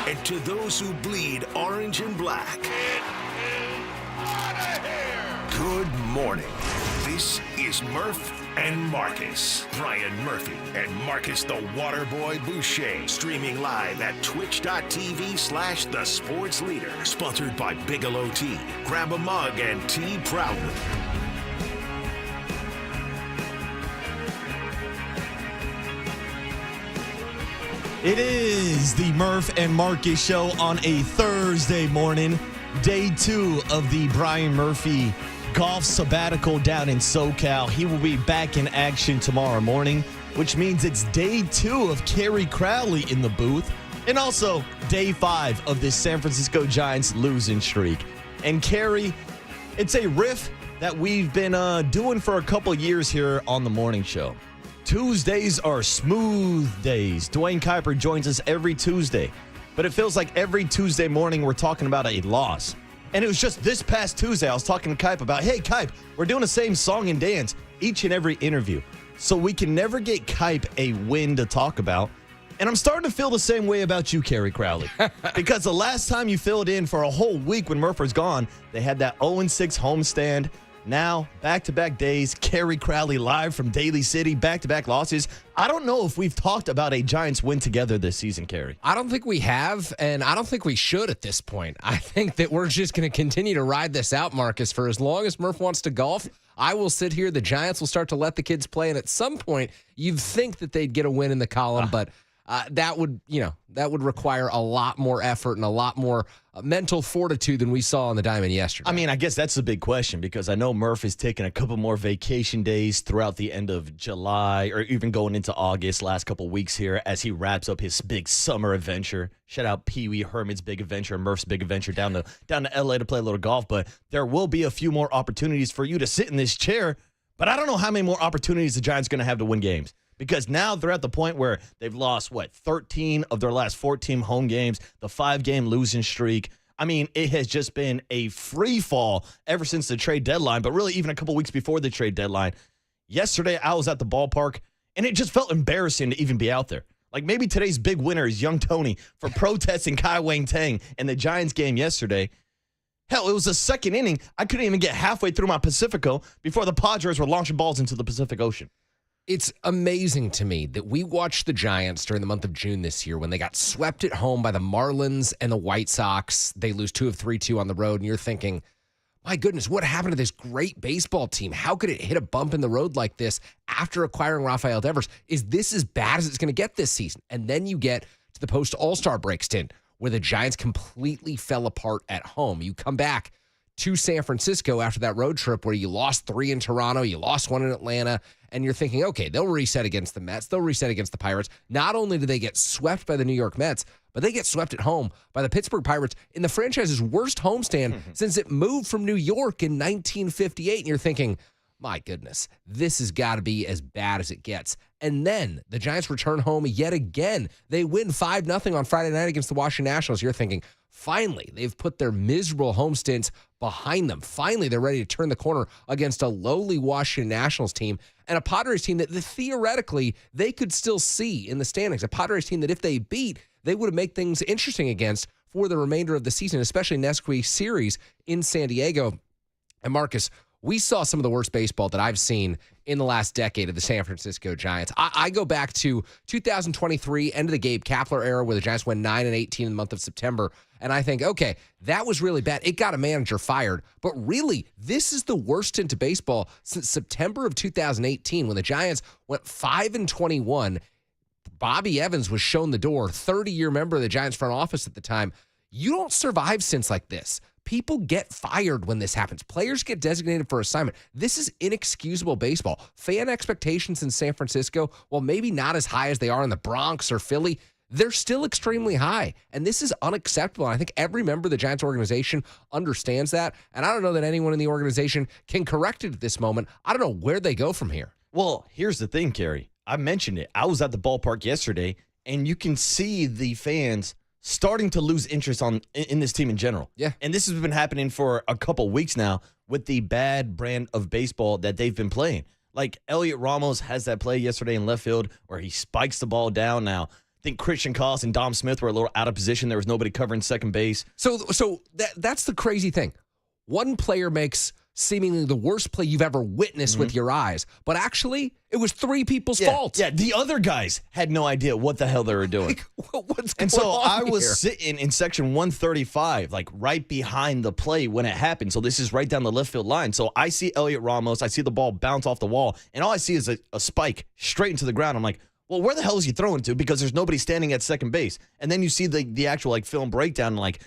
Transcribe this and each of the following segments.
And to those who bleed orange and black, good morning. This is Murph and Marcus. Brian Murphy and Marcus the Waterboy Boucher. Streaming live at twitch.tv/The Sports Leader. Sponsored by Bigelow Tea. Grab a mug and tea proudly. It is the Murph and Marcus show on a Thursday morning, day 2 of the Brian Murphy golf sabbatical down in SoCal. He will be back in action tomorrow morning, which means it's day 2 of Kerry Crowley in the booth, and also day 5 of this San Francisco Giants losing streak. And Kerry, it's a riff that we've been doing for a couple years here on the morning show. Tuesdays are smooth days. Dwayne Kuiper joins us every Tuesday, but it feels like every Tuesday morning we're talking about a loss. And it was just this past Tuesday I was talking to Kuiper about, hey, Kuip, we're doing the same song and dance each and every interview. So we can never get Kuip a win to talk about. And I'm starting to feel the same way about you, Kerry Crowley. Because the last time you filled in for a whole week when Murph was gone, they had that 0-6 homestand. Now, back-to-back days, Kerry Crowley live from Daly City, back-to-back losses. I don't know if we've talked about a Giants win together this season, Kerry. I don't think we have, and I don't think we should at this point. I think that we're just going to continue to ride this out, Marcus, for as long as Murph wants to golf. I will sit here. The Giants will start to let the kids play, and at some point, you'd think that they'd get a win in the column, but that would require a lot more effort and a lot more mental fortitude than we saw on the diamond yesterday. I mean, I guess that's the big question, because I know Murph is taking a couple more vacation days throughout the end of July or even going into August, last couple weeks here, as he wraps up his big summer adventure. Shout out Pee Wee Herman's big adventure, Murph's big adventure down to LA to play a little golf. But there will be a few more opportunities for you to sit in this chair. But I don't know how many more opportunities the Giants are going to have to win games. Because now they're at the point where they've lost, 13 of their last 14 home games, the 5-game losing streak. I mean, it has just been a free fall ever since the trade deadline, but really even a couple weeks before the trade deadline. Yesterday, I was at the ballpark, and it just felt embarrassing to even be out there. Like, maybe today's big winner is young Tony for protesting Kai Wang Tang in the Giants game yesterday. Hell, it was the second inning. I couldn't even get halfway through my Pacifico before the Padres were launching balls into the Pacific Ocean. It's amazing to me that we watched the Giants during the month of June this year when they got swept at home by the Marlins and the White Sox. They lose 2 of 3-2 on the road, and you're thinking, my goodness, what happened to this great baseball team? How could it hit a bump in the road like this after acquiring Rafael Devers? Is this as bad as it's going to get this season? And then you get to the post-All-Star break stint where the Giants completely fell apart at home. You come back to San Francisco after that road trip where you lost 3 in Toronto, you lost 1 in Atlanta, and you're thinking, okay, they'll reset against the Mets, they'll reset against the Pirates. Not only do they get swept by the New York Mets, but they get swept at home by the Pittsburgh Pirates in the franchise's worst homestand since it moved from New York in 1958. And you're thinking, my goodness, this has got to be as bad as it gets. And then the Giants return home yet again. They win 5-0 on Friday night against the Washington Nationals. You're thinking, finally, they've put their miserable home stints behind them. Finally, they're ready to turn the corner against a lowly Washington Nationals team and a Padres team that theoretically they could still see in the standings. A Padres team that if they beat, they would make things interesting against for the remainder of the season, especially Nesquik series in San Diego. And Marcus, we saw some of the worst baseball that I've seen in the last decade of the San Francisco Giants. I go back to 2023, end of the Gabe Kapler era, where the Giants went 9-18 in the month of September. And I think, okay, that was really bad. It got a manager fired. But really, this is the worst into baseball since September of 2018, when the Giants went 5-21. Bobby Evans was shown the door, 30-year member of the Giants front office at the time. You don't survive stints like this. People get fired when this happens. Players get designated for assignment. This is inexcusable baseball. Fan expectations in San Francisco, while maybe not as high as they are in the Bronx or Philly, they're still extremely high. And this is unacceptable. And I think every member of the Giants organization understands that. And I don't know that anyone in the organization can correct it at this moment. I don't know where they go from here. Well, here's the thing, Kerry. I mentioned it. I was at the ballpark yesterday, and you can see the fans starting to lose interest in this team in general. Yeah. And this has been happening for a couple weeks now with the bad brand of baseball that they've been playing. Like Elliot Ramos has that play yesterday in left field where he spikes the ball down now. think Christian Koss and Dom Smith were a little out of position. There was nobody covering second base. So that's the crazy thing. One player makes seemingly the worst play you've ever witnessed with your eyes, but actually it was three people's fault. Yeah, the other guys had no idea what the hell they were doing. What's going and so on I was here? sitting in section 135, like right behind the play when it happened. So this is right down the left field line. So I see Elliot Ramos. I see the ball bounce off the wall, and all I see is a spike straight into the ground. I'm like, well, where the hell is he throwing to? Because there's nobody standing at second base. And then you see the actual like film breakdown, like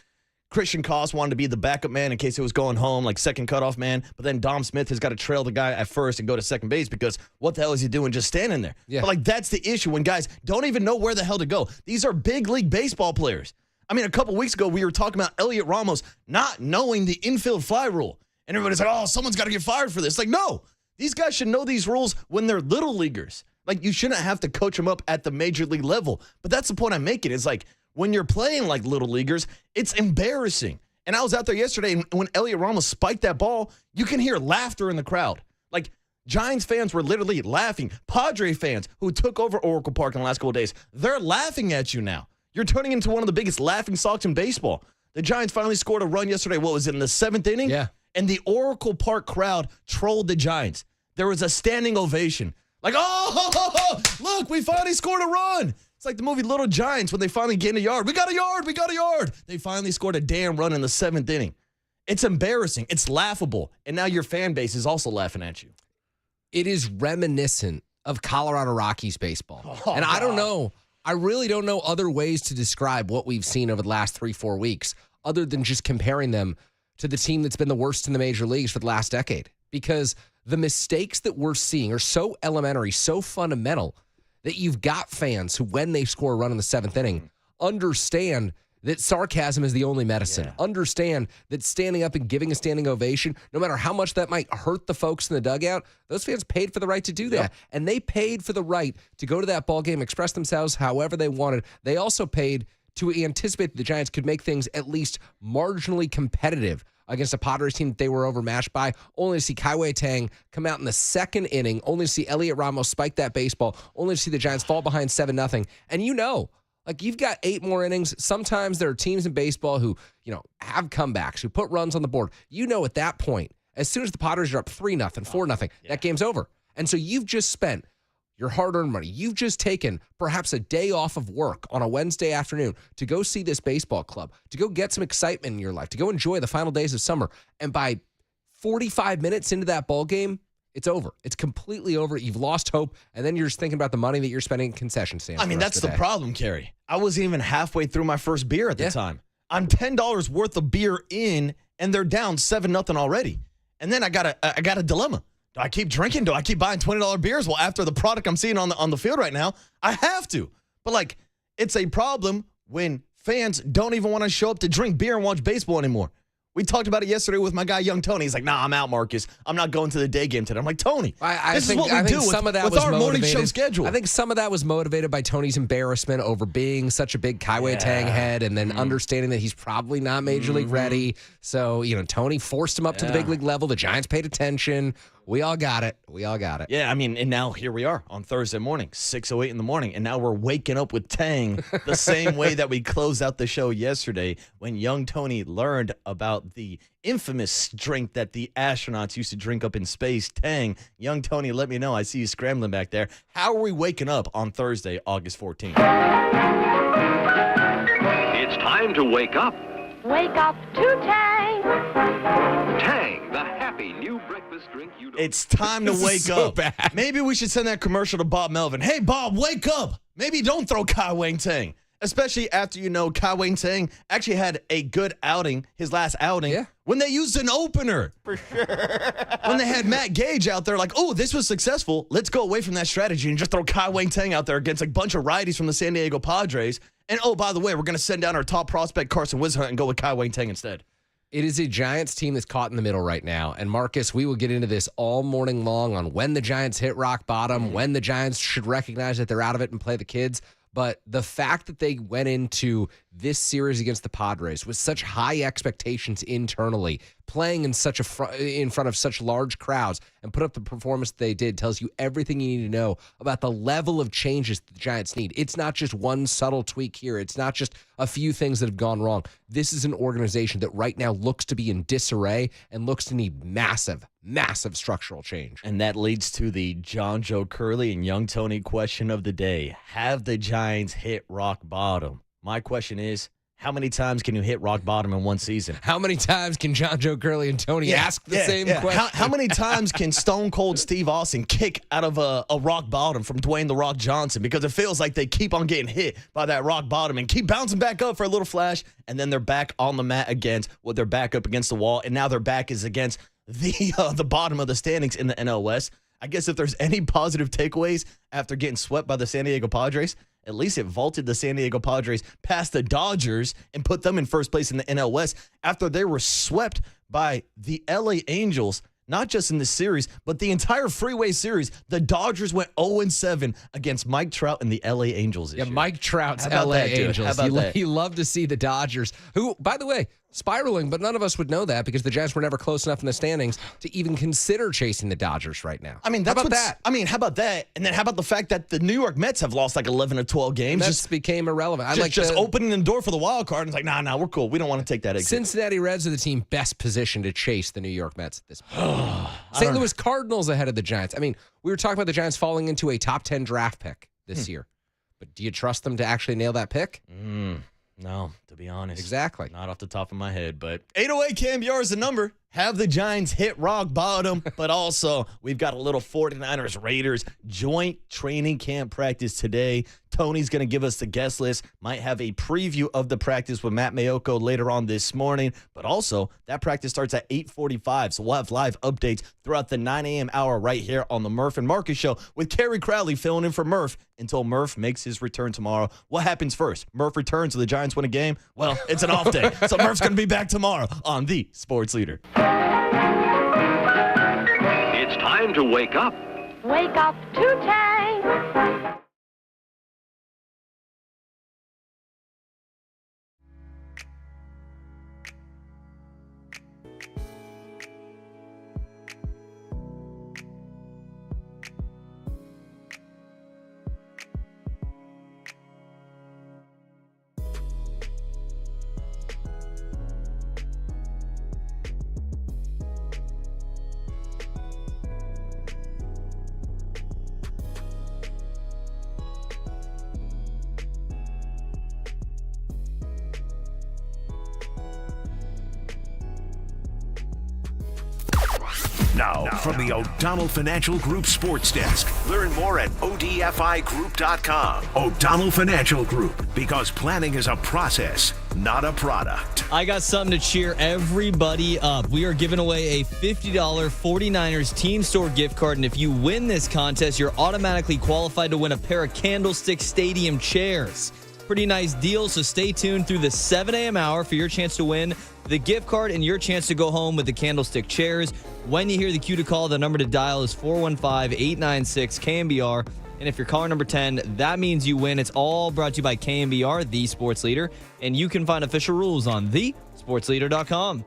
Christian Koss wanted to be the backup man in case it was going home, like second cutoff man. But then Dom Smith has got to trail the guy at first and go to second base because what the hell is he doing just standing there? Yeah. But like that's the issue when guys don't even know where the hell to go. These are big league baseball players. I mean, a couple weeks ago, we were talking about Elliot Ramos not knowing the infield fly rule. And everybody's like, oh, someone's got to get fired for this. Like, no, these guys should know these rules when they're little leaguers. Like, you shouldn't have to coach them up at the major league level. But that's the point I'm making. It's like when you're playing like little leaguers, it's embarrassing. And I was out there yesterday, and when Elliot Ramos spiked that ball, you can hear laughter in the crowd. Like, Giants fans were literally laughing. Padre fans who took over Oracle Park in the last couple of days, they're laughing at you now. You're turning into one of the biggest laughing stocks in baseball. The Giants finally scored a run yesterday. What was it, in the 7th inning? Yeah. And the Oracle Park crowd trolled the Giants. There was a standing ovation. Like, oh, look, we finally scored a run. It's like the movie Little Giants when they finally gained a yard. We got a yard. We got a yard. They finally scored a damn run in the 7th inning. It's embarrassing. It's laughable. And now your fan base is also laughing at you. It is reminiscent of Colorado Rockies baseball. And I don't know. I really don't know other ways to describe what we've seen over the last 3-4 weeks other than just comparing them to the team that's been the worst in the major leagues for the last decade. Because the mistakes that we're seeing are so elementary, so fundamental, that you've got fans who, when they score a run in the 7th inning, understand that sarcasm is the only medicine. Understand that standing up and giving a standing ovation, no matter how much that might hurt the folks in the dugout, those fans paid for the right to do that. Yep. And they paid for the right to go to that ball game, express themselves however they wanted. They also paid to anticipate that the Giants could make things at least marginally competitive against a Padres team that they were overmatched by, only to see Kai Tang come out in the 2nd inning, only to see Elliot Ramos spike that baseball, only to see the Giants fall behind 7-0. And you know, like, you've got 8 more innings. Sometimes there are teams in baseball who, have comebacks, who put runs on the board. You know, at that point, as soon as the Padres are up 3-0, 4-0, that game's over. And so you've just spent your hard-earned money. You've just taken perhaps a day off of work on a Wednesday afternoon to go see this baseball club, to go get some excitement in your life, to go enjoy the final days of summer. And by 45 minutes into that ball game, it's over. It's completely over. You've lost hope, and then you're just thinking about the money that you're spending in concession stands. I mean, that's the problem, Kerry. I wasn't even halfway through my first beer at the time. I'm $10 worth of beer in, and they're down 7-0 already. And then I got a dilemma. Do I keep drinking? Do I keep buying $20 beers? Well, after the product I'm seeing on the field right now, I have to. But, like, it's a problem when fans don't even want to show up to drink beer and watch baseball anymore. We talked about it yesterday with my guy, Young Tony. He's like, nah, I'm out, Marcus. I'm not going to the day game today. I'm like, Tony, this is what we do with our morning show schedule. I think some of that was motivated by Tony's embarrassment over being such a big Kai Tang head and then understanding that he's probably not Major League ready. So, Tony forced him up to the big league level. The Giants paid attention. We all got it. Yeah, I mean, and now here we are on Thursday morning, 6:08 in the morning, and now we're waking up with Tang the same way that we closed out the show yesterday when Young Tony learned about the infamous drink that the astronauts used to drink up in space, Tang. Young Tony, let me know. I see you scrambling back there. How are we waking up on Thursday, August 14th? It's time to wake up. Wake up to Tang. Tang, the happy new breakfast drink you don't... It's time to wake so up. bad. Maybe we should send that commercial to Bob Melvin. Hey, Bob, wake up. Maybe don't throw Kai Tang. Especially after Kai Tang actually had a good outing, his last outing, when they used an opener. For sure. When they had Matt Gage out there like, oh, this was successful. Let's go away from that strategy and just throw Kai Tang out there against a bunch of righties from the San Diego Padres. And, oh, by the way, we're going to send down our top prospect, Carson Wizhunt, and go with Kai Tang instead. It is a Giants team that's caught in the middle right now. And, Marcus, we will get into this all morning long on when the Giants hit rock bottom, when the Giants should recognize that they're out of it and play the kids. But the fact that they went into this series against the Padres with such high expectations internally, playing in in front of such large crowds, and put up the performance they did tells you everything you need to know about the level of changes the Giants need. It's not just one subtle tweak here. It's not just a few things that have gone wrong. This is an organization that right now looks to be in disarray and looks to need massive structural change. And that leads to the John Joe Curley and Young Tony question of the day. Have the Giants hit rock bottom? My question is, how many times can you hit rock bottom in one season? How many times can John Joe Curley and Tony ask the same question? How many times can Stone Cold Steve Austin kick out of a rock bottom from Dwayne The Rock Johnson? Because it feels like they keep on getting hit by that rock bottom and keep bouncing back up for a little flash, and then they're back on the mat again with their back up against the wall, and now their back is against the bottom of the standings in the NL West. I guess if there's any positive takeaways after getting swept by the San Diego Padres, at least it vaulted the San Diego Padres past the Dodgers and put them in first place in the NL West after they were swept by the LA Angels, not just in this series, but the entire freeway series. The Dodgers went 0-7 against Mike Trout and the LA Angels this year. Mike Trout's How about LA that, dude? Angels. How about that? You love to see the Dodgers, who, by the way, spiraling, but none of us would know that because the Giants were never close enough in the standings to even consider chasing the Dodgers right now. I mean, how about that? I mean, how about that? And then how about the fact that the New York Mets have lost like 11 or 12 games? Mets became irrelevant. Just opening the door for the wild card and it's like, nah, we're cool. We don't want to take that exit. Cincinnati Reds are the team best positioned to chase the New York Mets at this point. St. Louis Cardinals ahead of the Giants. I mean, we were talking about the Giants falling into a top 10 draft pick this year. But do you trust them to actually nail that pick? No, to be honest. Exactly. Not off the top of my head, but 808 KNBR is the number. Have the Giants hit rock bottom, but also we've got a little 49ers Raiders joint training camp practice today. Tony's going to give us the guest list, might have a preview of the practice with Matt Mayoko later on this morning, but also that practice starts at 8:45, so we'll have live updates throughout the 9 a.m. hour right here on the Murph and Marcus Show with Kerry Crowley filling in for Murph until Murph makes his return tomorrow. What happens first? Murph returns so the Giants win a game? Well, it's an off day, so Murph's going to be back tomorrow on the Sports Leader. It's time to wake up. Wake up to Tang. Now, from the O'Donnell Financial Group Sports Desk. Learn more at odfigroup.com. O'Donnell Financial Group, because planning is a process, not a product. I got something to cheer everybody up. We are giving away a $50 49ers Team Store gift card, and if you win this contest, you're automatically qualified to win a pair of Candlestick Stadium chairs. Pretty nice deal, so stay tuned through the 7 a.m. hour for your chance to win the gift card and your chance to go home with the Candlestick chairs. When you hear the cue to call, the number to dial is 415-896-KNBR. And if you're caller number 10, that means you win. It's all brought to you by KNBR, the sports leader. And you can find official rules on thesportsleader.com.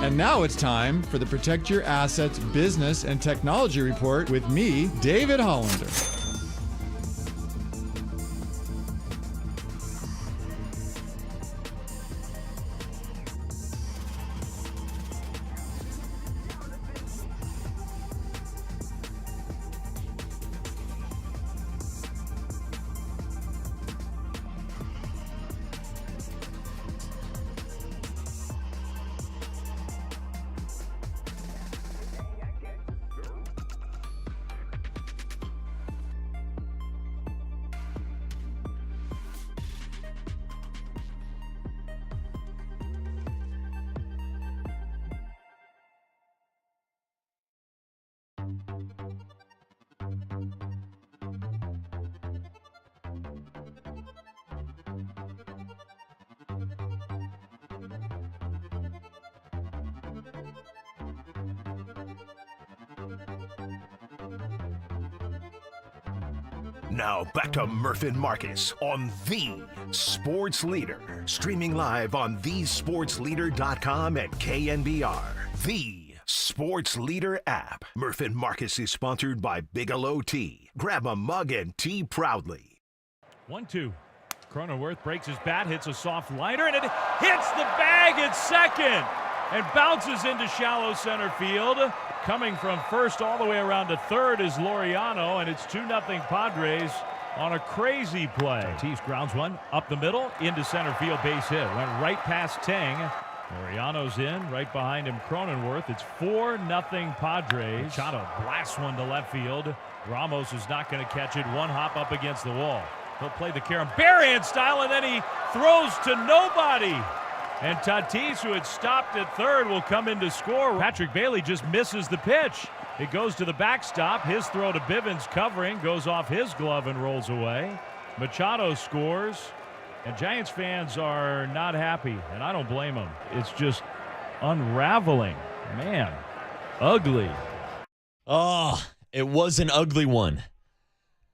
And now it's time for the Protect Your Assets Business and Technology Report with me, David Hollander. Now back to Murph and Marcus on The Sports Leader. Streaming live on thesportsleader.com and KNBR. The Sports Leader app. Murph and Marcus is sponsored by Bigelow Tea. Grab a mug and tea proudly. 1-2. Cronenworth breaks his bat, hits a soft liner, and it hits the bag at second and bounces into shallow center field. Coming from first all the way around to third is Laureano, and it's 2-0 Padres on a crazy play. Tatis grounds one up the middle into center field, base hit. Went right past Tang. Laureano's in, right behind him Cronenworth. It's 4-0 Padres. Machado blasts one to left field. Ramos is not going to catch it. One hop up against the wall. He'll play the Karen Barrand style, and then he throws to nobody. And Tatis, who had stopped at third, will come in to score. Patrick Bailey just misses the pitch. It goes to the backstop. His throw to Bivens covering, goes off his glove and rolls away. Machado scores, and Giants fans are not happy, and I don't blame them. It's just unraveling. Man, ugly. Oh, it was an ugly one.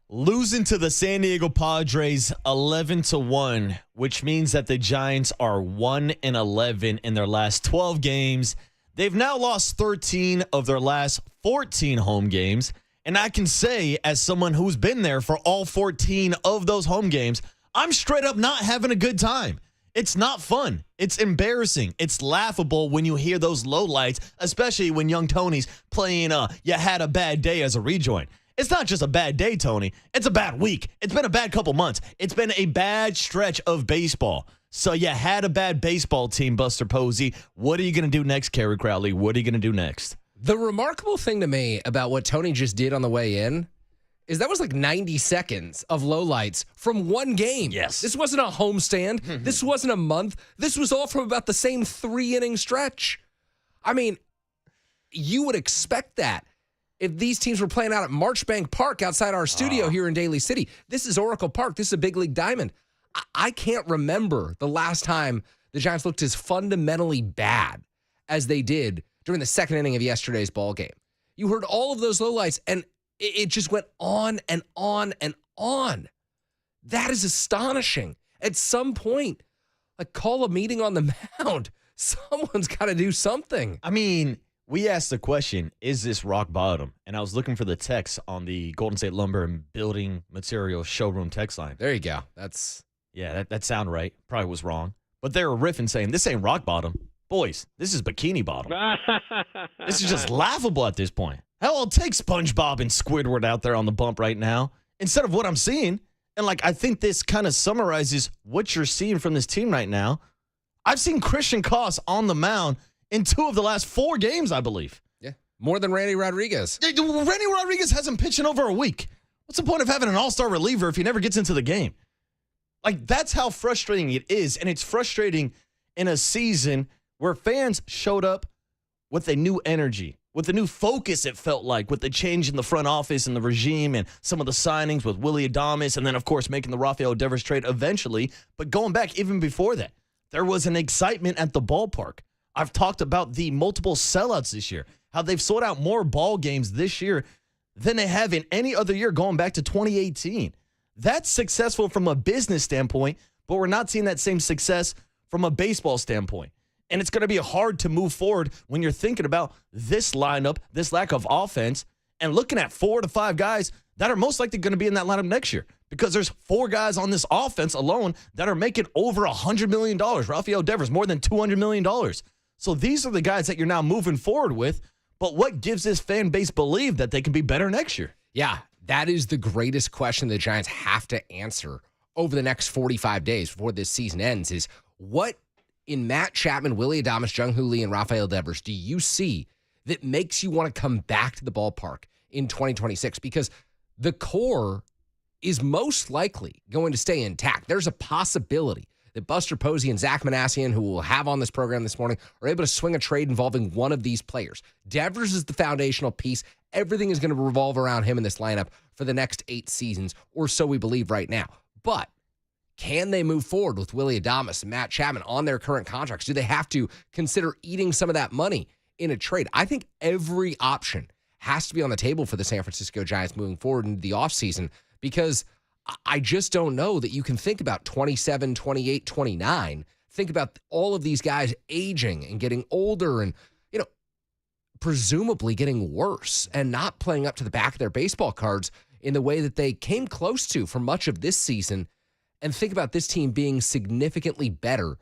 Losing to the San Diego Padres 11-1, which means that the Giants are 1-11 in their last 12 games. They've now lost 13 of their last 14 home games. And I can say, as someone who's been there for all 14 of those home games, I'm straight up not having a good time. It's not fun. It's embarrassing. It's laughable when you hear those lowlights, especially when young Tony's playing You Had a Bad Day as a rejoin. It's not just a bad day, Tony. It's a bad week. It's been a bad couple months. It's been a bad stretch of baseball. So you had a bad baseball team, Buster Posey. What are you going to do next, Kerry Crowley? What are you going to do next? The remarkable thing to me about what Tony just did on the way in is that was like 90 seconds of lowlights from one game. Yes. This wasn't a homestand. This wasn't a month. This was all from about the same 3-inning stretch. I mean, you would expect that if these teams were playing out at Marchbank Park outside our studio here in Daly City. This is Oracle Park. This is a big league diamond. I can't remember the last time the Giants looked as fundamentally bad as they did during the second inning of yesterday's ball game. You heard all of those lowlights, and it just went on and on and on. That is astonishing. At some point, like, call a meeting on the mound. Someone's got to do something. I mean, we asked the question, is this rock bottom? And I was looking for the text on the Golden State Lumber and Building Materials showroom text line. There you go. That sounded right. Probably was wrong. But they were riffing saying, this ain't rock bottom. Boys, this is bikini bottom. This is just laughable at this point. Hell, I'll take SpongeBob and Squidward out there on the bump right now instead of what I'm seeing. And, I think this kind of summarizes what you're seeing from this team right now. I've seen Christian Koss on the mound in 2 of the last 4 games, I believe. Yeah, more than Randy Rodriguez. Randy Rodriguez hasn't pitched in over a week. What's the point of having an all-star reliever if he never gets into the game? That's how frustrating it is, and it's frustrating in a season where fans showed up with a new energy, with a new focus, it felt like, with the change in the front office and the regime and some of the signings with Willie Adames and then, of course, making the Rafael Devers trade eventually. But going back even before that, there was an excitement at the ballpark. I've talked about the multiple sellouts this year, how they've sold out more ball games this year than they have in any other year going back to 2018. That's successful from a business standpoint, but we're not seeing that same success from a baseball standpoint. And it's going to be hard to move forward when you're thinking about this lineup, this lack of offense, and looking at 4 to 5 guys that are most likely going to be in that lineup next year, because there's 4 guys on this offense alone that are making over $100 million. Rafael Devers, more than $200 million. So these are the guys that you're now moving forward with. But what gives this fan base believe that they can be better next year? Yeah, that is the greatest question the Giants have to answer over the next 45 days before this season ends is what in Matt Chapman, Willie Adames, Jung-Hoo Lee, and Rafael Devers do you see that makes you want to come back to the ballpark in 2026? Because the core is most likely going to stay intact. There's a possibility that Buster Posey and Zach Manassian, who we'll have on this program this morning, are able to swing a trade involving one of these players. Devers is the foundational piece. Everything is going to revolve around him in this lineup for the next 8 seasons, or so we believe right now. But can they move forward with Willie Adames and Matt Chapman on their current contracts? Do they have to consider eating some of that money in a trade? I think every option has to be on the table for the San Francisco Giants moving forward into the offseason, because I just don't know that you can think about 27, 28, 29. Think about all of these guys aging and getting older and, presumably getting worse and not playing up to the back of their baseball cards in the way that they came close to for much of this season. And think about this team being significantly better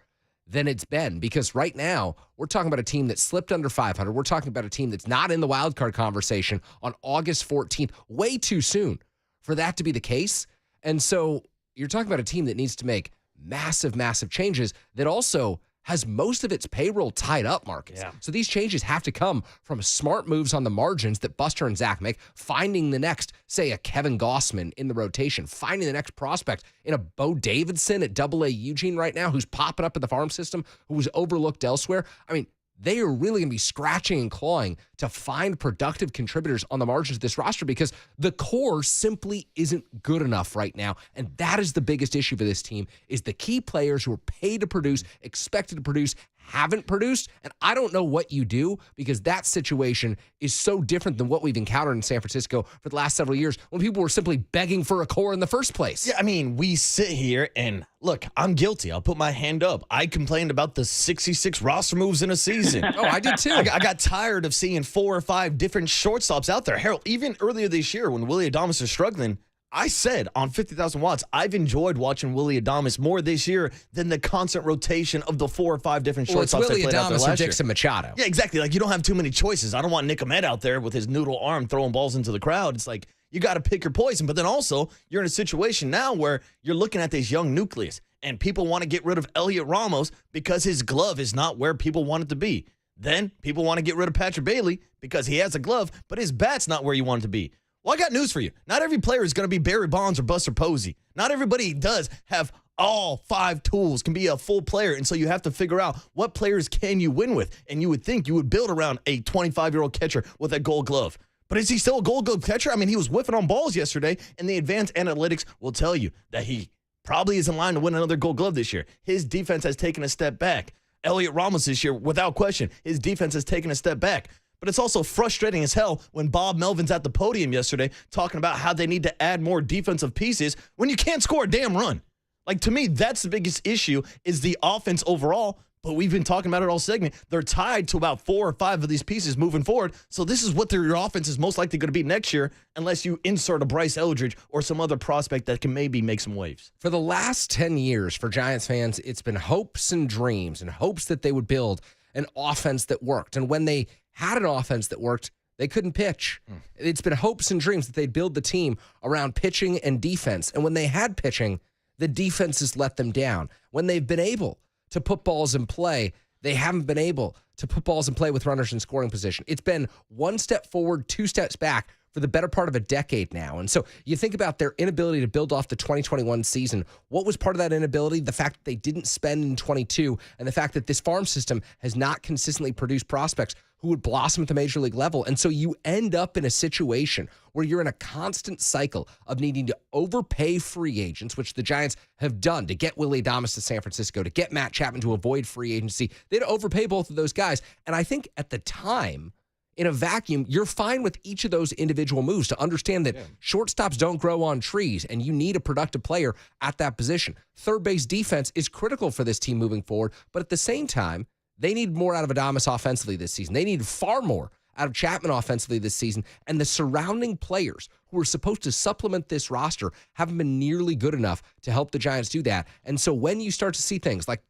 than it's been, because right now we're talking about a team that slipped under 500. We're talking about a team that's not in the wild card conversation on August 14th, way too soon for that to be the case. And so you're talking about a team that needs to make massive, massive changes that also has most of its payroll tied up, Marcus. Yeah. So these changes have to come from smart moves on the margins that Buster and Zach make, finding the next, say, a Kevin Gossman in the rotation, finding the next prospect in a Bo Davidson at AA Eugene right now, who's popping up in the farm system, who was overlooked elsewhere. I mean, they are really going to be scratching and clawing to find productive contributors on the margins of this roster, because the core simply isn't good enough right now. And that is the biggest issue for this team, is the key players who are paid to produce, expected to produce, haven't produced. And I don't know what you do, because that situation is so different than what we've encountered in San Francisco for the last several years, when people were simply begging for a core in the first place. Yeah, I mean, we sit here and look, I'm guilty. I'll put my hand up. I complained about the 66 roster moves in a season. Oh, I did too. I got tired of seeing 4 or 5 different shortstops out there. Harold, even earlier this year when Willie Adames was struggling, I said on 50,000 watts, I've enjoyed watching Willie Adames more this year than the constant rotation of the 4 or 5 different shortstops. It's Willie Adames or Dixon Machado. Yeah, exactly. Like, you don't have too many choices. I don't want Nick Ahmed out there with his noodle arm throwing balls into the crowd. It's like, you got to pick your poison. But then also, you're in a situation now where you're looking at this young nucleus, and people want to get rid of Elliot Ramos because his glove is not where people want it to be. Then people want to get rid of Patrick Bailey because he has a glove, but his bat's not where you want it to be. Well, I got news for you. Not every player is going to be Barry Bonds or Buster Posey. Not everybody does have all 5 tools, can be a full player. And so you have to figure out what players can you win with. And you would think you would build around a 25-year-old catcher with a gold glove. But is he still a gold glove catcher? I mean, he was whiffing on balls yesterday, and the advanced analytics will tell you that he probably is in line to win another gold glove this year. His defense has taken a step back. Elliot Ramos this year, without question, his defense has taken a step back. But it's also frustrating as hell when Bob Melvin's at the podium yesterday talking about how they need to add more defensive pieces when you can't score a damn run. Like, to me, that's the biggest issue, is the offense overall. But we've been talking about it all segment. They're tied to about 4 or 5 of these pieces moving forward. So this is what your offense is most likely going to be next year, unless you insert a Bryce Eldridge or some other prospect that can maybe make some waves. For the last 10 years, for Giants fans, it's been hopes and dreams and hopes that they would build an offense that worked. And when they had an offense that worked, they couldn't pitch. It's been hopes and dreams that they'd build the team around pitching and defense. And when they had pitching, the defense has let them down. When they've been able to put balls in play, they haven't been able to put balls in play with runners in scoring position. It's been 1 step forward, 2 steps back for the better part of a decade now. And so you think about their inability to build off the 2021 season. What was part of that inability? The fact that they didn't spend in 22, and the fact that this farm system has not consistently produced prospects who would blossom at the major league level. And so you end up in a situation where you're in a constant cycle of needing to overpay free agents, which the Giants have done to get Willie Adames to San Francisco, to get Matt Chapman to avoid free agency. They had to overpay both of those guys. And I think at the time, in a vacuum, you're fine with each of those individual moves to understand that shortstops don't grow on trees, and you need a productive player at that position. Third base defense is critical for this team moving forward, but at the same time, They need more out of Adames offensively this season. They need far more out of Chapman offensively this season. And the surrounding players who are supposed to supplement this roster haven't been nearly good enough to help the Giants do that. And so when you start to see things like,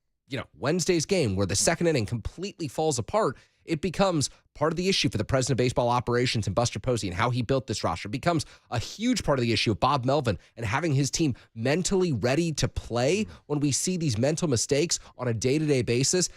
Wednesday's game where the second inning completely falls apart, it becomes part of the issue for the president of baseball operations and Buster Posey and how he built this roster. It becomes a huge part of the issue of Bob Melvin and having his team mentally ready to play when we see these mental mistakes on a day-to-day basis.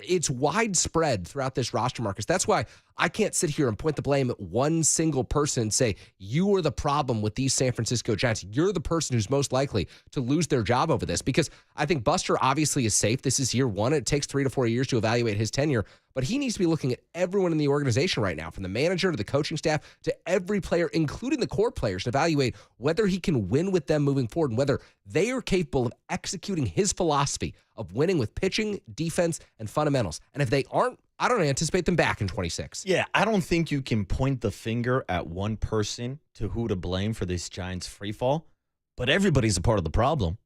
It's widespread throughout this roster, Marcus. That's why I can't sit here and point the blame at one single person and say, you are the problem with these San Francisco Giants. You're the person who's most likely to lose their job over this, because I think Buster obviously is safe. This is year one. It takes 3 to 4 years to evaluate his tenure, but he needs to be looking at everyone in the organization right now, from the manager to the coaching staff to every player, including the core players, to evaluate whether he can win with them moving forward and whether they are capable of executing his philosophy of winning with pitching, defense, and fundamentals. And if they aren't, I don't anticipate them back in 26. Yeah, I don't think you can point the finger at one person to who to blame for this Giants freefall, but everybody's a part of the problem.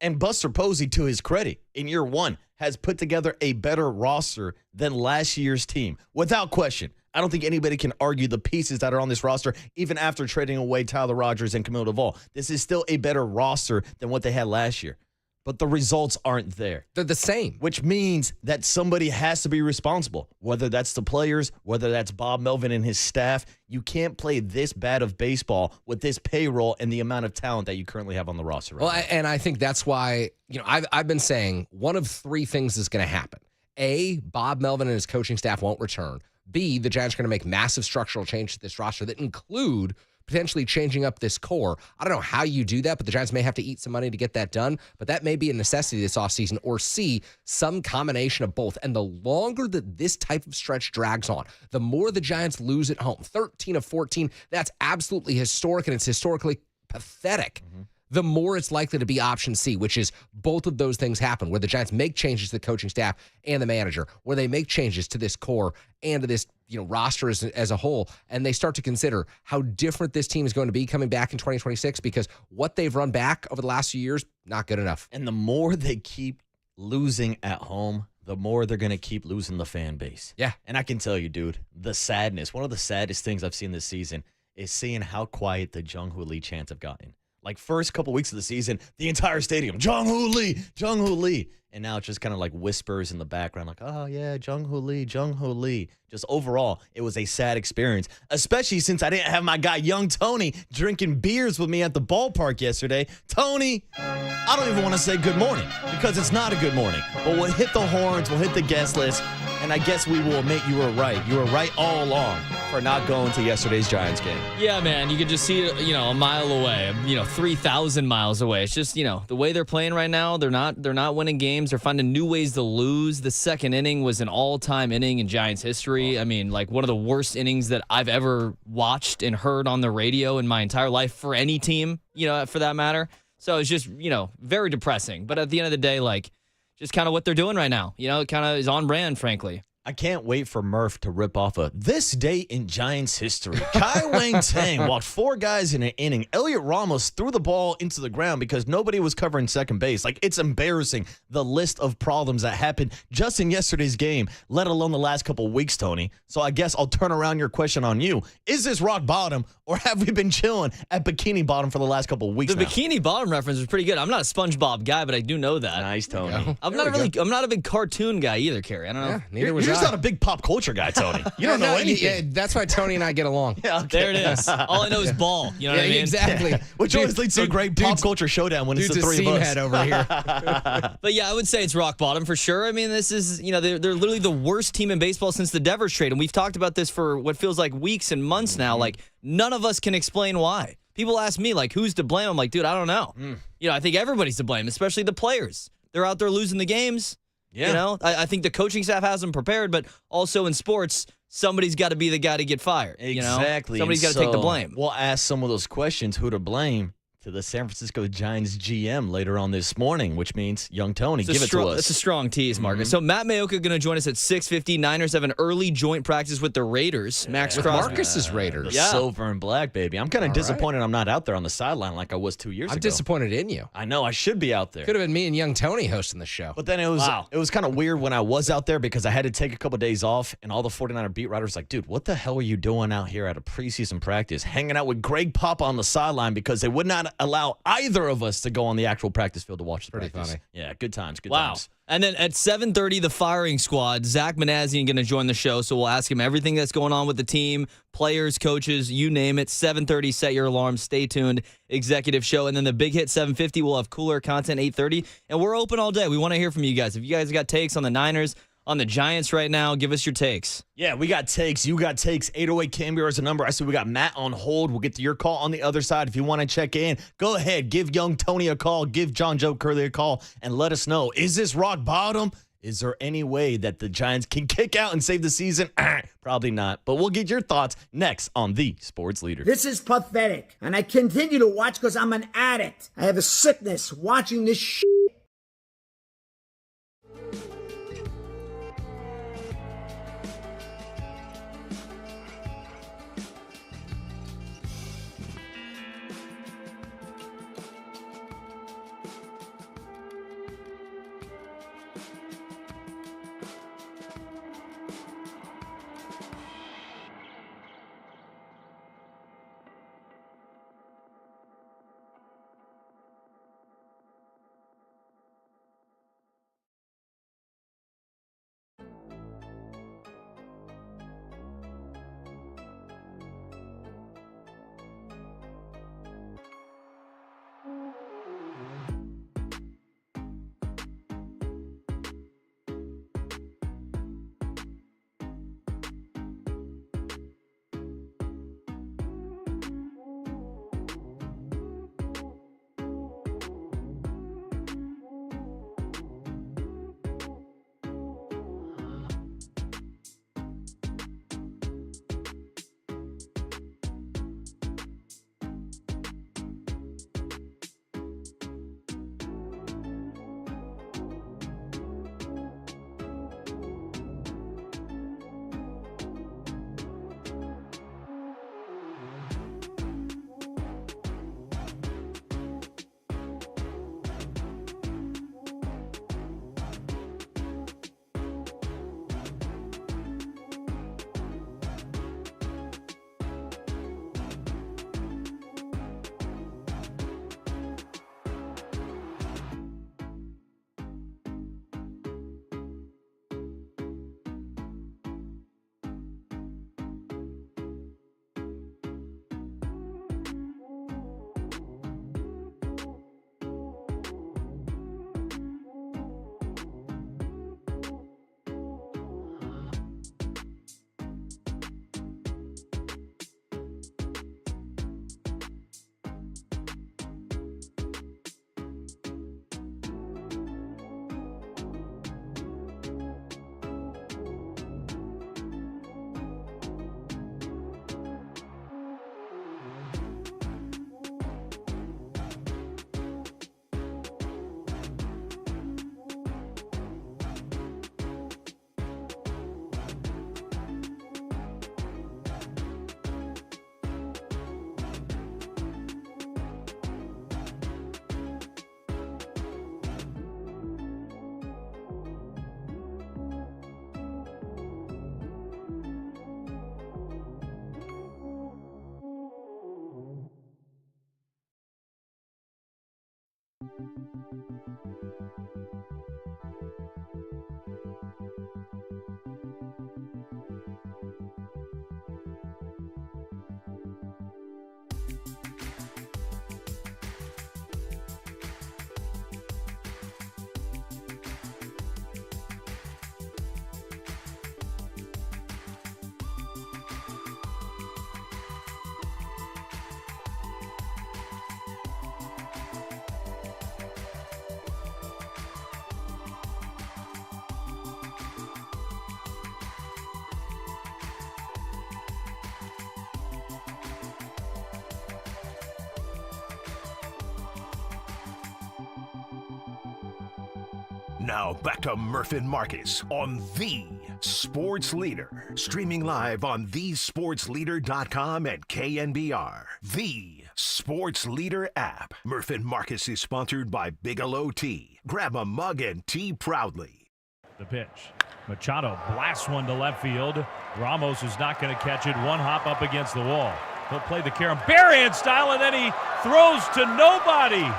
And Buster Posey, to his credit, in year one, has put together a better roster than last year's team, without question. I don't think anybody can argue the pieces that are on this roster, even after trading away Tyler Rogers and Camilo Duvall. This is still a better roster than what they had last year. But the results aren't there. They're the same. Which means that somebody has to be responsible, whether that's the players, whether that's Bob Melvin and his staff. You can't play this bad of baseball with this payroll and the amount of talent that you currently have on the roster right now. And I think that's why, I've been saying one of 3 things is going to happen. A, Bob Melvin and his coaching staff won't return. B, the Giants are going to make massive structural changes to this roster that include potentially changing up this core. I don't know how you do that, but the Giants may have to eat some money to get that done, but that may be a necessity this offseason. Or C, some combination of both. And the longer that this type of stretch drags on, the more the Giants lose at home. 13 of 14, that's absolutely historic, and it's historically pathetic. The more it's likely to be option C, which is both of those things happen, where the Giants make changes to the coaching staff and the manager, where they make changes to this core and to this roster as a whole, and they start to consider how different this team is going to be coming back in 2026, because what they've run back over the last few years, not good enough. And the more they keep losing at home, the more they're going to keep losing the fan base. Yeah. And I can tell you, dude, the sadness, one of the saddest things I've seen this season is seeing how quiet the Jung-Hoo Lee chants have gotten. Like, first couple weeks of the season, the entire stadium, Jung-Hoo Lee, Jung-Hoo Lee. And now it's just kind of like whispers in the background, like, oh, yeah, Jung-Hoo Lee, Jung-Hoo Lee. Just overall, it was a sad experience, especially since I didn't have my guy, young Tony, drinking beers with me at the ballpark yesterday. Tony, I don't even want to say good morning, because it's not a good morning. But we'll hit the horns, we'll hit the guest list, and I guess we will admit you were right. You were right all along for not going to yesterday's Giants game. Yeah, man, you could just see it, a mile away, 3,000 miles away. It's just, the way they're playing right now, they're not winning games. They're finding new ways to lose. The second inning was an all-time inning in Giants history. I mean, like, one of the worst innings that I've ever watched and heard on the radio in my entire life for any team, for that matter. So it's just, very depressing. But at the end of the day, like, just kind of what they're doing right now. It kind of is on brand, frankly. I can't wait for Murph to rip off this day in Giants history. Kai Wang Tang walked 4 guys in an inning. Elliot Ramos threw the ball into the ground because nobody was covering second base. Like, it's embarrassing, the list of problems that happened just in yesterday's game, let alone the last couple weeks, Tony. So I guess I'll turn around your question on you. Is this rock bottom, or have we been chilling at bikini bottom for the last couple of weeks now? The bikini bottom reference was pretty good. I'm not a SpongeBob guy, but I do know that. Nice, Tony. I'm not a big cartoon guy either, Kerry. I don't know. Yeah, neither was You're just not a big pop culture guy, Tony. You don't know anything. Yeah, that's why Tony and I get along. Yeah, okay. There it is. All I know is ball. You know what I mean? Exactly. Which always leads to a great pop culture showdown when it's the three of us. Head over here. But yeah, I would say it's rock bottom for sure. I mean, this is, they're literally the worst team in baseball since the Devers trade. And we've talked about this for what feels like weeks and months now. Like, none of us can explain why. People ask me, like, who's to blame? I'm like, dude, I don't know. I think everybody's to blame, especially the players. They're out there losing the games. Yeah. I think the coaching staff has them prepared, but also in sports, somebody's got to be the guy to get fired. Exactly. Somebody's got to take the blame. We'll ask some of those questions, who to blame. to the San Francisco Giants GM later on this morning, which means young Tony, give it to us. It's a strong tease, Marcus. So Matt Mayoka going to join us at 6:50. Niners have an early joint practice with the Raiders. Max With Crosby. Marcus's Raiders. The silver and black, baby. I'm kind of disappointed I'm not out there on the sideline like I was 2 years ago. I'm disappointed in you. I know. I should be out there. Could have been me and young Tony hosting the show. But then it was kind of weird when I was out there because I had to take a couple of days off, and all the 49er beat writers like, dude, what the hell are you doing out here at a preseason practice, hanging out with Greg Papa on the sideline because they would not allow either of us to go on the actual practice field to watch the practice. Funny. Yeah, good times, good Wow. times. And then at 7:30, the firing squad, Zach Manassian going to join the show. So we'll ask him everything that's going on with the team, players, coaches, you name it. 7:30, set your alarm. Stay tuned. Executive show. And then the big hit 7:50, we'll have cooler content 8:30. And we're open all day. We want to hear from you guys. If you guys got takes on the Niners, on the Giants right now, give us your takes. Yeah, we got takes. You got takes. 808 KNBR is the number. I see we got Matt on hold. We'll get to your call on the other side. If you want to check in, go ahead. Give young Tony a call. Give John Joe Curley a call and let us know. Is this rock bottom? Is there any way that the Giants can kick out and save the season? Probably not. But we'll get your thoughts next on The Sports Leader. This is pathetic. And I continue to watch because I'm an addict. I have a sickness watching this shit. Now back to Murph and Marcus on The Sports Leader. Streaming live on thesportsleader.com and KNBR. The Sports Leader app. Murph and Marcus is sponsored by Bigelow Tea. Grab a mug and tea proudly. The pitch. Machado blasts one to left field. Ramos is not going to catch it. One hop up against the wall. He'll play the Karen Barrian style, and then he throws to nobody.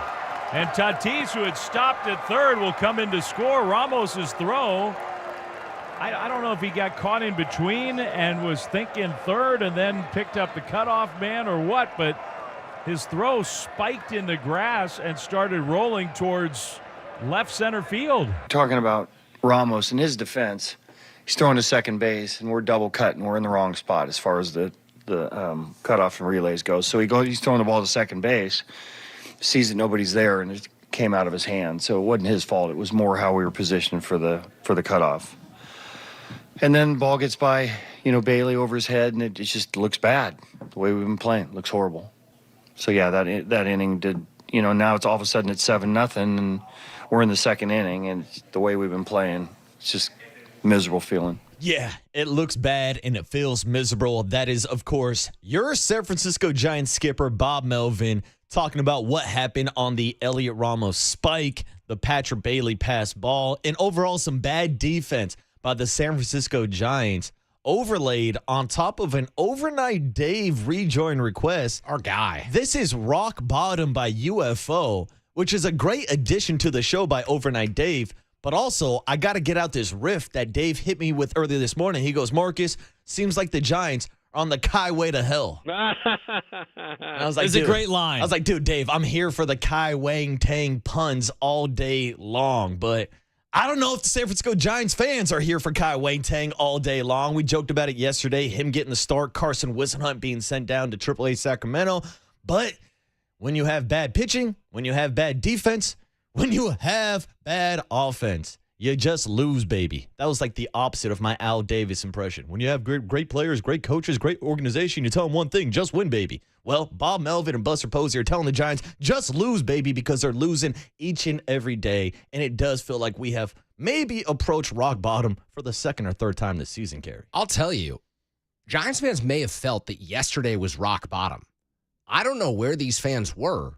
And Tatis, who had stopped at third, will come in to score. Ramos's throw, I don't know if he got caught in between and was thinking third and then picked up the cutoff man or what, but his throw spiked in the grass and started rolling towards left center field. Talking about Ramos and his defense, he's throwing to second base, and we're double cut, and we're in the wrong spot as far as the cutoff and relays goes. So he's throwing the ball to second base, sees that nobody's there, and it came out of his hand. So it wasn't his fault. It was more how we were positioned for the cutoff. And then the ball gets by, Bailey over his head, and it just looks bad. The way we've been playing, it looks horrible. So yeah, that inning did. Now it's all of a sudden it's 7-0, and we're in the second inning, and the way we've been playing, it's just miserable feeling. Yeah, it looks bad and it feels miserable. That is, of course, your San Francisco Giants skipper, Bob Melvin, talking about what happened on the Elliot Ramos spike, the Patrick Bailey pass ball, and overall some bad defense by the San Francisco Giants, overlaid on top of an Overnight Dave rejoin request. Our guy. This is Rock Bottom by UFO, which is a great addition to the show by Overnight Dave. But also, I got to get out this riff that Dave hit me with earlier this morning. He goes, Marcus, seems like the Giants are on the Kai way to hell. And I was like, it's a great line. I was like, dude, Dave, I'm here for the Kai Wang Tang puns all day long. But I don't know if the San Francisco Giants fans are here for Kai Wang Tang all day long. We joked about it yesterday, him getting the start, Carson Whisenhunt being sent down to AAA Sacramento. But when you have bad pitching, when you have bad defense, when you have bad offense, you just lose, baby. That was like the opposite of my Al Davis impression. When you have great players, great coaches, great organization, you tell them one thing, just win, baby. Well, Bob Melvin and Buster Posey are telling the Giants, just lose, baby, because they're losing each and every day. And it does feel like we have maybe approached rock bottom for the second or third time this season, Kerry. I'll tell you, Giants fans may have felt that yesterday was rock bottom. I don't know where these fans were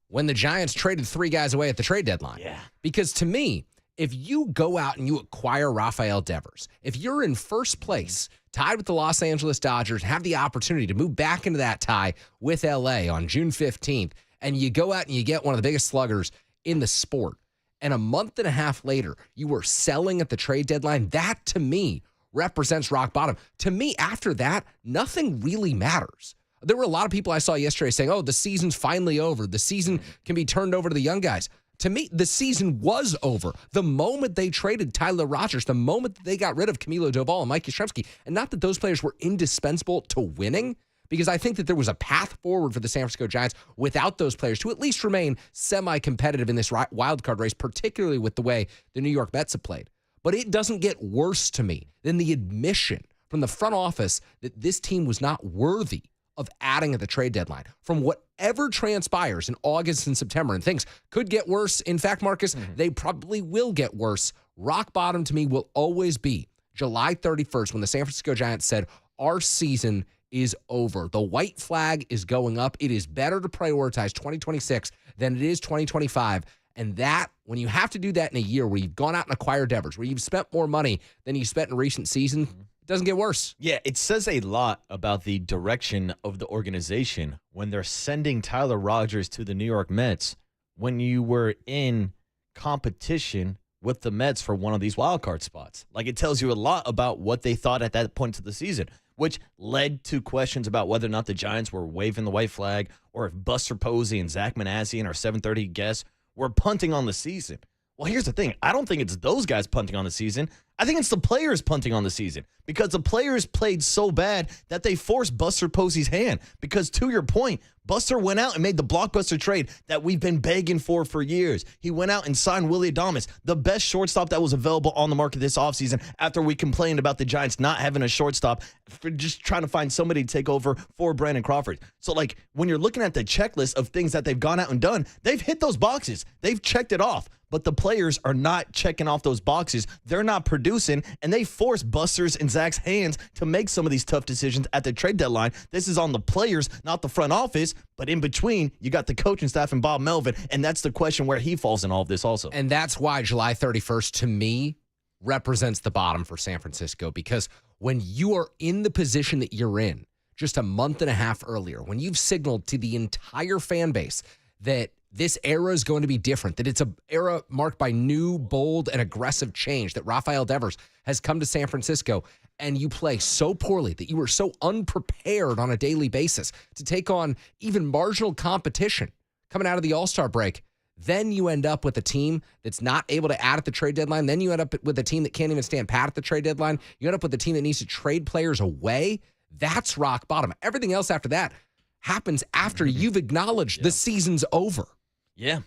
when the Giants traded 3 guys away at the trade deadline. Yeah. Because to me, if you go out and you acquire Rafael Devers, if you're in first place, tied with the Los Angeles Dodgers, have the opportunity to move back into that tie with LA on June 15th, and you go out and you get one of the biggest sluggers in the sport, and a month and a half later, you were selling at the trade deadline, that to me represents rock bottom. To me, after that, nothing really matters. There were a lot of people I saw yesterday saying, oh, the season's finally over. The season can be turned over to the young guys. To me, the season was over. The moment they traded Tyler Rogers, the moment that they got rid of Camilo Doval and Mike Yastrzemski, and not that those players were indispensable to winning, because I think that there was a path forward for the San Francisco Giants without those players to at least remain semi-competitive in this wild card race, particularly with the way the New York Mets have played. But it doesn't get worse to me than the admission from the front office that this team was not worthy of adding at the trade deadline. From whatever transpires in August and September, and things could get worse. In fact, Marcus, they probably will get worse. Rock bottom to me will always be July 31st when the San Francisco Giants said, our season is over. The white flag is going up. It is better to prioritize 2026 than it is 2025. And that, when you have to do that in a year where you've gone out and acquired Devers, where you've spent more money than you spent in recent season, it doesn't get worse. Yeah, it says a lot about the direction of the organization when they're sending Tyler Rogers to the New York Mets when you were in competition with the Mets for one of these wild card spots. Like, it tells you a lot about what they thought at that point of the season, which led to questions about whether or not the Giants were waving the white flag or if Buster Posey and Zach Manassian, our 730 guests, were punting on the season. Well, here's the thing. I don't think it's those guys punting on the season. I think it's the players punting on the season because the players played so bad that they forced Buster Posey's hand. Because to your point, Buster went out and made the blockbuster trade that we've been begging for years. He went out and signed Willie Adames, the best shortstop that was available on the market this offseason after we complained about the Giants not having a shortstop for just trying to find somebody to take over for Brandon Crawford. So, like, when you're looking at the checklist of things that they've gone out and done, they've hit those boxes. They've checked it off. but the players are not checking off those boxes. They're not producing, and they force Buster's and Zach's hands to make some of these tough decisions at the trade deadline. This is on the players, not the front office, but in between, you got the coaching staff and Bob Melvin, and that's the question where he falls in all of this also. And that's why July 31st, to me, represents the bottom for San Francisco, because when you are in the position that you're in just a month and a half earlier, when you've signaled to the entire fan base that this era is going to be different, that it's an era marked by new, bold, and aggressive change, that Rafael Devers has come to San Francisco, and you play so poorly, that you were so unprepared on a daily basis to take on even marginal competition coming out of the All-Star break, then you end up with a team that's not able to add at the trade deadline. Then you end up with a team that can't even stand pat at the trade deadline. You end up with a team that needs to trade players away. That's rock bottom. Everything else after that happens after you've acknowledged the season's over. Yeah.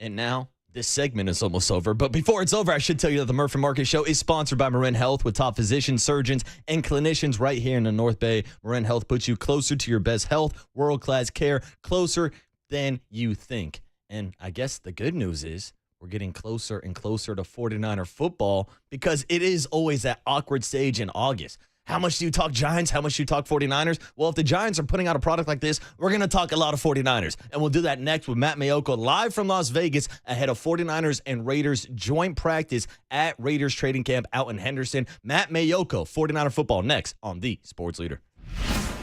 And now this segment is almost over. But before it's over, I should tell you that the Murph and Marcus Show is sponsored by Marin Health, with top physicians, surgeons, and clinicians right here in the North Bay. Marin Health puts you closer to your best health, world-class care, closer than you think. And I guess the good news is we're getting closer and closer to 49er football, because it is always that awkward stage in August. How much do you talk Giants? How much do you talk 49ers? Well, if the Giants are putting out a product like this, we're going to talk a lot of 49ers. And we'll do that next with Matt Mayoko live from Las Vegas ahead of 49ers and Raiders joint practice at Raiders training camp out in Henderson. Matt Mayoko, 49er football, next on The Sports Leader.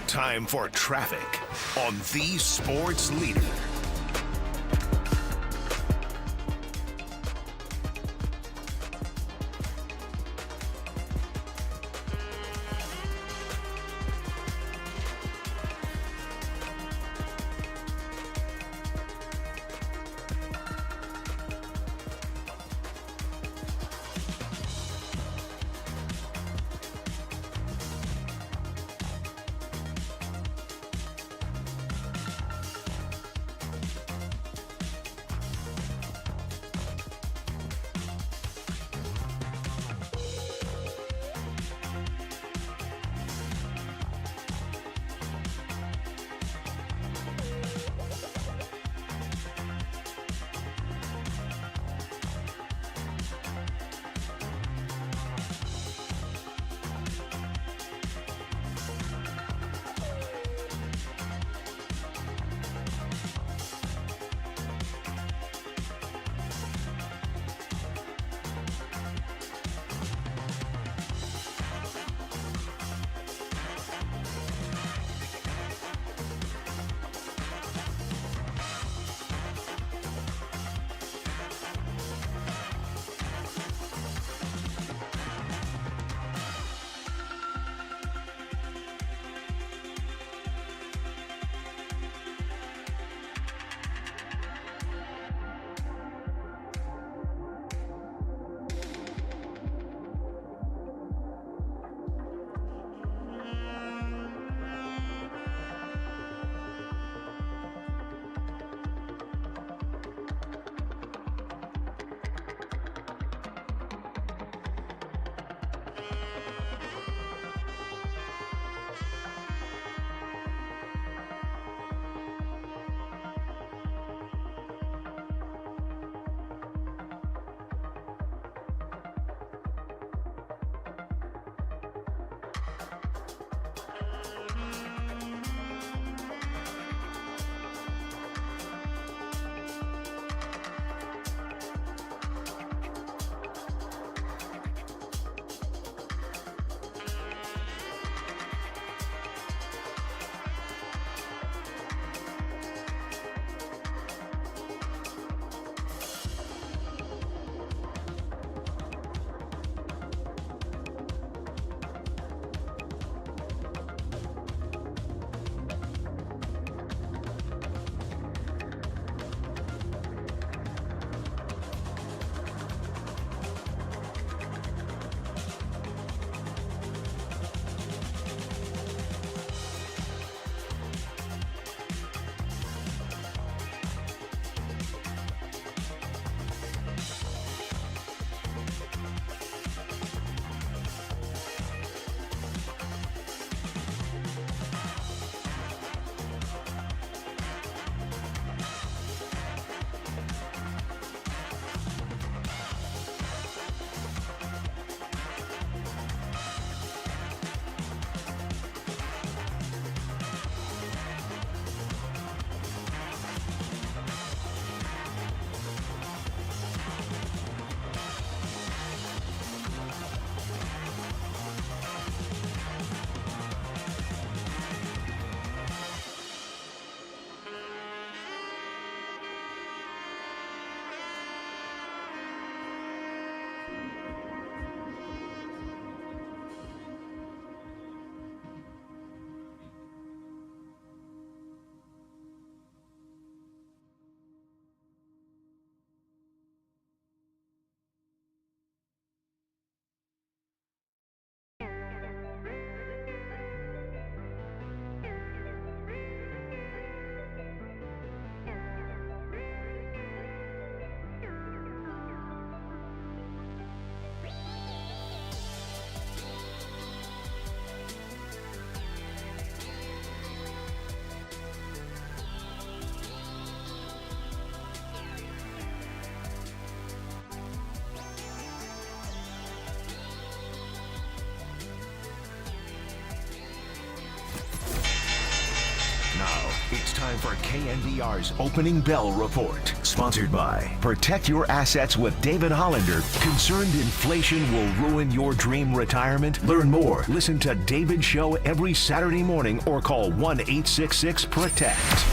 Time for traffic on The Sports Leader. for KNBR's Opening Bell Report. Sponsored by Protect Your Assets with David Hollander. Concerned inflation will ruin your dream retirement? Learn more. Listen to David's show every Saturday morning or call 1-866-PROTECT.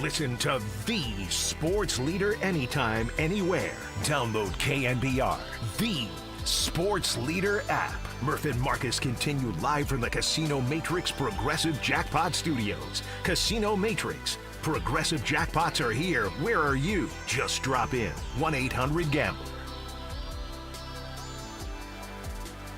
Listen to the sports leader anytime, anywhere. Download KNBR, the sports leader app. Murph and Marcus continue live from the Casino Matrix Progressive Jackpot Studios. Casino Matrix. Progressive jackpots are here. Where are you? Just drop in. 1-800-GAMBLER.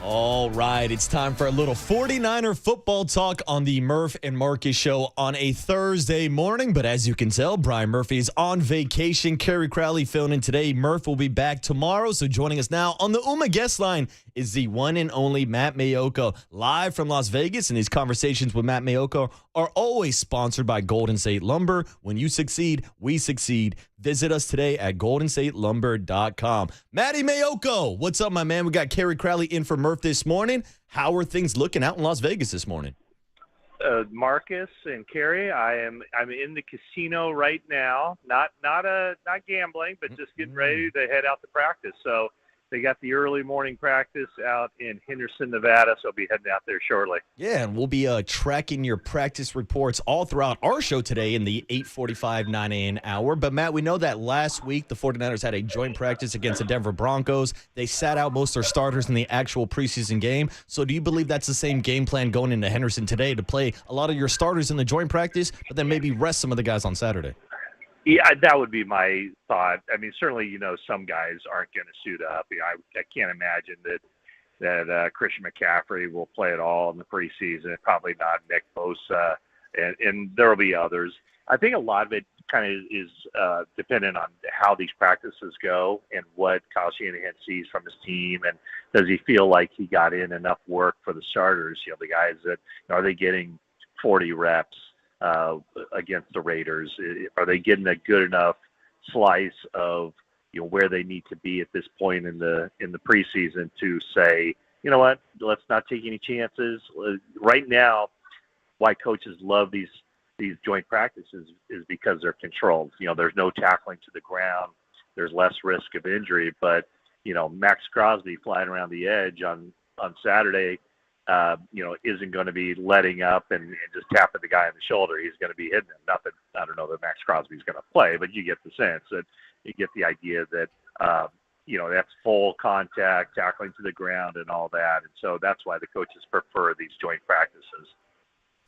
All right, it's time for a little 49er football talk on the Murph and Marcus show on a Thursday morning. But as you can tell, Brian Murphy is on vacation. Kerry Crowley filling in today. Murph will be back tomorrow. So joining us now on the UMA guest line is the one and only Matt Maiocco, live from Las Vegas. And these conversations with Matt Maiocco are always sponsored by Golden State Lumber. When you succeed, we succeed. Visit us today at goldenstatelumber.com. Matty Maiocco, what's up, my man? We got Kerry Crowley in for Murph this morning. How are things looking out in Las Vegas this morning? Marcus and Kerry, I'm in the casino right now. Not gambling, but just getting ready to head out to practice. So they got the early morning practice out in Henderson, Nevada, so I'll be heading out there shortly. Yeah, and we'll be tracking your practice reports all throughout our show today in the 8:45, 9 a.m. hour. But, Matt, we know that last week the 49ers had a joint practice against the Denver Broncos. They sat out most of their starters in the actual preseason game. So do you believe that's the same game plan going into Henderson today to play a lot of your starters in the joint practice, but then maybe rest some of the guys on Saturday? Yeah, that would be my thought. I mean, certainly, some guys aren't going to suit up. I can't imagine that Christian McCaffrey will play at all in the preseason. Probably not Nick Bosa, and there will be others. I think a lot of it kind of is dependent on how these practices go and what Kyle Shanahan sees from his team, and does he feel like he got in enough work for the starters? The guys that are they getting 40 reps? Against the Raiders? Are they getting a good enough slice of where they need to be at this point in the preseason to say, you know what, let's not take any chances. Right now, why coaches love these joint practices is because they're controlled. There's no tackling to the ground. There's less risk of injury. But Max Crosby flying around the edge on Saturday, isn't going to be letting up and just tapping the guy on the shoulder. He's going to be hitting him. Not that I don't know that Max Crosby's going to play, but you get the sense that you get the idea that, that's full contact, tackling to the ground and all that. And so that's why the coaches prefer these joint practices.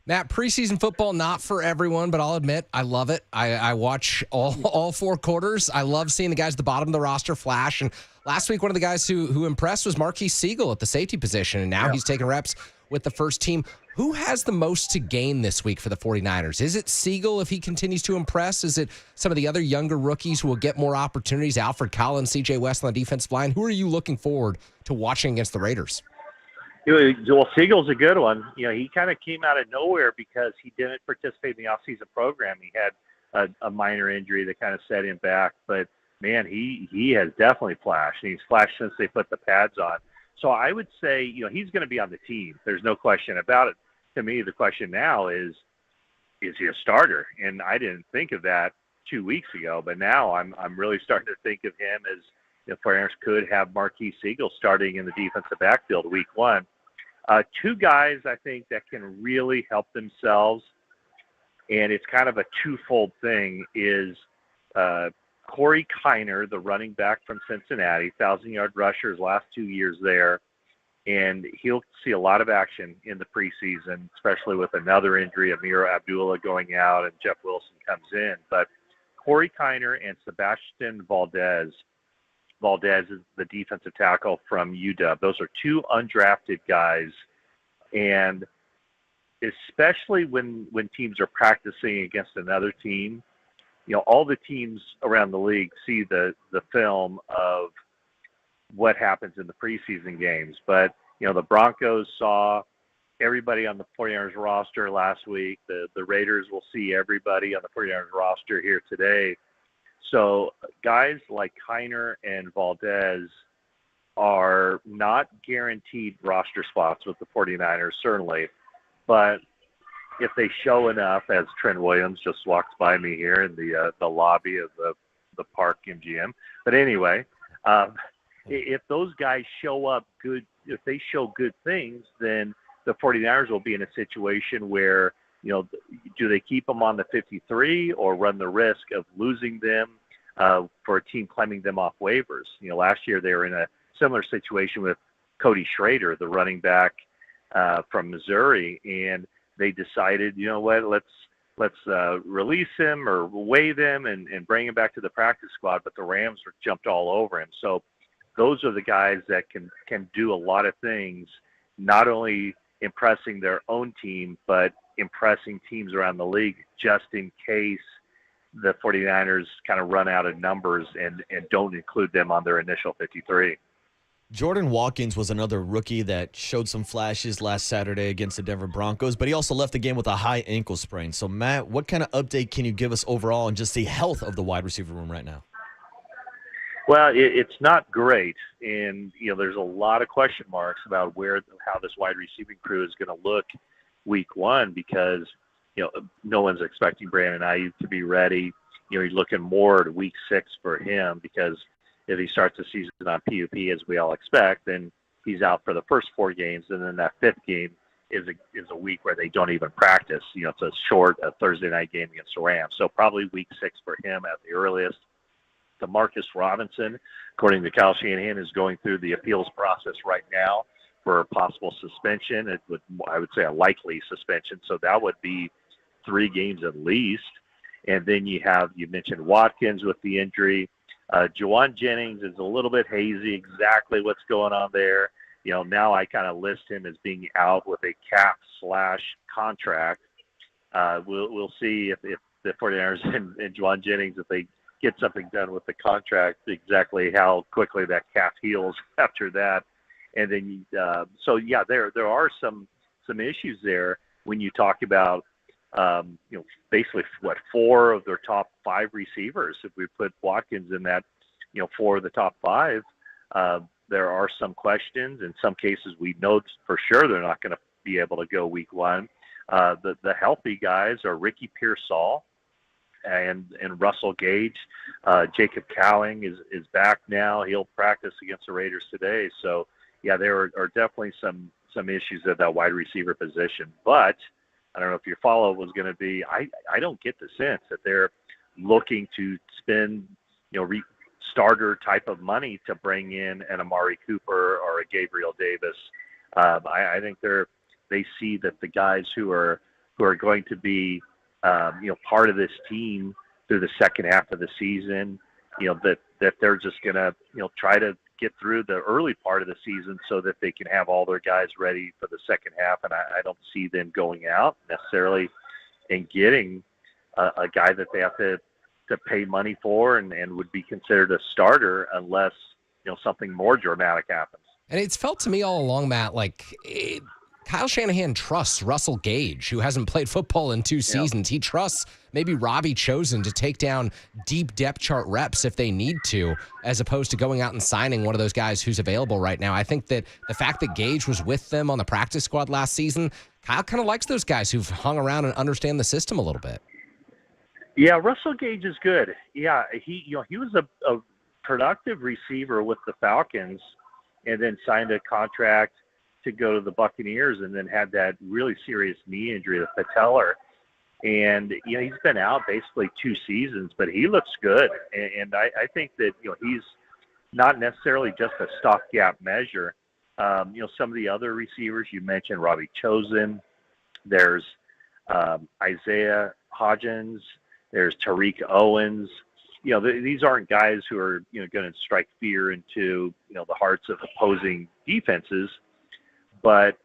Matt, preseason football, not for everyone, but I'll admit I love it. I watch all four quarters. I love seeing the guys at the bottom of the roster flash. And last week, one of the guys who impressed was Marquise Siegel at the safety position, and now he's taking reps with the first team. Who has the most to gain this week for the 49ers? Is it Siegel if he continues to impress? Is it some of the other younger rookies who will get more opportunities? Alfred Collins, C.J. West on the defensive line. Who are you looking forward to watching against the Raiders? Well, Siegel's a good one. He kind of came out of nowhere because he didn't participate in the offseason program. He had a minor injury that kind of set him back. But, man, he has definitely flashed. And he's flashed since they put the pads on. So I would say, he's going to be on the team. There's no question about it. To me, the question now is he a starter? And I didn't think of that 2 weeks ago. But now I'm really starting to think of him as the 49ers could have Marquise Siegel starting in the defensive backfield week one. Two guys, I think, that can really help themselves, and it's kind of a twofold thing, is Corey Kiner, the running back from Cincinnati, 1,000-yard rusher his last 2 years there, and he'll see a lot of action in the preseason, especially with another injury, Amir Abdullah going out and Jeff Wilson comes in. But Corey Kiner and Sebastian Valdez is the defensive tackle from UW. Those are two undrafted guys, and especially when teams are practicing against another team. All the teams around the league see the film of what happens in the preseason games. But, the Broncos saw everybody on the 49ers roster last week. The Raiders will see everybody on the 49ers roster here today. So guys like Kiner and Valdez are not guaranteed roster spots with the 49ers, certainly. But if they show enough, as Trent Williams just walked by me here in the lobby of the Park MGM. But anyway, if those guys show up good, if they show good things, then the 49ers will be in a situation where, do they keep them on the 53 or run the risk of losing them for a team claiming them off waivers? Last year they were in a similar situation with Cody Schrader, the running back from Missouri, and they decided, let's release him or waive him and bring him back to the practice squad, but the Rams jumped all over him. So those are the guys that can do a lot of things, not only impressing their own team, but impressing teams around the league, just in case the 49ers kind of run out of numbers and don't include them on their initial 53. Jordan Watkins was another rookie that showed some flashes last Saturday against the Denver Broncos, but he also left the game with a high ankle sprain. So, Matt, what kind of update can you give us overall on just the health of the wide receiver room right now? Well, it's not great, and there's a lot of question marks about how this wide receiving crew is going to look week one, because no one's expecting Brandon Ayuk to be ready. You're looking more to week 6 for him, because if he starts the season on PUP, as we all expect, then he's out for the first 4 games, and then that 5th game is a week where they don't even practice. It's a Thursday night game against the Rams, so probably week 6 for him at the earliest. Demarcus Robinson, according to Kyle Shanahan, is going through the appeals process right now for a possible suspension. I would say a likely suspension, so that would be 3 games at least. And then you mentioned Watkins with the injury. Juwan Jennings is a little bit hazy exactly what's going on there. Now I kind of list him as being out with a cap/contract. We'll see if the 49ers and Juwan Jennings, if they get something done with the contract, exactly how quickly that cap heals after that. And then, there are some issues there when you talk about, basically 4 of their top 5 receivers. If we put Watkins in that, 4 of the top 5, there are some questions. In some cases, we know for sure they're not going to be able to go week 1. The healthy guys are Ricky Pearsall and Russell Gage. Jacob Cowing is back now. He'll practice against the Raiders today. So, there are definitely some issues at that wide receiver position. But I don't know if your follow-up was going to be, I don't get the sense that they're looking to spend, starter type of money to bring in an Amari Cooper or a Gabriel Davis. I think they see that the guys who are going to be, part of this team through the second half of the season, that they're just going to, try to get through the early part of the season so that they can have all their guys ready for the second half. And I don't see them going out necessarily and getting a guy that they have to pay money for and would be considered a starter unless, something more dramatic happens. And it's felt to me all along, Matt, Kyle Shanahan trusts Russell Gage, who hasn't played football in 2 seasons. He trusts maybe Robbie Chosen to take down deep depth chart reps if they need to, as opposed to going out and signing one of those guys who's available right now. I think that the fact that Gage was with them on the practice squad last season, Kyle kind of likes those guys who've hung around and understand the system a little bit. Yeah, Russell Gage is good. Yeah, he was a productive receiver with the Falcons and then signed a contract to go to the Buccaneers and then had that really serious knee injury, the patellar. And, he's been out basically 2 seasons, but he looks good. And I think that, he's not necessarily just a stopgap measure. Some of the other receivers you mentioned, Robbie Chosen, there's Isaiah Hodgins, there's Tariq Owens. These aren't guys who are, going to strike fear into, the hearts of opposing defenses. But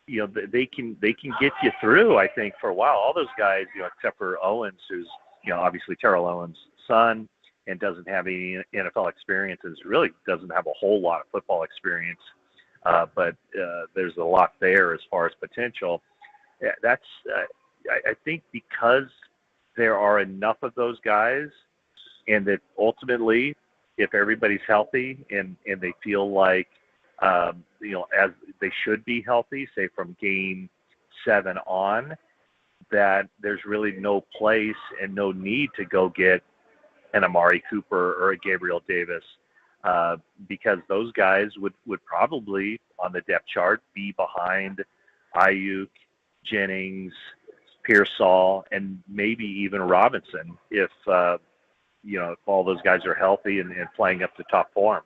they can get you through, I think, for a while. All those guys, except for Owens, who's, obviously Terrell Owens' son and doesn't have any NFL experience, really doesn't have a whole lot of football experience. But there's a lot there as far as potential. I think because there are enough of those guys, and that ultimately, if everybody's healthy and they feel like, as they should be healthy, say from game 7 on, that there's really no place and no need to go get an Amari Cooper or a Gabriel Davis, because those guys would probably on the depth chart be behind Ayuk, Jennings, Pearsall, and maybe even Robinson if all those guys are healthy and playing up to top form.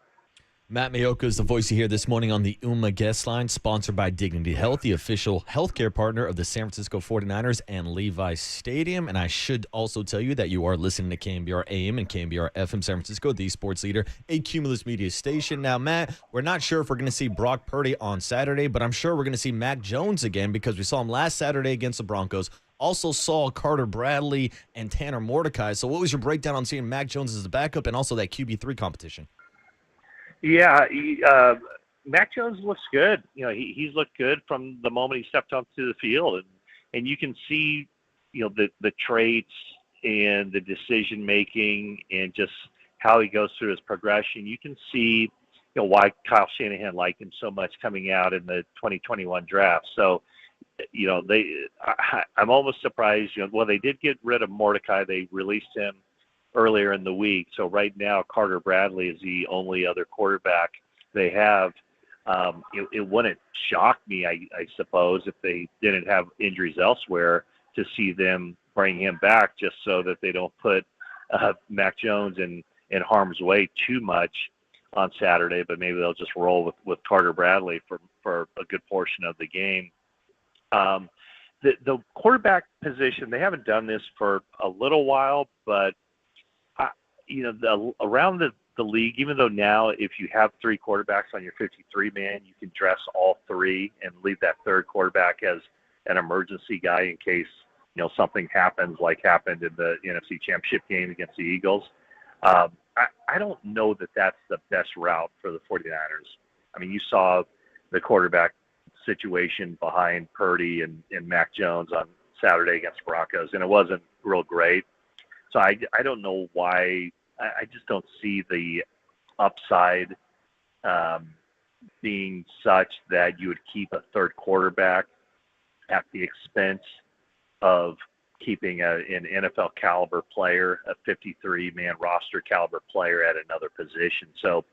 Matt Mayoka is the voice you hear this morning on the UMA guest line, sponsored by Dignity Health, the official healthcare partner of the San Francisco 49ers and Levi Stadium. And I should also tell you that you are listening to KNBR AM and KNBR FM San Francisco, the sports leader, a Cumulus Media station. Now, Matt, we're not sure if we're going to see Brock Purdy on Saturday, but I'm sure we're going to see Mac Jones again because we saw him last Saturday against the Broncos. Also saw Carter Bradley and Tanner Mordecai. So what was your breakdown on seeing Mac Jones as a backup and also that QB3 competition? Yeah, Mac Jones looks good. He's looked good from the moment he stepped onto the field, and you can see, the traits and the decision making and just how he goes through his progression. You can see, why Kyle Shanahan liked him so much coming out in the 2021 draft. So, I'm almost surprised. They did get rid of Mordecai. They released him earlier in the week. So right now, Carter Bradley is the only other quarterback they have. It wouldn't shock me, I suppose, if they didn't have injuries elsewhere, to see them bring him back just so that they don't put Mac Jones in harm's way too much on Saturday, but maybe they'll just roll with Carter Bradley for a good portion of the game. The quarterback position, they haven't done this for a little while, but around the league, even though now if you have 3 quarterbacks on your 53-man, you can dress all 3 and leave that third quarterback as an emergency guy in case, something happens like happened in the NFC Championship game against the Eagles. I don't know that that's the best route for the 49ers. I mean, you saw the quarterback situation behind Purdy and Mac Jones on Saturday against Broncos, and it wasn't real great. So I don't know why. I just don't see the upside being such that you would keep a third quarterback at the expense of keeping an NFL caliber player, a 53-man roster caliber player at another position. So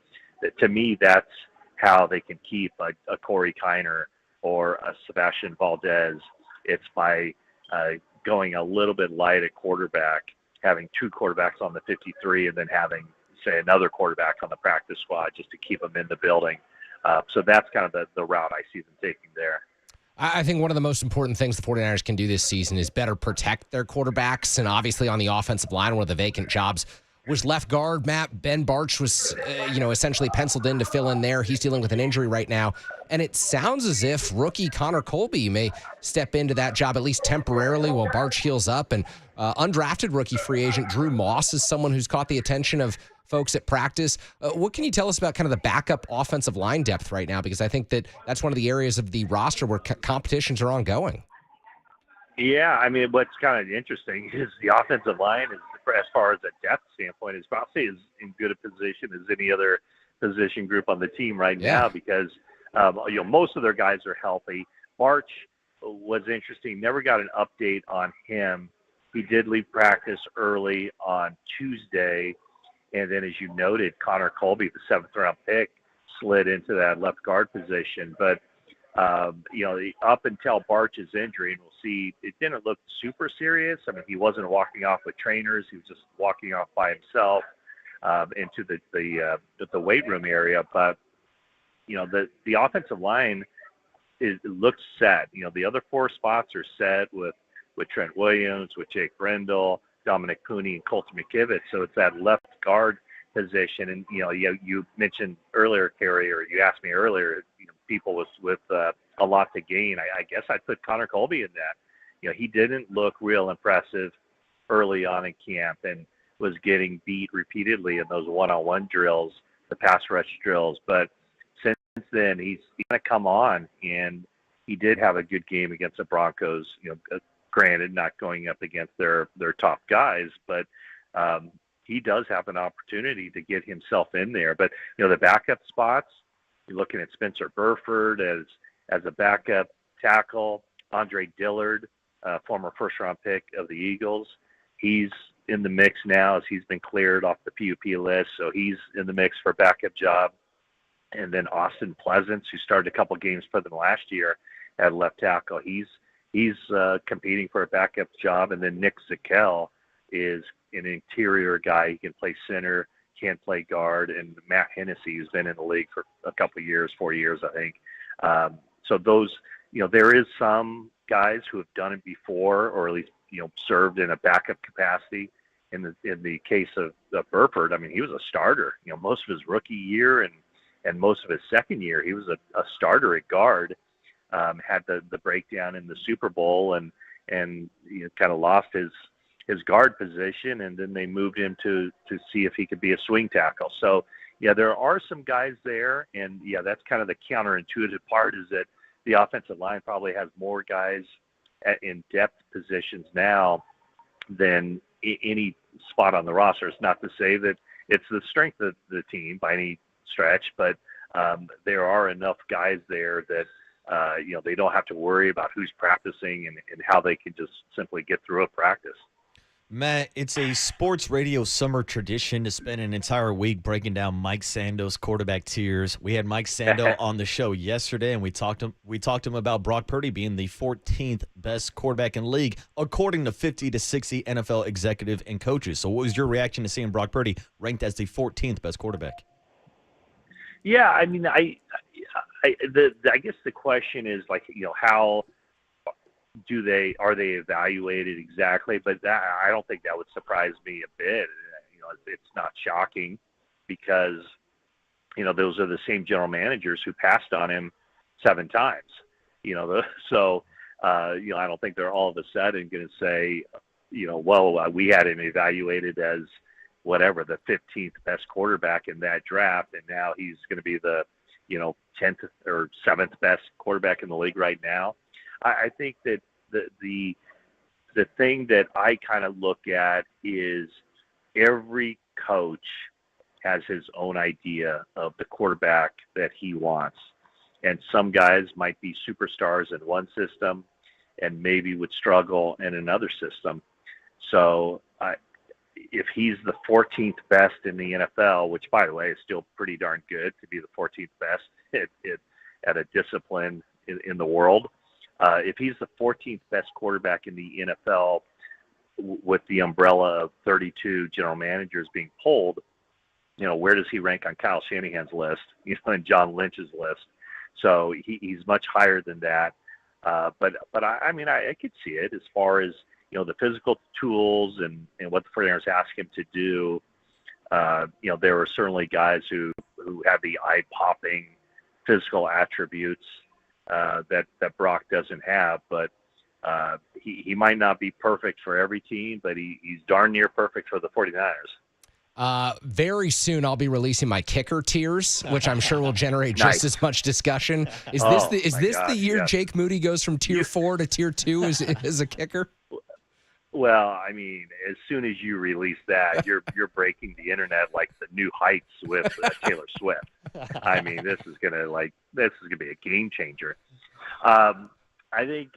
to me, that's how they can keep a Corey Kiner or a Sebastian Valdez. It's by going a little bit light at quarterback, having 2 quarterbacks on the 53 and then having, say, another quarterback on the practice squad just to keep them in the building. So that's kind of the route I see them taking there. I think one of the most important things the 49ers can do this season is better protect their quarterbacks. And obviously on the offensive line, one of the vacant jobs was left guard. Matt, Ben Barch was, essentially penciled in to fill in there. He's dealing with an injury right now. And it sounds as if rookie Connor Colby may step into that job, at least temporarily, while Barch heals up. And undrafted rookie free agent Drew Moss is someone who's caught the attention of folks at practice. What can you tell us about kind of the backup offensive line depth right now? Because I think that's one of the areas of the roster where competitions are ongoing. Yeah, I mean, what's kind of interesting is the offensive line is, as far as a depth standpoint, is probably as in good a position as any other position group on the team right now because, most of their guys are healthy. Barch was interesting. Never got an update on him. He did leave practice early on Tuesday. And then, as you noted, Connor Colby, the 7th-round pick, slid into that left guard position. But, up until Barch's injury, and we'll see, it didn't look super serious. I mean, he wasn't walking off with trainers. He was just walking off by himself into the weight room area. But, the offensive line looks set. The other 4 spots are set with Trent Williams, with Jake Brendel, Dominic Cooney, and Colton McKivitz. So it's that left guard position. And, you mentioned earlier, Kerry, or you asked me earlier, people with a lot to gain. I guess I'd put Connor Colby in that. He didn't look real impressive early on in camp and was getting beat repeatedly in those one-on-one drills, the pass rush drills. But since then, he's kind of come on, and he did have a good game against the Broncos. Granted, not going up against their top guys, but he does have an opportunity to get himself in there. But the backup spots, you're looking at Spencer Burford as a backup tackle, Andre Dillard, former first-round pick of the Eagles. He's in the mix now as he's been cleared off the PUP list, so he's in the mix for a backup job. And then Austin Pleasance, who started a couple games for them last year at left tackle, he's competing for a backup job. And then Nick Zakel is an interior guy. He can play center, can play guard. And Matt Hennessy, who's been in the league for a couple of years, 4 years, I think. So those, there is some guys who have done it before, or at least, served in a backup capacity. In the case of Burford, I mean, he was a starter, most of his rookie year and most of his second year, he was a starter at guard. Had the breakdown in the Super Bowl and kind of lost his guard position, and then they moved him to see if he could be a swing tackle. So there are some guys there, and that's kind of the counterintuitive part, is that the offensive line probably has more guys in depth positions now than any spot on the roster. It's not to say that it's the strength of the team by any stretch, but there are enough guys there that they don't have to worry about who's practicing and how they can just simply get through a practice. Matt, it's a sports radio summer tradition to spend an entire week breaking down Mike Sando's quarterback tiers. We had Mike Sando on the show yesterday, and we talked to him about Brock Purdy being the 14th best quarterback in the league, according to 50 to 60 NFL executive and coaches. So what was your reaction to seeing Brock Purdy ranked as the 14th best quarterback? Yeah, I mean, I guess the question is, how are they evaluated exactly? But I don't think that would surprise me a bit. It's not shocking because those are the same general managers who passed on him 7 times. So I don't think they're all of a sudden going to say, we had him evaluated as whatever, the 15th best quarterback in that draft, and now he's going to be the 10th or 7th best quarterback in the league right now. I think that the thing that I kind of look at is every coach has his own idea of the quarterback that he wants. And some guys might be superstars in one system and maybe would struggle in another system. So if he's the 14th best in the NFL, which, by the way, is still pretty darn good to be the 14th best at a discipline in the world, if he's the 14th best quarterback in the NFL with the umbrella of 32 general managers being polled, where does he rank on Kyle Shanahan's list, and John Lynch's list? So he's much higher than that. But I could see it as far as, the physical tools and what the 49ers ask him to do. There were certainly guys who have the eye-popping physical attributes that Brock doesn't have, but he might not be perfect for every team, but he's darn near perfect for the 49ers. Very soon I'll be releasing my kicker tiers, which I'm sure will generate Nice. just as much discussion. Is this the year yes. Jake Moody goes from tier 4 to tier 2 as a kicker? Well, I mean, as soon as you release that, you're breaking the internet like the new heights with Taylor Swift. I mean, this is gonna be a game changer. I think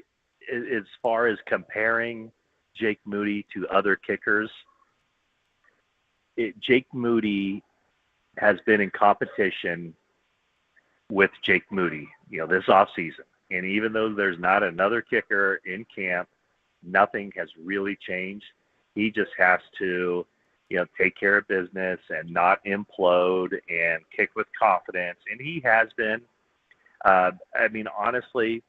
as far as comparing Jake Moody to other kickers, Jake Moody has been in competition with Jake Moody, this offseason. And even though there's not another kicker in camp, nothing has really changed. He just has to, take care of business and not implode and kick with confidence. And he has been. Honestly,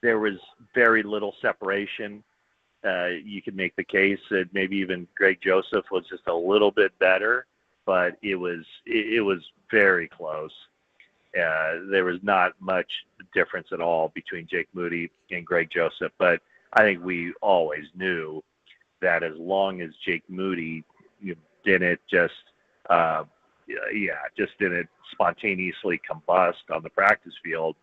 there was very little separation. You could make the case that maybe even Greg Joseph was just a little bit better but it was very close. There was not much difference at all between Jake Moody and Greg Joseph, but I think we always knew that as long as Jake Moody didn't just didn't spontaneously combust on the practice field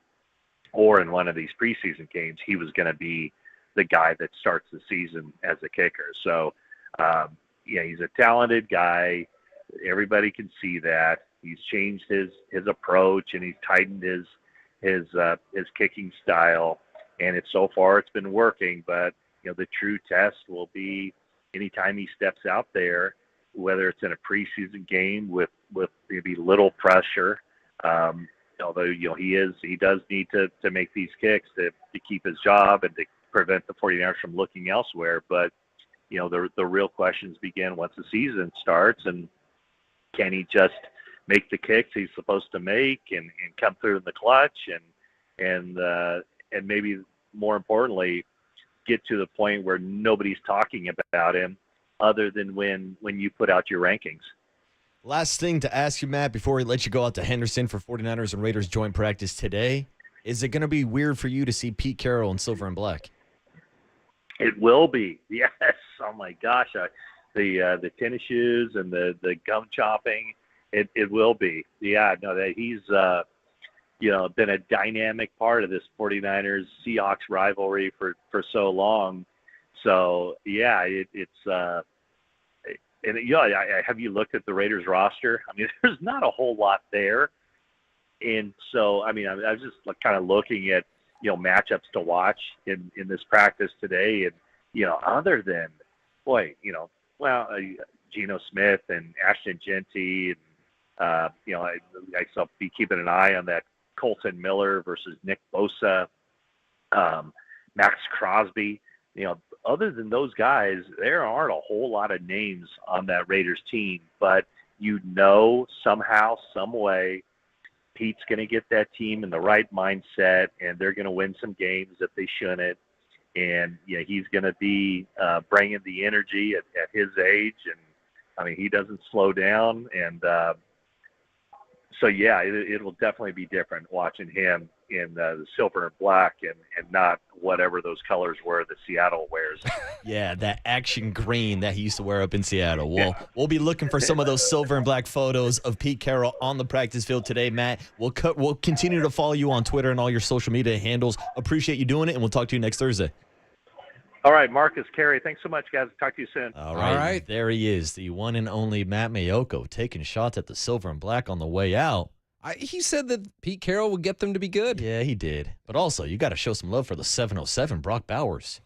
or in one of these preseason games, he was going to be the guy that starts the season as a kicker. So, he's a talented guy. Everybody can see that. He's changed his approach, and he's tightened his kicking style, and so far it's been working. But the true test will be anytime he steps out there, whether it's in a preseason game with maybe little pressure. Although he does need to make these kicks to keep his job and to prevent the 49ers from looking elsewhere. But the real questions begin once the season starts, and can he just make the kicks he's supposed to make and come through in the clutch and maybe more importantly get to the point where nobody's talking about him other than when you put out your rankings. Last thing to ask you, Matt, before we let you go out to Henderson for 49ers and Raiders joint practice today, is it going to be weird for you to see Pete Carroll in silver and black? It will be. Yes. Oh my gosh. The tennis shoes and the gum chopping. It will be. Yeah. No, that he's been a dynamic part of this 49ers Seahawks rivalry for so long. So yeah, have you looked at the Raiders roster? I mean, there's not a whole lot there. And so, I was just kind of looking at, matchups to watch in this practice today. And, other than, Geno Smith and Ashton Genty, and, I still be keeping an eye on that Colton Miller versus Nick Bosa, Max Crosby. Other than those guys, there aren't a whole lot of names on that Raiders team, but somehow, some way, Pete's going to get that team in the right mindset, and they're going to win some games that they shouldn't. And he's going to be bringing the energy at his age, and he doesn't slow down. And so yeah, it will definitely be different watching him in the silver and black and not whatever those colors were that Seattle wears. Yeah, that action green that he used to wear up in Seattle. We'll be looking for some of those silver and black photos of Pete Carroll on the practice field today, Matt. We'll continue to follow you on Twitter and all your social media handles. Appreciate you doing it, and we'll talk to you next Thursday. All right, Marcus, Carey, thanks so much, guys. Talk to you soon. All right. There he is, the one and only Matt Mayoko, taking shots at the silver and black on the way out. He said that Pete Carroll would get them to be good. Yeah, he did. But also, you got to show some love for the 707, Brock Bowers.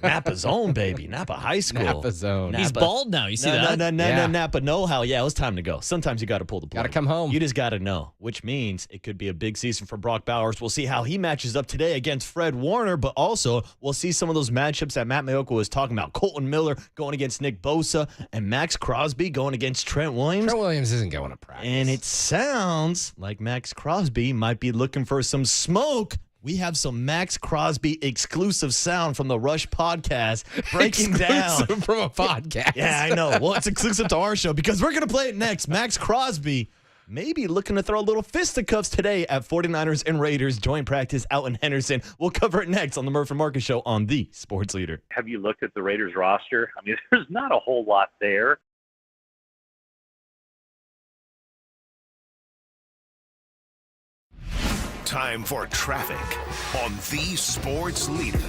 Napa's own, baby. Napa High School. Napa's own. He's bald now. You see that? No, Napa know-how. Yeah, it was time to go. Sometimes you got to pull the plug. Got to come home. You just got to know, which means it could be a big season for Brock Bowers. We'll see how he matches up today against Fred Warner, but also we'll see some of those matchups that Matt Mayoko was talking about. Colton Miller going against Nick Bosa and Max Crosby going against Trent Williams. Trent Williams isn't going to practice. And it sounds like Max Crosby might be looking for some smoke. We have some Max Crosby exclusive sound from the Rush podcast breaking down. From a podcast. Yeah, I know. Well, it's exclusive to our show because we're going to play it next. Max Crosby maybe looking to throw a little fisticuffs today at 49ers and Raiders joint practice out in Henderson. We'll cover it next on the Murph and Marcus Show on the Sports Leader. Have you looked at the Raiders roster? There's not a whole lot there. Time for traffic on the Sports Leader.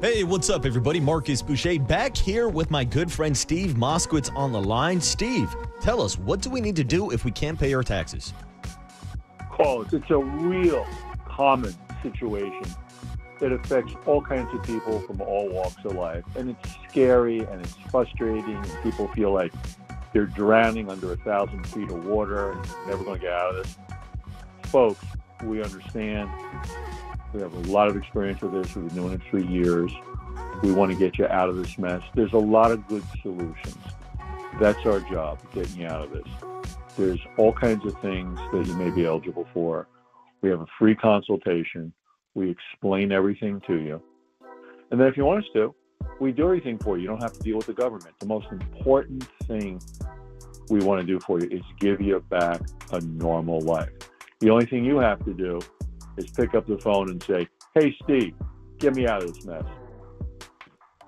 Hey, what's up, everybody? Marcus Boucher back here with my good friend Steve Moskowitz on the line. Steve, tell us, what do we need to do if we can't pay our taxes? It's a real common situation. It affects all kinds of people from all walks of life. And it's scary and it's frustrating, and people feel like they're drowning under 1,000 feet of water and never going to get out of this. Folks, we understand. We have a lot of experience with this. We've been doing it for years. We want to get you out of this mess. There's a lot of good solutions. That's our job, getting you out of this. There's all kinds of things that you may be eligible for. We have a free consultation. We explain everything to you. And then if you want us to, we do everything for you. You don't have to deal with the government. The most important thing we want to do for you is give you back a normal life. The only thing you have to do is pick up the phone and say, hey, Steve, get me out of this mess.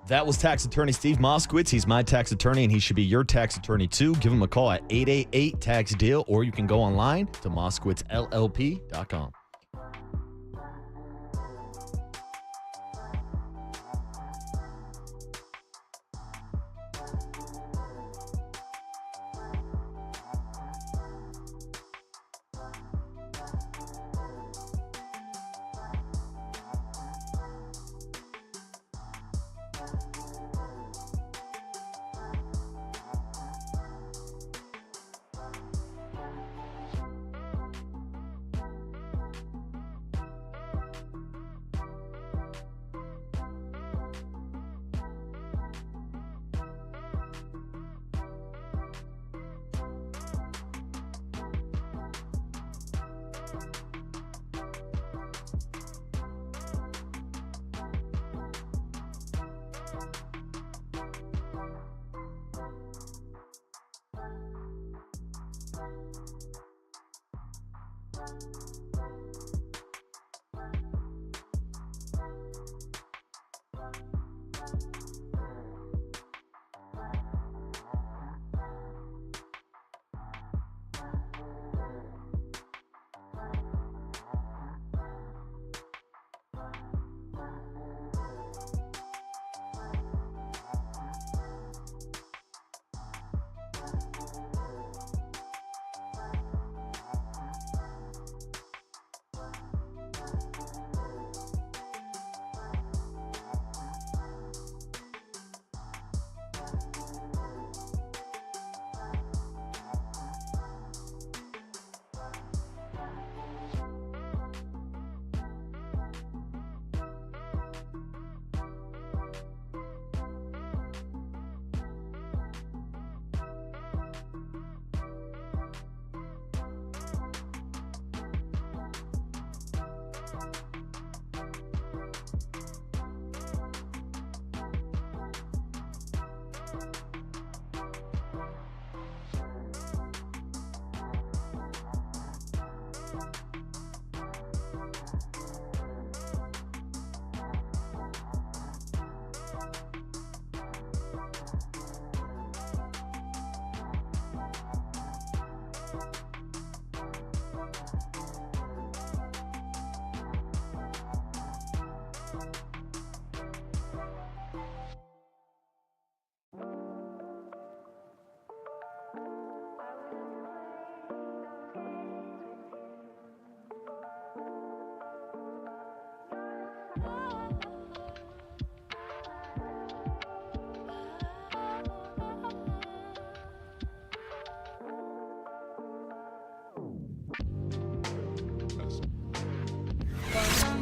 That was tax attorney Steve Moskowitz. He's my tax attorney, and he should be your tax attorney, too. Give him a call at 888-TAX-DEAL, or you can go online to moskowitzllp.com.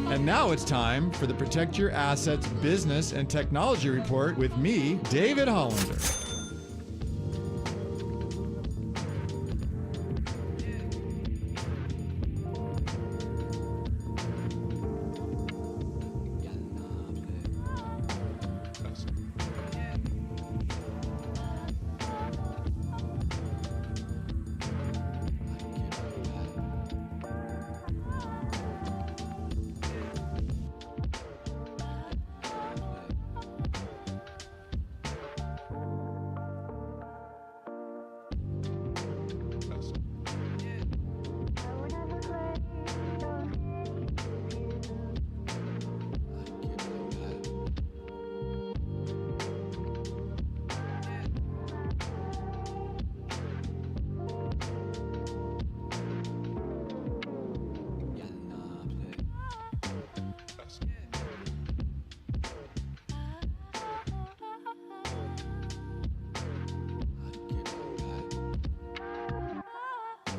And now it's time for the Protect Your Assets Business and Technology Report with me, David Hollander.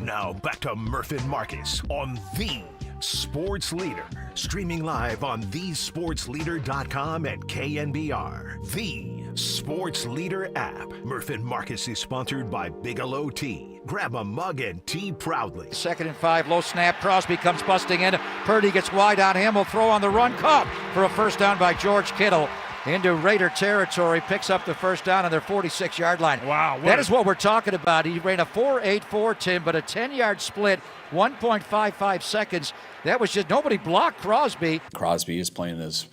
Now back to Murph and Marcus on the Sports Leader. Streaming live on thesportsleader.com and KNBR. The Sports Leader app. Murph and Marcus is sponsored by Bigelow Tea. Grab a mug and tea proudly. 2nd and 5, low snap. Crosby comes busting in. Purdy gets wide on him. Will throw on the run. Caught for a first down by George Kittle. Into Raider territory, picks up the first down on their 46-yard line. Wow. That is what we're talking about. He ran a 4.84, Tim, but a 10-yard split, 1.55 seconds. That was just, nobody blocked Crosby. Crosby is playing as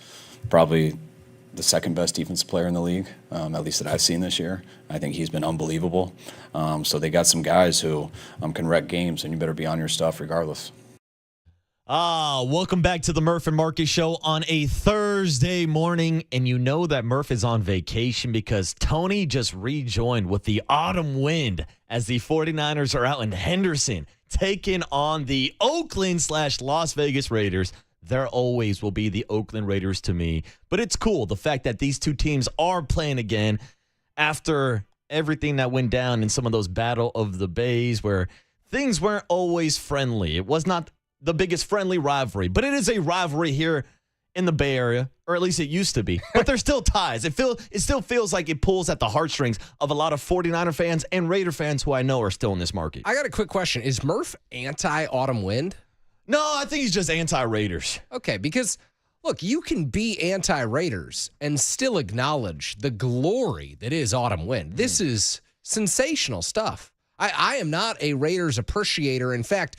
probably the second best defensive player in the league, at least that I've seen this year. I think he's been unbelievable. So they got some guys who can wreck games, and you better be on your stuff regardless. Welcome back to the Murph and Marcus Show on a Thursday morning. And you know that Murph is on vacation because Tony just rejoined with the autumn wind as the 49ers are out in Henderson taking on the Oakland/Las Vegas Raiders. There always will be the Oakland Raiders to me. But it's cool, the fact that these two teams are playing again after everything that went down in some of those Battle of the Bays where things weren't always friendly. It was not the biggest friendly rivalry, but it is a rivalry here in the Bay Area, or at least it used to be. But there's still ties. It still feels like it pulls at the heartstrings of a lot of 49er fans and Raider fans who I know are still in this market. I got a quick question. Is Murph anti-autumn wind? No, I think he's just anti-Raiders. Okay, because, look, you can be anti-Raiders and still acknowledge the glory that is autumn wind. This is sensational stuff. I am not a Raiders appreciator. In fact,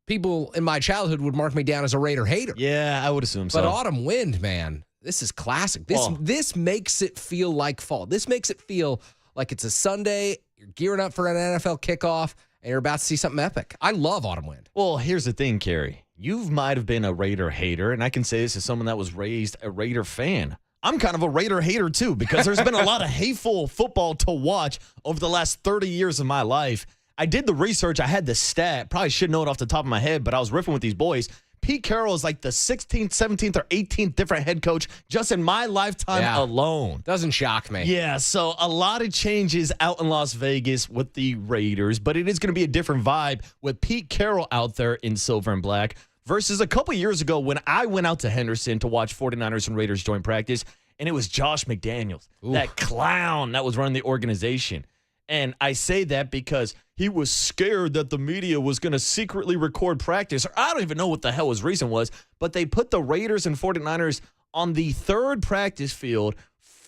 people in my childhood would mark me down as a Raider hater. Yeah, I would assume so. But autumn wind, man, this is classic. This makes it feel like fall. This makes it feel like it's a Sunday, you're gearing up for an NFL kickoff, and you're about to see something epic. I love autumn wind. Well, here's the thing, Kerry. You might have been a Raider hater, and I can say this as someone that was raised a Raider fan. I'm kind of a Raider hater, too, because there's been a lot of hateful football to watch over the last 30 years of my life. I did the research. I had the stat. Probably should know it off the top of my head, but I was riffing with these boys. Pete Carroll is like the 16th, 17th, or 18th different head coach just in my lifetime alone. Doesn't shock me. Yeah, so a lot of changes out in Las Vegas with the Raiders, but it is going to be a different vibe with Pete Carroll out there in silver and black versus a couple years ago when I went out to Henderson to watch 49ers and Raiders joint practice, and it was Josh McDaniels, that clown that was running the organization. And I say that because he was scared that the media was going to secretly record practice. Or I don't even know what the hell his reason was, but they put the Raiders and 49ers on the third practice field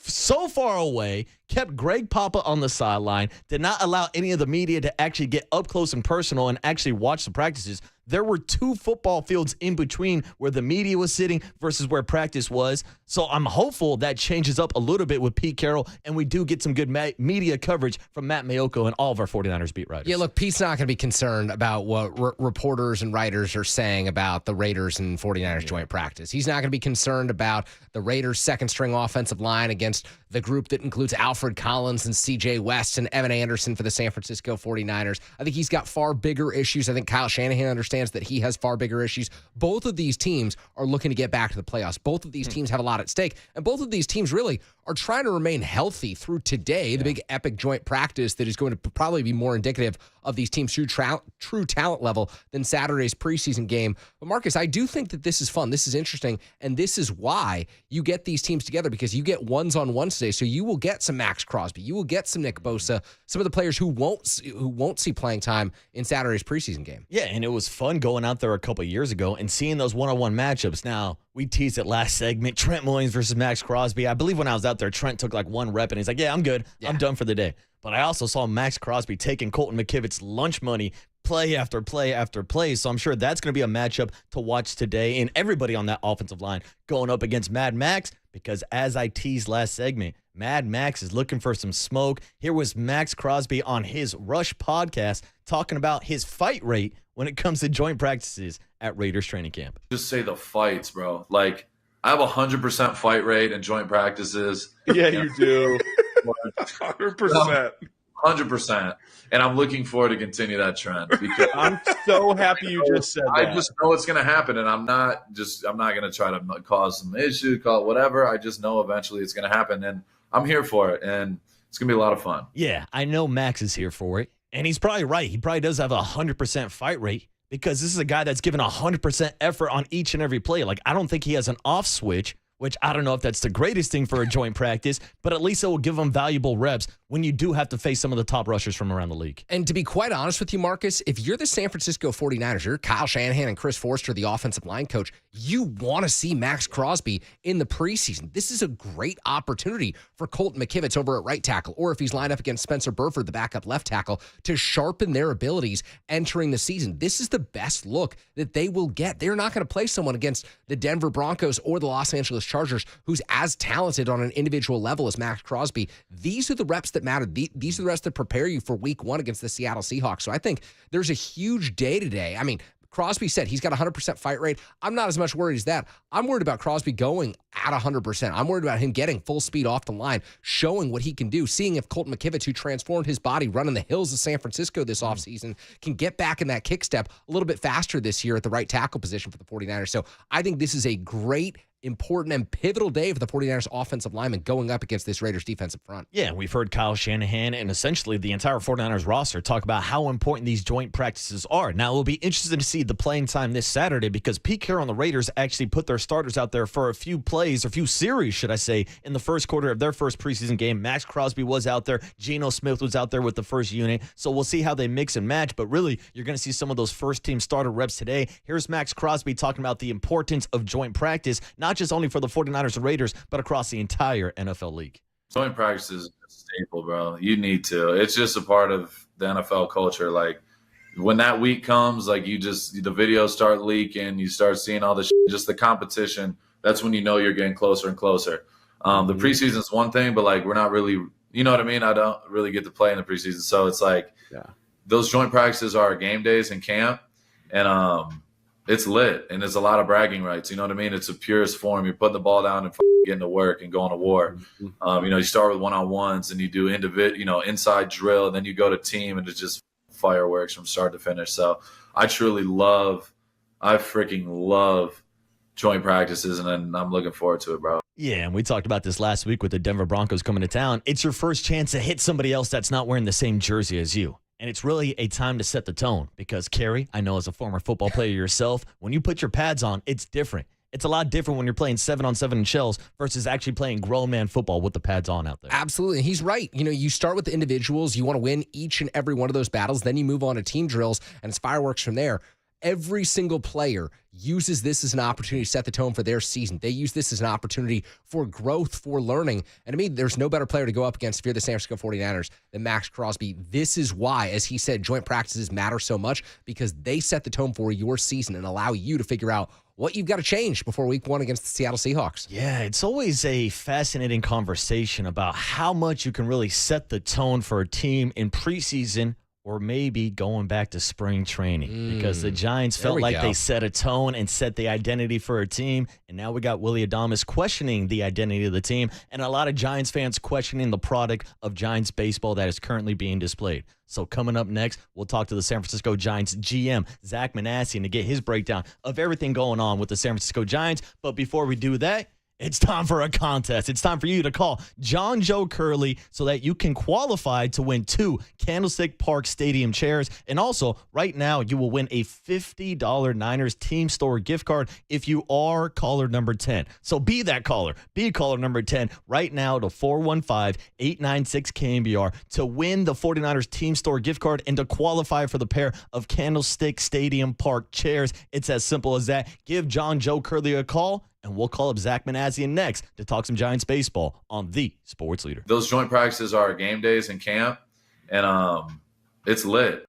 so far away, kept Greg Papa on the sideline, did not allow any of the media to actually get up close and personal and actually watch the practices. There were 2 football fields in between where the media was sitting versus where practice was. So I'm hopeful that changes up a little bit with Pete Carroll, and we do get some good media coverage from Matt Mayoko and all of our 49ers beat writers. Yeah, look, Pete's not going to be concerned about what reporters and writers are saying about the Raiders and 49ers joint practice. He's not going to be concerned about the Raiders' second-string offensive line against the group that includes Alfred Collins and C.J. West and Evan Anderson for the San Francisco 49ers. I think he's got far bigger issues. I think Kyle Shanahan understands that he has far bigger issues. Both of these teams are looking to get back to the playoffs. Both of these teams have a lot at stake, and both of these teams really are trying to remain healthy through today, the big epic joint practice that is going to probably be more indicative of these teams' true talent level than Saturday's preseason game. But Marcus, I do think that this is fun. This is interesting, and this is why you get these teams together, because you get ones-on-ones today. So you will get some Max Crosby, you will get some Nick Bosa, some of the players who won't see playing time in Saturday's preseason game. Yeah, and it was fun going out there a couple of years ago and seeing those one-on-one matchups. Now, we teased it last segment, Trent Williams versus Max Crosby. I believe when I was out there, Trent took like one rep, and he's like, yeah, I'm good. Yeah. I'm done for the day. But I also saw Max Crosby taking Colton McKivitt's lunch money play after play after play. So I'm sure that's going to be a matchup to watch today. And everybody on that offensive line going up against Mad Max, because as I teased last segment, Mad Max is looking for some smoke. Here was Max Crosby on his Rush podcast talking about his fight rate when it comes to joint practices at Raiders training camp. Just say the fights, bro. Like, I have 100% fight rate in joint practices. Yeah, you do. 100%. 100%. And I'm looking forward to continue that trend. Because I'm so happy you just said that. I just know it's going to happen, and I'm not going to try to cause some issue, call whatever. I just know eventually it's going to happen, and I'm here for it, and it's going to be a lot of fun. Yeah, I know Max is here for it. And he's probably right. He probably does have a 100% fight rate because this is a guy that's given 100% effort on each and every play. Like, I don't think he has an off switch, which I don't know if that's the greatest thing for a joint practice, but at least it will give him valuable reps when you do have to face some of the top rushers from around the league. And to be quite honest with you, Marcus, if you're the San Francisco 49ers, you're Kyle Shanahan and Chris Forster, the offensive line coach, you want to see Max Crosby in the preseason. This is a great opportunity for Colton McKivitz over at right tackle, or if he's lined up against Spencer Burford, the backup left tackle, to sharpen their abilities entering the season. This is the best look that they will get. They're not going to play someone against the Denver Broncos or the Los Angeles Chargers who's as talented on an individual level as Max Crosby. These are the reps that matter. These are the reps that prepare you for week 1 against the Seattle Seahawks. So I think there's a huge day today. I mean, Crosby said he's got a 100% fight rate. I'm not as much worried as that. I'm worried about Crosby going at 100%. I'm worried about him getting full speed off the line, showing what he can do, seeing if Colton McKivitz, who transformed his body running the hills of San Francisco this offseason, can get back in that kick step a little bit faster this year at the right tackle position for the 49ers. So I think this is a great, important, and pivotal day for the 49ers offensive lineman going up against this Raiders defensive front. Yeah, we've heard Kyle Shanahan and essentially the entire 49ers roster talk about how important these joint practices are. Now, it will be interesting to see the playing time this Saturday because Pete Carroll and the Raiders actually put their starters out there for a few plays, or a few series, should I say, in the first quarter of their first preseason game. Max Crosby was out there. Geno Smith was out there with the first unit. So we'll see how they mix and match, but really, you're going to see some of those first-team starter reps today. Here's Max Crosby talking about the importance of joint practice, not just only for the 49ers and Raiders, but across the entire NFL league. Joint practice is a staple, bro. You need to. It's just a part of the NFL culture. Like, when that week comes, like, the videos start leaking, you start seeing all the shit, just the competition. That's when you know you're getting closer and closer. The preseason is one thing, but, like, we're not really, you know what I mean? I don't really get to play in the preseason. So it's like, those joint practices are game days in camp, and it's lit, and there's a lot of bragging rights. You know what I mean? It's a purest form. You're putting the ball down and getting to work and going to war. You start with one-on-ones, and you do inside drill, and then you go to team, and it's just fireworks from start to finish. So I freaking love joint practices, and I'm looking forward to it, bro. Yeah, and we talked about this last week with the Denver Broncos coming to town. It's your first chance to hit somebody else that's not wearing the same jersey as you. And it's really a time to set the tone because, Kerry, I know as a former football player yourself, when you put your pads on, it's different. It's a lot different when you're playing 7-on-7 in shells versus actually playing grown man football with the pads on out there. Absolutely. He's right. You start with the individuals. You want to win each and every one of those battles. Then you move on to team drills, and it's fireworks from there. Every single player uses this as an opportunity to set the tone for their season. They use this as an opportunity for growth, for learning. And to me, there's no better player to go up against if you're the San Francisco 49ers than Max Crosby. This is why, as he said, joint practices matter so much because they set the tone for your season and allow you to figure out what you've got to change before week 1 against the Seattle Seahawks. Yeah, it's always a fascinating conversation about how much you can really set the tone for a team in preseason or maybe going back to spring training because the Giants felt like they set a tone and set the identity for a team. And now we got Willie Adames questioning the identity of the team and a lot of Giants fans questioning the product of Giants baseball that is currently being displayed. So coming up next, we'll talk to the San Francisco Giants GM, Zach Manassian, to get his breakdown of everything going on with the San Francisco Giants. But before we do that, it's time for a contest. It's time for you to call John Joe Curley so that you can qualify to win 2 Candlestick Park Stadium chairs. And also, right now, you will win a $50 Niners Team Store gift card if you are caller number 10. So be that caller. Be caller number 10 right now to 415-896-KNBR to win the 49ers Team Store gift card and to qualify for the pair of Candlestick Stadium Park chairs. It's as simple as that. Give John Joe Curley a call, and we'll call up Zach Manassian next to talk some Giants baseball on the Sports Leader. Those joint practices are game days in camp, and it's lit.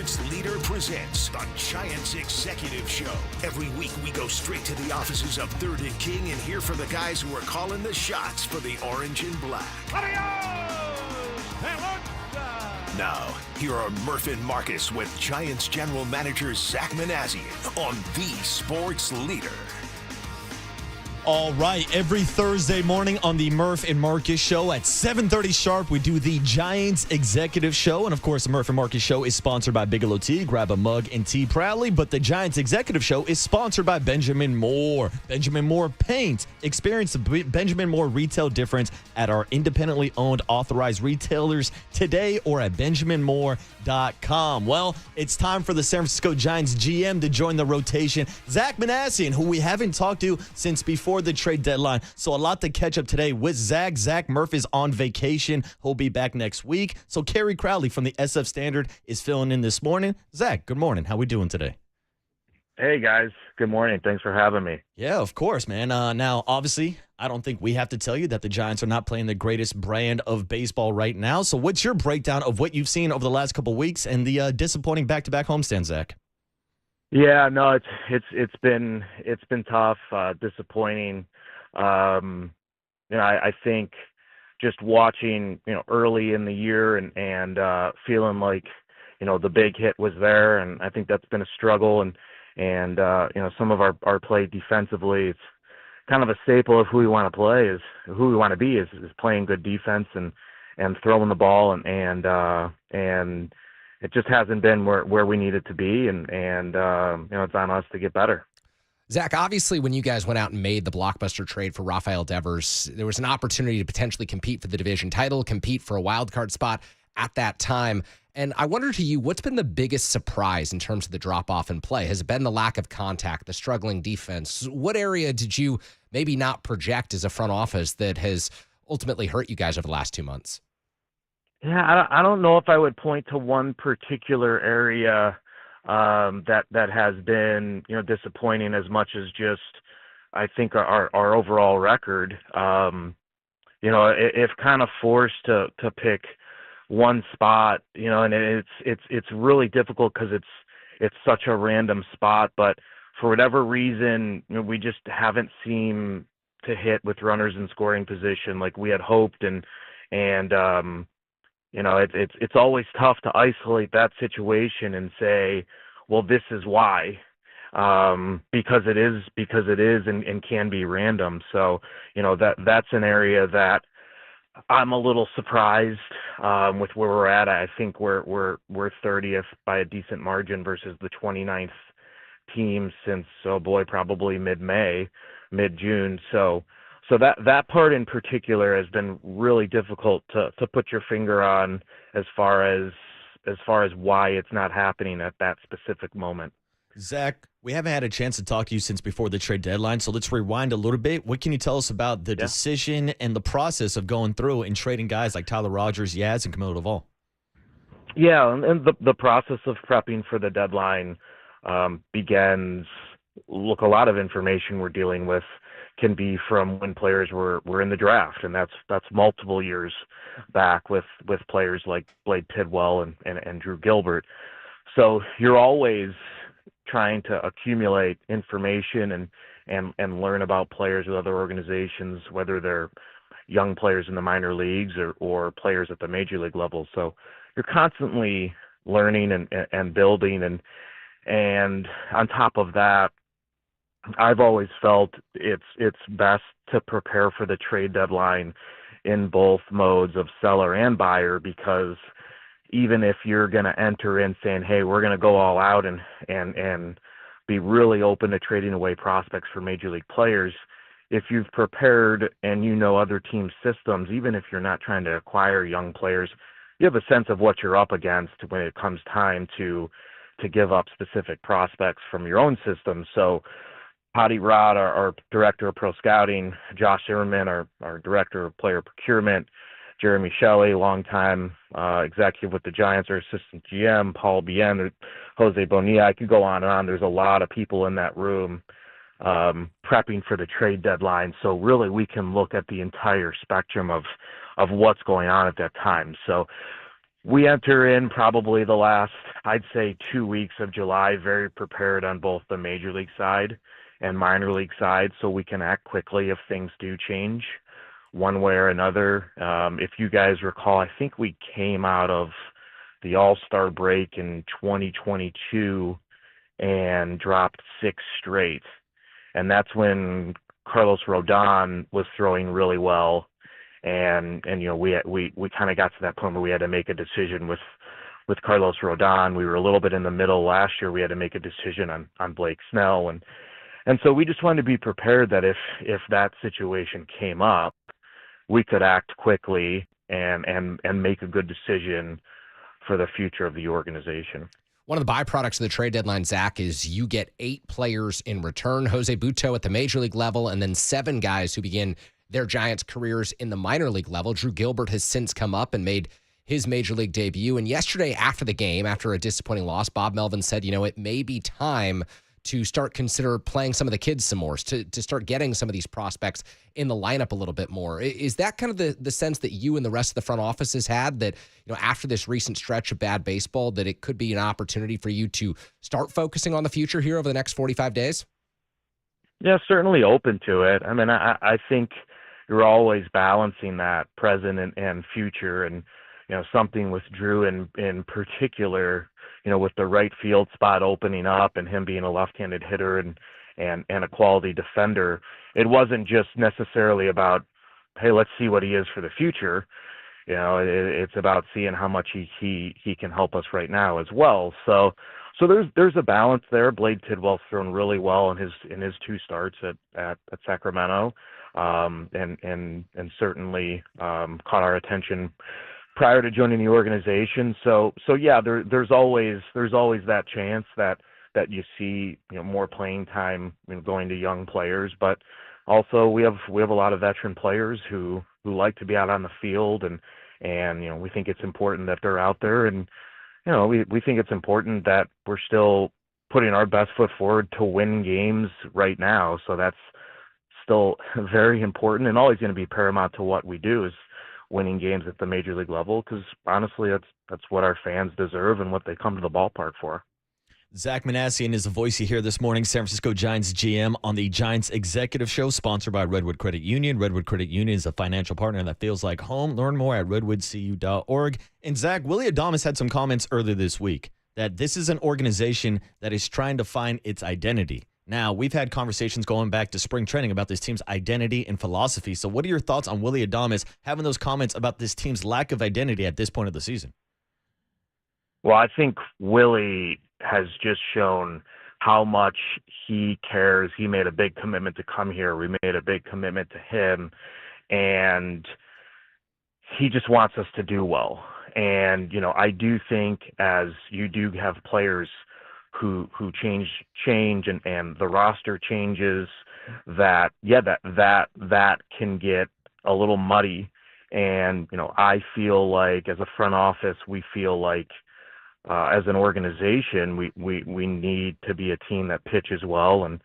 Sports Leader presents the Giants Executive Show. Every week we go straight to the offices of 3rd and King and hear from the guys who are calling the shots for the orange and black. Now, here are Murph and Marcus with Giants General Manager Zach Manassian on the Sports Leader. All right, every Thursday morning on the Murph and Marcus Show at 7:30 sharp, we do the Giants Executive Show. And, of course, the Murph and Marcus Show is sponsored by Bigelow Tea. Grab a mug and tea proudly. But the Giants Executive Show is sponsored by Benjamin Moore. Benjamin Moore Paint. Experience the Benjamin Moore retail difference at our independently owned authorized retailers today or at benjaminmoore.com. Well, it's time for the San Francisco Giants GM to join the rotation. Zach Manassian, who we haven't talked to since before the trade deadline. So a lot to catch up today with Zach. Zach Murph is on vacation. He'll be back next week. So Kerry Crowley from the SF Standard is filling in this morning. Zach, good morning. How we doing today? Hey, guys. Good morning. Thanks for having me. Yeah, of course, man. Now, obviously, I don't think we have to tell you that the Giants are not playing the greatest brand of baseball right now. So what's your breakdown of what you've seen over the last couple of weeks and the disappointing back-to-back homestand, Zach? Yeah, no, it's been tough, disappointing. I think just watching, early in the year and feeling like, the big hit was there, and I think that's been a struggle. And some of our play defensively, it's kind of a staple of who we want to play is who we want to be is playing good defense and throwing the ball and it just hasn't been where we need it to be, and it's on us to get better. Zach, obviously, when you guys went out and made the blockbuster trade for Rafael Devers, there was an opportunity to potentially compete for the division title, compete for a wild card spot at that time. And I wonder to you, what's been the biggest surprise in terms of the drop-off in play? Has it been the lack of contact, the struggling defense? What area did you maybe not project as a front office that has ultimately hurt you guys over the last 2 months? Yeah, I don't know if I would point to one particular area that has been disappointing as much as just I think our overall record. If kind of forced to pick one spot, and it's really difficult because it's such a random spot, but for whatever reason, we just haven't seemed to hit with runners in scoring position like we had hoped, and it's always tough to isolate that situation and say, well, this is why, because it is and can be random. So, that's an area that I'm a little surprised with where we're at. I think we're 30th by a decent margin versus the 29th team since, probably mid-June. So that part in particular has been really difficult to put your finger on as far as why it's not happening at that specific moment. Zach, we haven't had a chance to talk to you since before the trade deadline, so let's rewind a little bit. What can you tell us about the decision and the process of going through and trading guys like Tyler Rogers, Yaz, and Camilo Doval? Yeah, and the process of prepping for the deadline begins. Look, a lot of information we're dealing with can be from when players were in the draft, and that's multiple years back with players like Blade Tidwell and Drew Gilbert. So you're always trying to accumulate information and learn about players with other organizations, whether they're young players in the minor leagues or players at the major league level. So you're constantly learning and building, and on top of that, I've always felt it's best to prepare for the trade deadline in both modes of seller and buyer, because even if you're going to enter in saying, hey, we're going to go all out and be really open to trading away prospects for major league players, if you've prepared and other team systems, even if you're not trying to acquire young players, you have a sense of what you're up against when it comes time to give up specific prospects from your own system. So Patty Rod, our director of pro scouting, Josh Zimmerman, our director of player procurement, Jeremy Shelley, longtime executive with the Giants, our assistant GM, Paul Bien, Jose Bonilla. I could go on and on. There's a lot of people in that room prepping for the trade deadline. So really we can look at the entire spectrum of what's going on at that time. So we enter in probably the last, I'd say, 2 weeks of July very prepared on both the major league side and minor league side, so we can act quickly if things do change one way or another. If you guys recall, I think we came out of the All-Star break in 2022 and dropped 6 straight. And that's when Carlos Rodon was throwing really well. And we kind of got to that point where we had to make a decision with Carlos Rodon. We were a little bit in the middle last year. We had to make a decision on Blake Snell. And so we just wanted to be prepared that if that situation came up, we could act quickly and make a good decision for the future of the organization. One of the byproducts of the trade deadline, Zach, is you get 8 players in return. Jose Butto at the major league level, and then 7 guys who begin their Giants careers in the minor league level. Drew Gilbert has since come up and made his major league debut. And yesterday after the game, after a disappointing loss, Bob Melvin said, it may be time to start consider playing some of the kids some more, to start getting some of these prospects in the lineup a little bit more. Is that kind of the sense that you and the rest of the front office has had, that after this recent stretch of bad baseball, that it could be an opportunity for you to start focusing on the future here over the next 45 days? Yeah, certainly open to it. I mean, I think you're always balancing that present and future, and something with Drew in particular, with the right field spot opening up and him being a left-handed hitter and a quality defender. It wasn't just necessarily about, hey, let's see what he is for the future. It's about seeing how much he can help us right now as well. So there's a balance there. Blade Tidwell's thrown really well in his 2 starts at Sacramento, and certainly caught our attention prior to joining the organization. So yeah, there's always that chance that you see more playing time going to young players, but also we have a lot of veteran players who like to be out on the field, and we think it's important that they're out there, and we think it's important that we're still putting our best foot forward to win games right now. So that's still very important and always going to be paramount to what we do, is winning games at the major league level, because honestly, that's what our fans deserve and what they come to the ballpark for. Zach Manassian is the voice you hear this morning, San Francisco Giants GM on the Giants Executive Show, sponsored by Redwood Credit Union. Redwood Credit Union is a financial partner that feels like home. Learn more at redwoodcu.org. And Zach, Willie Adames had some comments earlier this week that this is an organization that is trying to find its identity. Now, we've had conversations going back to spring training about this team's identity and philosophy. So what are your thoughts on Willie Adames having those comments about this team's lack of identity at this point of the season? Well, I think Willie has just shown how much he cares. He made a big commitment to come here. We made a big commitment to him, and he just wants us to do well. And, I do think, as you do have players who change and the roster changes, that can get a little muddy. And, I feel like as a front office, we feel like as an organization, we need to be a team that pitches well and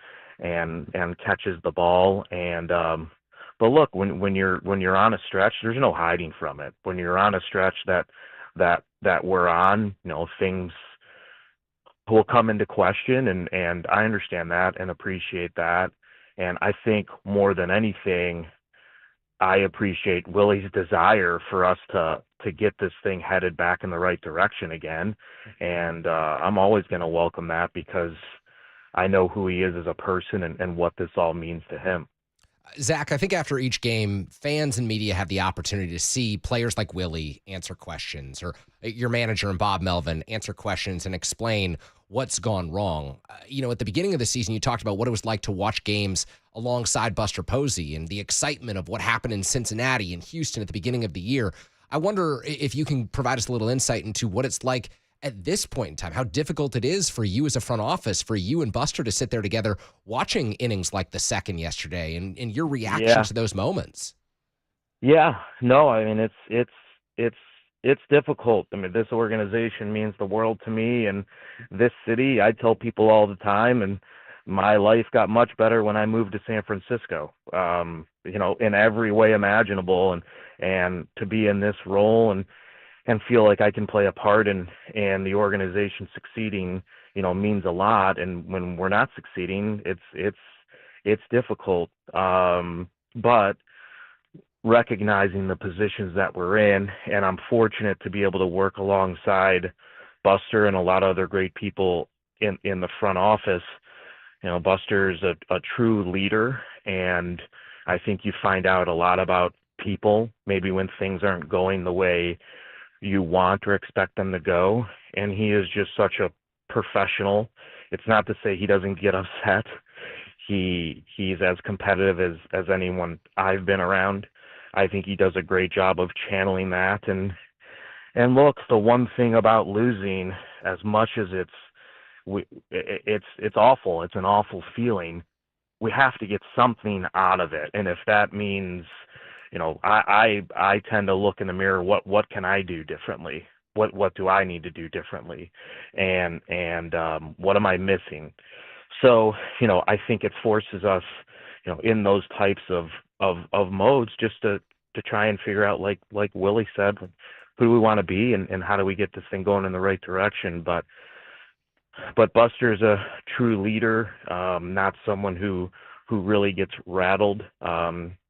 catches the ball. And but look, when you're on a stretch, there's no hiding from it. When you're on a stretch that we're on, things will come into question, and I understand that and appreciate that. And I think more than anything, I appreciate Willie's desire for us to get this thing headed back in the right direction again. And I'm always going to welcome that, because I know who he is as a person and what this all means to him. Zach, I think after each game, fans and media have the opportunity to see players like Willie answer questions, or your manager and Bob Melvin answer questions and explain what's gone wrong. At the beginning of the season, you talked about what it was like to watch games alongside Buster Posey and the excitement of what happened in Cincinnati and Houston at the beginning of the year. I wonder if you can provide us a little insight into what it's like at this point in time, how difficult it is for you as a front office, for you and Buster to sit there together watching innings like the second yesterday, and your reaction to those moments. Yeah, no, I mean, it's difficult. I mean, this organization means the world to me, and this city, I tell people all the time, and my life got much better when I moved to San Francisco, in every way imaginable, and to be in this role. And feel like I can play a part in the organization succeeding, means a lot. And when we're not succeeding, it's difficult. But recognizing the positions that we're in, and I'm fortunate to be able to work alongside Buster and a lot of other great people in the front office. Buster is a true leader, and I think you find out a lot about people maybe when things aren't going the way you want or expect them to go. And he is just such a professional. It's not to say he doesn't get upset. He's as competitive as anyone I've been around. I think he does a great job of channeling that. And look, the one thing about losing, as much as it's awful, it's an awful feeling, we have to get something out of it. And if that means, I tend to look in the mirror, what can I do differently? What do I need to do differently? And what am I missing? So, I think it forces us, in those types of modes, just to try and figure out, like Willie said, who do we want to be and how do we get this thing going in the right direction? But Buster's a true leader, not someone who really gets rattled.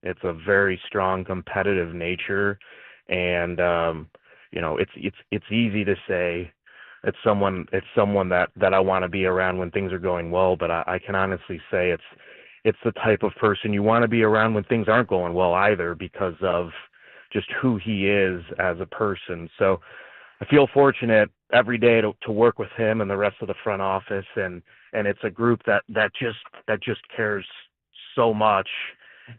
It's a very strong competitive nature, and it's easy to say it's someone that I want to be around when things are going well, but I can honestly say it's the type of person you want to be around when things aren't going well either, because of just who he is as a person. So I feel fortunate every day to work with him and the rest of the front office, and it's a group that just cares so much,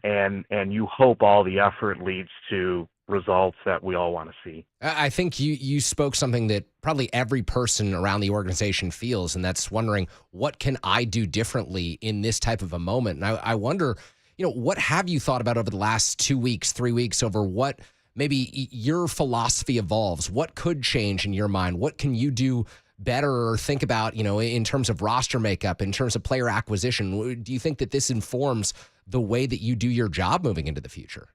and you hope all the effort leads to results that we all want to see. I think you spoke something that probably every person around the organization feels, and that's wondering, what can I do differently in this type of a moment? And I wonder, what have you thought about over the last 2 weeks, 3 weeks, over what maybe your philosophy evolves? What could change in your mind? What can you do better or think about, in terms of roster makeup, in terms of player acquisition? Do you think that this informs the way that you do your job moving into the future?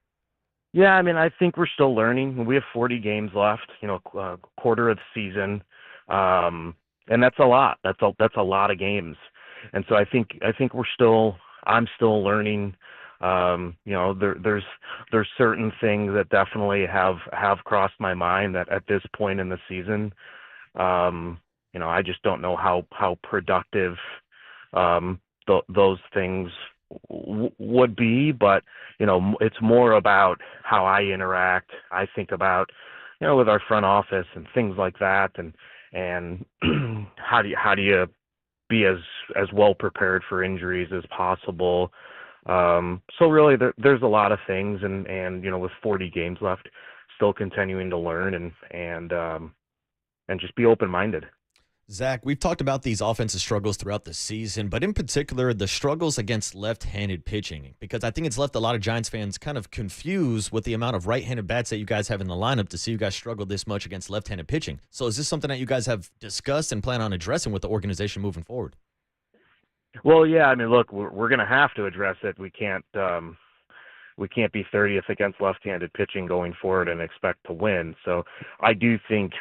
Yeah, I think we're still learning. We have 40 games left, a quarter of the season, and that's a lot. That's a lot of games, and so I think I'm still learning. There's certain things that definitely have crossed my mind that at this point in the season, I just don't know how productive those things would be, but it's more about how I interact. I think about, with our front office and things like that, and how do you be as well prepared for injuries as possible. So really, there's a lot of things, and with 40 games left, still continuing to learn and just be open-minded. Zach, we've talked about these offensive struggles throughout the season, but in particular, the struggles against left-handed pitching, because I think it's left a lot of Giants fans kind of confused with the amount of right-handed bats that you guys have in the lineup to see you guys struggle this much against left-handed pitching. So is this something that you guys have discussed and plan on addressing with the organization moving forward? Well, yeah, look, we're going to have to address it. We can't be 30th against left-handed pitching going forward and expect to win. So I do think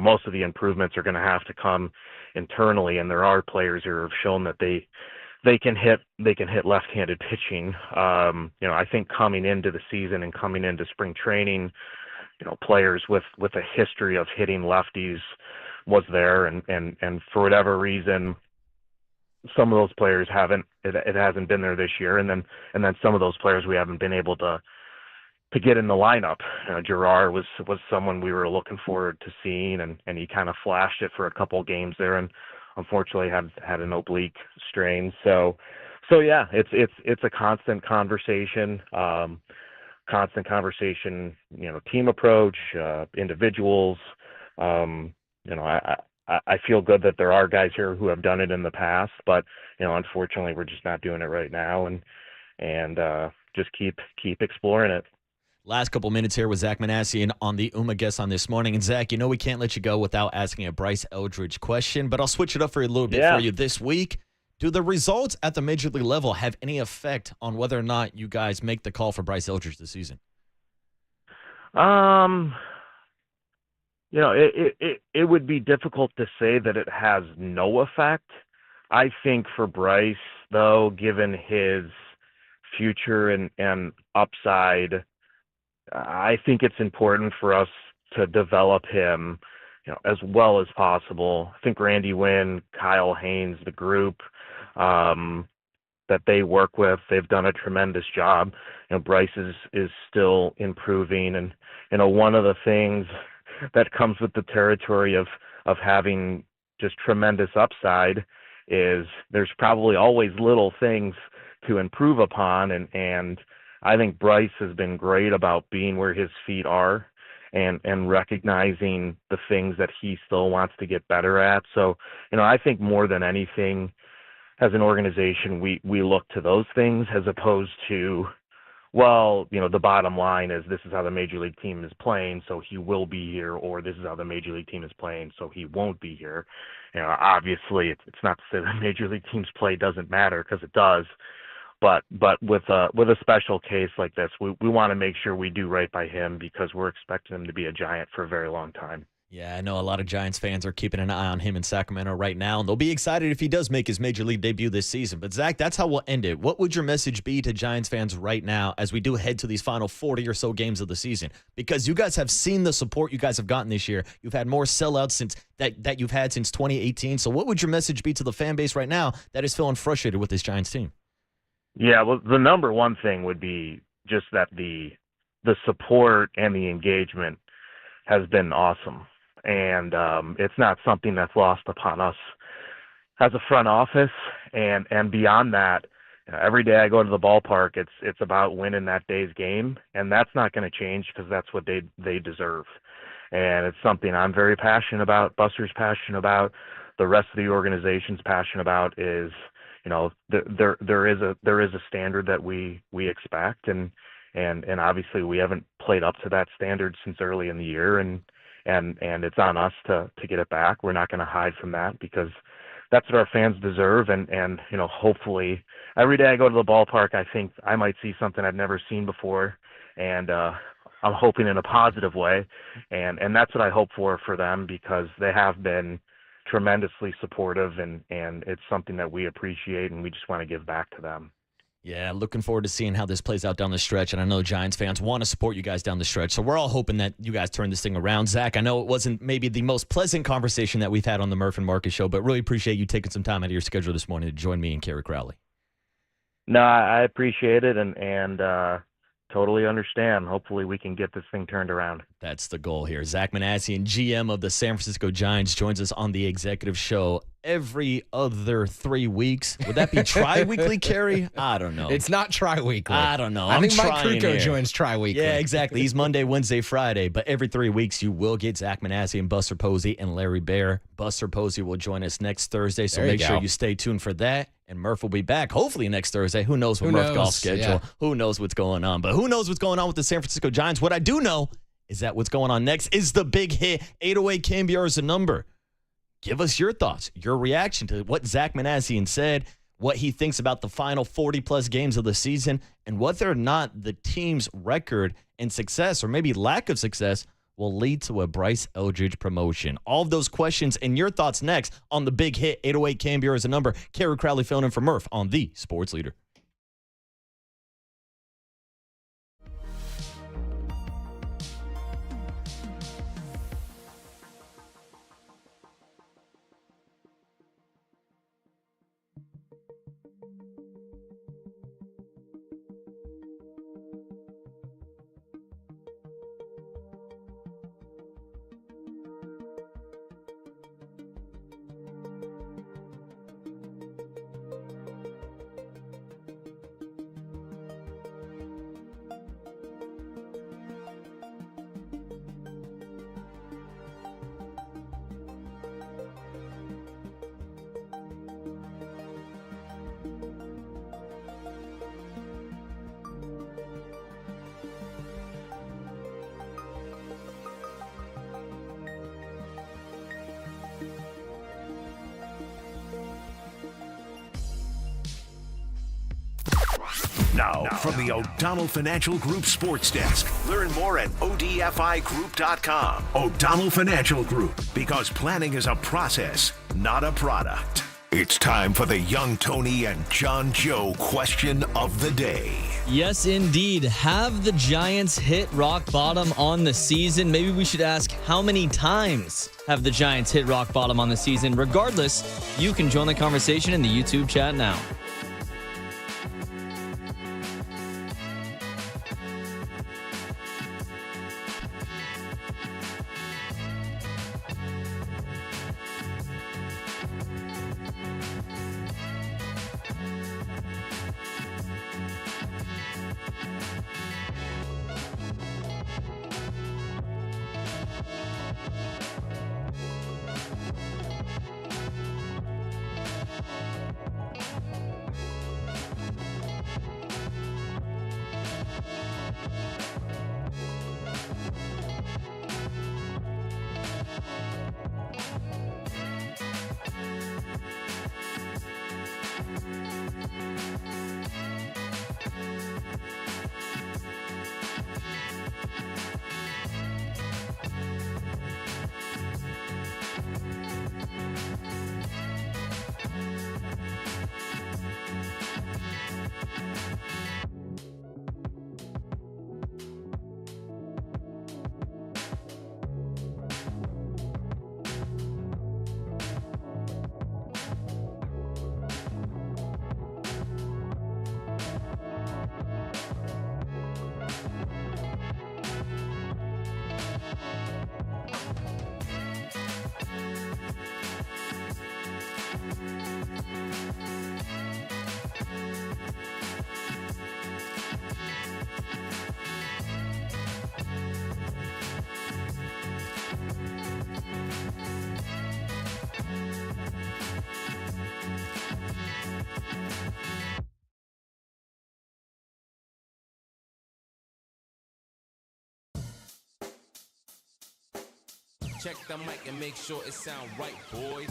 most of the improvements are going to have to come internally, and there are players who have shown that they can hit left-handed pitching. I think coming into the season and coming into spring training, players with a history of hitting lefties was there, and for whatever reason, some of those players it hasn't been there this year, and then some of those players we haven't been able to get in the lineup. Gerard was someone we were looking forward to seeing, and he kind of flashed it for a couple of games there, and unfortunately had an oblique strain. So yeah, it's a constant conversation, team approach, individuals. I feel good that there are guys here who have done it in the past, but unfortunately we're just not doing it right now, and just keep exploring it. Last couple minutes here with Zach Manassian on the UMA Guest on this morning. And Zach, we can't let you go without asking a Bryce Eldridge question, but I'll switch it up for a little bit for you this week. Do the results at the major league level have any effect on whether or not you guys make the call for Bryce Eldridge this season? It would be difficult to say that it has no effect. I think for Bryce, though, given his future and upside, I think it's important for us to develop him, as well as possible. I think Randy Wynn, Kyle Haynes, the group that they work with, they've done a tremendous job. Bryce is still improving, and one of the things that comes with the territory of having just tremendous upside is there's probably always little things to improve upon, and I think Bryce has been great about being where his feet are and recognizing the things that he still wants to get better at. So, I think more than anything, as an organization, we look to those things as opposed to, well, the bottom line is this is how the major league team is playing, so he will be here, or this is how the major league team is playing, so he won't be here. Obviously, it's not to say the major league team's play doesn't matter, because it does. But with a special case like this, we want to make sure we do right by him because we're expecting him to be a Giant for a very long time. Yeah, I know a lot of Giants fans are keeping an eye on him in Sacramento right now, and they'll be excited if he does make his major league debut this season. But, Zach, that's how we'll end it. What would your message be to Giants fans right now as we do head to these final 40 or so games of the season? Because you guys have seen the support you guys have gotten this year. You've had more sellouts since that you've had since 2018. So what would your message be to the fan base right now that is feeling frustrated with this Giants team? Yeah, well, the number one thing would be just that the support and the engagement has been awesome. And it's not something that's lost upon us as a front office. And beyond that, every day I go to the ballpark, it's about winning that day's game, and that's not going to change because that's what they deserve. And it's something I'm very passionate about, Buster's passionate about, the rest of the organization's passionate about is, there is a standard that we expect, and obviously we haven't played up to that standard since early in the year, and it's on us to get it back. We're not going to hide from that because that's what our fans deserve. And hopefully every day I go to the ballpark, I think I might see something I've never seen before. And I'm hoping in a positive way. And that's what I hope for them because they have been tremendously supportive and it's something that we appreciate and we just want to give back to them. Yeah, looking forward to seeing how this plays out down the stretch. And I know Giants fans want to support you guys down the stretch. So we're all hoping that you guys turn this thing around. Zach, I know it wasn't maybe the most pleasant conversation that we've had on the Murph and Marcus show, but really appreciate you taking some time out of your schedule this morning to join me and Kerry Crowley. No, I appreciate it and totally understand. Hopefully we can get this thing turned around. That's the goal here. Zach Manassian, GM of the San Francisco Giants, joins us on the executive show every other 3 weeks. Would that be tri-weekly, Kerry? I don't know. It's not tri-weekly. I don't know. I think Mike trying Krukow here. joins tri-weekly. Yeah, exactly. He's Monday, Wednesday, Friday. But every 3 weeks, you will get Zach Manassian, Buster Posey, and Larry Bear. Buster Posey will join us next Thursday, so make sure you stay tuned for that. And Murph will be back, hopefully next Thursday. Who knows with Murph golf schedule? Yeah. Who knows what's going on? But who knows what's going on with the San Francisco Giants? What I do know is that what's going on next is the big hit. 808 KNBR is the number. Give us your thoughts, your reaction to what Zach Manassian said, what he thinks about the final 40-plus games of the season, and whether or not the team's record and success, or maybe lack of success, will lead to a Bryce Eldridge promotion. All of those questions and your thoughts next on the big hit. 808 KNBR is the number. Kerry Crowley filling in for Murph on the Sports Leader. Now, from the O'Donnell Financial Group Sports Desk. Learn more at odfigroup.com. O'Donnell Financial Group, because planning is a process, not a product. It's time for the Young Tony and John Joe question of the day. Yes, indeed. Have the Giants hit rock bottom on the season? Maybe we should ask, how many times have the Giants hit rock bottom on the season? Regardless, you can join the conversation in the YouTube chat now. Check the mic and make sure it sound right, boys.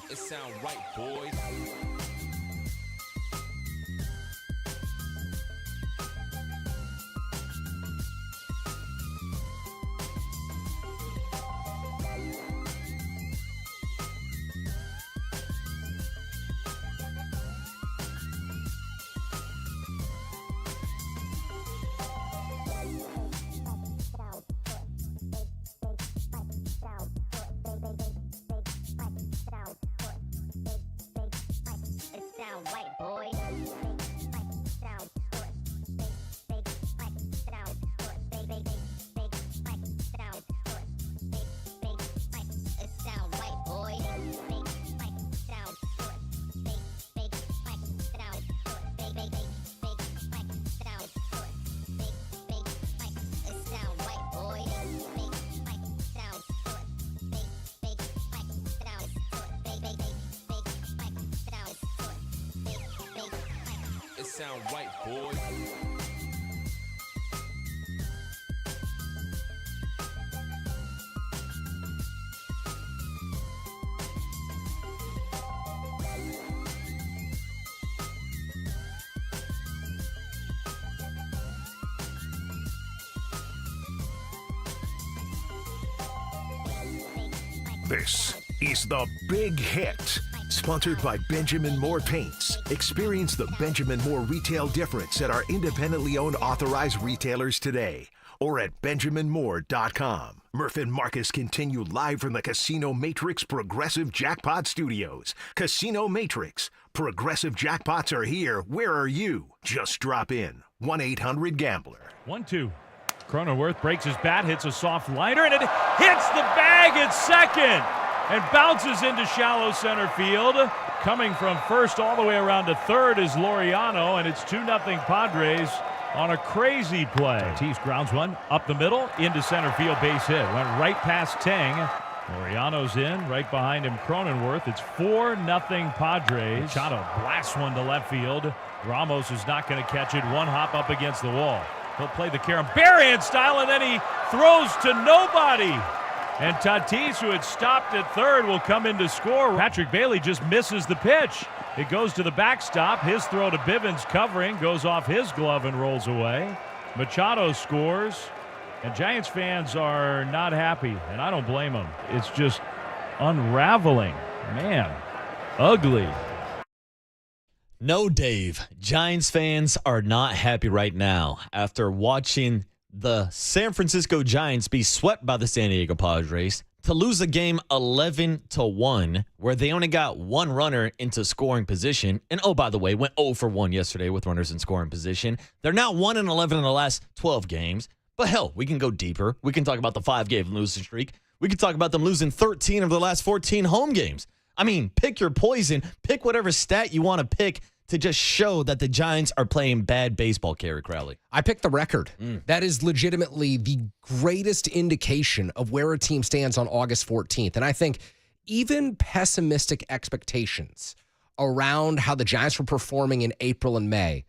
It sound right, boys. It sound right, boys. This is The Big Hit, sponsored by Benjamin Moore Paints. Experience the Benjamin Moore retail difference at our independently owned authorized retailers today. or at BenjaminMoore.com. Murph and Marcus continue live from the Casino Matrix Progressive Jackpot Studios. Casino Matrix. Progressive jackpots are here. Where are you? Just drop in. 1-800-GAMBLER. 1-2. Cronenworth breaks his bat, hits a soft liner, and it hits the bag at second and bounces into shallow center field. Coming from first all the way around to third is Laureano, and it's 2-0 Padres on a crazy play. Tatis grounds one up the middle into center field, base hit. Went right past Tang. Laureano's in, right behind him Cronenworth. It's 4-0 Padres. Machado blasts one to left field. Ramos is not going to catch it. One hop up against the wall. He'll play the Karen barehand style, and then he throws to nobody. And Tatis, who had stopped at third, will come in to score. Patrick Bailey just misses the pitch. It goes to the backstop. His throw to Bivens covering, goes off his glove and rolls away. Machado scores, and Giants fans are not happy, and I don't blame them. It's just unraveling. Man, ugly. No, Dave. Giants fans are not happy right now after watching the San Francisco Giants be swept by the San Diego Padres to lose a game 11-1, where they only got one runner into scoring position. And oh, by the way, went 0 for 1 yesterday with runners in scoring position. They're now 1-11 in the last 12 games. But hell, we can go deeper. We can talk about the 5-game losing streak. We can talk about them losing 13 of the last 14 home games. I mean, pick your poison. Pick whatever stat you want to pick to just show that the Giants are playing bad baseball, Kerry Crowley. I picked the record. That is legitimately the greatest indication of where a team stands on August 14th. And I think even pessimistic expectations around how the Giants were performing in April and May,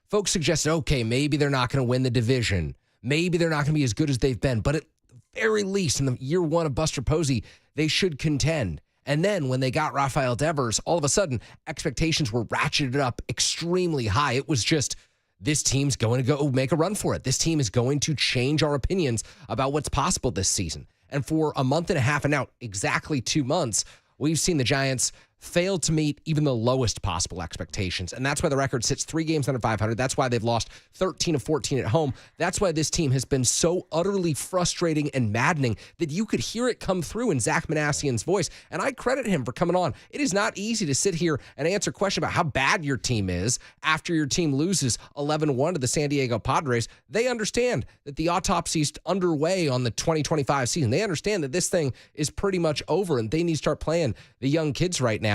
folks suggested, okay, maybe they're not going to win the division. Maybe they're not going to be as good as they've been. But at the very least, in the year one of Buster Posey, they should contend. And then when they got Rafael Devers, all of a sudden, expectations were ratcheted up extremely high. It was just, this team's going to go make a run for it. This team is going to change our opinions about what's possible this season. And for a month and a half, and now exactly 2 months, we've seen the Giants fail to meet even the lowest possible expectations. And that's why the record sits 3 games under 500. That's why they've lost 13 of 14 at home. That's why this team has been so utterly frustrating and maddening that you could hear it come through in Zach Manassian's voice. And I credit him for coming on. It is not easy to sit here and answer a question about how bad your team is after your team loses 11-1 to the San Diego Padres. They understand that the autopsy's underway on the 2025 season. They understand that this thing is pretty much over and they need to start playing the young kids right now.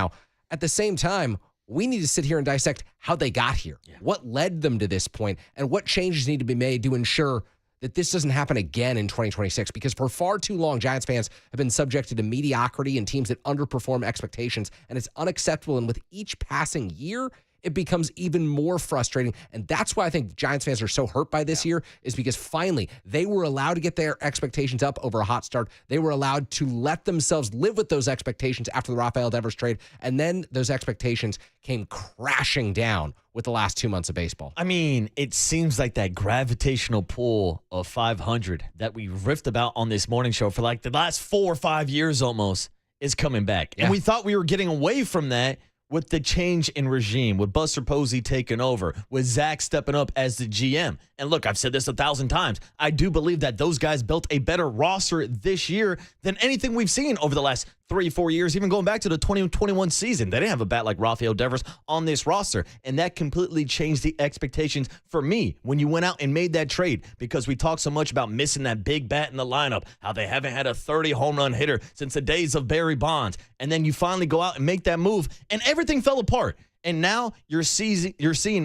At the same time, we need to sit here and dissect how they got here, what led them to this point, and what changes need to be made to ensure that this doesn't happen again in 2026. Because for far too long, Giants fans have been subjected to mediocrity and teams that underperform expectations, and it's unacceptable. And with each passing year, it becomes even more frustrating. And that's why I think Giants fans are so hurt by this year, is because finally they were allowed to get their expectations up over a hot start. They were allowed to let themselves live with those expectations after the Rafael Devers trade. And then those expectations came crashing down with the last 2 months of baseball. I mean, it seems like that gravitational pull of 500 that we riffed about on this morning show for like the last 4 or 5 years almost is coming back. And we thought we were getting away from that with the change in regime, with Buster Posey taking over, with Zach stepping up as the GM. And look, I've said this 1,000 times. I do believe that those guys built a better roster this year than anything we've seen over the last 3-4 years, even going back to the 2021 season. They didn't have a bat like Rafael Devers on this roster, and that completely changed the expectations for me when you went out and made that trade, because we talked so much about missing that big bat in the lineup, how they haven't had a 30 home run hitter since the days of Barry Bonds, and then you finally go out and make that move, and everything fell apart. And now you're seeing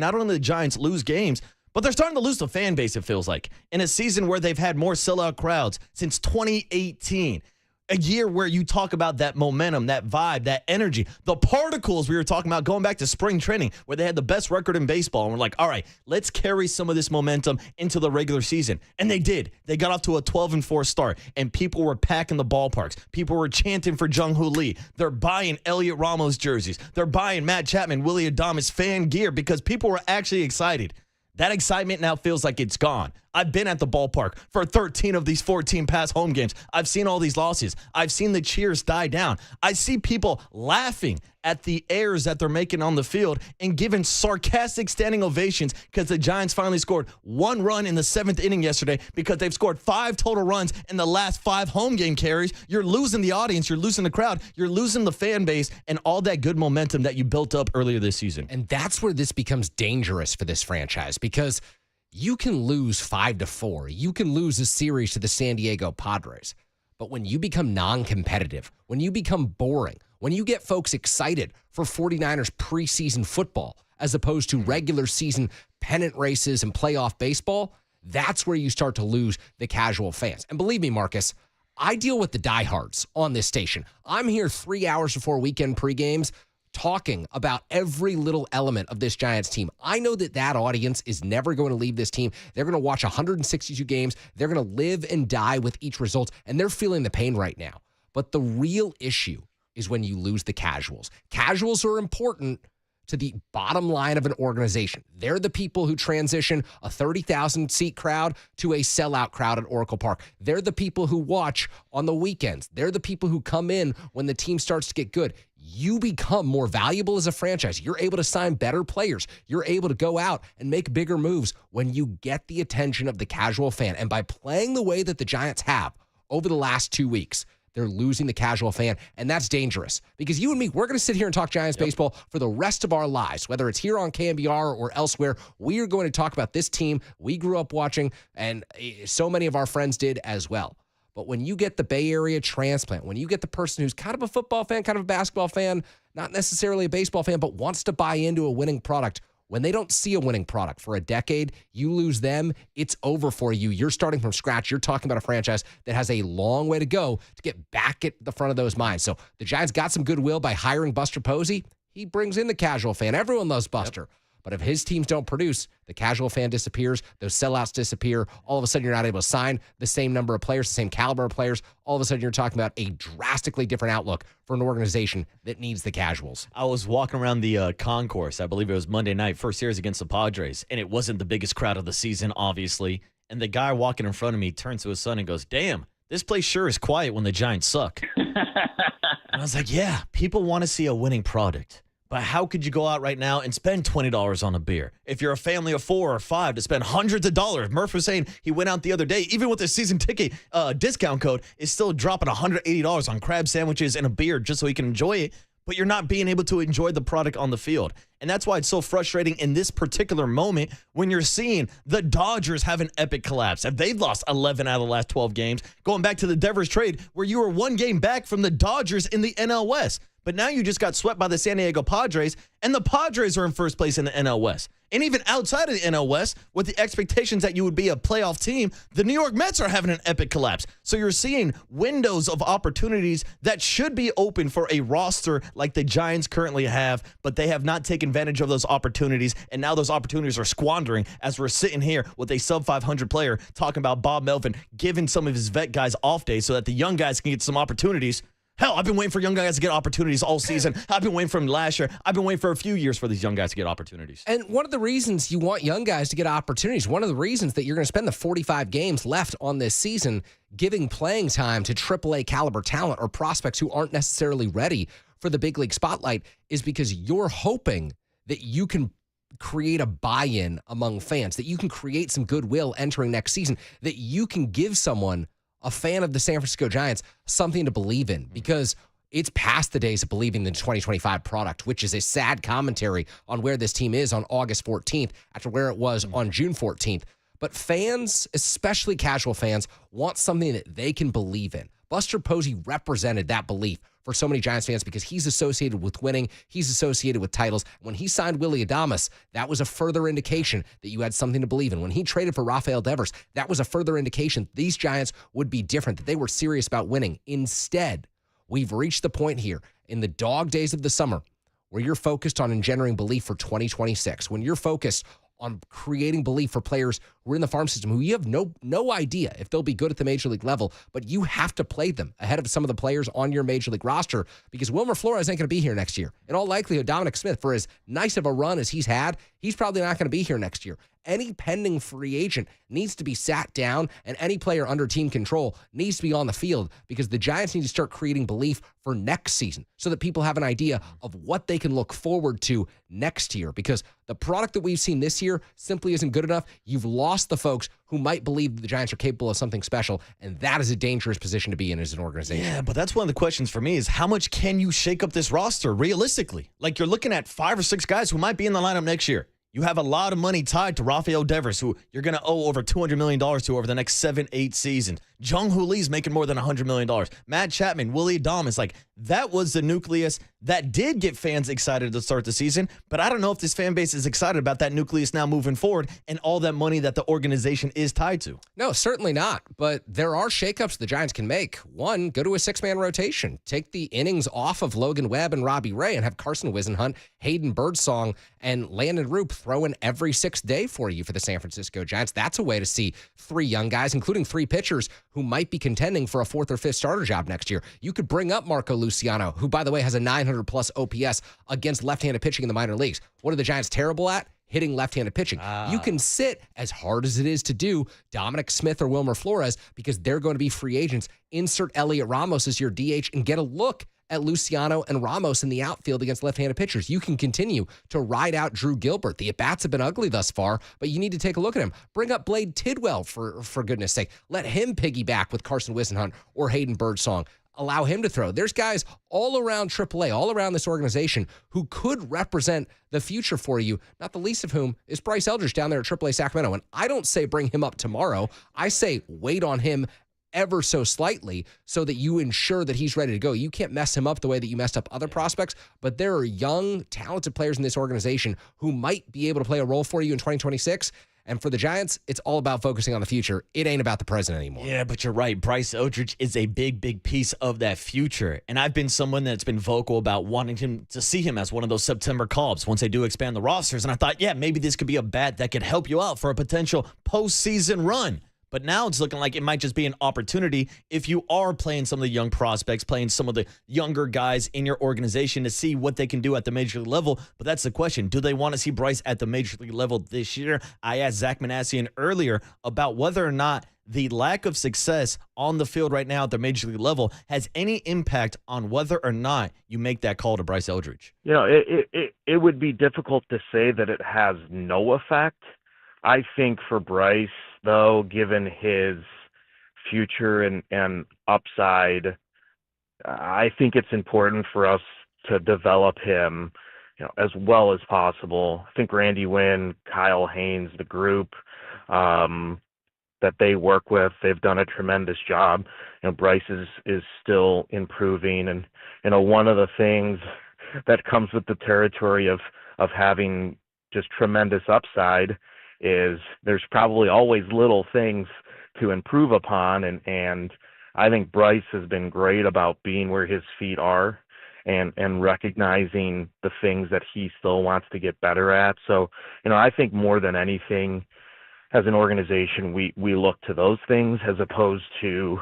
not only the Giants lose games, but they're starting to lose the fan base, it feels like, in a season where they've had more sellout crowds since 2018. A year where you talk about that momentum, that vibe, that energy, the particles we were talking about going back to spring training where they had the best record in baseball. And we're like, all right, let's carry some of this momentum into the regular season. And they did. They got off to a 12-4 start, and people were packing the ballparks. People were chanting for Jung-Hoo Lee. They're buying Elliot Ramos jerseys. They're buying Matt Chapman, Willie Adames fan gear because people were actually excited. That excitement now feels like it's gone. I've been at the ballpark for 13 of these 14 past home games. I've seen all these losses. I've seen the cheers die down. I see people laughing at the errors that they're making on the field and giving sarcastic standing ovations because the Giants finally scored 1 run in the 7th inning yesterday because they've scored 5 total runs in the last 5 home game carries. You're losing the audience. You're losing the crowd. You're losing the fan base and all that good momentum that you built up earlier this season. And that's where this becomes dangerous for this franchise because you can lose 5-4. You can lose a series to the San Diego Padres. But when you become non-competitive, when you become boring, when you get folks excited for 49ers preseason football as opposed to regular season pennant races and playoff baseball, that's where you start to lose the casual fans. And believe me, Marcus, I deal with the diehards on this station. I'm here 3 hours before weekend pregames talking about every little element of this Giants team. I know that audience is never going to leave this team. They're going to watch 162 games. They're going to live and die with each result, and they're feeling the pain right now. But the real issue is when you lose the casuals. Casuals are important to the bottom line of an organization. They're the people who transition a 30,000-seat crowd to a sellout crowd at Oracle Park. They're the people who watch on the weekends. They're the people who come in when the team starts to get good. You become more valuable as a franchise. You're able to sign better players. You're able to go out and make bigger moves when you get the attention of the casual fan. And by playing the way that the Giants have over the last 2 weeks, they're losing the casual fan, and that's dangerous because you and me, we're going to sit here and talk Giants baseball for the rest of our lives, whether it's here on KNBR or elsewhere. We are going to talk about this team we grew up watching, and so many of our friends did as well. But when you get the Bay Area transplant, when you get the person who's kind of a football fan, kind of a basketball fan, not necessarily a baseball fan, but wants to buy into a winning product, when they don't see a winning product for a decade, you lose them, it's over for you. You're starting from scratch. You're talking about a franchise that has a long way to go to get back at the front of those minds. So the Giants got some goodwill by hiring Buster Posey. He brings in the casual fan. Everyone loves Buster. Yep. But if his teams don't produce, the casual fan disappears, those sellouts disappear. All of a sudden, you're not able to sign the same number of players, the same caliber of players. All of a sudden, you're talking about a drastically different outlook for an organization that needs the casuals. I was walking around the concourse. I believe it was Monday night, first series against the Padres, and it wasn't the biggest crowd of the season, obviously. And the guy walking in front of me turns to his son and goes, "Damn, this place sure is quiet when the Giants suck." And I was like, yeah, people want to see a winning product. But how could you go out right now and spend $20 on a beer? If you're a family of 4 or 5 to spend hundreds of dollars. Murph was saying he went out the other day, even with his season ticket discount code, is still dropping $180 on crab sandwiches and a beer just so he can enjoy it. But you're not being able to enjoy the product on the field. And that's why it's so frustrating in this particular moment when you're seeing the Dodgers have an epic collapse. If they've lost 11 out of the last 12 games, going back to the Devers trade where you were 1 game back from the Dodgers in the NL West. But now you just got swept by the San Diego Padres, and the Padres are in first place in the NL West. And even outside of the NL West, with the expectations that you would be a playoff team, the New York Mets are having an epic collapse. So you're seeing windows of opportunities that should be open for a roster like the Giants currently have, but they have not taken advantage of those opportunities, and now those opportunities are squandering as we're sitting here with a sub-500 player talking about Bob Melvin giving some of his vet guys off days so that the young guys can get some opportunities. Hell, I've been waiting for young guys to get opportunities all season. I've been waiting for them last year. I've been waiting for a few years for these young guys to get opportunities. And one of the reasons you want young guys to get opportunities, one of the reasons that you're going to spend the 45 games left on this season giving playing time to AAA caliber talent or prospects who aren't necessarily ready for the big league spotlight is because you're hoping that you can create a buy-in among fans, that you can create some goodwill entering next season, that you can give someone, a fan of the San Francisco Giants, something to believe in, because it's past the days of believing in the 2025 product, which is a sad commentary on where this team is on August 14th after where it was on June 14th. But fans, especially casual fans, want something that they can believe in. Buster Posey represented that belief for so many Giants fans because he's associated with winning. He's associated with titles. When he signed Willy Adames, that was a further indication that you had something to believe in. When he traded for Rafael Devers, that was a further indication these Giants would be different, that they were serious about winning. Instead, we've reached the point here in the dog days of the summer where you're focused on engendering belief for 2026, when you're focused on creating belief for players who are in the farm system who you have no idea if they'll be good at the major league level, but you have to play them ahead of some of the players on your major league roster because Wilmer Flores ain't going to be here next year. In all likelihood, Dominic Smith, for as nice of a run as he's had, he's probably not going to be here next year. Any pending free agent needs to be sat down, and any player under team control needs to be on the field, because the Giants need to start creating belief for next season so that people have an idea of what they can look forward to next year, because the product that we've seen this year simply isn't good enough. You've lost the folks who might believe that the Giants are capable of something special, and that is a dangerous position to be in as an organization. Yeah, but that's one of the questions for me is how much can you shake up this roster realistically? Like, you're looking at 5 or 6 guys who might be in the lineup next year. You have a lot of money tied to Rafael Devers, who you're going to owe over $200 million to over the next 7-8 seasons. Jung-Hoo Lee's making more than $100 million. Matt Chapman, Willie Adames, like, that was the nucleus that did get fans excited to start the season, but I don't know if this fan base is excited about that nucleus now moving forward and all that money that the organization is tied to. No, certainly not, but there are shakeups the Giants can make. One, go to a 6-man rotation. Take the innings off of Logan Webb and Robbie Ray and have Carson Whisenhunt, Hayden Birdsong, and Landon Roop throw in every 6th day for you for the San Francisco Giants. That's a way to see 3 young guys, including 3 pitchers who might be contending for a 4th or 5th starter job next year. You could bring up Marco Luciano, who, by the way, has a 900-plus OPS against left-handed pitching in the minor leagues. What are the Giants terrible at? Hitting left-handed pitching. You can sit, as hard as it is to do, Dominic Smith or Wilmer Flores, because they're going to be free agents. Insert Elliot Ramos as your DH and get a look at Luciano and Ramos in the outfield against left-handed pitchers. You can continue to ride out Drew Gilbert. The at-bats have been ugly thus far, but you need to take a look at him. Bring up Blade Tidwell, for goodness sake. Let him piggyback with Carson Whisenhunt or Hayden Birdsong. Allow him to throw. There's guys all around AAA, all around this organization who could represent the future for you, not the least of whom is Bryce Eldridge down there at AAA Sacramento. And I don't say bring him up tomorrow. I say wait on him ever so slightly so that you ensure that he's ready to go. You can't mess him up the way that you messed up other prospects, but there are young, talented players in this organization who might be able to play a role for you in 2026. And for the Giants, it's all about focusing on the future. It ain't about the present anymore. Yeah, but you're right. Bryce Eldridge is a big, big piece of that future. And I've been someone that's been vocal about wanting him to see him as one of those September call-ups once they do expand the rosters. And I thought, yeah, maybe this could be a bat that could help you out for a potential postseason run. But now it's looking like it might just be an opportunity if you are playing some of the young prospects, playing some of the younger guys in your organization to see what they can do at the major league level. But that's the question. Do they want to see Bryce at the major league level this year? I asked Zach Manassian earlier about whether or not the lack of success on the field right now at the major league level has any impact on whether or not you make that call to Bryce Eldridge. You know, it would be difficult to say that it has no effect. I think for Bryce, though, given his future and upside, I think it's important for us to develop him, you know, as well as possible. I think Randy Wynn, Kyle Haynes, the group that they work with, they've done a tremendous job. You know, Bryce is still improving, and you know, one of the things that comes with the territory of having just tremendous upside is there's probably always little things to improve upon, and I think Bryce has been great about being where his feet are and recognizing the things that he still wants to get better at. So, you know, I think more than anything, as an organization, we look to those things as opposed to,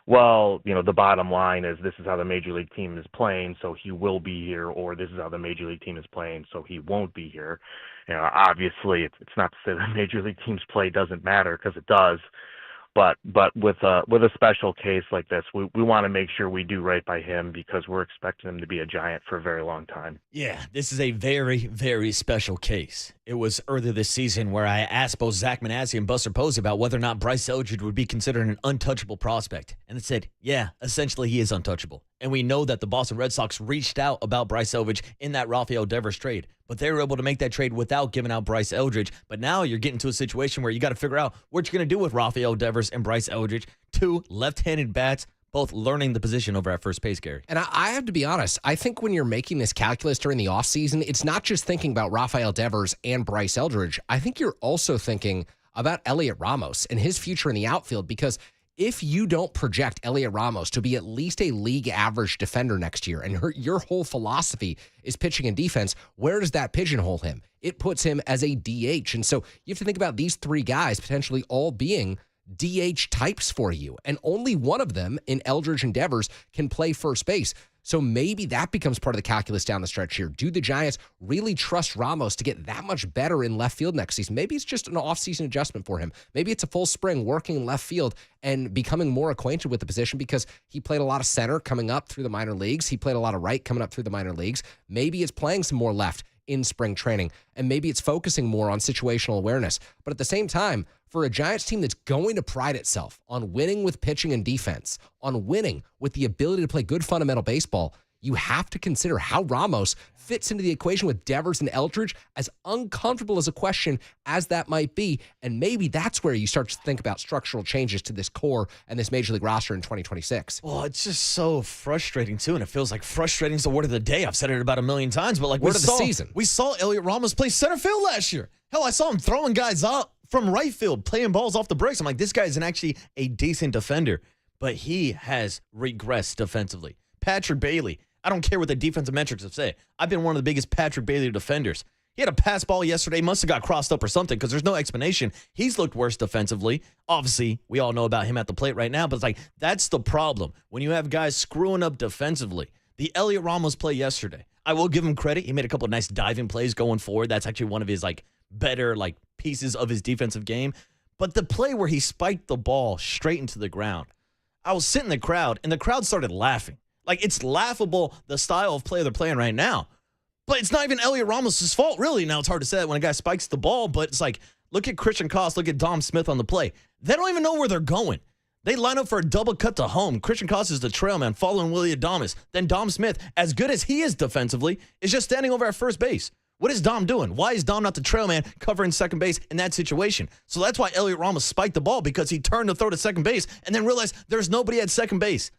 well, you know, the bottom line is this is how the major league team is playing, so he will be here, or this is how the major league team is playing, so he won't be here. You know, obviously, it's not to say the major league team's play doesn't matter, because it does. But with a special case like this, we want to make sure we do right by him because we're expecting him to be a Giant for a very long time. Yeah, this is a very, very special case. It was earlier this season where I asked both Zach Manasseh and Buster Posey about whether or not Bryce Eldridge would be considered an untouchable prospect. And it said, yeah, essentially he is untouchable. And we know that the Boston Red Sox reached out about Bryce Eldridge in that Rafael Devers trade. But they were able to make that trade without giving out Bryce Eldridge. But now you're getting to a situation where you got to figure out what you're going to do with Rafael Devers and Bryce Eldridge, two left-handed bats, both learning the position over at first base, Gary. And I have to be honest, I think when you're making this calculus during the offseason, it's not just thinking about Rafael Devers and Bryce Eldridge. I think you're also thinking about Elliot Ramos and his future in the outfield, because if you don't project Elliot Ramos to be at least a league average defender next year, and your whole philosophy is pitching and defense, where does that pigeonhole him? It puts him as a DH. And so you have to think about these three guys potentially all being DH types for you. And only one of them in Eldridge and Devers can play first base. So maybe that becomes part of the calculus down the stretch here. Do the Giants really trust Ramos to get that much better in left field next season? Maybe it's just an offseason adjustment for him. Maybe it's a full spring working in left field and becoming more acquainted with the position because he played a lot of center coming up through the minor leagues. He played a lot of right coming up through the minor leagues. Maybe it's playing some more left in spring training, and maybe it's focusing more on situational awareness. But at the same time, for a Giants team that's going to pride itself on winning with pitching and defense, on winning with the ability to play good fundamental baseball, you have to consider how Ramos fits into the equation with Devers and Eldridge, as uncomfortable as a question as that might be. And maybe that's where you start to think about structural changes to this core and this Major League roster in 2026. Well, it's just so frustrating, too, and it feels like frustrating is the word of the day. I've said it about a million times, but like word of the season. We saw Elliot Ramos play center field last year. Hell, I saw him throwing guys up from right field, playing balls off the breaks. I'm like, this guy isn't actually a decent defender, but he has regressed defensively. Patrick Bailey, I don't care what the defensive metrics have said. I've been one of the biggest Patrick Bailey defenders. He had a pass ball yesterday, must have got crossed up or something because there's no explanation. He's looked worse defensively. Obviously, we all know about him at the plate right now, but it's like that's the problem. When you have guys screwing up defensively. The Elliot Ramos play yesterday, I will give him credit. He made a couple of nice diving plays going forward. That's actually one of his better pieces of his defensive game. But the play where he spiked the ball straight into the ground, I was sitting in the crowd, and the crowd started laughing. It's laughable, the style of play they're playing right now. But it's not even Elliot Ramos' fault, really. Now, it's hard to say that when a guy spikes the ball, but it's look at Christian Koss, look at Dom Smith on the play. They don't even know where they're going. They line up for a double cut to home. Christian Koss is the trail man following Willie Adames. Then Dom Smith, as good as he is defensively, is just standing over at first base. What is Dom doing? Why is Dom not the trail man covering second base in that situation? So that's why Elliot Ramos spiked the ball, because he turned to throw to second base and then realized there's nobody at second base.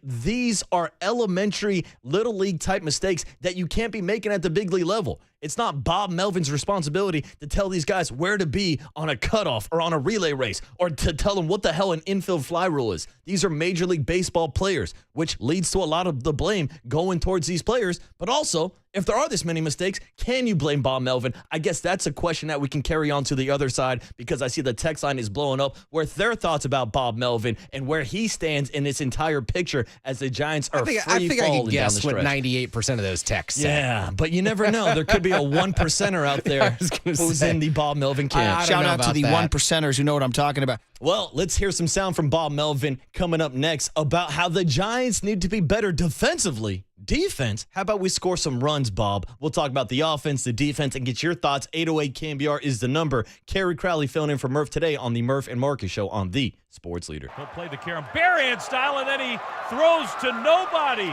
These are elementary little league type mistakes that you can't be making at the big league level. It's not Bob Melvin's responsibility to tell these guys where to be on a cutoff or on a relay race or to tell them what the hell an infield fly rule is. These are Major League Baseball players, which leads to a lot of the blame going towards these players. But also, if there are this many mistakes, can you blame Bob Melvin? I guess that's a question that we can carry on to the other side, because I see the text line is blowing up with their thoughts about Bob Melvin and where he stands in this entire picture as the Giants are free falling down the stretch. I think I can guess what 98% of those texts say. Yeah, but you never know. There could be a 1%er out there who's in the Bob Melvin camp. Shout out to the 1%ers who know what I'm talking about. Well, let's hear some sound from Bob Melvin coming up next about how the Giants need to be better defensively. Defense? How about we score some runs, Bob? We'll talk about the offense, the defense, and get your thoughts. 808 KNBR is the number. Kerry Crowley filling in for Murph today on the Murph and Marcus Show on the Sports Leader. He'll play the Karen Barrand style, and then he throws to nobody.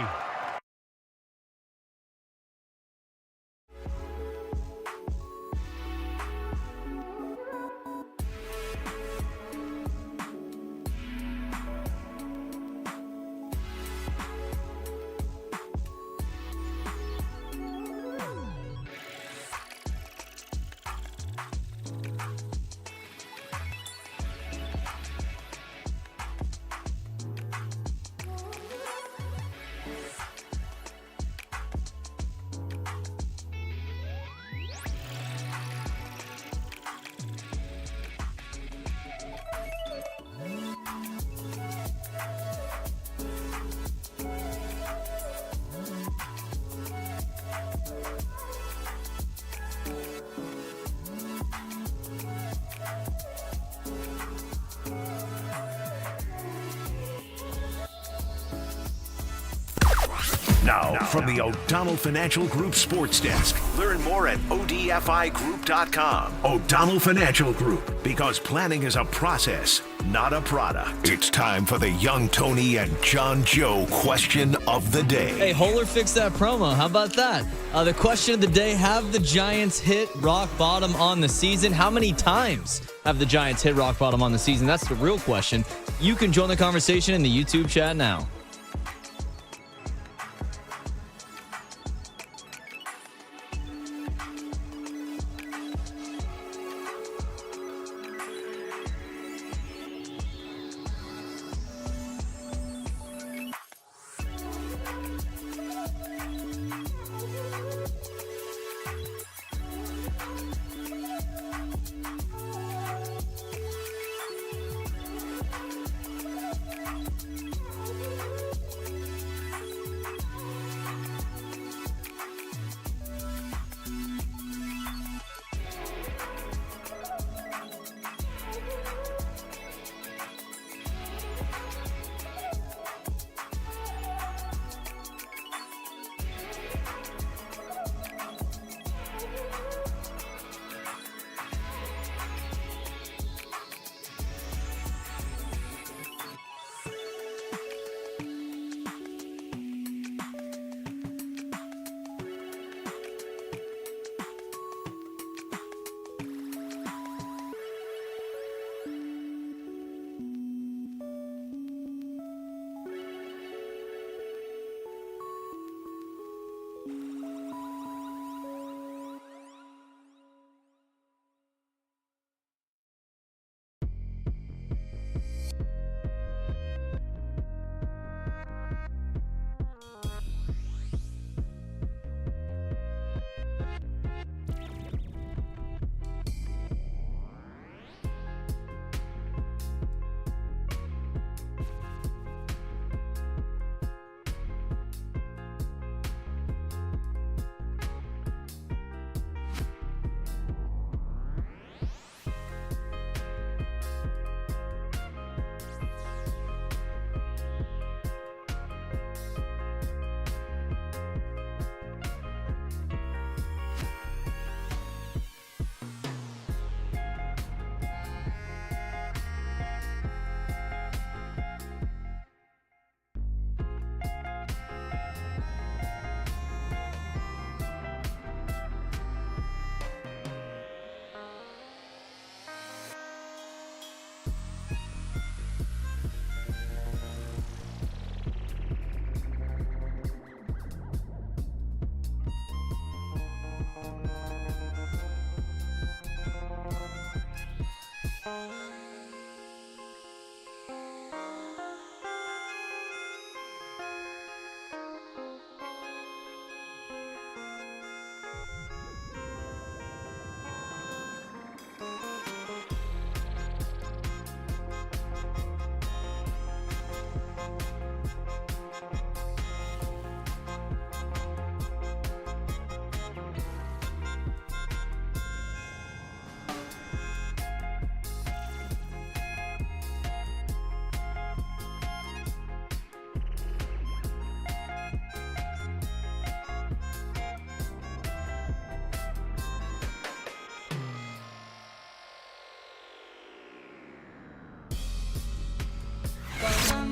Now, from the O'Donnell Financial Group Sports Desk. Learn more at odfigroup.com. O'Donnell Financial Group, because planning is a process, not a product. It's time for the Young Tony and John Joe question of the day. Hey, Holler fixed that promo. How about that? The question of the day, have the Giants hit rock bottom on the season? How many times have the Giants hit rock bottom on the season? That's the real question. You can join the conversation in the YouTube chat now.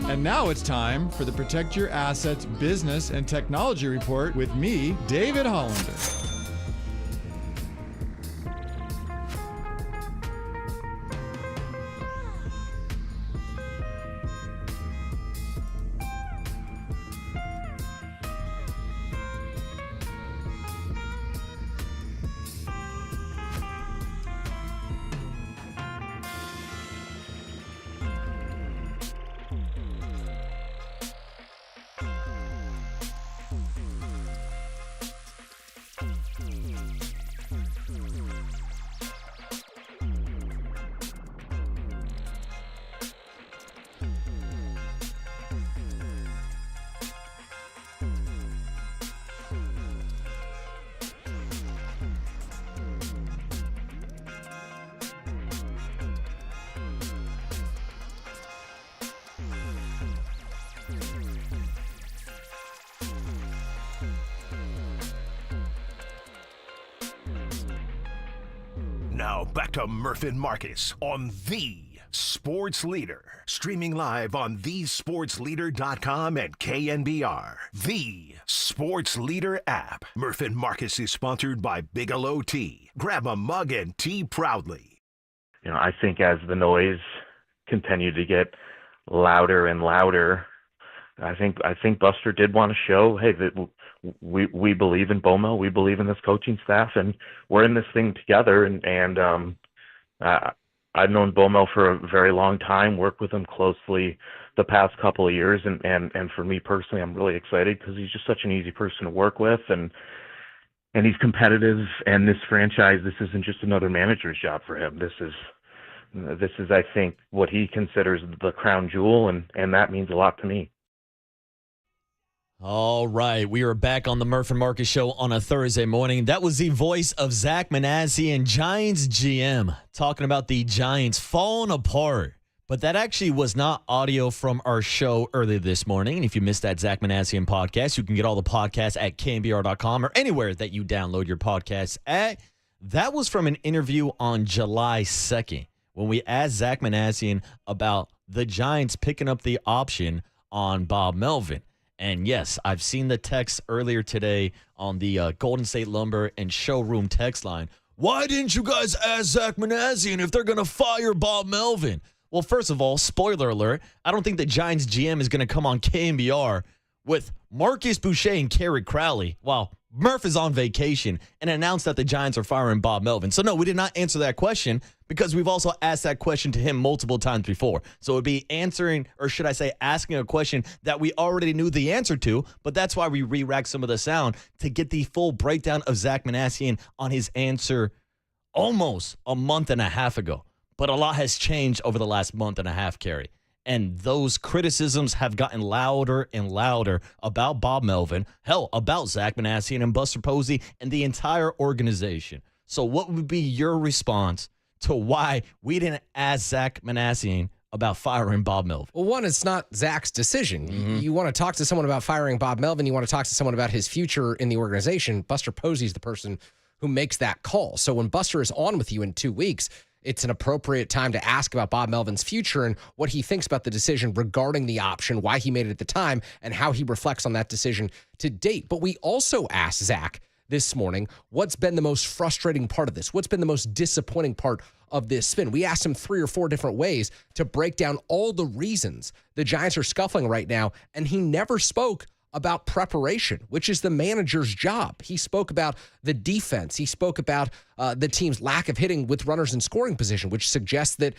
And now it's time for the Protect Your Assets Business and Technology Report with me, David Hollander. Now back to Murph and Marcus on the Sports Leader. Streaming live on thesportsleader.com and KNBR. The Sports Leader app. Murph and Marcus is sponsored by Bigelow Tea. Grab a mug and tea proudly. You know, I think as the noise continued to get louder and louder, I think Buster did want to show, hey, that we believe in Bomel, we believe in this coaching staff, and we're in this thing together. And I've known Bomel for a very long time, worked with him closely the past couple of years, and for me personally, I'm really excited because he's just such an easy person to work with, and he's competitive. And this franchise, this isn't just another manager's job for him. This is, I think, what he considers the crown jewel, and that means a lot to me. All right, we are back on the Murph and Marcus show on a Thursday morning. That was the voice of Zach Manassian, Giants GM, talking about the Giants falling apart. But that actually was not audio from our show earlier this morning. And if you missed that Zach Manassian podcast, you can get all the podcasts at KNBR.com or anywhere that you download your podcasts at. That was from an interview on July 2nd when we asked Zach Manassian about the Giants picking up the option on Bob Melvin. And yes, I've seen the text earlier today on the Golden State Lumber and Showroom text line. Why didn't you guys ask Zach Manassian if they're going to fire Bob Melvin? Well, first of all, spoiler alert, I don't think the Giants GM is going to come on KNBR with Marcus Boucher and Kerry Crowley while Murph is on vacation and announced that the Giants are firing Bob Melvin. So no, we did not answer that question because we've also asked that question to him multiple times before. So it would be answering, or should I say asking a question that we already knew the answer to, but that's why we re-racked some of the sound to get the full breakdown of Zach Manassian on his answer almost a month and a half ago. But a lot has changed over the last month and a half, Kerry. And those criticisms have gotten louder and louder about Bob Melvin, hell, about Zach Manassian and Buster Posey and the entire organization. So what would be your response to why we didn't ask Zach Manassian about firing Bob Melvin? Well, one, it's not Zach's decision. You want to talk to someone about firing Bob Melvin, you want to talk to someone about his future in the organization. Buster Posey's the person who makes that call. So when Buster is on with you in 2 weeks, it's an appropriate time to ask about Bob Melvin's future and what he thinks about the decision regarding the option, why he made it at the time, and how he reflects on that decision to date. But we also asked Zach this morning, what's been the most frustrating part of this? What's been the most disappointing part of this spin? We asked him 3 or 4 different ways to break down all the reasons the Giants are scuffling right now, and he never spoke about preparation, which is the manager's job. He spoke about the defense. He spoke about the team's lack of hitting with runners in scoring position, which suggests that,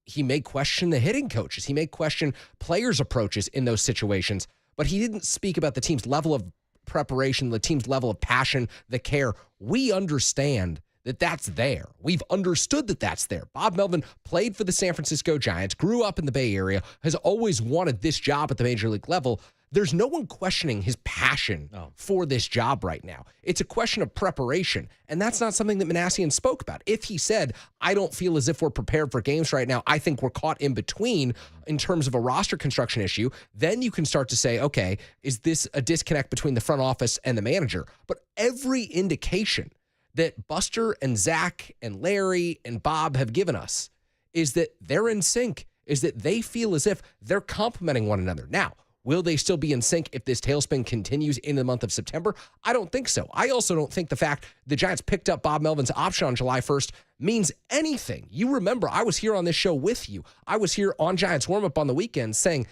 he may question the hitting coaches. He may question players' approaches in those situations, but he didn't speak about the team's level of preparation, the team's level of passion, the care. We understand that that's there. We've understood that that's there. Bob Melvin played for the San Francisco Giants, grew up in the Bay Area, has always wanted this job at the major league level. There's no one questioning his passion for this job right now. It's a question of preparation, and that's not something that Manassian spoke about. If he said, I don't feel as if we're prepared for games right now, I think we're caught in between in terms of a roster construction issue, then you can start to say, okay, is this a disconnect between the front office and the manager? But every indication that Buster and Zach and Larry and Bob have given us is that they're in sync, is that they feel as if they're complementing one another. Now, will they still be in sync if this tailspin continues in the month of September? I don't think so. I also don't think the fact the Giants picked up Bob Melvin's option on July 1st means anything. You remember, I was here on this show with you. I was here on Giants warm-up on the weekend saying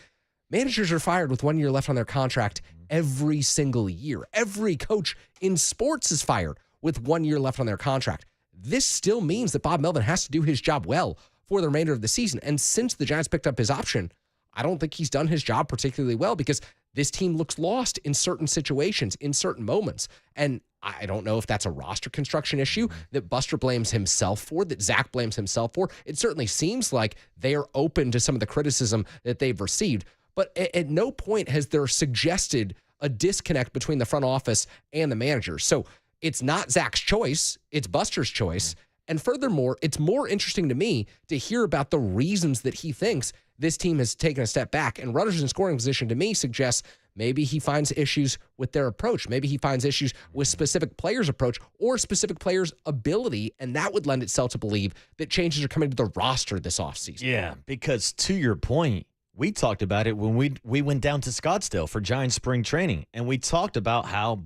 managers are fired with 1 year left on their contract every single year. Every coach in sports is fired with 1 year left on their contract. This still means that Bob Melvin has to do his job well for the remainder of the season. And since the Giants picked up his option, I don't think he's done his job particularly well because this team looks lost in certain situations, in certain moments. And I don't know if that's a roster construction issue that Buster blames himself for, that Zach blames himself for. It certainly seems like they are open to some of the criticism that they've received. But at no point has there suggested a disconnect between the front office and the manager. So it's not Zach's choice, it's Buster's choice. And furthermore, it's more interesting to me to hear about the reasons that he thinks this team has taken a step back. And runners in scoring position to me suggests maybe he finds issues with their approach. Maybe he finds issues with specific players' approach or specific players' ability. And that would lend itself to believe that changes are coming to the roster this offseason. Yeah, because to your point, we talked about it when we went down to Scottsdale for Giants spring training. And we talked about how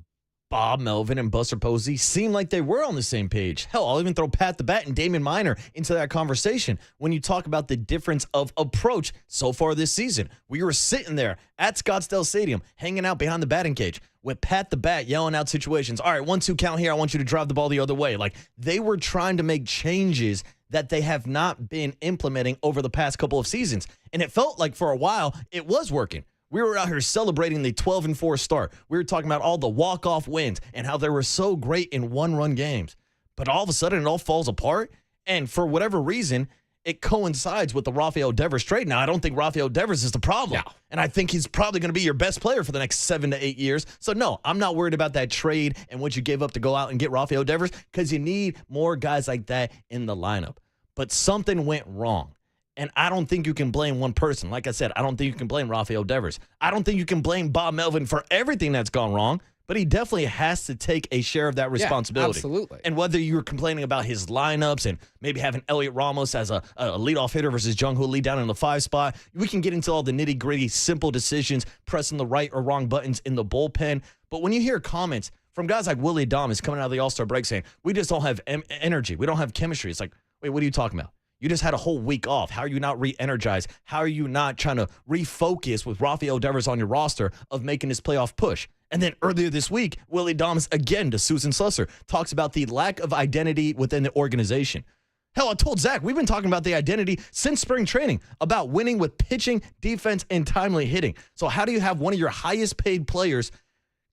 Bob Melvin and Buster Posey seemed like they were on the same page. Hell, I'll even throw Pat the Bat and Damon Minor into that conversation when you talk about the difference of approach so far this season. We were sitting there at Scottsdale Stadium, hanging out behind the batting cage with Pat the Bat yelling out situations. All right, 1-2 count here. I want you to drive the ball the other way. Like, they were trying to make changes that they have not been implementing over the past couple of seasons. And it felt like for a while it was working. We were out here celebrating the 12-4 start. We were talking about all the walk-off wins and how they were so great in one-run games. But all of a sudden, it all falls apart. And for whatever reason, it coincides with the Rafael Devers trade. Now, I don't think Rafael Devers is the problem. No. And I think he's probably going to be your best player for the next 7 to 8 years. So, no, I'm not worried about that trade and what you gave up to go out and get Rafael Devers because you need more guys like that in the lineup. But something went wrong. And I don't think you can blame one person. Like I said, I don't think you can blame Rafael Devers. I don't think you can blame Bob Melvin for everything that's gone wrong, but he definitely has to take a share of that responsibility. Yeah, absolutely. And whether you're complaining about his lineups and maybe having Elliot Ramos as a leadoff hitter versus Jung Hoo Lee down in the 5 spot, we can get into all the nitty-gritty, simple decisions, pressing the right or wrong buttons in the bullpen. But when you hear comments from guys like Willie Adames coming out of the All-Star break saying, we just don't have energy, we don't have chemistry, it's like, wait, what are you talking about? You just had a whole week off. How are you not re-energized? How are you not trying to refocus with Rafael Devers on your roster of making this playoff push? And then earlier this week, Willie Adames, again to Susan Slusser, talks about the lack of identity within the organization. Hell, I told Zach, we've been talking about the identity since spring training, about winning with pitching, defense, and timely hitting. So how do you have one of your highest paid players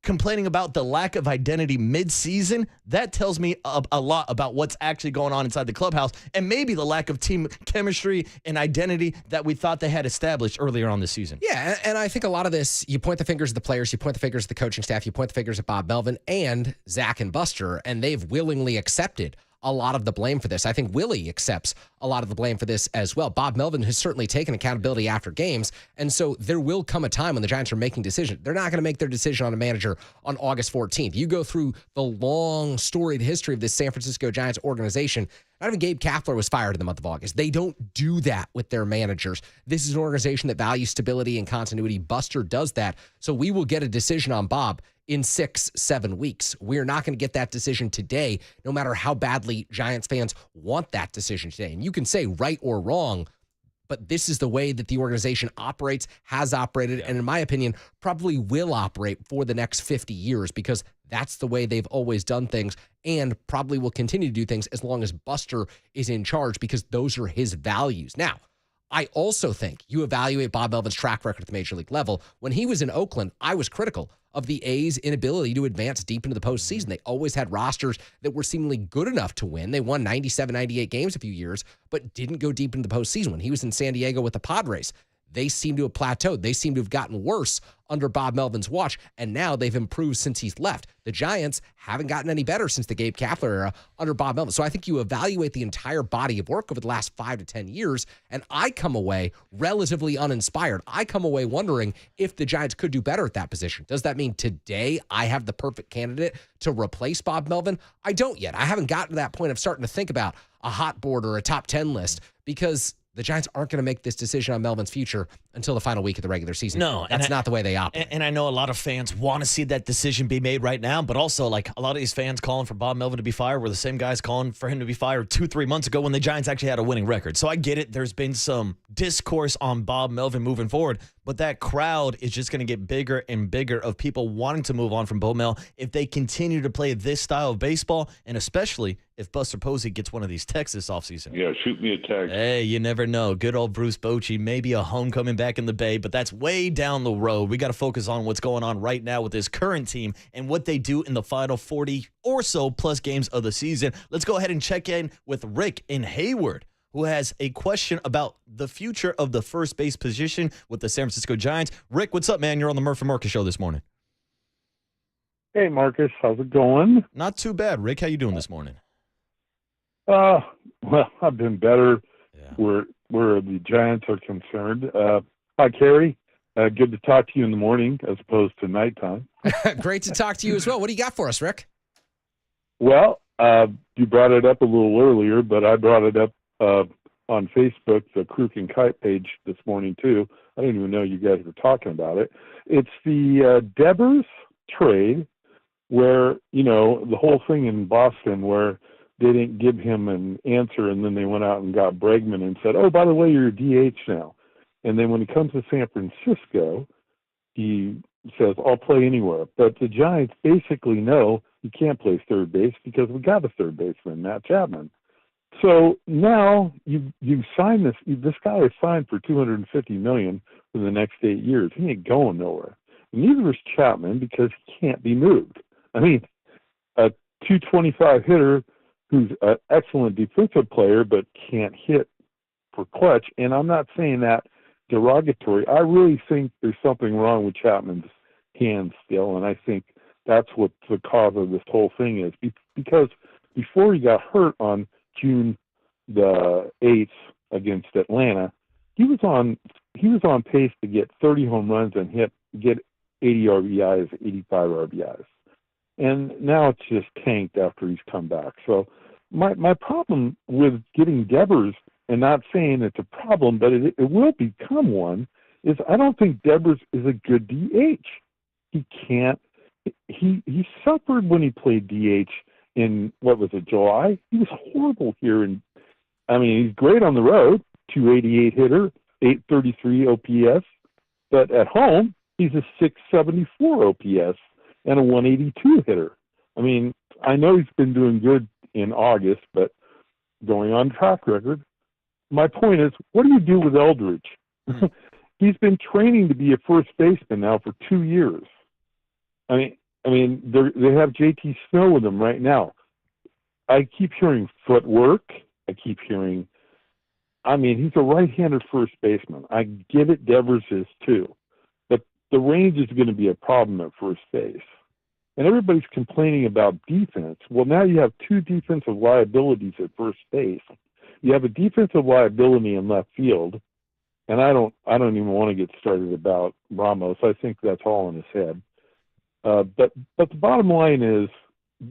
complaining about the lack of identity mid-season? That tells me a lot about what's actually going on inside the clubhouse and maybe the lack of team chemistry and identity that we thought they had established earlier on this season. Yeah, and I think a lot of this, you point the fingers at the players, you point the fingers at the coaching staff, you point the fingers at Bob Melvin and Zach and Buster, and they've willingly accepted a lot of the blame for this. I think Willie accepts a lot of the blame for this as well. Bob Melvin has certainly taken accountability after games, and so there will come a time when the Giants are making decisions. They're not going to make their decision on a manager on August 14th. You go through the long storied history of this San Francisco Giants organization. Not even Gabe Kapler was fired in the month of August. They don't do that with their managers. This is an organization that values stability and continuity. Buster does that. So we will get a decision on Bob in 6-7 weeks. We're not going to get that decision today, no matter how badly Giants fans want that decision today. And you can say right or wrong, but this is the way that the organization operates, has operated, and in my opinion, probably will operate for the next 50 years because that's the way they've always done things and probably will continue to do things as long as Buster is in charge because those are his values. Now, I also think you evaluate Bob Melvin's track record at the major league level. When he was in Oakland, I was critical of the A's inability to advance deep into the postseason. They always had rosters that were seemingly good enough to win. They won 97, 98 games a few years, but didn't go deep into the postseason. When he was in San Diego with the Padres, they seem to have plateaued. They seem to have gotten worse under Bob Melvin's watch, and now they've improved since he's left. The Giants haven't gotten any better since the Gabe Kapler era under Bob Melvin. So I think you evaluate the entire body of work over the last 5 to 10 years, and I come away relatively uninspired. I come away wondering if the Giants could do better at that position. Does that mean today I have the perfect candidate to replace Bob Melvin? I don't yet. I haven't gotten to that point of starting to think about a hot board or a top 10 list because the Giants aren't going to make this decision on Melvin's future until the final week of the regular season. No, that's not the way they operate. And I know a lot of fans want to see that decision be made right now, but also like a lot of these fans calling for Bob Melvin to be fired were the same guys calling for him to be fired 2-3 months ago when the Giants actually had a winning record. So I get it. There's been some discourse on Bob Melvin moving forward, but that crowd is just going to get bigger and bigger of people wanting to move on from Bo Mel if they continue to play this style of baseball, and especially if Buster Posey gets one of these texts this offseason. Yeah, shoot me a text. Hey, you never know. Good old Bruce Bochy, maybe a homecoming back in the Bay, but that's way down the road. We got to focus on what's going on right now with this current team and what they do in the final 40 or so plus games of the season. Let's go ahead and check in with Rick in Hayward, who has a question about the future of the first base position with the San Francisco Giants. Rick, what's up, man? You're on the Murph and Marcus show this morning. Hey, Marcus, how's it going? Not too bad. Rick, how you doing this morning? Well, I've been better where the Giants are concerned. Hi, Carrie. Good to talk to you in the morning as opposed to nighttime. Great to talk to you as well. What do you got for us, Rick? Well, you brought it up a little earlier, but I brought it up on Facebook, the Crook and Kite page this morning, too. I didn't even know you guys were talking about it. It's the Devers trade where, you know, the whole thing in Boston where they didn't give him an answer, and then they went out and got Bregman and said, oh, by the way, you're a DH now. And then when he comes to San Francisco, he says, I'll play anywhere. But the Giants basically know he can't play third base because we got a third baseman, Matt Chapman. So now you signed this guy is signed for $250 million for the next 8 years. He ain't going nowhere. And neither is Chapman because he can't be moved. I mean, a 225 hitter who's an excellent defensive player but can't hit for clutch. And I'm not saying that derogatory. I really think there's something wrong with Chapman's hands still, and I think that's what the cause of this whole thing is. Because before he got hurt on June the 8th against Atlanta, he was on pace to get 30 home runs and get 80 RBIs, 85 RBIs. And now it's just tanked after he's come back. So my problem with getting Devers, and not saying it's a problem, but it will become one, is I don't think Devers is a good DH. He can't. He suffered when he played DH in, what was it, July? He was horrible here. He's great on the road, 288 hitter, 833 OPS, but at home, he's a 674 OPS and a 182 hitter. I mean, I know he's been doing good in August, but going on track record, my point is, what do you do with Eldridge? He's been training to be a first baseman now for 2 years. I mean, they have JT Snow with him right now. I keep hearing footwork. I keep hearing, he's a right-handed first baseman. I get it, Devers is too. But the range is going to be a problem at first base. And everybody's complaining about defense. Well, now you have two defensive liabilities at first base. You have a defensive liability in left field, and I don't even want to get started about Ramos. I think that's all in his head. But the bottom line is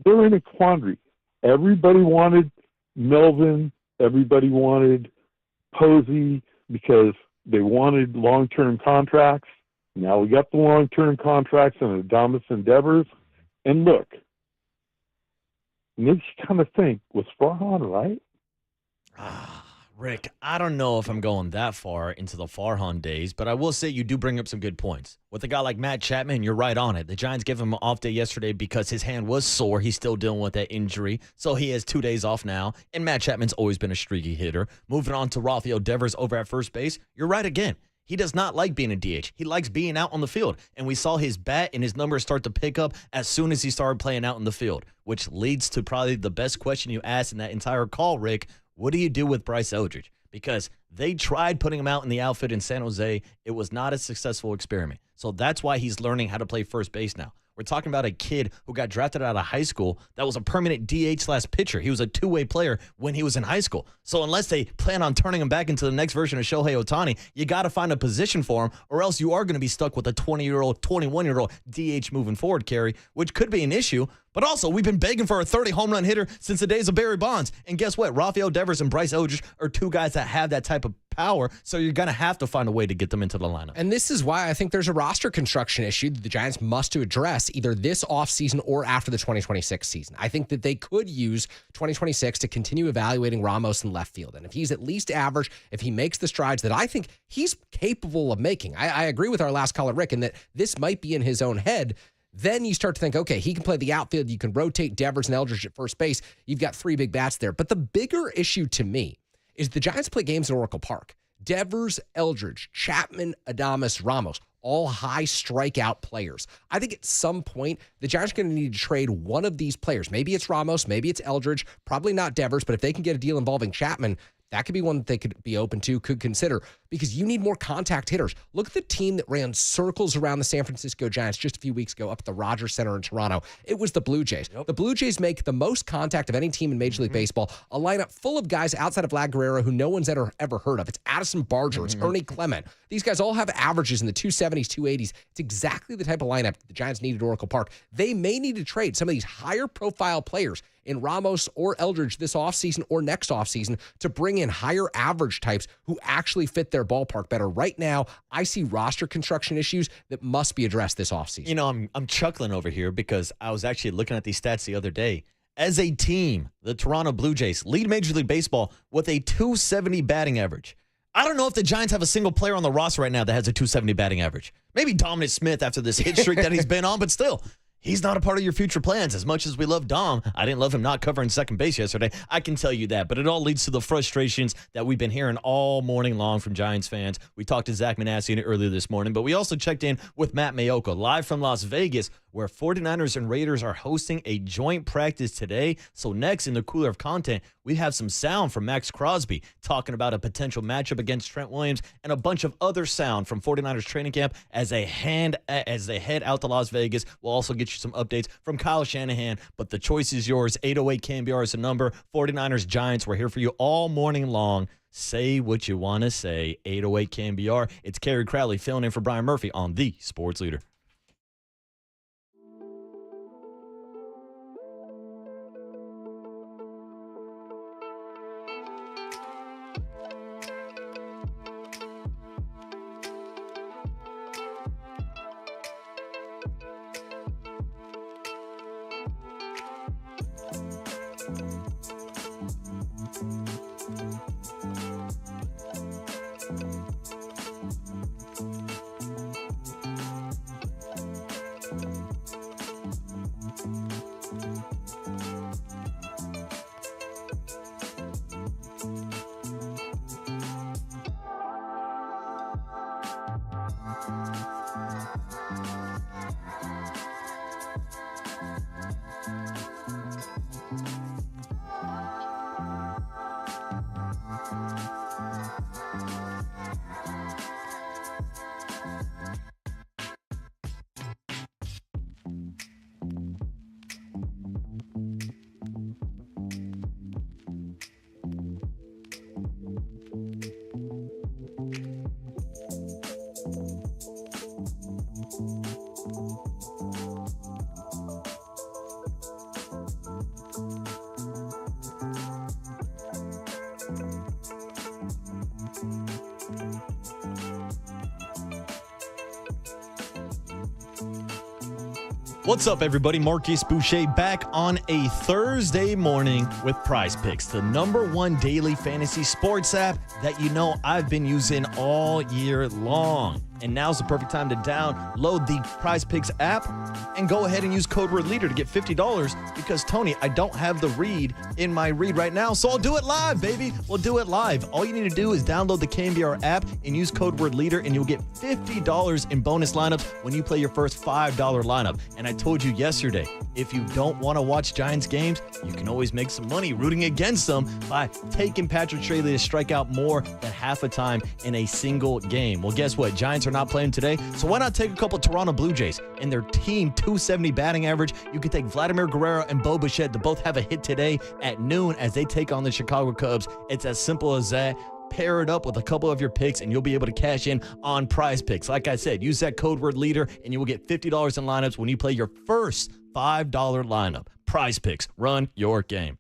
they're in a quandary. Everybody wanted Melvin. Everybody wanted Posey because they wanted long-term contracts. Now we got the long-term contracts and Adames and Devers. And look, makes you kind of think, was Farhan right? Rick, I don't know if I'm going that far into the Farhan days, but I will say you do bring up some good points. With a guy like Matt Chapman, you're right on it. The Giants gave him an off day yesterday because his hand was sore. He's still dealing with that injury, so he has 2 days off now. And Matt Chapman's always been a streaky hitter. Moving on to Rafael Devers over at first base, you're right again. He does not like being a DH. He likes being out on the field. And we saw his bat and his numbers start to pick up as soon as he started playing out in the field, which leads to probably the best question you asked in that entire call, Rick. What do you do with Bryce Eldridge? Because they tried putting him out in the outfield in San Jose. It was not a successful experiment. So that's why he's learning how to play first base now. We're talking about a kid who got drafted out of high school that was a permanent DH/pitcher. He was a two-way player when he was in high school. So unless they plan on turning him back into the next version of Shohei Ohtani, you got to find a position for him, or else you are going to be stuck with a 20-year-old, 21-year-old DH moving forward, Kerry, which could be an issue. But also, we've been begging for a 30-home run hitter since the days of Barry Bonds. And guess what? Rafael Devers and Bryce Eldridge are two guys that have that type of power, so you're going to have to find a way to get them into the lineup. And this is why I think there's a roster construction issue that the Giants must address either this offseason or after the 2026 season. I think that they could use 2026 to continue evaluating Ramos in left field. And if he's at least average, if he makes the strides that I think he's capable of making, I agree with our last caller, Rick, in that this might be in his own head. Then you start to think, okay, he can play the outfield. You can rotate Devers and Eldridge at first base. You've got 3 big bats there. But the bigger issue to me is the Giants play games in Oracle Park. Devers, Eldridge, Chapman, Adames, Ramos, all high strikeout players. I think at some point, the Giants are going to need to trade one of these players. Maybe it's Ramos, maybe it's Eldridge, probably not Devers, but if they can get a deal involving Chapman, that could be one that they could be open to, could consider, because you need more contact hitters. Look at the team that ran circles around the San Francisco Giants just a few weeks ago up at the Rogers Center in Toronto. It was the Blue Jays. Yep. The Blue Jays make the most contact of any team in Major League Baseball, a lineup full of guys outside of Vlad Guerrero who no one's ever heard of. It's Addison Barger. It's Ernie Clement. These guys all have averages in the 270s, 280s. It's exactly the type of lineup the Giants need at Oracle Park. They may need to trade some of these higher profile players in Ramos or Eldridge this offseason or next offseason to bring in higher average types who actually fit their ballpark better. Right now, I see roster construction issues that must be addressed this offseason. You know, I'm chuckling over here because I was actually looking at these stats the other day. As a team, the Toronto Blue Jays lead Major League Baseball with a 270 batting average. I don't know if the Giants have a single player on the roster right now that has a 270 batting average. Maybe Dominic Smith after this hit streak that he's been on, but still. He's not a part of your future plans. As much as we love Dom, I didn't love him not covering second base yesterday. I can tell you that. But it all leads to the frustrations that we've been hearing all morning long from Giants fans. We talked to Zach Manassian earlier this morning, but we also checked in with Matt Mayoka live from Las Vegas, where 49ers and Raiders are hosting a joint practice today. So next in the cooler of content, we have some sound from Max Crosby talking about a potential matchup against Trent Williams and a bunch of other sound from 49ers training camp as they head out to Las Vegas. We'll also get you some updates from Kyle Shanahan, but the choice is yours. 808 KNBR is the number. 49ers Giants, we're here for you all morning long. Say what you want to say. 808 KNBR. It's Kerry Crowley filling in for Brian Murphy on The Sports Leader. What's up, everybody? Marcus Boucher back on a Thursday morning with Prize Picks, the #1 daily fantasy sports app that you know I've been using all year long. And now's the perfect time to download the Prize Picks app and go ahead and use code word leader to get $50 because, Tony, I don't have the read in my read right now, so I'll do it live, baby. We'll do it live. All you need to do is download the KNBR app and use code word leader, and you'll get $50 in bonus lineups when you play your first $5 lineup. And I told you yesterday, if you don't want to watch Giants games, you can always make some money rooting against them by taking Patrick Traylor to strike out more than half a time in a single game. Well, guess what? Giants are not playing today, so why not take a couple Toronto Blue Jays and their team 270 batting average? You could take Vladimir Guerrero and Bo Bichette to both have a hit today at noon as they take on the Chicago Cubs. It's as simple as that. Pair it up with a couple of your picks, and you'll be able to cash in on Prize Picks. Like I said, use that code word leader, and you will get $50 in lineups when you play your first $5 lineup. Prize Picks, run your game.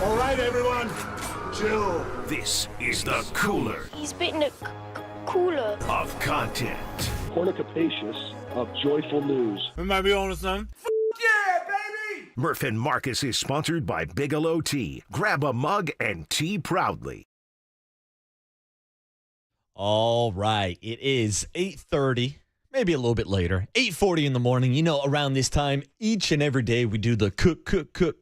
All right, everyone, chill. This is the cooler He's bitten a cooler. of content. Cornucopacious of joyful news. We might be on to something. Murph and Marcus is sponsored by Bigelow Tea. Grab a mug and tea proudly. All right, it is 8:30, maybe a little bit later, 8:40 in the morning. You know, around this time, each and every day, we do the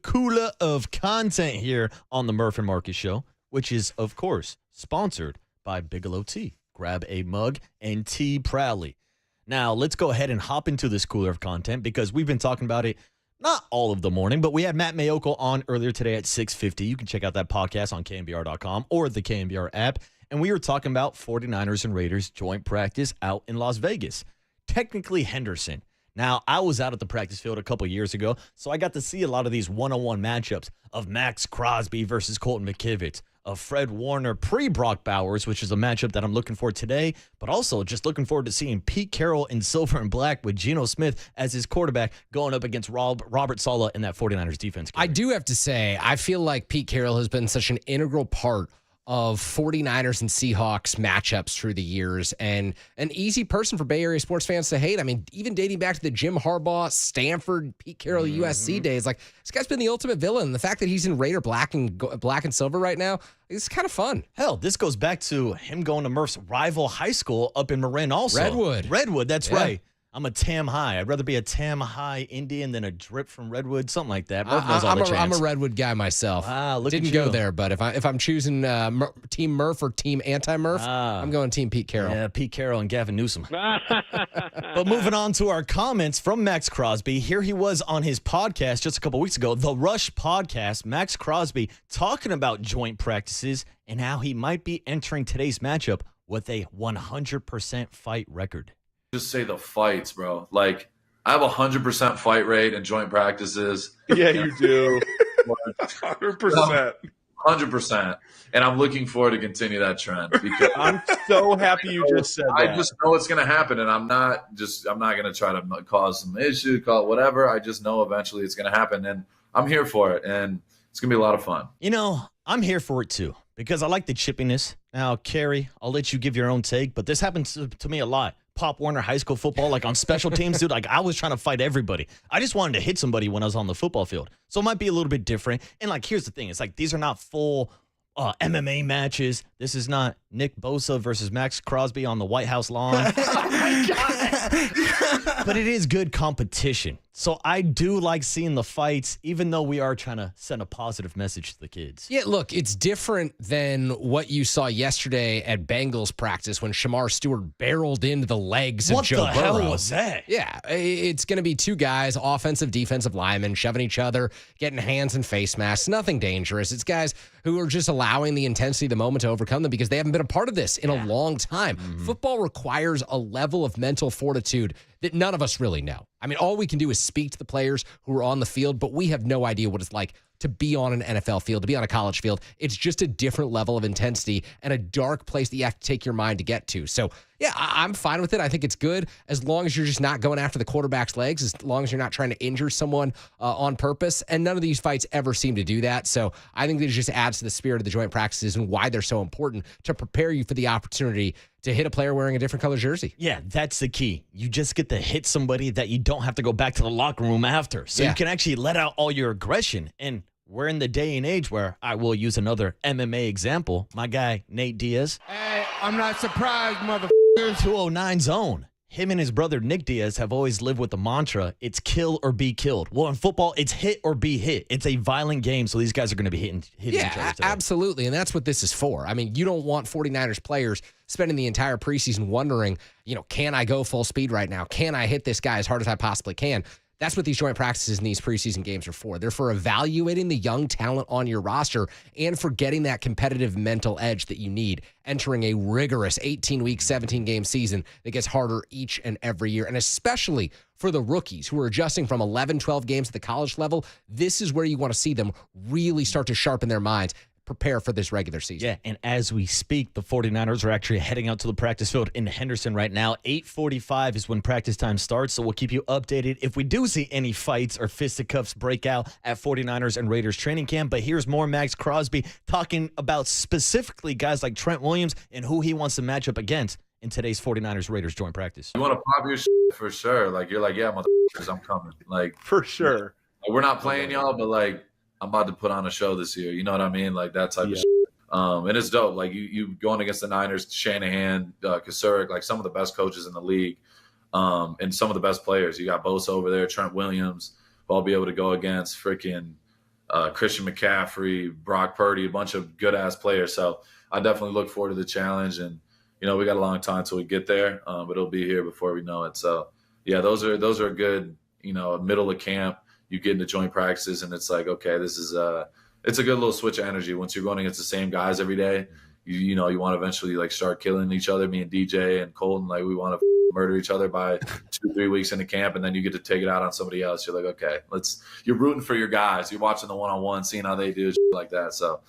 cooler of content here on the Murph and Marcus Show, which is, of course, sponsored by Bigelow Tea. Grab a mug and tea proudly. Now, let's go ahead and hop into this cooler of content because we've been talking about it not all of the morning, but we had Matt Mayoko on earlier today at 6:50. You can check out that podcast on KNBR.com or the KNBR app. And we were talking about 49ers and Raiders joint practice out in Las Vegas. Technically Henderson. Now, I was out at the practice field a couple years ago, so I got to see a lot of these one-on-one matchups of Max Crosby versus Colton McKivitz, of Fred Warner pre-Brock Bowers, which is a matchup that I'm looking for today, but also just looking forward to seeing Pete Carroll in silver and black with Geno Smith as his quarterback going up against Robert Saleh in that 49ers defense. I do have to say, I feel like Pete Carroll has been such an integral part of 49ers and Seahawks matchups through the years, and an easy person for Bay Area sports fans to hate. I mean, even dating back to the Jim Harbaugh, Stanford, Pete Carroll, USC days, like this guy's been the ultimate villain. The fact that he's in Raider black and silver right now, it's kind of fun. Hell, this goes back to him going to Murph's rival high school up in Marin also. Redwood, that's right. I'm a Tam High. I'd rather be a Tam High Indian than a drip from Redwood, something like that. Murph knows all the chants. I'm a Redwood guy myself. Look Didn't at you. go there, but if I'm choosing Team Murph or Team Anti-Murph, I'm going Team Pete Carroll. Yeah, Pete Carroll and Gavin Newsom. But moving on to our comments from Max Crosby. Here he was on his podcast just a couple weeks ago, The Rush Podcast. Max Crosby talking about joint practices and how he might be entering today's matchup with a 100% fight record. Just say the fights, bro. Like, I have 100% fight rate in joint practices. Yeah, you do. 100%. 100%. And I'm looking forward to continue that trend because I'm so happy you just said that. I just know it's going to happen, and I'm not going to try to cause some issue, call it whatever. I just know eventually it's going to happen, and I'm here for it, and it's going to be a lot of fun. You know, I'm here for it too because I like the chippiness. Now, Carrie, I'll let you give your own take, but this happens to me a lot. Pop Warner high school football, like on special teams, dude, like I was trying to fight everybody. I just wanted to hit somebody when I was on the football field. So it might be a little bit different. And like, here's the thing. It's like, these are not full MMA matches. This is not Nick Bosa versus Max Crosby on the White House lawn. Oh my God. But it is good competition. So I do like seeing the fights, even though we are trying to send a positive message to the kids. Yeah, look, it's different than what you saw yesterday at Bengals practice when Shamar Stewart barreled into the legs of Joe Burrow. What the hell was that? Yeah, it's going to be two guys, offensive, defensive linemen, shoving each other, getting hands and face masks. Nothing dangerous. It's guys who are just allowing the intensity of the moment to overcome them because they haven't been a part of this in a long time. Mm-hmm. Football requires a level of mental fortitude that none of us really know. I mean, all we can do is speak to the players who are on the field, but we have no idea what it's like to be on an NFL field, to be on a college field. It's just a different level of intensity and a dark place that you have to take your mind to get to. So, yeah, I'm fine with it. I think it's good as long as you're just not going after the quarterback's legs, as long as you're not trying to injure someone on purpose. And none of these fights ever seem to do that. So I think that it just adds to the spirit of the joint practices and why they're so important to prepare you for the opportunity to hit a player wearing a different color jersey. Yeah, that's the key. You just get to hit somebody that you don't have to go back to the locker room after. So you can actually let out all your aggression. And we're in the day and age where I will use another MMA example. My guy, Nate Diaz. Hey, I'm not surprised, motherfuckers. 209 zone. Him and his brother, Nick Diaz, have always lived with the mantra, it's kill or be killed. Well, in football, it's hit or be hit. It's a violent game, so these guys are going to be hitting each other today. Absolutely, and that's what this is for. I mean, you don't want 49ers players spending the entire preseason wondering, can I go full speed right now? Can I hit this guy as hard as I possibly can? That's what these joint practices and these preseason games are for. They're for evaluating the young talent on your roster and for getting that competitive mental edge that you need entering a rigorous 18-week, 17-game season that gets harder each and every year. And especially for the rookies who are adjusting from 11, 12 games at the college level, this is where you want to see them really start to sharpen their minds, prepare for this regular season. Yeah, and as we speak, the 49ers are actually heading out to the practice field in Henderson right now. 8:45 is when practice time starts, so we'll keep you updated if we do see any fights or fisticuffs break out at 49ers and Raiders training camp. But here's more Max Crosby talking about specifically guys like Trent Williams and who he wants to match up against in today's 49ers Raiders joint practice. You want to pop your shit for sure. Like, you're like, yeah, motherfuckers, I'm coming. Like, for sure. Like, we're not playing y'all, but like, I'm about to put on a show this year. You know what I mean? Like that type of shit. And it's dope. Like you going against the Niners, Shanahan, Kasurek, like some of the best coaches in the league, and some of the best players. You got Bosa over there, Trent Williams, who I'll be able to go against, freaking Christian McCaffrey, Brock Purdy, a bunch of good-ass players. So I definitely look forward to the challenge. And, we got a long time till we get there, but it'll be here before we know it. So, yeah, those are good, middle of camp. You get into joint practices and it's like, okay, this is it's a good little switch of energy. Once you're going against the same guys every day, you want to eventually like start killing each other. Me and DJ and Colton, like we want to murder each other by 2-3 weeks into camp, and then you get to take it out on somebody else. You're like, okay, you're rooting for your guys. You're watching the one-on-one, seeing how they do shit like that. So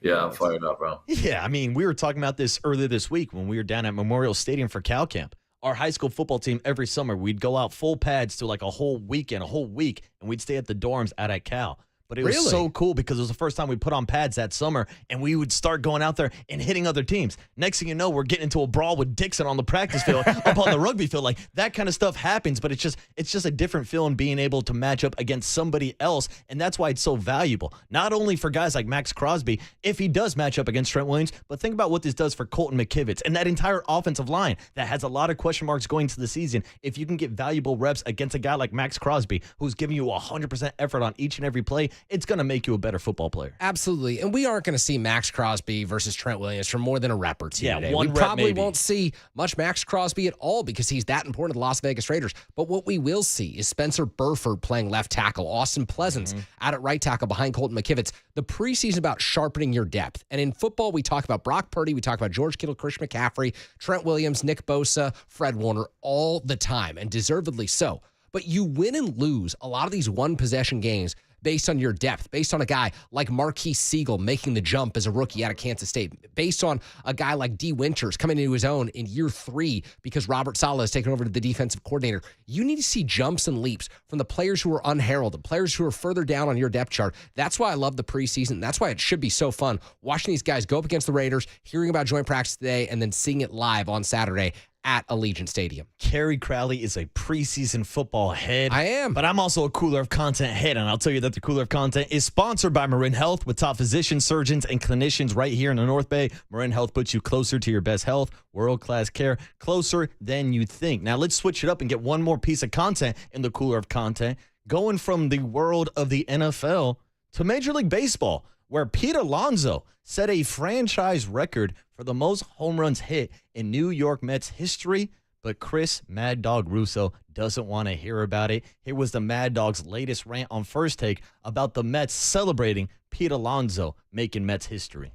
yeah, I'm fired up, bro. Yeah, I mean, we were talking about this earlier this week when we were down at Memorial Stadium for Cal Camp. Our high school football team, every summer, we'd go out full pads to like a whole weekend, a whole week, and we'd stay at the dorms out at Cal. but it was Really? so cool because it was the first time we put on pads that summer, and we would start going out there and hitting other teams. Next thing you know, we're getting into a brawl with Dixon on the practice field, up on the rugby field. Like, that kind of stuff happens, but it's just a different feeling being able to match up against somebody else, and that's why it's so valuable. Not only for guys like Max Crosby, if he does match up against Trent Williams, but think about what this does for Colton McKivitz and that entire offensive line that has a lot of question marks going to the season. If you can get valuable reps against a guy like Max Crosby, who's giving you 100% effort on each and every play, it's going to make you a better football player. Absolutely. And we aren't going to see Max Crosby versus Trent Williams for more than a rep or two today. One we rep probably maybe. won't see much Max Crosby at all because he's that important to the Las Vegas Raiders. But what we will see is Spencer Burford playing left tackle, Austin Pleasance out at right tackle behind Colton McKivitz. The preseason about sharpening your depth. And in football, we talk about Brock Purdy, we talk about George Kittle, Christian McCaffrey, Trent Williams, Nick Bosa, Fred Warner all the time, and deservedly so. But you win and lose a lot of these one-possession games based on your depth, based on a guy like Marquise Siegel making the jump as a rookie out of Kansas State, based on a guy like D. Winters coming into his own in year 3 because Robert Saleh has taken over to the defensive coordinator. You need to see jumps and leaps from the players who are unheralded, players who are further down on your depth chart. That's why I love the preseason. That's why it should be so fun watching these guys go up against the Raiders, hearing about joint practice today, and then seeing it live on Saturday at Allegiant Stadium. Kerry Crowley is a preseason football head. I am. But I'm also a Cooler of Content head, and I'll tell you that the Cooler of Content is sponsored by Marin Health with top physicians, surgeons, and clinicians right here in the North Bay. Marin Health puts you closer to your best health, world-class care, closer than you think. Now, let's switch it up and get one more piece of content in the Cooler of Content, going from the world of the NFL to Major League Baseball, where Pete Alonso set a franchise record for the most home runs hit in New York Mets history, but Chris Mad Dog Russo doesn't want to hear about it. Here was the Mad Dog's latest rant on First Take about the Mets celebrating Pete Alonso making Mets history.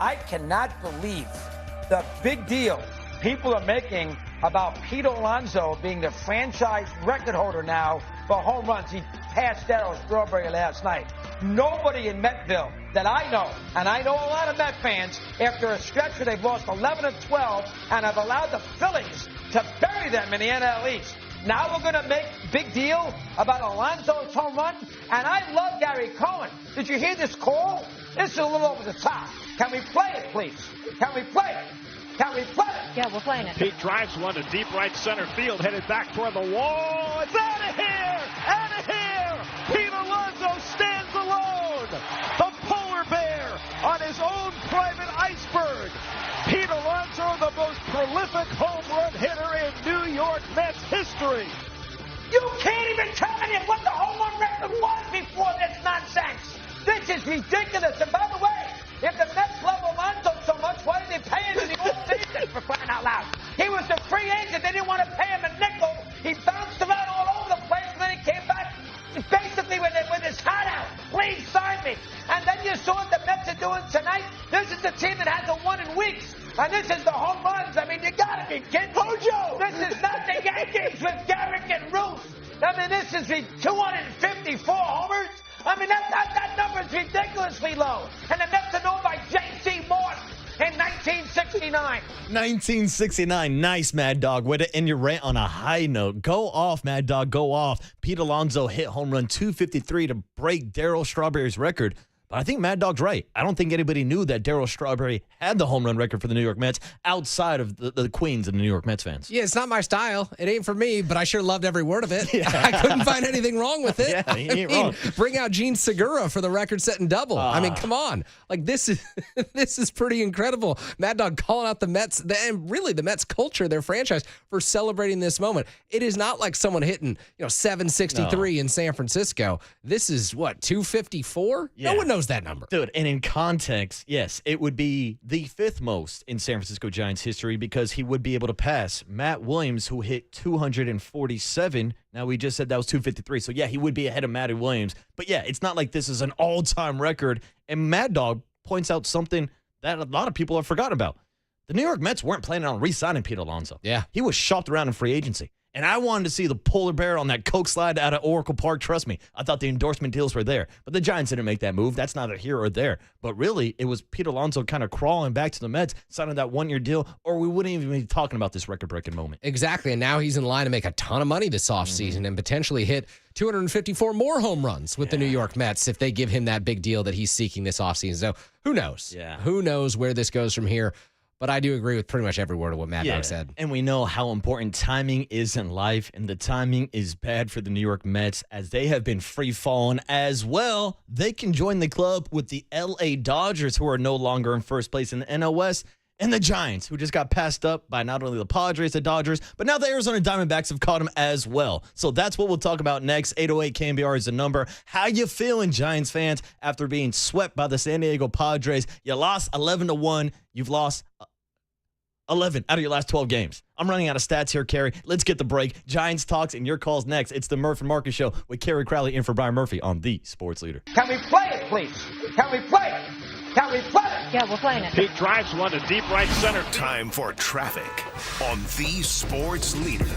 I cannot believe the big deal people are making about Pete Alonso being the franchise record holder now for home runs. He passed Darryl Strawberry last night. Nobody in Metville that I know, and I know a lot of Met fans, after a stretch where they've lost 11 of 12 and have allowed the Phillies to bury them in the NL East. Now we're going to make big deal about Alonso's home run? And I love Gary Cohen. Did you hear this call? This is a little over the top. Can we play it, please? Can we play it? Can we play it? Yeah, we're playing it. Pete drives one to deep right center field, headed back toward the wall. It's out of here! Out of here! Pete Alonso stands alone! The polar bear on his own private iceberg. Pete Alonso, the most prolific home run hitter in New York Mets history. You can't even tell me what the home run record was before this nonsense. This is ridiculous. And by the way, if the Mets love Alonso so much, why did they pay him in the offseason, for crying out loud? He was a free agent. They didn't want to pay him a nickel. He bounced around all over the place, and then he came back basically with his hat out. Please sign me. And then you saw what the Mets are doing tonight. This is the team that hasn't won in weeks. And this is the home runs. I mean, you got to be kidding. Hojo! This is not the Yankees with Garrick and Roos. I mean, this is the 254 homers. I mean, that number is ridiculously low. And the Mets are known by J.C. Morse in 1969. 1969. Nice, Mad Dog. Way to end your rant on a high note. Go off, Mad Dog. Go off. Pete Alonso hit home run 253 to break Darryl Strawberry's record. But I think Mad Dog's right. I don't think anybody knew that Darryl Strawberry had the home run record for the New York Mets outside of the Queens and the New York Mets fans. Yeah, it's not my style. It ain't for me, but I sure loved every word of it. Yeah. I couldn't find anything wrong with it. Yeah, he ain't wrong. Bring out Gene Segura for the record-setting double. I mean, come on. Like, this is pretty incredible. Mad Dog calling out the Mets, and really the Mets culture, their franchise, for celebrating this moment. It is not like someone hitting, 763 in San Francisco. This is, what, 254? Yeah. No one knows that number. Dude, and in context, yes, it would be the 5th most in San Francisco Giants history because he would be able to pass Matt Williams, who hit 247. Now, we just said that was 253. So, yeah, he would be ahead of Matty Williams. But, yeah, it's not like this is an all-time record. And Mad Dog points out something that a lot of people have forgotten about. The New York Mets weren't planning on re-signing Pete Alonso. Yeah. He was shopped around in free agency. And I wanted to see the polar bear on that Coke slide out of Oracle Park. Trust me, I thought the endorsement deals were there. But the Giants didn't make that move. That's neither here or there. But really, it was Pete Alonso kind of crawling back to the Mets, signing that one-year deal, or we wouldn't even be talking about this record-breaking moment. Exactly, and now he's in line to make a ton of money this offseason and potentially hit 254 more home runs with the New York Mets if they give him that big deal that he's seeking this offseason. So who knows? Yeah. Who knows where this goes from here? But I do agree with pretty much every word of what Mad Dog said. And we know how important timing is in life, and the timing is bad for the New York Mets as they have been free-falling as well. They can join the club with the L.A. Dodgers, who are no longer in first place in the NL West, and the Giants, who just got passed up by not only the Padres, the Dodgers, but now the Arizona Diamondbacks have caught them as well. So that's what we'll talk about next. 808 KNBR is the number. How you feeling, Giants fans, after being swept by the San Diego Padres? You lost 11-1. You've lost 11 out of your last 12 games. I'm running out of stats here, Carrie. Let's get the break. Giants talks and your calls next. It's the Murph and Marcus Show with Carrie Crowley in for Brian Murphy on the Sports Leader. Can we play it, please? Can we play it? Can we play it? Yeah, we're playing it. Pete drives one to deep right center. Time for traffic on the Sports Leader.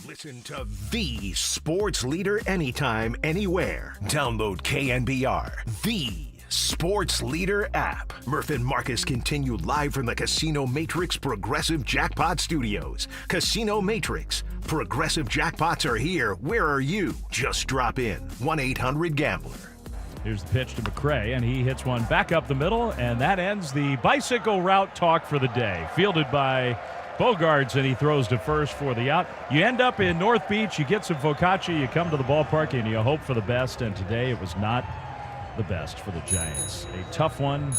Listen to the sports leader anytime, anywhere. Download KNBR, the sports leader app. Murph and Marcus continue live from the Casino Matrix Progressive Jackpot Studios. Casino Matrix. Progressive jackpots are here. Where are you? Just drop in. 1-800-GAMBLER. Here's the pitch to McCray, and he hits one back up the middle, and that ends the bicycle route talk for the day. Fielded by Bogarts, and he throws to first for the out. You end up in North Beach, you get some focaccia, you come to the ballpark, and you hope for the best, and today it was not the best for the Giants. A tough one.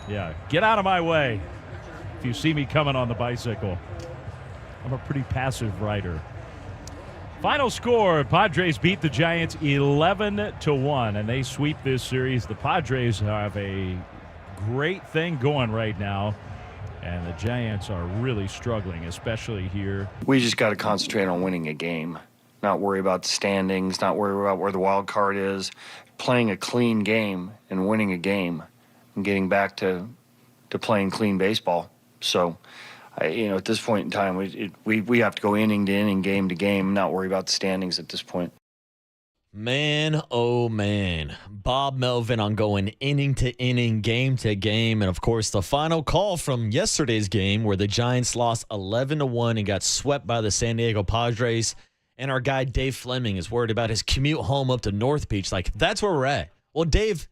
Yeah, get out of my way if you see me coming on the bicycle. I'm a pretty passive rider. Final score, Padres beat the Giants 11-1, and they sweep this series. The Padres have a great thing going right now, and the Giants are really struggling, especially here. We just got to concentrate on winning a game, not worry about the standings, not worry about where the wild card is. Playing a clean game and winning a game and getting back to playing clean baseball. So, at this point in time, we have to go inning to inning, game to game, not worry about the standings at this point. Man, oh man. Bob Melvin on going inning to inning, game to game. And, of course, the final call from yesterday's game where the Giants lost 11-1 and got swept by the San Diego Padres. And our guy Dave Fleming is worried about his commute home up to North Beach. Like, that's where we're at. Well, Dave,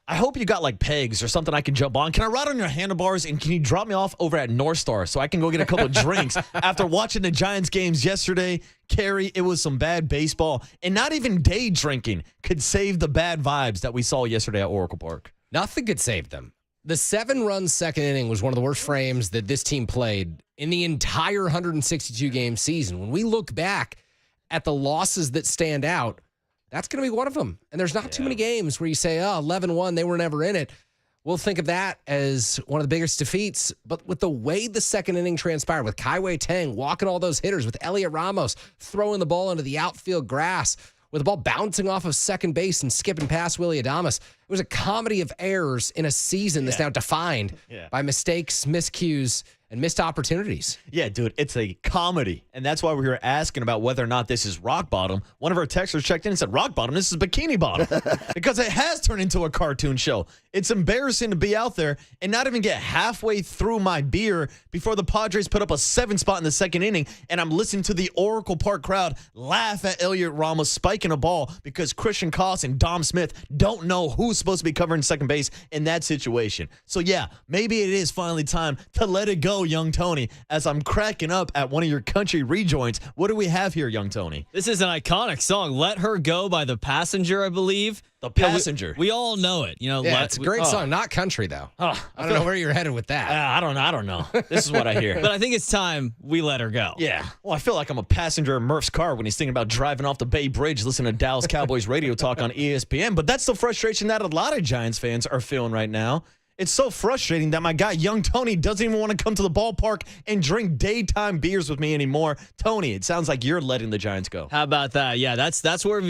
I hope you got, like, pegs or something I can jump on. Can I ride on your handlebars, and can you drop me off over at North Star so I can go get a couple of drinks after watching the Giants games yesterday? Kerry, it was some bad baseball. And not even day drinking could save the bad vibes that we saw yesterday at Oracle Park. Nothing could save them. The 7-run second inning was one of the worst frames that this team played in the entire 162-game season. When we look back at the losses that stand out, that's going to be one of them. And there's not too many games where you say, 11-1, they were never in it. We'll think of that as one of the biggest defeats. But with the way the second inning transpired, with Kaiwei Tang walking all those hitters, with Elliot Ramos throwing the ball into the outfield grass, with the ball bouncing off of second base and skipping past Willy Adames, it was a comedy of errors in a season that's now defined by mistakes, miscues, and missed opportunities. Yeah, dude, it's a comedy. And that's why we were asking about whether or not this is rock bottom. One of our texters checked in and said, rock bottom, this is bikini bottom. Because it has turned into a cartoon show. It's embarrassing to be out there and not even get halfway through my beer before the Padres put up a 7 spot in the second inning, and I'm listening to the Oracle Park crowd laugh at Elliot Ramos spiking a ball because Christian Koss and Dom Smith don't know who's supposed to be covering second base in that situation. So, yeah, maybe it is finally time to let it go, young Tony, as I'm cracking up at one of your country rejoins. What do we have here, young Tony? This is an iconic song, Let Her Go by The Passenger, I believe. The Passenger. We all know it. It's a great song. Not country, though. I don't know where you're headed with that. I don't know. This is what I hear. But I think it's time we let her go. Yeah. Well, I feel like I'm a passenger in Murph's car when he's thinking about driving off the Bay Bridge, listening to Dallas Cowboys radio talk on ESPN. But that's the frustration that a lot of Giants fans are feeling right now. It's so frustrating that my guy, young Tony, doesn't even want to come to the ballpark and drink daytime beers with me anymore. Tony, it sounds like you're letting the Giants go. How about that? Yeah, that's where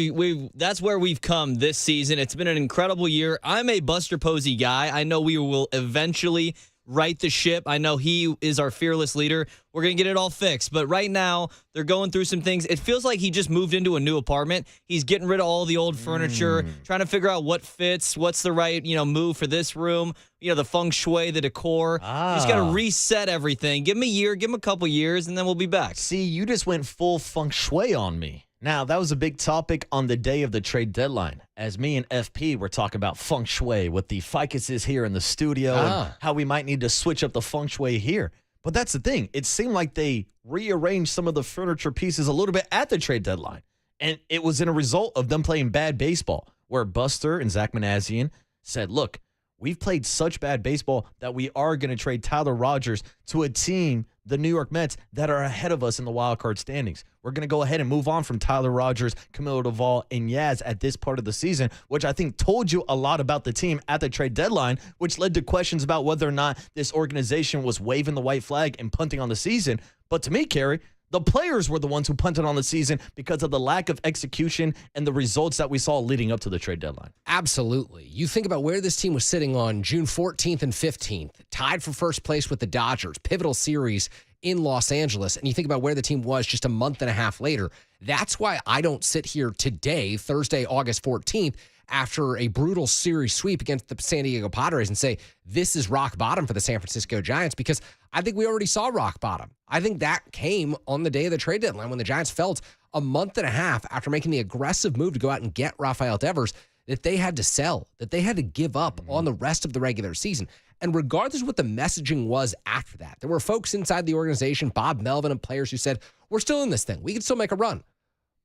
we've come this season. It's been an incredible year. I'm a Buster Posey guy. I know we will eventually right the ship. I know he is our fearless leader. We're going to get it all fixed. But right now, they're going through some things. It feels like he just moved into a new apartment. He's getting rid of all the old furniture, trying to figure out what fits, what's the right, move for this room, the feng shui, the decor. He's got to reset everything. Give him a year, give him a couple years, and then we'll be back. See, you just went full feng shui on me. Now, that was a big topic on the day of the trade deadline, as me and FP were talking about feng shui with the ficuses here in the studio and how we might need to switch up the feng shui here. But that's the thing. It seemed like they rearranged some of the furniture pieces a little bit at the trade deadline. And it was in a result of them playing bad baseball, where Buster and Zach Manassian said, look, we've played such bad baseball that we are going to trade Tyler Rogers to a team, the New York Mets, that are ahead of us in the wild card standings. We're going to go ahead and move on from Tyler Rogers, Camilo Doval, and Yaz at this part of the season, which I think told you a lot about the team at the trade deadline, which led to questions about whether or not this organization was waving the white flag and punting on the season. But to me, Kerry, the players were the ones who punted on the season because of the lack of execution and the results that we saw leading up to the trade deadline. Absolutely. You think about where this team was sitting on June 14th and 15th, tied for first place with the Dodgers, pivotal series in Los Angeles, and you think about where the team was just a month and a half later, that's why I don't sit here today, Thursday, August 14th, after a brutal series sweep against the San Diego Padres and say, this is rock bottom for the San Francisco Giants, because I think we already saw rock bottom. I think that came on the day of the trade deadline when the Giants felt a month and a half after making the aggressive move to go out and get Rafael Devers that they had to sell, that they had to give up on the rest of the regular season. And regardless of what the messaging was after that, there were folks inside the organization, Bob Melvin and players who said, we're still in this thing. We can still make a run.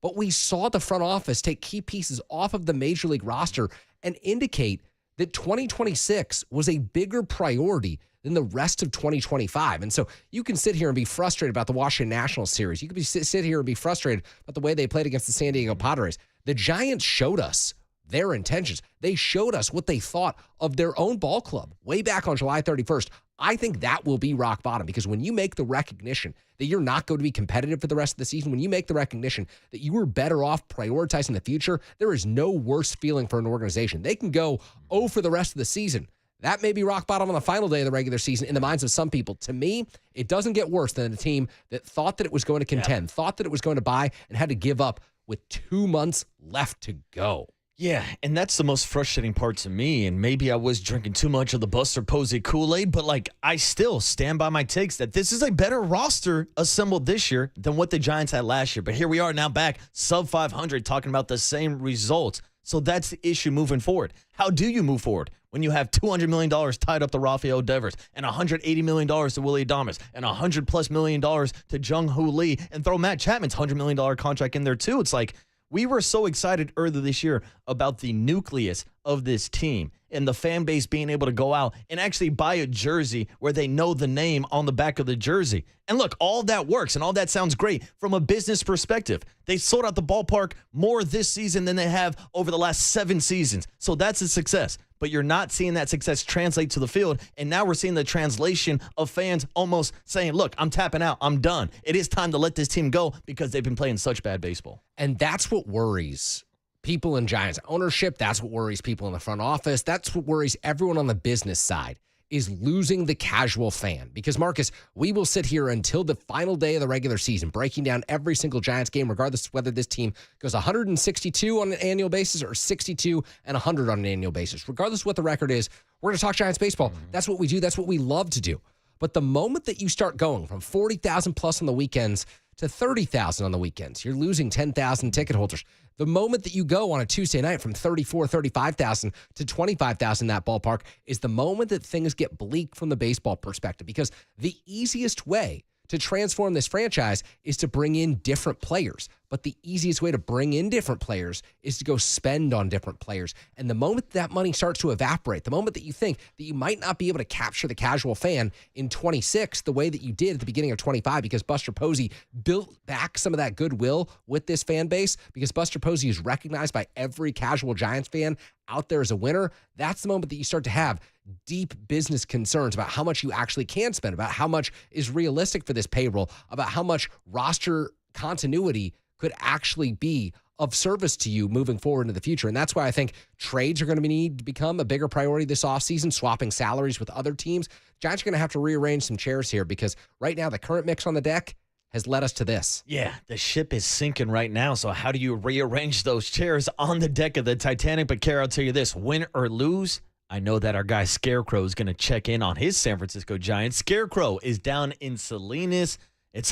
But we saw the front office take key pieces off of the major league roster and indicate that 2026 was a bigger priority than the rest of 2025. And so you can sit here and be frustrated about the Washington Nationals series. You can sit here and be frustrated about the way they played against the San Diego Padres. The Giants showed us their intentions. They showed us what they thought of their own ball club way back on July 31st. I think that will be rock bottom, because when you make the recognition that you're not going to be competitive for the rest of the season, when you make the recognition that you were better off prioritizing the future, there is no worse feeling for an organization. They can go 0 for the rest of the season. That may be rock bottom on the final day of the regular season in the minds of some people. To me, it doesn't get worse than a team that thought that it was going to contend, thought that it was going to buy, and had to give up with 2 months left to go. Yeah, and that's the most frustrating part to me, and maybe I was drinking too much of the Buster Posey Kool-Aid, but I still stand by my takes that this is a better roster assembled this year than what the Giants had last year. But here we are now back, sub 500, talking about the same results. So that's the issue moving forward. How do you move forward when you have $200 million tied up to Rafael Devers and $180 million to Willie Adames and $100+ million to Jung-Hoo Lee, and throw Matt Chapman's $100 million contract in there too? It's like, we were so excited earlier this year about the nucleus of this team and the fan base being able to go out and actually buy a jersey where they know the name on the back of the jersey. And look, all that works and all that sounds great from a business perspective. They sold out the ballpark more this season than they have over the last 7 seasons. So that's a success. But you're not seeing that success translate to the field. And now we're seeing the translation of fans almost saying, look, I'm tapping out. I'm done. It is time to let this team go because they've been playing such bad baseball. And that's what worries people in Giants ownership. That's what worries people in the front office. That's what worries everyone on the business side, is losing the casual fan. Because, Marcus, we will sit here until the final day of the regular season, breaking down every single Giants game, regardless of whether this team goes 162 on an annual basis or 62 and 100 on an annual basis. Regardless of what the record is, we're going to talk Giants baseball. That's what we do. That's what we love to do. But the moment that you start going from 40,000 plus on the weekends to 30,000 on the weekends, you're losing 10,000 ticket holders. The moment that you go on a Tuesday night from 35,000 to 25,000 in that ballpark is the moment that things get bleak from the baseball perspective, because the easiest way to transform this franchise is to bring in different players. But the easiest way to bring in different players is to go spend on different players. And the moment that money starts to evaporate, the moment that you think that you might not be able to capture the casual fan in 26 the way that you did at the beginning of 25, because Buster Posey built back some of that goodwill with this fan base, because Buster Posey is recognized by every casual Giants fan out there as a winner, that's the moment that you start to have deep business concerns about how much you actually can spend, about how much is realistic for this payroll, about how much roster continuity could actually be of service to you moving forward into the future. And that's why I think trades are going to need to become a bigger priority this offseason, swapping salaries with other teams. Giants are going to have to rearrange some chairs here, because right now the current mix on the deck has led us to this. Yeah, the ship is sinking right now. So how do you rearrange those chairs on the deck of the Titanic? But, Kara, I'll tell you this, win or lose, I know that our guy Scarecrow is going to check in on his San Francisco Giants. Scarecrow is down in Salinas. It's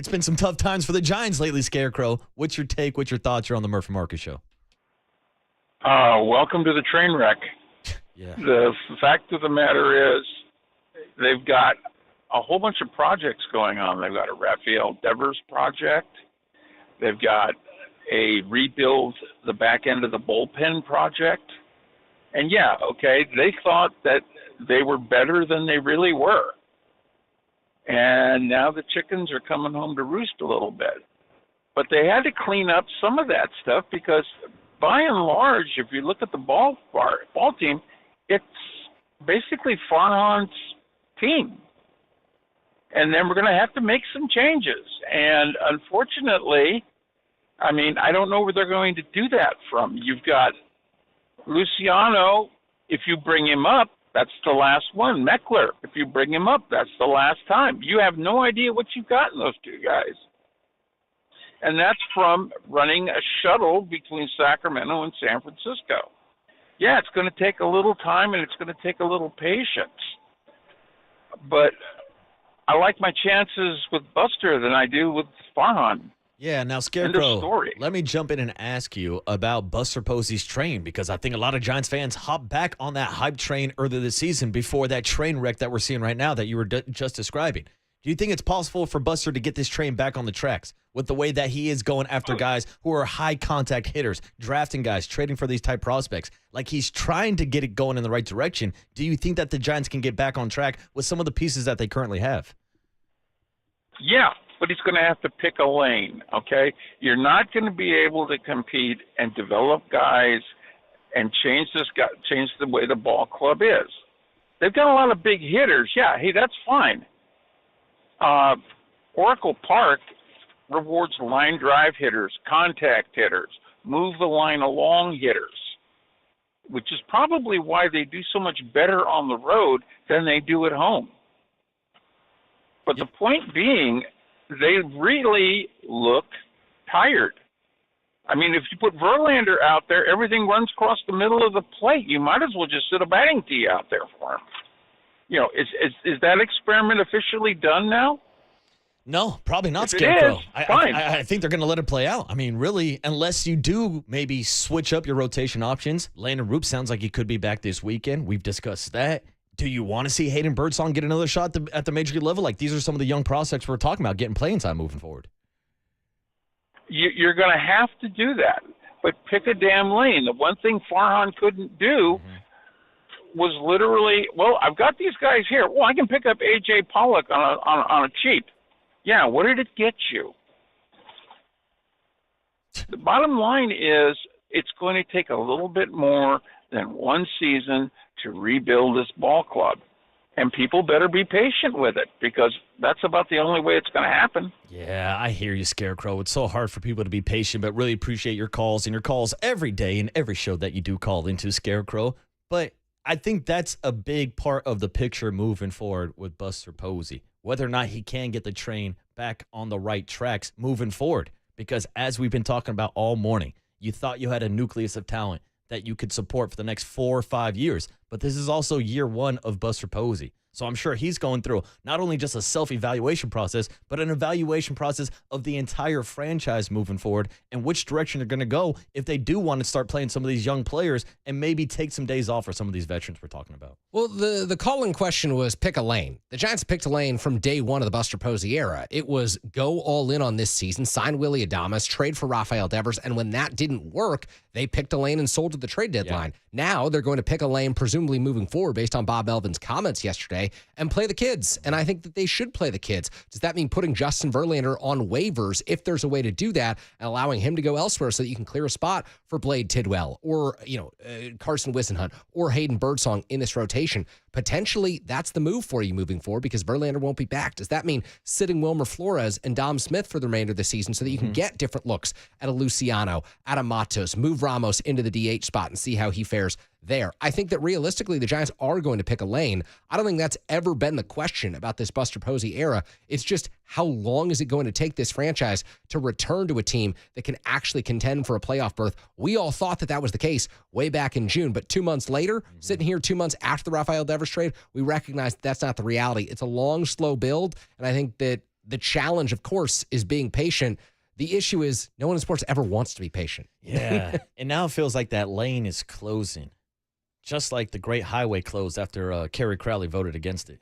been some tough times for the Giants lately, Scarecrow. What's your take? What's your thoughts? You're on the Murph and Marcus Show. Welcome to the train wreck. Yeah. The fact of the matter is they've got a whole bunch of projects going on. They've got a Rafael Devers project. They've got a rebuild the back end of the bullpen project. And, yeah, okay, they thought that they were better than they really were. And now the chickens are coming home to roost a little bit. But they had to clean up some of that stuff because, by and large, if you look at the ball team, it's basically Farhan's team. And then we're going to have to make some changes. And unfortunately, I mean, I don't know where they're going to do that from. You've got Luciano, if you bring him up, That's the last one. Meckler, if you bring him up, that's the last time. You have no idea what you've got in those two guys. And that's from running a shuttle between Sacramento and San Francisco. Yeah, it's going to take a little time and it's going to take a little patience. But I like my chances with Buster than I do with Farhan. Yeah, now End of Scarecrow, story. let me jump in and ask you about Buster Posey's train, because I think a lot of Giants fans hopped back on that hype train earlier this season before that train wreck that we're seeing right now that you were just describing. Do you think it's possible for Buster to get this train back on the tracks with the way that he is going after guys who are high contact hitters, drafting guys, trading for these type prospects? Like, he's trying to get it going in the right direction. Do you think that the Giants can get back on track with some of the pieces that they currently have? Yeah, but he's going to have to pick a lane, okay? You're not going to be able to compete and develop guys and change the way the ball club is. They've got a lot of big hitters. Yeah, hey, that's fine. Oracle Park rewards line drive hitters, contact hitters, move the line along hitters, which is probably why they do so much better on the road than they do at home. But the point being, they really look tired. I mean, if you put Verlander out there, everything runs across the middle of the plate. You might as well just sit a batting tee out there for him. You know, is that experiment officially done now? No, probably not, If it Scarecrow. is, fine. I think they're going to let it play out. I mean, really, unless you do maybe switch up your rotation options. Landon Roop sounds like he could be back this weekend. We've discussed that. Do you want to see Hayden Birdsong get another shot at the major league level? Like, these are some of the young prospects we're talking about getting playing time moving forward. You're going to have to do that, but pick a damn lane. The one thing Farhan couldn't do was literally, well, I've got these guys here. Well, I can pick up A.J. Pollock on a cheap. Yeah, what did it get you? The bottom line is it's going to take a little bit more than one season to rebuild this ball club. And people better be patient with it, because that's about the only way it's going to happen. Yeah, I hear you, Scarecrow. It's so hard for people to be patient, but really appreciate your calls and your calls every day in every show that you do call into, Scarecrow. But I think that's a big part of the picture moving forward with Buster Posey, whether or not he can get the train back on the right tracks moving forward. Because as we've been talking about all morning, you thought you had a nucleus of talent that you could support for the next 4 or 5 years. But this is also year one of Buster Posey. So I'm sure he's going through not only just a self-evaluation process, but an evaluation process of the entire franchise moving forward and which direction they're going to go if they do want to start playing some of these young players and maybe take some days off for some of these veterans we're talking about. Well, the call-in question was pick a lane. The Giants picked a lane from day one of the Buster Posey era. It was go all in on this season, sign Willy Adames, trade for Rafael Devers, and when that didn't work, they picked a lane and sold at the trade deadline. Yeah. Now they're going to pick a lane, presumably moving forward based on Bob Melvin's comments yesterday, and play the kids. And I think that they should play the kids. Does that mean putting Justin Verlander on waivers, if there's a way to do that, and allowing him to go elsewhere so that you can clear a spot for Blade Tidwell or Carson Whisenhunt or Hayden Birdsong in this rotation? Potentially, that's the move for you moving forward, because Verlander won't be back. Does that mean sitting Wilmer Flores and Dom Smith for the remainder of the season so that you can get different looks at a Luciano, at a Matos, move Ramos into the DH spot and see how he fares there? I think that realistically, the Giants are going to pick a lane. I don't think that's ever been the question about this Buster Posey era. It's just, how long is it going to take this franchise to return to a team that can actually contend for a playoff berth? We all thought that that was the case way back in June, but 2 months later, sitting here 2 months after the Rafael Devers trade, we recognize that's not the reality. It's a long, slow build, and I think that the challenge, of course, is being patient. The issue is no one in sports ever wants to be patient. Yeah, and now it feels like that lane is closing, just like the Great Highway closed after Kerry Crowley voted against it.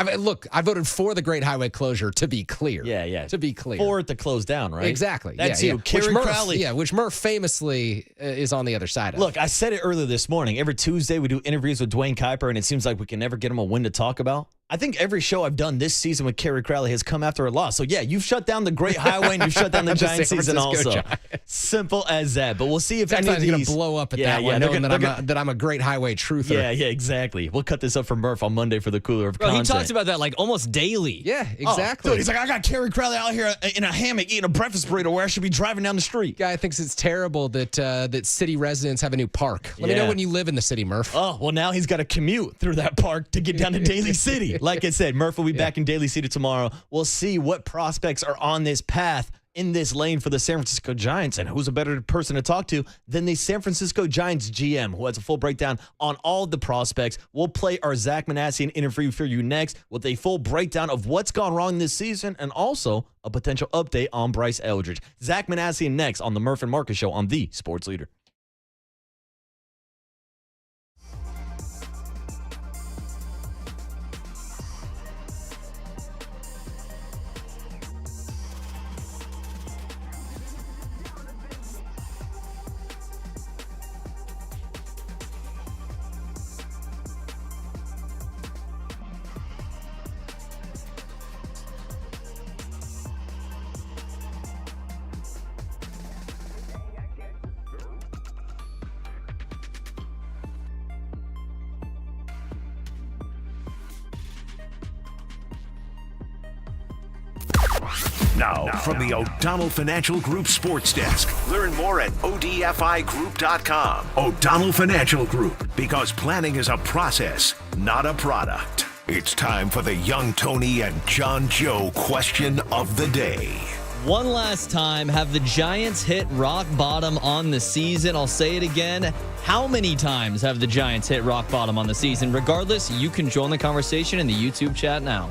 I voted for the Great Highway closure, to be clear. Yeah. To be clear. For it to close down, right? Exactly. That's you. Kerry Crowley. Yeah, which Murph famously is on the other side of. Look, I said it earlier this morning. Every Tuesday we do interviews with Dwayne Kuiper, and it seems like we can never get him a win to talk about. I think every show I've done this season with Kerry Crowley has come after a loss. So, yeah, you've shut down the Great Highway and you've shut down the Giants San season Francisco also. Giants. Simple as that. But we'll see if any of Sometimes these... going to blow up at that one, knowing that I'm a Great Highway truther. Yeah, exactly. We'll cut this up for Murph on Monday for the cooler of content. He talks about that like almost daily. Yeah, exactly. Dude, he's like, I got Kerry Crowley out here in a hammock eating a breakfast burrito where I should be driving down the street. Guy thinks it's terrible that that city residents have a new park. Let me know when you live in the city, Murph. Oh, well, now he's got to commute through that park to get down to Daly City. Like I said, Murph will be back in Daly City tomorrow. We'll see what prospects are on this path in this lane for the San Francisco Giants, and who's a better person to talk to than the San Francisco Giants GM, who has a full breakdown on all of the prospects. We'll play our Zach Manassian interview for you next with a full breakdown of what's gone wrong this season and also a potential update on Bryce Eldridge. Zach Manassian next on the Murph and Marcus Show on the Sports Leader. Now, from the O'Donnell Financial Group Sports Desk. Learn more at odfigroup.com. O'Donnell Financial Group, because planning is a process, not a product. It's time for the Young Tony and John Joe question of the day. One last time, have the Giants hit rock bottom on the season? I'll say it again. How many times have the Giants hit rock bottom on the season? Regardless, you can join the conversation in the YouTube chat now.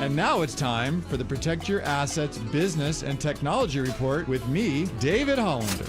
And now it's time for the Protect Your Assets Business and Technology Report with me, David Hollander.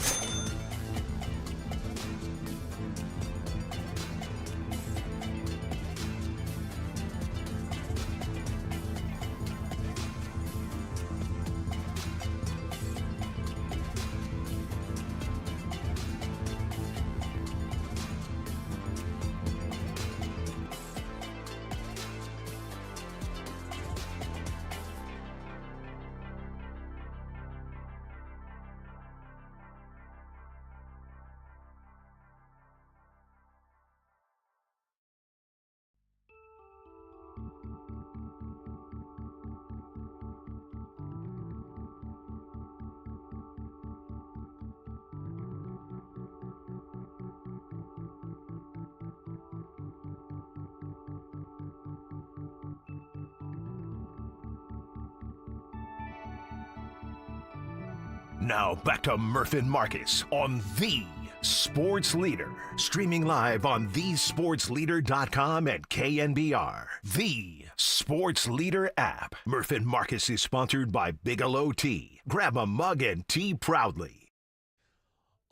Now back to Murph and Marcus on The Sports Leader. Streaming live on thesportsleader.com and KNBR. The Sports Leader app. Murph and Marcus is sponsored by Bigelow Tea. Grab a mug and tea proudly.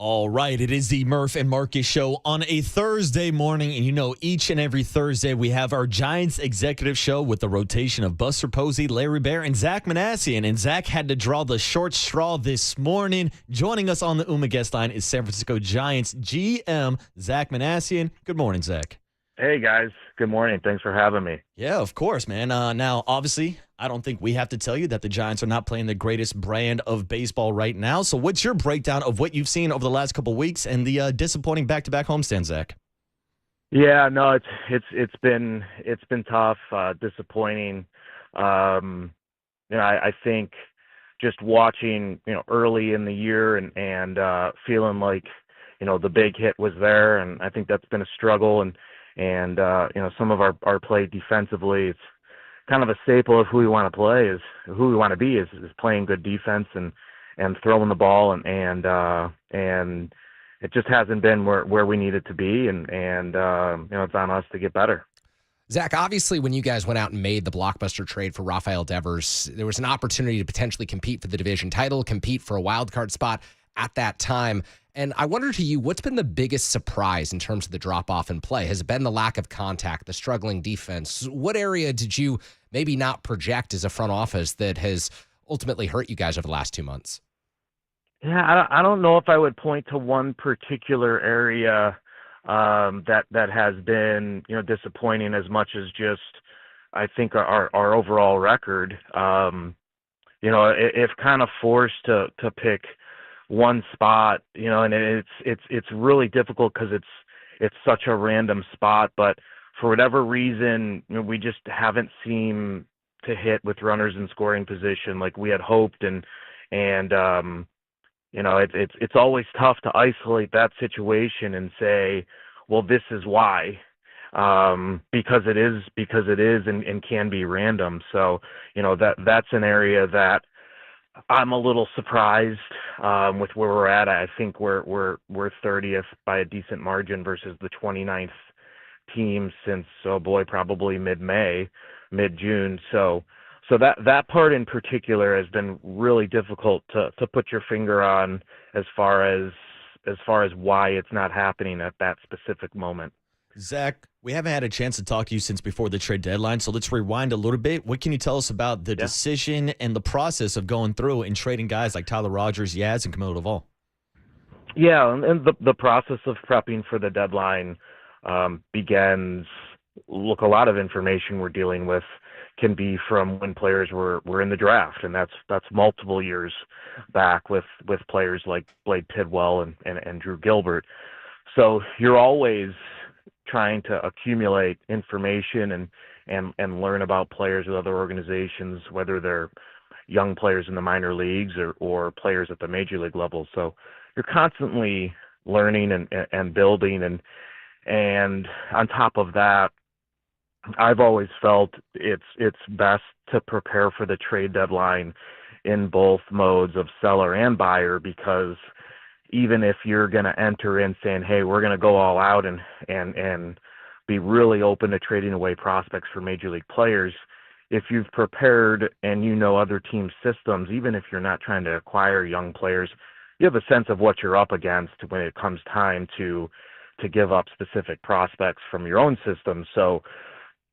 All right, it is the Murph and Marcus show on a Thursday morning. And you know, each and every Thursday we have our Giants executive show with the rotation of Buster Posey, Larry Bear, and Zach Manassian. And Zach had to draw the short straw this morning. Joining us on the UMA guest line is San Francisco Giants GM Zach Manassian. Good morning, Zach. Hey, guys. Good morning. Thanks for having me. Yeah, of course, man. Now, obviously, I don't think we have to tell you that the Giants are not playing the greatest brand of baseball right now. So what's your breakdown of what you've seen over the last couple of weeks and the disappointing back-to-back homestand, Zach? Yeah, no, it's been tough, disappointing. I think just watching, early in the year and feeling like, the big hit was there, and I think that's been a struggle. And some of our play defensively, it's kind of a staple of who we want to play is who we want to be is playing good defense and throwing the ball and it just hasn't been where we need it to be and it's on us to get better. Zach, obviously when you guys went out and made the blockbuster trade for Rafael Devers, there was an opportunity to potentially compete for the division title, compete for a wild card spot at that time. And I wonder to you, what's been the biggest surprise in terms of the drop-off in play? Has it been the lack of contact, the struggling defense? What area did you maybe not project as a front office that has ultimately hurt you guys over the last 2 months? Yeah, I don't know if I would point to one particular area that has been disappointing as much as just I think our overall record. If kind of forced to pick one spot, and it's really difficult because it's such a random spot, but for whatever reason, we just haven't seemed to hit with runners in scoring position like we had hoped, and it's always tough to isolate that situation and say, well, this is why, because it is and can be random. So that's an area that I'm a little surprised with where we're at. I think we're 30th by a decent margin versus the 29th team since probably mid-June. So that part in particular has been really difficult to put your finger on as far as why it's not happening at that specific moment. Zach, we haven't had a chance to talk to you since before the trade deadline, so let's rewind a little bit. What can you tell us about the decision and the process of going through and trading guys like Tyler Rogers, Yaz, and Camilo Duvall? Yeah, and the process of prepping for the deadline begins. Look, a lot of information we're dealing with can be from when players were in the draft, and that's multiple years back with players like Blade Tidwell and Drew Gilbert. So you're always trying to accumulate information and learn about players with other organizations, whether they're young players in the minor leagues or players at the major league level. So you're constantly learning and building, and on top of that, I've always felt it's best to prepare for the trade deadline in both modes of seller and buyer, because even if you're going to enter in saying, hey, we're going to go all out and be really open to trading away prospects for major league players, if you've prepared and you know other team systems, even if you're not trying to acquire young players, you have a sense of what you're up against when it comes time to give up specific prospects from your own system. So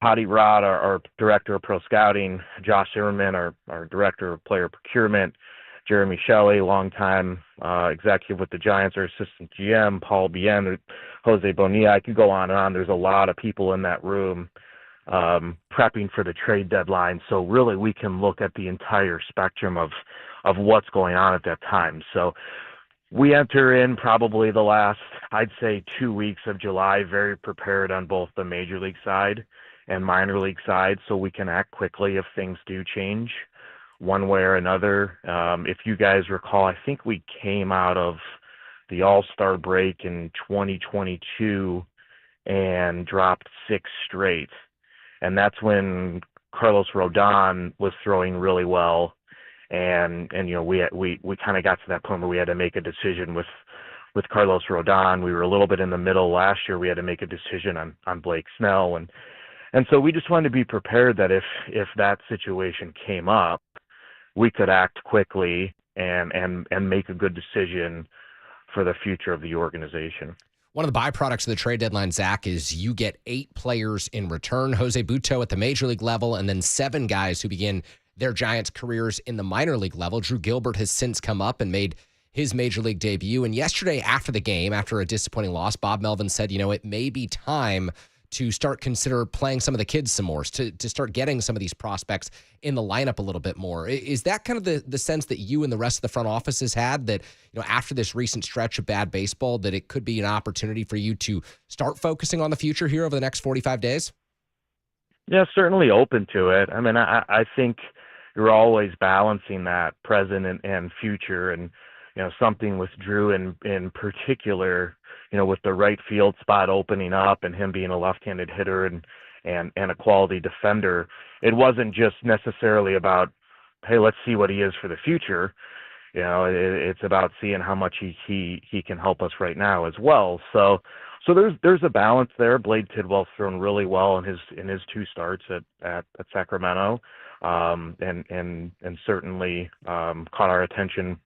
Patty Rod, our director of pro scouting, Josh Zimmerman, our director of player procurement, Jeremy Shelley, longtime executive with the Giants, our assistant GM, Paul Bien, Jose Bonilla. I could go on and on. There's a lot of people in that room prepping for the trade deadline. So really we can look at the entire spectrum of what's going on at that time. So we enter in probably the last, I'd say, 2 weeks of July, very prepared on both the major league side and minor league side, so we can act quickly if things do change one way or another. If you guys recall, I think we came out of the All-Star break in 2022 and dropped 6 straight. And that's when Carlos Rodon was throwing really well. And we kind of got to that point where we had to make a decision with Carlos Rodon. We were a little bit in the middle last year. We had to make a decision on Blake Snell. And so we just wanted to be prepared that if that situation came up, we could act quickly and make a good decision for the future of the organization. One of the byproducts of the trade deadline, Zach, is you get 8 players in return. Jose Butto at the major league level, and then 7 guys who begin their Giants careers in the minor league level. Drew Gilbert has since come up and made his major league debut. And yesterday after the game, after a disappointing loss, Bob Melvin said, it may be time to start consider playing some of the kids some more, to start getting some of these prospects in the lineup a little bit more. Is that kind of the sense that you and the rest of the front office has had, that after this recent stretch of bad baseball, that it could be an opportunity for you to start focusing on the future here over the next 45 days? Yeah, certainly open to it. I mean, I think you're always balancing that present and future, and something with Drew in particular, with the right field spot opening up and him being a left-handed hitter and a quality defender. It wasn't just necessarily about, hey, let's see what he is for the future. It's about seeing how much he can help us right now as well. So there's a balance there. Blade Tidwell's thrown really well in his 2 starts at Sacramento, and certainly caught our attention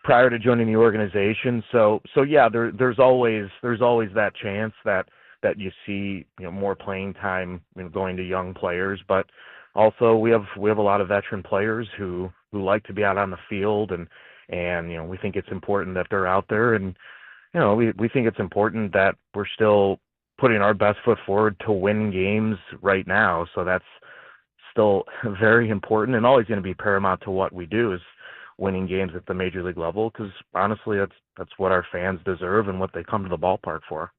prior to joining the organization. So yeah, there's always that chance that you see more playing time going to young players, but also we have a lot of veteran players who like to be out on the field, and we think it's important that they're out there, and we think it's important that we're still putting our best foot forward to win games right now. So that's still very important and always going to be paramount to what we do, is winning games at the major league level, because honestly, that's what our fans deserve and what they come to the ballpark for.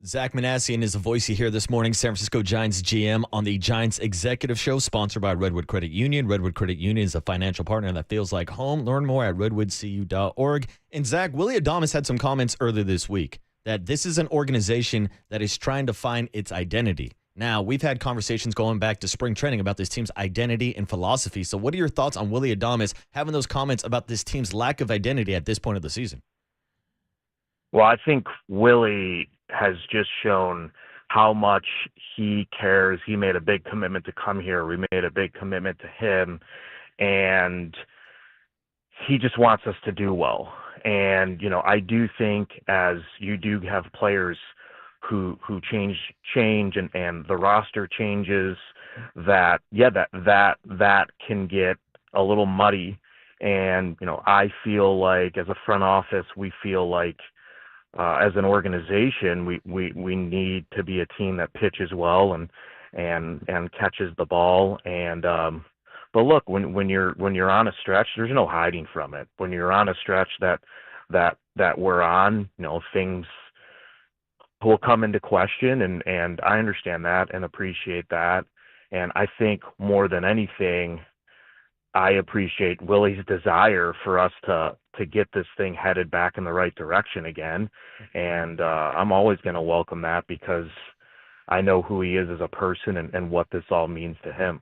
Zach Manassian is the voice you hear this morning, San Francisco Giants GM on the Giants Executive Show, sponsored by Redwood Credit Union. Redwood Credit Union is a financial partner that feels like home. Learn more at redwoodcu.org. And Zach, Willy Adames had some comments earlier this week that this is an organization that is trying to find its identity. Now, we've had conversations going back to spring training about this team's identity and philosophy. So what are your thoughts on Willy Adames having those comments about this team's lack of identity at this point of the season? Well, I think Willie has just shown how much he cares. He made a big commitment to come here. We made a big commitment to him, and he just wants us to do well. And, I do think, as you do have players who change and the roster changes, that can get a little muddy. And I feel like, as a front office, we feel like as an organization we need to be a team that pitches well and catches the ball. And but look, when you're on a stretch, there's no hiding from it. When you're on a stretch that we're on, things will come into question, and I understand that and appreciate that. And I think more than anything, I appreciate Willie's desire for us to get this thing headed back in the right direction again. And I'm always going to welcome that, because I know who he is as a person and what this all means to him.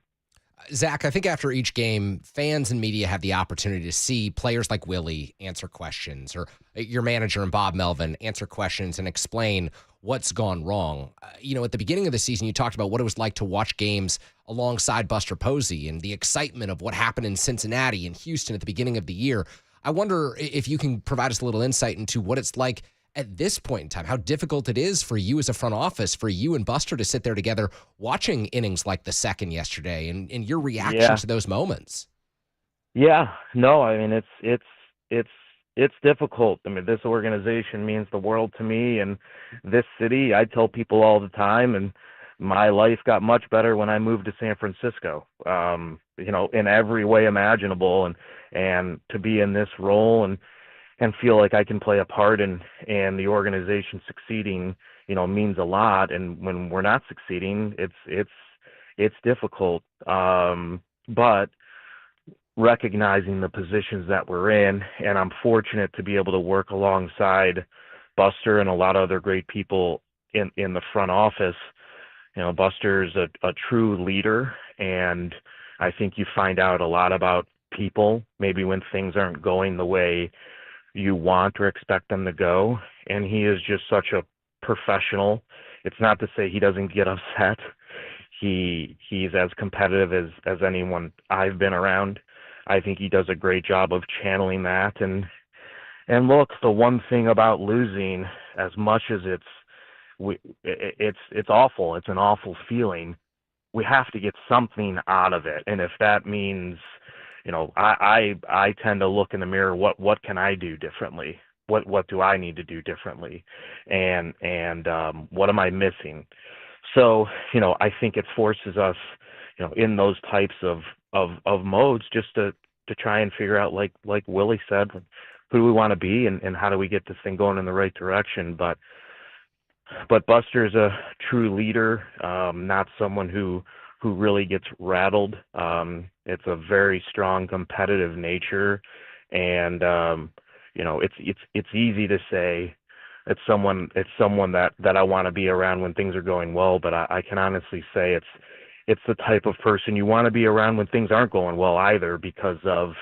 Zach, I think after each game, fans and media have the opportunity to see players like Willie answer questions, or your manager and Bob Melvin answer questions and explain what's gone wrong. At the beginning of the season, you talked about what it was like to watch games alongside Buster Posey and the excitement of what happened in Cincinnati and Houston at the beginning of the year. I wonder if you can provide us a little insight into what it's like at this point in time, how difficult it is for you as a front office, for you and Buster to sit there together watching innings like the second yesterday and your reaction to those moments. Yeah, no, I mean, it's difficult. I mean, this organization means the world to me, and this city, I tell people all the time, and my life got much better when I moved to San Francisco, in every way imaginable, and to be in this role and feel like I can play a part in the organization succeeding, means a lot. And when we're not succeeding, it's difficult. But recognizing the positions that we're in, and I'm fortunate to be able to work alongside Buster and a lot of other great people in the front office. Buster's a true leader, and I think you find out a lot about people, maybe when things aren't going the way you want or expect them to go. And he is just such a professional. It's not to say he doesn't get upset. He's as competitive as anyone I've been around. I think he does a great job of channeling that. And look, the one thing about losing, as much as it's awful, it's an awful feeling, we have to get something out of it. And if that means, I tend to look in the mirror, what can I do differently? What do I need to do differently? And what am I missing? So, I think it forces us, in those types of modes, just to try and figure out, like Willie said, who do we want to be and how do we get this thing going in the right direction? But Buster's a true leader, not someone who really gets rattled. It's a very strong competitive nature, and it's easy to say it's someone that I want to be around when things are going well, but I can honestly say it's the type of person you want to be around when things aren't going well either, because of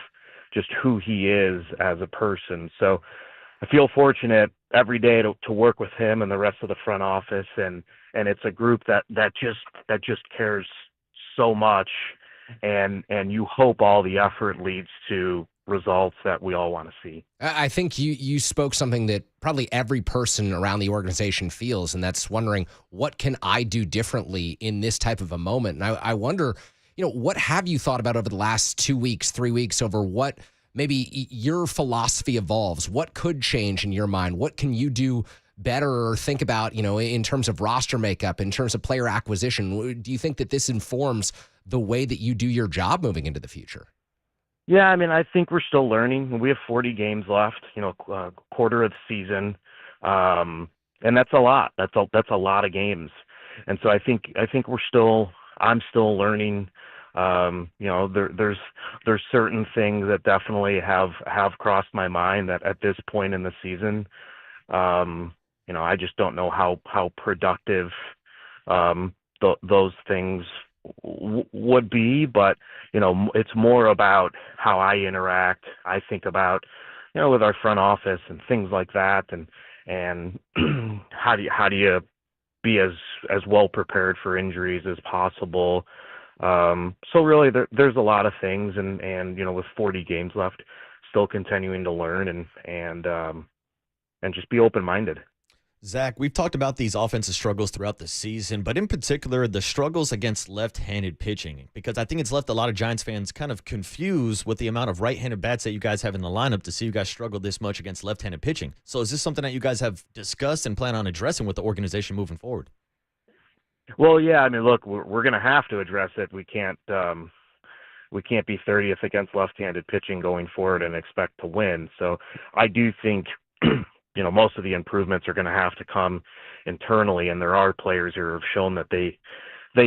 just who he is as a person. So I feel fortunate every day to work with him and the rest of the front office, and it's a group that just cares so much, and you hope all the effort leads to results that we all want to see. I think you spoke something that probably every person around the organization feels, and that's wondering, what can I do differently in this type of a moment? And I wonder, what have you thought about over the last 2 weeks, 3 weeks, over what maybe your philosophy evolves? What could change in your mind? What can you do better or think about, in terms of roster makeup, in terms of player acquisition? Do you think that this informs the way that you do your job moving into the future? Yeah, I mean, I think we're still learning. We have 40 games left, a quarter of the season, and that's a lot. That's a lot of games, and so I think I'm still learning. There's certain things that definitely have crossed my mind that at this point in the season, I just don't know how productive those things would be, but it's more about how I interact. I think about with our front office and things like that, and how do you be as well prepared for injuries as possible. So really there's a lot of things, and with 40 games left, still continuing to learn and just be open-minded. Zach, we've talked about these offensive struggles throughout the season, but in particular, the struggles against left-handed pitching, because I think it's left a lot of Giants fans kind of confused with the amount of right-handed bats that you guys have in the lineup to see you guys struggle this much against left-handed pitching. So is this something that you guys have discussed and plan on addressing with the organization moving forward? Well, yeah, I mean, look, we're going to have to address it. We can't be 30th against left-handed pitching going forward and expect to win. So I do think most of the improvements are going to have to come internally, and there are players who have shown that they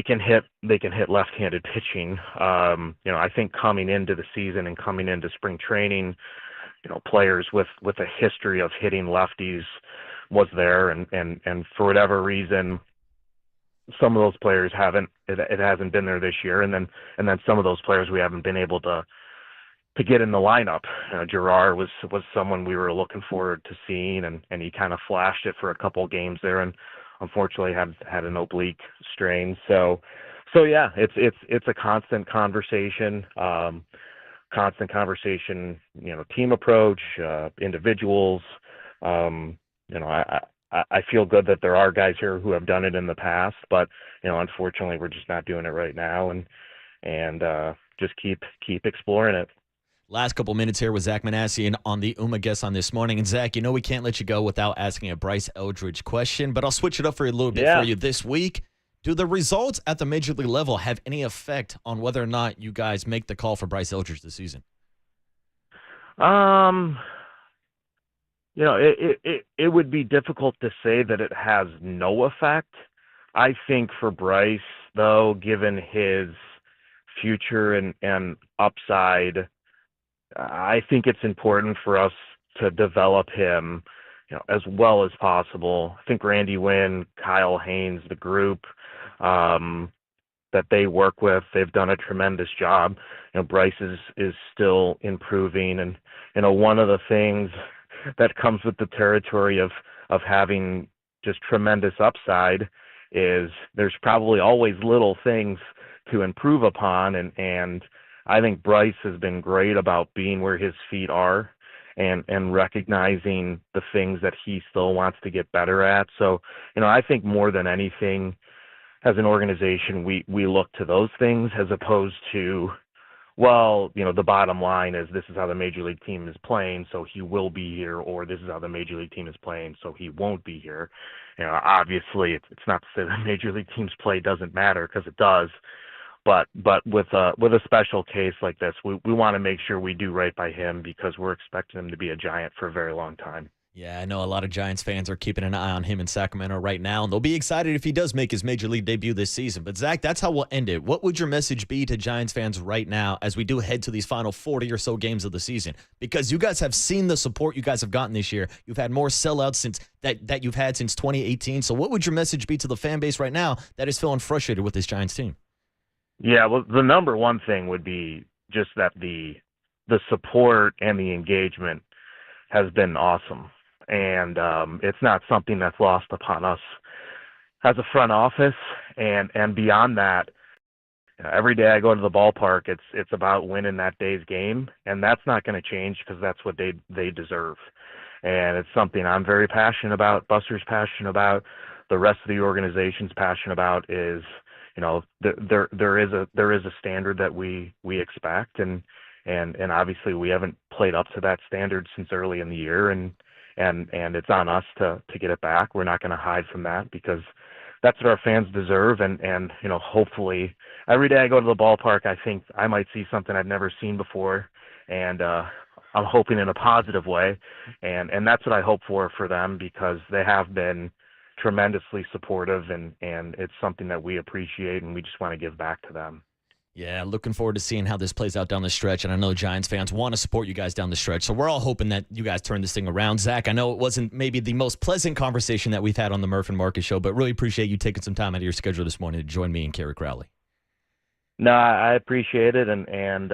can hit left-handed pitching. I think coming into the season and coming into spring training, players with a history of hitting lefties was there, and for whatever reason, some of those players haven't. It hasn't been there this year, and then some of those players we haven't been able to get in the lineup. Gerard was someone we were looking forward to seeing, and he kind of flashed it for a couple of games there, and unfortunately had an oblique strain. So yeah, it's a constant conversation. Team approach, individuals. I feel good that there are guys here who have done it in the past, but unfortunately we're just not doing it right now, and just keep exploring it. Last couple minutes here with Zach Manassian on the UMA Guest on this morning. And Zach, we can't let you go without asking a Bryce Eldridge question, but I'll switch it up for a little bit for you this week. Do the results at the major league level have any effect on whether or not you guys make the call for Bryce Eldridge this season? It would be difficult to say that it has no effect. I think for Bryce, though, given his future and upside, I think it's important for us to develop him, as well as possible. I think Randy Wynn, Kyle Haynes, the group that they work with, they've done a tremendous job. Bryce is still improving, and one of the things that comes with the territory of having just tremendous upside is there's probably always little things to improve upon, and I think Bryce has been great about being where his feet are and recognizing the things that he still wants to get better at. So, I think more than anything, as an organization, we look to those things as opposed to, well, the bottom line is this is how the major league team is playing, so he will be here, or this is how the major league team is playing, so he won't be here. Obviously, it's not to say that major league teams play doesn't matter, because it does. But with a special case like this, we want to make sure we do right by him, because we're expecting him to be a Giant for a very long time. Yeah, I know a lot of Giants fans are keeping an eye on him in Sacramento right now, and they'll be excited if he does make his major league debut this season. But, Zach, that's how we'll end it. What would your message be to Giants fans right now as we do head to these final 40 or so games of the season? Because you guys have seen the support you guys have gotten this year. You've had more sellouts since that you've had since 2018. So what would your message be to the fan base right now that is feeling frustrated with this Giants team? Yeah, well, the number one thing would be just that the support and the engagement has been awesome. And it's not something that's lost upon us as a front office. And beyond that, every day I go to the ballpark, it's about winning that day's game. And that's not going to change, because that's what they deserve. And it's something I'm very passionate about, Buster's passionate about, the rest of the organization's passionate about. Is there is a standard that we expect, and obviously we haven't played up to that standard since early in the year, and it's on us to get it back. We're not going to hide from that, because that's what our fans deserve, and hopefully every day I go to the ballpark, I think I might see something I've never seen before, and I'm hoping in a positive way, and that's what I hope for them, because they have been tremendously supportive, and it's something that we appreciate, and we just want to give back to them. Yeah, looking forward to seeing how this plays out down the stretch, and I know Giants fans want to support you guys down the stretch, so we're all hoping that you guys turn this thing around. Zach, I know it wasn't maybe the most pleasant conversation that we've had on the Murph and Marcus show, but really appreciate you taking some time out of your schedule this morning to join me and Kerry Crowley. No, I appreciate it, and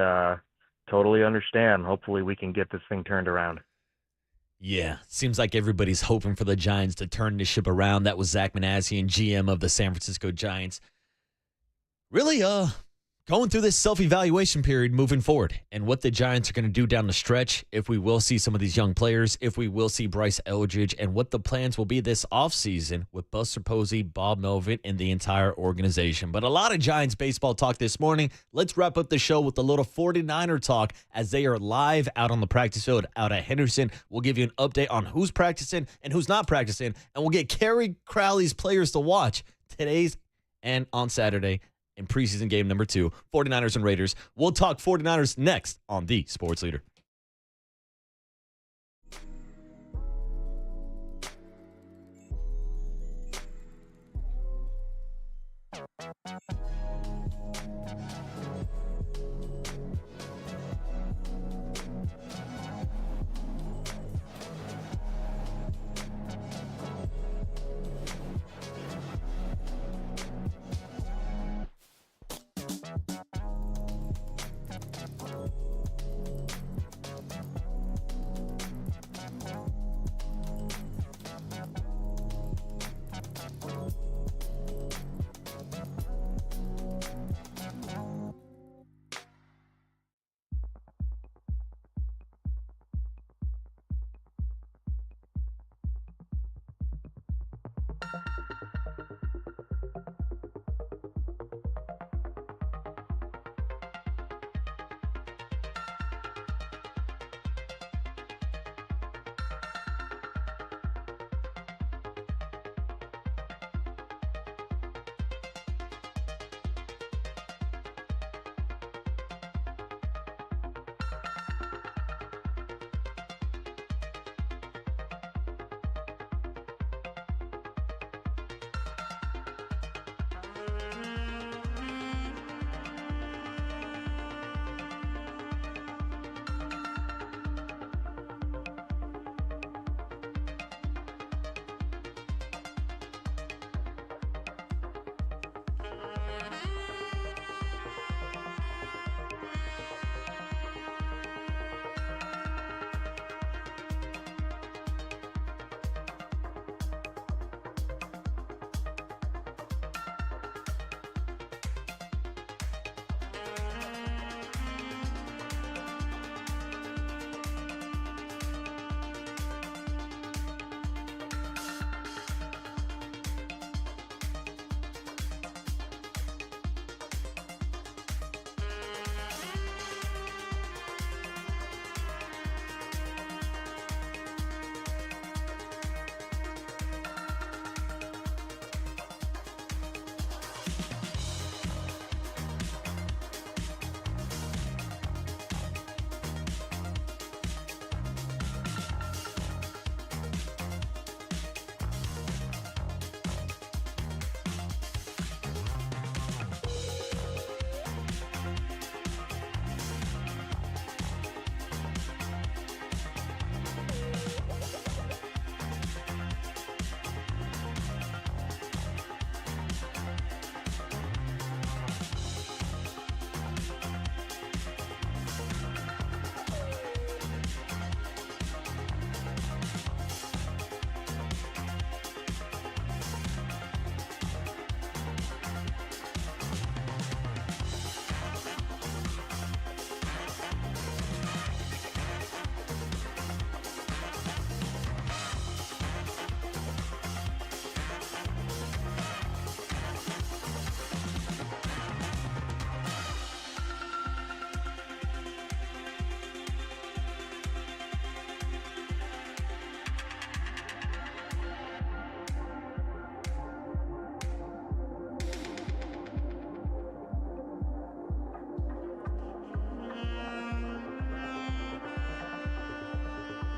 totally understand. Hopefully we can get this thing turned around. Yeah, seems like everybody's hoping for the Giants to turn this ship around. That was Zach Manassian, GM of the San Francisco Giants. Really, going through this self-evaluation period moving forward, and what the Giants are going to do down the stretch, if we will see some of these young players, if we will see Bryce Eldridge, and what the plans will be this offseason with Buster Posey, Bob Melvin, and the entire organization. But a lot of Giants baseball talk this morning. Let's wrap up the show with a little 49er talk, as they are live out on the practice field out at Henderson. We'll give you an update on who's practicing and who's not practicing, and we'll get Kerry Crowley's players to watch today's and on Saturday in preseason game number 2, 49ers and Raiders. We'll talk 49ers next on the Sports Leader.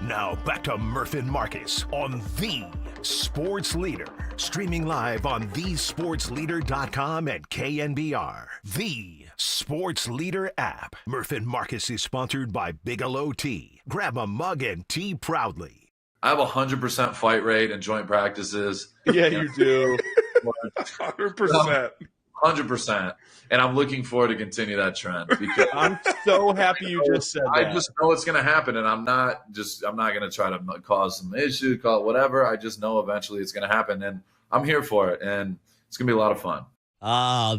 Now back to Murph and Marcus on the Sports Leader. Streaming live on thesportsleader.com and KNBR. The Sports Leader app. Murph and Marcus is sponsored by Bigelow Tea. Grab a mug and tea proudly. I have 100% fight rate in joint practices. Yeah, you do. 100%. 100%. And I'm looking forward to continue that trend because I'm so happy you just said that. I just know it's going to happen, and I'm not going to try to cause some issue, call it whatever. I just know eventually it's going to happen, and I'm here for it, and it's going to be a lot of fun.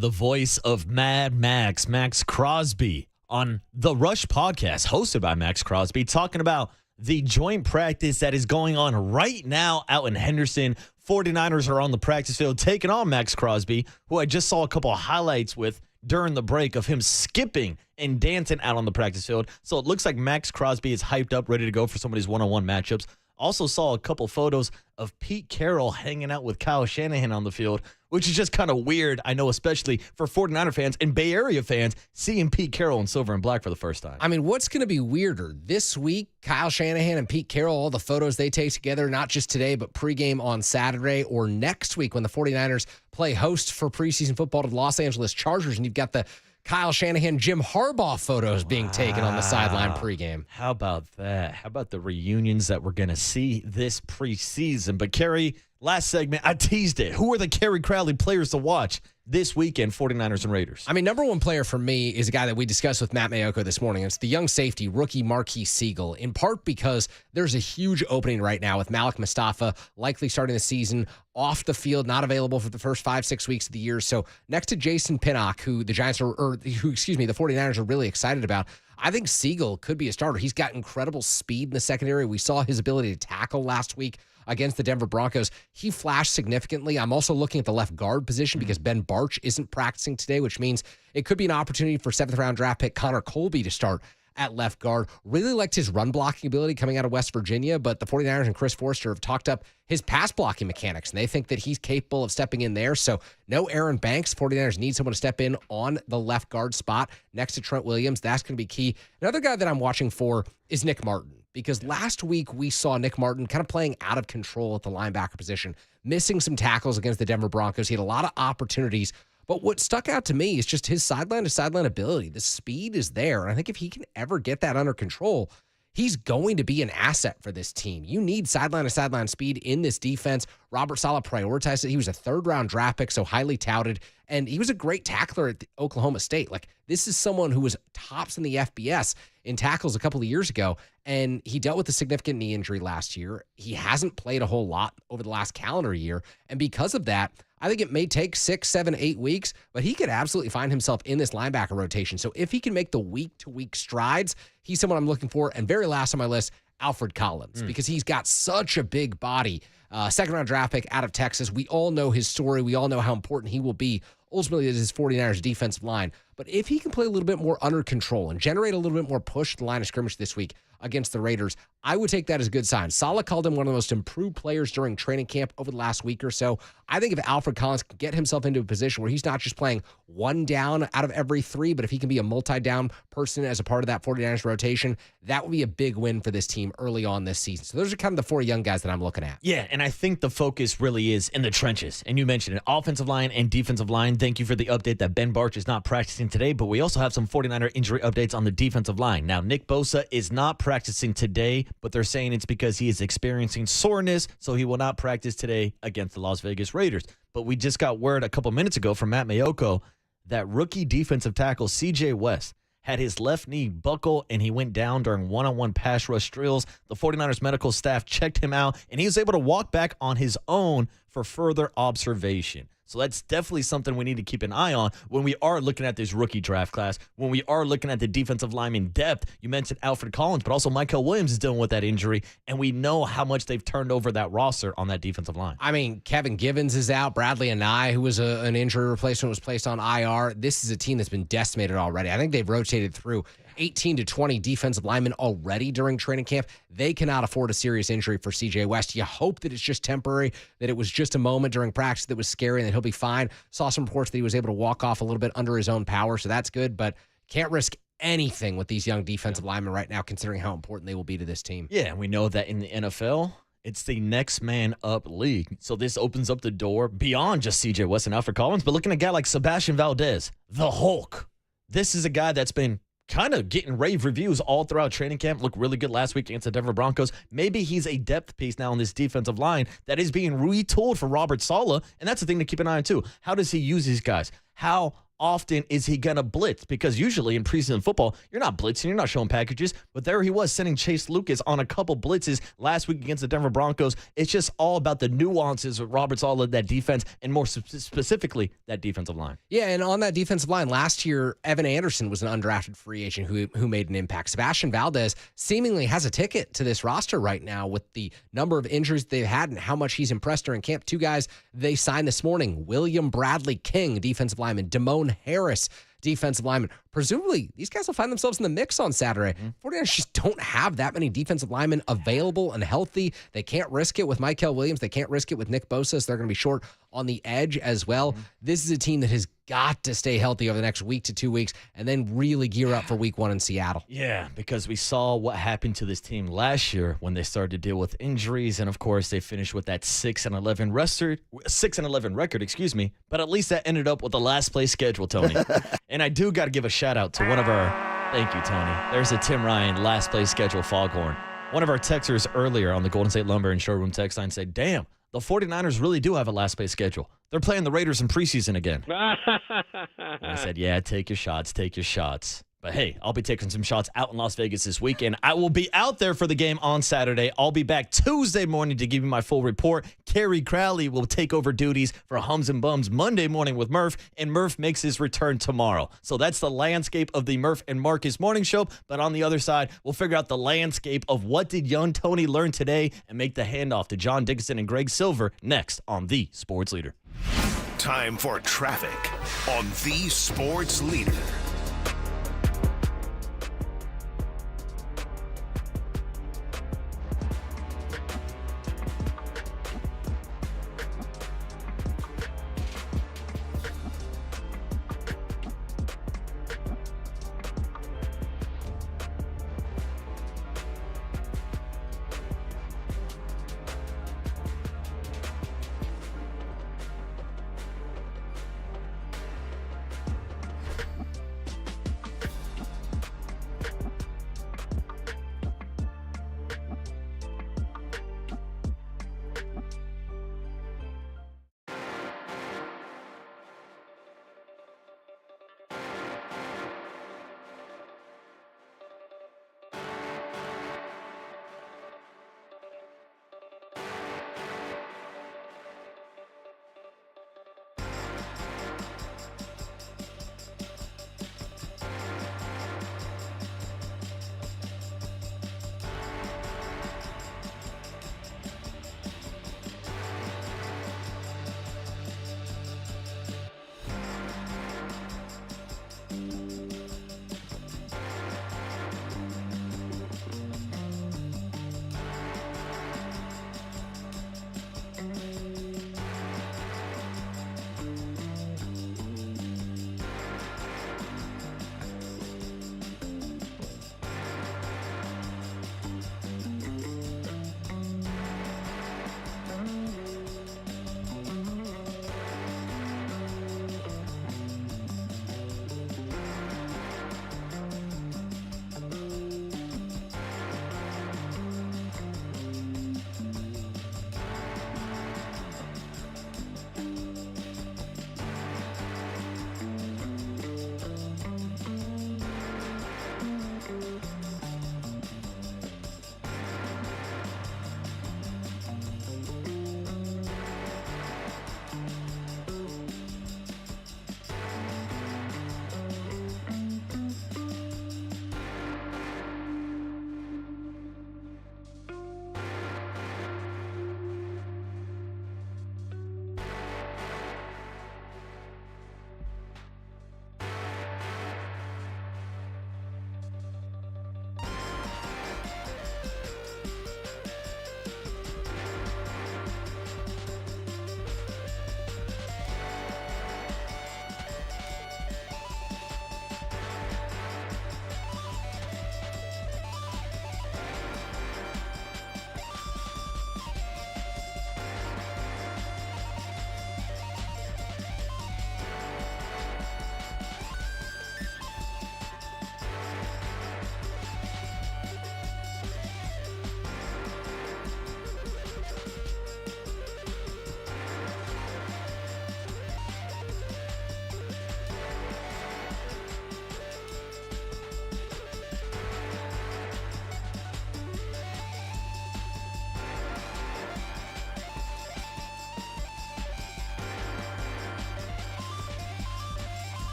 The voice of Mad Max, Max Crosby, on the Rush podcast, hosted by Max Crosby, talking about the joint practice that is going on right now out in Henderson. 49ers are on the practice field taking on Max Crosby, who I just saw a couple of highlights with during the break of him skipping and dancing out on the practice field. So it looks like Max Crosby is hyped up, ready to go for some of these one-on-one matchups. Also saw a couple photos of Pete Carroll hanging out with Kyle Shanahan on the field, which is just kind of weird, I know, especially for 49er fans and Bay Area fans, seeing Pete Carroll in silver and black for the first time. I mean, what's going to be weirder? This week, Kyle Shanahan and Pete Carroll, all the photos they take together, not just today, but pregame on Saturday, or next week when the 49ers play host for preseason football to the Los Angeles Chargers, and you've got the Kyle Shanahan, Jim Harbaugh photos being taken on the sideline pregame. How about that? How about the reunions that we're going to see this preseason? But, Kerry, last segment, I teased it. Who are the Kerry Crowley players to watch this weekend, 49ers and Raiders? I mean, number one player for me is a guy that we discussed with Matt Mayoko this morning. It's the young safety, rookie Marquise Siegel, in part because there's a huge opening right now with Malik Mustafa likely starting the season off the field, not available for the first 5-6 weeks of the year. So next to Jason Pinnock, who the Giants are, or who, excuse me, the 49ers are really excited about, I think Siegel could be a starter. He's got incredible speed in the secondary. We saw his ability to tackle last week against the Denver Broncos. He flashed significantly. I'm also looking at the left guard position because Ben Barch isn't practicing today, which means it could be an opportunity for 7th-round draft pick Connor Colby to start at left guard. Really liked his run blocking ability coming out of West Virginia, but the 49ers and Chris Forster have talked up his pass blocking mechanics, and they think that he's capable of stepping in there. So no Aaron Banks. 49ers need someone to step in on the left guard spot next to Trent Williams. That's going to be key. Another guy that I'm watching for is Nick Martin, because last week we saw Nick Martin kind of playing out of control at the linebacker position, missing some tackles against the Denver Broncos. He had a lot of opportunities, But what stuck out to me is just his sideline-to-sideline ability. The speed is there, and I think if he can ever get that under control, he's going to be an asset for this team. You need sideline-to-sideline speed in this defense. Robert Saleh prioritized it. He was a third-round draft pick, so highly touted, and he was a great tackler at Oklahoma State. Like, this is someone who was tops in the FBS in tackles a couple of years ago, and he dealt with a significant knee injury last year. He hasn't played a whole lot over the last calendar year, and because of that, I think it may take 6, 7, 8 weeks, but he could absolutely find himself in this linebacker rotation. So if he can make the week-to-week strides, he's someone I'm looking for. And very last on my list, Alfred Collins, because he's got such a big body. Second-round draft pick out of Texas. We all know his story. We all know how important he will be ultimately as his 49ers defensive line. But if he can play a little bit more under control and generate a little bit more push to the line of scrimmage this week against the Raiders, I would take that as a good sign. Saleh called him one of the most improved players during training camp over the last week or so. I think if Alfred Collins can get himself into a position where he's not just playing one down out of every 3, but if he can be a multi-down person as a part of that 49ers rotation, that would be a big win for this team early on this season. So those are kind of the 4 young guys that I'm looking at. Yeah, and I think the focus really is in the trenches. And you mentioned it, offensive line and defensive line. Thank you for the update that Ben Barch is not practicing today, but we also have some 49er injury updates on the defensive line. Now, Nick Bosa is not practicing today, but they're saying it's because he is experiencing soreness, so he will not practice today against the Las Vegas Raiders. But we just got word a couple minutes ago from Matt Mayoko that rookie defensive tackle C.J. West had his left knee buckle, and he went down during one-on-one pass rush drills. The 49ers medical staff checked him out, and he was able to walk back on his own for further observation. So that's definitely something we need to keep an eye on when we are looking at this rookie draft class, when we are looking at the defensive lineman depth. You mentioned Alfred Collins, but also Michael Williams is dealing with that injury, and we know how much they've turned over that roster on that defensive line. I mean, Kevin Givens is out. Bradley Anai, who was an injury replacement, was placed on IR. This is a team that's been decimated already. I think they've rotated through 18 to 20 defensive linemen already during training camp. They cannot afford a serious injury for C.J. West. You hope that it's just temporary, that it was just a moment during practice that was scary and that he'll be fine. Saw some reports that he was able to walk off a little bit under his own power, so that's good, but can't risk anything with these young defensive linemen right now, considering how important they will be to this team. Yeah, and we know that in the NFL, it's the next man up league. So this opens up the door beyond just C.J. West and Alfred Collins, but looking at a guy like Sebastian Valdez, the Hulk. This is a guy that's been kind of getting rave reviews all throughout training camp. Looked really good last week against the Denver Broncos. Maybe he's a depth piece now on this defensive line that is being retooled for Robert Saleh, and that's the thing to keep an eye on too. How does he use these guys? How often is he going to blitz? Because usually in preseason football, you're not blitzing, you're not showing packages, but there he was sending Chase Lucas on a couple blitzes last week against the Denver Broncos. It's just all about the nuances of Robert Saleh, that defense, and more specifically, that defensive line. Yeah, and on that defensive line, last year, Evan Anderson was an undrafted free agent who made an impact. Sebastian Valdez seemingly has a ticket to this roster right now with the number of injuries they've had and how much he's impressed during camp. 2 guys they signed this morning, William Bradley King, defensive lineman, Damone Harris, defensive lineman. Presumably, these guys will find themselves in the mix on Saturday. 49ers just don't have that many defensive linemen available and healthy. They can't risk it with Michael Williams. They can't risk it with Nick Bosa, so they're going to be short on the edge as well. This is a team that has got to stay healthy over the next week to 2 weeks and then really gear up for week 1 in Seattle. Yeah, because we saw what happened to this team last year when they started to deal with injuries, and of course they finished with that 6-11 record, but at least that ended up with the last place schedule, Tony. And I do got to give a shout out to one of our, thank you, Tony. There's a Tim Ryan last place schedule foghorn. One of our texters earlier on the Golden State Lumber and Showroom text line said, damn, the 49ers really do have a last place schedule. They're playing the Raiders in preseason again. And I said, yeah, take your shots, take your shots. But hey, I'll be taking some shots out in Las Vegas this weekend. I will be out there for the game on Saturday. I'll be back Tuesday morning to give you my full report. Kerry Crowley will take over duties for Hums and Bums Monday morning with Murph, and Murph makes his return tomorrow. So that's the landscape of the Murph and Marcus morning show. But on the other side, we'll figure out the landscape of what did young Tony learn today and make the handoff to John Dickinson and Greg Silver next on The Sports Leader. Time for traffic on The Sports Leader.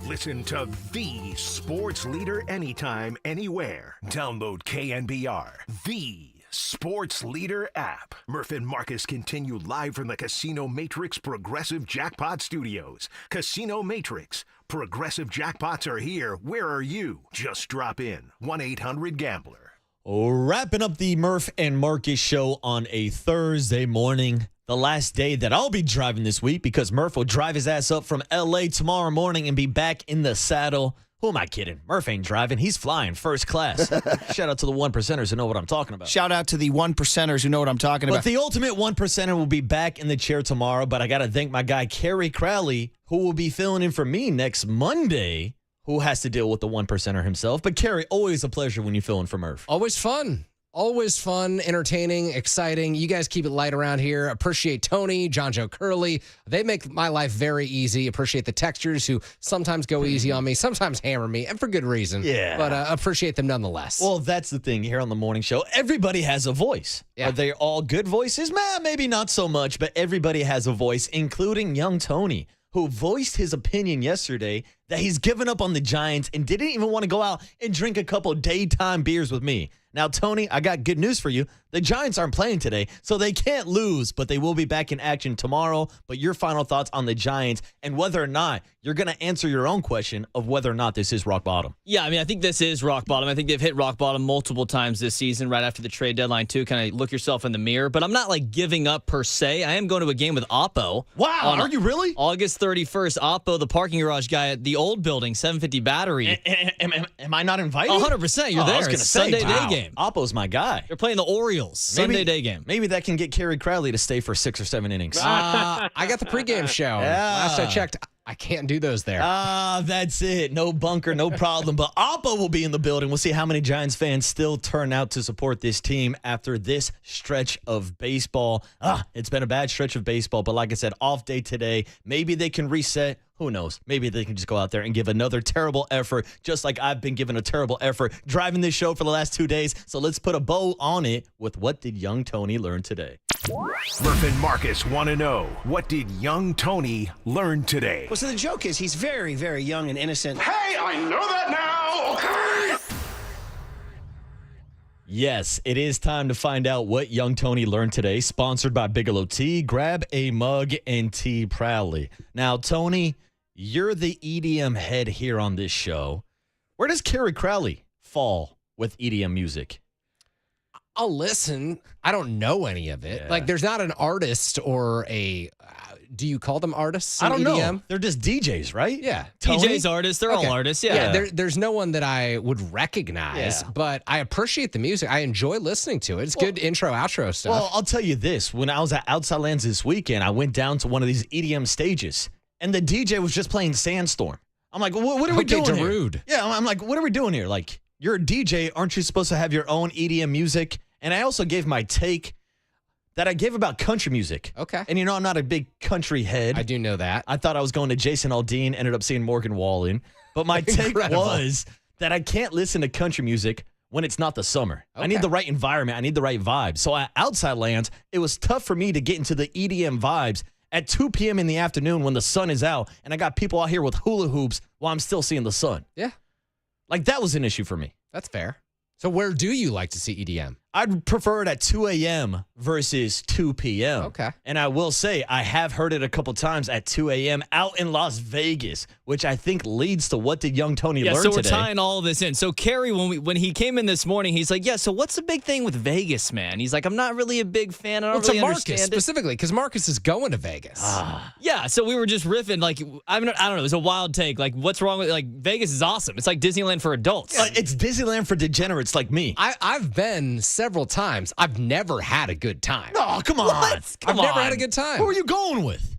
Listen to the sports leader anytime, anywhere. Download KNBR, the sports leader app. Murph and Marcus continue live from the Casino Matrix Progressive Jackpot Studios. Casino Matrix. Progressive jackpots are here. Where are you? Just drop in. 1-800-GAMBLER. Wrapping up the Murph and Marcus show on a Thursday morning. The last day that I'll be driving this week because Murph will drive his ass up from L.A. tomorrow morning and be back in the saddle. Who am I kidding? Murph ain't driving. He's flying first class. Shout out to the one percenters who know what I'm talking about. Shout out to the one percenters who know what I'm talking about. But the ultimate one percenter will be back in the chair tomorrow. But I got to thank my guy, Kerry Crowley, who will be filling in for me next Monday, who has to deal with the one percenter himself. But Kerry, always a pleasure when you fill in for Murph. Always fun. Always fun, entertaining, exciting. You guys keep it light around here. Appreciate Tony, John Joe Curley. They make my life very easy. Appreciate the textures who sometimes go easy on me, sometimes hammer me, and for good reason. Yeah. But appreciate them nonetheless. Well, that's the thing here on the morning show. Everybody has a voice. Yeah. Are they all good voices? Maybe not so much, but everybody has a voice, including young Tony, who voiced his opinion yesterday that he's given up on the Giants and didn't even want to go out and drink a couple daytime beers with me. Now, Tony, I got good news for you. The Giants aren't playing today, so they can't lose, but they will be back in action tomorrow. But your final thoughts on the Giants and whether or not you're going to answer your own question of whether or not this is rock bottom. Yeah, I mean, I think this is rock bottom. I think they've hit rock bottom multiple times this season, right after the trade deadline, too. Kind of look yourself in the mirror. But I'm not, giving up per se. I am going to a game with Oppo. Wow, are you really? August 31st, Oppo, the parking garage guy at the old building, 750 Battery. Am I not invited? 100%. You're there. I was It's gonna say, Sunday wow. day game. Oppo's my guy. They're playing the Orioles. Sunday day game. Maybe that can get Kerry Crowley to stay for 6 or 7 innings. I got the pregame show. Yeah. Last I checked, I can't do those there. That's it. No bunker, no problem. But Oppo will be in the building. We'll see how many Giants fans still turn out to support this team after this stretch of baseball. It's been a bad stretch of baseball, but like I said, off day today. Maybe they can reset. Who knows? Maybe they can just go out there and give another terrible effort, just like I've been giving a terrible effort driving this show for the last 2 days. So let's put a bow on it with what did young Tony learn today? Murph and Marcus want to know, what did young Tony learn today? Well, so the joke is he's very, very young and innocent. Hey, I know that now, okay? Yes, it is time to find out what young Tony learned today. Sponsored by Bigelow Tea. Grab a mug and tea proudly. Now, Tony, you're the EDM head here on this show. Where does Kerry Crowley fall with EDM music? I'll listen. I don't know any of it. Yeah. There's not an artist or a. Do you call them artists? I don't EDM? know. They're just DJs, right? Yeah. Tony? DJs, artists, they're all artists. Yeah. There's no one that I would recognize, but I appreciate the music. I enjoy listening to it. It's good intro, outro stuff. Well, I'll tell you this. When I was at Outside Lands this weekend, I went down to one of these EDM stages, and the DJ was just playing Sandstorm. I'm like, what are we doing here? Rude. Yeah, I'm like, what are we doing here? Like, you're a DJ. Aren't you supposed to have your own EDM music? And I also gave my take that I gave about country music. Okay. And I'm not a big country head. I do know that. I thought I was going to Jason Aldean, ended up seeing Morgan Wallen. But my take was that I can't listen to country music when it's not the summer. Okay. I need the right environment. I need the right vibe. So at Outside Lands, it was tough for me to get into the EDM vibes at 2 p.m. in the afternoon when the sun is out, and I got people out here with hula hoops while I'm still seeing the sun. Yeah. That was an issue for me. That's fair. So where do you like to see EDM? I'd prefer it at 2 a.m. versus 2 p.m. Okay. And I will say, I have heard it a couple times at 2 a.m. out in Las Vegas, which I think leads to what did young Tony learn so we're today. tying all of this in. So Kerry, when he came in this morning, he's like, so what's the big thing with Vegas, man? He's like, I'm not really a big fan. I don't really to Marcus understand it. specifically, because Marcus is going to Vegas. Yeah, so we were just riffing. I don't know. It was a wild take. What's wrong with Vegas is awesome. It's like Disneyland for adults. It's Disneyland for degenerates like me. I've been several times. I've never had a good time. Oh, come on. I've never had a good time. Who are you going with?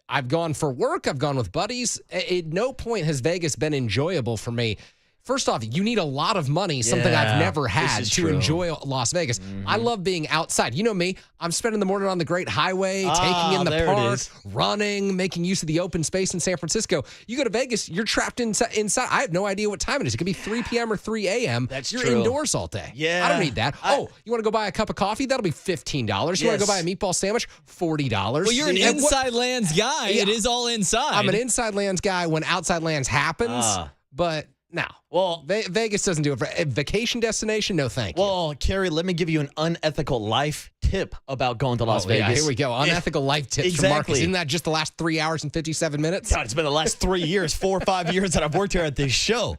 I've gone for work. I've gone with buddies. At no point has Vegas been enjoyable for me. First off, you need a lot of money, something I've never had to enjoy Las Vegas. I love being outside. You know me, I'm spending the morning on the Great Highway, taking in the park, running, making use of the open space in San Francisco. You go to Vegas, you're trapped inside. I have no idea what time it is. It could be 3 p.m. or 3 a.m. You're true. indoors all day. Yeah. I don't need that. You want to go buy a cup of coffee? That'll be $15. You want to go buy a meatball sandwich? $40. Well, you're an inside lands guy. Yeah. It is all inside. I'm an inside lands guy when outside lands happens, but no. Well, Vegas doesn't do it. For a vacation destination, no thank you. Well, Kerry, let me give you an unethical life tip about going to Las Vegas. Yeah, here we go. Unethical life tips from Marcus. Isn't that just the last 3 hours and 57 minutes? God, it's been the last 3 years, 4 or 5 years that I've worked here at this show.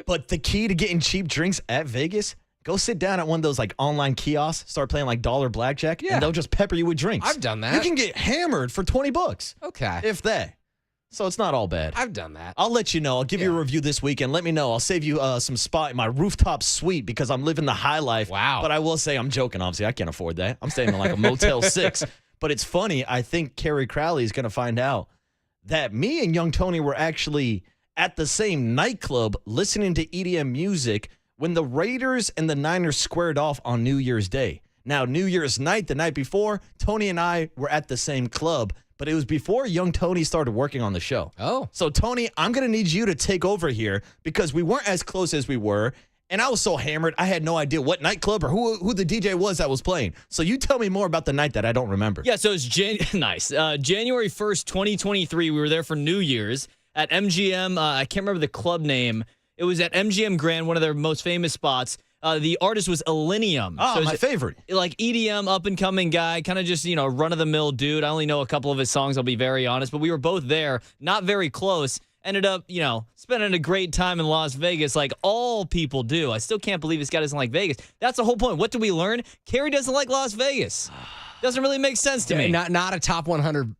But the key to getting cheap drinks at Vegas, go sit down at one of those like online kiosks, start playing like dollar blackjack, and they'll just pepper you with drinks. I've done that. You can get hammered for $20. Okay. If that. So it's not all bad. I've done that. I'll let you know. I'll give you a review this weekend. Let me know. I'll save you some spot in my rooftop suite because I'm living the high life. Wow. But I will say I'm joking, obviously. I can't afford that. I'm staying in like a Motel 6. But it's funny. I think Kerry Crowley is going to find out that me and young Tony were actually at the same nightclub listening to EDM music when the Raiders and the Niners squared off on New Year's Day. Now, New Year's night, the night before, Tony and I were at the same club. But it was before young Tony started working on the show. Oh. So, Tony, I'm going to need you to take over here because we weren't as close as we were. And I was so hammered, I had no idea what nightclub or who the DJ was that was playing. So you tell me more about the night that I don't remember. Yeah, so it's January 1st, 2023. We were there for New Year's at MGM. I can't remember the club name. It was at MGM Grand, one of their most famous spots. The artist was Illenium. Oh, my favorite. Like EDM, up-and-coming guy, kind of just, run-of-the-mill dude. I only know a couple of his songs, I'll be very honest. But we were both there, not very close. Ended up, spending a great time in Las Vegas like all people do. I still can't believe this guy doesn't like Vegas. That's the whole point. What did we learn? Kerry doesn't like Las Vegas. Doesn't really make sense to me. Not a top 100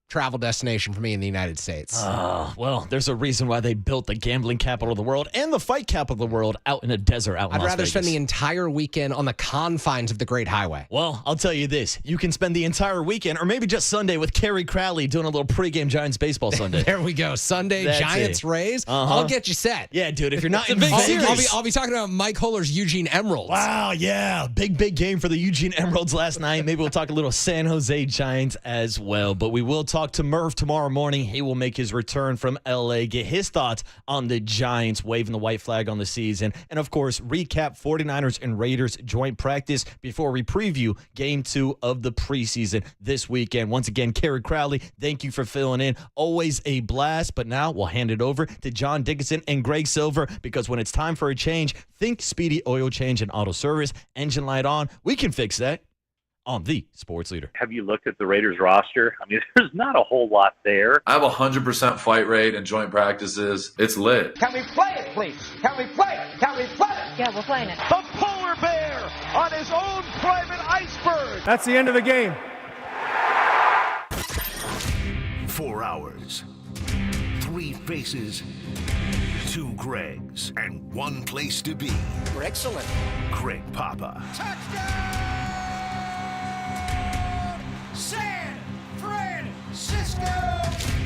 travel destination for me in the United States. Well, there's a reason why they built the gambling capital of the world and the fight capital of the world out in a desert out in I'd Las rather Vegas. spend the entire weekend on the confines of the Great Highway. Well, I'll tell you this. You can spend the entire weekend or maybe just Sunday with Kerry Crowley doing a little pregame Giants baseball Sunday. There we go. Sunday, That's Giants, it. Rays. I'll get you set. Yeah, dude, if you're not in Big Vegas. series. I'll be talking about Mike Holler's Eugene Emeralds. Wow, yeah. Big game for the Eugene Emeralds last night. Maybe we'll talk a little San Jose Giants as well. But we will talk to Murph tomorrow morning. He will make his return from L.A., get his thoughts on the Giants waving the white flag on the season. And, of course, recap 49ers and Raiders joint practice before we preview Game 2 of the preseason this weekend. Once again, Kerry Crowley, thank you for filling in. Always a blast. But now we'll hand it over to John Dickinson and Greg Silver because when it's time for a change, think Speedy Oil Change and Auto Service. Engine light on. We can fix that. On the Sports Leader. Have you looked at the Raiders roster? I mean, there's not a whole lot there. I have 100% fight rate in joint practices. It's lit. Can we play it, please? Can we play it? Can we play it? Yeah, we're playing it. The polar bear on his own private iceberg. That's the end of the game. 4 hours, 3 faces, 2 Gregs, and 1 place to be. Excellent. Greg Papa. San Francisco.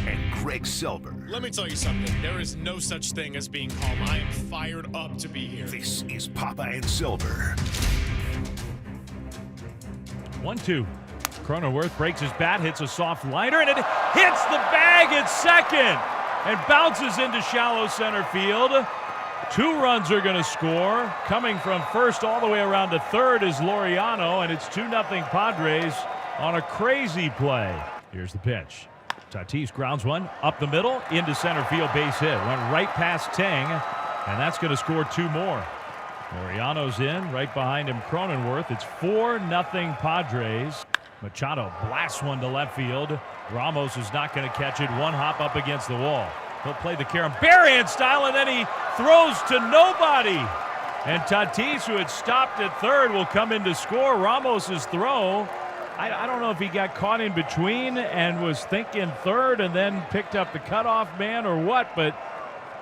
And Greg Silver. Let me tell you something. There is no such thing as being calm. I am fired up to be here. This is Papa and Silver. 1-2. Cronenworth breaks his bat, hits a soft liner, and it hits the bag at second and bounces into shallow center field. 2 runs are going to score. Coming from first all the way around to third is Laureano, and it's 2-0 Padres on a crazy play. Here's the pitch. Tatis grounds one up the middle into center field, base hit. Went right past Tang, and that's going to score 2 more. Laureano's in, right behind him Cronenworth. It's 4-0 Padres. Machado blasts one to left field. Ramos is not going to catch it. 1 hop up against the wall. He'll play the Karen barehand style, and then he throws to nobody. And Tatis, who had stopped at third, will come in to score. Ramos's throw, I don't know if he got caught in between and was thinking third and then picked up the cutoff man or what, but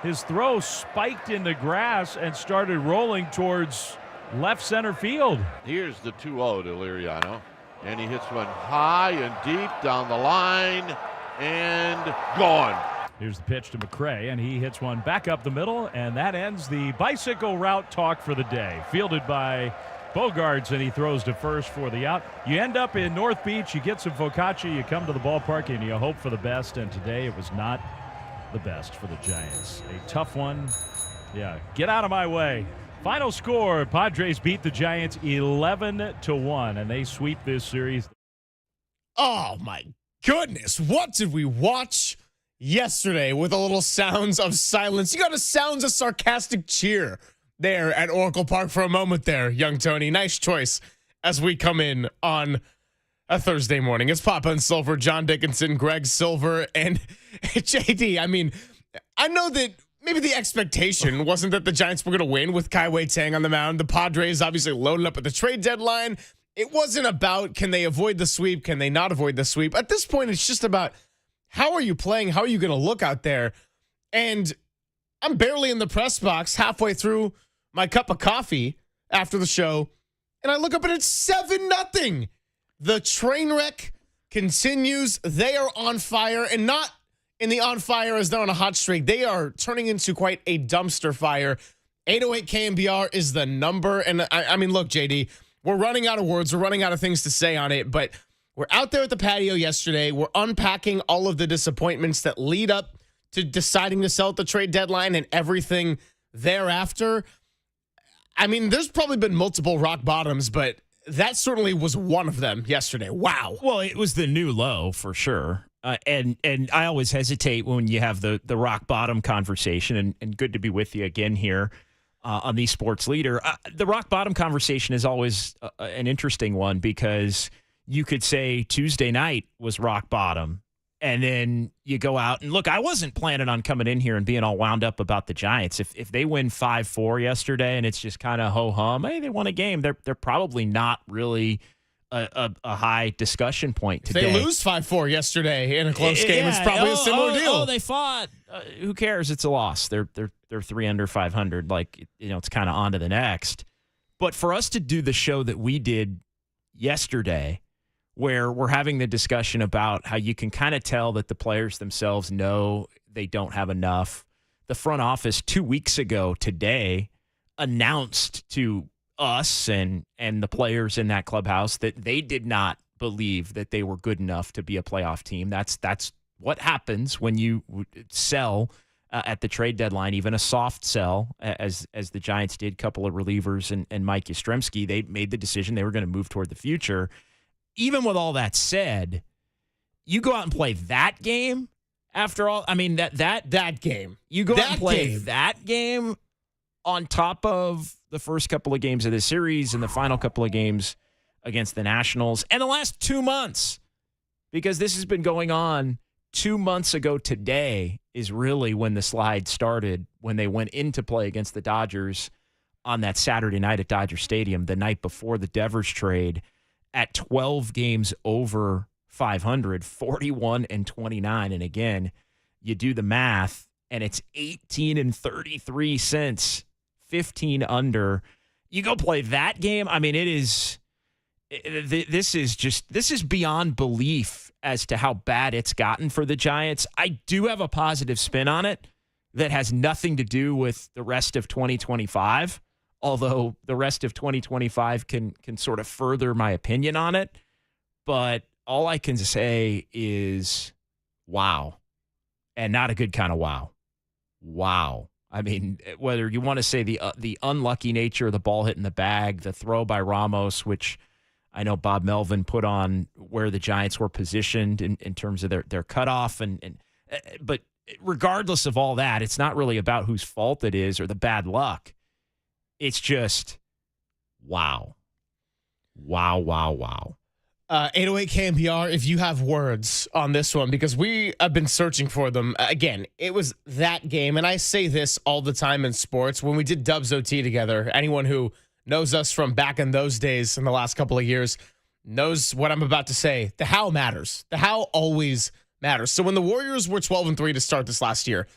his throw spiked in the grass and started rolling towards left center field. Here's the 2-0 to Laureano, and he hits one high and deep down the line and gone. Here's the pitch to McRae, and he hits one back up the middle, and that ends the bicycle route talk for the day. Fielded by Bogarts, and he throws to first for the out. You end up in North Beach, you get some focaccia, you come to the ballpark, and you hope for the best, and today it was not the best for the Giants. A tough one. Yeah, get out of my way. Final score, Padres beat the Giants 11-1, and they sweep this series. Oh, my goodness. What did we watch yesterday with a little sounds of silence? You got a sounds of sarcastic cheer there at Oracle Park for a moment there, young Tony. Nice choice as we come in on a Thursday morning. It's Papa and Silver, John Dickinson, Greg Silver, and JD. I mean, I know that maybe the expectation wasn't that the Giants were going to win with Kai Wei Tang on the mound. The Padres obviously loaded up at the trade deadline. It wasn't about can they avoid the sweep, can they not avoid the sweep. At this point, it's just about how are you playing, how are you going to look out there? And I'm barely in the press box halfway through my cup of coffee after the show, and I look up and it's 7-0. The train wreck continues. They are on fire, and not in the on fire as they're on a hot streak. They are turning into quite a dumpster fire. 808 KNBR is the number. And I mean, look, JD, we're running out of words. We're running out of things to say on it. But we're out there at the patio yesterday. We're unpacking all of the disappointments that lead up to deciding to sell at the trade deadline and everything thereafter. I mean, there's probably been multiple rock bottoms, but that certainly was one of them yesterday. Wow. Well, it was the new low for sure. And I always hesitate when you have the rock bottom conversation, and good to be with you again here on the Sports Leader. The rock bottom conversation is always an interesting one because you could say Tuesday night was rock bottom, and then you go out and look, I wasn't planning on coming in here and being all wound up about the Giants. If they win 5-4 yesterday and it's just kind of ho-hum, hey, they won a game, they're probably not really a high discussion point today. If they lose 5-4 yesterday in a close game, it's probably a similar deal. Oh, they fought. Who cares? It's a loss. They're 3 under 500. Like, it's kind of on to the next. But for us to do the show that we did yesterday, where we're having the discussion about how you can kind of tell that the players themselves know they don't have enough. The front office 2 weeks ago today announced to us and the players in that clubhouse that they did not believe that they were good enough to be a playoff team. That's what happens when you sell at the trade deadline, even a soft sell, as the Giants did, couple of relievers and Mike Yastrzemski. They made the decision they were going to move toward the future. Even with all that said, you go out and play that game after all. I mean, that game. You go out and play that game on top of the first couple of games of the series and the final couple of games against the Nationals and the last 2 months, because this has been going on 2 months ago today is really when the slide started, when they went into play against the Dodgers on that Saturday night at Dodger Stadium, the night before the Devers trade, at 12 games over 500, 41-29. And again, you do the math, and it's 18-33 since 15 under. You go play that game. I mean, this is beyond belief as to how bad it's gotten for the Giants. I do have a positive spin on it that has nothing to do with the rest of 2025, although the rest of 2025 can sort of further my opinion on it. But all I can say is, wow. And not a good kind of wow. Wow. I mean, whether you want to say the unlucky nature of the ball hitting the bag, the throw by Ramos, which I know Bob Melvin put on where the Giants were positioned in terms of their cutoff. But regardless of all that, it's not really about whose fault it is or the bad luck. It's just, wow. Wow, wow, wow. 808 KNBR, if you have words on this one, because we have been searching for them. Again, it was that game, and I say this all the time in sports. When we did Dubs OT together, anyone who knows us from back in those days in the last couple of years knows what I'm about to say. The how matters. The how always matters. So when the Warriors were 12-3 to start this last year,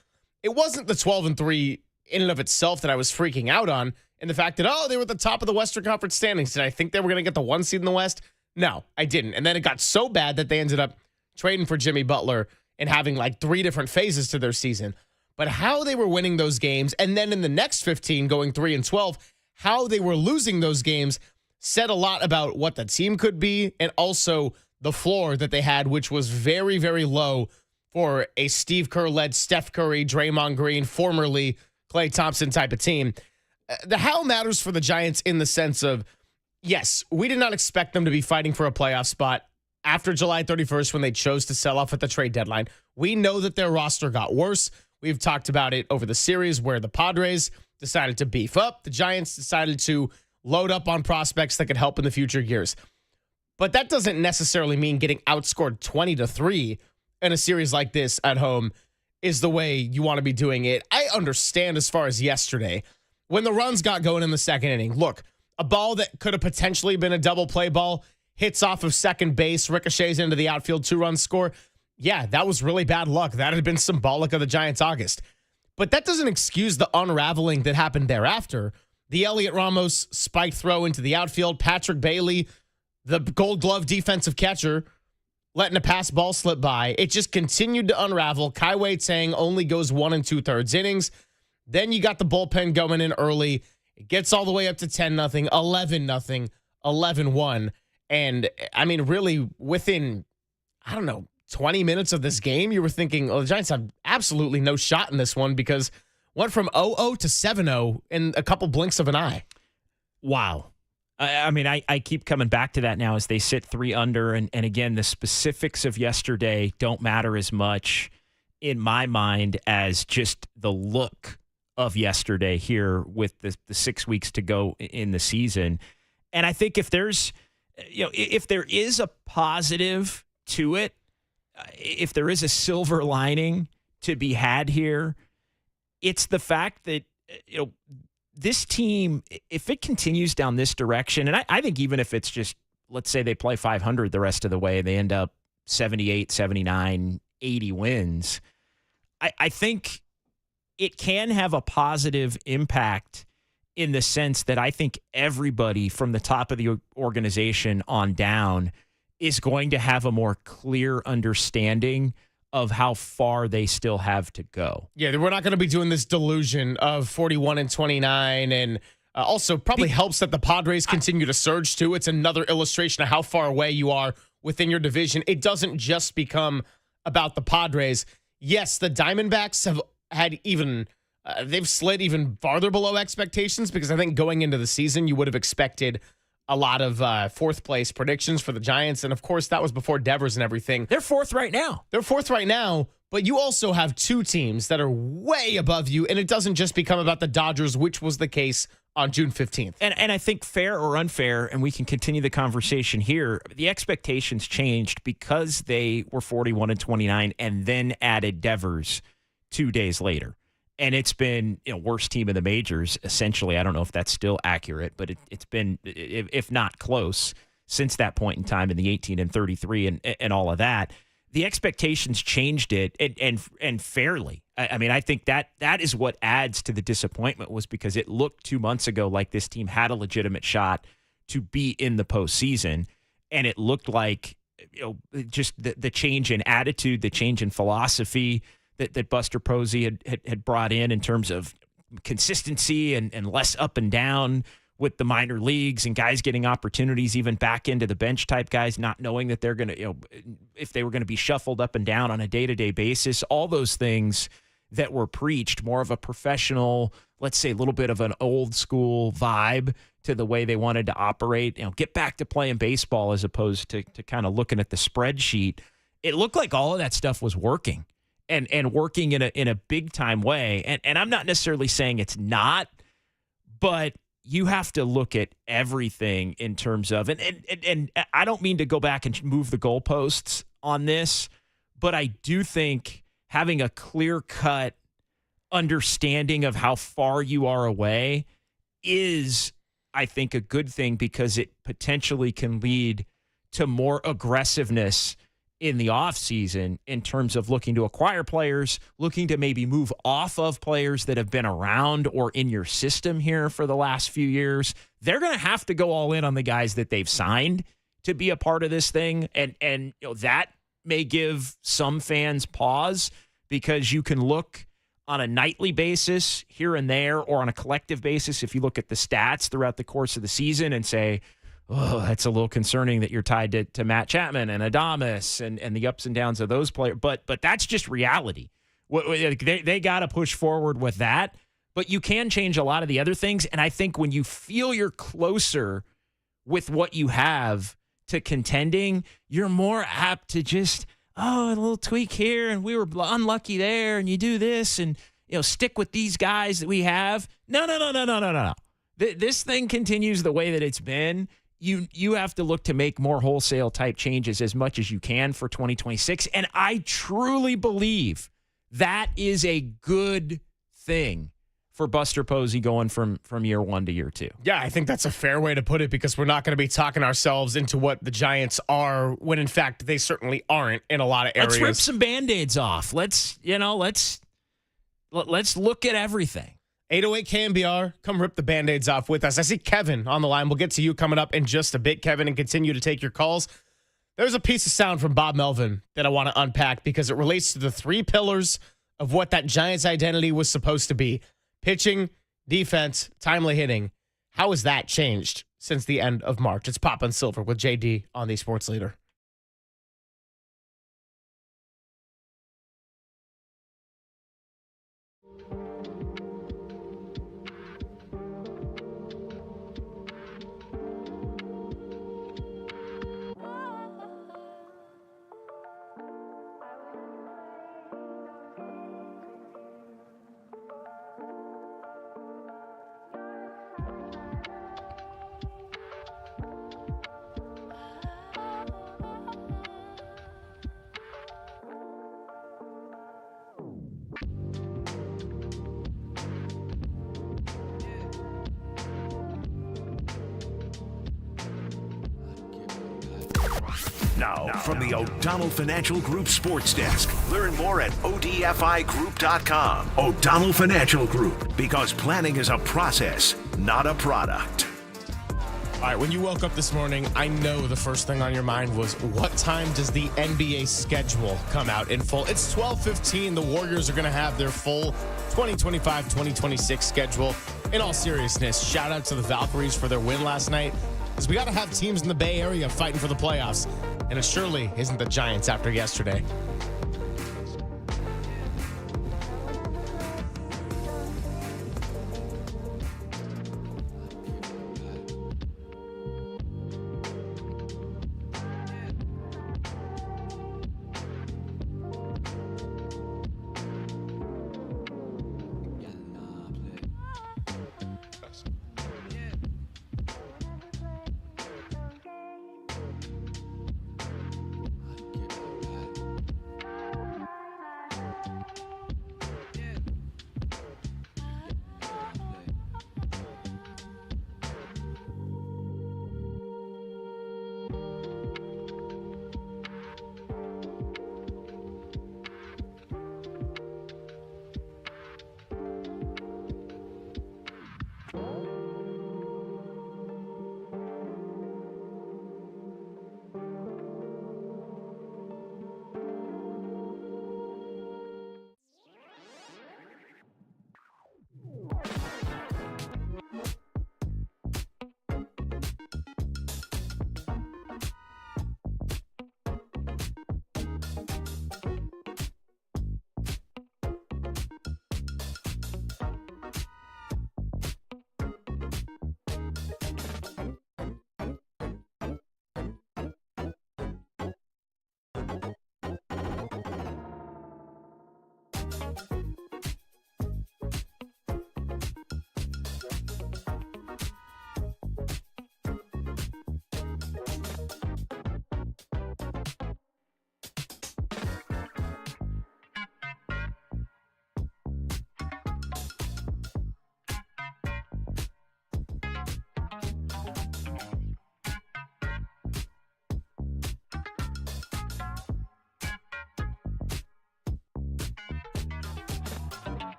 it wasn't the 12-3 in and of itself that I was freaking out on, and the fact that, they were at the top of the Western Conference standings. Did I think they were going to get the 1 seed in the West? No, I didn't. And then it got so bad that they ended up trading for Jimmy Butler and having like 3 different phases to their season. But how they were winning those games, and then in the next 15 going 3-12, how they were losing those games said a lot about what the team could be and also the floor that they had, which was very, very low for a Steve Kerr-led Steph Curry, Draymond Green, formerly Klay Thompson type of team. The how matters for the Giants in the sense of, yes, we did not expect them to be fighting for a playoff spot after July 31st when they chose to sell off at the trade deadline. We know that their roster got worse. We've talked about it over the series where the Padres decided to beef up. The Giants decided to load up on prospects that could help in the future years. But that doesn't necessarily mean getting outscored 20-3 in a series like this at home is the way you want to be doing it. I understand as far as yesterday, when the runs got going in the second inning. Look, a ball that could have potentially been a double play ball hits off of second base, ricochets into the outfield, 2-run score. Yeah, that was really bad luck. That had been symbolic of the Giants' August. But that doesn't excuse the unraveling that happened thereafter. The Elliot Ramos spike throw into the outfield, Patrick Bailey, the Gold Glove defensive catcher, letting a pass ball slip by. It just continued to unravel. Kai Wei Tang only goes 1 2/3 innings. Then you got the bullpen going in early. It gets all the way up to 10-0, 11-0, 11-1. And, I mean, really, within, 20 minutes of this game, you were thinking, the Giants have absolutely no shot in this one because went from 0-0 to 7-0 in a couple blinks of an eye. Wow. I keep coming back to that now as they sit 3 under. And again, the specifics of yesterday don't matter as much in my mind as just the look of yesterday here with the 6 weeks to go in the season. And I think if there is a positive to it, if there is a silver lining to be had here, it's the fact that, this team, if it continues down this direction, and I think even if it's just, let's say they play 500 the rest of the way, they end up 78, 79, 80 wins, I think it can have a positive impact in the sense that I think everybody from the top of the organization on down is going to have a more clear understanding of how far they still have to go. Yeah, we're not going to be doing this delusion of 41-29, and also probably helps that the Padres continue to surge too. It's another illustration of how far away you are within your division. It doesn't just become about the Padres. Yes, the Diamondbacks have had they've slid even farther below expectations because I think going into the season, you would have expected a lot of fourth place predictions for the Giants. And of course, that was before Devers and everything. They're fourth right now. But you also have 2 teams that are way above you. And it doesn't just become about the Dodgers, which was the case on June 15th. And I think fair or unfair, and we can continue the conversation here, the expectations changed because they were 41-29 and then added Devers 2 days later. And it's been worst team in the majors, essentially. I don't know if that's still accurate, but it's been, if not close, since that point in time in the 18-33 and all of that. The expectations changed it and fairly. I think that is what adds to the disappointment was because it looked 2 months ago like this team had a legitimate shot to be in the postseason, and it looked like just the change in attitude, the change in philosophy that Buster Posey had brought in terms of consistency and less up and down with the minor leagues and guys getting opportunities, even back into the bench type guys, not knowing that they're going to, if they were going to be shuffled up and down on a day-to-day basis, all those things that were preached, more of a professional, let's say a little bit of an old school vibe to the way they wanted to operate, get back to playing baseball as opposed to kind of looking at the spreadsheet. It looked like all of that stuff was working. And working in a big time way. And I'm not necessarily saying it's not, but you have to look at everything in terms of, and I don't mean to go back and move the goalposts on this, but I do think having a clear-cut understanding of how far you are away is, I think, a good thing because it potentially can lead to more aggressiveness in the offseason in terms of looking to acquire players, looking to maybe move off of players that have been around or in your system here for the last few years. They're going to have to go all in on the guys that they've signed to be a part of this thing. And that may give some fans pause because you can look on a nightly basis here and there or on a collective basis if you look at the stats throughout the course of the season and say, oh, that's a little concerning that you're tied to Matt Chapman and Adames and the ups and downs of those players. But that's just reality. They got to push forward with that. But you can change a lot of the other things. And I think when you feel you're closer with what you have to contending, you're more apt to just, a little tweak here and we were unlucky there and you do this and, stick with these guys that we have. No. This thing continues the way that it's been. You have to look to make more wholesale type changes as much as you can for 2026. And I truly believe that is a good thing for Buster Posey going from year one to year two. Yeah, I think that's a fair way to put it because we're not going to be talking ourselves into what the Giants are when in fact they certainly aren't in a lot of areas. Let's rip some Band-Aids off. Let's look at everything. 808 KNBR, come rip the Band-Aids off with us. I see Kevin on the line. We'll get to you coming up in just a bit, Kevin, and continue to take your calls. There's a piece of sound from Bob Melvin that I want to unpack because it relates to the three pillars of what that Giants identity was supposed to be. Pitching, defense, timely hitting. How has that changed since the end of March? It's Pop and Silver with JD on the Sports Leader. Now, from the O'Donnell Financial Group Sports Desk. Learn more at odfigroup.com. O'Donnell Financial Group, because planning is a process, not a product. All right, when you woke up this morning, I know the first thing on your mind was, what time does the NBA schedule come out in full? It's 12:15. The Warriors are going to have their full 2025-2026 schedule. In all seriousness, shout out to the Valkyries for their win last night, because we got to have teams in the Bay Area fighting for the playoffs. And it surely isn't the Giants after yesterday.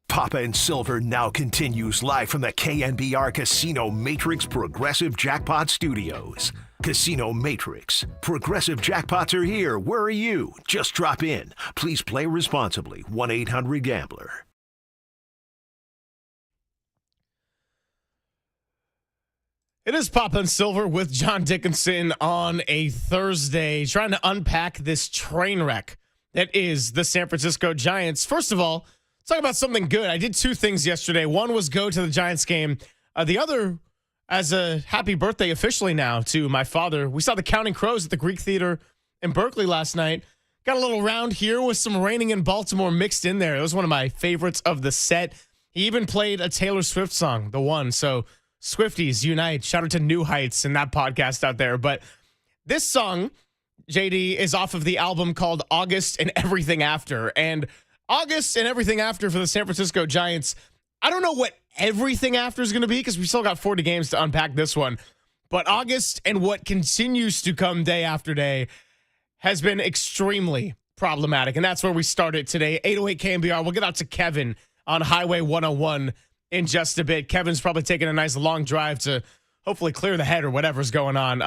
Papa and Silver now continues live from the KNBR Casino Matrix Progressive Jackpot Studios. Casino Matrix. Progressive jackpots are here. Where are you? Just drop in. Please play responsibly. 1-800-GAMBLER. It is Papa and Silver with John Dickinson on a Thursday, trying to unpack this train wreck that is the San Francisco Giants. First of all, let's talk about something good. I did two things yesterday. One was go to the Giants game. The other, as a happy birthday officially now to my father, we saw the Counting Crows at the Greek Theater in Berkeley last night. Got a little round here with some Raining in Baltimore mixed in there. It was one of my favorites of the set. He even played a Taylor Swift song, The One. So Swifties unite. Shout out to New Heights and that podcast out there. But this song, JD, is off of the album called August and Everything After. And August and Everything After for the San Francisco Giants, I don't know what everything after is going to be because we still got 40 games to unpack this one. But August and what continues to come day after day has been extremely problematic. And that's where we started today. 808 KNBR. We'll get out to Kevin on Highway 101 in just a bit. Kevin's probably taking a nice long drive to hopefully clear the head or whatever's going on.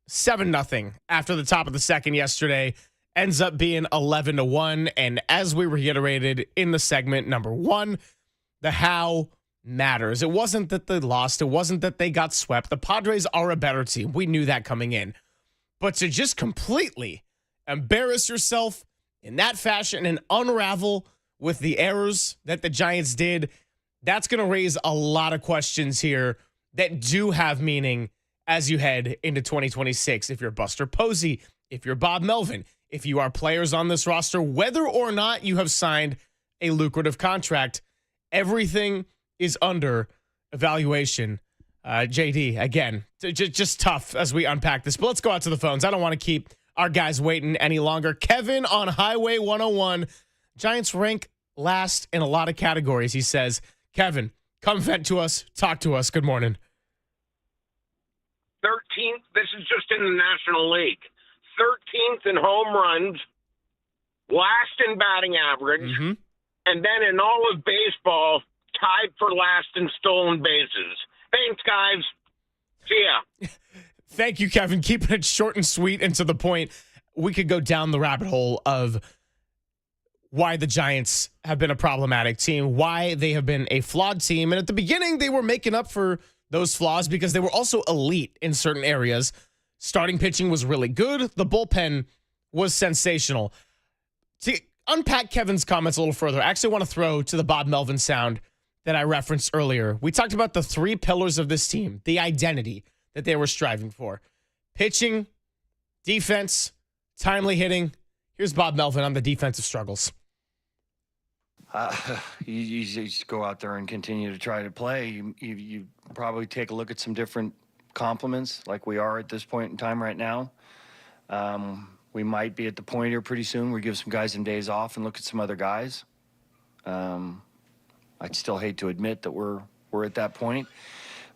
7-0 after the top of the second yesterday. Ends up being 11-1. And as we reiterated in the segment number one, the how matters. It wasn't that they lost. It wasn't that they got swept. The Padres are a better team. We knew that coming in. But to just completely embarrass yourself in that fashion and unravel with the errors that the Giants did, that's going to raise a lot of questions here that do have meaning as you head into 2026. If you're Buster Posey, if you're Bob Melvin, if you are players on this roster, whether or not you have signed a lucrative contract, everything is under evaluation. JD, again, just tough as we unpack this. But let's go out to the phones. I don't want to keep our guys waiting any longer. Kevin on Highway 101. Giants rank last in a lot of categories, he says. Kevin, come vent to us. Talk to us. Good morning. 13th. This is just in the National League. 13th in home runs, last in batting average, and then in all of baseball, tied for last in stolen bases. Thanks, guys. See ya. Thank you, Kevin. Keeping it short and sweet and to the point. We could go down the rabbit hole of why the Giants have been a problematic team, why they have been a flawed team. And at the beginning, they were making up for those flaws because they were also elite in certain areas. Starting pitching was really good. The bullpen was sensational. To unpack Kevin's comments a little further, I actually want to throw to the Bob Melvin sound that I referenced earlier. We talked about the three pillars of this team, the identity that they were striving for. Pitching, defense, timely hitting. Here's Bob Melvin on the defensive struggles. You just go out there and continue to try to play. You probably take a look at some different compliments like we are at this point in time right now. We might be at the point here pretty soon where we give some guys some days off and look at some other guys. I'd still hate to admit that we're at that point.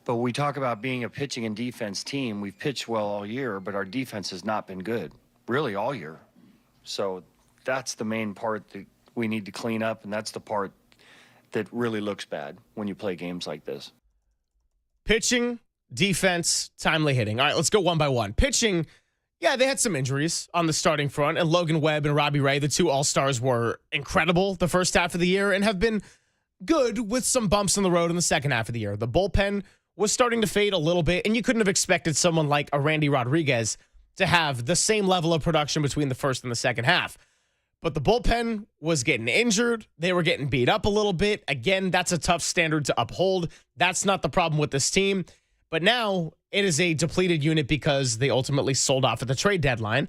But we talk about being a pitching and defense team. We've pitched well all year, but our defense has not been good, really all year. So that's the main part that we need to clean up, and that's the part that really looks bad when you play games like this. Pitching, defense, timely hitting. All right, let's go one by one. Pitching, yeah, they had some injuries on the starting front, and Logan Webb and Robbie Ray, the two all-stars, were incredible the first half of the year and have been good with some bumps in the road in the second half of the year. The bullpen was starting to fade a little bit, and you couldn't have expected someone like a Randy Rodriguez to have the same level of production between the first and the second half. But the bullpen was getting injured. They were getting beat up a little bit. Again, that's a tough standard to uphold. That's not the problem with this team. But now it is a depleted unit because they ultimately sold off at the trade deadline.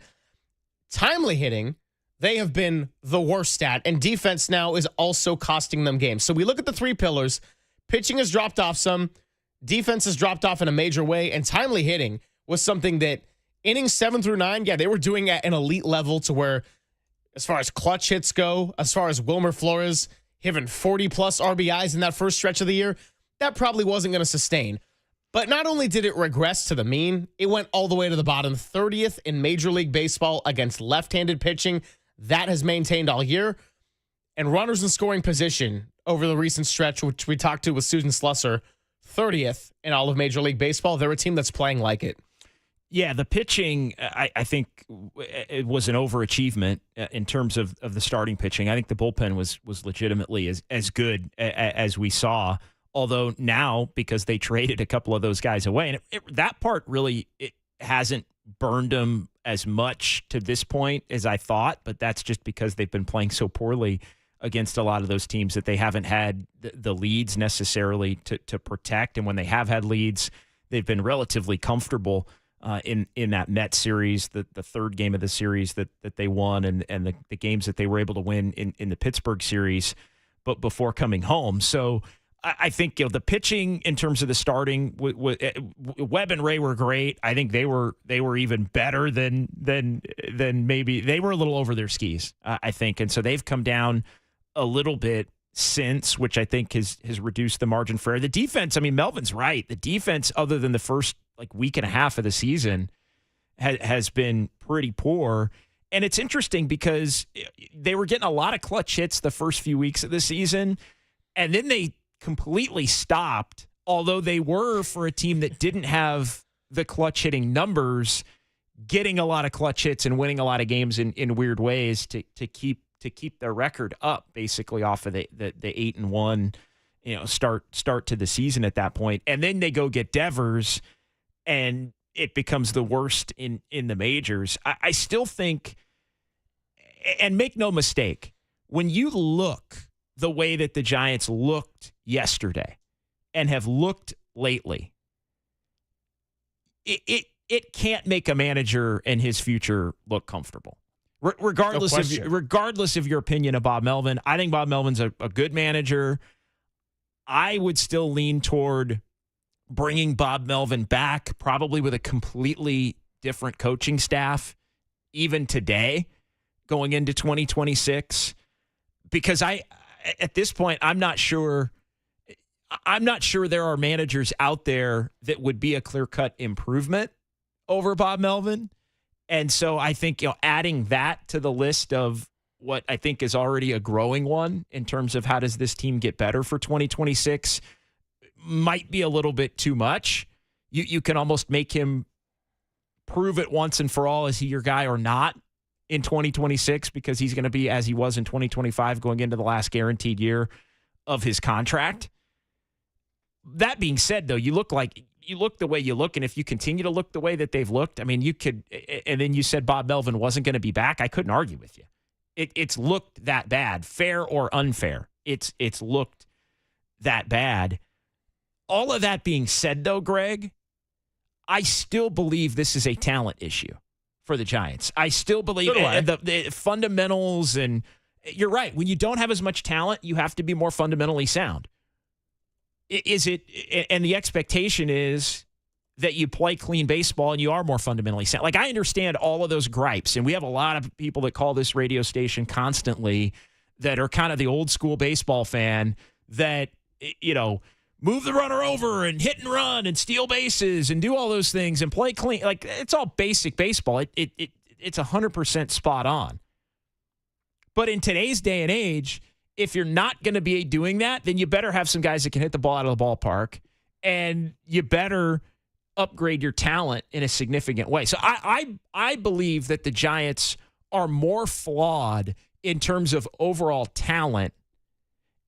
Timely hitting, they have been the worst at. And defense now is also costing them games. So we look at the three pillars. Pitching has dropped off some. Defense has dropped off in a major way. And timely hitting was something that innings 7 through 9, yeah, they were doing at an elite level to where, as far as clutch hits go, as far as Wilmer Flores having 40-plus RBIs in that first stretch of the year, that probably wasn't going to sustain. But not only did it regress to the mean, it went all the way to the bottom, 30th in Major League Baseball against left-handed pitching. That has maintained all year. And runners in scoring position over the recent stretch, which we talked to with Susan Slusser, 30th in all of Major League Baseball. They're a team that's playing like it. Yeah, the pitching, I think it was an overachievement in terms of the starting pitching. I think the bullpen was legitimately as good as we saw, although now, because they traded a couple of those guys away, and that part really it hasn't burned them as much to this point as I thought, but that's just because they've been playing so poorly against a lot of those teams that they haven't had the leads necessarily to protect, and when they have had leads, they've been relatively comfortable in that Mets series, the third game of the series that they won, and the games that they were able to win in the Pittsburgh series, but before coming home. So I think the pitching in terms of the starting, Webb and Ray were great. I think they were even better than maybe they were a little over their skis, I think, and so they've come down a little bit since, which I think has reduced the margin for error. The defense, I mean, Melvin's right. The defense, other than the first week and a half of the season, has been pretty poor. And it's interesting because they were getting a lot of clutch hits the first few weeks of the season, and then they completely stopped, although they were, for a team that didn't have the clutch hitting numbers, getting a lot of clutch hits and winning a lot of games in weird ways to keep their record up, basically off of the 8-1 start to the season at that point. And then they go get Devers, and it becomes the worst in the majors. I still think, and make no mistake, when you look the way that the Giants looked yesterday and have looked lately, it can't make a manager and his future look comfortable. Regardless of your opinion of Bob Melvin, I think Bob Melvin's a good manager. I would still lean toward bringing Bob Melvin back, probably with a completely different coaching staff, even today, going into 2026. Because at this point, I'm not sure there are managers out there that would be a clear-cut improvement over Bob Melvin. And so I think, adding that to the list of what I think is already a growing one in terms of how does this team get better for 2026 might be a little bit too much. You can almost make him prove it once and for all, is he your guy or not in 2026, because he's going to be as he was in 2025 going into the last guaranteed year of his contract. That being said, though, you look the way you look, and if you continue to look the way that they've looked, I mean, you could, and then you said Bob Melvin wasn't going to be back. I couldn't argue with you. It's looked that bad, fair or unfair. It's looked that bad. All of that being said, though, Greg, I still believe this is a talent issue for the Giants. I still believe the fundamentals and you're right. When you don't have as much talent, you have to be more fundamentally sound. Is it? And the expectation is that you play clean baseball and you are more fundamentally sound. Like, I understand all of those gripes, and we have a lot of people that call this radio station constantly that are kind of the old school baseball fan that, move the runner over and hit and run and steal bases and do all those things and play clean. Like, it's all basic baseball. It's 100% spot on. But in today's day and age, if you're not going to be doing that, then you better have some guys that can hit the ball out of the ballpark, and you better upgrade your talent in a significant way. So I believe that the Giants are more flawed in terms of overall talent,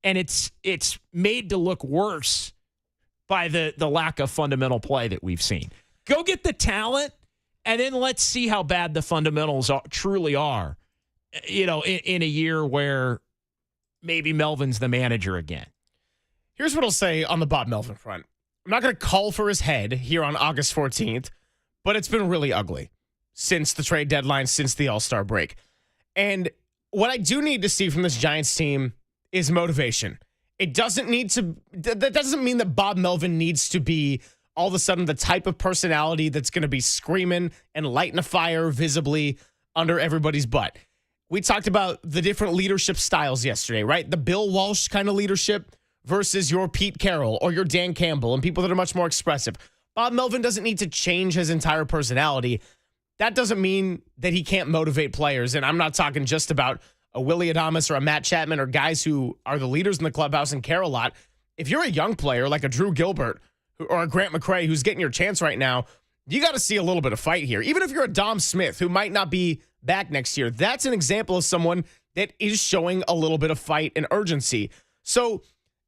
and it's made to look worse by the lack of fundamental play that we've seen. Go get the talent, and then let's see how bad the fundamentals truly are, in a year where maybe Melvin's the manager again. Here's what I'll say on the Bob Melvin front. I'm not going to call for his head here on August 14th, but it's been really ugly since the trade deadline, since the All-Star break. And what I do need to see from this Giants team is motivation. It doesn't need to, that doesn't mean that Bob Melvin needs to be all of a sudden the type of personality that's going to be screaming and lighting a fire visibly under everybody's butt. We talked about the different leadership styles yesterday, right? The Bill Walsh kind of leadership versus your Pete Carroll or your Dan Campbell and people that are much more expressive. Bob Melvin doesn't need to change his entire personality. That doesn't mean that he can't motivate players. And I'm not talking just about a Willie Adames or a Matt Chapman or guys who are the leaders in the clubhouse and care a lot. If you're a young player like a Drew Gilbert or a Grant McCray who's getting your chance right now, you got to see a little bit of fight here. Even if you're a Dom Smith who might not be back next year, that's an example of someone that is showing a little bit of fight and urgency. So,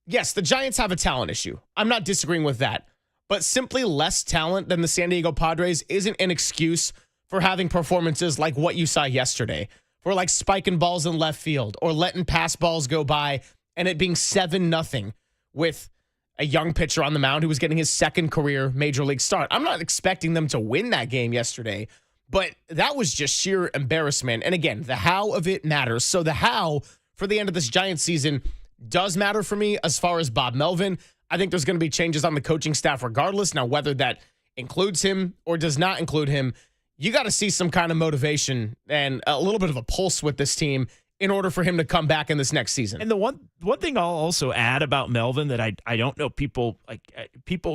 yes, the Giants have a talent issue. I'm not disagreeing with that. But simply less talent than the San Diego Padres isn't an excuse for having performances like what you saw yesterday, for like spiking balls in left field or letting pass balls go by and it being 7-0 with a young pitcher on the mound who was getting his second career major league start. I'm not expecting them to win that game yesterday, but that was just sheer embarrassment. And again, the how of it matters. So the how for the end of this Giants season does matter for me as far as Bob Melvin. I think there's going to be changes on the coaching staff regardless. Now, whether that includes him or does not include him, you got to see some kind of motivation and a little bit of a pulse with this team in order for him to come back in this next season. And the one thing I'll also add about Melvin that I don't know people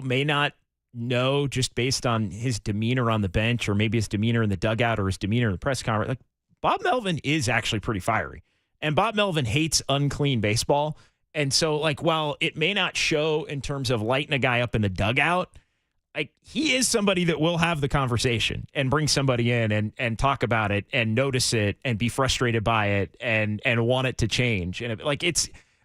may not know just based on his demeanor on the bench or maybe his demeanor in the dugout or his demeanor in the press conference. Like, Bob Melvin is actually pretty fiery. And Bob Melvin hates unclean baseball. And so, like, while it may not show in terms of lighting a guy up in the dugout, like, he is somebody that will have the conversation and bring somebody in and talk about it and notice it and be frustrated by it and want it to change. And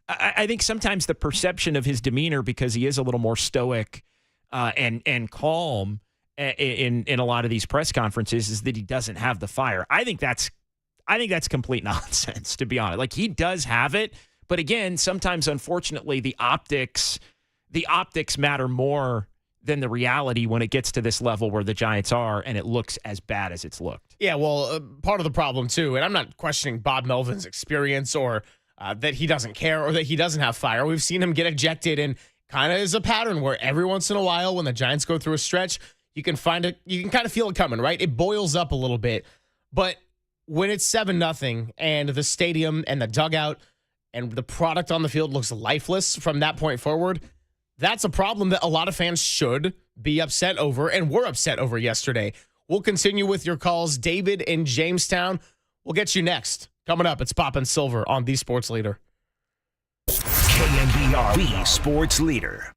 I think sometimes the perception of his demeanor, because he is a little more stoic and calm in a lot of these press conferences, is that he doesn't have the fire. I think that's complete nonsense, to be honest. Like, he does have it, but again, sometimes unfortunately the optics matter more than the reality when it gets to this level where the Giants are and it looks as bad as it's looked. Yeah, well, part of the problem too, and I'm not questioning Bob Melvin's experience or that he doesn't care or that he doesn't have fire. We've seen him get ejected, and kind of is a pattern where every once in a while when the Giants go through a stretch, you can kind of feel it coming, right? It boils up a little bit. But when it's 7-0 and the stadium and the dugout and the product on the field looks lifeless from that point forward, that's a problem that a lot of fans should be upset over and were upset over yesterday. We'll continue with your calls. David in Jamestown, we'll get you next. Coming up, it's Pop and Silver on The Sports Leader. KNBR, The Sports Leader.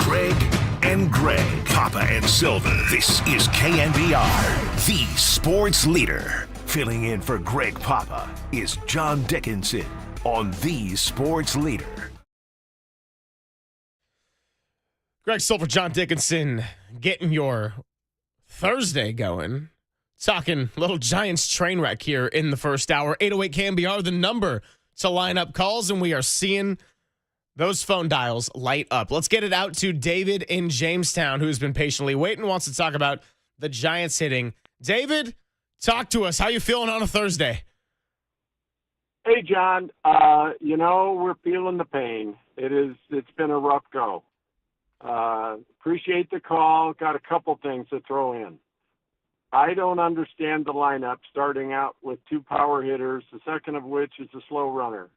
Greg and Greg, Papa and Silver. This is KNBR, the sports leader. Filling in for Greg Papa is John Dickinson on the sports leader. Greg Silver, John Dickinson, getting your Thursday going. Talking little Giants train wreck here in the first hour. 808 KNBR, the number to line up calls, and we are seeing those phone dials light up. Let's get it out to David in Jamestown, who's been patiently waiting, wants to talk about the Giants hitting. David, talk to us. How you feeling on a Thursday? Hey, John. We're feeling the pain. It's been a rough go. Appreciate the call. Got a couple things to throw in. I don't understand the lineup starting out with two power hitters, the second of which is a slow runner.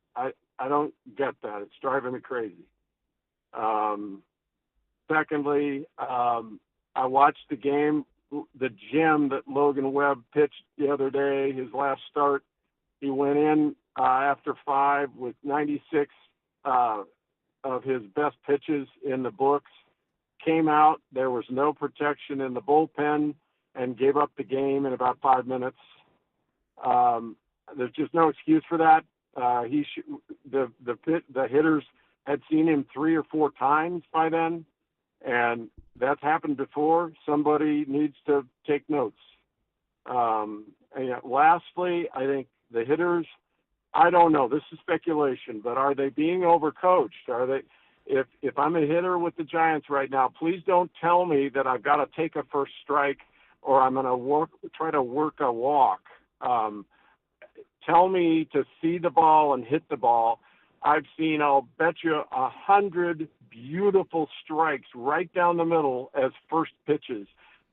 I don't get that. It's driving me crazy. Secondly, I watched the game, the gem that Logan Webb pitched the other day, his last start. He went in after 5 with 96 of his best pitches in the books. Came out, there was no protection in the bullpen, and gave up the game in about 5 minutes. There's just no excuse for that. The hitters had seen him 3 or 4 times by then, and that's happened before. Somebody needs to take notes. Lastly, I think the hitters, I don't know, this is speculation, but are they being overcoached? Are they? If I'm a hitter with the Giants right now, please don't tell me that I've got to take a first strike or I'm going to try to work a walk. Tell me to see the ball and hit the ball. I've seen, I'll bet you 100 beautiful strikes right down the middle as first pitches.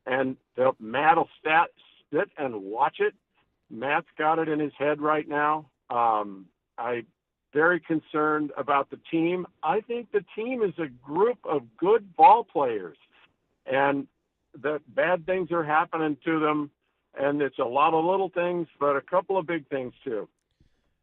And Matt will sit and watch it. Matt's got it in his head right now. I'm very concerned about the team. I think the team is a group of good ball players, and that bad things are happening to them. And it's a lot of little things, but a couple of big things too.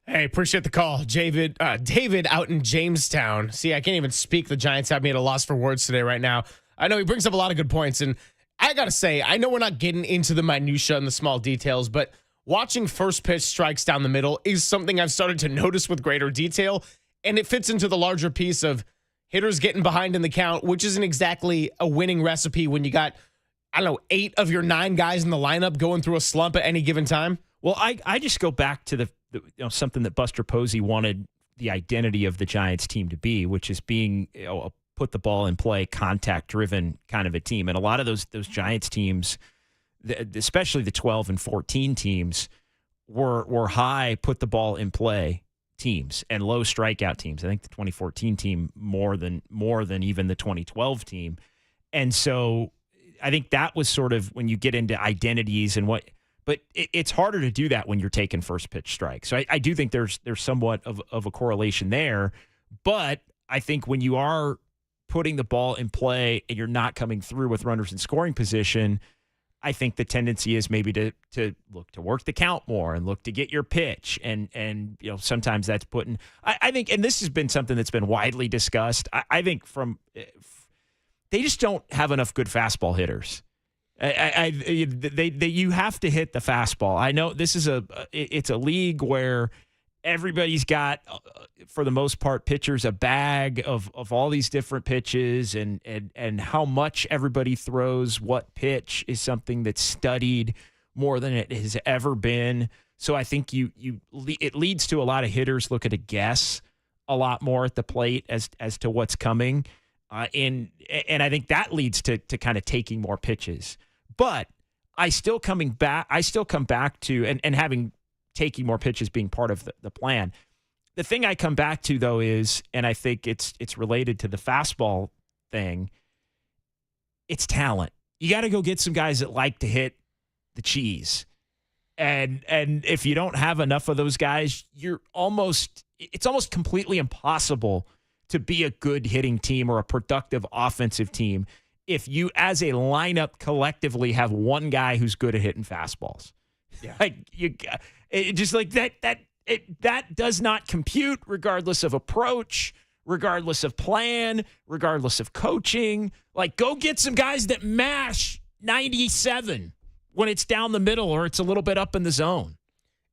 Hey, appreciate the call. David out in Jamestown. See, I can't even speak. The Giants have me at a loss for words today right now. I know he brings up a lot of good points, and I got to say, I know we're not getting into the minutia and the small details, but watching first pitch strikes down the middle is something I've started to notice with greater detail, and it fits into the larger piece of hitters getting behind in the count, which isn't exactly a winning recipe when you got, 8 of your 9 guys in the lineup going through a slump at any given time. Well, I just go back to the something that Buster Posey wanted the identity of the Giants team to be, which is being a put the ball in play, contact driven kind of a team. And a lot of those Giants teams, especially the 12 and 14 teams, were high put the ball in play teams and low strikeout teams. I think the 2014 team more than even the 2012 team. And so I think that was sort of when you get into identities and but it's harder to do that when you're taking first pitch strikes. So I do think there's somewhat of a correlation there. But I think when you are putting the ball in play and you're not coming through with runners in scoring position, I think the tendency is maybe to look to work the count more and look to get your pitch. And sometimes that's putting, I think, and this has been something that's been widely discussed. I think they just don't have enough good fastball hitters. You have to hit the fastball. I know this is it's a league where everybody's got, for the most part, pitchers a bag of all these different pitches, and how much everybody throws what pitch is something that's studied more than it has ever been. So I think it leads to a lot of hitters looking to guess a lot more at the plate as to what's coming, and I think that leads to kind of taking more pitches. But I still come back to and having taking more pitches being part of the plan. The thing I come back to, though, is, and I think it's related to the fastball thing, it's talent. You got to go get some guys that like to hit the cheese. And if you don't have enough of those guys, it's almost completely impossible to be a good hitting team or a productive offensive team if you, as a lineup, collectively have one guy who's good at hitting fastballs. Yeah. That does not compute, regardless of approach, regardless of plan, regardless of coaching. Like, go get some guys that mash 97 when it's down the middle or it's a little bit up in the zone.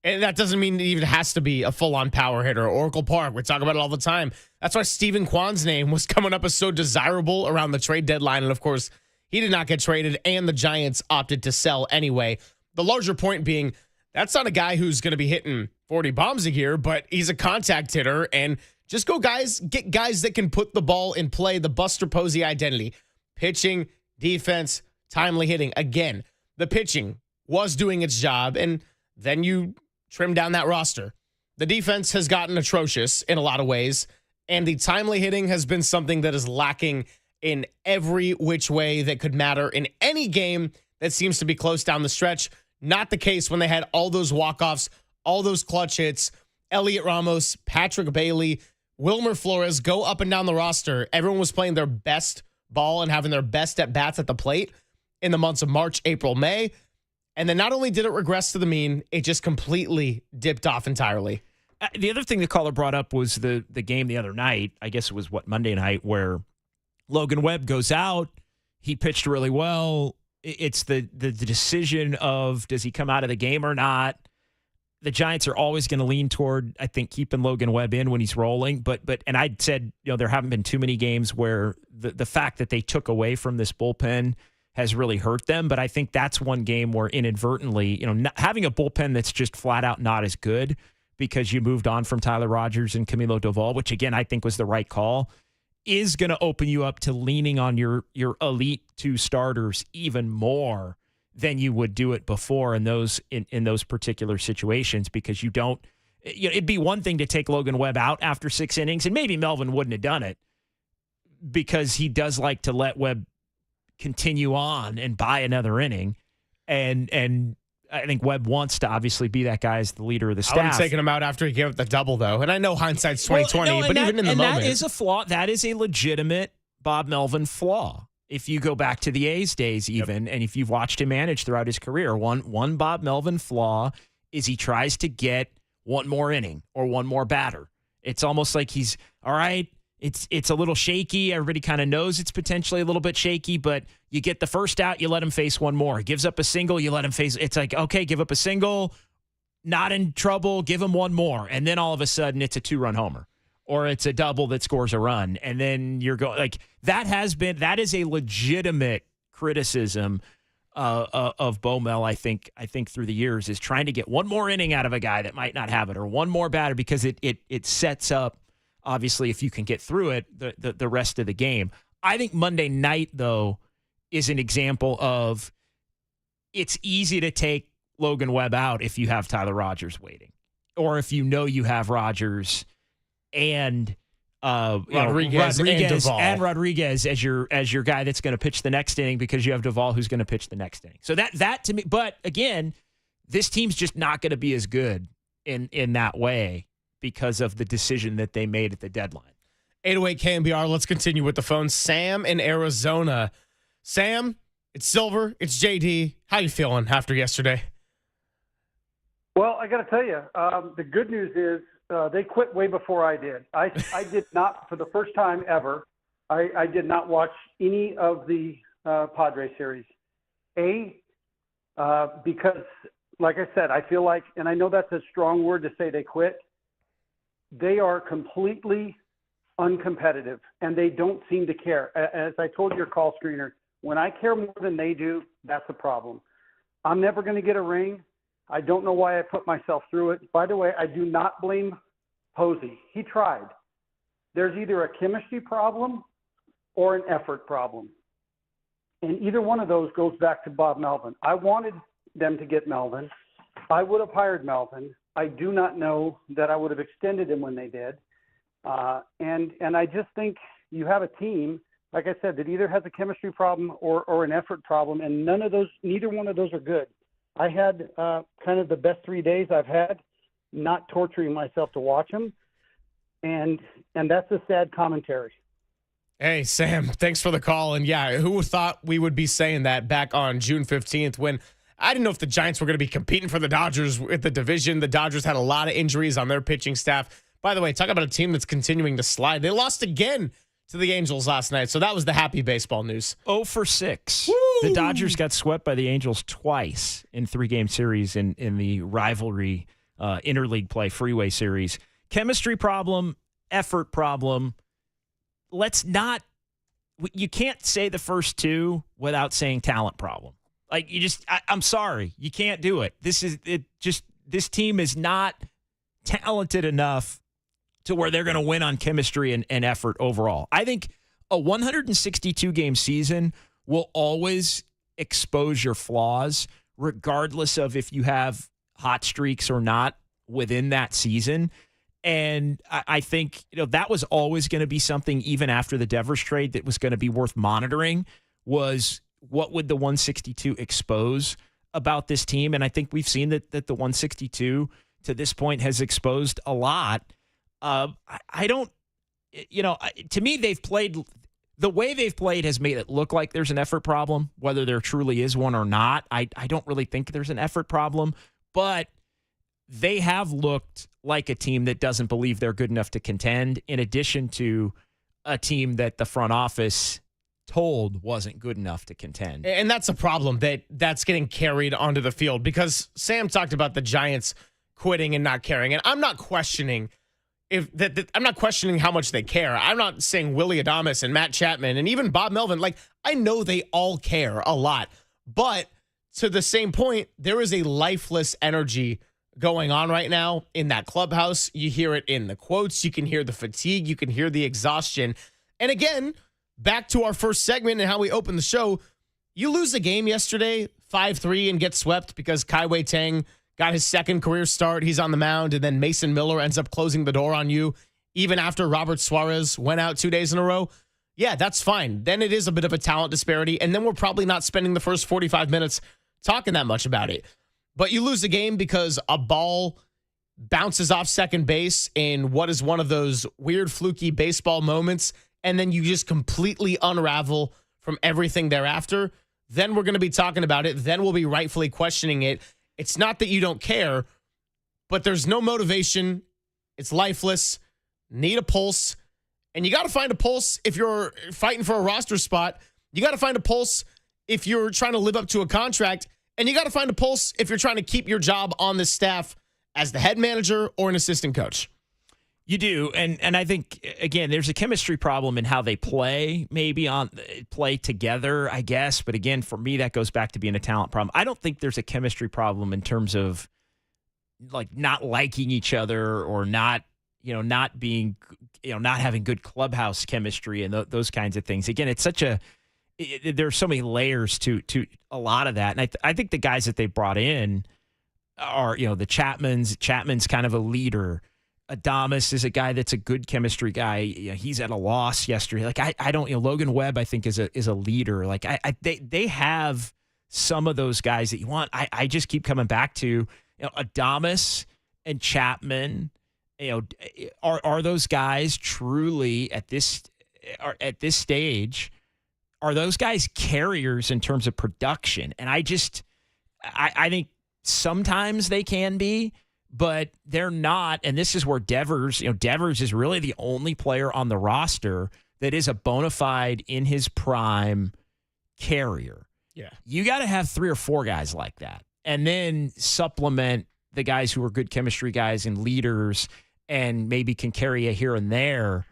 And that doesn't mean it even has to be a full-on power hitter. Oracle Park, we talk about it all the time. That's why Stephen Kwan's name was coming up as so desirable around the trade deadline. And, of course, he did not get traded, and the Giants opted to sell anyway. The larger point being, that's not a guy who's going to be hitting 40 bombs a year, but he's a contact hitter. And just get guys that can put the ball in play, the Buster Posey identity. Pitching, defense, timely hitting. Again, the pitching was doing its job, and then you trim down that roster. The defense has gotten atrocious in a lot of ways, and the timely hitting has been something that is lacking in every which way that could matter in any game that seems to be close down the stretch. Not the case when they had all those walk-offs, all those clutch hits. Elliot Ramos, Patrick Bailey, Wilmer Flores go up and down the roster. Everyone was playing their best ball and having their best at-bats at the plate in the months of March, April, May. And then not only did it regress to the mean, it just completely dipped off entirely. The other thing the caller brought up was the game the other night. I guess it was Monday night, where Logan Webb goes out. He pitched really well. It's the decision of, does he come out of the game or not? The Giants are always going to lean toward, I think, keeping Logan Webb in when he's rolling. But and I said, there haven't been too many games where the fact that they took away from this bullpen has really hurt them. But I think that's one game where inadvertently, having a bullpen that's just flat out not as good because you moved on from Tyler Rogers and Camilo Doval, which again, I think was the right call, is going to open you up to leaning on your elite two starters even more than you would do it before in those particular situations, because you don't, it'd be one thing to take Logan Webb out after 6 innings, and maybe Melvin wouldn't have done it because he does like to let Webb continue on and buy another inning. And I think Webb wants to obviously be that guy as the leader of the staff. I would have taken him out after he gave up the double, though. And I know hindsight's 2020, but even in the moment. That is a flaw. That is a legitimate Bob Melvin flaw. If you go back to the A's days even, and if you've watched him manage throughout his career, one Bob Melvin flaw is he tries to get one more inning or one more batter. It's almost like he's, all right, it's a little shaky. Everybody kind of knows it's potentially a little bit shaky, but you get the first out, you let him face one more. He gives up a single, you let him face. It's like, okay, give up a single, not in trouble, give him one more. And then all of a sudden it's a 2-run homer, or it's a double that scores a run. And then you're going like that is a legitimate criticism of Bo Mel, I think through the years, is trying to get one more inning out of a guy that might not have it, or one more batter, because it sets up, obviously, if you can get through it, the rest of the game. I think Monday night, though, is an example of it's easy to take Logan Webb out if you have Tyler Rogers waiting, or if you know you have Rogers and Rodriguez and Rodriguez as your guy that's going to pitch the next inning because you have Duvall who's going to pitch the next inning. So that to me, but again, this team's just not going to be as good in that way because of the decision that they made at the deadline. 808 KNBR. Let's continue with the phone. Sam in Arizona. Sam, it's Silver. It's JD. How you feeling after yesterday? Well, I got to tell you, the good news is they quit way before I did. I did not, for the first time ever, I did not watch any of the Padres series. Because, like I said, I feel like, and I know that's a strong word to say they quit, they are completely uncompetitive, and they don't seem to care. As I told your call screener, when I care more than they do, that's a problem. I'm never going to get a ring. I don't know why I put myself through it. By the way, I do not blame Posey. He tried. There's either a chemistry problem or an effort problem. And either one of those goes back to Bob Melvin. I wanted them to get Melvin. I would have hired Melvin. I do not know that I would have extended him when they did. And I just think you have a team, like I said, that either has a chemistry problem or an effort problem, and neither one of those are good. I had kind of the best 3 days I've had, not torturing myself to watch them, and that's a sad commentary. Hey, Sam, thanks for the call. And yeah, who thought we would be saying that back on June 15th when I didn't know if the Giants were going to be competing for the Dodgers with the division. The Dodgers had a lot of injuries on their pitching staff. By the way, talk about a team that's continuing to slide. They lost again to the Angels last night, so that was the happy baseball news. 0-for-6. The Dodgers got swept by the Angels twice in 3-game series in the rivalry interleague play freeway series. Chemistry problem, effort problem. You can't say the first two without saying talent problem. Like I'm sorry, you can't do it. This team is not talented enough to where they're going to win on chemistry and effort overall. I think a 162-game season will always expose your flaws, regardless of if you have hot streaks or not within that season. And I think that was always going to be something, even after the Devers trade, that was going to be worth monitoring, was what would the 162 expose about this team? And I think we've seen that the 162 to this point has exposed a lot. To me, the way they've played has made it look like there's an effort problem. Whether there truly is one or not, I don't really think there's an effort problem, but they have looked like a team that doesn't believe they're good enough to contend, in addition to a team that the front office told wasn't good enough to contend. And that's a problem that's getting carried onto the field, because Sam talked about the Giants quitting and not caring. And I'm not questioning I'm not questioning how much they care. I'm not saying Willie Adames and Matt Chapman and even Bob Melvin. Like, I know they all care a lot. But to the same point, there is a lifeless energy going on right now in that clubhouse. You hear it in the quotes. You can hear the fatigue. You can hear the exhaustion. And again, back to our first segment and how we opened the show, you lose a game yesterday, 5-3, and get swept because Kai Wei Tang got his second career start. He's on the mound, and then Mason Miller ends up closing the door on you even after Robert Suarez went out 2 days in a row. Yeah, that's fine. Then it is a bit of a talent disparity, and then we're probably not spending the first 45 minutes talking that much about it. But you lose a game because a ball bounces off second base in what is one of those weird, fluky baseball moments, and then you just completely unravel from everything thereafter. Then we're going to be talking about it. Then we'll be rightfully questioning it. It's not that you don't care, but there's no motivation. It's lifeless. Need a pulse. And you got to find a pulse if you're fighting for a roster spot. You got to find a pulse if you're trying to live up to a contract. And you got to find a pulse if you're trying to keep your job on the staff as the head manager or an assistant coach. You do. And I think, again, there's a chemistry problem in how they play, play together, I guess. But again, for me, that goes back to being a talent problem. I don't think there's a chemistry problem in terms of like not liking each other or not having good clubhouse chemistry and those kinds of things. Again, it's such a there's so many layers to a lot of that. And I think the guys that they brought in are, the Chapman's kind of a leader. Adames is a guy that's a good chemistry guy. He's at a loss yesterday. Like I don't, Logan Webb, I think is a leader. Like they have some of those guys that you want. I just keep coming back to, Adames and Chapman. Are those guys truly at this stage? Are those guys carriers in terms of production? And I think sometimes they can be, but they're not. And this is where Devers is really the only player on the roster that is a bona fide in his prime carrier. Yeah. You got to have 3 or 4 guys like that, and then supplement the guys who are good chemistry guys and leaders and maybe can carry a here and there.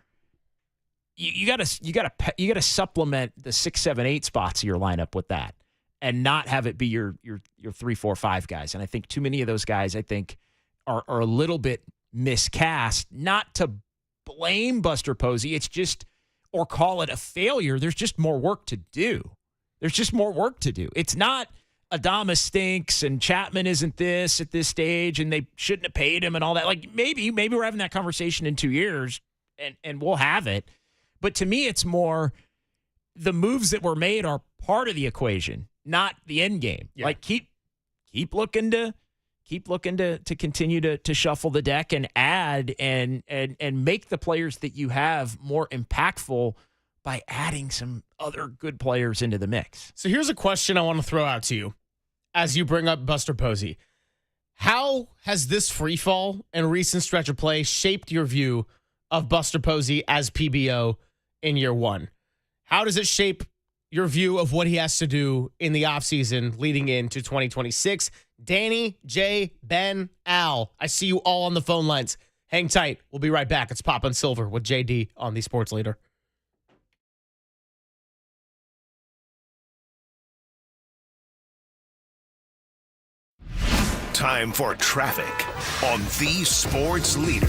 You got to supplement the 6, 7, 8 spots of your lineup with that, and not have it be your 3, 4, 5 guys. And I think too many of those guys, are a little bit miscast. Not to blame Buster Posey, it's just, or call it a failure. There's just more work to do. It's not Adames stinks and Chapman isn't this at this stage and they shouldn't have paid him and all that. Like maybe we're having that conversation in 2 years and we'll have it. But to me, it's more the moves that were made are part of the equation, not the end game. Yeah. Like keep looking to continue to shuffle the deck and add and make the players that you have more impactful by adding some other good players into the mix. So here's a question I want to throw out to you as you bring up Buster Posey. How has this free fall and recent stretch of play shaped your view of Buster Posey as PBO in year one? How does it shape your view of what he has to do in the offseason leading into 2026? Danny, Jay, Ben, Al, I see you all on the phone lines. Hang tight. We'll be right back. It's Pop and Silver with JD on the Sports Leader. Time for traffic on the Sports Leader.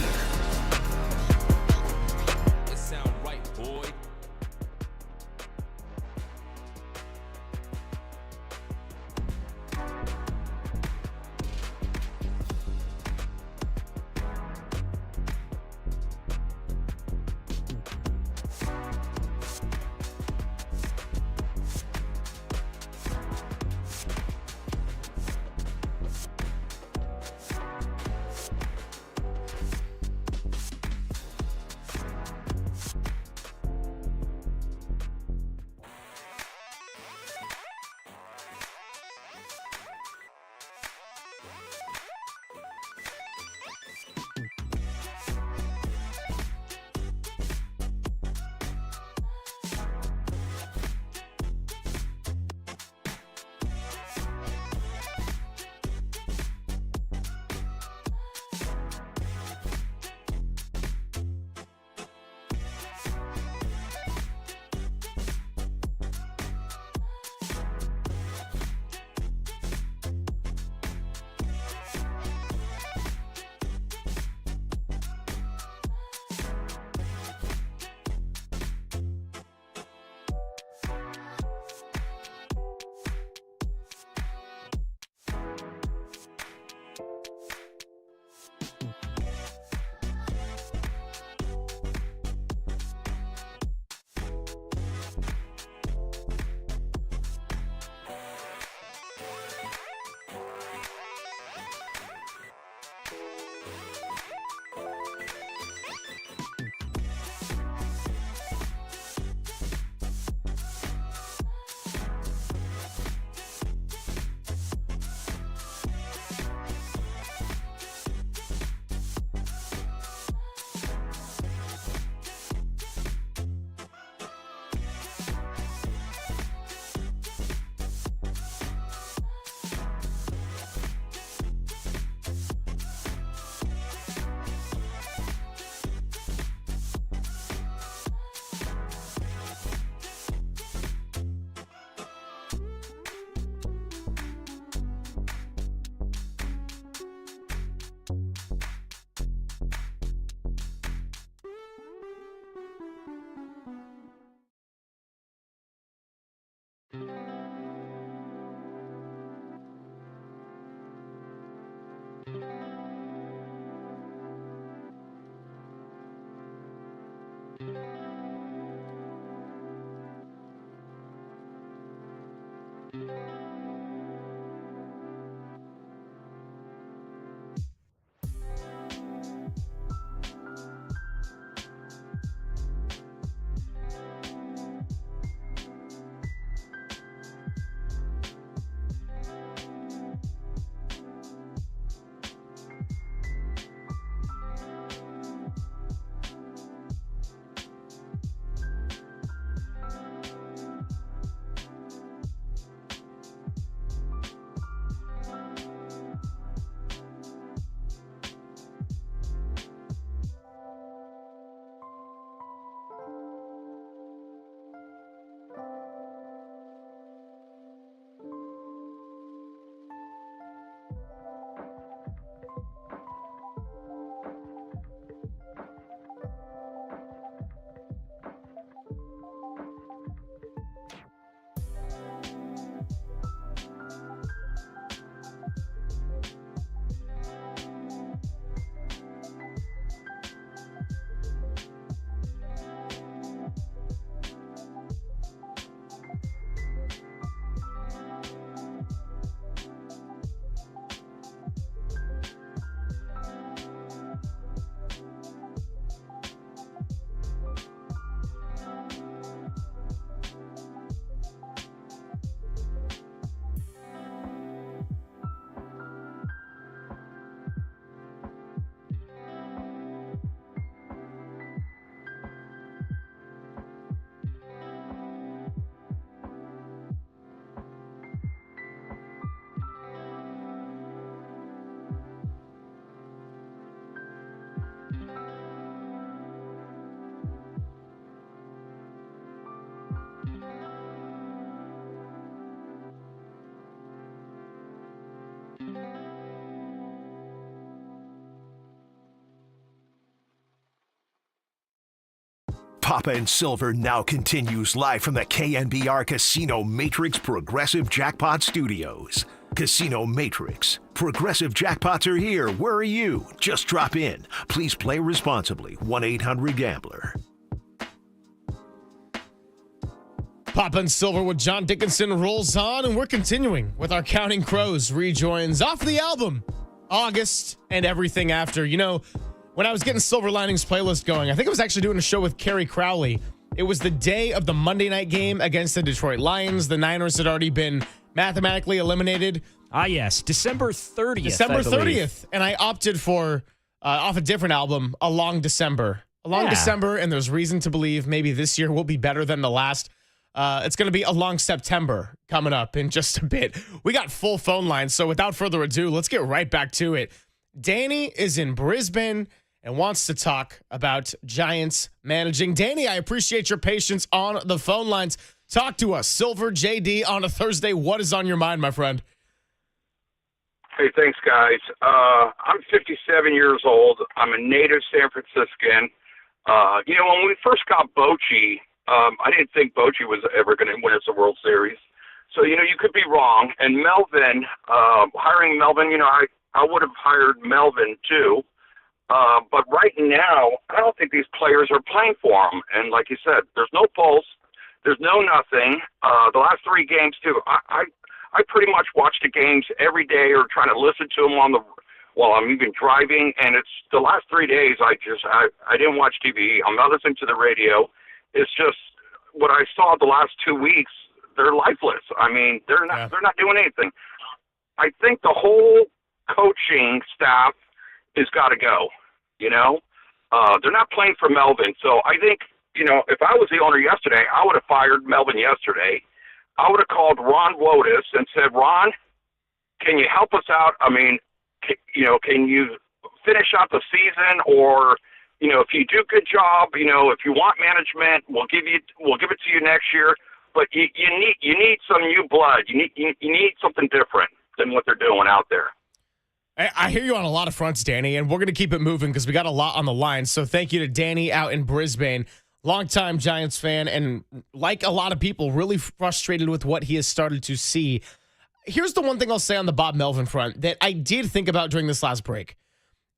Papa and Silver now continues live from the KNBR Casino Matrix Progressive Jackpot Studios. Casino Matrix. Progressive jackpots are here. Where are you? Just drop in. Please play responsibly. 1-800-GAMBLER. Papa and Silver with John Dickinson rolls on, and we're continuing with our Counting Crows rejoins off the album, August and Everything After. You know, when I was getting Silver Linings playlist going, I think I was actually doing a show with Kerry Crowley. It was the day of the Monday night game against the Detroit Lions. The Niners had already been mathematically eliminated. Ah, yes. December 30th. December 30th. And I opted for, off a different album, A Long December. A Long December, and there's reason to believe maybe this year will be better than the last. It's going to be A Long September coming up in just a bit. We got full phone lines, so without further ado, let's get right back to it. Danny is in Brisbane and wants to talk about Giants managing. Danny, I appreciate your patience on the phone lines. Talk to us. Silver, JD, on a Thursday. What is on your mind, my friend? Hey, thanks, guys. I'm 57 years old. I'm a native San Franciscan. When we first got Bochy, I didn't think Bochy was ever going to win us a World Series. So, you could be wrong. And Melvin, hiring Melvin, I would have hired Melvin too. But right now, I don't think these players are playing for him. And like you said, there's no pulse. There's no nothing. The last three games, too, I pretty much watch the games every day or trying to listen to them while I'm even driving. And it's the last 3 days, I didn't watch TV. I'm not listening to the radio. It's just what I saw the last 2 weeks. They're lifeless. I mean, they're not doing anything. I think the whole coaching staff has got to go. They're not playing for Melvin. So I think, if I was the owner yesterday, I would have fired Melvin yesterday. I would have called Ron Wotus and said, Ron, can you help us out? I mean, can you finish out the season, or, if you do a good job, if you want management, we'll give it to you next year. But you need some new blood. You need something different than what they're doing out there. I hear you on a lot of fronts, Danny, and we're going to keep it moving because we got a lot on the line. So thank you to Danny out in Brisbane. Longtime Giants fan, and like a lot of people, really frustrated with what he has started to see. Here's the one thing I'll say on the Bob Melvin front that I did think about during this last break.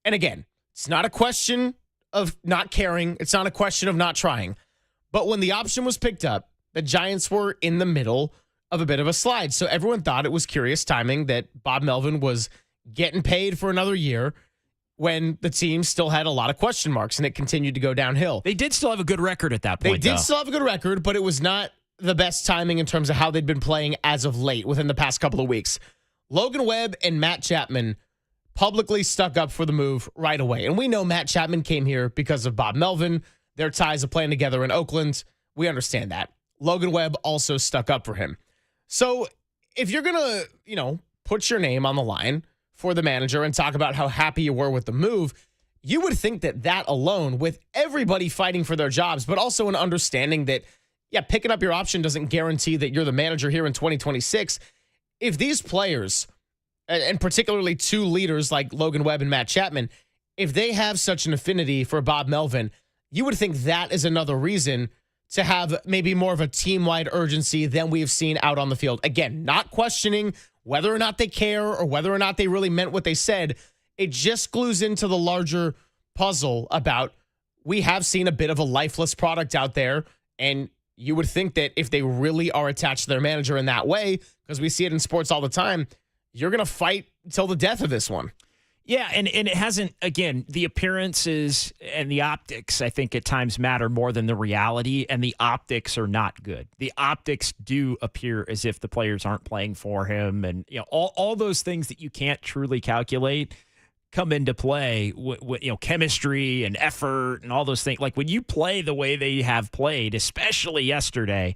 And again, it's not a question of not caring. It's not a question of not trying. But when the option was picked up, the Giants were in the middle of a bit of a slide. So everyone thought it was curious timing that Bob Melvin was getting paid for another year when the team still had a lot of question marks and it continued to go downhill. They did still have a good record at that point. They did still have a good record, but it was not the best timing in terms of how they'd been playing as of late within the past couple of weeks. Logan Webb and Matt Chapman publicly stuck up for the move right away. And we know Matt Chapman came here because of Bob Melvin. Their ties of playing together in Oakland. We understand that. Logan Webb also stuck up for him. So if you're going to, put your name on the line for the manager and talk about how happy you were with the move, you would think that alone, with everybody fighting for their jobs, but also an understanding that, picking up your option doesn't guarantee that you're the manager here in 2026. If these players, and particularly two leaders like Logan Webb and Matt Chapman, if they have such an affinity for Bob Melvin, you would think that is another reason to have maybe more of a team-wide urgency than we've seen out on the field. Again, not questioning whether or not they care or whether or not they really meant what they said. It just glues into the larger puzzle about we have seen a bit of a lifeless product out there, and you would think that if they really are attached to their manager in that way, because we see it in sports all the time, you're going to fight till the death of this one. Yeah, and it hasn't, again, the appearances and the optics, I think, at times matter more than the reality, and the optics are not good. The optics do appear as if the players aren't playing for him, and all those things that you can't truly calculate come into play with chemistry and effort and all those things. Like when you play the way they have played, especially yesterday,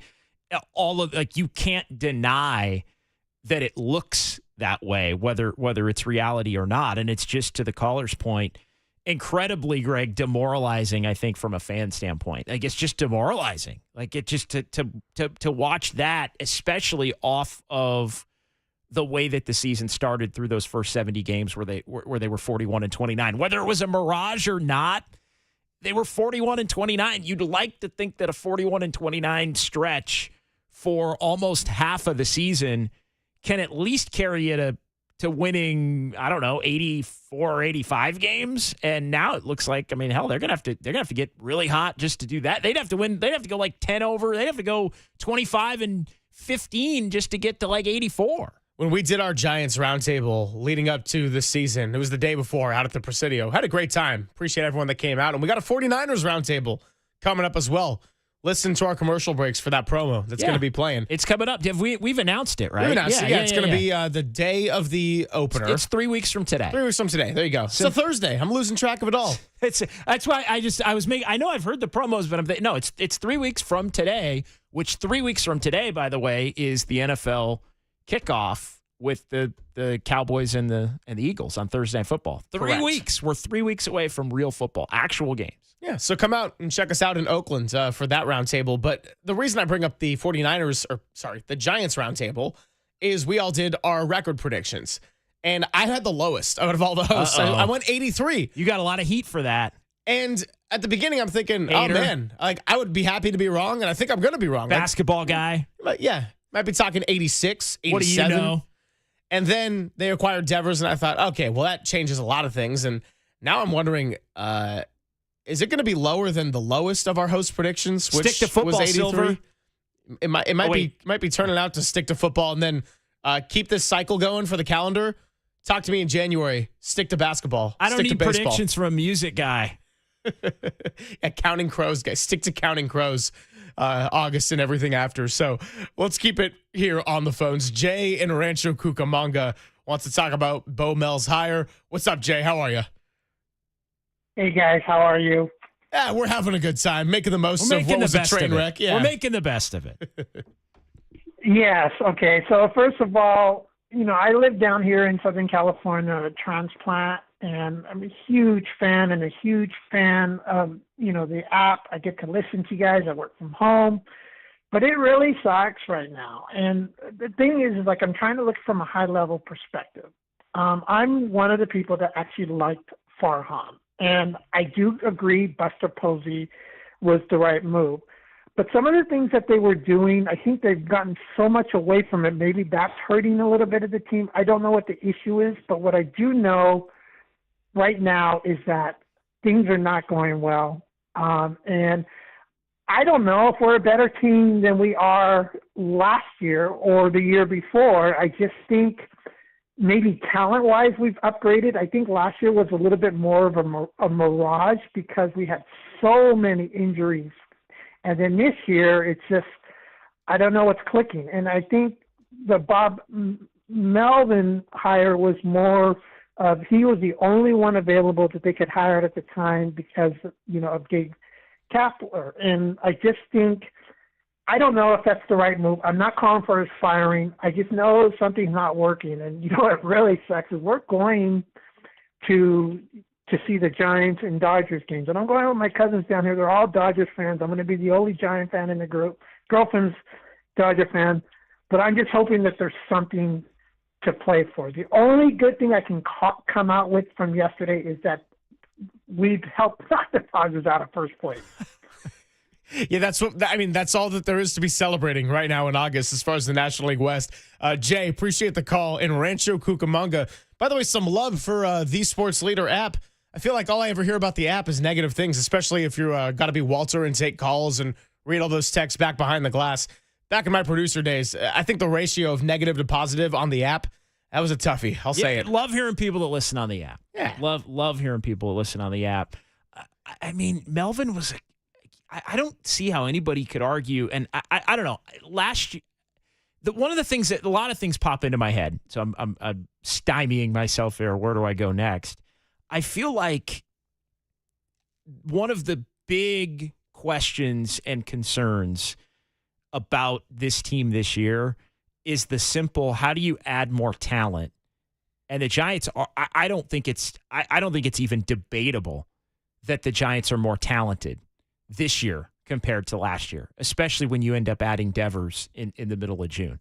you can't deny that it looks that way, whether it's reality or not. And it's just, to the caller's point, incredibly, Greg, demoralizing, I think, from a fan standpoint. Like, it's just demoralizing. Like, it just to watch that, especially off of the way that the season started through those first 70 games where they were 41-29. Whether it was a mirage or not, they were 41-29. You'd like to think that a 41-29 stretch for almost half of the season can at least carry you to winning, 84 or 85 games. And now it looks like, hell, they're gonna have to get really hot just to do that. They'd have to win. They'd have to go like 10 over. They'd have to go 25-15 just to get to like 84. When we did our Giants roundtable leading up to the season, it was the day before out at the Presidio. Had a great time. Appreciate everyone that came out. And we got a 49ers roundtable coming up as well. Listen to our commercial breaks for that promo that's going to be playing. It's coming up. We've announced it, right? We've announced it. It's going to be the day of the opener. It's 3 weeks from today. 3 weeks from today. There you go. So Thursday. I'm losing track of it all. That's why I know I've heard the promos, but it's 3 weeks from today, which 3 weeks from today, by the way, is the NFL kickoff with the Cowboys and the Eagles on Thursday Night Football. 3 weeks. We're 3 weeks away from real football, actual games. Yeah, so come out and check us out in Oakland for that roundtable. But the reason I bring up the the Giants roundtable is we all did our record predictions. And I had the lowest out of all the hosts. I went 83. You got a lot of heat for that. And at the beginning, I'm thinking, oh, man, I would be happy to be wrong, and I think I'm going to be wrong. Basketball guy. Might be talking 86, 87. What do you know? And then they acquired Devers, and I thought, okay, well, that changes a lot of things. And now I'm wondering, is it going to be lower than the lowest of our host predictions, which Stick to football, was 83? Silver. It might be turning out to stick to football, and then keep this cycle going for the calendar. Talk to me in January. Stick to basketball. I don't need predictions from a music guy. Counting Crows, guys. Stick to Counting Crows. August and everything after. So let's keep it here on the phones. Jay in Rancho Cucamonga wants to talk about Bo Mel's hire. What's up, Jay? How are you? Hey, guys. How are you? Yeah, we're having a good time, making the most of what was a train wreck. Yeah. We're making the best of it. Yes. Okay. So first of all, I live down here in Southern California, a transplant, and I'm a huge fan of, the app. I get to listen to you guys. I work from home, but it really sucks right now. And the thing is like, I'm trying to look from a high level perspective. I'm one of the people that actually liked Farhan, and I do agree Buster Posey was the right move. But some of the things that they were doing, I think they've gotten so much away from it. Maybe that's hurting a little bit of the team. I don't know what the issue is, but what I do know right now is that things are not going well. And I don't know if we're a better team than we are last year or the year before. I just think maybe talent-wise we've upgraded. I think last year was a little bit more of a mirage because we had so many injuries. And then this year, it's just, I don't know what's clicking. And I think the Bob Melvin hire was more of, he was the only one available that they could hire at the time because, of Gabe Kapler. And I just think, I don't know if that's the right move. I'm not calling for his firing. I just know something's not working. And what really sucks is we're going to see the Giants and Dodgers games. And I'm going with my cousins down here. They're all Dodgers fans. I'm going to be the only Giant fan in the group. Girlfriend's Dodger fan. But I'm just hoping that there's something to play for. The only good thing I can come out with from yesterday is that we've helped knock the Dodgers out of first place. Yeah, that's all that there is to be celebrating right now in August as far as the National League West. Jay, appreciate the call in Rancho Cucamonga. By the way, some love for the Sports Leader app. I feel like all I ever hear about the app is negative things, especially if you're got to be Walter and take calls and read all those texts back behind the glass. Back in my producer days, I think the ratio of negative to positive on the app, that was a toughie. I'll say it. Love hearing people that listen on the app. Yeah. Love hearing people that listen on the app. I mean, Melvin was I don't see how anybody could argue. And I don't know. Last year, one of the things that a lot of things pop into my head. So I'm stymieing myself there. Where do I go next? I feel like one of the big questions and concerns about this team this year is the simple, how do you add more talent? And the Giants are, I don't think it's even debatable that the Giants are more talented this year compared to last year, especially when you end up adding Devers in the middle of June.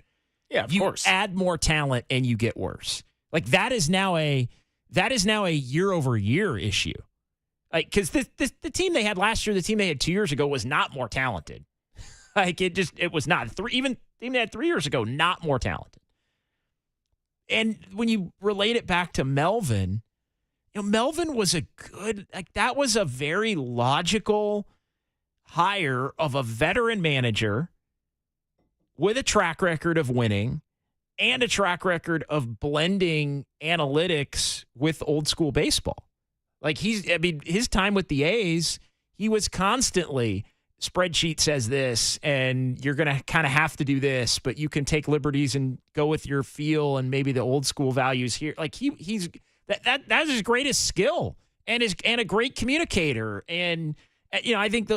Yeah, of course. You add more talent and you get worse. Like that is now a year over year issue. Like, because the team they had last year, the team they had 2 years ago was not more talented. Like it was not. Even the team they had 3 years ago, not more talented. And when you relate it back to Melvin, Melvin was that was a very logical hire of a veteran manager with a track record of winning and a track record of blending analytics with old school baseball. Like his time with the A's, he was constantly spreadsheet says this and you're going to kind of have to do this, but you can take liberties and go with your feel and maybe the old school values here. Like he's that's his greatest skill and a great communicator. And I think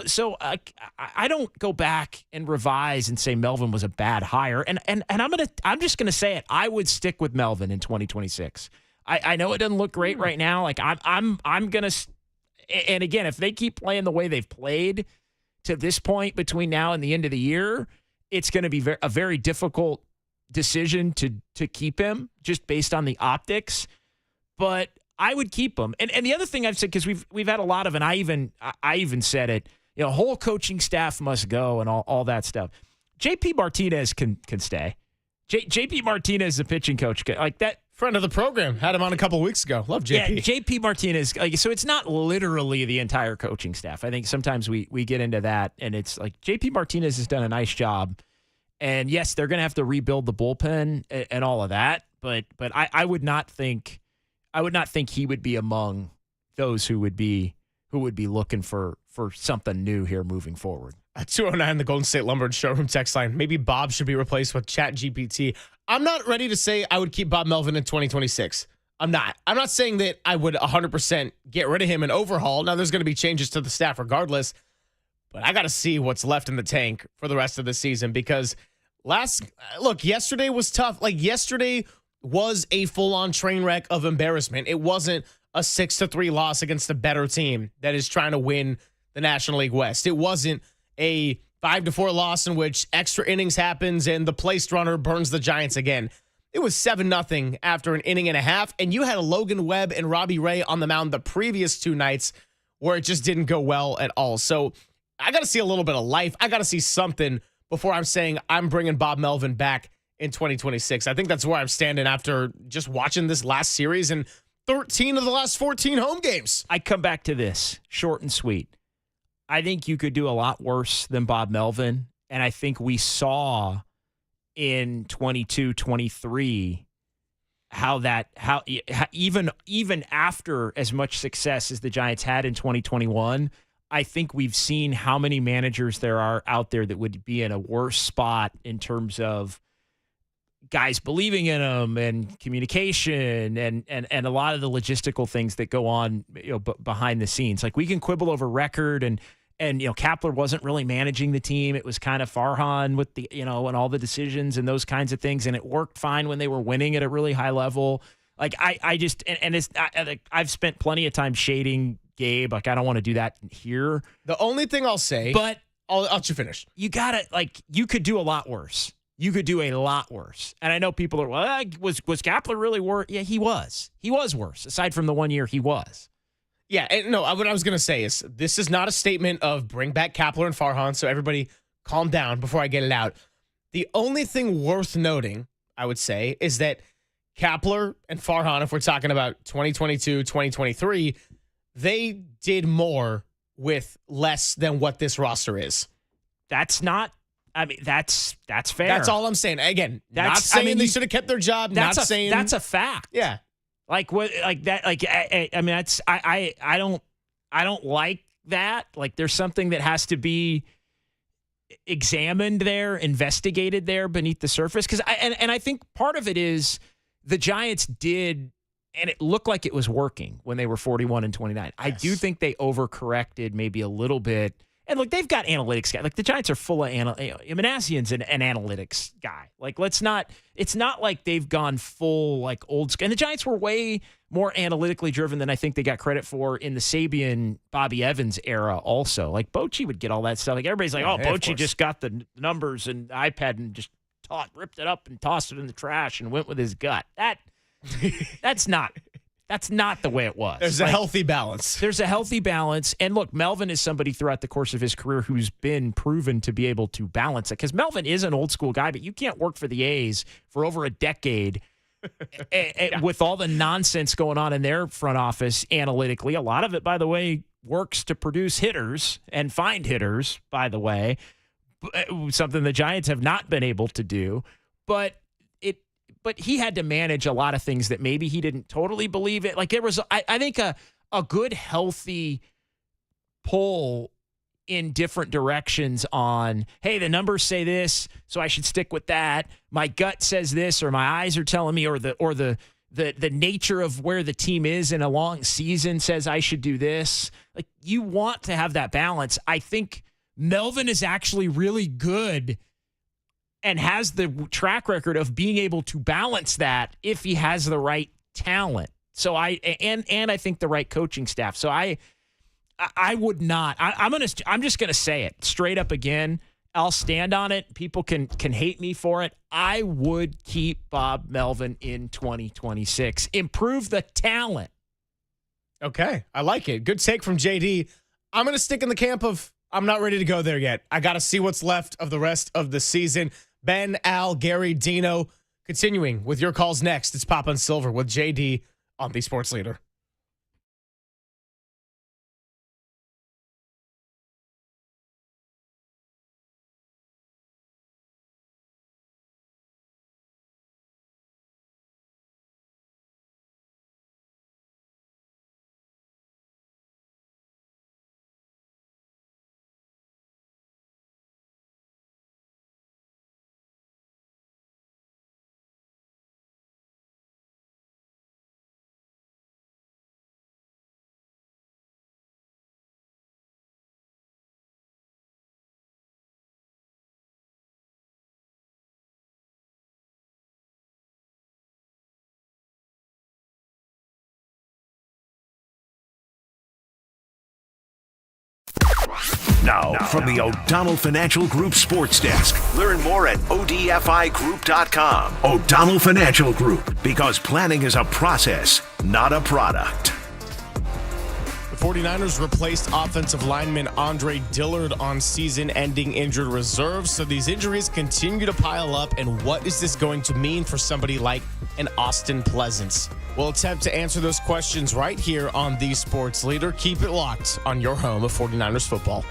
I don't go back and revise and say Melvin was a bad hire. And I'm just gonna say it. I would stick with Melvin in 2026. I know it doesn't look great right now. Like I'm gonna. And again, if they keep playing the way they've played to this point between now and the end of the year, it's going to be a very difficult decision to keep him just based on the optics. But I would keep him. And the other thing I've said, because we've had a lot of, and I even said it, whole coaching staff must go and all that stuff. JP Martinez can stay. JP Martinez, the pitching coach, like that. Friend of the program. Had him on a couple of weeks ago. Love JP. Yeah, JP Martinez. So it's not literally the entire coaching staff. I think sometimes we get into that, and it's like JP Martinez has done a nice job. And yes, they're going to have to rebuild the bullpen and all of that. But I would not think he would be among those who would be looking for something new here moving forward. 209, the Golden State Lumber and Showroom text line. Maybe Bob should be replaced with ChatGPT. I'm not ready to say I would keep Bob Melvin in 2026. I'm not saying that I would 100% get rid of him and overhaul. Now, there's going to be changes to the staff regardless, but I got to see what's left in the tank for the rest of the season because yesterday was tough. Like, yesterday was a full-on train wreck of embarrassment. It wasn't a 6-3 loss against a better team that is trying to win the National League West. It wasn't a 5-4 loss in which extra innings happens and the placed runner burns the Giants again. It was 7-0 after an inning and a half, and you had a Logan Webb and Robbie Ray on the mound the previous two nights where it just didn't go well at all. So I got to see a little bit of life. I got to see something before I'm saying I'm bringing Bob Melvin back in 2026. I think that's where I'm standing after just watching this last series and 13 of the last 14 home games. I come back to this, short and sweet. I think you could do a lot worse than Bob Melvin, and I think we saw in 22, 23 how even after as much success as the Giants had in 2021, I think we've seen how many managers there are out there that would be in a worse spot in terms of guys believing in them and communication and a lot of the logistical things that go on, behind the scenes. Like, we can quibble over record and Kapler wasn't really managing the team. It was kind of Farhan with the, and all the decisions and those kinds of things. And it worked fine when they were winning at a really high level. Like, I've spent plenty of time shading Gabe. Like, I don't want to do that here. The only thing I'll say, but I'll let you finish. You gotta, you could do a lot worse. You could do a lot worse. And I know people are, was Kapler really worse? Yeah, he was. He was worse. Aside from the 1 year, he was. Yeah, and no, what I was going to say is this is not a statement of bring back Kapler and Farhan, so everybody calm down before I get it out. The only thing worth noting, I would say, is that Kapler and Farhan, if we're talking about 2022, 2023, they did more with less than what this roster is. That's fair. That's all I'm saying. Again, not saying they should have kept their job. Not saying that's a fact. Yeah. Like what? Like that? Like I mean, that's I don't like that. Like, there's something that has to be examined there, investigated there beneath the surface. Because I think part of it is the Giants did, and it looked like it was working when they were 41-29. Yes. I do think they overcorrected maybe a little bit. And look, they've got analytics guys. Like, the Giants are full of Manasian's an analytics guy. Like, it's not like they've gone full, like, old school. And the Giants were way more analytically driven than I think they got credit for in the Sabian, Bobby Evans era also. Like, Bochy would get all that stuff. Like, everybody's like, Bochy just got the numbers and iPad and just ripped it up and tossed it in the trash and went with his gut. That's not the way it was. There's a healthy balance. There's a healthy balance. And look, Melvin is somebody throughout the course of his career who's been proven to be able to balance it. Because Melvin is an old school guy, but you can't work for the A's for over a decade with all the nonsense going on in their front office analytically. A lot of it, by the way, works to produce hitters and find hitters, by the way. Something the Giants have not been able to do. But he had to manage a lot of things that maybe he didn't totally believe it. Like, there was, I think, a good, healthy pull in different directions on, hey, the numbers say this, so I should stick with that. My gut says this, or my eyes are telling me, or the nature of where the team is in a long season says I should do this. Like, you want to have that balance. I think Melvin is actually really good and has the track record of being able to balance that if he has the right talent. So I think the right coaching staff. So I would not. I'm just gonna say it straight up again. I'll stand on it. People can hate me for it. I would keep Bob Melvin in 2026. Improve the talent. Okay, I like it. Good take from JD. I'm gonna stick in the camp of I'm not ready to go there yet. I got to see what's left of the rest of the season. Ben, Al, Gary, Dino, continuing with your calls next. It's Pop and Silver with JD on the Sports Leader. Now, from the O'Donnell Financial Group Sports Desk. Learn more at odfigroup.com. O'Donnell Financial Group, because planning is a process, not a product. 49ers replaced offensive lineman Andre Dillard on season-ending injured reserve. So these injuries continue to pile up. And what is this going to mean for somebody like an Austin Pleasance? We'll attempt to answer those questions right here on The Sports Leader. Keep it locked on your home of 49ers football.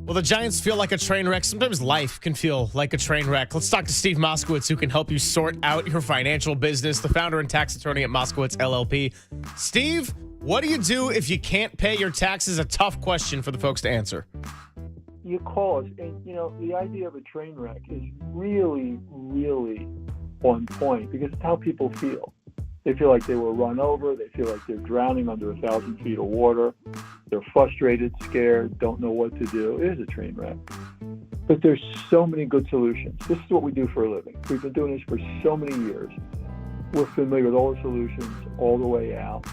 Well, the Giants feel like a train wreck. Sometimes life can feel like a train wreck. Let's talk to Steve Moskowitz, who can help you sort out your financial business, the founder and tax attorney at Moskowitz LLP. Steve, what do you do if you can't pay your taxes? A tough question for the folks to answer. You call us, and the idea of a train wreck is really, really on point because it's how people feel. They feel like they were run over. They feel like they're drowning under 1,000 feet of water. They're frustrated, scared, don't know what to do. It is a train wreck. But there's so many good solutions. This is what we do for a living. We've been doing this for so many years. We're familiar with all the solutions all the way out.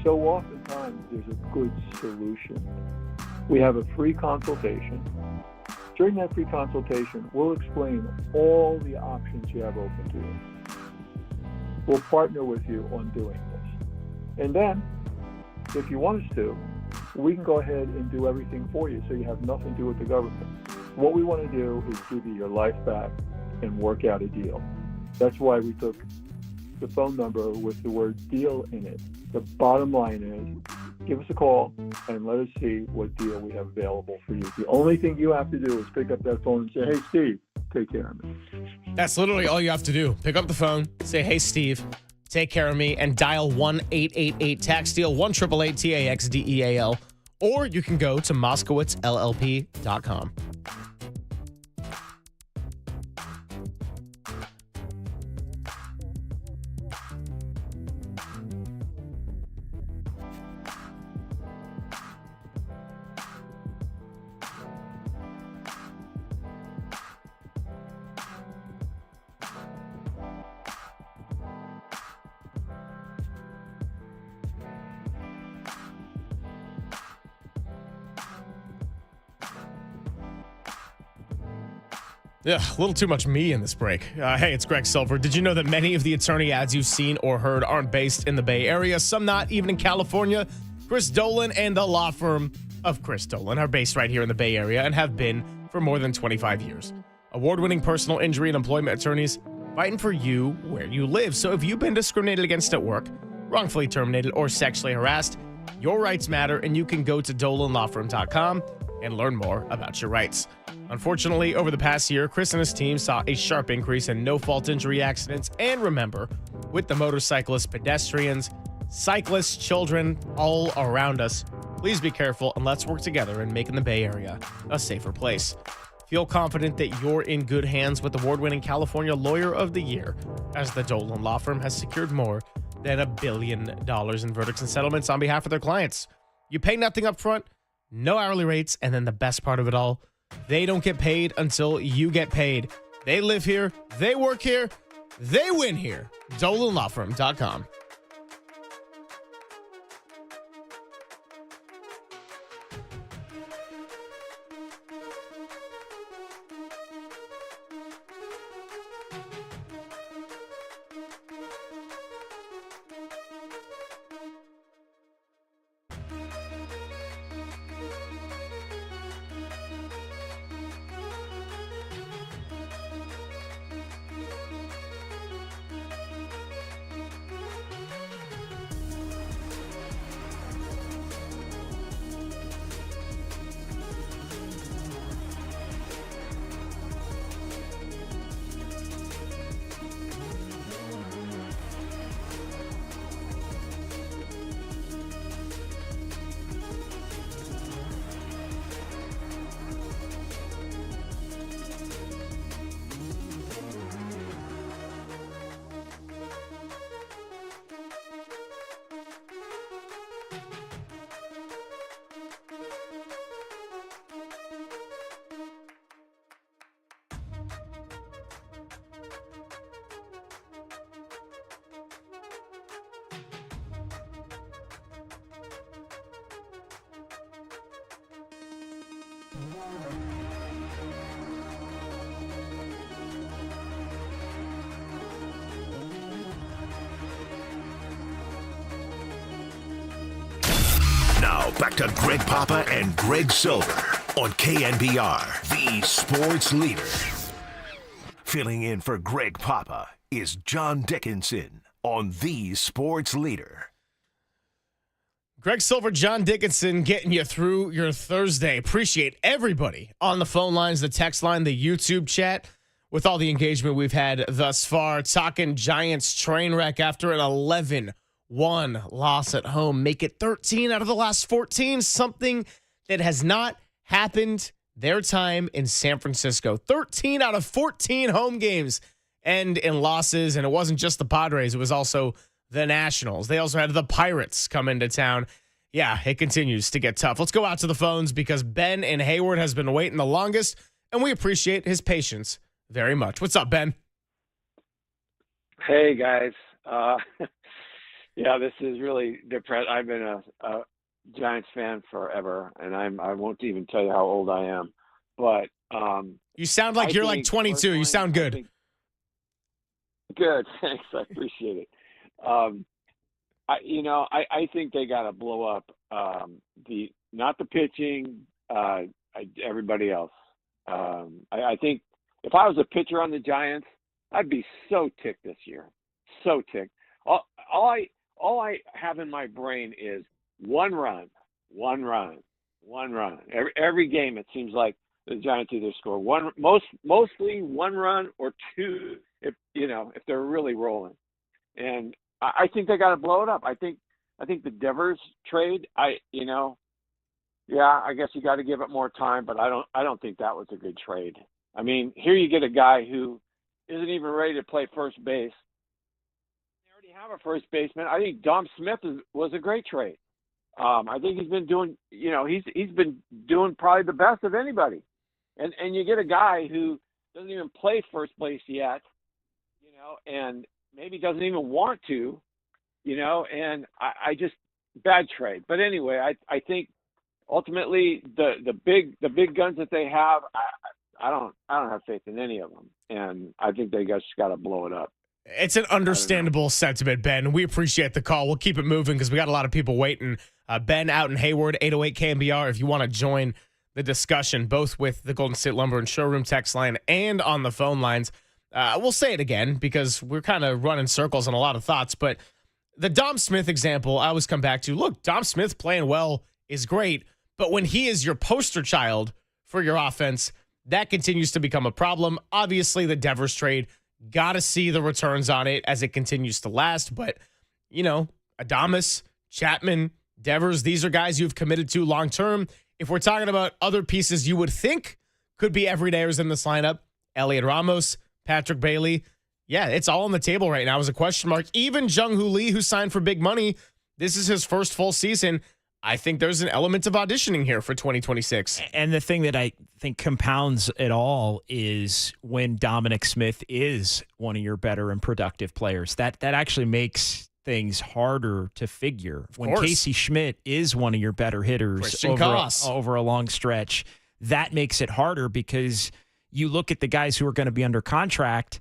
So oftentimes there's a good solution. We have a free consultation. During that free consultation, we'll explain all the options you have open to you. We'll partner with you on doing this. And then, if you want us to, we can go ahead and do everything for you so you have nothing to do with the government. What we want to do is give you your life back and work out a deal. That's why we took the phone number with the word deal in it. The bottom line is, give us a call and let us see what deal we have available for you. The only thing you have to do is pick up that phone and say, hey, Steve, take care of me. That's literally all you have to do. Pick up the phone, say, hey, Steve, take care of me, and dial 1-888-TAX-DEAL, 1-888-TAX-DEAL, or you can go to MoskowitzLLP.com. Yeah, a little too much me in this break. Hey, it's Greg Silver. Did you know that many of the attorney ads you've seen or heard aren't based in the Bay Area? Some not, even in California. Chris Dolan and the law firm of Chris Dolan are based right here in the Bay Area and have been for more than 25 years. Award-winning personal injury and employment attorneys fighting for you where you live. So if you've been discriminated against at work, wrongfully terminated, or sexually harassed, your rights matter, and you can go to DolanLawFirm.com and learn more about your rights. Unfortunately, over the past year, Chris and his team saw a sharp increase in no-fault injury accidents. And remember, with the motorcyclists, pedestrians, cyclists, children all around us, please be careful and let's work together in making the Bay Area a safer place. Feel confident that you're in good hands with award-winning California Lawyer of the Year, as the Dolan Law Firm has secured more than $1 billion in verdicts and settlements on behalf of their clients. You pay nothing up front, no hourly rates, and then the best part of it all, they don't get paid until you get paid. They live here, they work here, they win here. DolanLawFirm.com. Now back to Greg Papa and Greg Silver on KNBR, the sports leader. Filling in for Greg Papa is John Dickinson on the sports leader. Greg Silver, John Dickinson getting you through your Thursday. Appreciate everybody on the phone lines, the text line, the YouTube chat with all the engagement we've had thus far. Talking Giants train wreck after an 11-1 loss at home. Make it 13 out of the last 14. Something that has not happened their time in San Francisco. 13 out of 14 home games end in losses. And it wasn't just the Padres. It was also the Nationals. They also had the Pirates come into town. Yeah, it continues to get tough. Let's go out to the phones because Ben in Hayward has been waiting the longest, and we appreciate his patience very much. What's up, Ben? Hey, guys. Yeah, this is really depressing. I've been a Giants fan forever, and I won't even tell you how old I am. But you sound like you're like 22. You sound good. Good, thanks. I appreciate it. I think they got to blow up not the pitching, everybody else. I think if I was a pitcher on the Giants, I'd be so ticked this year, so ticked. All I have in my brain is one run. Every game it seems like the Giants either score mostly one run or two if they're really rolling. And I think they got to blow it up. I think the Devers trade, I guess you got to give it more time, but I don't think that was a good trade. I mean, here you get a guy who isn't even ready to play first base. They already have a first baseman. I think Dom Smith was a great trade. I think he's been doing, he's been doing probably the best of anybody. And you get a guy who doesn't even play first base yet, and maybe doesn't even want to, and I just bad trade. But anyway, I think ultimately the big guns that they have, I don't have faith in any of them, and I think they just got to blow it up. It's an understandable sentiment, Ben. We appreciate the call. We'll keep it moving because we got a lot of people waiting. Ben out in Hayward, 808 KNBR, if you want to join the discussion, both with the Golden State Lumber and Showroom text line and on the phone lines. We'll say it again because we're kind of running circles on a lot of thoughts, but the Dom Smith example I always come back to. Look, Dom Smith playing well is great, but when he is your poster child for your offense, that continues to become a problem. Obviously, the Devers trade, got to see the returns on it as it continues to last, but, Adames, Chapman, Devers, these are guys you've committed to long-term. If we're talking about other pieces you would think could be everydayers in this lineup, Elliot Ramos, Patrick Bailey, yeah, it's all on the table right now as a question mark. Even Jung-Hoo Lee, who signed for big money, this is his first full season. I think there's an element of auditioning here for 2026. And the thing that I think compounds it all is when Dominic Smith is one of your better and productive players. That actually makes things harder to figure. When Casey Schmidt is one of your better hitters over a long stretch, that makes it harder because you look at the guys who are going to be under contract,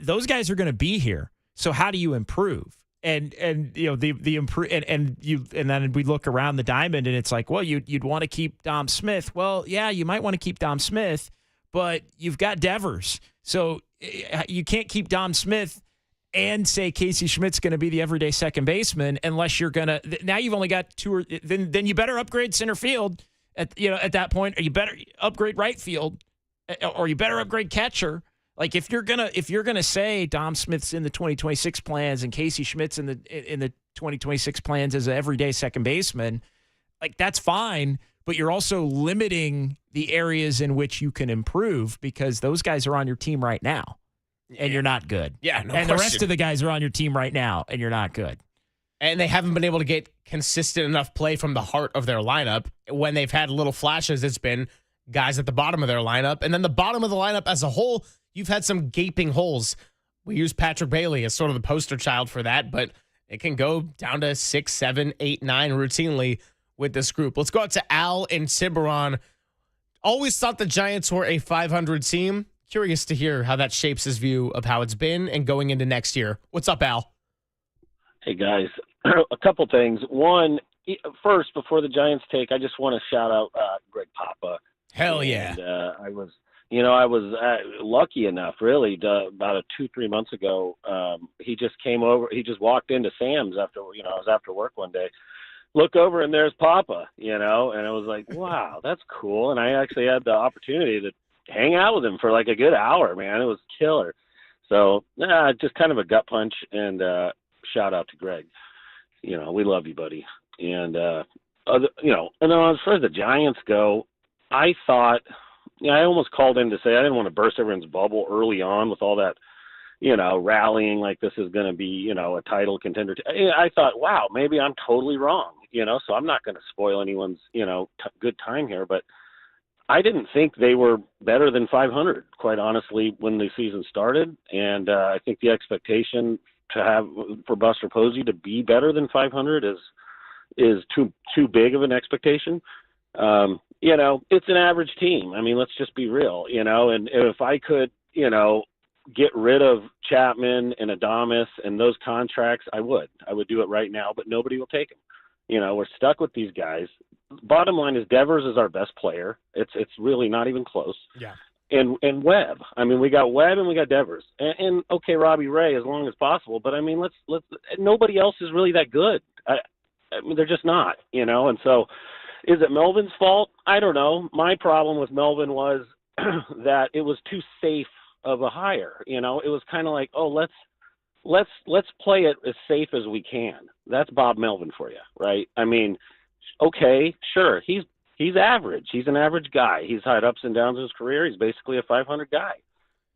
those guys are going to be here. So how do you improve? And the improve and then we look around the diamond and it's like, well, you'd want to keep Dom Smith. Well, yeah, you might want to keep Dom Smith, but you've got Devers, so you can't keep Dom Smith and say Casey Schmidt's going to be the everyday second baseman unless you're gonna. Now you've only got two, or then you better upgrade center field at that point, or you better upgrade right field, or you better upgrade catcher. Like if you're gonna say Dom Smith's in the 2026 plans and Casey Schmidt's in the 2026 plans as an everyday second baseman, like that's fine, but you're also limiting the areas in which you can improve because those guys are on your team right now, and you're not good. Yeah, no question. The rest of the guys are on your team right now, and you're not good. And they haven't been able to get consistent enough play from the heart of their lineup. When they've had little flashes, it's been guys at the bottom of their lineup, and then the bottom of the lineup as a whole. You've had some gaping holes. We use Patrick Bailey as sort of the poster child for that, but it can go down to 6, 7, 8, 9 routinely with this group. Let's go out to Al in Tiburon. Always thought the Giants were a 500 team. Curious to hear how that shapes his view of how it's been and going into next year. What's up, Al? Hey, guys. A couple things. One, first, before the Giants take, I just want to shout out Greg Papa. Hell yeah. And, I was lucky enough, really, about 2-3 months ago. He just came over. He just walked into Sam's after, I was after work one day. Look over, and there's Papa, and I was like, wow, that's cool. And I actually had the opportunity to hang out with him for like a good hour, man. It was killer. So, just kind of a gut punch, and shout out to Greg. We love you, buddy. And, and then as far as the Giants go, I thought, I almost called in to say I didn't want to burst everyone's bubble early on with all that, rallying like this is going to be, a title contender. I thought, wow, maybe I'm totally wrong, so I'm not going to spoil anyone's, good time here. But I didn't think they were better than 500, quite honestly, when the season started. And I think the expectation for Buster Posey to be better than 500 is too big of an expectation. It's an average team. I mean, let's just be real, and if I could, get rid of Chapman and Adames and those contracts, I would do it right now, but nobody will take them. We're stuck with these guys. Bottom line is Devers is our best player. It's really not even close. Yeah. And Webb. I mean, we got Webb and we got Devers. And okay, Robbie Ray as long as possible, but I mean, let's nobody else is really that good. I mean, they're just not, and so is it Melvin's fault? I don't know. My problem with Melvin was that it was too safe of a hire. It was kind of like, oh, let's play it as safe as we can. That's Bob Melvin for you, right? I mean, okay, sure, he's average. He's an average guy. He's had ups and downs in his career. He's basically a 500 guy.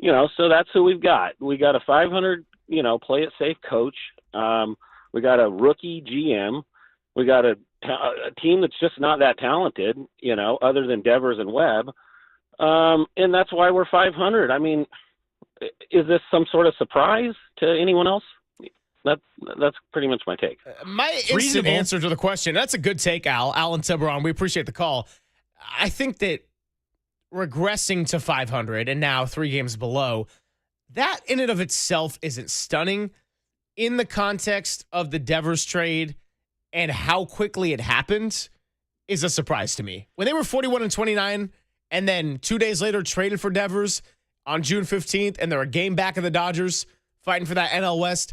So that's who we've got. We got a 500, play it safe coach. We got a rookie GM. We got a team that's just not that talented, other than Devers and Webb. And that's why we're 500. I mean, is this some sort of surprise to anyone else? That's pretty much my take. My instant answer to the question, that's a good take, Al. Al and Tiburon, we appreciate the call. I think that regressing to 500 and now 3 games below, that in and of itself isn't stunning in the context of the Devers trade and how quickly it happened is a surprise to me. When they were 41-29 and then 2 days later traded for Devers on June 15th and they're a game back of the Dodgers fighting for that NL West,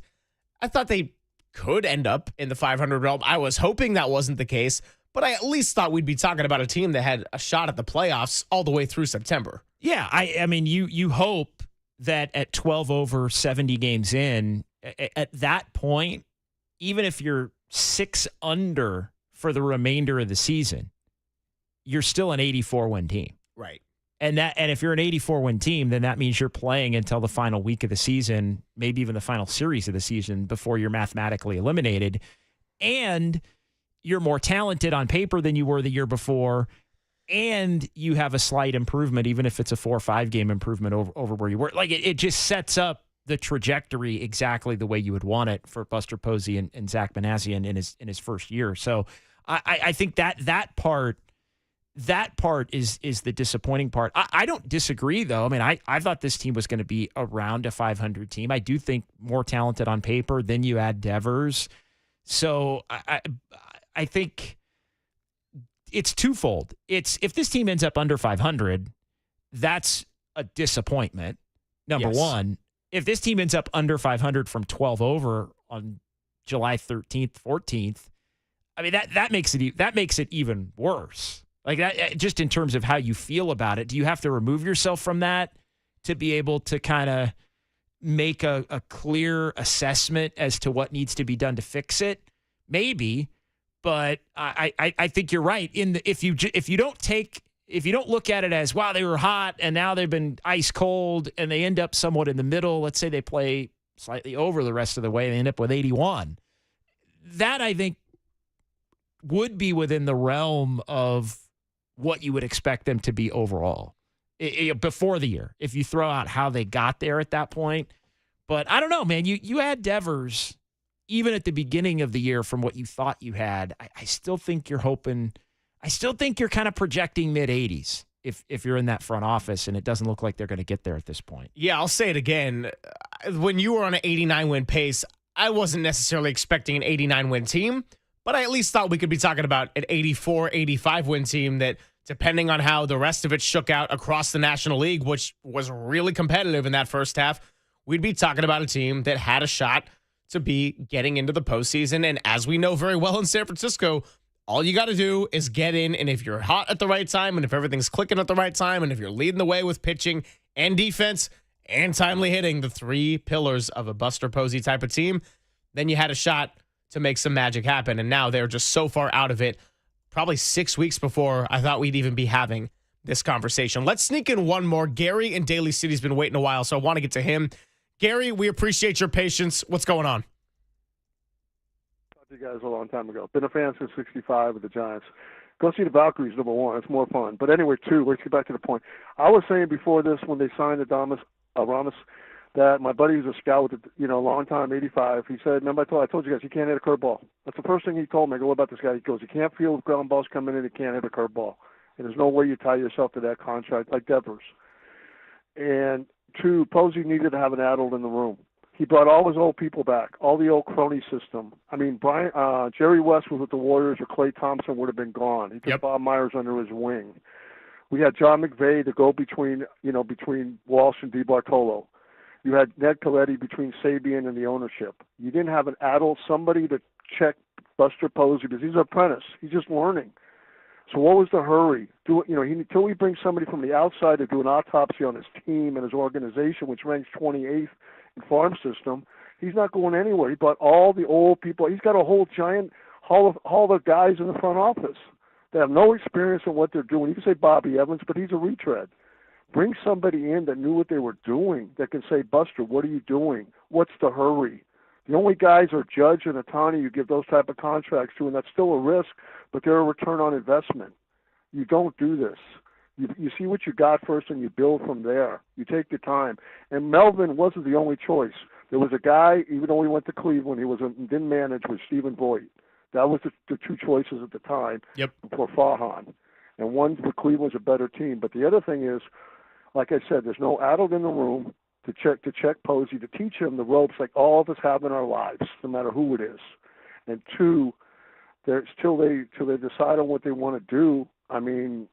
I thought they could end up in the 500 realm. I was hoping that wasn't the case, but I at least thought we'd be talking about a team that had a shot at the playoffs all the way through September. Yeah, I mean, you hope that at 12 over 70 games in, at that point, even if you're 6 under for the remainder of the season, you're still an 84-win team. Right. And if you're an 84-win team, then that means you're playing until the final week of the season, maybe even the final series of the season before you're mathematically eliminated. And you're more talented on paper than you were the year before. And you have a slight improvement, even if it's a 4 or 5 game improvement over where you were. Like it just sets up the trajectory exactly the way you would want it for Buster Posey and Zach Manassian in his first year. So I think that part is the disappointing part. I don't disagree, though. I mean, I thought this team was going to be around a 500 team. I do think more talented on paper. Then you add Devers. So I think it's twofold. It's if this team ends up under 500, that's a disappointment. Number one. If this team ends up under 500 from 12 over on July 13th, 14th, I mean, that makes it even worse. Like that, just in terms of how you feel about it. Do you have to remove yourself from that to be able to kind of make a clear assessment as to what needs to be done to fix it? Maybe, but I think you're right. If you don't look at it as, wow, they were hot and now they've been ice cold and they end up somewhat in the middle. Let's say they play slightly over the rest of the way. They end up with 81. That I think would be within the realm of what you would expect them to be overall before the year, if you throw out how they got there at that point. But I don't know, man. You had Devers even at the beginning of the year from what you thought you had. I still think you're hoping. I still think you're kind of projecting mid-80s if you're in that front office, and it doesn't look like they're going to get there at this point. Yeah, I'll say it again. When you were on an 89-win pace, I wasn't necessarily expecting an 89-win team, but I at least thought we could be talking about an 84, 85-win team that, depending on how the rest of it shook out across the National League, which was really competitive in that first half, we'd be talking about a team that had a shot to be getting into the postseason. And as we know very well in San Francisco, all you got to do is get in, and if you're hot at the right time, and if everything's clicking at the right time, and if you're leading the way with pitching and defense and timely hitting, the three pillars of a Buster Posey type of team, then you had a shot to make some magic happen. And now they're just so far out of it, probably 6 weeks before I thought we'd even be having this conversation. Let's sneak in one more. Gary in Daly City's been waiting a while, so I want to get to him. Gary, we appreciate your patience. What's going on? You guys a long time ago. Been a fan since '65 of the Giants. Go see the Valkyries, number one. It's more fun. But anyway, two, let's get back to the point. I was saying before this, when they signed Adames, Ramos, that my buddy was a scout with, a long time, 85. He said, remember I told you guys, he can't hit a curveball. That's the first thing he told me. I go, what about this guy? He goes, he can't feel ground balls coming in. He can't hit a curveball. And there's no way you tie yourself to that contract like Devers. And two, Posey needed to have an adult in the room. He brought all his old people back, all the old crony system. I mean, Jerry West was with the Warriors, or Klay Thompson would have been gone. He took Bob Myers under his wing. We had John McVay to go between Walsh and DeBartolo. You had Ned Colletti between Sabian and the ownership. You didn't have an adult, somebody to check Buster Posey, because he's an apprentice. He's just learning. So what was the hurry? Until we bring somebody from the outside to do an autopsy on his team and his organization, which ranks 28th in farm system, he's not going anywhere. He brought all the old people. He's got a whole giant hall of guys in the front office that have no experience in what they're doing. You can say Bobby Evans, but he's a retread. Bring somebody in that knew what they were doing, that can say, Buster, what are you doing? What's the hurry? The only guys are Judge and Ohtani you give those type of contracts to, and that's still a risk, but they're a return on investment. You don't do this. You see what you got first, and you build from there. You take your time. And Melvin wasn't the only choice. There was a guy, even though he went to Cleveland, didn't manage, with Stephen Voigt. That was the two choices at the time for Farhan. And one for Cleveland's a better team. But the other thing is, like I said, there's no adult in the room to check Posey, to teach him the ropes like all of us have in our lives, no matter who it is. And two, till they decide on what they want to do, I mean,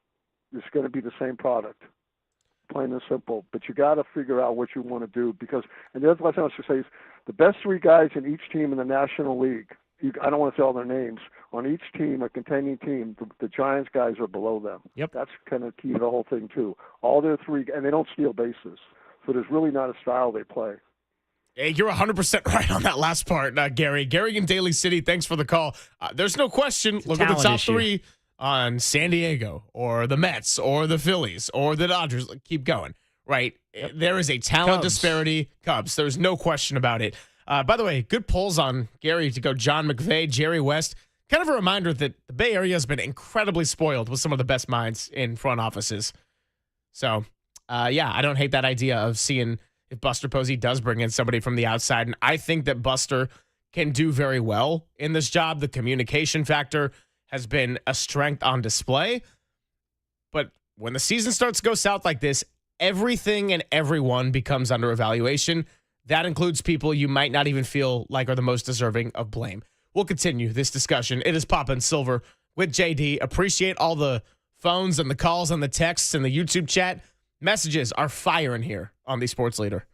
it's going to be the same product, plain and simple. But you got to figure out what you want to do, because, and the other thing I was going to say is, the best three guys in each team in the National League, I don't want to say all their names, on each team, a contending team, the Giants guys are below them. That's kind of key to the whole thing too. All their three, and they don't steal bases. So there's really not a style they play. Hey, you're 100% right on that last part, Gary. Gary in Daly City, thanks for the call. There's no question. Look at the top three on San Diego, or the Mets, or the Phillies, or the Dodgers. Keep going, right? There is a talent disparity. Cubs, there's no question about it. By the way, good polls on Gary to go John McVay, Jerry West. Kind of a reminder that the Bay Area has been incredibly spoiled with some of the best minds in front offices. So, I don't hate that idea of seeing if Buster Posey does bring in somebody from the outside. And I think that Buster can do very well in this job. The communication factor has been a strength on display. But when the season starts to go south like this, everything and everyone becomes under evaluation. That includes people you might not even feel like are the most deserving of blame. We'll continue this discussion. It is Pop and Silver with JD. Appreciate all the phones and the calls and the texts and the YouTube chat. Messages are firing here on the Sports Leader.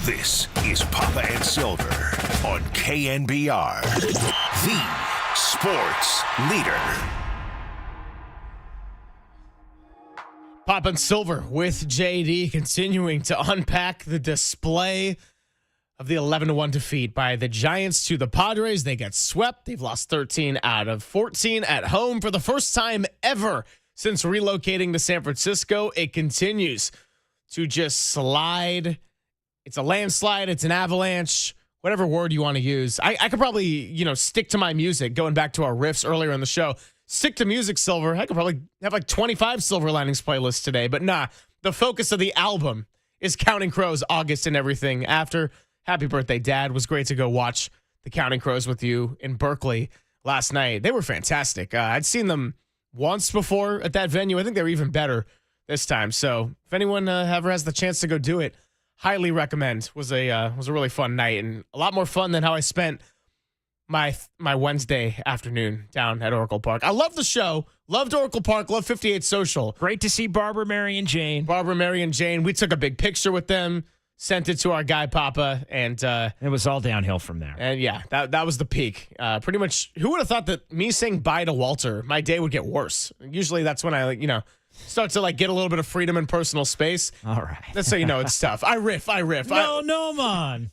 This is Papa and Silver on KNBR, the sports leader. Papa and Silver with JD continuing to unpack the display of the 11-1 defeat by the Giants to the Padres. They get swept. They've lost 13 out of 14 at home for the first time ever since relocating to San Francisco. It continues to just slide. It's a landslide. It's an avalanche. Whatever word you want to use. I could probably, stick to my music, going back to our riffs earlier in the show. Stick to music, Silver. I could probably have like 25 Silver Linings playlists today. But nah, the focus of the album is Counting Crows, August and everything after. Happy birthday, Dad. It was great to go watch the Counting Crows with you in Berkeley last night. They were fantastic. I'd seen them once before at that venue. I think they were even better this time. So if anyone ever has the chance to go do it, highly recommend. Was a really fun night and a lot more fun than how I spent my Wednesday afternoon down at Oracle Park. I love the show. Loved Oracle Park. Love 58 Social. Great to see Barbara, Mary, and Jane. We took a big picture with them. Sent it to our guy, Papa, and it was all downhill from there. And yeah, that was the peak. Pretty much, who would have thought that me saying bye to Walter, my day would get worse? Usually that's when I, start to get a little bit of freedom and personal space. All right. That's how you know it's tough. I riff. No, man.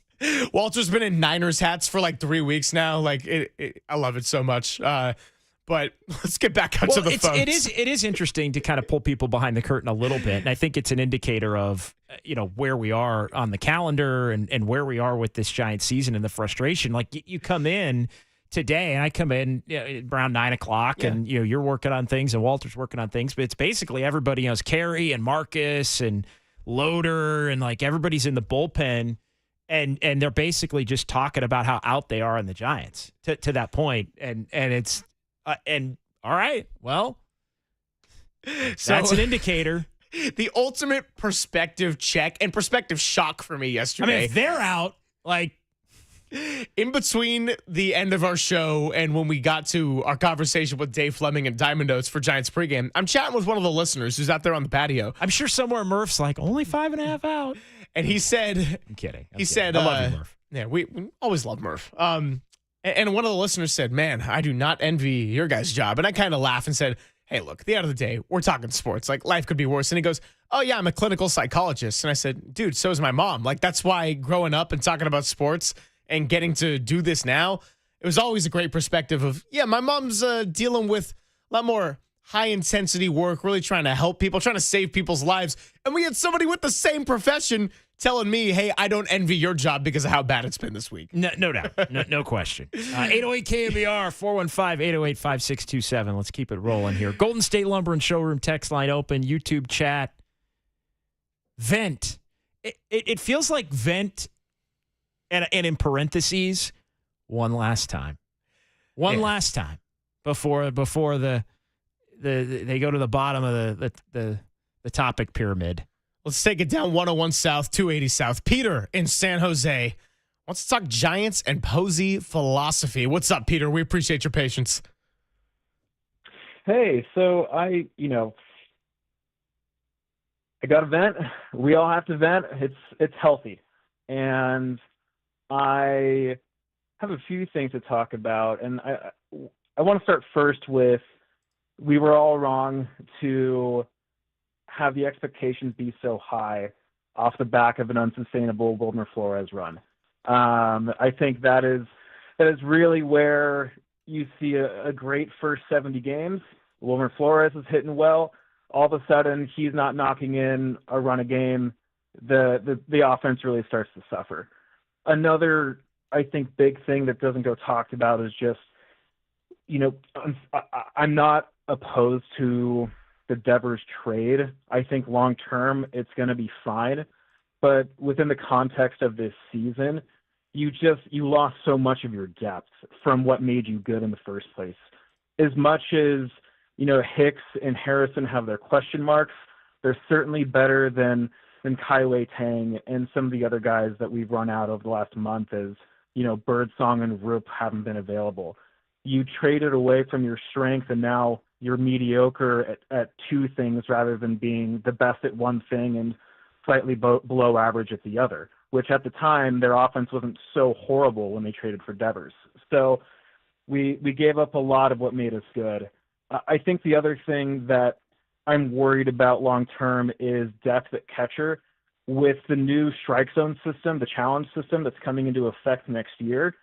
Walter's been in Niners hats for like 3 weeks now. I love it so much. But let's get back onto the phones. It is interesting to kind of pull people behind the curtain a little bit. And I think it's an indicator of, where we are on the calendar and where we are with this Giants season and the frustration. Like you come in today and I come in around 9 o'clock and, you're working on things and Walter's working on things. But it's basically everybody, it's Carey and Marcus and Loader and everybody's in the bullpen. And they're basically just talking about how out they are in the Giants to that point. And it's, and all right, well, that's an indicator. The ultimate perspective check and perspective shock for me yesterday. I mean, if they're out, in between the end of our show and when we got to our conversation with Dave Fleming and Diamond Notes for Giants pregame, I'm chatting with one of the listeners who's out there on the patio. I'm sure somewhere Murph's only 5.5 out. And he said, I'm kidding. He said, I love you, Murph. Yeah, we always love Murph. And one of the listeners said, man, I do not envy your guys' job. And I kind of laughed and said, hey, look, at the end of the day, we're talking sports. Life could be worse. And he goes, oh, yeah, I'm a clinical psychologist. And I said, dude, so is my mom. That's why growing up and talking about sports and getting to do this now, it was always a great perspective of, yeah, my mom's dealing with a lot more high-intensity work, really trying to help people, trying to save people's lives. And we had somebody with the same profession telling me, hey, I don't envy your job because of how bad it's been this week. No doubt. No question. 808 KNBR, 415-808-5627. Let's keep it rolling here. Golden State Lumber and Showroom text line open, YouTube chat. Vent. It feels like vent, and in parentheses, one last time. Last time before they go to the bottom of the topic pyramid. Let's take it down 101 South, 280 South. Peter in San Jose wants to talk Giants and Posey philosophy. What's up, Peter? We appreciate your patience. Hey, so I got to vent. We all have to vent. It's healthy. And I have a few things to talk about. And I want to start first with, we were all wrong to have the expectations be so high off the back of an unsustainable Wilmer Flores run. I think that is really where you see a great first 70 games. Wilmer Flores is hitting well. All of a sudden, he's not knocking in a run a game. The offense really starts to suffer. Another, I think, big thing that doesn't go talked about is just, I'm not opposed to the Devers trade. I think long term it's going to be fine, but within the context of this season, you lost so much of your depth from what made you good in the first place. As much as Hicks and Harrison have their question marks, they're certainly better than Kaiwei Tang and some of the other guys that we've run out over the last month as Birdsong and Roop haven't been available. You traded away from your strength and now you're mediocre at two things rather than being the best at one thing and slightly below average at the other. which at the time their offense wasn't so horrible when they traded for Devers. So we gave up a lot of what made us good. I think the other thing that I'm worried about long term is depth at catcher. With the new strike zone system, the challenge system that's coming into effect next year,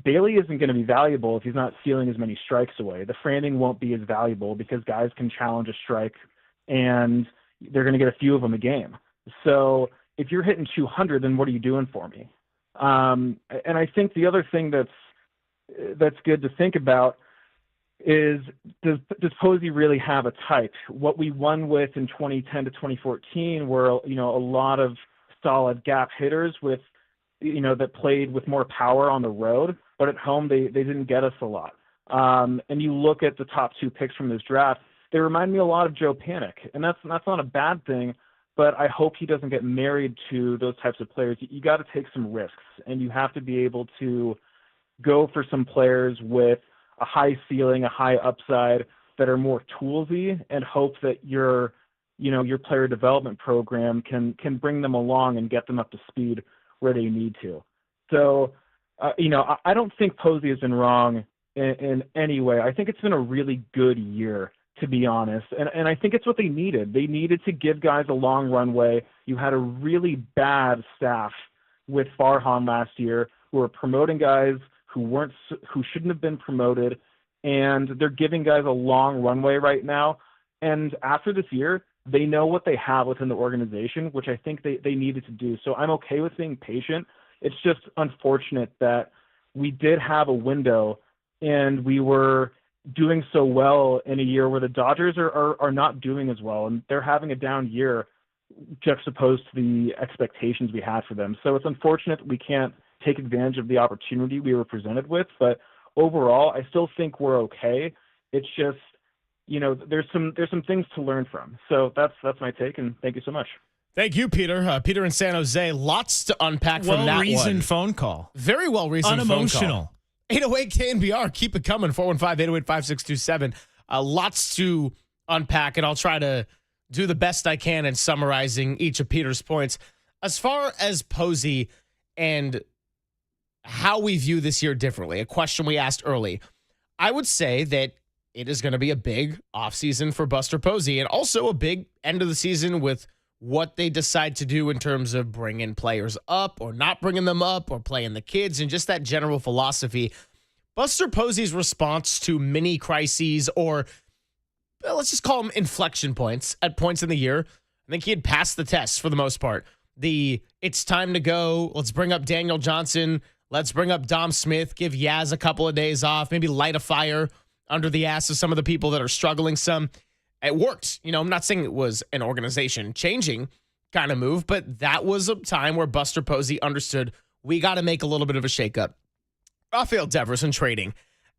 Bailey isn't going to be valuable if he's not stealing as many strikes away. The framing won't be as valuable because guys can challenge a strike and they're going to get a few of them a game. So if you're hitting 200, then what are you doing for me? And I think the other thing that's good to think about is does Posey really have a type? What we won with in 2010 to 2014 were, a lot of solid gap hitters with, that played with more power on the road, but at home they didn't get us a lot. And you look at the top 2 picks from this draft, they remind me a lot of Joe Panik, and that's not a bad thing, but I hope he doesn't get married to those types of players. You got to take some risks, and you have to be able to go for some players with a high ceiling, a high upside that are more toolsy, and hope that your player development program can bring them along and get them up to speed where they need to. So, I don't think Posey has been wrong in any way. I think it's been a really good year, to be honest. And I think it's what they needed. They needed to give guys a long runway. You had a really bad staff with Farhan last year who were promoting guys who shouldn't have been promoted, and they're giving guys a long runway right now. And after this year, they know what they have within the organization, which I think they needed to do. So I'm okay with being patient. It's just unfortunate that we did have a window and we were doing so well in a year where the Dodgers are not doing as well, and they're having a down year juxtaposed to the expectations we had for them. So it's unfortunate that we can't take advantage of the opportunity we were presented with, but overall, I still think we're okay. It's just, there's some things to learn from. So that's my take, and thank you so much. Thank you, Peter. Peter in San Jose. Lots to unpack from that one. Well-reasoned phone call. Very well-reasoned phone call. Unemotional. 808 KNBR. Keep it coming. 415-808-5627. Lots to unpack, and I'll try to do the best I can in summarizing each of Peter's points. As far as Posey and how we view this year differently, a question we asked early, I would say that it is going to be a big offseason for Buster Posey, and also a big end of the season with what they decide to do in terms of bringing players up or not bringing them up or playing the kids, and just that general philosophy. Buster Posey's response to mini crises, or let's just call them inflection points at points in the year, I think he had passed the test for the most part. It's time to go. Let's bring up Daniel Johnson. Let's bring up Dom Smith, give Yaz a couple of days off, maybe light a fire under the ass of some of the people that are struggling some. It worked. I'm not saying it was an organization changing kind of move, but that was a time where Buster Posey understood we got to make a little bit of a shakeup. Rafael Devers in trading.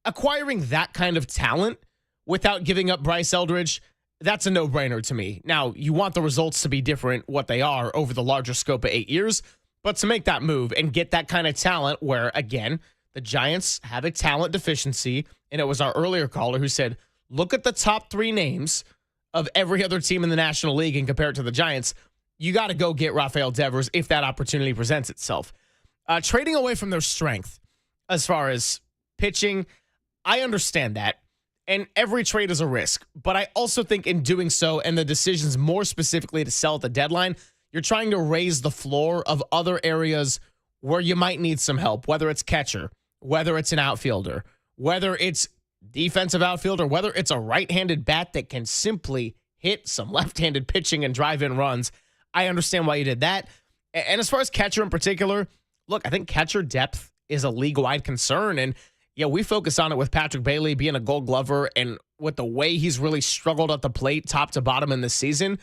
Acquiring that kind of talent without giving up Bryce Eldridge, that's a no-brainer to me. Now, you want the results to be different, what they are, over the larger scope of 8 years, but to make that move and get that kind of talent where, again, the Giants have a talent deficiency, and it was our earlier caller who said, look at the top 3 names of every other team in the National League and compare it to the Giants. You got to go get Rafael Devers if that opportunity presents itself. Trading away from their strength as far as pitching, I understand that. And every trade is a risk. But I also think in doing so, and the decisions more specifically to sell at the deadline, you're trying to raise the floor of other areas where you might need some help, whether it's catcher, whether it's an outfielder, whether it's defensive outfielder, whether it's a right-handed bat that can simply hit some left-handed pitching and drive in runs. I understand why you did that. And as far as catcher in particular, look, I think catcher depth is a league-wide concern. And we focus on it with Patrick Bailey being a Gold Glover and with the way he's really struggled at the plate top to bottom in this season.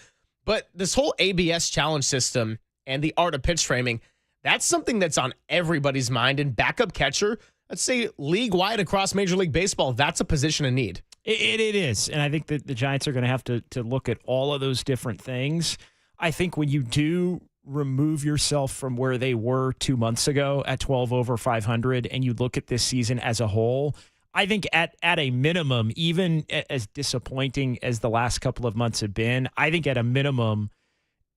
But this whole ABS challenge system and the art of pitch framing, that's something that's on everybody's mind. And backup catcher, let's say league-wide across Major League Baseball, that's a position of need. It is. And I think that the Giants are going to have to look at all of those different things. I think when you do remove yourself from where they were 2 months ago at 12 over 500 and you look at this season as a whole, I think at a minimum, even as disappointing as the last couple of months have been, I think at a minimum,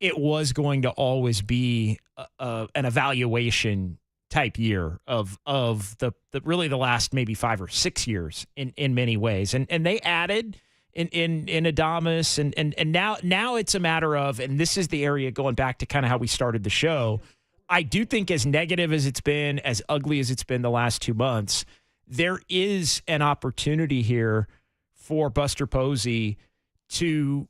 it was going to always be an evaluation type year of the really the last maybe 5 or 6 years in many ways. And they added in Adames and now it's a matter of, and this is the area going back to kind of how we started the show. I do think as negative as it's been, as ugly as it's been the last 2 months, there is an opportunity here for Buster Posey to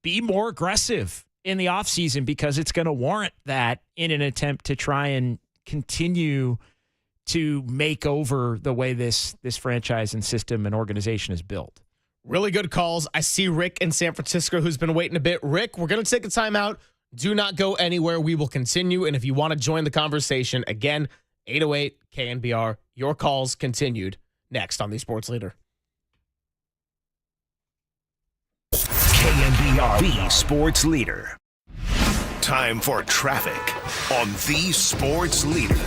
be more aggressive in the offseason because it's going to warrant that in an attempt to try and continue to make over the way this franchise and system and organization is built. Really good calls. I see Rick in San Francisco who's been waiting a bit. Rick, we're going to take a timeout. Do not go anywhere. We will continue. And if you want to join the conversation, again, 808 KNBR, your calls continued next on the Sports Leader. KNBR, the Sports Leader. Time for traffic on the Sports Leader.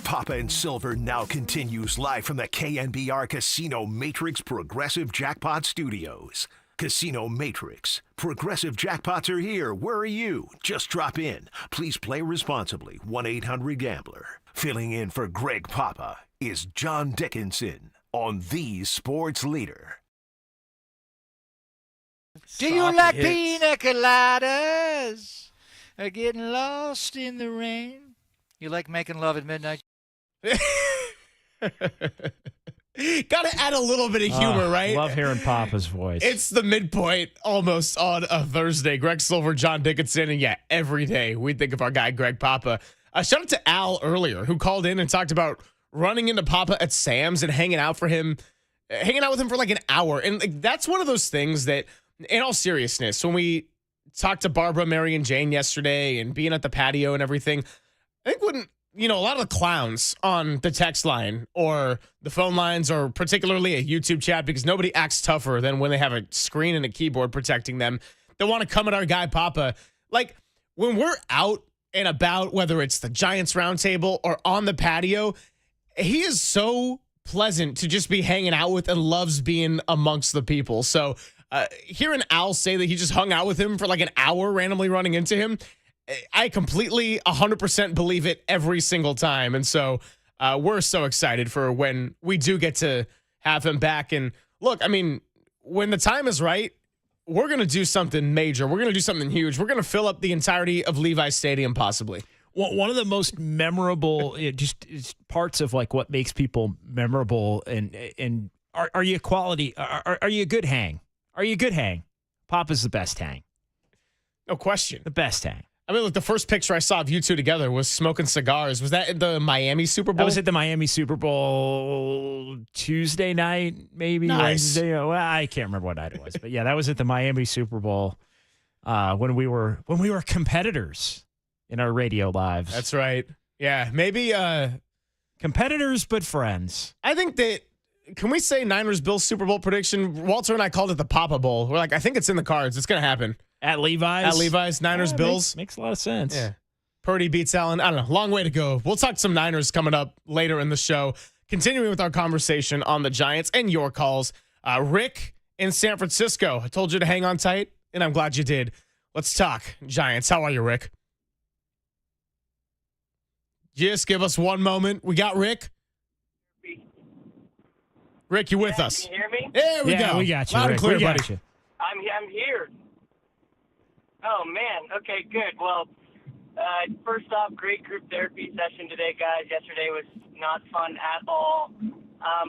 Papa and Silver now continues live from the KNBR Casino Matrix Progressive Jackpot Studios. Casino Matrix. Progressive jackpots are here. Where are you? Just drop in. Please play responsibly. 1-800-GAMBLER. Filling in for Greg Papa is John Dickinson on the Sports Leader. Do you like pina coladas? Or getting lost in the rain? You like making love at midnight? Got to add a little bit of humor, right? Love hearing Papa's voice. It's the midpoint almost on a Thursday. Greg Silver, John Dickinson, and yeah, every day we think of our guy, Greg Papa. Shout out to Al earlier, who called in and talked about running into Papa at Sam's and hanging out with him for like an hour. And like, that's one of those things that, in all seriousness, when we talked to Barbara, Mary, and Jane yesterday and being at the patio and everything, I think when, a lot of the clowns on the text line or the phone lines or particularly a YouTube chat, because nobody acts tougher than when they have a screen and a keyboard protecting them, they want to come at our guy Papa. Like, when we're out and about, whether it's the Giants roundtable or on the patio, he is so pleasant to just be hanging out with and loves being amongst the people. So hearing Al say that he just hung out with him for like an hour, randomly running into him, I completely 100% believe it every single time. And so we're so excited for when we do get to have him back. And look, I mean, when the time is right, we're going to do something major. We're going to do something huge. We're going to fill up the entirety of Levi's Stadium, possibly. Well, one of the most memorable parts of like what makes people memorable and are you a quality? Are you a good hang? Are you a good hang? Papa's the best hang. No question. The best hang. I mean, look, the first picture I saw of you two together was smoking cigars. Was that at the Miami Super Bowl? That was at the Miami Super Bowl Tuesday night, maybe Wednesday. Well, I can't remember what night it was, but yeah, that was at the Miami Super Bowl when we were competitors in our radio lives. That's right. Yeah, maybe competitors but friends. I think that. Can we say Niners-Bills Super Bowl prediction? Walter and I called it the Papa Bowl. We're like, I think it's in the cards. It's going to happen. At Levi's? At Levi's, Niners-Bills. Makes a lot of sense. Yeah. Purdy beats Allen. I don't know. Long way to go. We'll talk some Niners coming up later in the show. Continuing with our conversation on the Giants and your calls. Rick in San Francisco. I told you to hang on tight, and I'm glad you did. Let's talk Giants. How are you, Rick? Just give us one moment. We got Rick. Rick, you with us? Can you hear me? There we go. We got you. Loud and clear, buddy. I'm here. Oh man. Okay, good. Well, first off, great group therapy session today, guys. Yesterday was not fun at all.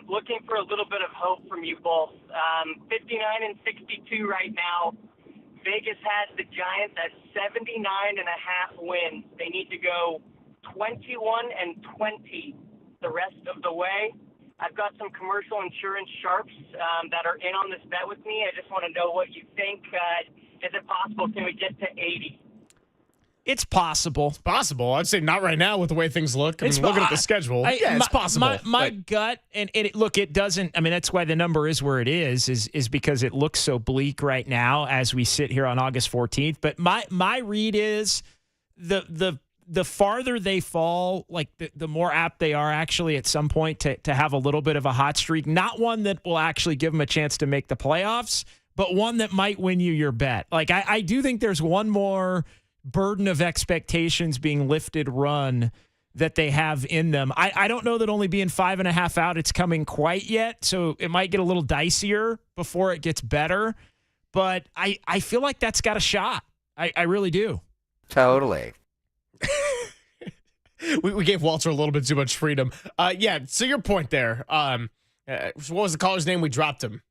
Looking for a little bit of hope from you both. 59-62 right now. Vegas has the Giants at 79.5 wins. They need to go 21-20 the rest of the way. I've got some commercial insurance sharps that are in on this bet with me. I just want to know what you think. Is it possible? Can we get to 80? It's possible. It's possible. I'd say not right now with the way things look. I mean, looking at the schedule. It's possible. My gut, and it doesn't, I mean, that's why the number is where it is because it looks so bleak right now as we sit here on August 14th. But my read is the farther they fall, like the more apt they are actually at some point to have a little bit of a hot streak. Not one that will actually give them a chance to make the playoffs, but one that might win you your bet. Like I do think there's one more burden of expectations being lifted run that they have in them. I don't know that only being 5.5 out, it's coming quite yet. So it might get a little dicier before it gets better. But I feel like that's got a shot. I really do. Totally. We gave Walter a little bit too much freedom. Yeah, so your point there. What was the caller's name? We dropped him.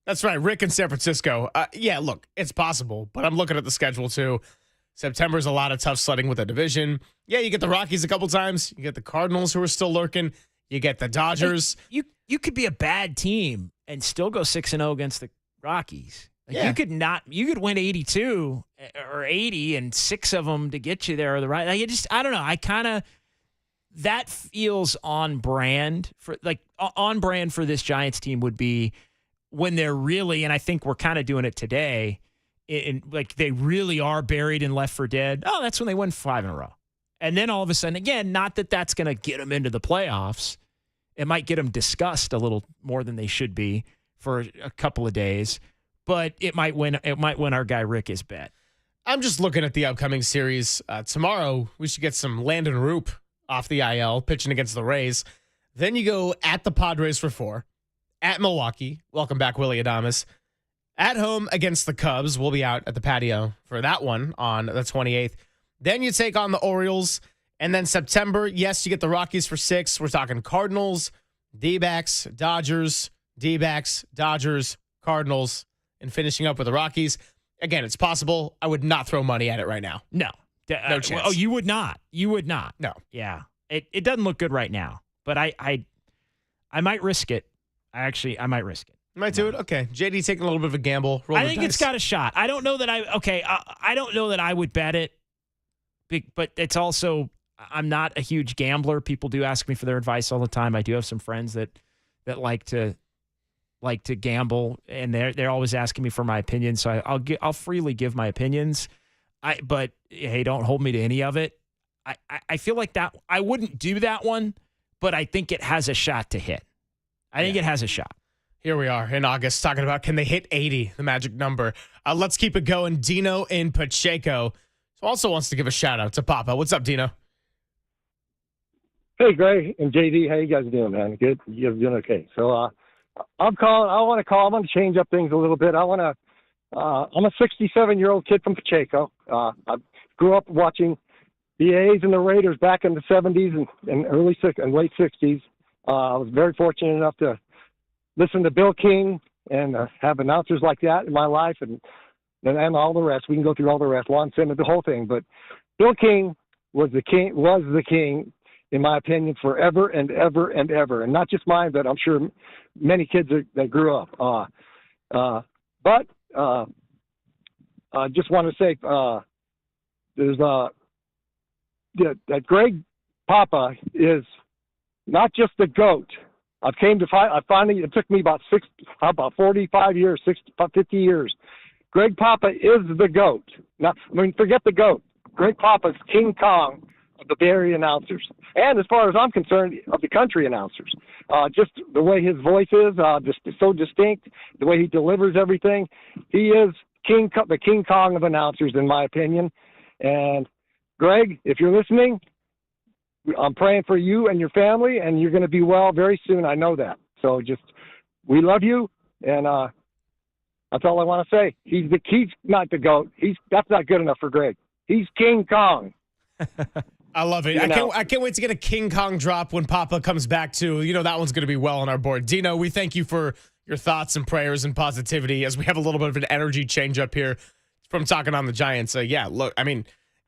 That's right, Rick in San Francisco. Yeah, look, it's possible, but I'm looking at the schedule too. September's a lot of tough sledding with the division. Yeah, you get the Rockies a couple times. You get the Cardinals who are still lurking. You get the Dodgers. You could be a bad team and still go 6-0 against the Rockies. Like you could win 82 or 80 and 6 of them to get you there. Like I don't know. That feels on brand for this Giants team would be when they're really, and I think we're kind of doing it today, like they really are buried and left for dead. Oh, that's when they win 5 in a row. And then all of a sudden, again, not that that's going to get them into the playoffs. It might get them discussed a little more than they should be for a couple of days, but it might win. It might win our guy Rick his bet. I'm just looking at the upcoming series. Tomorrow, we should get some Landon Roop off the IL, pitching against the Rays. Then you go at the Padres for 4, at Milwaukee. Welcome back, Willie Adames. At home against the Cubs. We'll be out at the patio for that one on the 28th. Then you take on the Orioles. And then September, yes, you get the Rockies for 6. We're talking Cardinals, D-backs, Dodgers, D-backs, Dodgers, Cardinals, and finishing up with the Rockies. Again, it's possible. I would not throw money at it right now. No. No chance. Oh, you would not. You would not. No. Yeah. It doesn't look good right now, but I might risk it. I might risk it. You might do it? Okay. JD taking a little bit of a gamble. I think it's got a shot. I don't know that I don't know that I would bet it, but it's also, I'm not a huge gambler. People do ask me for their advice all the time. I do have some friends that like to gamble, and they're always asking me for my opinion. So I'll freely give my opinions. But hey, don't hold me to any of it. I feel like that I wouldn't do that one, but I think it has a shot to hit. I think it has a shot. Here we are in August talking about, can they hit 80, the magic number. Let's keep it going. Dino in Pacheco also wants to give a shout out to Papa. What's up, Dino? Hey, Greg and JD, how you guys doing, man? Good? You're doing okay. So I'm calling. I want to change up things a little bit. I'm a 67-year-old kid from Pacheco. I grew up watching the A's and the Raiders back in the 70s and late 60s. I was very fortunate enough to listen to Bill King and have announcers like that in my life, and all the rest. We can go through all the rest, Lon Simmons, the whole thing. But Bill King was the king, in my opinion, forever and ever and ever, and not just mine, but I'm sure many kids that grew up. But I just want to say there's that Greg Papa is not just the GOAT. It took me about 45 years, 50 years. Greg Papa is the GOAT. Now, forget the GOAT. Greg Papa's King Kong of the Bay Area announcers. And as far as I'm concerned, of the country announcers. Just the way his voice is, just so distinct, the way he delivers everything. He is the King Kong of announcers, in my opinion. And Greg, if you're listening, I'm praying for you and your family, and you're going to be well very soon. I know that. So we love you, and that's all I want to say. He's not the GOAT. That's not good enough for Greg. He's King Kong. I love it. I can't wait to get a King Kong drop when Papa comes back too. That one's going to be well on our board. Dino, we thank you for your thoughts and prayers and positivity as we have a little bit of an energy change up here from talking on the Giants. Look,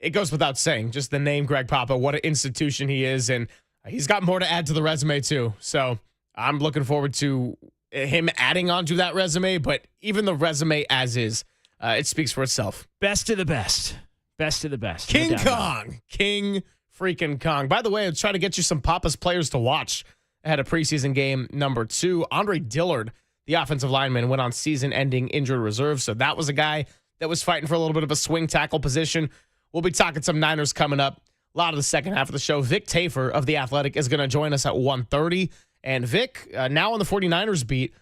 it goes without saying, just the name Greg Papa, what an institution he is, and he's got more to add to the resume too. So I'm looking forward to him adding on to that resume, but even the resume as is, it speaks for itself. Best of the best. Best of the best. King Kong. King freaking Kong. By the way, let's try to get you some Papa's players to watch ahead of preseason game number 2. Andre Dillard, the offensive lineman, went on season-ending injured reserve, so that was a guy that was fighting for a little bit of a swing tackle position. We'll be talking some Niners coming up. A lot of the second half of the show. Vic Tafer of The Athletic is going to join us at 1:30. And Vic, now on the 49ers beat,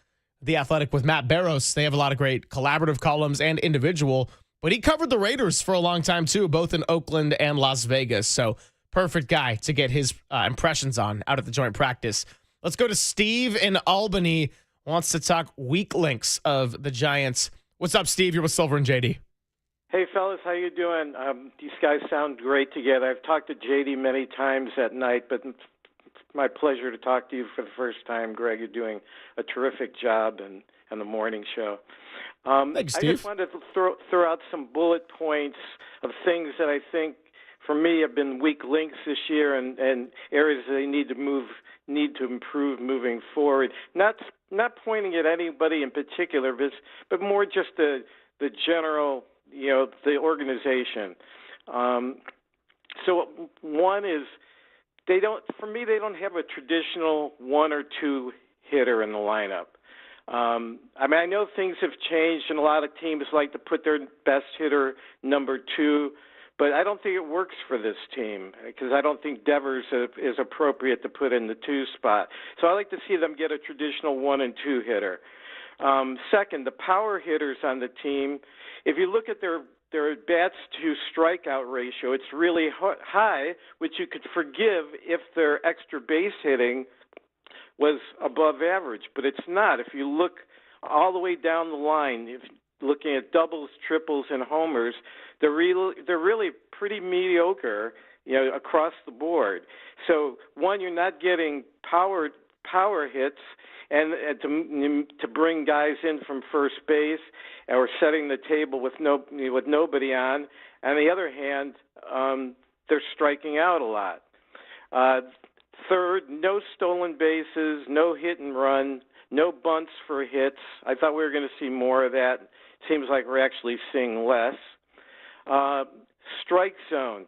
The Athletic with Matt Barros. They have a lot of great collaborative columns and individual. But he covered the Raiders for a long time, too, both in Oakland and Las Vegas. So perfect guy to get his impressions on out at the joint practice. Let's go to Steve in Albany. Wants to talk weak links of the Giants. What's up, Steve? You're with Silver and JD. Hey, fellas, how you doing? These guys sound great together. I've talked to JD many times at night, but it's my pleasure to talk to you for the first time. Greg, you're doing a terrific job in the morning show. Thanks, Steve. I just wanted to throw out some bullet points of things that I think, for me, have been weak links this year and areas that they need to improve moving forward. Not pointing at anybody in particular, but more just the general, the organization. So one is they don't have a traditional 1 or 2 hitter in the lineup. I know things have changed, and a lot of teams like to put their best hitter number 2, But I don't think it works for this team because I don't think Devers is appropriate to put in the 2 spot. So I like to see them get a traditional 1 and 2 hitter. Second, the power hitters on the team, if you look at their bats to strikeout ratio, it's really high, which you could forgive if their extra base hitting was above average, but it's not. If you look all the way down the line, if looking at doubles, triples, and homers, they're really pretty mediocre, across the board. So one, you're not getting power hits, and to bring guys in from first base or setting the table with nobody on. On the other hand, they're striking out a lot. Third, no stolen bases, no hit and run, no bunts for hits. I thought we were going to see more of that. Seems like we're actually seeing less. Strike zone,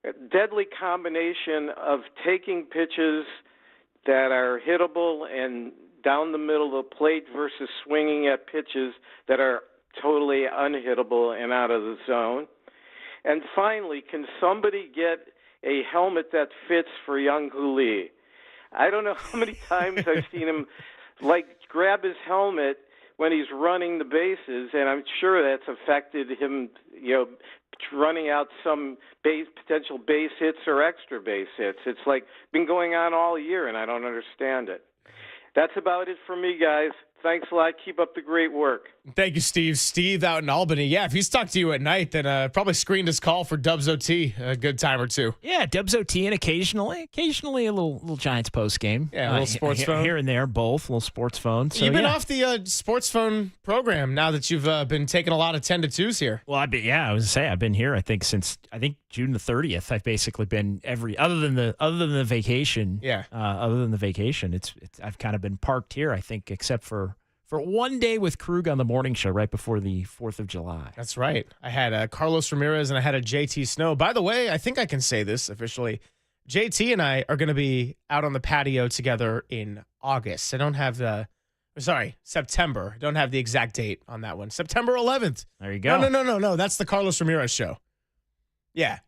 a deadly combination of taking pitches that are hittable and down the middle of the plate versus swinging at pitches that are totally unhittable and out of the zone. And finally, can somebody get a helmet that fits for Young-Hoo Lee? I don't know how many times I've seen him grab his helmet when he's running the bases, and I'm sure that's affected him, running out some potential base hits or extra base hits. It's been going on all year, and I don't understand it. That's about it for me, guys. Thanks a lot. Keep up the great work. Thank you, Steve. Steve out in Albany. Yeah, if he's talked to you at night, then probably screened his call for Dubs OT a good time or two. Yeah, Dubs OT and occasionally a little Giants post game. Yeah, a little sports phone. Here and there, both, little sports phone. So, you've been off the sports phone program now that you've been taking a lot of 10 to 2s here. Well, I was going to say, I've been here, since June the 30th. I've basically been other than the vacation. Yeah. Other than the vacation, I've kind of been parked here, I think, except for one day with Krug on the morning show right before the 4th of July. That's right. I had Carlos Ramirez and I had a JT Snow. By the way, I think I can say this officially. JT and I are going to be out on the patio together in August. I don't have September. I don't have the exact date on that one. September 11th. There you go. No. That's the Carlos Ramirez show. Yeah.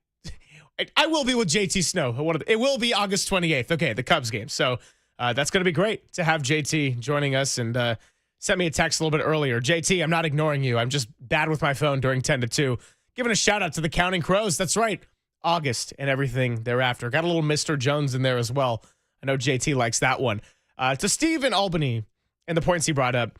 I will be with JT Snow. It will be August 28th. Okay, the Cubs game. So that's going to be great to have JT joining us, and sent me a text a little bit earlier. JT, I'm not ignoring you. I'm just bad with my phone during 10 to 2. Giving a shout out to the Counting Crows. That's right. August and everything thereafter. Got a little Mr. Jones in there as well. I know JT likes that one. To Steve in Albany and the points he brought up,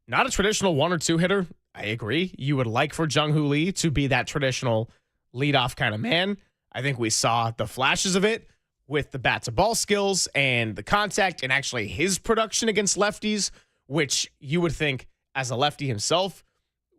not a traditional 1 or 2 hitter. I agree. You would like for Young-Hoo Lee to be that traditional leadoff kind of man. I think we saw the flashes of it with the bat to ball skills and the contact and actually his production against lefties, which you would think as a lefty himself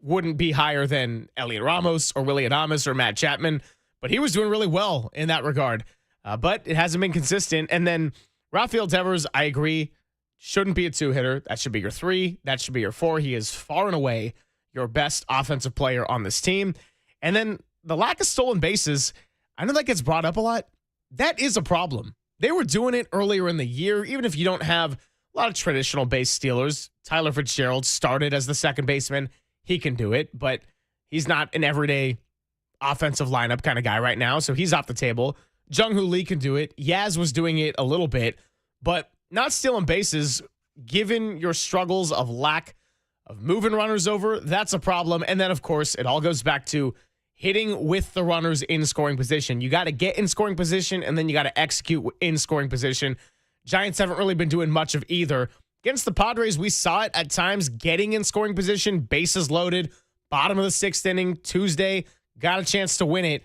wouldn't be higher than Elliot Ramos or Willie Adames or Matt Chapman, but he was doing really well in that regard. But it hasn't been consistent. And then Rafael Devers, I agree, shouldn't be a 2-hitter. That should be your 3. That should be your 4. He is far and away your best offensive player on this team. And then the lack of stolen bases, I know that gets brought up a lot. That is a problem. They were doing it earlier in the year, even if you don't have a lot of traditional base stealers. Tyler Fitzgerald started as the second baseman. He can do it, but he's not an everyday offensive lineup kind of guy right now, so he's off the table. Young-Hoo Lee can do it. Yaz was doing it a little bit, but not stealing bases, given your struggles of lack of moving runners over, that's a problem. And then, of course, it all goes back to hitting with the runners in scoring position. You got to get in scoring position, and then you got to execute in scoring position. Giants haven't really been doing much of either. Against the Padres, we saw it at times getting in scoring position, bases loaded, bottom of the 6th inning, Tuesday, got a chance to win it,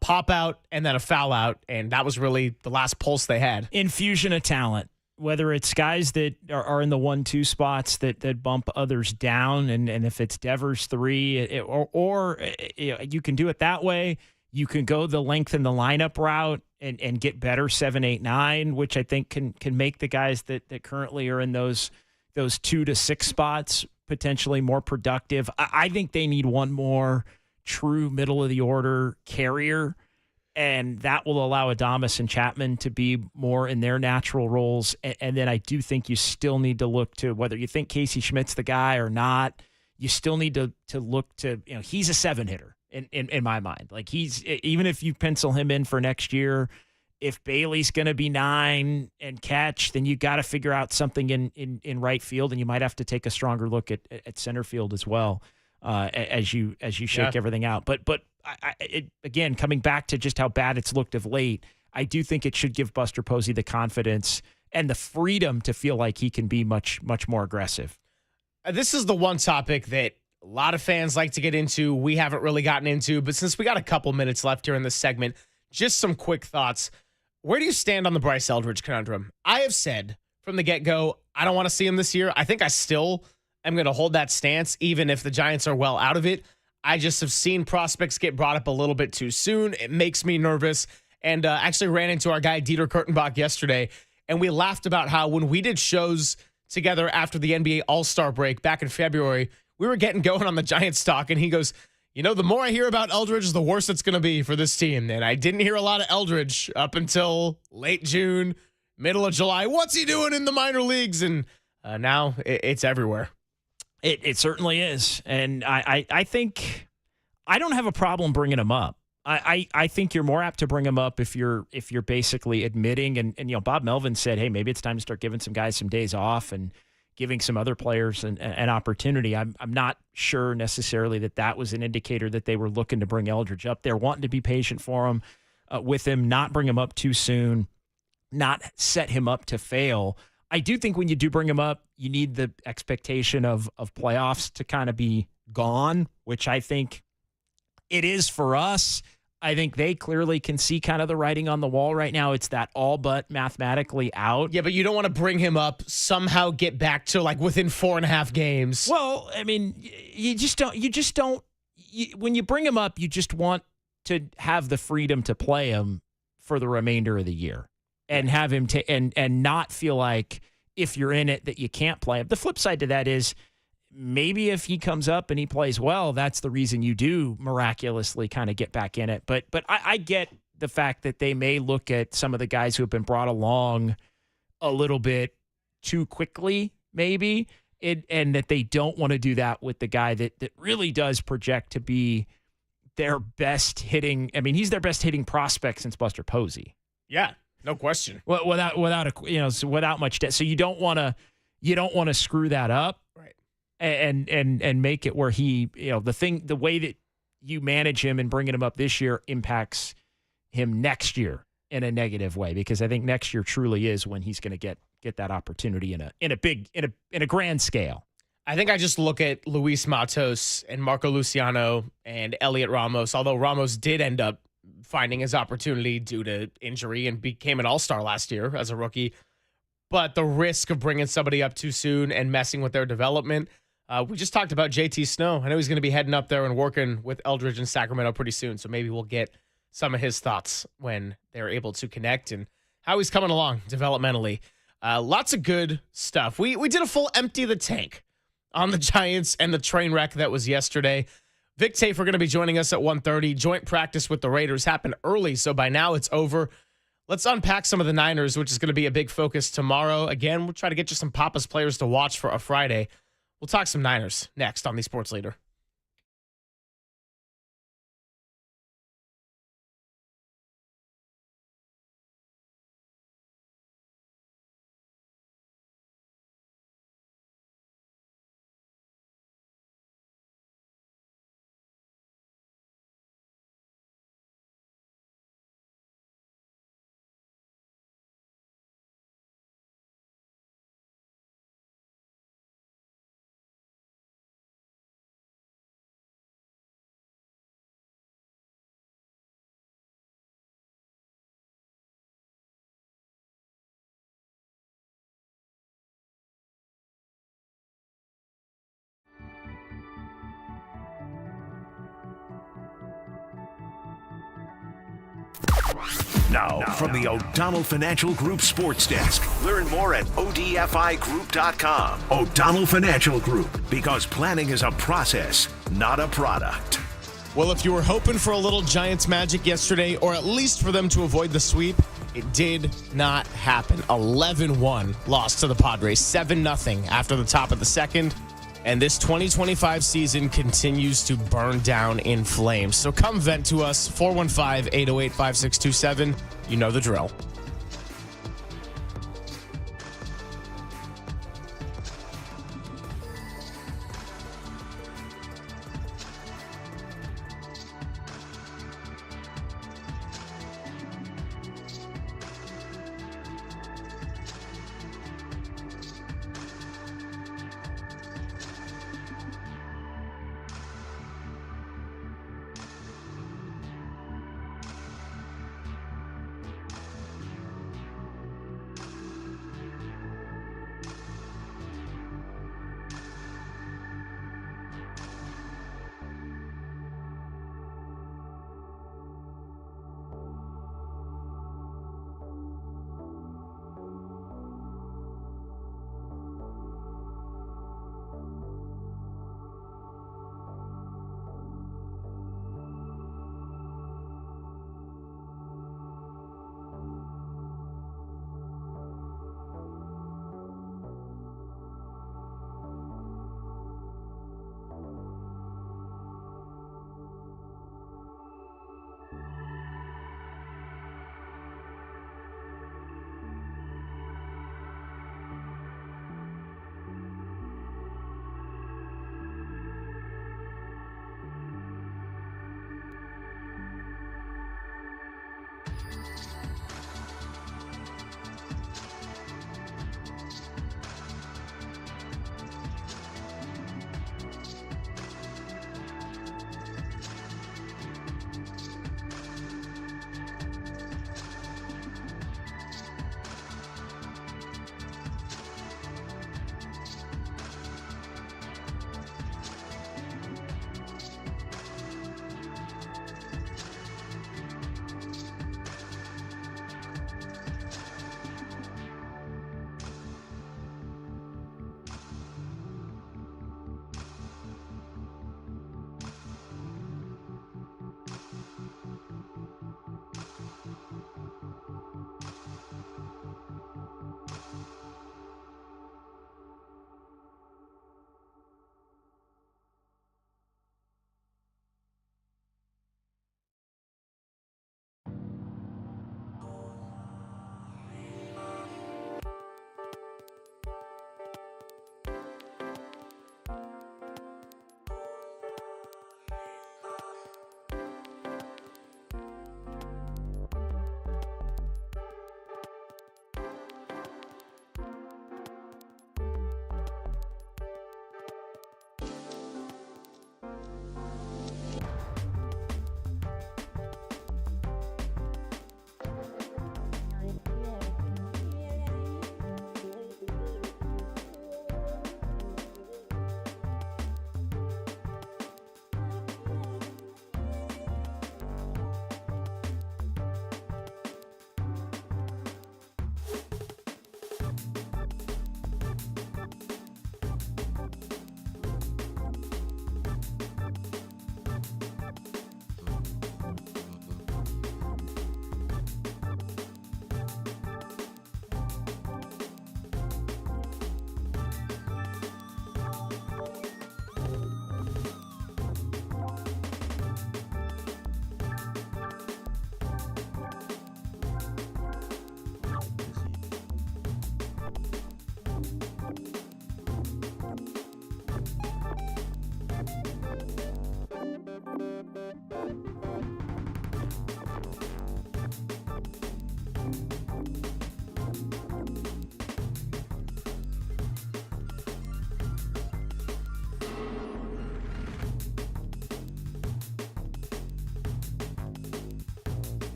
pop out, and then a foul out, and that was really the last pulse they had. Infusion of talent, whether it's guys that are in the 1-2 spots that bump others down, and if it's Devers 3, or you can do it that way. You can go the length in the lineup route and get better 7, 8, 9, which I think can make the guys that currently are in those 2 to 6 spots potentially more productive. I think they need one more true middle of the order carrier, and that will allow Adames and Chapman to be more in their natural roles. And then I do think you still need to look to, whether you think Casey Schmidt's the guy or not, you still need to look to, he's a 7 hitter. in my mind. Like, he's, even if you pencil him in for next year, if Bailey's going to be 9 and catch, then you got to figure out something in right field, and you might have to take a stronger look at center field as well as you shake everything out. But again, coming back to just how bad it's looked of late, I do think it should give Buster Posey the confidence and the freedom to feel like he can be much more aggressive. This is the one topic that a lot of fans like to get into. We haven't really gotten into, but since we got a couple minutes left here in this segment, just some quick thoughts. Where do you stand on the Bryce Eldridge conundrum? I have said from the get-go, I don't want to see him this year. I think I still am going to hold that stance, even if the Giants are well out of it. I just have seen prospects get brought up a little bit too soon. It makes me nervous. And actually ran into our guy Dieter Kurtenbach yesterday, and we laughed about how when we did shows together after the NBA All-Star break back in February, we were getting going on the Giants talk, and he goes, the more I hear about Eldridge, the worse it's going to be for this team. And I didn't hear a lot of Eldridge up until late June, middle of July. What's he doing in the minor leagues? And now it's everywhere. It certainly is. And I think I don't have a problem bringing him up. I think you're more apt to bring him up if you're basically admitting, and Bob Melvin said, hey, maybe it's time to start giving some guys some days off and giving some other players an opportunity. I'm not sure necessarily that was an indicator that they were looking to bring Eldridge up. They're wanting to be patient for him, with him, not bring him up too soon, not set him up to fail. I do think when you do bring him up, you need the expectation of playoffs to kind of be gone, which I think it is for us. I think they clearly can see kind of the writing on the wall right now. It's that all but mathematically out. Yeah, but you don't want to bring him up, somehow get back to like within 4.5 games. Well, I mean, you just don't, when you bring him up, you just want to have the freedom to play him for the remainder of the year and have him and not feel like if you're in it that you can't play him. The flip side to that is, maybe if he comes up and he plays well, that's the reason you do miraculously kind of get back in it. But I get the fact that they may look at some of the guys who have been brought along a little bit too quickly, maybe, and that they don't want to do that with the guy that really does project to be their best hitting. I mean, he's their best hitting prospect since Buster Posey. Yeah, no question. Well, without much debt. So you don't want to screw that up. Right. And make it where he, the way that you manage him and bringing him up this year impacts him next year in a negative way, because I think next year truly is when he's going to get that opportunity in a grand scale. I think I just look at Luis Matos and Marco Luciano and Elliot Ramos, although Ramos did end up finding his opportunity due to injury and became an all-star last year as a rookie. But the risk of bringing somebody up too soon and messing with their development. We just talked about JT Snow. I know he's going to be heading up there and working with Eldridge in Sacramento pretty soon, so maybe we'll get some of his thoughts when they're able to connect and how he's coming along developmentally. Lots of good stuff. We did a full empty the tank on the Giants and the train wreck that was yesterday. Vic Tafer going to be joining us at 1:30. Joint practice with the Raiders happened early, so by now it's over. Let's unpack some of the Niners, which is going to be a big focus tomorrow. Again, we'll try to get you some Papa's players to watch for a Friday. We'll talk some Niners next on the Sports Leader. Now, from the O'Donnell Financial Group Sports Desk. Learn more at odfigroup.com. O'Donnell Financial Group, because planning is a process, not a product. Well, if you were hoping for a little Giants magic yesterday, or at least for them to avoid the sweep, it did not happen. 11-1 loss to the Padres, 7-0 after the top of the second. And this 2025 season continues to burn down in flames. So come vent to us, 415-808-5627. You know the drill.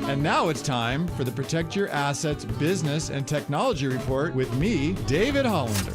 And now it's time for the Protect Your Assets Business and Technology Report with me, David Hollander.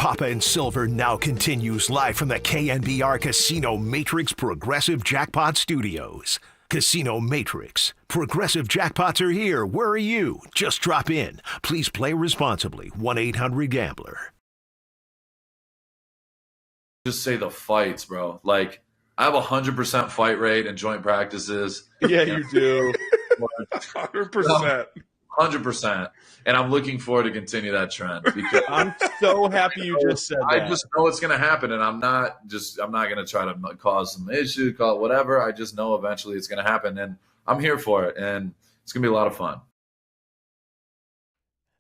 Papa and Silver now continues live from the KNBR Casino Matrix Progressive Jackpot Studios. Casino Matrix. Progressive jackpots are here. Where are you? Just drop in. Please play responsibly. 1-800-GAMBLER. Just say the fights, bro. Like, I have 100% fight rate in joint practices. Yeah, you do. 100%. 100%. And I'm looking forward to continue that trend because I'm so happy you just said that. I just know it's going to happen, and I'm not going to try to cause some issue, call it whatever. I just know eventually it's going to happen, and I'm here for it, and it's going to be a lot of fun.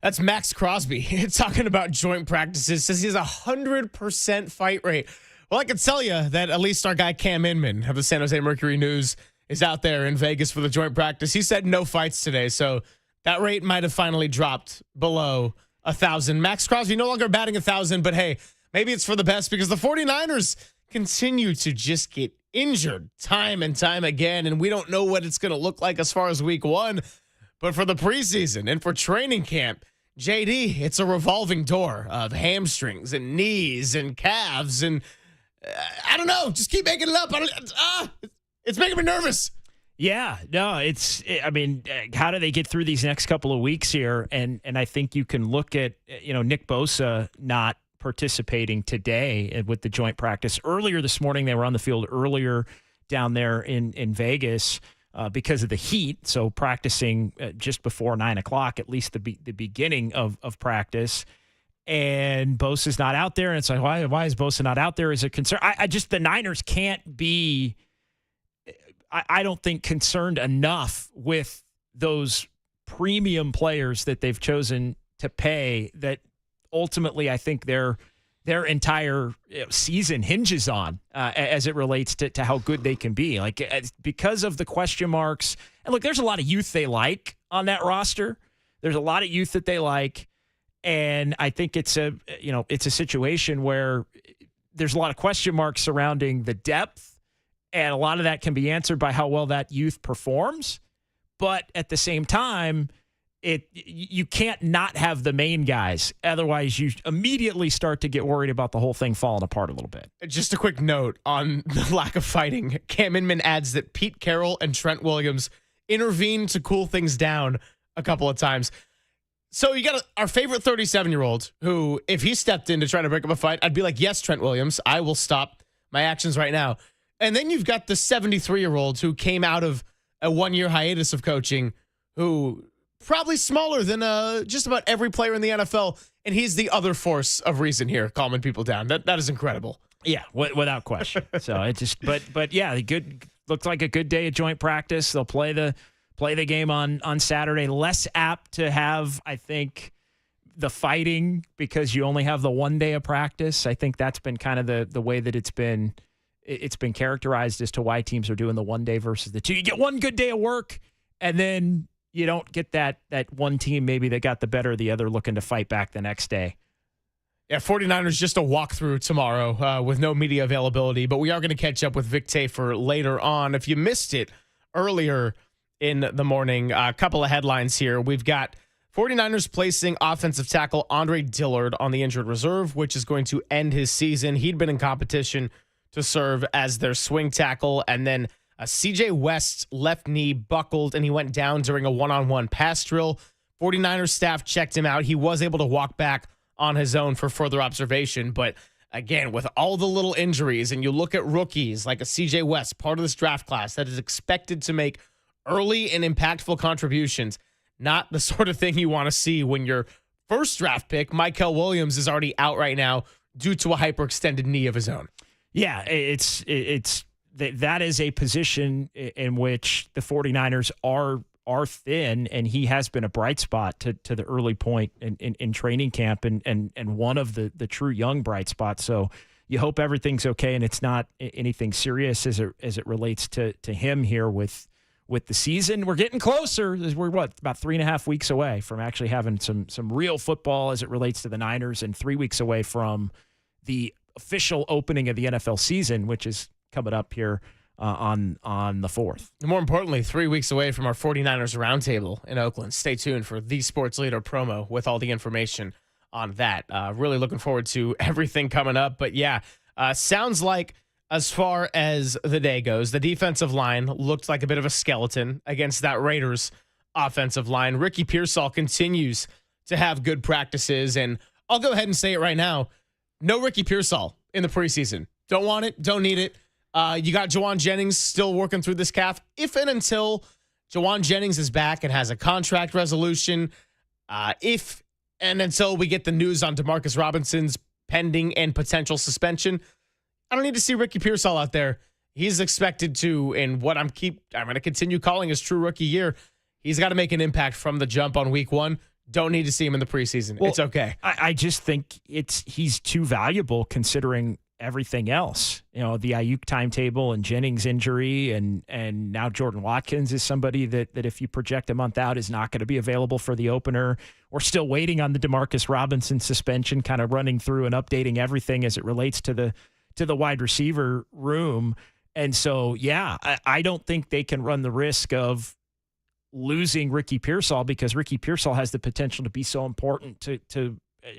That's Max Crosby talking about joint practices. Says he has 100% fight rate. Well, I can tell you that at least our guy Cam Inman of the San Jose Mercury News is out there in Vegas for the joint practice. He said no fights today, so that rate might have finally dropped below 1,000. Max Crosby no longer batting 1,000, but hey, maybe it's for the best because the 49ers continue to just get injured time and time again, and we don't know what it's going to look like as far as week one. But for the preseason and for training camp, JD, it's a revolving door of hamstrings and knees and calves, and I don't know. Just keep making it up. It's making me nervous. Yeah, no, I mean, how do they get through these next couple of weeks here? And I think you can look at, Nick Bosa not participating today with the joint practice. Earlier this morning, they were on the field earlier down there in Vegas because of the heat. So practicing just before 9 o'clock, at least the beginning of practice. And Bosa's not out there. And it's like, why is Bosa not out there? Is a concern. The Niners can't be, I don't think, concerned enough with those premium players that they've chosen to pay that ultimately I think their entire season hinges on as it relates to how good they can be. Like, because of the question marks. And look, there's a lot of youth they like on that roster. There's a lot of youth that they like. And I think it's a situation where there's a lot of question marks surrounding the depth. And a lot of that can be answered by how well that youth performs. But at the same time, you can't not have the main guys. Otherwise, you immediately start to get worried about the whole thing falling apart a little bit. Just a quick note on the lack of fighting. Cam Inman adds that Pete Carroll and Trent Williams intervened to cool things down a couple of times. So you got our favorite 37-year-old who, if he stepped in to try to break up a fight, I'd be like, yes, Trent Williams, I will stop my actions right now. And then you've got the 73-year-old who came out of a one-year hiatus of coaching, who probably smaller than just about every player in the NFL, and he's the other force of reason here, calming people down. That is incredible. Yeah, without question. So it just, but yeah, looks like a good day of joint practice. They'll play the game on Saturday. Less apt to have, I think, the fighting because you only have the 1 day of practice. I think that's been kind of the way that it's been characterized as to why teams are doing the 1 day versus the two. You get one good day of work, and then you don't get that one team maybe that got the better of the other looking to fight back the next day. Yeah, 49ers just a walkthrough tomorrow with no media availability, but we are going to catch up with Vic Tafur later on. If you missed it earlier in the morning, a couple of headlines here. We've got 49ers placing offensive tackle Andre Dillard on the injured reserve, which is going to end his season. He'd been in competition to serve as their swing tackle, and then CJ West's left knee buckled, and he went down during a one-on-one pass drill. 49ers staff checked him out. He was able to walk back on his own for further observation, but again, with all the little injuries, and you look at rookies like a CJ West, part of this draft class that is expected to make early and impactful contributions, not the sort of thing you want to see when your first draft pick, Mykel Williams, is already out right now due to a hyperextended knee of his own. Yeah, it's that is a position in which the 49ers are thin, and he has been a bright spot to the early point in training camp and one of the true young bright spots. So you hope everything's okay and it's not anything serious as it relates to him here with the season. We're getting closer. We're about 3.5 weeks away from actually having some real football as it relates to the Niners, and 3 weeks away from the official opening of the NFL season, which is coming up here on the 4th. And more importantly, 3 weeks away from our 49ers roundtable in Oakland. Stay tuned for the Sports Leader promo with all the information on that. Really looking forward to everything coming up. But yeah, sounds like as far as the day goes, the defensive line looked like a bit of a skeleton against that Raiders offensive line. Ricky Pearsall continues to have good practices, and I'll go ahead and say it right now. No Ricky Pearsall in the preseason. Don't want it. Don't need it. You got Jawan Jennings still working through this calf. If and until Jawan Jennings is back and has a contract resolution, if and until we get the news on Demarcus Robinson's pending and potential suspension, I don't need to see Ricky Pearsall out there. He's expected to, in what I'm going to continue calling his true rookie year, he's got to make an impact from the jump on week 1. Don't need to see him in the preseason. Well, it's okay. I just think he's too valuable considering everything else. The Ayuk timetable and Jennings injury, and now Jordan Watkins is somebody that if you project a month out is not going to be available for the opener. We're still waiting on the Demarcus Robinson suspension, kind of running through and updating everything as it relates to the wide receiver room. And so, yeah, I don't think they can run the risk of losing Ricky Pearsall, because Ricky Pearsall has the potential to be so important to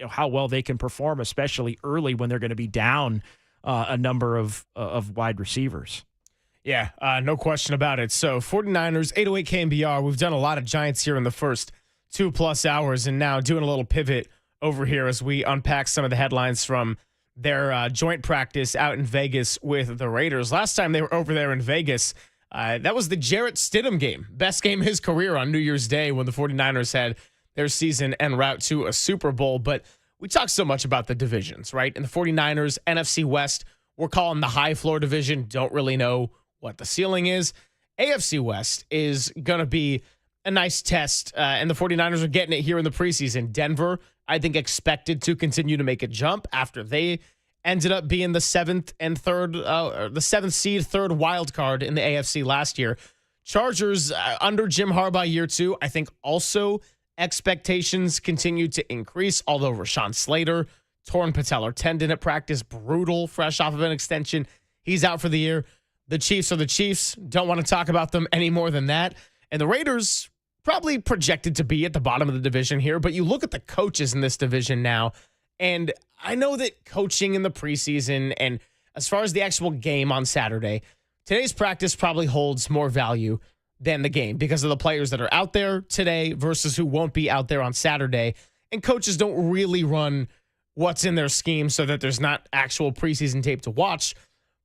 how well they can perform, especially early when they're going to be down a number of wide receivers. Yeah, no question about it. So 49ers, 808 KNBR. We've done a lot of Giants here in the first 2+ hours, and now doing a little pivot over here as we unpack some of the headlines from their joint practice out in Vegas with the Raiders. Last time they were over there in Vegas, that was the Jarrett Stidham game. Best game of his career on New Year's Day when the 49ers had their season en route to a Super Bowl. But we talk so much about the divisions, right? And the 49ers, NFC West, we're calling the high floor division. Don't really know what the ceiling is. AFC West is going to be a nice test, and the 49ers are getting it here in the preseason. Denver, I think, expected to continue to make a jump after they ended up being the seventh seed, third wild card in the AFC last year. Chargers, under Jim Harbaugh year 2, I think also expectations continue to increase, although Rashawn Slater, torn patellar tendon at practice, brutal, fresh off of an extension. He's out for the year. The Chiefs are the Chiefs. Don't want to talk about them any more than that. And the Raiders, probably projected to be at the bottom of the division here, but you look at the coaches in this division now, and I know that coaching in the preseason and as far as the actual game on Saturday, today's practice probably holds more value than the game because of the players that are out there today versus who won't be out there on Saturday. And coaches don't really run what's in their scheme so that there's not actual preseason tape to watch.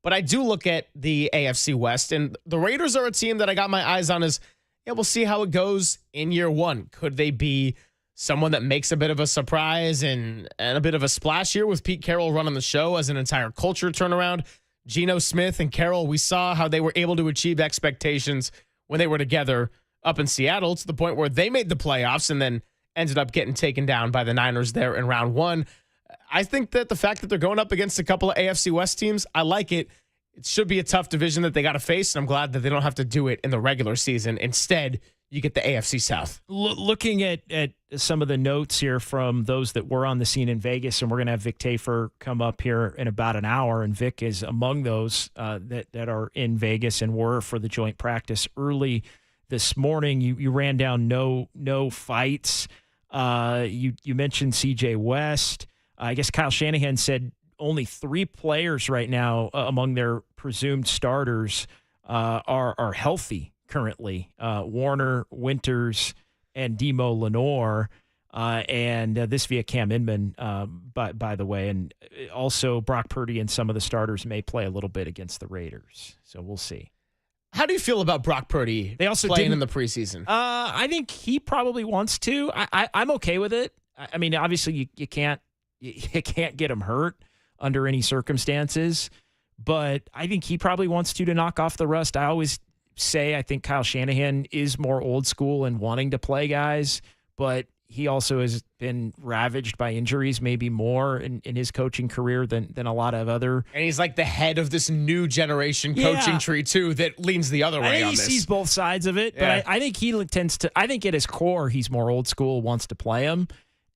But I do look at the AFC West, and the Raiders are a team that I got my eyes on as, yeah, we'll see how it goes in year 1. Could they be someone that makes a bit of a surprise and a bit of a splash here with Pete Carroll running the show as an entire culture turnaround? Geno Smith and Carroll, we saw how they were able to achieve expectations when they were together up in Seattle to the point where they made the playoffs and then ended up getting taken down by the Niners there in round 1. I think that the fact that they're going up against a couple of AFC West teams, I like it. It should be a tough division that they got to face, and I'm glad that they don't have to do it in the regular season. Instead, you get the AFC South. Looking at some of the notes here from those that were on the scene in Vegas, and we're going to have Vic Tafer come up here in about an hour, and Vic is among those that are in Vegas and were for the joint practice early this morning. You ran down no fights. You mentioned C.J. West. I guess Kyle Shanahan said only 3 players right now among their presumed starters are healthy currently. Warner, Winters, and Demo Lenore, and this via Cam Inman, by the way. And also Brock Purdy and some of the starters may play a little bit against the Raiders. So we'll see. How do you feel about Brock Purdy they also playing in the preseason? I think he probably wants to. I'm okay with it. I mean, obviously you can't get him hurt under any circumstances, but I think he probably wants to knock off the rust. I always say I think Kyle Shanahan is more old school and wanting to play guys, but he also has been ravaged by injuries, maybe more in his coaching career than a lot of other. And he's like the head of this new generation coaching tree too that leans the other way. I think on he this. sees both sides of it, but I think he tends to. I think at his core, he's more old school, wants to play him,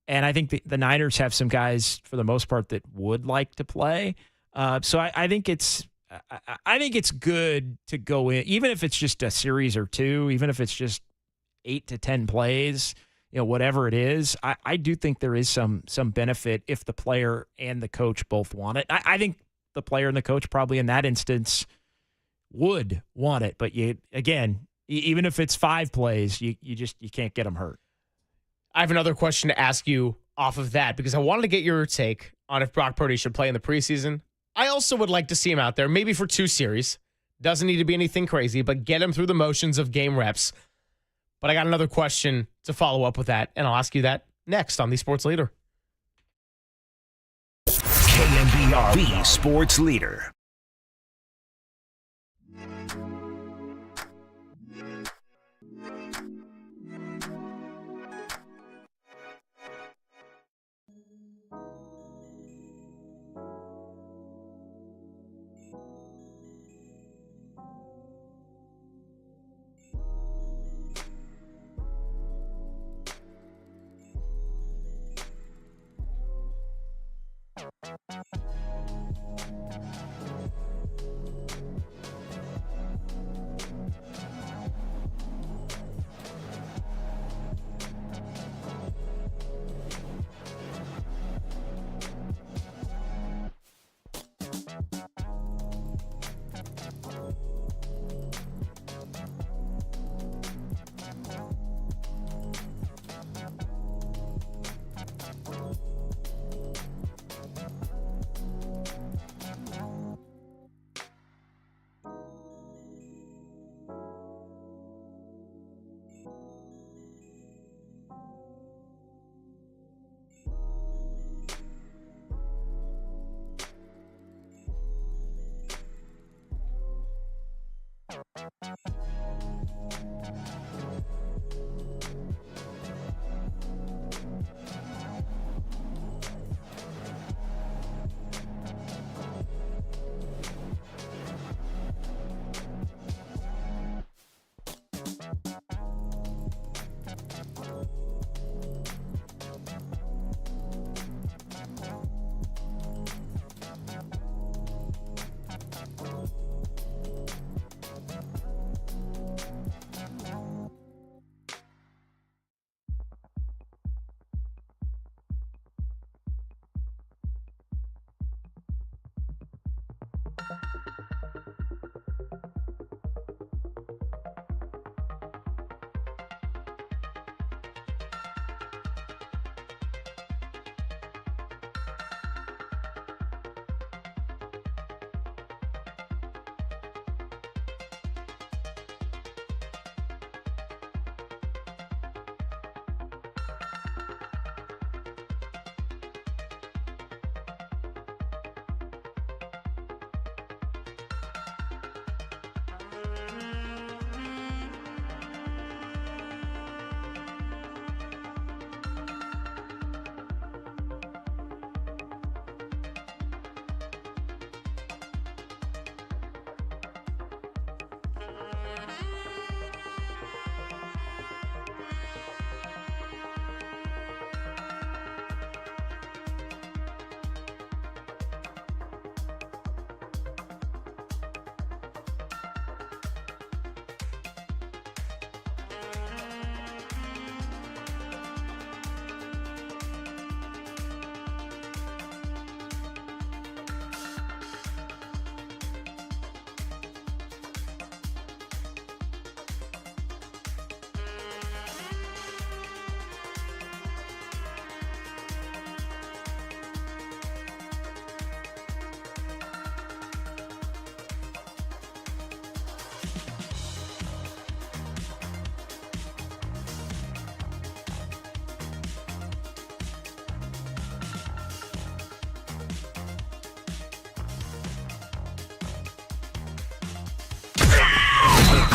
and I think the Niners have some guys for the most part that would like to play. So I think it's. I think it's good to go in, even if it's just a series or two, even if it's just 8 to 10 plays. whatever it is, I do think there is some benefit if the player and the coach both want it. I think the player and the coach probably in that instance would want it, but even if it's 5 plays, you can't get them hurt. I have another question to ask you off of that because I wanted to get your take on if Brock Purdy should play in the preseason. I also would like to see him out there, maybe for 2 series. Doesn't need to be anything crazy, but get him through the motions of game reps. But I got another question to follow up with that, and I'll ask you that next on The Sports Leader. KNBR, The Sports Leader.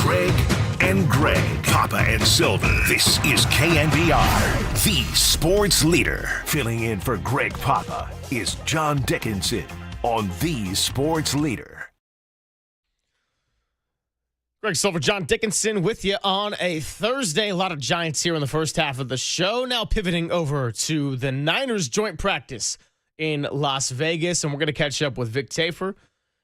Greg and Greg, Papa and Silver. This is KNBR, the sports leader. Filling in for Greg Papa is John Dickinson on the sports leader. Greg Silver, John Dickinson with you on a Thursday. A lot of Giants here in the first half of the show. Now pivoting over to the Niners joint practice in Las Vegas. And we're going to catch up with Vic Tafur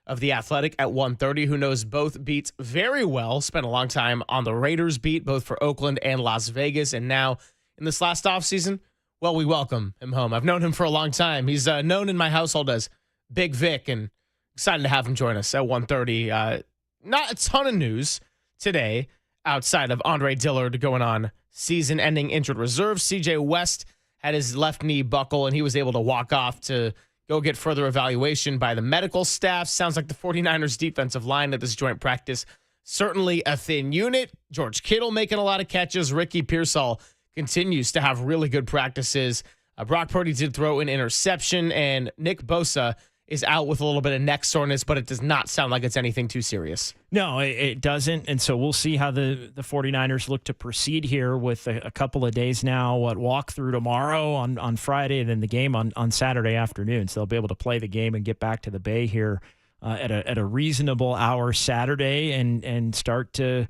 of The Athletic at 1:30, who knows both beats very well. Spent a long time on the Raiders beat, both for Oakland and Las Vegas, and now in this last offseason, well, we welcome him home. I've known him for a long time. He's known in my household as Big Vic, and excited to have him join us at 1:30. Not a ton of news today outside of Andre Dillard going on season-ending injured reserve. CJ West had his left knee buckle, and he was able to walk off to go get further evaluation by the medical staff. Sounds like the 49ers defensive line at this joint practice, certainly a thin unit. George Kittle making a lot of catches. Ricky Pearsall continues to have really good practices. Brock Purdy did throw an interception, and Nick Bosa is out with a little bit of neck soreness, but it does not sound like it's anything too serious. No, it doesn't. And so we'll see how the 49ers look to proceed here with a couple of days now. Walk through tomorrow on Friday, and then the game on Saturday afternoon. So they'll be able to play the game and get back to the Bay here at a reasonable hour Saturday and start to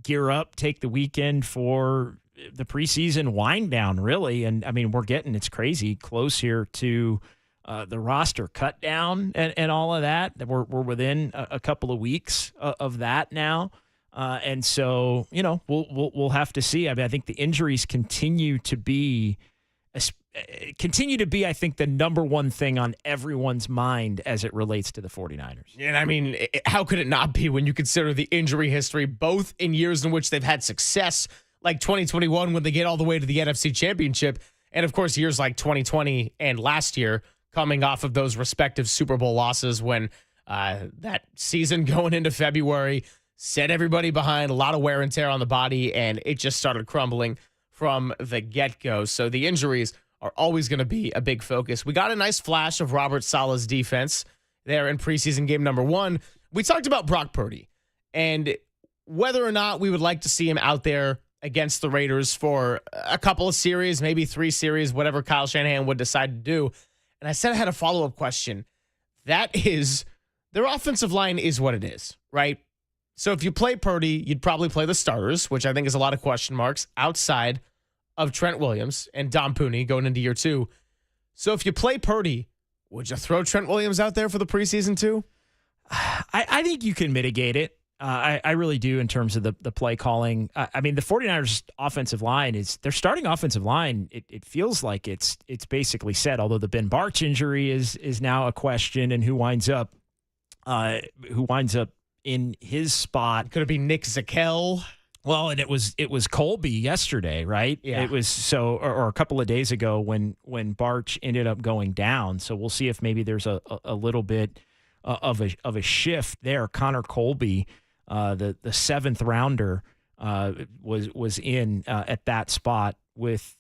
gear up, take the weekend for the preseason wind down, really. And I mean, it's crazy close here to the roster cut down and all of that. We're within a couple of weeks of that now. And so, we'll have to see. I mean, I think the injuries continue to be, I think, the number one thing on everyone's mind as it relates to the 49ers. And I mean, how could it not be when you consider the injury history, both in years in which they've had success, like 2021 when they get all the way to the NFC Championship, and of course years like 2020 and last year, coming off of those respective Super Bowl losses when that season going into February set everybody behind, a lot of wear and tear on the body, and it just started crumbling from the get-go. So the injuries are always going to be a big focus. We got a nice flash of Robert Saleh's defense there in preseason game number 1. We talked about Brock Purdy and whether or not we would like to see him out there against the Raiders for a couple of series, maybe 3 series, whatever Kyle Shanahan would decide to do. And I said I had a follow-up question. That is, their offensive line is what it is, right? So if you play Purdy, you'd probably play the starters, which I think is a lot of question marks outside of Trent Williams and Dom Pooney going into year 2. So if you play Purdy, would you throw Trent Williams out there for the preseason too? I think you can mitigate it. I really do in terms of the play calling. I mean, the 49ers offensive line their starting offensive line. It feels like it's basically set, although the Ben Barch injury is now a question, and who winds up in his spot. Could it be Nick Zakelj? Well, and it was Colby yesterday, right? Yeah. It was or a couple of days ago when Barch ended up going down. So we'll see if maybe there's a little bit of a shift there. Connor Colby, the 7th rounder, was in at that spot with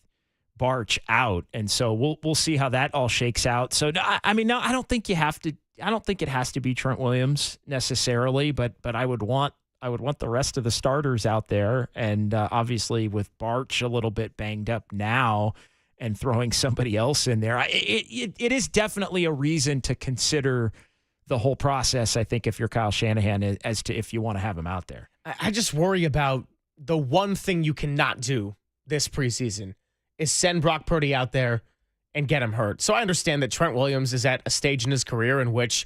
Barch out, and so we'll see how that all shakes out. So I don't think you have to. I don't think it has to be Trent Williams necessarily, but I would want the rest of the starters out there, and obviously with Barch a little bit banged up now, and throwing somebody else in there, it is definitely a reason to consider the whole process, I think, if you're Kyle Shanahan, as to if you want to have him out there. I just worry about the one thing you cannot do this preseason is send Brock Purdy out there and get him hurt. So I understand that Trent Williams is at a stage in his career in which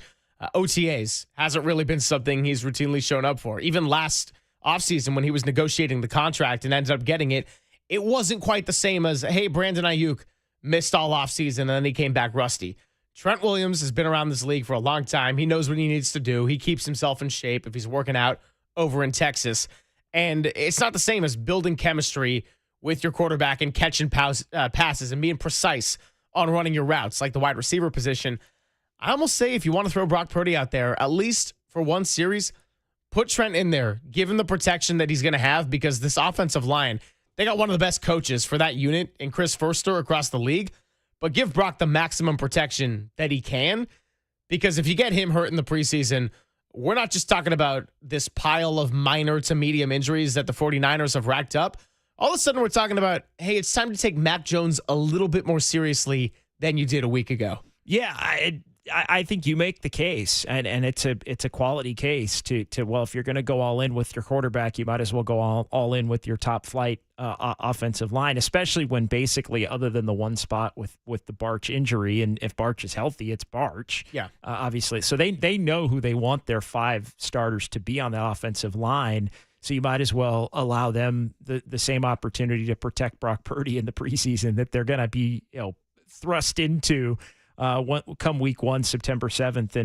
OTAs hasn't really been something he's routinely shown up for. Even last offseason when he was negotiating the contract and ended up getting it, it wasn't quite the same as, hey, Brandon Ayuk missed all offseason and then he came back rusty. Trent Williams has been around this league for a long time. He knows what he needs to do. He keeps himself in shape if he's working out over in Texas. And it's not the same as building chemistry with your quarterback and catching passes and being precise on running your routes like the wide receiver position. I almost say if you want to throw Brock Purdy out there, at least for one series, put Trent in there, give him the protection that he's going to have, because this offensive line, they got one of the best coaches for that unit in Chris Foerster across the league. But give Brock the maximum protection that he can, because if you get him hurt in the preseason, we're not just talking about this pile of minor to medium injuries that the 49ers have racked up. All of a sudden, we're talking about, hey, it's time to take Mac Jones a little bit more seriously than you did a week ago. Yeah, I think you make the case, and it's a quality case to well, if you're going to go all in with your quarterback, you might as well go all in with your top flight offensive line, especially when basically other than the one spot with the Barch injury, and if Barch is healthy, it's Barch. Yeah, obviously. So they know who they want their 5 starters to be on the offensive line. So you might as well allow them the same opportunity to protect Brock Purdy in the preseason that they're going to be thrust into come week 1, September 7th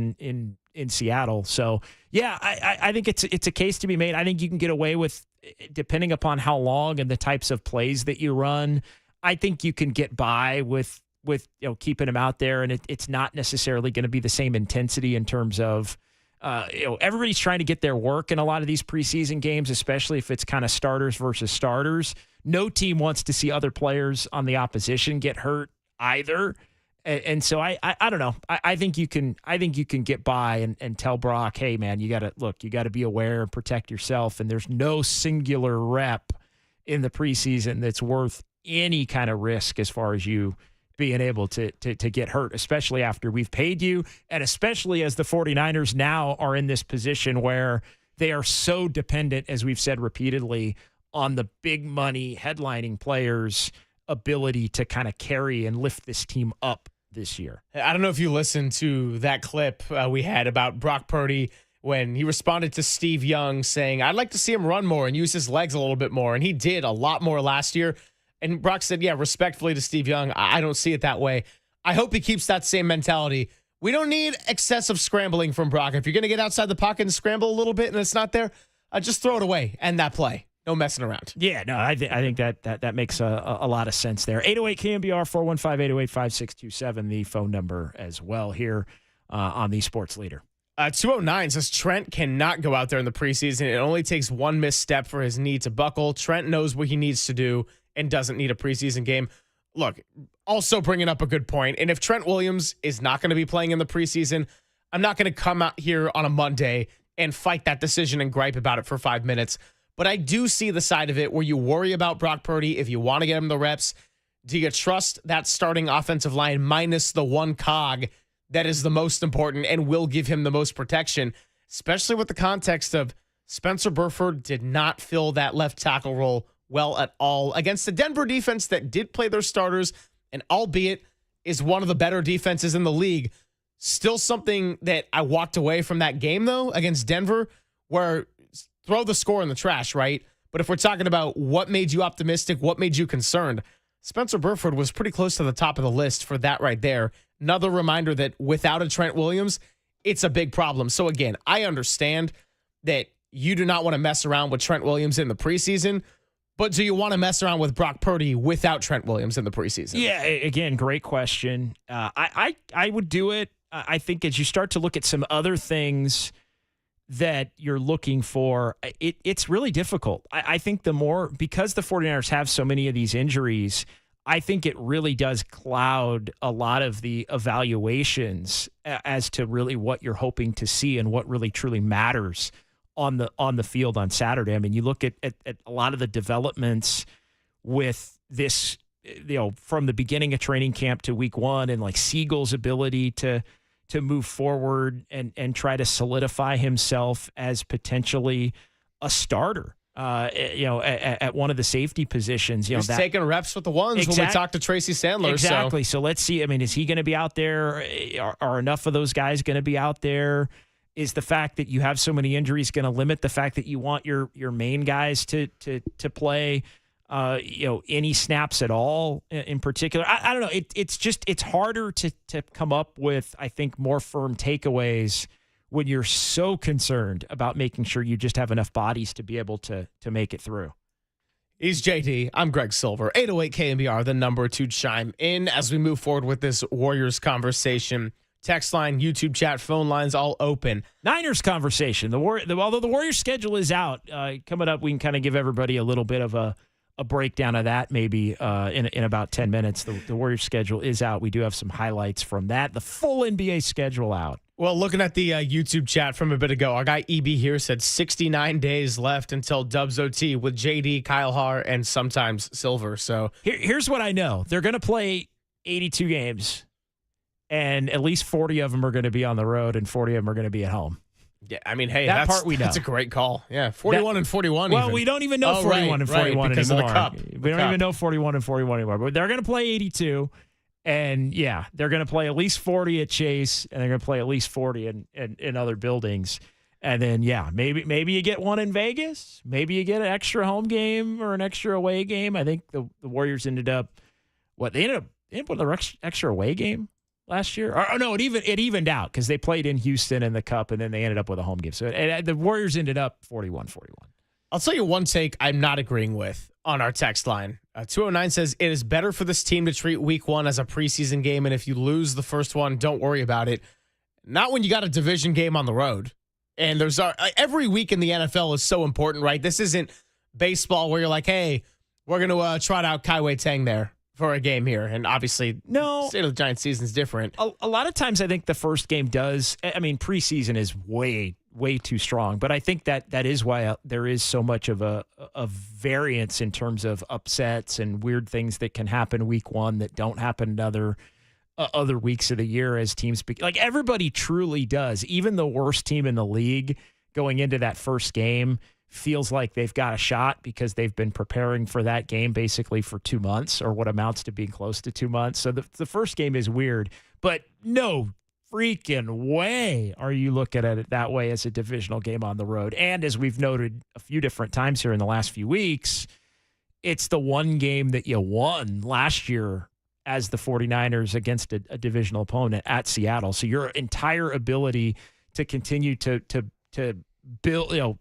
in Seattle. So, yeah, I think it's a case to be made. I think you can get away with, depending upon how long and the types of plays that you run, I think you can get by with keeping him out there, and it's not necessarily going to be the same intensity in terms of everybody's trying to get their work in a lot of these preseason games, especially if it's kind of starters versus starters. No team wants to see other players on the opposition get hurt either. And so I don't know. I think you can get by and tell Brock, hey man, you got to be aware and protect yourself. And there's no singular rep in the preseason that's worth any kind of risk as far as you being able to get hurt, especially after we've paid you, and especially as the 49ers now are in this position where they are so dependent, as we've said repeatedly, on the big money headlining players' ability to kind of carry and lift this team up this year. I don't know if you listened to that clip we had about Brock Purdy when he responded to Steve Young saying, I'd like to see him run more and use his legs a little bit more. And he did a lot more last year. And Brock said, yeah, respectfully to Steve Young, I don't see it that way. I hope he keeps that same mentality. We don't need excessive scrambling from Brock. If you're going to get outside the pocket and scramble a little bit and it's not there, just throw it away. End that play. No messing around. Yeah, no, I think that makes a lot of sense there. 808 KNBR 415-808-5627, the phone number as well here on the Sports Leader. 209 says Trent cannot go out there in the preseason. It only takes one misstep for his knee to buckle. Trent knows what he needs to do and doesn't need a preseason game. Look, also bringing up a good point. And if Trent Williams is not going to be playing in the preseason, I'm not going to come out here on a Monday and fight that decision and gripe about it for 5 minutes. But I do see the side of it where you worry about Brock Purdy. If you want to get him the reps, do you trust that starting offensive line minus the one cog that is the most important and will give him the most protection, especially with the context of Spencer Burford did not fill that left tackle role well at all against the Denver defense that did play their starters, and albeit is one of the better defenses in the league. Still something that I walked away from that game, though, against Denver, where throw the score in the trash, right? But if we're talking about what made you optimistic, what made you concerned, Spencer Burford was pretty close to the top of the list for that right there. Another reminder that without a Trent Williams, it's a big problem. So again, I understand that you do not want to mess around with Trent Williams in the preseason, but do you want to mess around with Brock Purdy without Trent Williams in the preseason? Yeah, again, great question. I would do it. I think as you start to look at some other things that you're looking for, it's really difficult. I think because the 49ers have so many of these injuries, I think it really does cloud a lot of the evaluations as to really what you're hoping to see and what really truly matters on the field on Saturday. I mean, you look at a lot of the developments with this, from the beginning of training camp to week 1, and like Siegel's ability to move forward and try to solidify himself as potentially a starter, at one of the safety positions. He's taking reps with the ones when we talked to Tracy Sandler. Exactly. So let's see. I mean, is he going to be out there? Are enough of those guys going to be out there? Is the fact that you have so many injuries going to limit the fact that you want your main guys to play, any snaps at all in particular? I don't know. It's harder to come up with, I think, more firm takeaways when you're so concerned about making sure you just have enough bodies to be able to make it through. He's JD. I'm Greg Silver. 808 KNBR, the number to chime in as we move forward with this Warriors conversation. Text line, YouTube chat, phone lines all open. Niners conversation. Although the Warriors schedule is out, coming up, we can kind of give everybody a little bit of a breakdown of that maybe in about 10 minutes. The Warriors schedule is out. We do have some highlights from that. The full NBA schedule out. Well, looking at the YouTube chat from a bit ago, our guy EB here said 69 days left until Dubs OT with JD, Kyle Haar, and sometimes Silver. So here's what I know. They're going to play 82 games. And at least 40 of them are going to be on the road and 40 of them are going to be at home. Yeah, I mean, hey, that part we know. That's a great call. Yeah, 41 and 41. Well, we don't even know 41 and 41 because anymore. Of the cup. We don't even know 41 and 41 anymore. But they're going to play 82. And, yeah, they're going to play at least 40 at Chase, and they're going to play at least 40 in other buildings. And then, maybe you get one in Vegas. Maybe you get an extra home game or an extra away game. I think the Warriors ended up with an extra away game last year. Or no, it evened out because they played in Houston in the Cup, and then they ended up with a home game. So the Warriors ended up 41-41. I'll tell you one take I'm not agreeing with on our text line. 209 says, it is better for this team to treat week 1 as a preseason game, and if you lose the first one, don't worry about it. Not when you got a division game on the road. And there's every week in the NFL is so important, right? This isn't baseball where you're like, hey, we're going to trot out Kai Tang there for a game here. And obviously, the state of the Giants season is different. A lot of times I think the first game preseason is way too strong. But I think that is why there is so much of a variance in terms of upsets and weird things that can happen week 1 that don't happen in other weeks of the year as teams like everybody truly does. Even the worst team in the league going into that first game feels like they've got a shot because they've been preparing for that game basically for 2 months or what amounts to being close to 2 months. So the first game is weird, but no freaking way are you looking at it that way as a divisional game on the road. And as we've noted a few different times here in the last few weeks, it's the one game that you won last year as the 49ers against a divisional opponent at Seattle. So your entire ability to continue to build,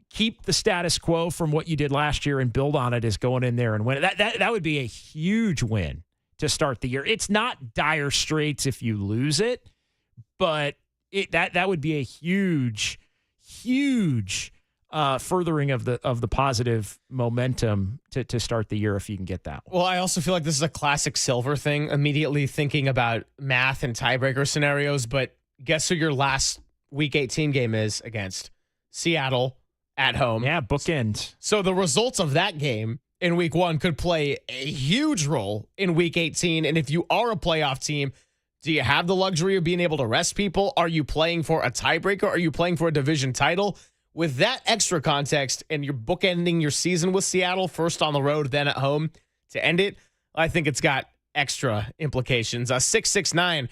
keep the status quo from what you did last year and build on it is going in there and win. That would be a huge win to start the year. It's not dire straits if you lose it, but that would be a huge furthering of the positive momentum to start the year if you can get that one. Well, I also feel like this is a classic Silver thing, immediately thinking about math and tiebreaker scenarios, but guess who your last Week 18 game is against? Seattle at home. Yeah, bookend. So the results of that game in Week 1 could play a huge role in Week 18, and if you are a playoff team, do you have the luxury of being able to rest people? Are you playing for a tiebreaker? Are you playing for a division title? With that extra context, and you're bookending your season with Seattle, first on the road, then at home to end it, I think it's got extra implications. 669,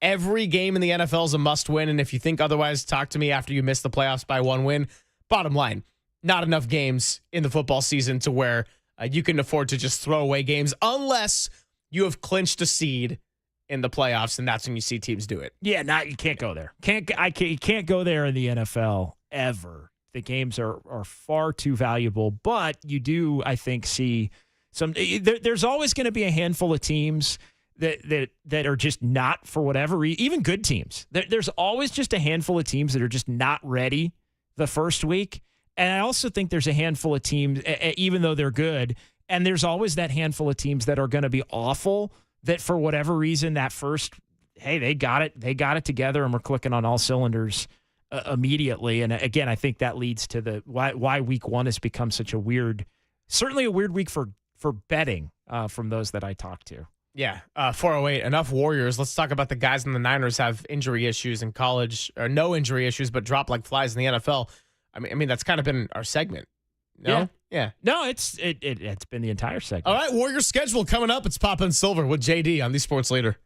every game in the NFL is a must-win, and if you think otherwise, talk to me after you miss the playoffs by 1 win. Bottom line, not enough games in the football season to where you can afford to just throw away games unless you have clinched a seed in the playoffs, and that's when you see teams do it. Yeah, you can't go there. You can't go there in the NFL ever. The games are far too valuable, but you do, I think, see some. There's always going to be a handful of teams that are just not, for whatever reason, even good teams. There's always just a handful of teams that are just not ready the first week, and I also think there's a handful of teams, even though they're good, and there's always that handful of teams that are going to be awful. That for whatever reason, that first, hey, they got it together, and we're clicking on all cylinders immediately. And again, I think that leads to why week 1 has become such a weird, certainly a weird week for betting from those that I talked to. Yeah, 408, enough Warriors. Let's talk about the guys in the Niners have injury issues in college, or no injury issues, but drop like flies in the NFL. I mean that's kind of been our segment. No? Yeah. No, it's been the entire segment. All right, Warriors schedule coming up. It's Papa and Silver with JD on the Sports Leader.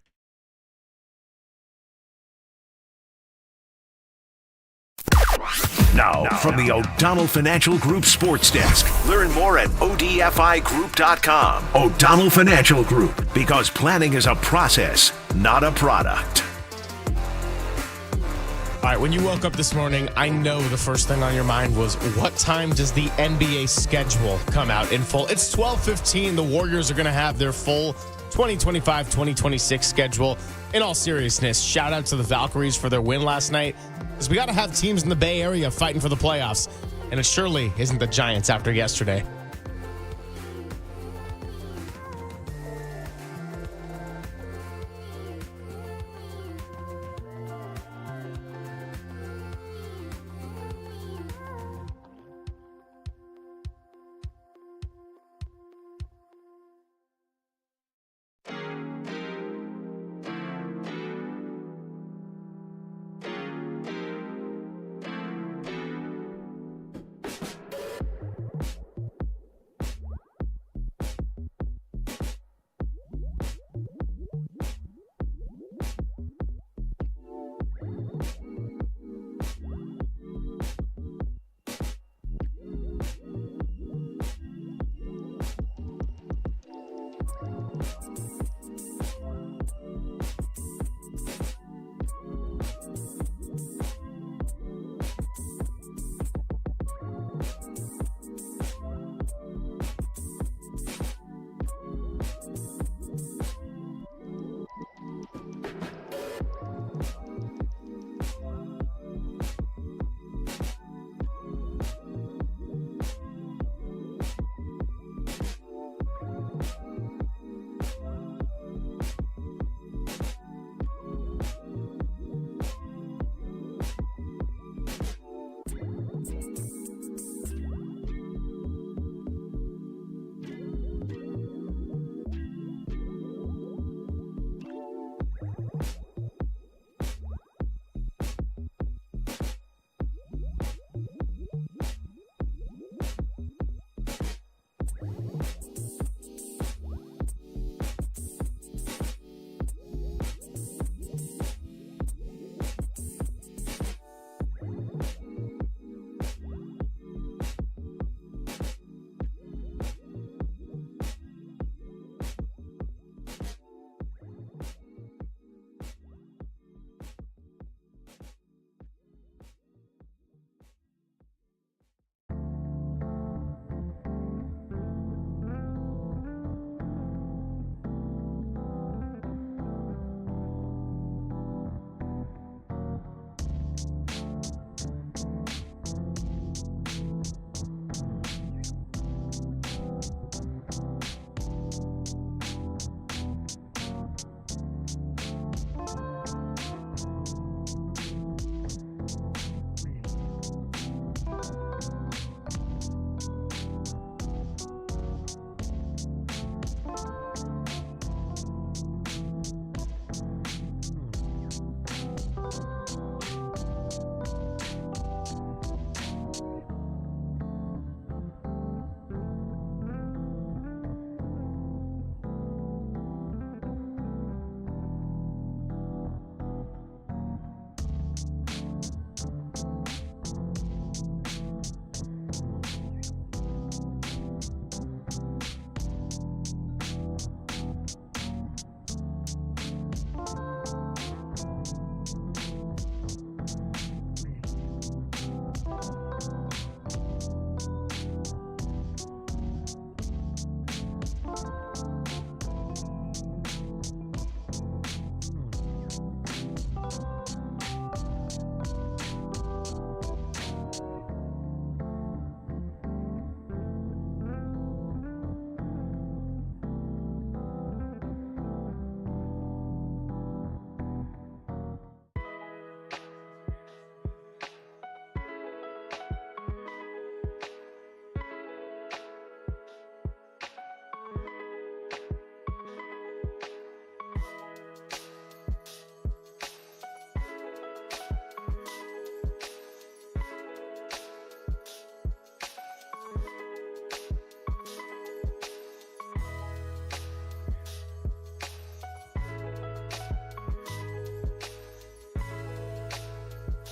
Now, from the O'Donnell Financial Group Sports Desk. Learn more at odfigroup.com. O'Donnell Financial Group, because planning is a process, not a product. All right, when you woke up this morning, I know the first thing on your mind was, what time does the NBA schedule come out in full? It's 12:15. The Warriors are going to have their full 2025-2026 schedule. In all seriousness, shout out to the Valkyries for their win last night, because we got to have teams in the Bay Area fighting for the playoffs, and it surely isn't the Giants after yesterday.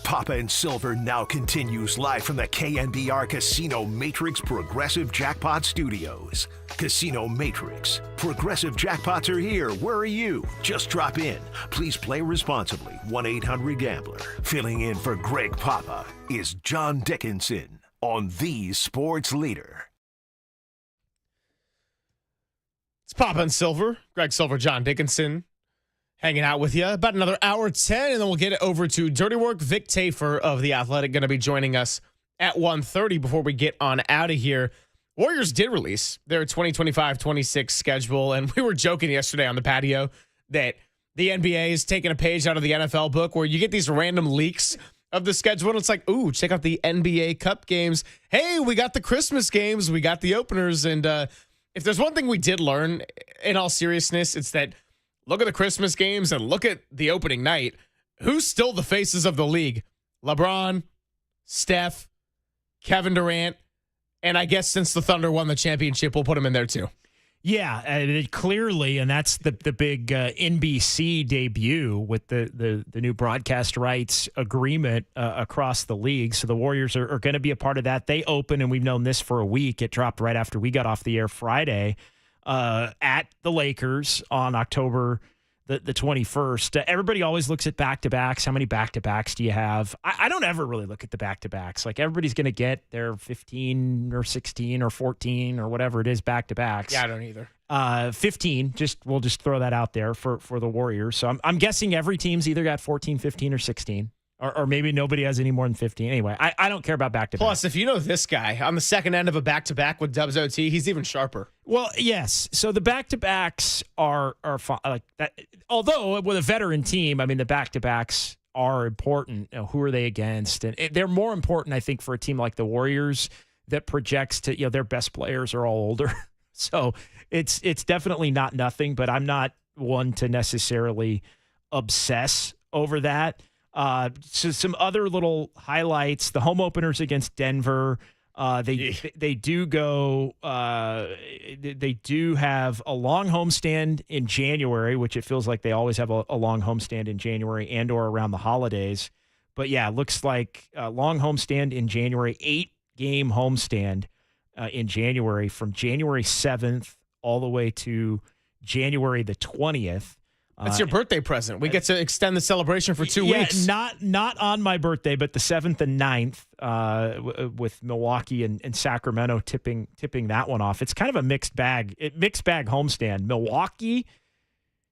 Papa and Silver now continues live from the KNBR Casino Matrix Progressive Jackpot Studios. Casino Matrix. Progressive jackpots are here. Where are you? Just drop in. Please play responsibly. 1-800-GAMBLER. Filling in for Greg Papa is John Dickinson on the Sports Leader. It's Papa and Silver. Greg Silver, John Dickinson. Hanging out with you about another hour 10, and then we'll get it over to Dirty Work. Vic Tafer of The Athletic going to be joining us at 1:30 before we get on out of here. Warriors did release their 2025-26 schedule, and we were joking yesterday on the patio that the NBA is taking a page out of the NFL book where you get these random leaks of the schedule, and it's like, ooh, check out the NBA Cup games. Hey, we got the Christmas games. We got the openers, and if there's one thing we did learn, in all seriousness, it's that look at the Christmas games and look at the opening night. Who's still the faces of the league? LeBron, Steph, Kevin Durant, and I guess since the Thunder won the championship, we'll put them in there too. Yeah, clearly, and that's the big NBC debut with the new broadcast rights agreement across the league. So the Warriors are going to be a part of that. They open, and we've known this for a week. It dropped right after we got off the air Friday. At the Lakers on October the 21st. Everybody always looks at back-to-backs. How many back-to-backs do you have? I don't ever really look at the back-to-backs. Like, everybody's going to get their 15 or 16 or 14 or whatever it is back-to-backs. Yeah, I don't either. 15, we'll just throw that out there for the Warriors. So I'm guessing every team's either got 14, 15, or 16. Or maybe nobody has any more than 15. Anyway, I don't care about back-to-back. Plus, if you know this guy, on the second end of a back-to-back with Dubs OT, he's even sharper. Well, yes. So the back-to-backs are fun, like that. Although with a veteran team, I mean, the back-to-backs are important. You know, who are they against? And they're more important, I think, for a team like the Warriors that projects to, their best players are all older. So it's definitely not nothing, but I'm not one to necessarily obsess over that. So some other little highlights: the home openers against Denver. They do go. They do have a long homestand in January, which it feels like they always have a long homestand in January and/or around the holidays. But yeah, it looks like a long homestand in January, 8-game homestand in January, from January 7th all the way to January the 20th. That's your birthday present. We get to extend the celebration for 2 weeks. Not on my birthday, but the 7th and 9th with Milwaukee and Sacramento tipping that one off. It's kind of a mixed bag homestand. Milwaukee,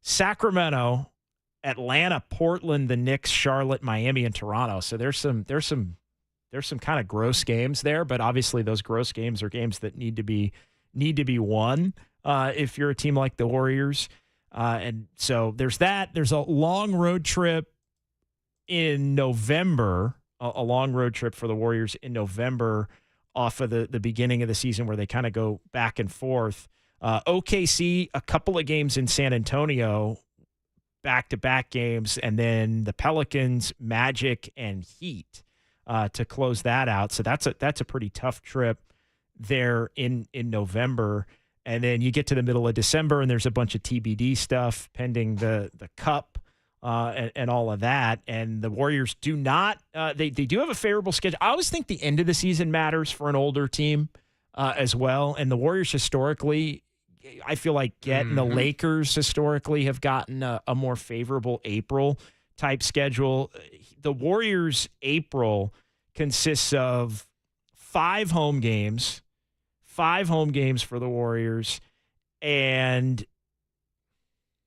Sacramento, Atlanta, Portland, the Knicks, Charlotte, Miami, and Toronto. So there's some kind of gross games there, but obviously those gross games are games that need to be won if you're a team like the Warriors. And so there's that. There's a long road trip in November, a long road trip for the Warriors in November off of the beginning of the season where they kind of go back and forth. OKC, a couple of games in San Antonio, back-to-back games, and then the Pelicans, Magic, and Heat to close that out. So that's a pretty tough trip there in November. And then you get to the middle of December, and there's a bunch of TBD stuff pending the Cup and all of that. And the Warriors do not they do have a favorable schedule. I always think the end of the season matters for an older team as well. And the Warriors historically, I feel like the Lakers historically have gotten a more favorable April-type schedule. The Warriors' April consists of 5 home games for the Warriors, and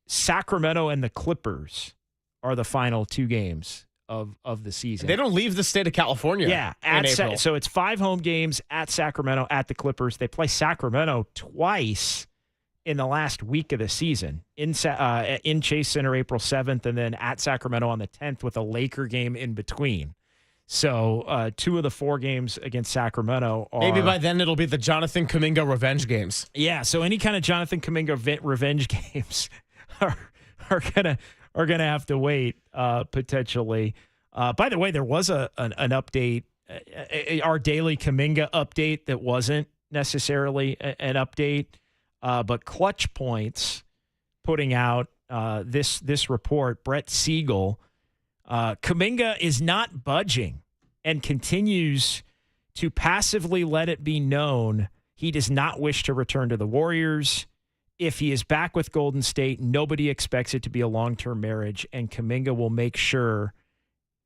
Sacramento and the Clippers are the final 2 games of the season. They don't leave the state of California. Yeah, in April. So it's 5 home games at Sacramento, at the Clippers. They play Sacramento twice in the last week of the season, in Chase Center April 7th, and then at Sacramento on the 10th with a Laker game in between. So 2 of the 4 games against Sacramento are... Maybe by then it'll be the Jonathan Kuminga revenge games. Yeah, so any kind of Jonathan Kuminga revenge games are gonna have to wait potentially. By the way, there was an update, our daily Kuminga update that wasn't necessarily an update, but Clutch Points putting out this report. Brett Siegel Kuminga is not budging and continues to passively let it be known he does not wish to return to the Warriors. If he is back with Golden State, nobody expects it to be a long-term marriage, and Kuminga will make sure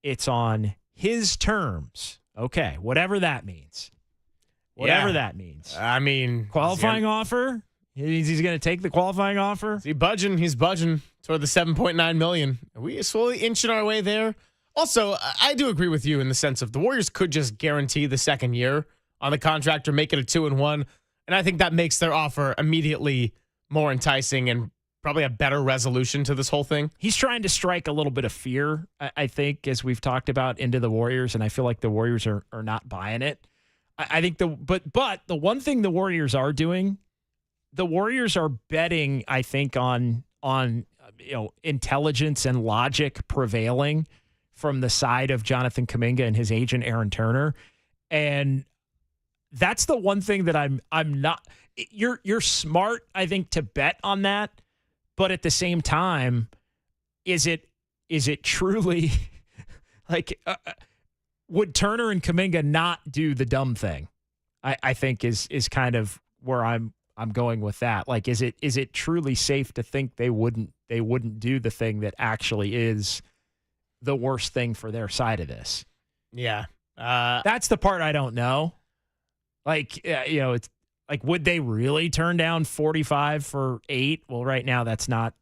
it's on his terms. Okay, whatever that means. Whatever that means. I mean, qualifying offer? He's going to take the qualifying offer? Is he budging? He's budging toward the $7.9 million. Are we slowly inching our way there? Also, I do agree with you in the sense of the Warriors could just guarantee the second year on the contract or make it a 2-1. And I think that makes their offer immediately more enticing and probably a better resolution to this whole thing. He's trying to strike a little bit of fear, I think, as we've talked about, into the Warriors, and I feel like the Warriors are not buying it. I think but the one thing the Warriors are doing, the Warriors are betting, I think, on intelligence and logic prevailing from the side of Jonathan Kuminga and his agent Aaron Turner, and that's the one thing that I'm not. You're smart, I think, to bet on that, but at the same time, is it truly like would Turner and Kuminga not do the dumb thing? I think is kind of where I'm going with that. Like, is it truly safe to think they wouldn't do the thing that actually is the worst thing for their side of this? Yeah, that's the part I don't know. Like, it's like, would they really turn down 45 for 8? Well, right now that's not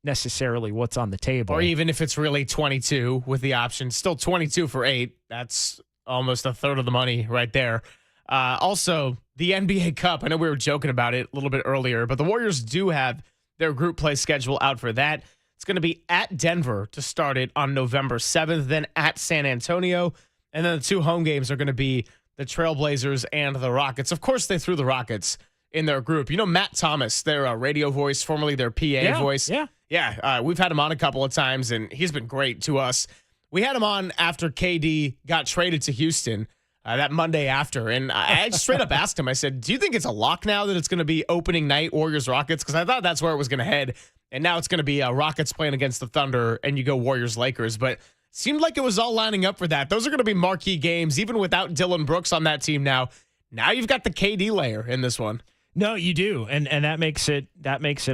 necessarily what's on the table. Or even if it's really 22 with the option, still 22 for 8. That's almost a third of the money right there. Also, the NBA Cup. I know we were joking about it a little bit earlier, but the Warriors do have their group play schedule out for that. It's going to be at Denver to start it on November 7th, then at San Antonio, and then the 2 home games are going to be the Trailblazers and the Rockets. Of course, they threw the Rockets in their group. You know, Matt Thomas, their radio voice, formerly their PA voice. Yeah. We've had him on a couple of times, and he's been great to us. We had him on after KD got traded to Houston that Monday after, and I just straight up asked him, I said, do you think it's a lock now that it's going to be opening night Warriors-Rockets? Because I thought that's where it was going to head, and now it's going to be Rockets playing against the Thunder, and you go Warriors-Lakers. But seemed like it was all lining up for that. Those are going to be marquee games, even without Dylan Brooks on that team now. Now you've got the KD layer in this one. No, you do, and that makes it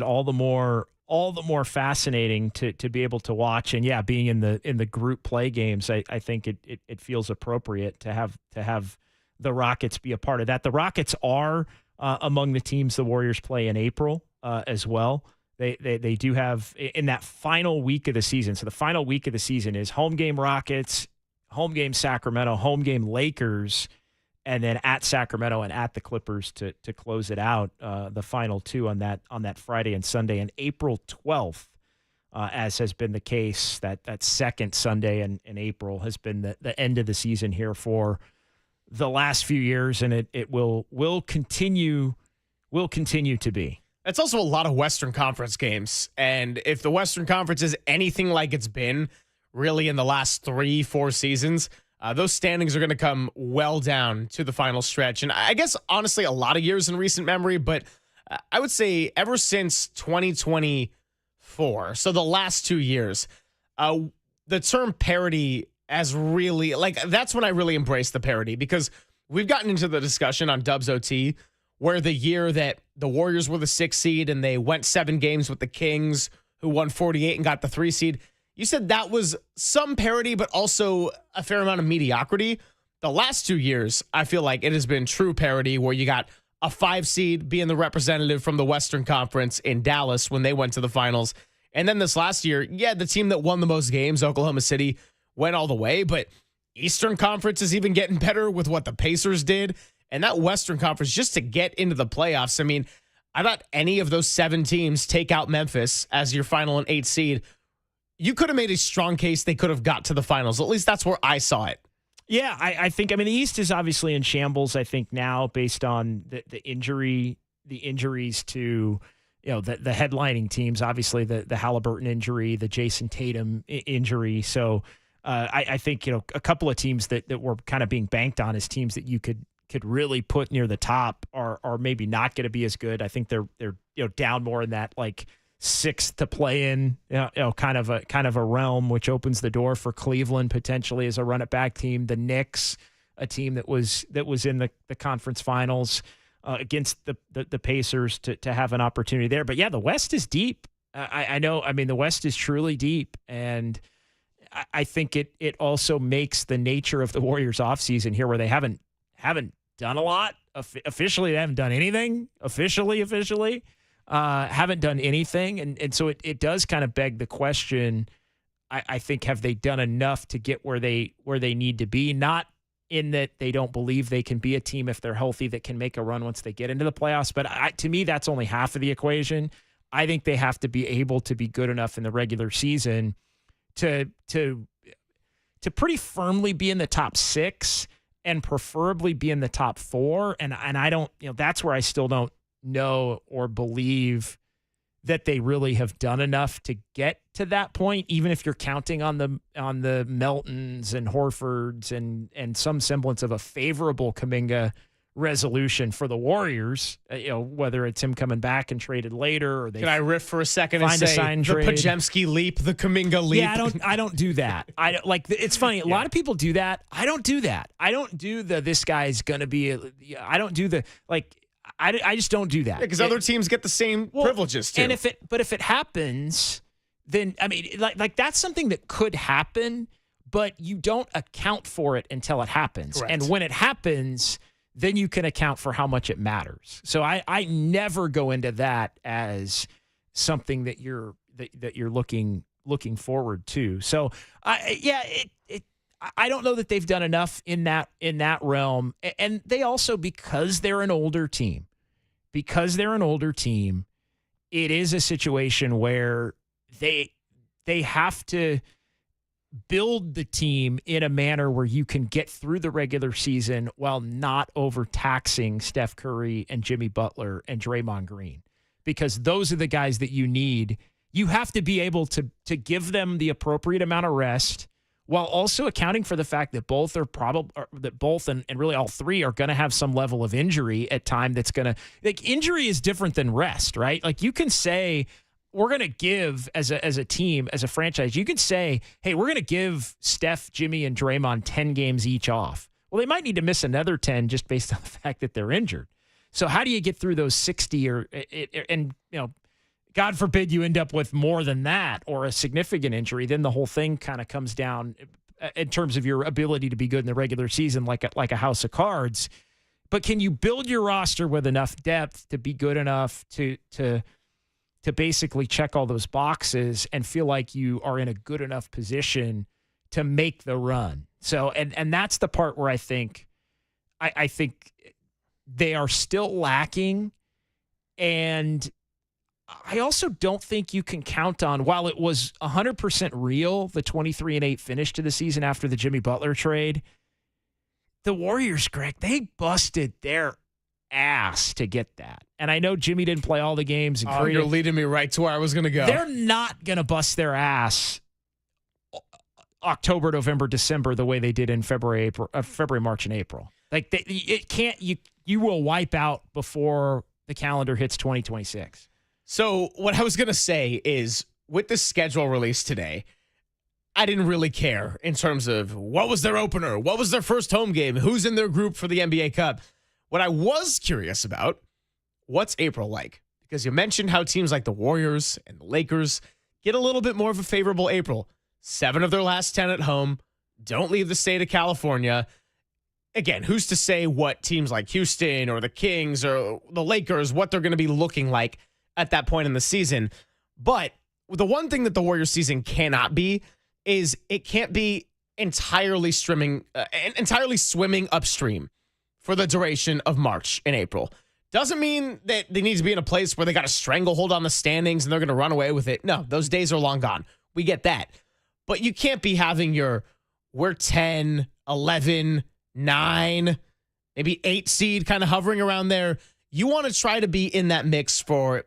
all the more fascinating to be able to watch. And yeah, being in the group play games, I think it feels appropriate to have the Rockets be a part of that. The Rockets are among the teams the Warriors play in April as well. They do have in that final week of the season. So the final week of the season is home game Rockets, home game Sacramento, home game Lakers, and then at Sacramento and at the Clippers to close it out. The final 2 on that Friday and Sunday, and April 12th, as has been the case, that second Sunday in April has been the end of the season here for the last few years, and it will continue to be. It's also a lot of Western Conference games. And if the Western Conference is anything like it's been really in the last 3-4 seasons, those standings are going to come well down to the final stretch. And I guess, honestly, a lot of years in recent memory, but I would say ever since 2024, so the last 2 years, the term parity has really, like, that's when I really embraced the parity, because we've gotten into the discussion on Dubs OT where the year that the Warriors were the 6th seed and they went 7 games with the Kings, who won 48 and got the 3 seed, you said that was some parity, but also a fair amount of mediocrity. The last 2 years, I feel like it has been true parity, where you got a 5 seed being the representative from the Western Conference in Dallas when they went to the finals. And then this last year, yeah, the team that won the most games, Oklahoma City, went all the way, but Eastern Conference is even getting better with what the Pacers did. And that Western Conference, just to get into the playoffs, I mean, I thought any of those 7 teams take out Memphis as your final and 8th seed, you could have made a strong case they could have got to the finals. At least that's where I saw it. Yeah, I think, I mean, the East is obviously in shambles, I think, now based on the injuries to, the headlining teams, obviously the Halliburton injury, the Jason Tatum injury. So I think, a couple of teams that were kind of being banked on as teams that you could really put near the top are maybe not going to be as good. I think they're down more in that, like, sixth to play in, kind of a realm, which opens the door for Cleveland potentially as a run it back team. The Knicks, a team that was in the conference finals against the Pacers to have an opportunity there. But yeah, the West is deep. I know. I mean, the West is truly deep, and I think it also makes the nature of the Warriors offseason here, where they haven't done a lot officially. They haven't done anything officially. Haven't done anything, and so it does kind of beg the question. I think, have they done enough to get where they need to be? Not in that they don't believe they can be a team if they're healthy that can make a run once they get into the playoffs, but to me that's only half of the equation. I think they have to be able to be good enough in the regular season to pretty firmly be in the top 6 and preferably be in the top 4. And I don't, that's where I still don't know or believe that they really have done enough to get to that point, even if you're counting on the Meltons and Horfords and some semblance of a favorable Kuminga resolution for the Warriors, whether it's him coming back and traded later, or they can I riff for a second and find a say sign the trade. Pajemski leap, the Kuminga leap? Yeah, I don't do that. I don't, like, it's funny. A lot of people do that. I don't do that. I don't do this guy's gonna be. I don't do the like. I just don't do that. Because other teams get the same privileges too. And if it happens, then I mean, like that's something that could happen, but you don't account for it until it happens. Correct. And when it happens, then you can account for how much it matters. So I never go into that as something that you're looking forward to. So I don't know that they've done enough in that realm. And they also, because they're an older team, it is a situation where they have to build the team in a manner where you can get through the regular season while not overtaxing Steph Curry and Jimmy Butler and Draymond Green, because those are the guys that you need. You have to be able to give them the appropriate amount of rest, while also accounting for the fact that both and really all three are going to have some level of injury at time. That's going to, like, injury is different than rest, right? Like, you can say, we're going to give as a team, as a franchise, you could say, hey, we're going to give Steph, Jimmy, and Draymond 10 games each off. Well, they might need to miss another 10 just based on the fact that they're injured. So how do you get through those 60 and God forbid you end up with more than that or a significant injury, then the whole thing kind of comes down in terms of your ability to be good in the regular season, like a house of cards. But can you build your roster with enough depth to be good enough to basically check all those boxes and feel like you are in a good enough position to make the run? So, and that's the part where I think they are still lacking. And I also don't think you can count on, while it was 100% real, the 23-8 finish to the season after the Jimmy Butler trade, the Warriors, Greg, they busted their ass to get that. And I know Jimmy didn't play all the games. And you're leading me right to where I was going to go. They're not going to bust their ass October, November, December the way they did in February, March, and April. Like, you will wipe out before the calendar hits 2026. So what I was going to say is, with the schedule released today, I didn't really care in terms of what was their opener, what was their first home game, who's in their group for the NBA Cup. What I was curious about, what's April like? Because you mentioned how teams like the Warriors and the Lakers get a little bit more of a favorable April. 7 of their last 10 at home, don't leave the state of California. Again, who's to say what teams like Houston or the Kings or the Lakers, what they're going to be looking like at that point in the season. But the one thing that the Warriors season cannot be is it can't be entirely swimming upstream for the duration of March and April. Doesn't mean that they need to be in a place where they got a stranglehold on the standings and they're going to run away with it. No, those days are long gone. We get that. But you can't be having we're 10, 11, 9, maybe 8 seed kind of hovering around there. You want to try to be in that mix for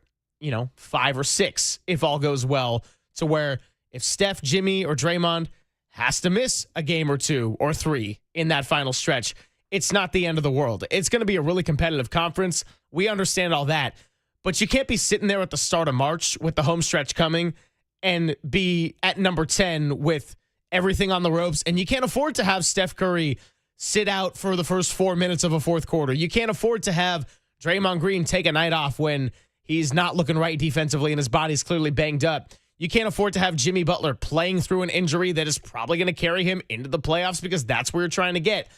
5 or 6, if all goes well, to where if Steph, Jimmy, or Draymond has to miss a game or 2 or 3 in that final stretch, it's not the end of the world. It's going to be a really competitive conference. We understand all that. but you can't be sitting there at the start of March with the home stretch coming and be at number 10 with everything on the ropes. And you can't afford to have Steph Curry sit out for the first 4 minutes of a fourth quarter. You can't afford to have Draymond Green take a night off when he's not looking right defensively and his body's clearly banged up. You can't afford to have Jimmy Butler playing through an injury that is probably going to carry him into the playoffs because that's where you're trying to get.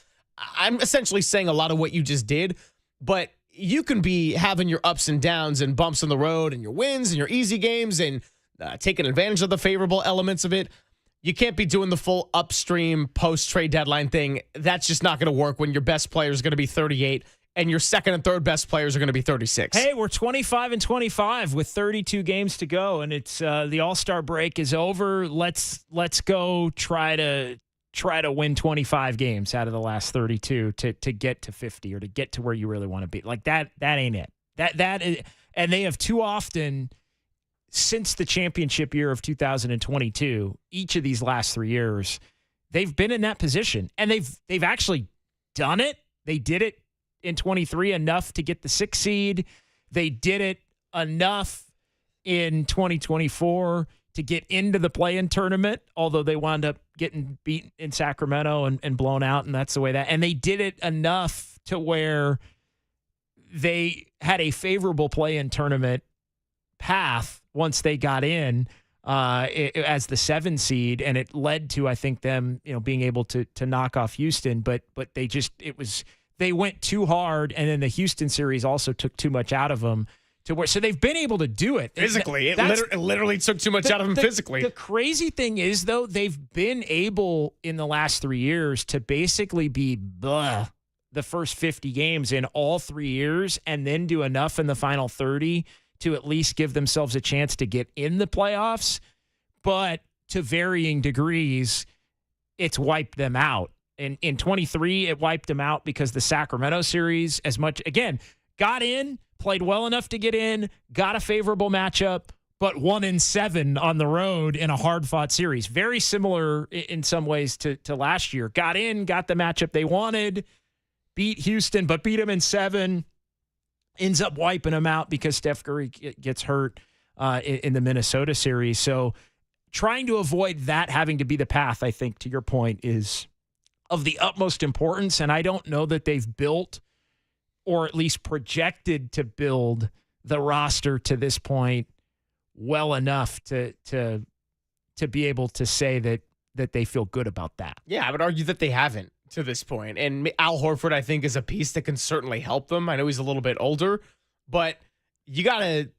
I'm essentially saying a lot of what you just did, but you can be having your ups and downs and bumps in the road and your wins and your easy games and taking advantage of the favorable elements of it. You can't be doing the full upstream post-trade deadline thing. That's just not going to work when your best player is going to be 38 and your second and third best players are going to be 36. Hey, we're 25-25 with 32 games to go, and it's the All-Star break is over. Let's go try to win 25 games out of the last 32 to get to 50 or to get to where you really want to be. Like that ain't it. That is, and they have too often since the championship year of 2022, each of these last 3 years, they've been in that position, and they've actually done it. They did it in 23 enough to get the 6th seed. They did it enough in 2024 to get into the play-in tournament, although they wound up getting beat in Sacramento and blown out, and that's the way that. And they did it enough to where they had a favorable play-in tournament path once they got in as the 7 seed, and it led to, I think, them being able to knock off Houston. But they went too hard, and then the Houston series also took too much out of them. So they've been able to do it Physically. It literally took too much out of them physically. The crazy thing is, though, they've been able in the last 3 years to basically be the first 50 games in all 3 years and then do enough in the final 30 to at least give themselves a chance to get in the playoffs. But to varying degrees, it's wiped them out. In 23, it wiped them out because the Sacramento series, got in, played well enough to get in, got a favorable matchup, but 1-7 on the road in a hard-fought series. Very similar in some ways to last year. Got in, got the matchup they wanted, beat Houston, but beat them in 7, ends up wiping them out because Steph Curry gets hurt in the Minnesota series. So trying to avoid that having to be the path, I think, to your point, is of the utmost importance, and I don't know that they've built or at least projected to build the roster to this point well enough to be able to say that they feel good about that. Yeah, I would argue that they haven't to this point. And Al Horford, I think, is a piece that can certainly help them. I know he's a little bit older, but you got to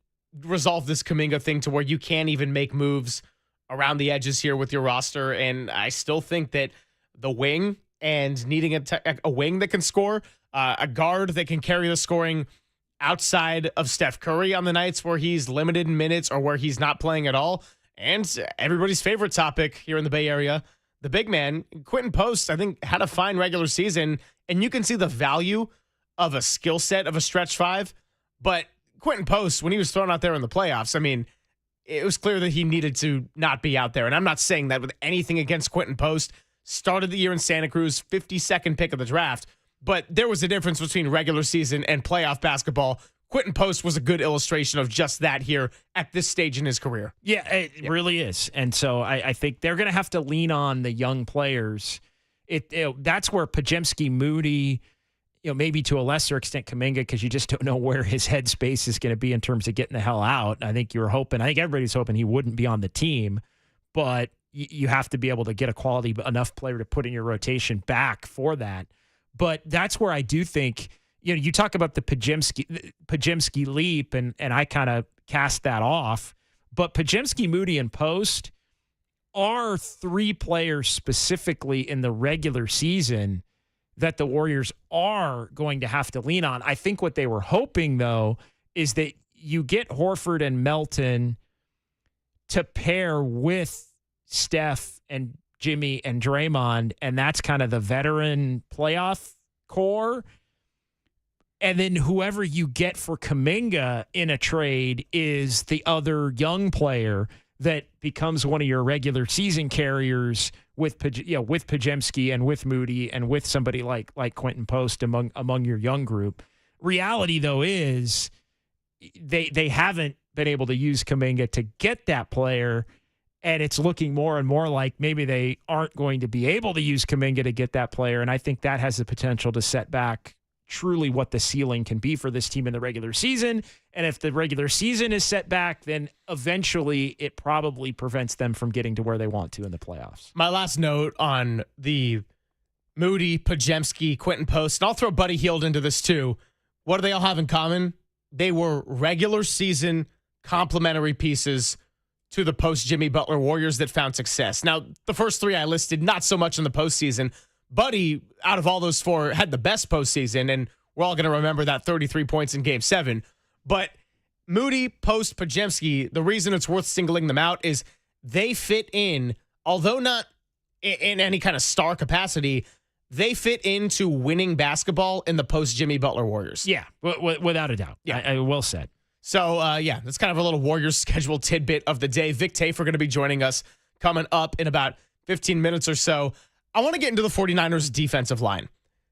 resolve this Kuminga thing to where you can't even make moves around the edges here with your roster. And I still think that the wing and needing a wing that can score, a guard that can carry the scoring outside of Steph Curry on the nights where he's limited in minutes or where he's not playing at all. And everybody's favorite topic here in the Bay Area, the big man, Quentin Post, I think, had a fine regular season. And you can see the value of a skill set of a stretch 5. But Quentin Post, when he was thrown out there in the playoffs, I mean, it was clear that he needed to not be out there. And I'm not saying that with anything against Quentin Post. Started the year in Santa Cruz, 52nd pick of the draft. But there was a difference between regular season and playoff basketball. Quentin Post was a good illustration of just that here at this stage in his career. Yeah, it really is. And so I think they're going to have to lean on the young players. That's where Pajemski, Moody, maybe to a lesser extent Kuminga, because you just don't know where his headspace is going to be in terms of getting the hell out. I think everybody's hoping he wouldn't be on the team, but you have to be able to get a quality enough player to put in your rotation back for that. But that's where I do think, you talk about the Pajemski leap, and I kind of cast that off. But Pajemski, Moody, and Post are 3 players specifically in the regular season that the Warriors are going to have to lean on. I think what they were hoping, though, is that you get Horford and Melton to pair with Steph and Jimmy and Draymond, and that's kind of the veteran playoff core. And then whoever you get for Kuminga in a trade is the other young player that becomes one of your regular season carriers with Pajemski and with Moody and with somebody like Quentin Post among your young group. Reality, though, is they haven't been able to use Kuminga to get that player, and it's looking more and more like maybe they aren't going to be able to use Kuminga to get that player, and I think that has the potential to set back truly what the ceiling can be for this team in the regular season. And if the regular season is set back, then eventually it probably prevents them from getting to where they want to in the playoffs. My last note on the Moody, Podziemski, Quentin Post, and I'll throw Buddy Hield into this too. What do they all have in common? They were regular season complementary pieces to the post-Jimmy Butler Warriors that found success. Now, the first three I listed, not so much in the postseason. Buddy, out of all those four, had the best postseason, and we're all going to remember that 33 points in Game 7. But Moody, Post, Podziemski, the reason it's worth singling them out is they fit in, although not in any kind of star capacity, they fit into winning basketball in the post-Jimmy Butler Warriors. Yeah, without a doubt. Yeah, I well said. So, that's kind of a little Warriors schedule tidbit of the day. Vic Tafer going to be joining us coming up in about 15 minutes or so. I want to get into the 49ers defensive line.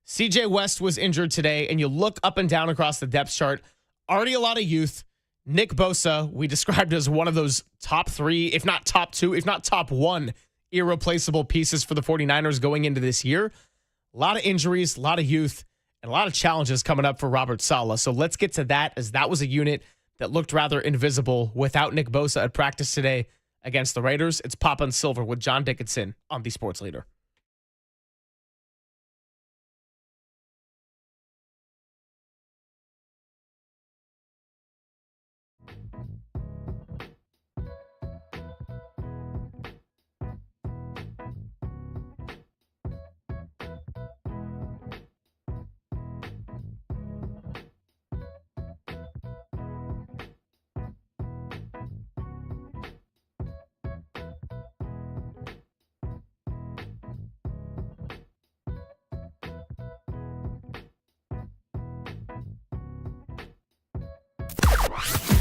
CJ West was injured today, and you look up and down across the depth chart. Already a lot of youth. Nick Bosa, we described as one of those top three, if not top two, if not top one, irreplaceable pieces for the 49ers going into this year. A lot of injuries, a lot of youth, and a lot of challenges coming up for Robert Saleh. So let's get to that, as that was a unit that looked rather invisible without Nick Bosa at practice today against the Raiders. It's Papa and Silver with John Dickinson on the Sports Leader.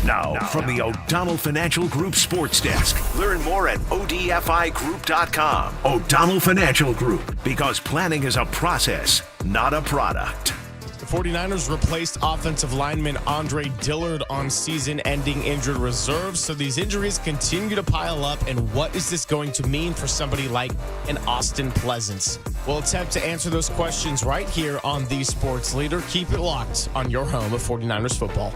Now, from the O'Donnell Financial Group Sports Desk. Learn more at odfigroup.com. O'Donnell Financial Group, because planning is a process, not a product. The 49ers replaced offensive lineman Andre Dillard on season-ending injured reserve, so these injuries continue to pile up, and what is this going to mean for somebody like an Austin Pleasance? We'll attempt to answer those questions right here on The Sports Leader. Keep it locked on your home of 49ers football.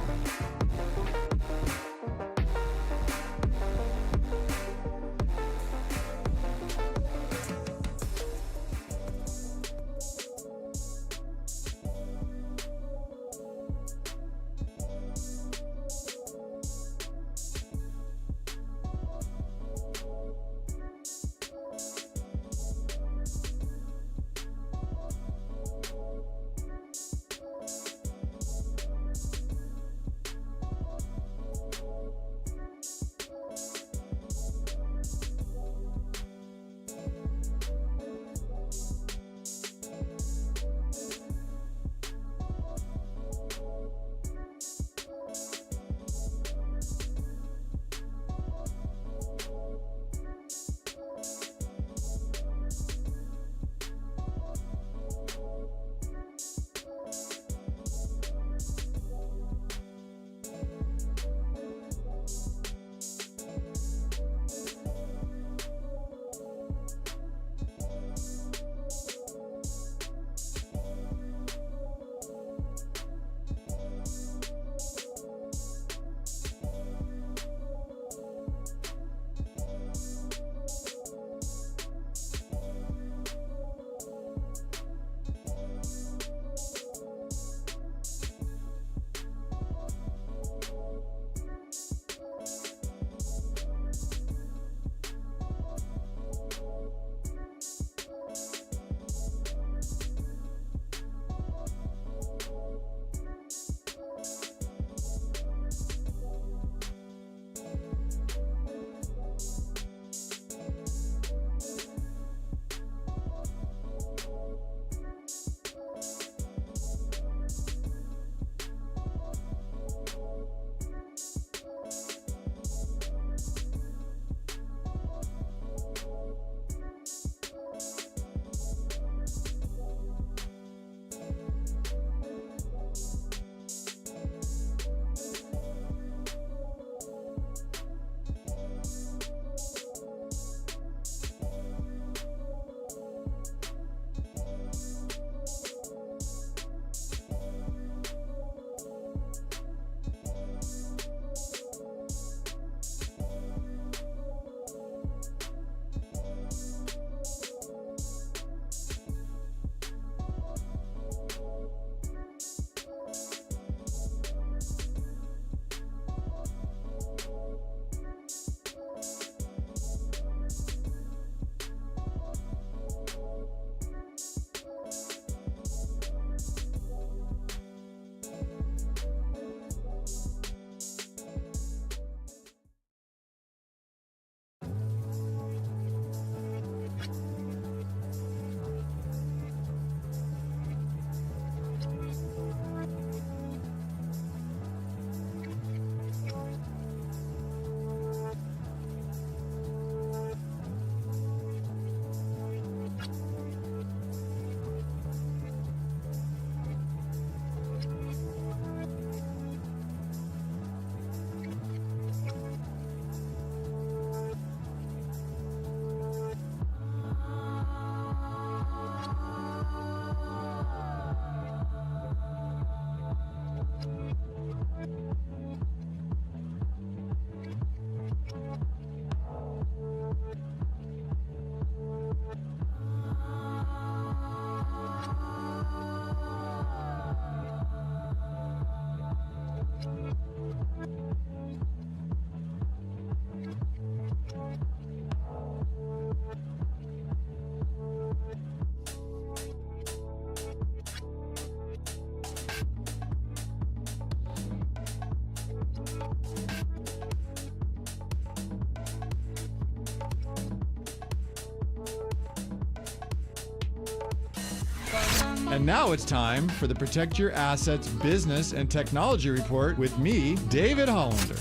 And now it's time for the Protect Your Assets Business and Technology Report with me, David Hollander.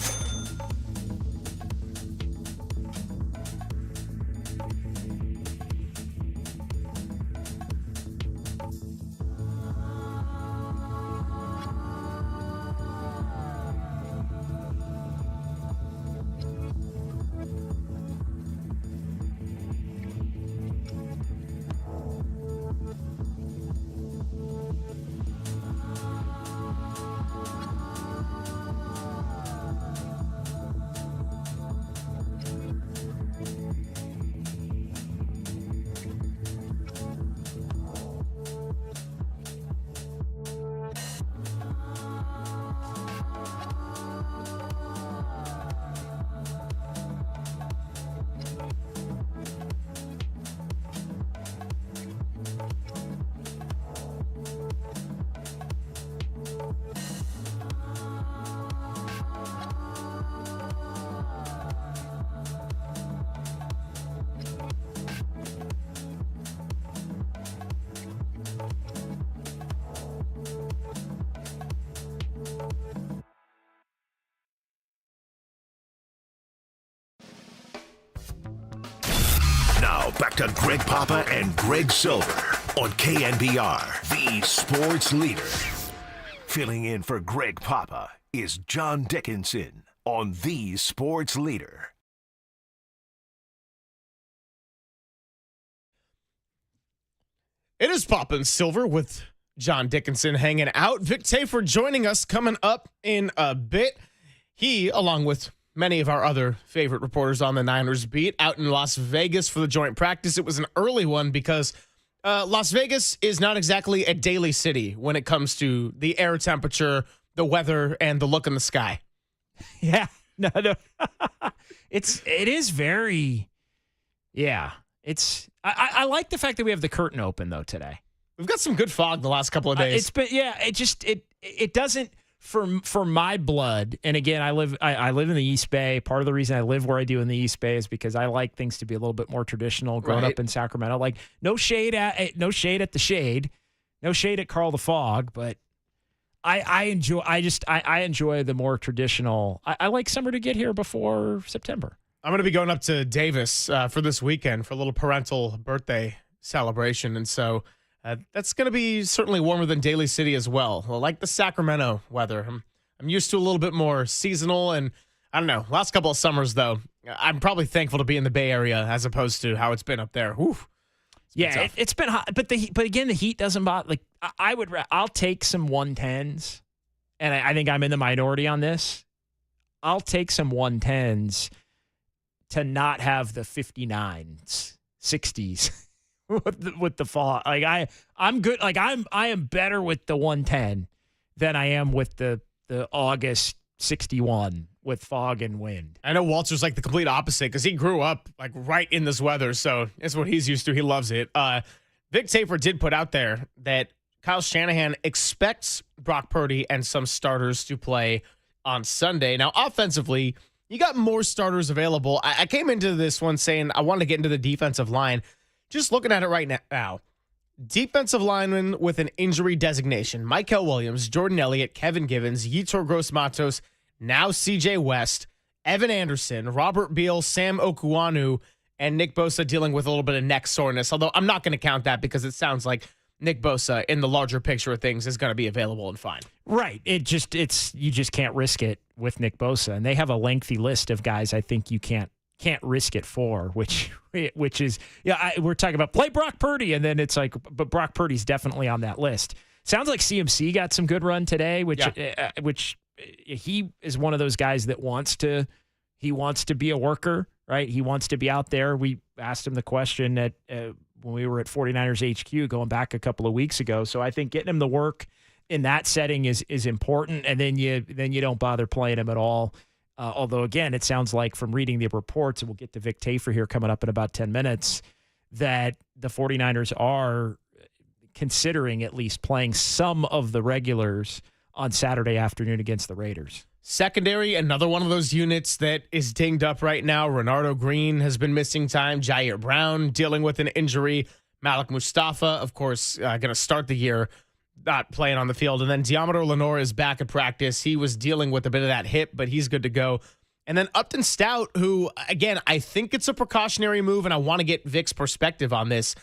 Now back to Greg Papa and Greg Silver on KNBR, the sports leader. Filling in for Greg Papa is John Dickinson on the sports leader. It is Papa and Silver with John Dickinson hanging out. Vic Tafur joining us coming up in a bit. He, along with many of our other favorite reporters on the Niners beat, out in Las Vegas for the joint practice. It was an early one because Las Vegas is not exactly a daily city when it comes to the air temperature, the weather, and the look in the sky. Yeah, no. It is very, yeah. I like the fact that we have the curtain open though today. We've got some good fog the last couple of days. It doesn't. For my blood, and again, I live in the East Bay. Part of the reason I live where I do in the East Bay is because I like things to be a little bit more traditional. Growing up in Sacramento, like no shade at the shade, no shade at Carl the Fog, but I enjoy the more traditional. I like summer to get here before September. I'm going to be going up to Davis for this weekend for a little parental birthday celebration, and so. That's going to be certainly warmer than Daly City as well. I like the Sacramento weather. I'm used to a little bit more seasonal, and I don't know. Last couple of summers, though, I'm probably thankful to be in the Bay Area as opposed to how it's been up there. It's been hot, but again, the heat doesn't bother. Like I'll take some 110s, and I think I'm in the minority on this. I'll take some 110s to not have the 59s, 60s. With the fall, like I'm good. Like I am better with the 110 than I am with the August 61 with fog and wind. I know Walter's like the complete opposite because he grew up like right in this weather, so it's what he's used to. He loves it. Vic Tafur did put out there that Kyle Shanahan expects Brock Purdy and some starters to play on Sunday. Now, offensively, you got more starters available. I came into this one saying I wanted to get into the defensive line. Just looking at it right now, defensive linemen with an injury designation, Mykel Williams, Jordan Elliott, Kevin Givens, Yetur Gross-Matos, now C.J. West, Evan Anderson, Robert Beal, Sam Okuanu, and Nick Bosa dealing with a little bit of neck soreness, although I'm not going to count that because it sounds like Nick Bosa in the larger picture of things is going to be available and fine. Right. You just can't risk it with Nick Bosa, and they have a lengthy list of guys I think you can't risk it for, which is, we're talking about play Brock Purdy, and then it's like, but Brock Purdy's definitely on that list. Sounds like CMC got some good run today, which he is one of those guys that wants to be a worker, right? He wants to be out there. We asked him the question at when we were at 49ers HQ going back a couple of weeks ago. So I think getting him the work in that setting is important, and then you don't bother playing him at all. Although, again, it sounds like from reading the reports, and we'll get to Vic Tafur here coming up in about 10 minutes, that the 49ers are considering at least playing some of the regulars on Saturday afternoon against the Raiders. Secondary, another one of those units that is dinged up right now. Renardo Green has been missing time. Jair Brown dealing with an injury. Malik Mustafa, of course, going to start the year not playing on the field. And then Diamador Lenore is back at practice. He was dealing with a bit of that hip, but he's good to go. And then Upton Stout, who, again, I think it's a precautionary move, and I want to get Vic's perspective on this.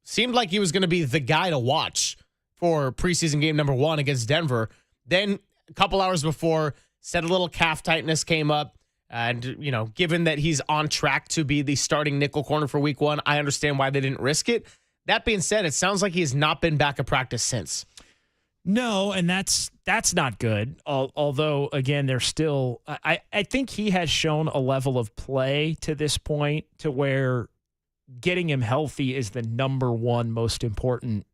Seemed like he was going to be the guy to watch for preseason game number 1 against Denver. Then a couple hours before, said a little calf tightness came up. And, given that he's on track to be the starting nickel corner for week 1, I understand why they didn't risk it. That being said, it sounds like he has not been back at practice since. No, and that's not good. Although, again, there's still I think he has shown a level of play to this point to where getting him healthy is the number one most important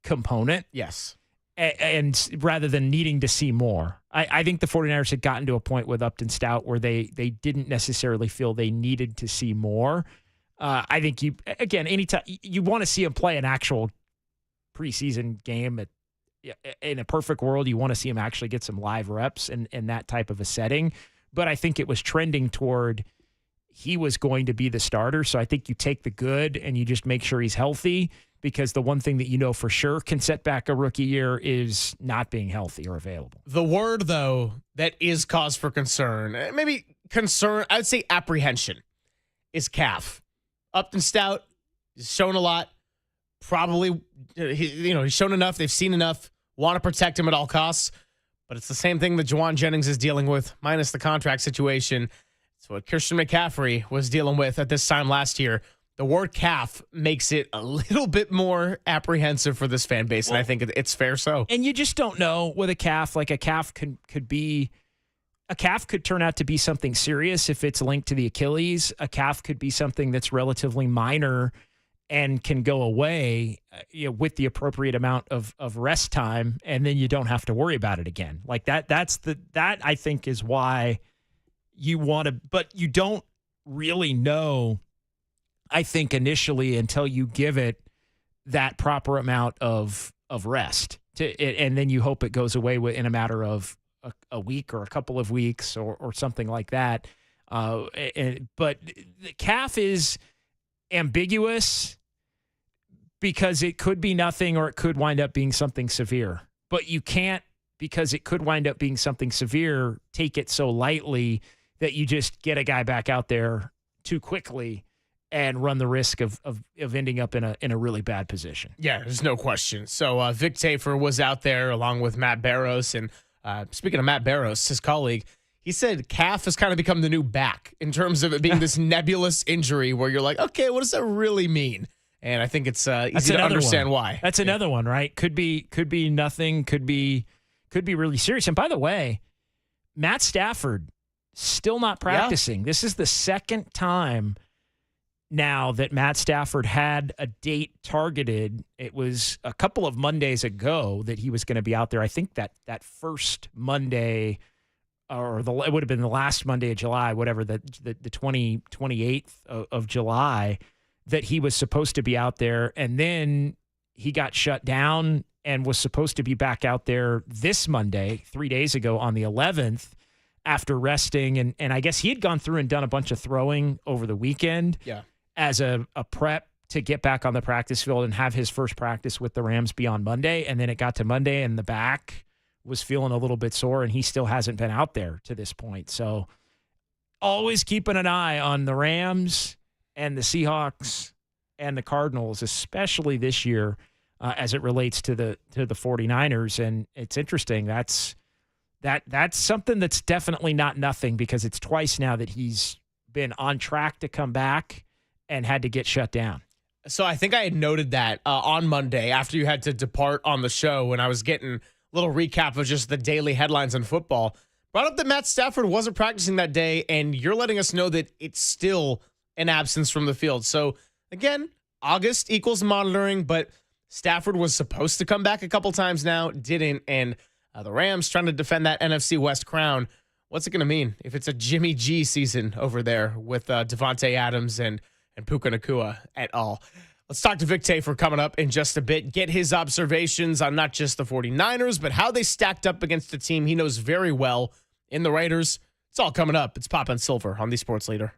component. Yes. And rather than needing to see more. I think the 49ers had gotten to a point with Upton Stout where they didn't necessarily feel they needed to see more. I think anytime you want to see him play an actual preseason game in a perfect world, you want to see him actually get some live reps in that type of a setting. But I think it was trending toward he was going to be the starter. So I think you take the good and you just make sure he's healthy, because the one thing that you know for sure can set back a rookie year is not being healthy or available. The word, though, that is cause for concern, maybe concern, I would say apprehension, is calf. Upton Stout has shown a lot. Probably, he's shown enough. They've seen enough. Want to protect him at all costs. But it's the same thing that Juwan Jennings is dealing with, minus the contract situation. It's what Christian McCaffrey was dealing with at this time last year. The word calf makes it a little bit more apprehensive for this fan base, and I think it's fair so. And you just don't know with a calf. Like a calf could turn out to be something serious if it's linked to the Achilles. A calf could be something that's relatively minor and can go away with the appropriate amount of rest time, and then you don't have to worry about it again. Like that I think is why you want to, but you don't really know, I think, initially until you give it that proper amount of rest and then you hope it goes away in a matter of a week or a couple of weeks or something like that. But the calf is ambiguous because it could be nothing or it could wind up being something severe. But you can't, because it could wind up being something severe, take it so lightly that you just get a guy back out there too quickly and run the risk of ending up in a really bad position. Yeah, there's no question. So Vic Tafur was out there along with Matt Barrows. And speaking of Matt Barrows, his colleague, he said calf has kind of become the new back in terms of it being this nebulous injury where you're like, okay, what does that really mean? And I think it's easy to understand why. That's another one, right? Could be nothing, could be really serious. And by the way, Matt Stafford still not practicing. Yeah. This is the second time now that Matt Stafford had a date targeted. It was a couple of Mondays ago that he was going to be out there. I think that first Monday, or it would have been the last Monday of July, whatever, the 28th of July, that he was supposed to be out there. And then he got shut down and was supposed to be back out there this Monday, 3 days ago on the 11th, after resting. And I guess he had gone through and done a bunch of throwing over the weekend. Yeah. As a prep to get back on the practice field and have his first practice with the Rams be on Monday. And then it got to Monday and the back was feeling a little bit sore and he still hasn't been out there to this point. So always keeping an eye on the Rams and the Seahawks and the Cardinals, especially this year as it relates to the 49ers. And it's interesting. That's something that's definitely not nothing, because it's twice now that he's been on track to come back and had to get shut down. So I think I had noted that on Monday after you had to depart on the show, when I was getting a little recap of just the daily headlines in football, brought up that Matt Stafford wasn't practicing that day, and you're letting us know that it's still an absence from the field. So again, August equals monitoring, but Stafford was supposed to come back a couple times now, didn't, and the Rams trying to defend that NFC West crown. What's it going to mean if it's a Jimmy G season over there with Devontae Adams and Puka Nacua et al.? Let's talk to Vic Tafur coming up in just a bit. Get his observations on not just the 49ers, but how they stacked up against a team he knows very well in the Raiders. It's all coming up. It's Pop and Silver on the Sports Leader.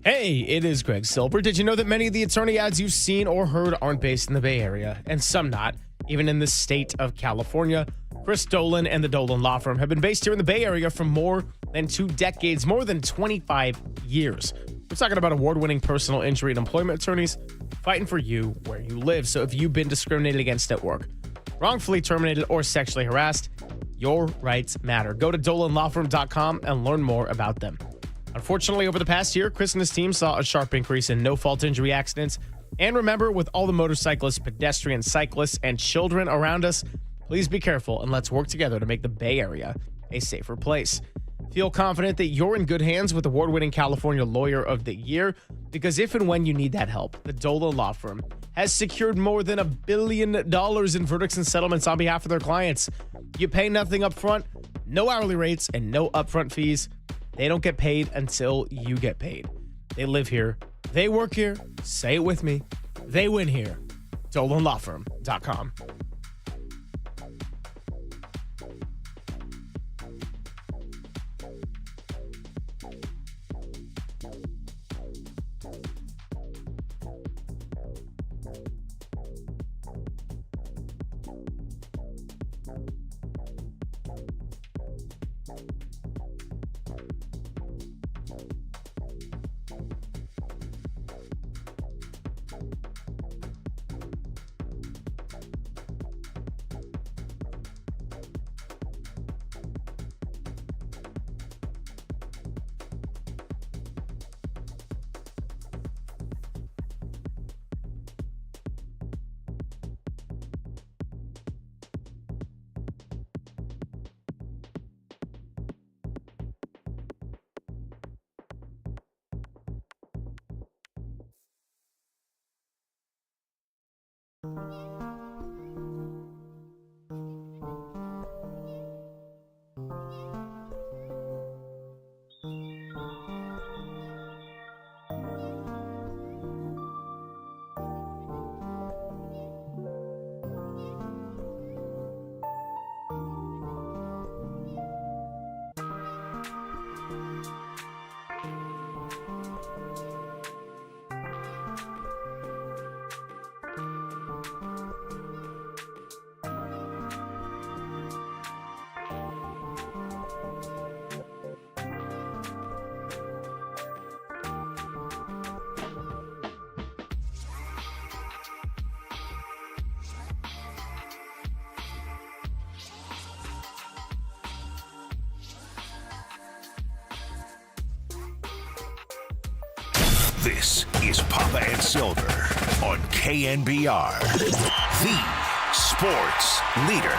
Hey, it is Greg Silber. Did you know that many of the attorney ads you've seen or heard aren't based in the Bay Area, and some not, even in the state of California? Chris Dolan and the Dolan Law Firm have been based here in the Bay Area for more than 2 decades, more than 25 years. We're talking about award-winning personal injury and employment attorneys fighting for you where you live. So if you've been discriminated against at work, wrongfully terminated, or sexually harassed, your rights matter. Go to dolanlawfirm.com and learn more about them. Unfortunately, over the past year, Chris and his team saw a sharp increase in no-fault injury accidents. And remember, with all the motorcyclists, pedestrians, cyclists, and children around us, please be careful and let's work together to make the Bay Area a safer place. Feel confident that you're in good hands with award-winning California Lawyer of the Year, because if and when you need that help, the Dolan Law Firm has secured more than $1 billion in verdicts and settlements on behalf of their clients. You pay nothing up front, no hourly rates, and no upfront fees. They don't get paid until you get paid. They live here. They work here. Say it with me. They win here. DolanLawFirm.com. This is Papa and Silver on KNBR, the sports leader.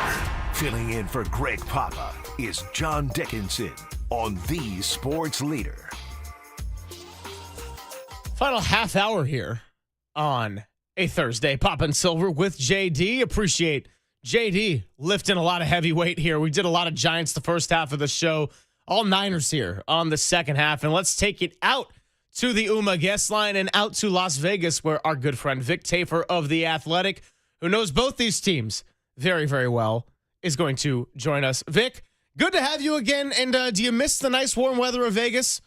Filling in for Greg Papa is John Dickinson on the sports leader. Final half hour here on a Thursday. Papa and Silver with JD. Appreciate JD lifting a lot of heavy weight here. We did a lot of Giants the first half of the show. All Niners here on the second half. And let's take it out to the UMA guest line and out to Las Vegas, where our good friend Vic Tafer of The Athletic, who knows both these teams very, very well, is going to join us. Vic, good to have you again. And do you miss the nice warm weather of Vegas?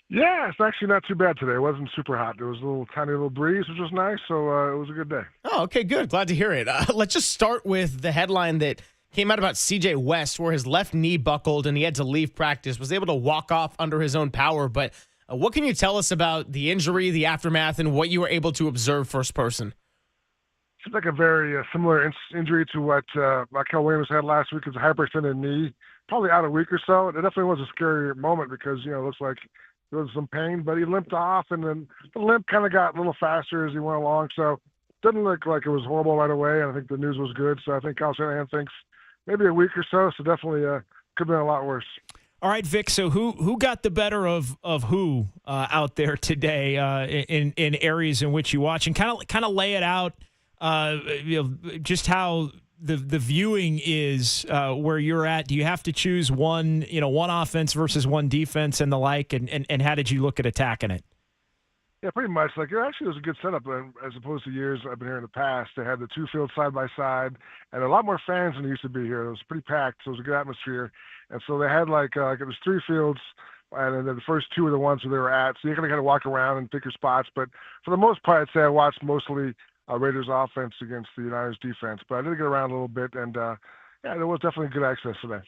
Yeah, it's actually not too bad today. It wasn't super hot. There was a little tiny little breeze, which was nice, so it was a good day. Oh, okay, good. Glad to hear it. Let's just start with the headline that came out about CJ West, where his left knee buckled and he had to leave practice, was able to walk off under his own power, but What can you tell us about the injury, the aftermath, and what you were able to observe first person? Seems like a very similar injury to what Michael Williams had last week. It's a hyperextended knee, probably out a week or so. It definitely was a scary moment because, it looks like there was some pain, but he limped off, and then the limp kind of got a little faster as he went along. So it didn't look like it was horrible right away, and I think the news was good. So I think Kyle Shanahan thinks maybe a week or so. So definitely could have been a lot worse. All right, Vic. So who got the better of who out there today in areas in which you watch, and kind of lay it out, just how the viewing is where you're at. Do you have to choose one offense versus one defense and the like, and how did you look at attacking it? Yeah, pretty much. Like, it actually was a good setup as opposed to years I've been here in the past. They had the two fields side by side, and a lot more fans than there used to be here. It was pretty packed, so it was a good atmosphere. And so they had like it was three fields, and then the first two were the ones where they were at. So you kind of walk around and pick your spots. But for the most part, I'd say I watched mostly Raiders offense against the Niners defense. But I did get around a little bit, and there was definitely good access today.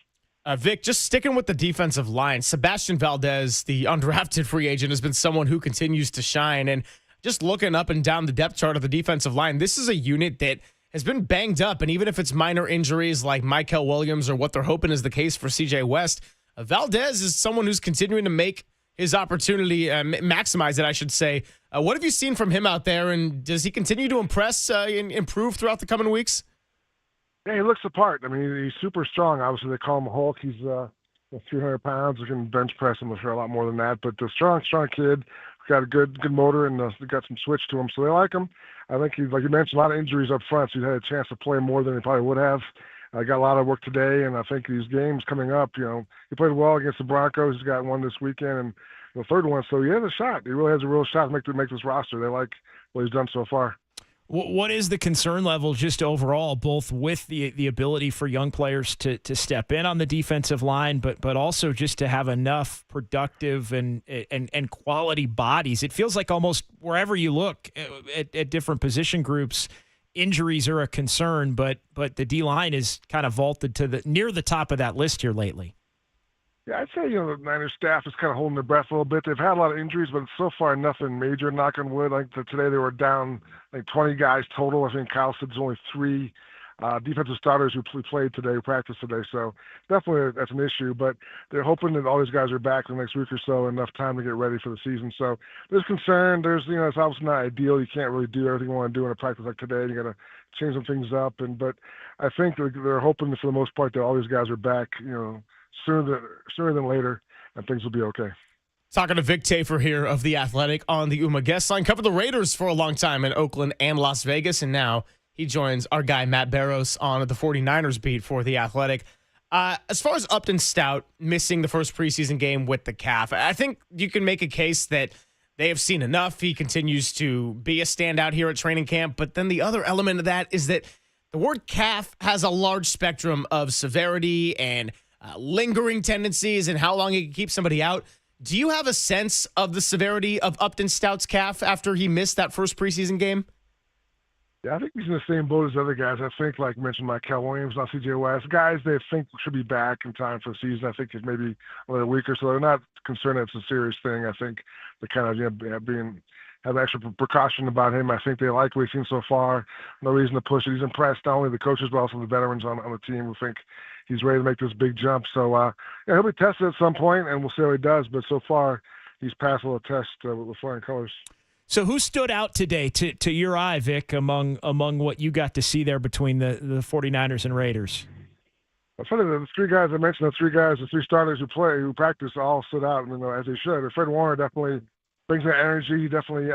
Vic, just sticking with the defensive line, Sebastian Valdez, the undrafted free agent, has been someone who continues to shine. And just looking up and down the depth chart of the defensive line, this is a unit that has been banged up. And even if it's minor injuries like Michael Williams or what they're hoping is the case for C.J. West, Valdez is someone who's continuing to make his opportunity, maximize it, I should say. What have you seen from him out there, and does he continue to impress and improve throughout the coming weeks? Yeah, he looks the part. I mean, he's super strong. Obviously, they call him a Hulk. He's 300 pounds. You can bench press him for a lot more than that. But the strong kid, got a good motor, and got some switch to him, so they like him. I think he's, like you mentioned, a lot of injuries up front, so he had a chance to play more than he probably would have. Got a lot of work today, and I think these games coming up, he played well against the Broncos. He's got one this weekend, and the third one. So he has a shot. He really has a real shot to make this roster. They like what he's done so far. What is the concern level just overall, both with the ability for young players to step in on the defensive line, but also just to have enough productive and quality bodies? It feels like almost wherever you look at different position groups, injuries are a concern, but the D-line is kind of vaulted to near the top of that list here lately. Yeah, I'd say, the Niners staff is kind of holding their breath a little bit. They've had a lot of injuries, but so far nothing major, knock on wood. Like today they were down 20 guys total. I think Kyle said there's only 3 defensive starters who played today, who practiced today. So definitely that's an issue, but they're hoping that all these guys are back in the next week or so, enough time to get ready for the season. So there's concern. There's, it's obviously not ideal. You can't really do everything you want to do in a practice like today. You got to change some things up. But I think they're hoping that for the most part that all these guys are back, sooner than later, and things will be okay. Talking to Vic Tafur here of The Athletic on the UMA guest line. Covered the Raiders for a long time in Oakland and Las Vegas, and now he joins our guy Matt Barrows on the 49ers beat for The Athletic. As far as Upton Stout missing the first preseason game with the calf, I think you can make a case that they have seen enough. He continues to be a standout here at training camp, but then the other element of that is that the word calf has a large spectrum of severity and lingering tendencies and how long it can keep somebody out. Do you have a sense of the severity of Upton Stout's calf after he missed that first preseason game? Yeah, I think he's in the same boat as other guys. I think, like you mentioned, Michael Williams, not C.J. West, guys they think should be back in time for the season. I think it's maybe another week or so. They're not concerned that it's a serious thing. I think they kind of have extra precaution about him. I think they like what we've seen so far. No reason to push it. He's impressed not only the coaches but also the veterans on the team who think he's ready to make this big jump. So he'll be tested at some point, and we'll see how he does. But so far, he's passed all the tests with flying colors. So who stood out today to your eye, Vic, among what you got to see there between the 49ers and Raiders? I'll tell you, the 3 guys I mentioned, the 3 starters who practice all stood out, as they should. Fred Warner definitely brings that energy. He definitely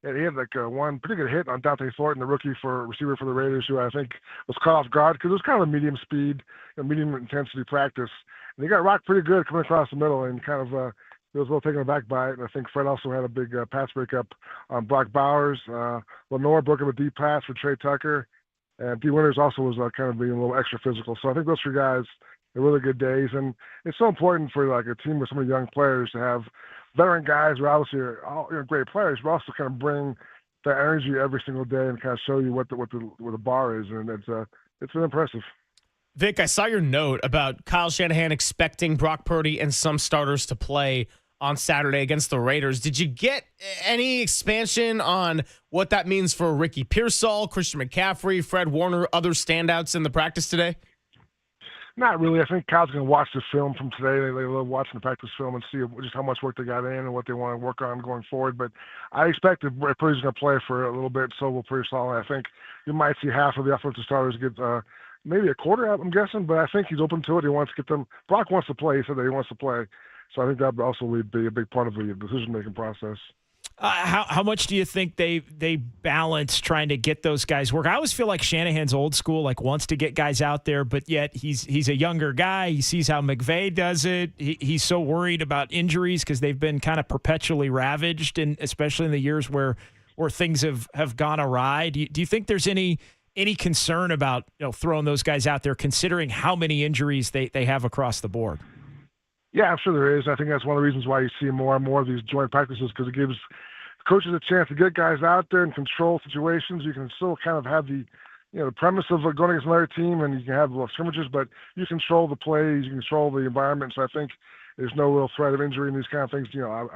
he had one pretty good hit on Dante Thornton, the rookie receiver for the Raiders, who I think was caught off guard because it was kind of a medium speed, medium intensity practice. And he got rocked pretty good coming across the middle and kind of he was a little taken aback by it. And I think Fred also had a big pass breakup on Brock Bowers. Lenore broke up a deep pass for Trey Tucker. And D. Winters also was kind of being a little extra physical. So I think those 3 guys are really good days. And it's so important for a team with so many young players to have veteran guys who obviously are all great players, but also kind of bring that energy every single day and kind of show you what the bar is. And it's been impressive. Vic, I saw your note about Kyle Shanahan expecting Brock Purdy and some starters to play on Saturday against the Raiders. Did you get any expansion on what that means for Ricky Pearsall, Christian McCaffrey, Fred Warner, other standouts in the practice today? Not really. I think Kyle's going to watch the film from today. They love watching the practice film and see just how much work they got in and what they want to work on going forward. But I expect that Purdy's going to play for a little bit, so will Pearsall. I think you might see half of the offensive starters get maybe a quarter, I'm guessing, but I think he's open to it. He wants to get them. Brock wants to play. He said that he wants to play. So I think that would also be a big part of the decision-making process. How much do you think they balance trying to get those guys work? I always feel like Shanahan's old school, like wants to get guys out there, but yet he's a younger guy. He sees how McVay does it. He's so worried about injuries because they've been kind of perpetually ravaged, and especially in the years where things have gone awry. Do you think there's any concern about throwing those guys out there, considering how many injuries they have across the board? Yeah, I'm sure there is. I think that's one of the reasons why you see more and more of these joint practices, because it gives coaches a chance to get guys out there and control situations. You can still kind of have the premise of going against another team, and you can have little scrimmages, but you control the plays, you control the environment. So I think there's no real threat of injury in these kind of things,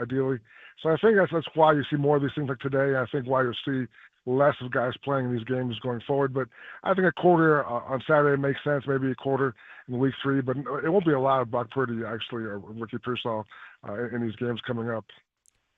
ideally. So I think that's why you see more of these things like today. I think why you'll see less of guys playing in these games going forward. But I think a quarter on Saturday makes sense, maybe a quarter in week 3, but it won't be a lot of Brock Purdy, actually, or Ricky Pearsall in these games coming up.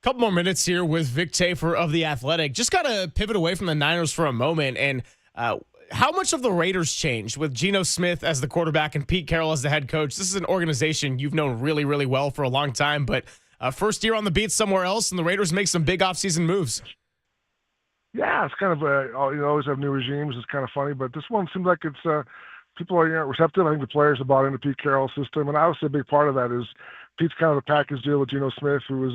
Couple more minutes here with Vic Tafur of The Athletic. Just got to pivot away from the Niners for a moment. And how much of the Raiders changed with Geno Smith as the quarterback and Pete Carroll as the head coach? This is an organization you've known really, really well for a long time, but first year on the beat somewhere else, and the Raiders make some big offseason moves. Yeah, it's kind of you always have new regimes. It's kind of funny, but this one seems like it's people are receptive. I think the players have bought into Pete Carroll's system, and obviously a big part of that is Pete's kind of the package deal with Geno Smith, who is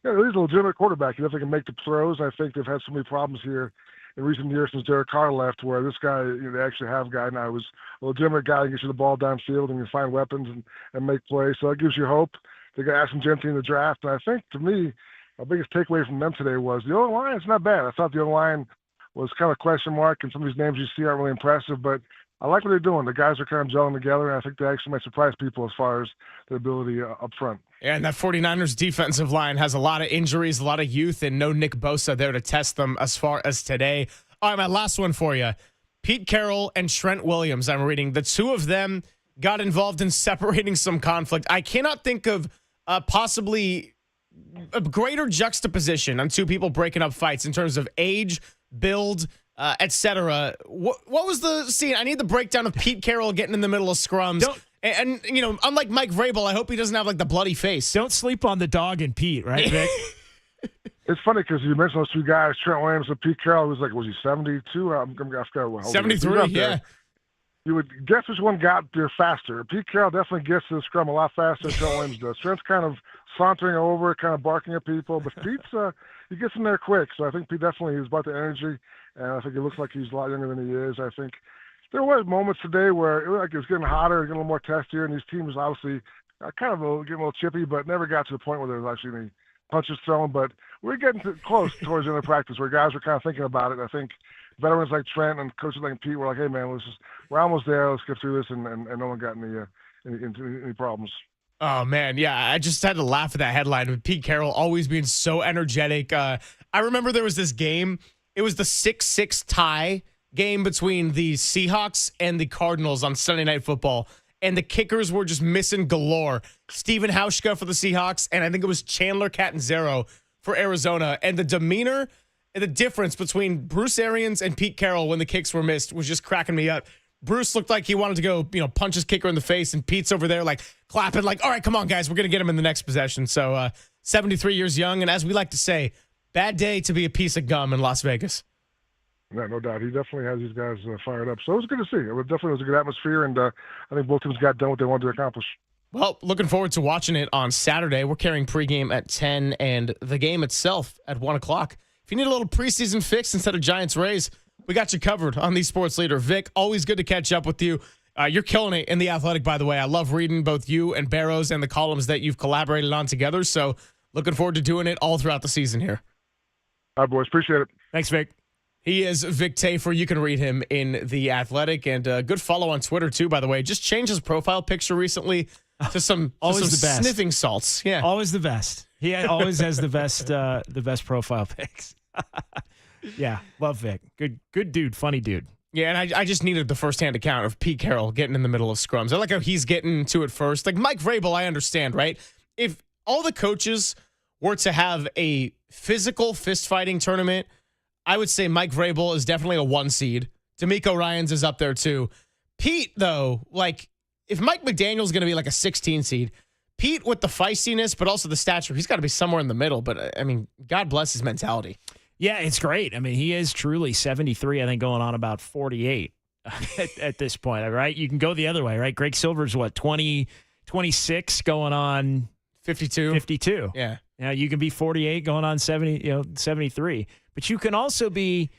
he's a legitimate quarterback. He definitely can make the throws. I think they've had so many problems here in recent years since Derek Carr left, where this guy, they actually have a guy now who's a legitimate guy who gets you the ball downfield and can find weapons and make plays. So that gives you hope. They got Ashton Genty in the draft, and I think to me, our biggest takeaway from them today was the O-line is not bad. I thought the O-line was kind of a question mark, and some of these names you see aren't really impressive, but I like what they're doing. The guys are kind of gelling together, and I think they actually might surprise people as far as their ability up front. Yeah, and that 49ers defensive line has a lot of injuries, a lot of youth, and no Nick Bosa there to test them as far as today. All right, my last one for you. Pete Carroll and Trent Williams, I'm reading. The two of them got involved in separating some conflict. I cannot think of possibly a greater juxtaposition on two people breaking up fights in terms of age, build, etc. What was the scene? I need the breakdown of Pete Carroll getting in the middle of scrums. And unlike Mike Vrabel, I hope he doesn't have like the bloody face. Don't sleep on the dog and Pete, right, Vic? It's funny because you mentioned those two guys, Trent Williams and Pete Carroll. Was he 72? I forgot what. 73, yeah. You would guess which one got there faster. Pete Carroll definitely gets to the scrum a lot faster than Trent Williams does. Trent's kind of sauntering over, kind of barking at people, but Pete's he gets in there quick. So I think Pete definitely is about the energy, and I think it looks like he's a lot younger than he is. I think there were moments today where it was getting hotter, getting a little more testier, and these teams obviously kind of getting a little chippy, but never got to the point where there was actually any punches thrown. But we're getting close towards the end of practice where guys were kind of thinking about it. I think veterans like Trent and coaches like Pete were like, "Hey man, we're almost there. Let's get through this," and no one got any problems. Oh man, yeah, I just had to laugh at that headline with Pete Carroll always being so energetic. I remember there was this game. It was the 6-6 tie game between the Seahawks and the Cardinals on Sunday Night Football, and the kickers were just missing galore. Steven Hauschka for the Seahawks, and I think it was Chandler Catanzaro for Arizona. And the demeanor and the difference between Bruce Arians and Pete Carroll when the kicks were missed was just cracking me up. Bruce looked like he wanted to go, punch his kicker in the face, and Pete's over there like clapping like, all right, come on, guys, we're going to get him in the next possession. So 73 years young, and as we like to say, bad day to be a piece of gum in Las Vegas. Yeah, no doubt. He definitely has these guys fired up. So it was good to see. It definitely was a good atmosphere, and I think both teams got done what they wanted to accomplish. Well, looking forward to watching it on Saturday. We're carrying pregame at 10 and the game itself at 1 o'clock. If you need a little preseason fix instead of Giants-Rays, we got you covered on the Sports Leader. Vic, always good to catch up with you. You're killing it in The Athletic, by the way. I love reading both you and Barrows and the columns that you've collaborated on together. So looking forward to doing it all throughout the season here. All right, boys. Appreciate it. Thanks, Vic. He is Vic Tafur. You can read him in The Athletic. And a good follow on Twitter, too, by the way. Just changed his profile picture recently to some Always some the best. sniffing salts. Yeah, always the best. He always has the best profile pics. Yeah, love Vic. Good dude, funny dude. Yeah, and I just needed the firsthand account of Pete Carroll getting in the middle of scrums. I like how he's getting to it first. Like Mike Vrabel, I understand, right? If all the coaches were to have a physical fist-fighting tournament, I would say Mike Vrabel is definitely a 1 seed. D'Amico Ryans is up there too. Pete, though, like if Mike McDaniel's going to be like a 16 seed, Pete with the feistiness, but also the stature, he's got to be somewhere in the middle. But I mean, God bless his mentality. Yeah, it's great. I mean, he is truly 73, I think, going on about 48 at this point, right? You can go the other way, right? Greg Silver's what, 26 going on 52? 52. Yeah. Now you can be 48 going on 73, but you can also be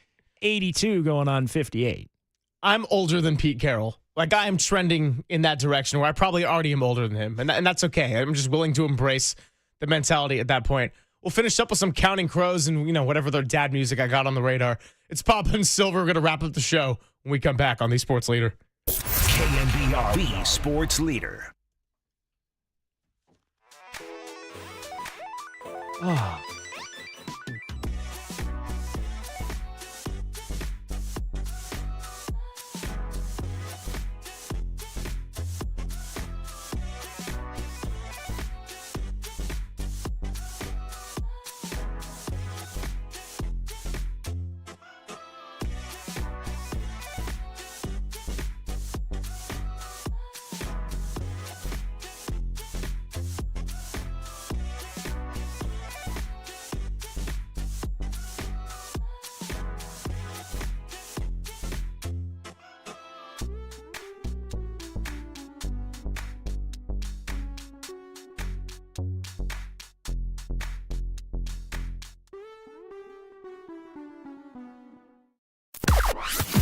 82 going on 58. I'm older than Pete Carroll. Like I am trending in that direction where I probably already am older than him. And that's okay. I'm just willing to embrace the mentality at that point. We'll finish up with some Counting Crows and, whatever their dad music I got on the radar. It's Papa and Silver. We're going to wrap up the show when we come back on The Sports Leader. KNBR, the Sports Leader. Oh.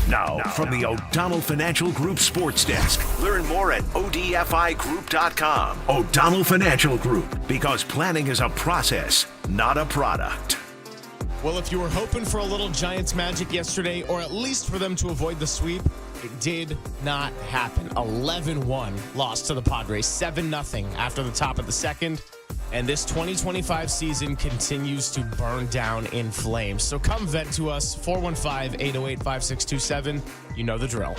Now, from the O'Donnell Financial Group Sports Desk. Learn more at odfigroup.com. O'Donnell Financial Group, because planning is a process, not a product. Well, if you were hoping for a little Giants magic yesterday, or at least for them to avoid the sweep, it did not happen. 11-1 loss to the Padres, 7-0 after the top of the second. And this 2025 season continues to burn down in flames. So come vent to us, 415-808-5627. You know the drill.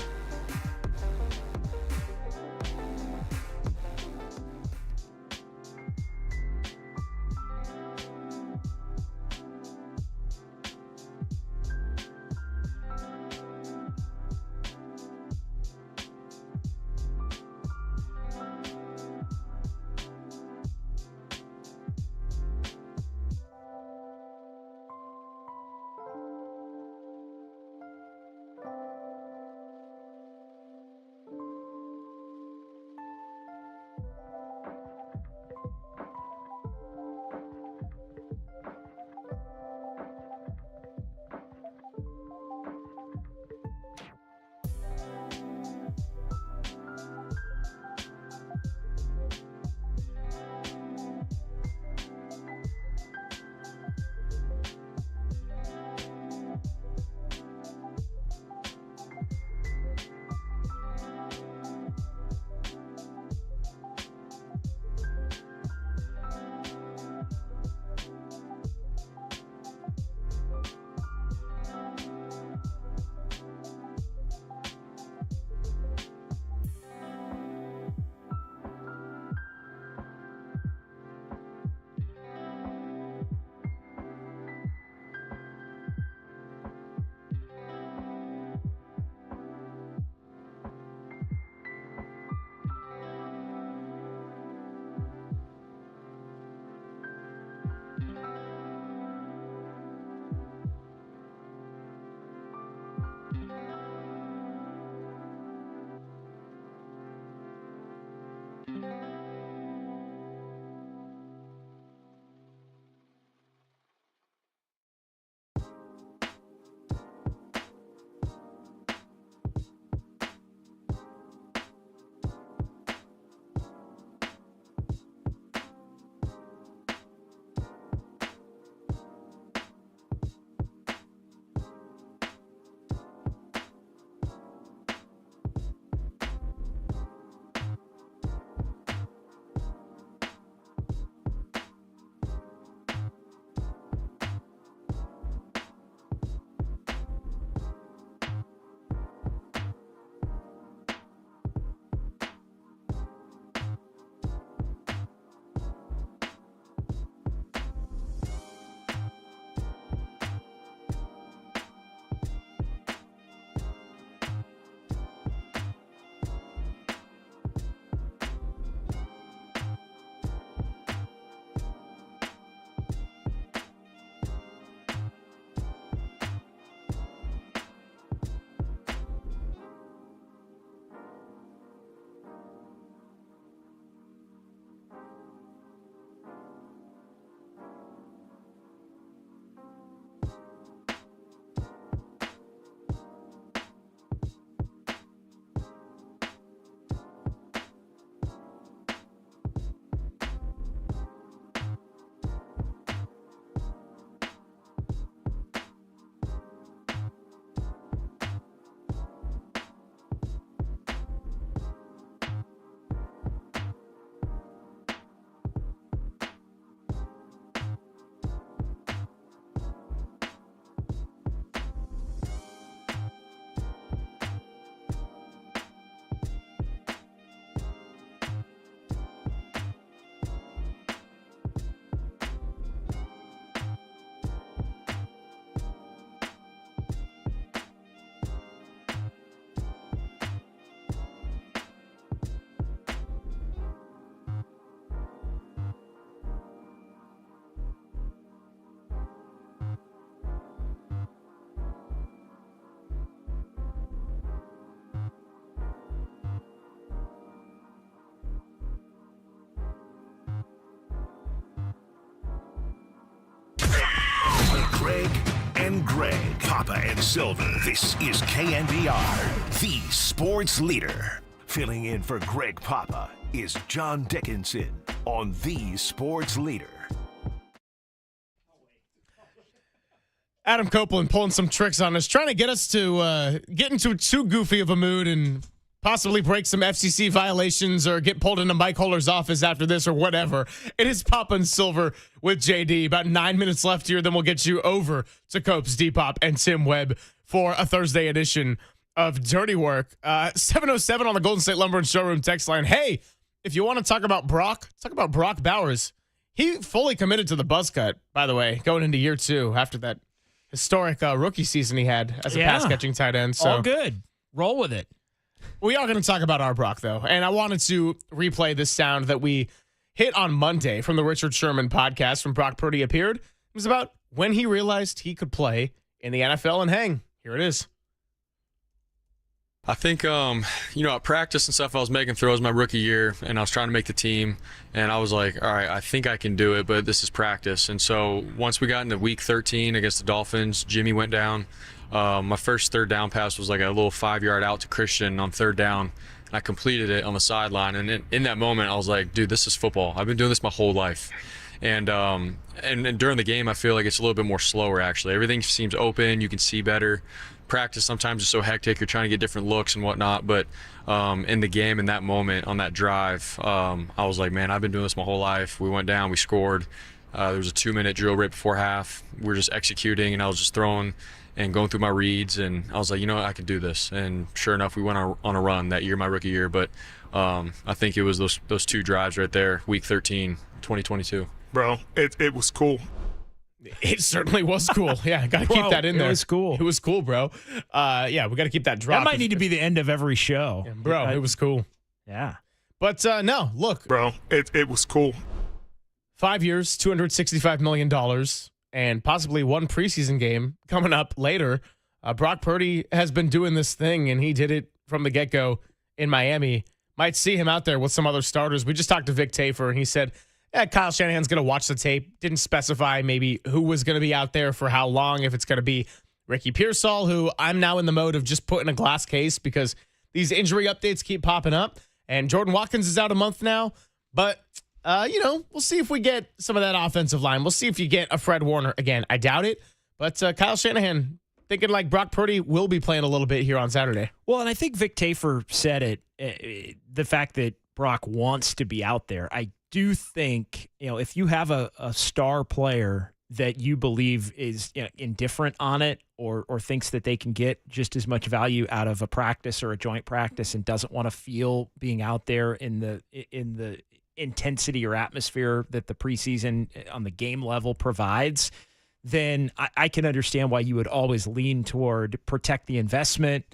Greg, Papa, and Silver. This is KNBR, the sports leader. Filling in for Greg Papa is John Dickinson on the sports leader. Adam Copeland pulling some tricks on us, trying to get us to get into too goofy of a mood and possibly break some FCC violations or get pulled into Mike Holler's office after this or whatever. It is Papa and Silver with JD. About 9 minutes left here, then we'll get you over to Copes, Depop, and Tim Webb for a Thursday edition of Dirty Work. 707 on the Golden State Lumber and Showroom text line. Hey, if you want to talk about Brock Bowers. He fully committed to the buzz cut, by the way, going into year 2 after that historic rookie season he had as a pass-catching tight end. So all good. Roll with it. We are going to talk about our Brock, though, and I wanted to replay this sound that we hit on Monday from the Richard Sherman podcast from Brock Purdy appeared. It was about when he realized he could play in the NFL and hang. Here it is. I think, at practice and stuff, I was making throws my rookie year, and I was trying to make the team, and I was like, all right, I think I can do it, but this is practice. And so once we got into week 13 against the Dolphins, Jimmy went down. My first third down pass was like a little 5-yard out to Christian on third down, and I completed it on the sideline. And in that moment, I was like, dude, this is football. I've been doing this my whole life. And during the game, I feel like it's a little bit more slower, actually. Everything seems open. You can see better. Practice sometimes is so hectic. You're trying to get different looks and whatnot. But in the game, in that moment, on that drive, I was like, man, I've been doing this my whole life. We went down. We scored. There was a 2-minute drill right before half. We were just executing, and I was just throwing and going through my reads. And I was like, you know what, I could do this. And sure enough, we went on a run that year, my rookie year. But I think it was those 2 drives right there, week 13, 2022. Bro, it was cool. It certainly was cool. Yeah, got to keep that in there. It was cool. It was cool, bro. Yeah, we got to keep that drop. That might need to be the end of every show. Yeah, bro, it was cool. Yeah. But no, look. Bro, it was cool. 5 years, $265 million, and possibly one preseason game coming up later. Brock Purdy has been doing this thing, and he did it from the get-go in Miami. Might see him out there with some other starters. We just talked to Vic Tafur, and he said, Kyle Shanahan's going to watch the tape. Didn't specify maybe who was going to be out there for how long, if it's going to be Ricky Pearsall, who I'm now in the mode of just putting a glass case because these injury updates keep popping up. And Jordan Watkins is out a month now. But, we'll see if we get some of that offensive line. We'll see if you get a Fred Warner. Again, I doubt it. But Kyle Shanahan thinking like Brock Purdy will be playing a little bit here on Saturday. Well, and I think Vic Tafur said it, the fact that Brock wants to be out there. I do think, if you have a star player that you believe is indifferent on it or thinks that they can get just as much value out of a practice or a joint practice and doesn't want to feel being out there in the intensity or atmosphere that the preseason on the game level provides, then I can understand why you would always lean toward protect the investment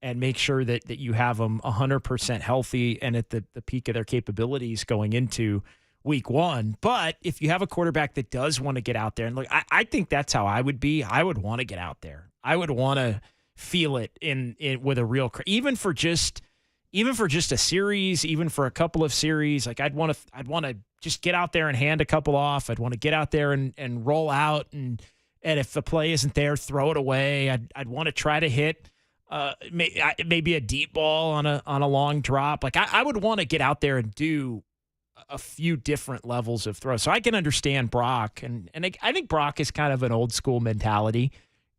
and make sure that you have them 100% healthy and at the peak of their capabilities going into week 1. But if you have a quarterback that does want to get out there, and look, I think that's how I would be. I would want to get out there. I would want to feel it in with a real, even for just a series, even for a couple of series. Like I'd want to just get out there and hand a couple off. I'd want to get out there and roll out, and if the play isn't there, throw it away. I'd want to try to hit maybe a deep ball on a long drop. Like I would want to get out there and do a few different levels of throws. So I can understand Brock, and I think Brock is kind of an old school mentality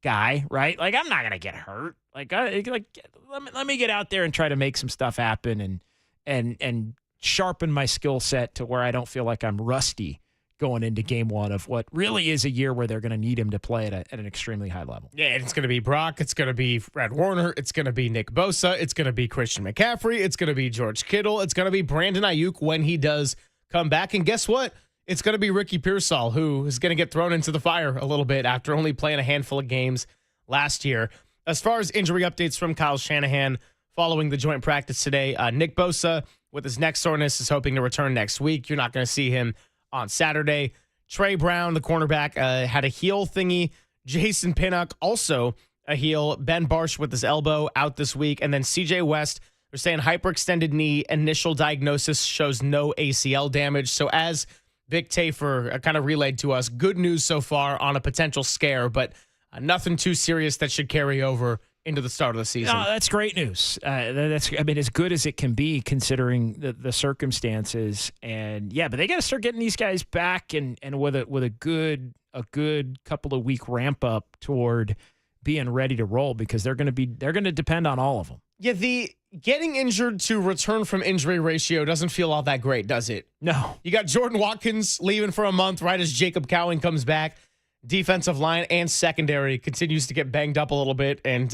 guy, right? Like I'm not gonna get hurt. Let me get out there and try to make some stuff happen and sharpen my skill set to where I don't feel like I'm rusty going into game 1 of what really is a year where they're going to need him to play at an extremely high level. Yeah, and it's going to be Brock. It's going to be Fred Warner. It's going to be Nick Bosa. It's going to be Christian McCaffrey. It's going to be George Kittle. It's going to be Brandon Ayuk when he does come back. And guess what? It's going to be Ricky Pearsall, who is going to get thrown into the fire a little bit after only playing a handful of games last year. As far as injury updates from Kyle Shanahan following the joint practice today, Nick Bosa with his neck soreness is hoping to return next week. You're not going to see him on Saturday. Trey Brown, the cornerback, had a heel thingy. Jason Pinnock, also a heel. Ben Barsh with his elbow out this week. And then CJ West, they're saying hyperextended knee. Initial diagnosis shows no ACL damage. So as Vic Tafur kind of relayed to us, good news so far on a potential scare, but Nothing too serious that should carry over into the start of the season. No, that's great news. That's as good as it can be considering the circumstances. And yeah, but they got to start getting these guys back and with a good couple of week ramp up toward being ready to roll, because they're going to depend on all of them. Yeah, the getting injured to return from injury ratio doesn't feel all that great, does it? No. You got Jordan Watkins leaving for a month right as Jacob Cowing comes back. Defensive line and secondary continues to get banged up a little bit, and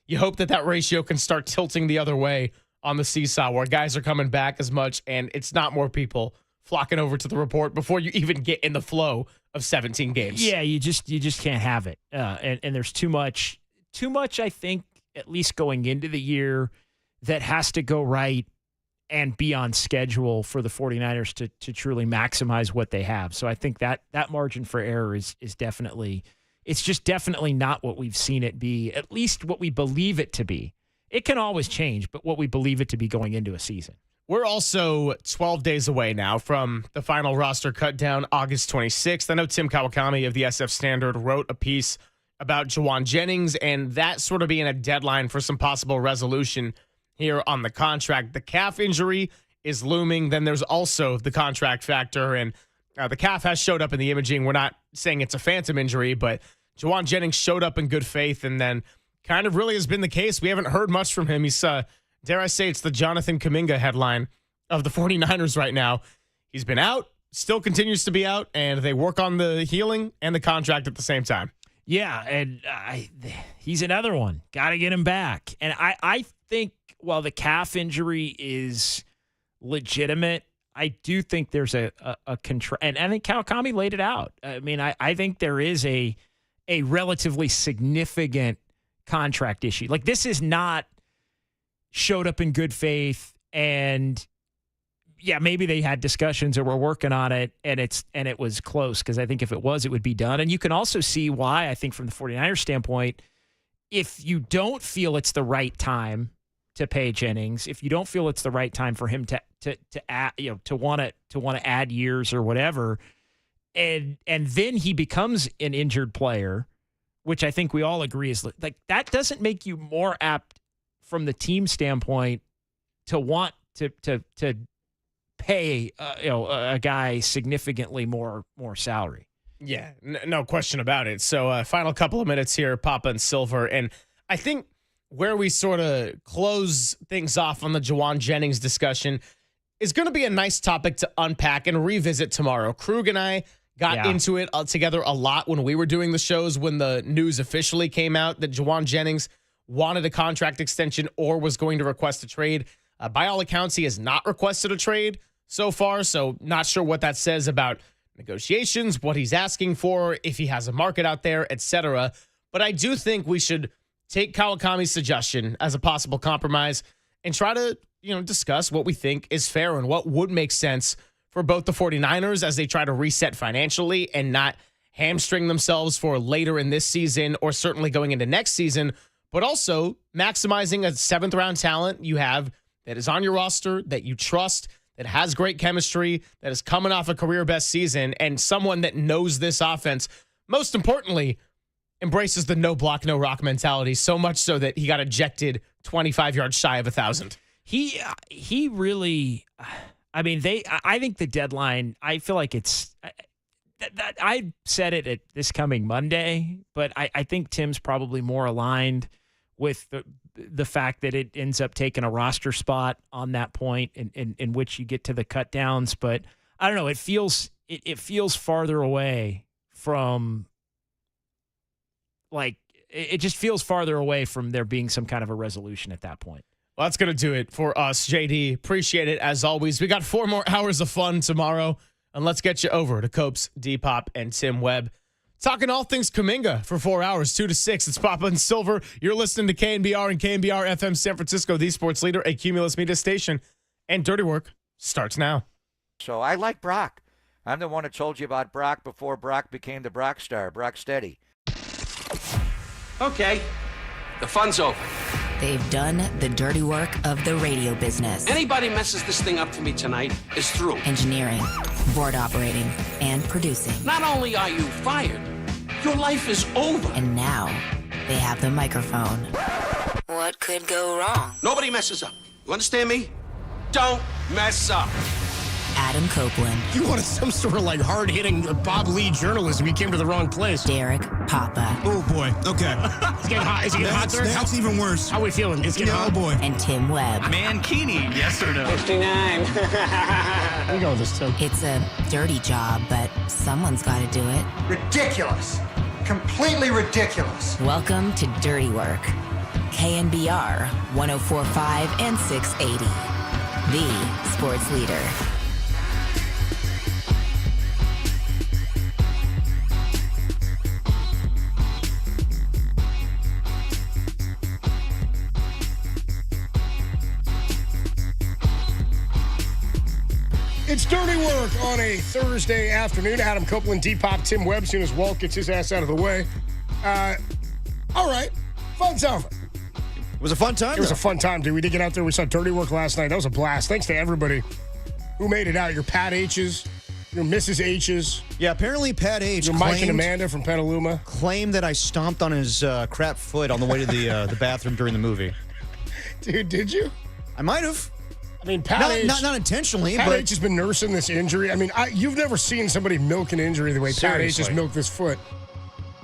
you hope that ratio can start tilting the other way on the seesaw, where guys are coming back as much, and it's not more people flocking over to the report before you even get in the flow of 17 games. Yeah, you just can't have it, and there's too much. I think, at least going into the year, that has to go right and be on schedule for the 49ers to truly maximize what they have. So I think that margin for error is definitely, it's just definitely not what we've seen it be, at least what we believe it to be. It can always change, but what we believe it to be going into a season. We're also 12 days away now from the final roster cut down, August 26th. I know Tim Kawakami of the SF Standard wrote a piece about Juwan Jennings and that sort of being a deadline for some possible resolution here on the contract. The calf injury is looming. Then there's also the contract factor, and the calf has showed up in the imaging. We're not saying it's a phantom injury, but Juwan Jennings showed up in good faith, and then kind of really has been the case. We haven't heard much from him. He's, dare I say, it's the Jonathan Kuminga headline of the 49ers right now. He's been out, still continues to be out, and they work on the healing and the contract at the same time. Yeah, and he's another one. Got to get him back. And I think while the calf injury is legitimate, I do think there's and I think Kawakami laid it out. I mean, I think there is a relatively significant contract issue. Like, this is not showed up in good faith, and yeah, maybe they had discussions or were working on it, and it was close, because I think if it was, it would be done. And you can also see why, I think, from the 49ers standpoint, if you don't feel it's the right time to pay Jennings, if you don't feel it's the right time for him to add, to want to add years or whatever, and then he becomes an injured player, which I think we all agree is like, that doesn't make you more apt from the team standpoint to want to pay a guy significantly more salary. Yeah, no question about it. So final couple of minutes here, Papa and Silver, and I think where we sort of close things off on the Juwan Jennings discussion is going to be a nice topic to unpack and revisit tomorrow. Krug and I got into it together a lot when we were doing the shows, when the news officially came out that Juwan Jennings wanted a contract extension or was going to request a trade. By all accounts, he has not requested a trade so far, so not sure what that says about negotiations, what he's asking for, if he has a market out there, etc. But I do think we should take Kawakami's suggestion as a possible compromise and try to, discuss what we think is fair and what would make sense for both the 49ers as they try to reset financially and not hamstring themselves for later in this season or certainly going into next season, but also maximizing a 7th-round talent you have that is on your roster, that you trust, that has great chemistry, that is coming off a career-best season, and someone that knows this offense. Most importantly, embraces the no block, no rock mentality, so much so that he got ejected 25 yards shy of 1,000. He really, I mean, I think the deadline, I feel like it's, I said it at this coming Monday, but I think Tim's probably more aligned with the fact that it ends up taking a roster spot on that point in which you get to the cut downs. But I don't know, it feels farther away from, like, it just feels farther away from there being some kind of a resolution at that point. Well, that's going to do it for us, JD. Appreciate it, as always. We got 4 more hours of fun tomorrow, and let's get you over to Copes, Depop, and Tim Webb. Talking all things Kuminga for 4 hours, 2 to 6. It's Papa and Silver. You're listening to KNBR and KNBR FM San Francisco, the sports leader, a Cumulus Media station. And Dirty Work starts now. So I like Brock. I'm the one that told you about Brock before Brock became the Brock star, Brock Steady. Okay, the fun's over. They've done the dirty work of the radio business. Anybody messes this thing up for me tonight is through. Engineering, board operating, and producing. Not only are you fired, Your life is over. And now they have the microphone. What could go wrong? Nobody messes up. You understand me? Don't mess up. Adam Copeland. You wanted some sort of like hard-hitting Bob Lee journalism. You came to the wrong place. Derek Papa. Oh, boy. Okay. It's getting hot. Is it getting hot, sir? That's even worse. How are we feeling? It's getting hot. Oh, boy. And Tim Webb. Mankini, yes or no? 59. We go with this, Tim. It's a dirty job, but someone's got to do it. Ridiculous. Completely ridiculous. Welcome to Dirty Work. KNBR 104.5 and 680. The sports leader. It's Dirty Work on a Thursday afternoon. Adam Copeland, Depop, Tim Webb, soon as Walt gets his ass out of the way. All right. Fun stuff. It was a fun time. It was a fun time, dude. We did get out there. We saw Dirty Work last night. That was a blast. Thanks to everybody who made it out. Your Pat H's, your Mrs. H's. Yeah, apparently Pat H. Your Mike and Amanda from Petaluma. Claimed that I stomped on his crap foot on the way to the bathroom during the movie. Dude, did you? I might have. I mean, Pat H. Not intentionally, Pat but H has been nursing this injury. I mean, you've never seen somebody milk an injury the way Pat H has milked this foot.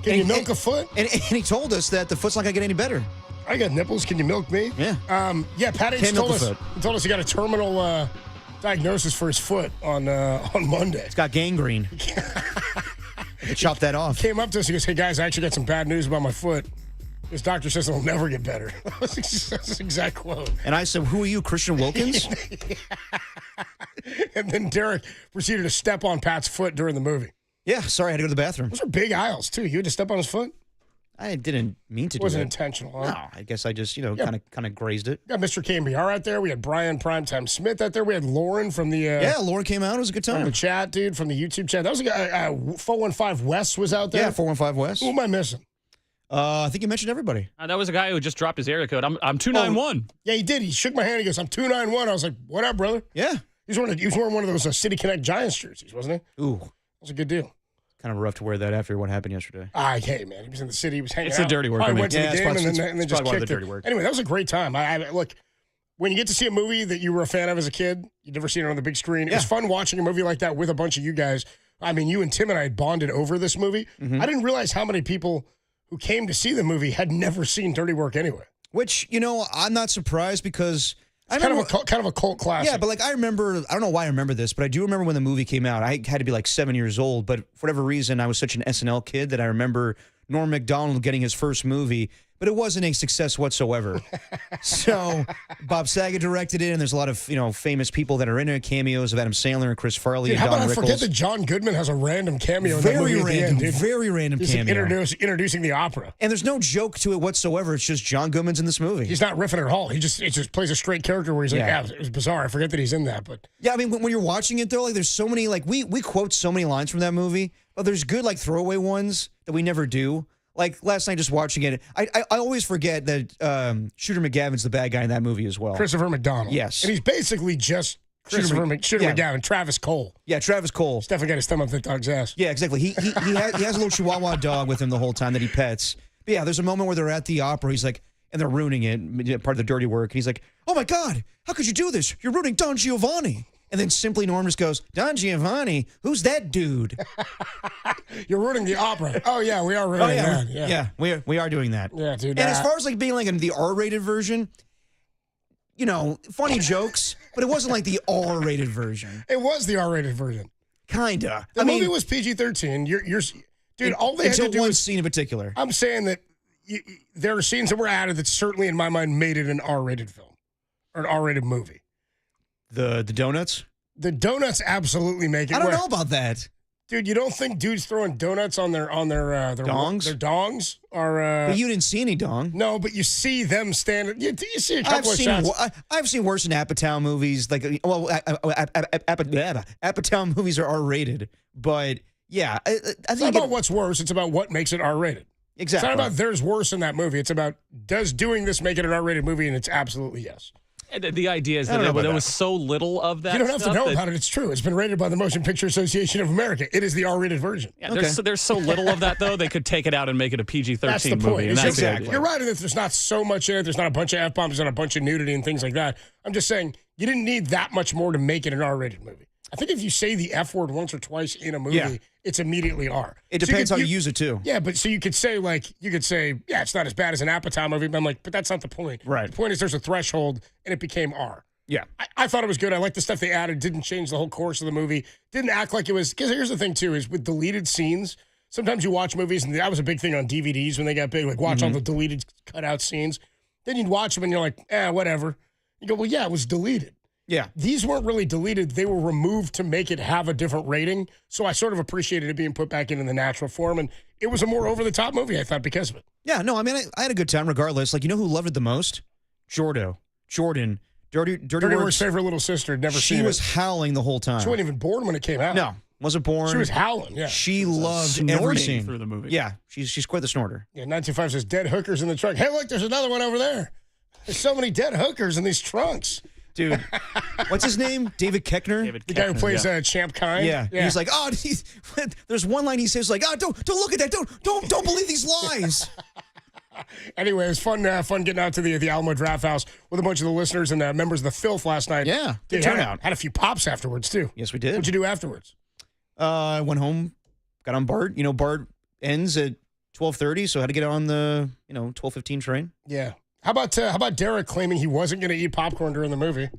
Can you milk a foot? And he told us that the foot's not going to get any better. I got nipples. Can you milk me? Yeah. Pat H told us he got a terminal diagnosis for his foot on Monday. It's got gangrene. Chop that off. Came up to us. He goes, "Hey guys, I actually got some bad news about my foot. This doctor says it'll never get better." That's his exact quote. And I said, "Who are you, Christian Wilkins?" And then Derek proceeded to step on Pat's foot during the movie. Yeah, sorry, I had to go to the bathroom. Those are big aisles too. You had to step on his foot. I didn't mean to do that. It wasn't intentional, huh? No, I guess I just, kind of grazed it. Got Mr. KNBR out there. We had Brian Primetime Smith out there. We had Lauren from the... yeah, Lauren came out. It was a good time. From the chat, dude, from the YouTube chat. That was a guy, 415 Wes was out there. Yeah, 415 Wes. Who am I missing? I think you mentioned everybody. That was a guy who just dropped his area code. I'm 291. Yeah, he did. He shook my hand. He goes, "I'm 291. I was like, "What up, brother?" Yeah. He was wearing one of those City Connect Giants jerseys, wasn't he? Ooh. That was a good deal. Kind of rough to wear that after what happened yesterday. Hey, man. He was in the city. He was hanging out. It's a dirty work. Probably went to the game and then just kicked it. Dirty work. Anyway, that was a great time. Look, when you get to see a movie that you were a fan of as a kid, you'd never seen it on the big screen. It was fun watching a movie like that with a bunch of you guys. I mean, you and Tim and I had bonded over this movie. Mm-hmm. I didn't realize how many people who came to see the movie had never seen Dirty Work anyway. Which, I'm not surprised because... It's kind of a cult classic. Yeah, but I remember, I don't know why I remember this, but I do remember when the movie came out. I had to be 7 years old, but for whatever reason, I was such an SNL kid that I remember Norm Macdonald getting his first movie, but it wasn't a success whatsoever. So Bob Saget directed it, and there's a lot of famous people that are in it, cameos of Adam Sandler and Chris Farley and how Don about Rickles. I forget that John Goodman has a random cameo in that movie at the end, dude. Very random cameo. Introducing the opera. And there's no joke to it whatsoever. It's just John Goodman's in this movie. He's not riffing at all. It just plays a straight character where he's it was bizarre. I forget that he's in that, but yeah, I mean when you're watching it though, there's so many we quote so many lines from that movie, but there's good throwaway ones that we never do. Last night, just watching it, I always forget that Shooter McGavin's the bad guy in that movie as well. Christopher McDonald. Yes. And he's basically just Shooter McGavin, Travis Cole. Yeah, Travis Cole. He's definitely got his thumb up that dog's ass. Yeah, exactly. He has a little Chihuahua dog with him the whole time that he pets. But yeah, there's a moment where they're at the opera. He's like, and they're ruining it, part of the dirty work. And he's like, "Oh my God, how could you do this? You're ruining Don Giovanni." And then simply Norm just goes, "Don Giovanni? Who's that dude?" You're ruining the opera. Oh, yeah, we are ruining that. Yeah, we are doing that. Yeah, dude. And as far as being in the R-rated version, funny jokes, but it wasn't the R-rated version. It was the R-rated version. Kinda. The movie was PG-13. Dude, all they had to do one was scene in particular. I'm saying that there are scenes that were added that certainly, in my mind, made it an R-rated film or an R-rated movie. The donuts? The donuts absolutely make it. I don't know about that. Dude, you don't think dudes throwing donuts on their dongs? Their dongs are. But you didn't see any dong. No, but you see them standing. You see a couple of shots. I've seen worse in Apatow movies. Apatow movies are R-rated, but yeah, I think it's not about what's worse. It's about what makes it R-rated. Exactly. It's not about there's worse in that movie. It's about does doing this make it an R-rated movie, and it's absolutely yes. The idea is that there was so little of that. You don't have to know about it. It's true. It's been rated by the Motion Picture Association of America. It is the R-rated version. Yeah, there's so little of that, though, they could take it out and make it a PG-13 that's the movie. Point. And that's exactly. You're right that there's not so much in it. There's not a bunch of F-bombs. There's not a bunch of nudity and things like that. I'm just saying you didn't need that much more to make it an R-rated movie. I think if you say the F word once or twice in a movie, it's immediately R. It depends how you use it, too. Yeah, but so you could say, yeah, it's not as bad as an Apatow movie, but I'm like, but that's not the point. Right. The point is there's a threshold, and it became R. Yeah. I thought it was good. I liked the stuff they added. Didn't change the whole course of the movie. Didn't act like it was, because here's the thing, too, is with deleted scenes, sometimes you watch movies, and that was a big thing on DVDs when they got big, like watch all the deleted cutout scenes. Then you'd watch them, and you're like, whatever. You go, well, yeah, it was deleted. Yeah. These weren't really deleted. They were removed to make it have a different rating. So I sort of appreciated it being put back in the natural form. And it was a more over-the-top movie, I thought, because of it. Yeah, no, I mean, I had a good time regardless. Like, you know who loved it the most? Jordan. Dirty Work's favorite little sister. Never seen it. She was howling the whole time. She wasn't even born when it came out. No, wasn't born. She was howling, yeah. She loved every scene. Through the movie. Yeah, she's quite the snorter. Yeah, 925 says, dead hookers in the trunk. Hey, look, there's another one over there. There's so many dead hookers in these trunks. Dude, what's his name? David Koechner? The guy who plays Champ Kine? Yeah. He's like, there's one line he says, like, don't look at that. Don't believe these lies. Anyway, it was fun getting out to the Alamo Draft House with a bunch of the listeners and members of the Filth last night. Yeah, good turnout. Had a few pops afterwards, too. Yes, we did. What'd you do afterwards? I went home, got on BART. You know, BART ends at 12:30, so I had to get on the 12:15 train. Yeah. How about Derek claiming he wasn't going to eat popcorn during the movie?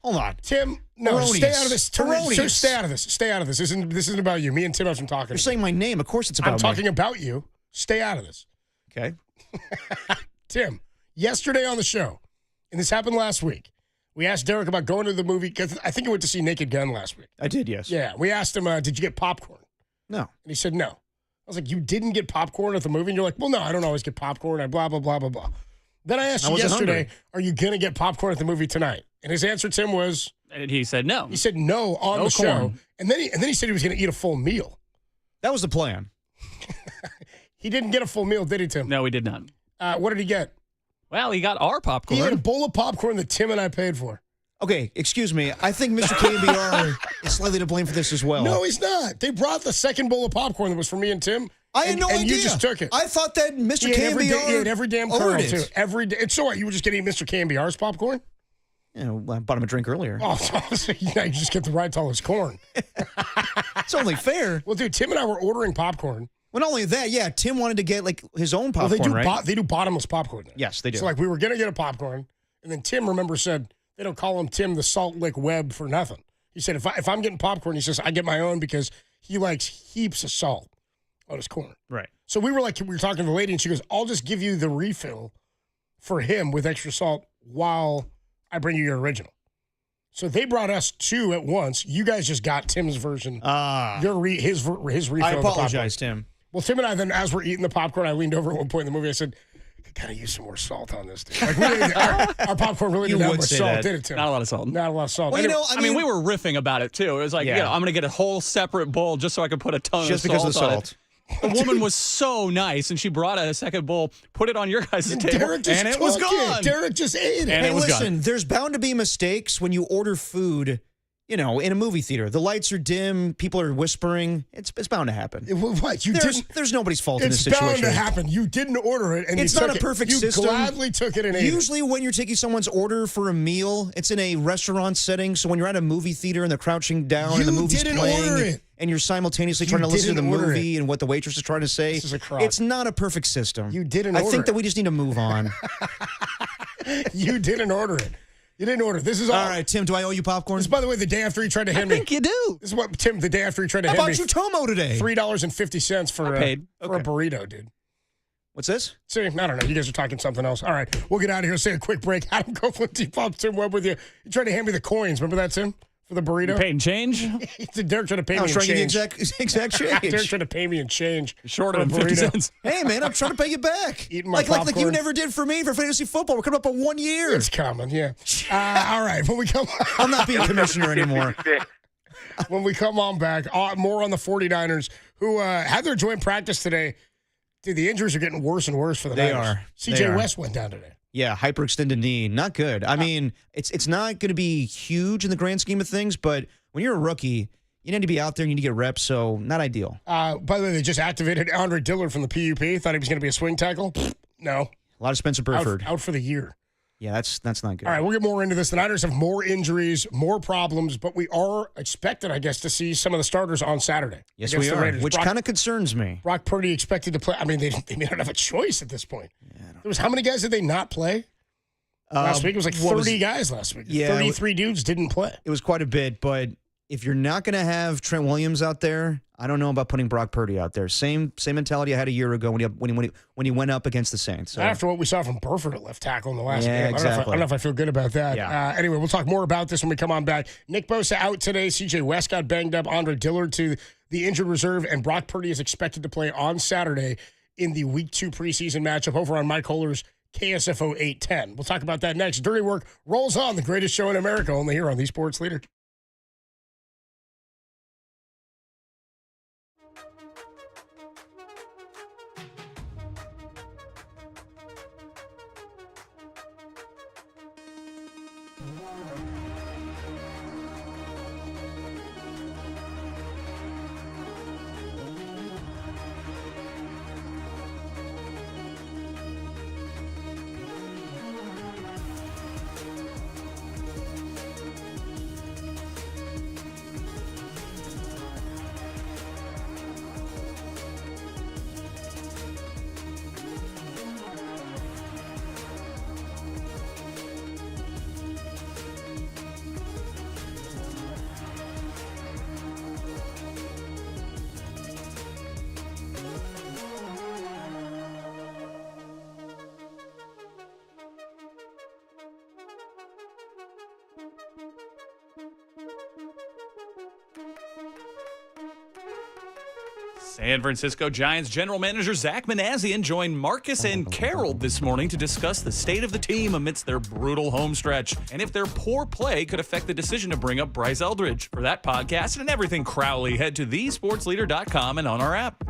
Hold on. Tim, no, Erroneous. stay out of this. Erroneous. Stay out of this. Stay out of this. This isn't about you. Me and Tim have some talking. You're saying my name. Of course it's about I'm me. talking about you. Stay out of this. Okay. Tim, yesterday on the show, and this happened last week, we asked Derek about going to the movie because I think he went to see Naked Gun last week. I did, yes. Yeah. We asked him, did you get popcorn? No. And he said no. I was like, you didn't get popcorn at the movie? And you're like, well, no, I don't always get popcorn. I blah, blah, blah, blah, blah. Then I asked you yesterday, are you going to get popcorn at the movie tonight? And his answer, Tim, was... And he said no. He said no on the show. And then he said he was going to eat a full meal. That was the plan. He didn't get a full meal, did he, Tim? No, he did not. What did he get? Well, he got our popcorn. He had a bowl of popcorn that Tim and I paid for. Okay, excuse me. I think Mr. KNBR is slightly to blame for this as well. No, he's not. They brought the second bowl of popcorn that was for me and Tim. I had no idea. And you just took it. I thought that Mr. KNBR He ate every damn kernel, too. Every day. And so what, you were just getting Mr. KNBR's popcorn? Yeah, well, I bought him a drink earlier. Oh, so you just get the right to all his corn. It's only fair. Well, dude, Tim and I were ordering popcorn. Well, not only that, yeah, Tim wanted to get like his own popcorn, right? They do bottomless popcorn there. Yes, they do. So like we were going to get a popcorn, and then Tim, remember, said they don't call him Tim the Salt Lick Webb for nothing. He said, if I'm getting popcorn, he says, I get my own because he likes heaps of salt on his corn. Right. So we were talking to the lady, and she goes, I'll just give you the refill for him with extra salt while I bring you your original. So they brought us two at once. You guys just got Tim's version. His refill. I apologize, Tim. Well, Tim and I then, as we're eating the popcorn, I leaned over at one point in the movie. I said, I gotta use some more salt on this, dude. Like, our popcorn really didn't have much salt, did it, Tim? Not a lot of salt. Not a lot of salt. Well, I mean, we were riffing about it, too. It was like, I'm going to get a whole separate bowl just so I could put a ton of salt just because of the salt. The woman was so nice, and she brought a second bowl, put it on your guys' table, and it was gone. Derek just ate it. Hey, listen, there's bound to be mistakes when you order food, in a movie theater. The lights are dim, people are whispering. It's bound to happen. What? There's nobody's fault in this situation. It's bound to happen. You didn't order it, and it's you took not a perfect You system. gladly took it and ate it. Usually when you're taking someone's order for a meal, it's in a restaurant setting. So when you're at a movie theater and they're crouching down and the movie's playing, and you're simultaneously trying to listen to the movie and what the waitress is trying to say, it's not a perfect system. You didn't order it. I think that we just need to move on. You didn't order it. You didn't order. This is all right, Tim. Do I owe you popcorn? This is, by the way, the day after he tried to hand me. I think you do. This is what Tim. The day after he tried to hand me. How about you, Tomo, today? $3.50 for a burrito, dude. What's this? See, I don't know. You guys are talking something else. All right, we'll get out of here. Say a quick break. Adam Copeland, T-Pop, Tim Webb with you. You tried to hand me the coins. Remember that, Tim? For the burrito? You paid in change? Derek tried to pay me in change. I was trying to get exact change. Derek tried to pay me in change. Shorter than 50 cents. Hey, man, I'm trying to pay you back. Eating my popcorn. Like you never did for me for fantasy football. We're coming up on 1 year. It's coming, yeah. All right, when we come I'm not being commissioner anymore. When we come on back, more on the 49ers, who had their joint practice today. Dude, the injuries are getting worse and worse for the Niners. They are. CJ West went down today. Yeah, hyperextended knee, not good. I mean, it's not going to be huge in the grand scheme of things, but when you're a rookie, you need to be out there, you need to get reps, so not ideal. By the way, they just activated Andre Dillard from the PUP. Thought he was going to be a swing tackle. No. A lot of Spencer Burford. Out for the year. Yeah, that's not good. All right, we'll get more into this. The Niners have more injuries, more problems, but we are expected, I guess, to see some of the starters on Saturday. Yes, we are, which kind of concerns me. Brock Purdy expected to play. I mean, they may not have a choice at this point. There was how many guys did they not play? Last week it was like 30 guys last week. Yeah, 33 dudes didn't play. It was quite a bit, but if you're not going to have Trent Williams out there, I don't know about putting Brock Purdy out there. Same mentality I had a year ago when he went up against the Saints. So. After what we saw from Burford at left tackle in the last game, exactly. I don't know if I feel good about that. Yeah. Anyway, we'll talk more about this when we come on back. Nick Bosa out today. C.J. West got banged up. Andre Dillard to the injured reserve, and Brock Purdy is expected to play on Saturday in the Week 2 preseason matchup over on Mike Holler's KSFO 810. We'll talk about that next. Dirty Work rolls on, the greatest show in America, only here on The Sports Leader. San Francisco Giants general manager Zach Manassian joined Marcus and Carroll this morning to discuss the state of the team amidst their brutal home stretch and if their poor play could affect the decision to bring up Bryce Eldridge. For that podcast and everything Crowley, head to thesportsleader.com and on our app.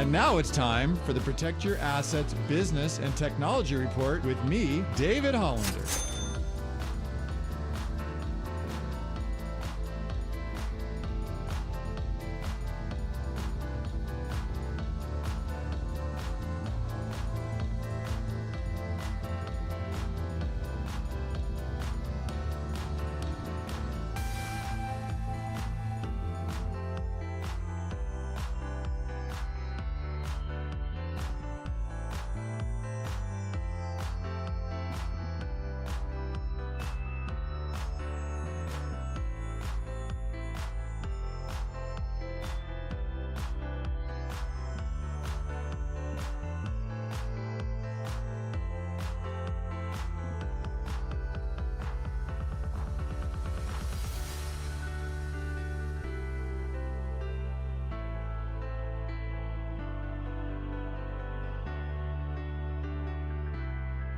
And now it's time for the Protect Your Assets Business and Technology Report with me, David Hollander.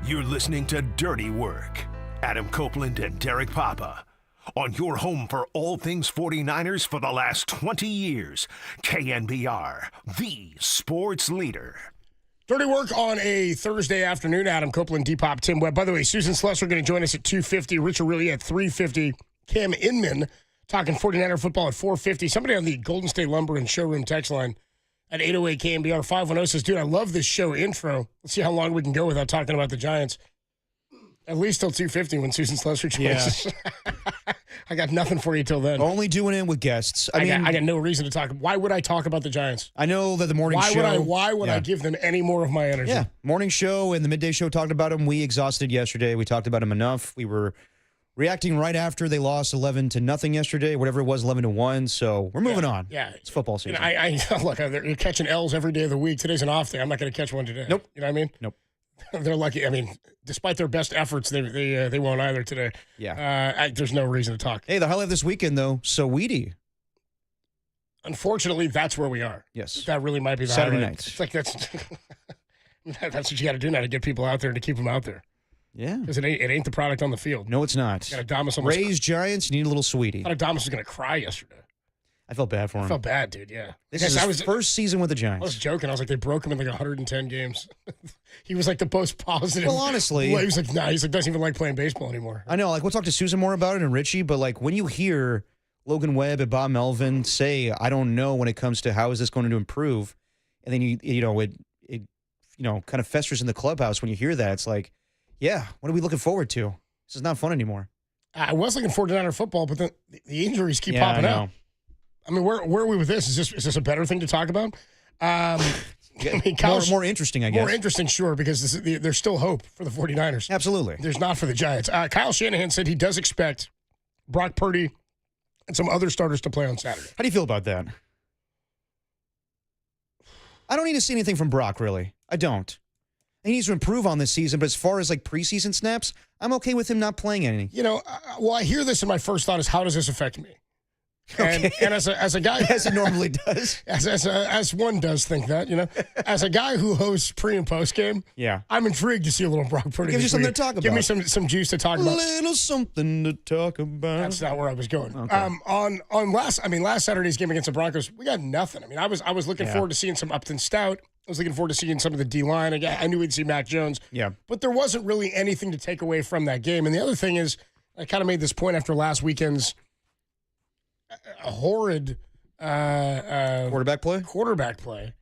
You're listening to Dirty Work. Adam Copeland and Derek Papa. On your home for all things 49ers for the last 20 years. KNBR, the sports leader. Dirty Work on a Thursday afternoon. Adam Copeland, Depop, Tim Webb. By the way, Susan Slesser going to join us at 2:50. Rich Aureli at 3:50. Cam Inman talking 49er football at 4:50. Somebody on the Golden State Lumber and Showroom text line at 808 KNBR 510 says, dude, I love this show intro. Let's see how long we can go without talking about the Giants. At least till 2:50 when Susan Slesser joins us. I got nothing for you till then. Only doing it with guests. I got no reason to talk. Why would I talk about the Giants? I know that the morning show. Why would I give them any more of my energy? Yeah, morning show and the midday show talked about them. We exhausted yesterday. We talked about them enough. We were reacting right after they lost 11-0 yesterday, whatever it was, 11-1. So we're moving on. Yeah, it's football season. I look. You're catching L's every day of the week. Today's an off day. I'm not going to catch one today. Nope. You know what I mean? Nope. They're lucky. I mean, despite their best efforts, they won't either today. Yeah. There's no reason to talk. Hey, the highlight this weekend though, Saweetie. Unfortunately, that's where we are. Yes. That really might be the Saturday highlight. nights. It's like that's what you got to do now to get people out there and to keep them out there. Yeah. Because it ain't the product on the field. No, it's not. Raise Giants, you need a little Saweetie. I thought Adamas was going to cry yesterday. I felt bad for him. I felt bad, dude, yeah. This is his first season with the Giants. I was joking. I was like, they broke him in like 110 games. He was like the most positive. Well, honestly. He was like, nah, he's like, doesn't even like playing baseball anymore. I know, like, we'll talk to Susan more about it and Richie, but like when you hear Logan Webb and Bob Melvin say, I don't know when it comes to how is this going to improve, and then it kind of festers in the clubhouse when you hear that. It's like, yeah, what are we looking forward to? This is not fun anymore. I was looking forward to Niner football, but the injuries keep popping out. I mean, where are we with this? Is this a better thing to talk about? I mean, more interesting, I guess. More interesting, sure, because there's still hope for the 49ers. Absolutely. There's not for the Giants. Kyle Shanahan said he does expect Brock Purdy and some other starters to play on Saturday. How do you feel about that? I don't need to see anything from Brock, really. I don't. He needs to improve on this season, but as far as like preseason snaps, I'm okay with him not playing any. You know, I hear this and my first thought is, how does this affect me? And as a guy, as it normally does, as one does think that, you know, as a guy who hosts pre and post game, yeah, I'm intrigued to see a little Brock Purdy. Gives you something to talk about. Give me some juice to talk about. A little something to talk about. That's not where I was going. Okay. On last Saturday's game against the Broncos, we got nothing. I mean, I was looking forward to seeing some Upton Stout. I was looking forward to seeing some of the D-line. I knew we'd see Mac Jones. Yeah. But there wasn't really anything to take away from that game. And the other thing is, I kind of made this point after last weekend's a horrid quarterback play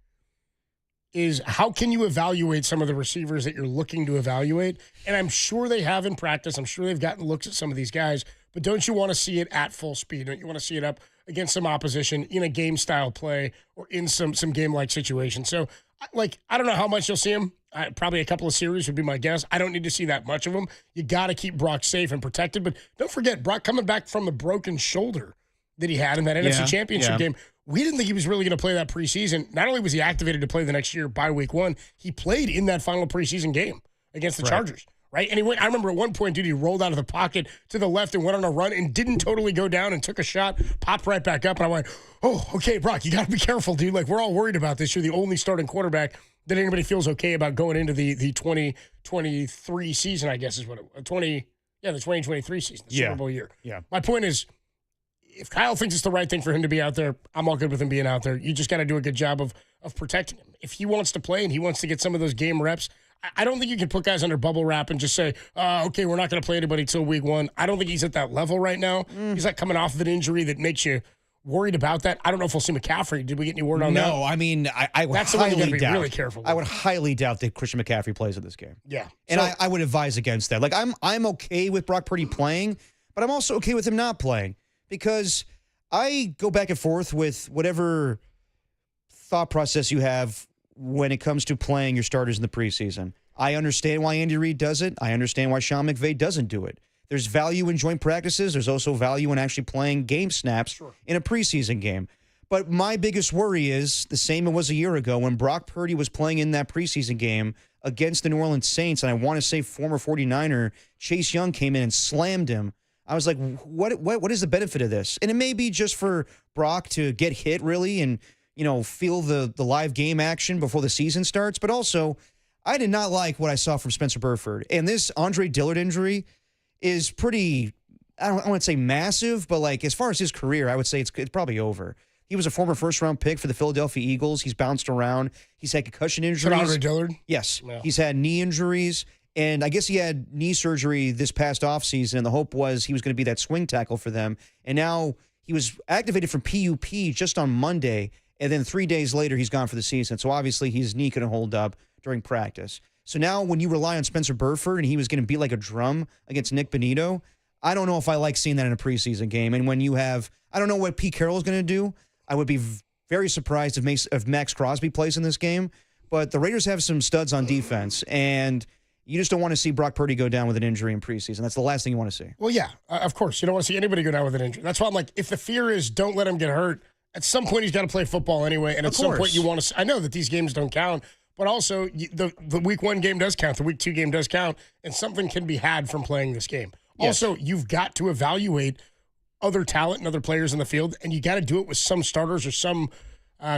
is how can you evaluate some of the receivers that you're looking to evaluate? And I'm sure they have in practice. I'm sure they've gotten looks at some of these guys. But don't you want to see it at full speed? Don't you want to see it up against some opposition in a game-style play or in some game-like situation? So, I don't know how much you'll see him. Probably a couple of series would be my guess. I don't need to see that much of him. You got to keep Brock safe and protected. But don't forget, Brock coming back from the broken shoulder that he had in that NFC Championship game. We didn't think he was really going to play that preseason. Not only was he activated to play the next year by week 1, he played in that final preseason game against the Chargers, right? And he went, I remember at one point, dude, he rolled out of the pocket to the left and went on a run and didn't totally go down and took a shot, popped right back up. And I went, oh, okay, Brock, you got to be careful, dude. Like, we're all worried about this. You're the only starting quarterback that anybody feels okay about going into the 2023 season, I guess is what the 2023 season, the Super Bowl year. Yeah. My point is, if Kyle thinks it's the right thing for him to be out there, I'm all good with him being out there. You just got to do a good job of of protecting him. If he wants to play and he wants to get some of those game reps, I don't think you can put guys under bubble wrap and just say, okay, we're not going to play anybody till week 1. I don't think he's at that level right now. He's like coming off of an injury that makes you worried about that. I don't know if we'll see McCaffrey. Did we get any word on that? No, I mean, I would That's the one you highly got to be doubt. really careful with. I would highly doubt that Christian McCaffrey plays in this game. Yeah. And So- I would advise against that. Like, I'm okay with Brock Purdy playing, but I'm also okay with him not playing because I go back and forth with whatever thought process you have when it comes to playing your starters in the preseason. I understand why Andy Reid does it. I understand why Sean McVay doesn't do it. There's value in joint practices. There's also value in actually playing game snaps in a preseason game. But my biggest worry is the same it was a year ago when Brock Purdy was playing in that preseason game against the New Orleans Saints, and I want to say former 49er Chase Young came in and slammed him. I was like, what is the benefit of this? And it may be just for Brock to get hit, really, and feel the live game action before the season starts. But also, I did not like what I saw from Spencer Burford. And this Andre Dillard injury is pretty, I don't want to say massive, but like as far as his career, I would say it's probably over. He was a former first-round pick for the Philadelphia Eagles. He's bounced around. He's had concussion injuries. Andre Dillard? Yes. Yeah. He's had knee injuries. And I guess he had knee surgery this past offseason. And the hope was he was going to be that swing tackle for them. And now he was activated from PUP just on Monday. And then 3 days later, he's gone for the season. So obviously his knee couldn't hold up during practice. So now when you rely on Spencer Burford and he was going to beat like a drum against Nick Bonito, I don't know if I like seeing that in a preseason game. And when you have, I don't know what Pete Carroll is going to do. I would be very surprised if Max Crosby plays in this game. But the Raiders have some studs on defense. And you just don't want to see Brock Purdy go down with an injury in preseason. That's the last thing you want to see. Well, yeah, of course. You don't want to see anybody go down with an injury. That's why I'm like, if the fear is don't let him get hurt, at some point he's got to play football anyway. And at some point you want to – I know that these games don't count, but also the week 1 game does count. The week 2 game does count, and something can be had from playing this game. Yes. Also, you've got to evaluate other talent and other players in the field, and you got to do it with some starters or some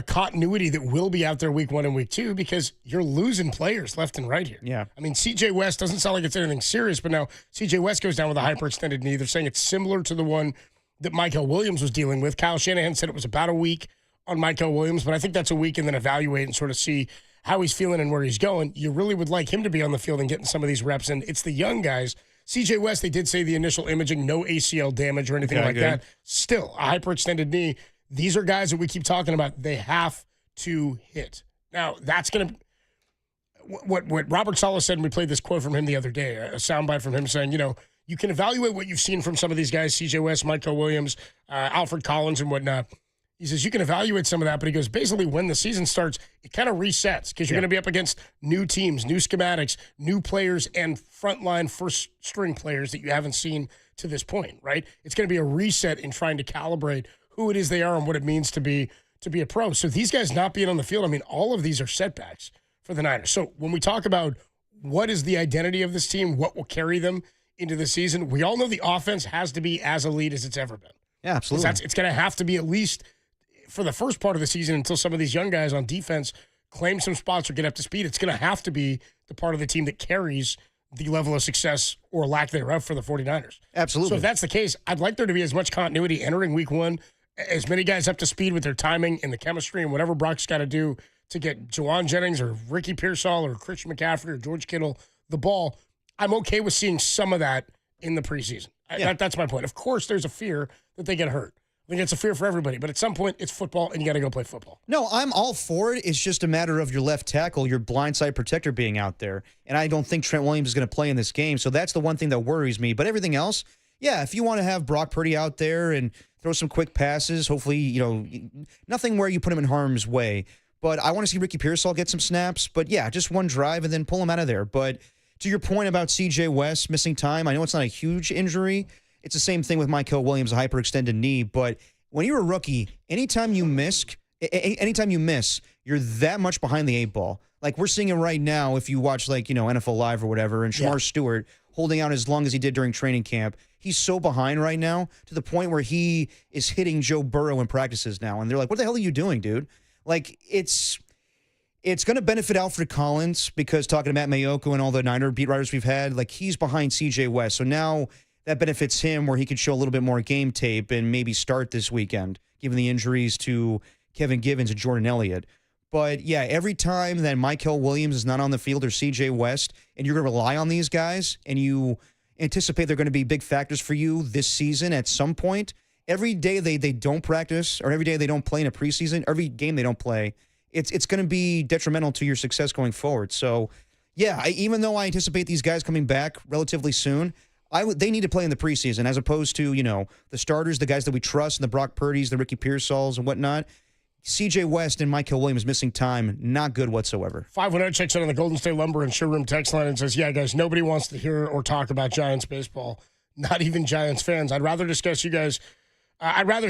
continuity that will be out there week 1 and week 2 because you're losing players left and right here. Yeah. I mean, C.J. West doesn't sound like it's anything serious, but now C.J. West goes down with a hyperextended knee. They're saying it's similar to the one that Michael Williams was dealing with. Kyle Shanahan said it was about a week on Michael Williams, but I think that's a week and then evaluate and sort of see how he's feeling and where he's going. You really would like him to be on the field and getting some of these reps, and it's the young guys. C.J. West, they did say the initial imaging, no ACL damage or anything like that. Still, a hyperextended knee. These are guys that we keep talking about. They have to hit. Now, that's going to – what Robert Saleh said, and we played this quote from him the other day, a soundbite from him saying, you can evaluate what you've seen from some of these guys, C.J. West, Michael Williams, Alfred Collins, and whatnot. He says you can evaluate some of that, but he goes, basically when the season starts, it kind of resets because you're going to be up against new teams, new schematics, new players, and frontline first-string players that you haven't seen to this point, right? It's going to be a reset in trying to calibrate who it is they are and what it means to be a pro. So these guys not being on the field, I mean, all of these are setbacks for the Niners. So when we talk about what is the identity of this team, what will carry them into the season, we all know the offense has to be as elite as it's ever been. Yeah, absolutely. It's going to have to be at least for the first part of the season until some of these young guys on defense claim some spots or get up to speed. It's going to have to be the part of the team that carries the level of success or lack thereof for the 49ers. Absolutely. So if that's the case, I'd like there to be as much continuity entering week 1, as many guys up to speed with their timing and the chemistry and whatever Brock's got to do to get Juwan Jennings or Ricky Pearsall or Christian McCaffrey or George Kittle the ball. I'm okay with seeing some of that in the preseason. That's my point. Of course, there's a fear that they get hurt. I think it's a fear for everybody, but at some point, it's football, and you got to go play football. No, I'm all for it. It's just a matter of your left tackle, your blindside protector being out there. And I don't think Trent Williams is going to play in this game, so that's the one thing that worries me. But everything else, yeah, if you want to have Brock Purdy out there and throw some quick passes, hopefully, nothing where you put him in harm's way. But I want to see Ricky Pearsall get some snaps. But, yeah, just one drive and then pull him out of there. But to your point about C.J. West missing time, I know it's not a huge injury. It's the same thing with Michael Williams, a hyperextended knee. But when you're a rookie, anytime you miss, you're that much behind the 8 ball. Like we're seeing it right now if you watch NFL Live or whatever, and Shamar Stewart holding out as long as he did during training camp. He's so behind right now to the point where he is hitting Joe Burrow in practices now. And they're like, what the hell are you doing, dude? Like it's going to benefit Alfred Collins because talking to Matt Mayoko and all the Niner beat writers we've had, like he's behind C.J. West. So now that benefits him where he could show a little bit more game tape and maybe start this weekend, given the injuries to Kevin Givens and Jordan Elliott. But, yeah, every time that Michael Williams is not on the field or C.J. West, and you're going to rely on these guys, and you anticipate they're going to be big factors for you this season at some point, every day they don't practice or every day they don't play in a preseason, every game they don't play, it's going to be detrimental to your success going forward. So, yeah, even though I anticipate these guys coming back relatively soon, they need to play in the preseason as opposed to, the starters, the guys that we trust, and the Brock Purdy's, the Ricky Pearsalls, and whatnot. C.J. West and Michael Williams missing time, not good whatsoever. 510 checks in on the Golden State Lumber and Showroom text line and says, yeah, guys, nobody wants to hear or talk about Giants baseball, not even Giants fans. I'd rather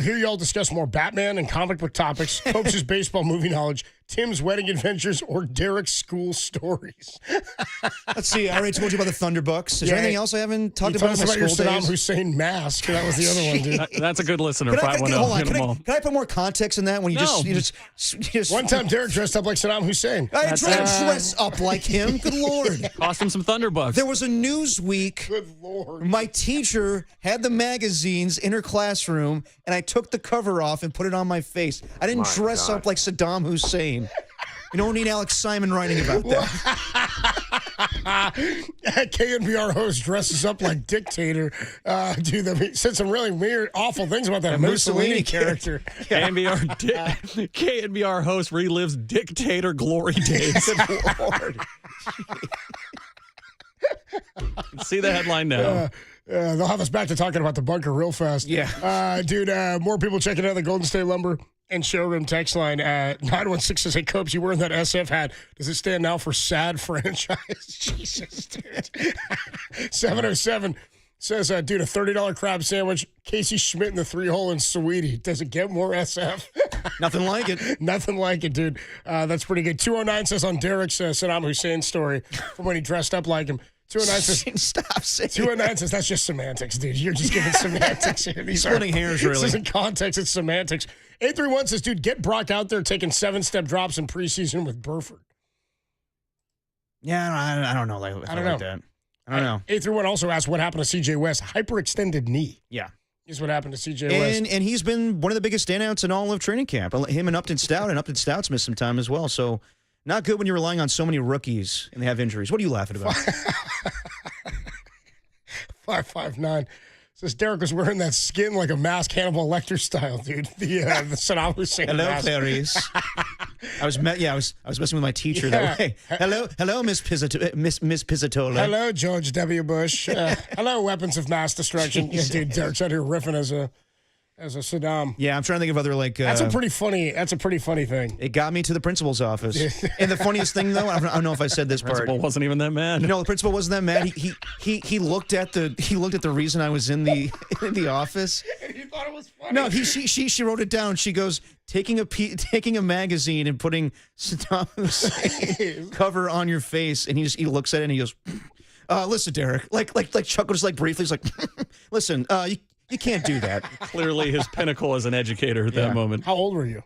hear y'all discuss more Batman and comic book topics, Coach's baseball movie knowledge, Tim's wedding adventures, or Derek's school stories. Let's see. I already told you about the Thunderbucks. Is there anything else I haven't talked about in my your school Saddam days? Hussein mask. That was the other one, dude. That's a good listener. Can I put more context in that when you just one time Derek dressed up like Saddam Hussein. I didn't try to dress up like him. Good Lord. Cost him some Thunderbucks. There was a Newsweek. Good Lord. My teacher had the magazines in her classroom, and I took the cover off and put it on my face. I didn't dress up like Saddam Hussein. You don't need Alex Simon writing about that. KNBR host dresses up like dictator. Dude, they said some really weird, awful things about that Mussolini character. KNBR host relives dictator glory days. Lord. See the headline now. They'll have us back to talking about the bunker real fast. Yeah. Dude, more people checking out the Golden State Lumber and Showroom text line. 916 says, hey, Copes, you wearing that SF hat. Does it stand now for sad franchise? Jesus, dude. 707 says, dude, a $30 crab sandwich, Casey Schmidt in the 3-hole in Sweetie. Does it get more SF? Nothing like it. Nothing like it, dude. That's pretty good. 209 says on Derek's Saddam Hussein story from when he dressed up like him. 209 says, stop saying 209 says, that's just semantics, dude. You're just giving semantics here. Splitting hairs, really. This isn't context, it's semantics. 831 says, dude, get Brock out there taking 7-step drops in preseason with Burford. Yeah, I don't know. I don't know. Like that. I don't know. 831 also asked what happened to C.J. West. Hyperextended knee. Yeah. Is what happened to C.J. West. And he's been one of the biggest standouts in all of training camp. Him and Upton Stout, and Upton Stout's missed some time as well. So not good when you're relying on so many rookies and they have injuries. What are you laughing about? 559 says Derek was wearing that skin like a mask, Hannibal Lecter style, dude. The Saddam Hussein Hello, mask. Clarice. I was messing with my teacher that way. Hello, Miss Pizzatola. Hello, George W. Bush. Hello, weapons of mass destruction. Yeah, dude, Derek's out here riffing as a Saddam. Yeah, I'm trying to think of other That's a pretty funny thing. It got me to the principal's office. And the funniest thing, though, I don't know if I said this part. The principal wasn't even that mad. No, the principal wasn't that mad. He looked at the reason I was in the office. And he thought it was funny. No, she wrote it down. She goes, taking a magazine and putting Saddam Hussein cover on your face, and he looks at it and he goes, listen, Derek, like chuckles like briefly. He's like, listen, you can't do that. Clearly his pinnacle as an educator at that moment. How old were you?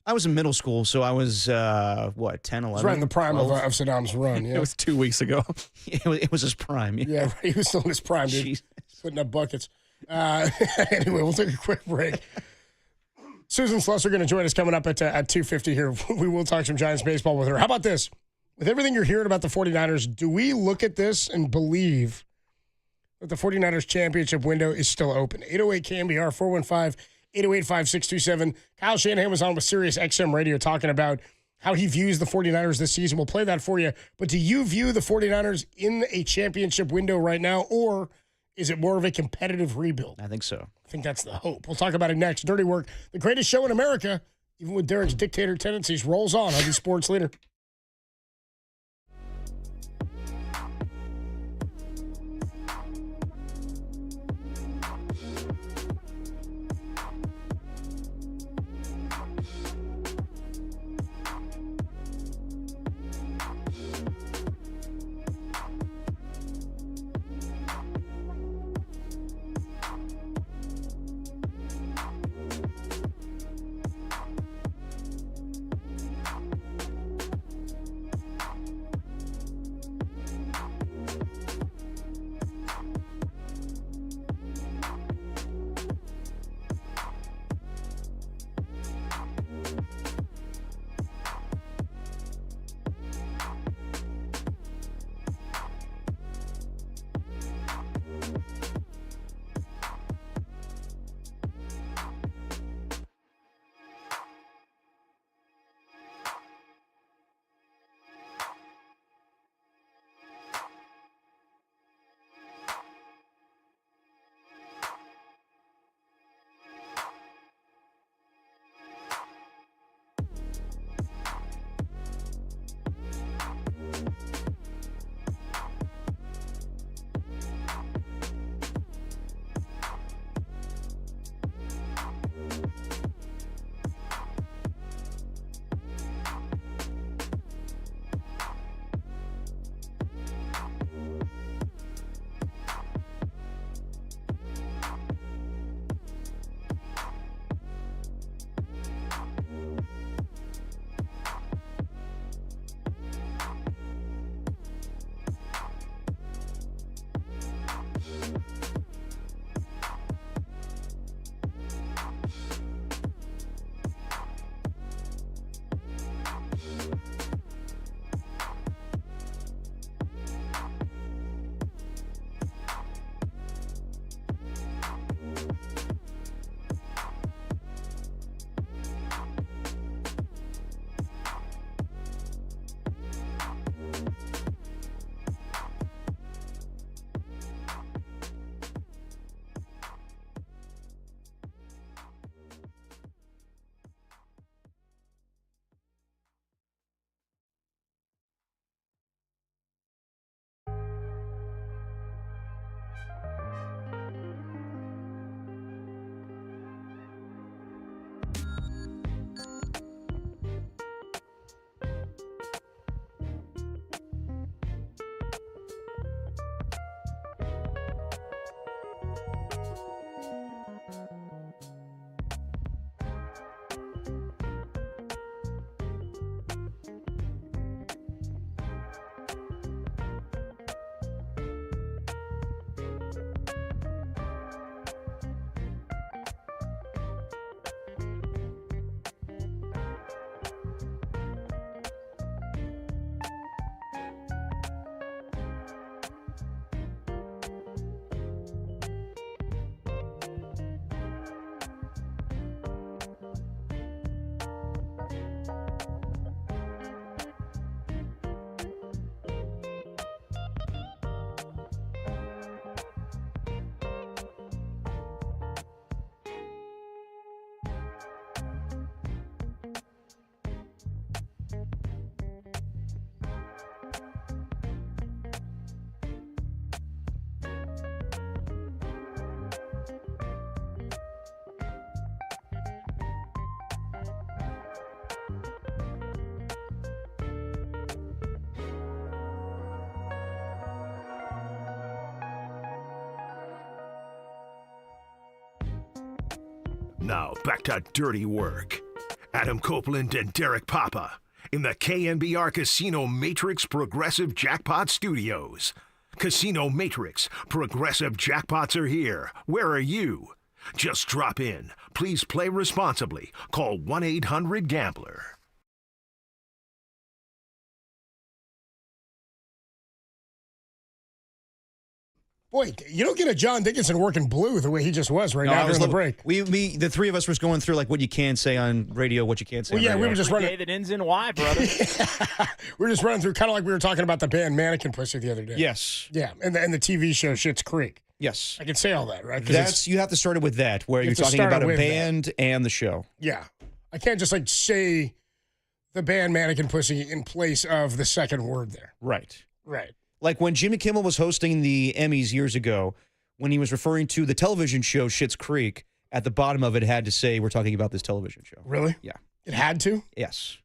I was in middle school, so I was, 10, 11? It was right in the prime of Saddam's run. Yeah. It was 2 weeks ago. It was his prime. Yeah, he was still in his prime, dude. Jeez. Putting up buckets. Anyway, we'll take a quick break. Susan Slusser going to join us coming up at 2:50 here. We will talk some Giants baseball with her. How about this? With everything you're hearing about the 49ers, do we look at this and believe that the 49ers championship window is still open? 808 KNBR 415-808-5627. Kyle Shanahan was on with Sirius XM Radio talking about how he views the 49ers this season. We'll play that for you. But do you view the 49ers in a championship window right now, or is it more of a competitive rebuild? I think so. I think that's the hope. We'll talk about it next. Dirty Work, the greatest show in America, even with Derek's dictator tendencies, rolls on the Sports Leader. Now back to dirty work. Adam Copeland and Derek Papa in the KNBR Casino Matrix Progressive Jackpot Studios. Casino Matrix Progressive Jackpots are here. Where are you? Just drop in. Please play responsibly. Call 1-800-GAMBLER. Boy, you don't get a John Dickinson working blue the way he just was now during the break. The three of us was going through like what you can say on radio, what you can't say. Well, yeah, we were just running. That ends in Y, brother. We were just running through, kind of like we were talking about the band Mannequin Pussy the other day. Yes. Yeah, and the TV show Schitt's Creek. Yes. I can say all that, right? You have to start it with that, where you're talking about a band and the show. Yeah. I can't just like say the band Mannequin Pussy in place of the second word there. Right. Right. Like when Jimmy Kimmel was hosting the Emmys years ago, when he was referring to the television show Schitt's Creek, at the bottom of it had to say, we're talking about this television show. Really? Yeah. It had to? Yes.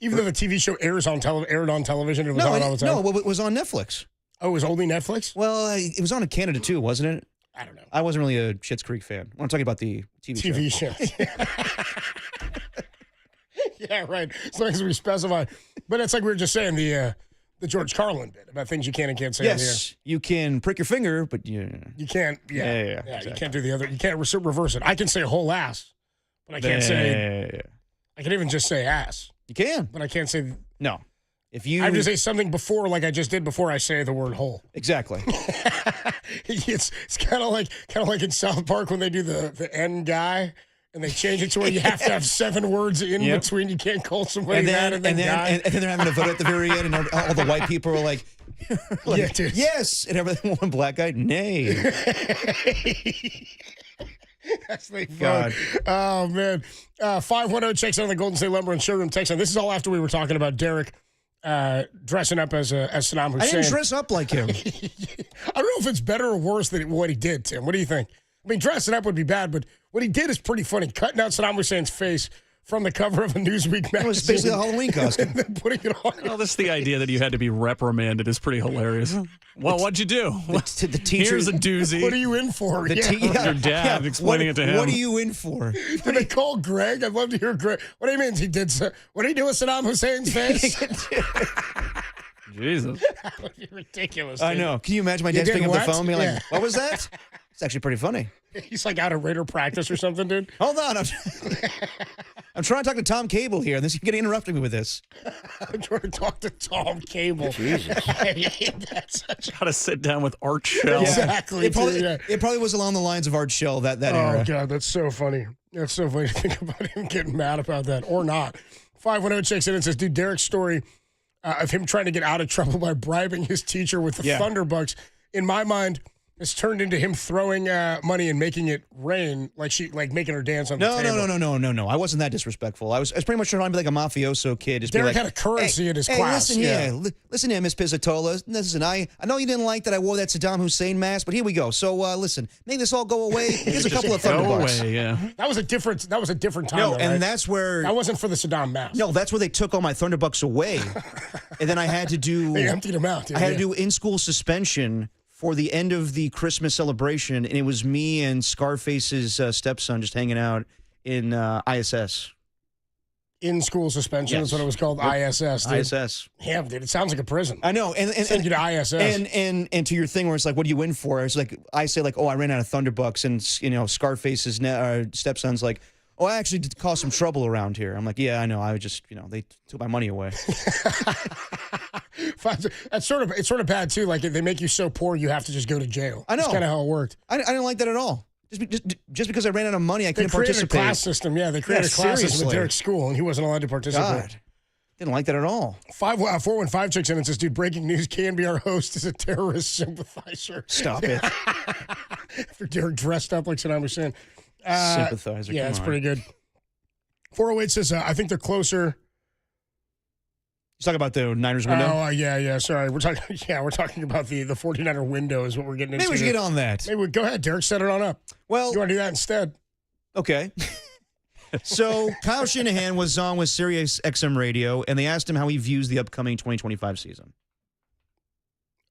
Even though the TV show aired on television, it was on all the time? No, it was on Netflix. Oh, it was only Netflix? Well, it was on in Canada too, wasn't it? I don't know. I wasn't really a Schitt's Creek fan. I'm talking about the TV show. Yeah, right. As long as we specify. But it's like we were just saying, the George Carlin bit about things you can and can't say on the air. Yes, you can prick your finger, but you can't. Yeah, exactly. You can't do the other. You can't reverse it. I can say whole ass, but I can't say. I can even just say ass. You can, but I can't say no. If you, I have to say something before, like I just did before I say the word whole. Exactly. It's kind of like in South Park when they do the N guy. And they change it to where you have to have 7 words in between. You can't call somebody that and then guy. And then they're having a vote at the very end, and all the white people are like, yeah, dude. Yes. And everything, one black guy, nay. That's the God. Oh, man. 510 checks on the Golden State Lumber and Showroom text line. This is all after we were talking about Derek dressing up as Saddam Hussein. I didn't dress up like him. I don't know if it's better or worse than what he did, Tim. What do you think? I mean, dressing up would be bad, but what he did is pretty funny. Cutting out Saddam Hussein's face from the cover of a Newsweek magazine. It was basically a Halloween costume. And then putting it on. Well, this the idea that you had to be reprimanded is pretty hilarious. Well, what'd you do? The teacher. Here's a doozy. What are you in for? Your dad explaining it to him. What are you in for? Did they call Greg? I'd love to hear Greg. What do you mean he did? What did he do with Saddam Hussein's face? Jesus. That would be ridiculous. I know. Can you imagine my dad picking up the phone being like, what was that? It's actually pretty funny. He's like out of Raider practice or something, dude. Hold on. I'm trying to talk to Tom Cable here, and this is getting interrupted me with this. I'm trying to talk to Tom Cable. Jesus. Got to sit down with Art Shell. Exactly. It probably was along the lines of Art Shell, that era. Oh, God, that's so funny. That's so funny to think about him getting mad about that, or not. 510 checks in and says, dude, Derek's story of him trying to get out of trouble by bribing his teacher with the Thunderbucks, in my mind, it's turned into him throwing money and making it rain, like making her dance on the table. No. I wasn't that disrespectful. I was pretty much trying to be like a mafioso kid. Just Derek be like, had a currency in his class. Listen, listen here, Miss Pizzatola. Listen, I know you didn't like that I wore that Saddam Hussein mask, but here we go. So listen, make this all go away. Here's a couple of Thunderbucks. That was a different time. No, though, and right? that's where that wasn't for the Saddam mask. No, that's where they took all my Thunderbucks away, and then I had to do. They emptied them out. I had to do in-school suspension for the end of the Christmas celebration, and it was me and Scarface's stepson just hanging out in ISS. In-school suspension is what it was called, ISS. Dude. ISS. Yeah, dude, it sounds like a prison. I know. And send you to ISS. And to your thing where it's like, what do you in for? It's like, I say like, oh, I ran out of Thunderbucks, and Scarface's stepson's like, oh, I actually did cause some trouble around here. I'm like, yeah, I know. I just, they took my money away. It's sort of bad too. Like they make you so poor you have to just go to jail. I know. That's kind of how it worked. I didn't like that at all. Just because I ran out of money, I couldn't participate. They created a class system. Yeah, they created a class system at Derek's school, and he wasn't allowed to participate. God. Didn't like that at all. 415 checks in and says, dude, breaking news, KNBR host is a terrorist sympathizer. Stop it. After Derek dressed up like Saddam Hussein. Sympathizer. Yeah, it's pretty good. 408 says, I think they're closer. You talking about the Niners window? Oh, yeah. Sorry. We're talking about the 49er window is what we're getting into. Maybe we should get on that. Maybe go ahead, Derek, set it on up. Well, you want to do that instead? Okay. So Kyle Shanahan was on with Sirius XM Radio, and they asked him how he views the upcoming 2025 season.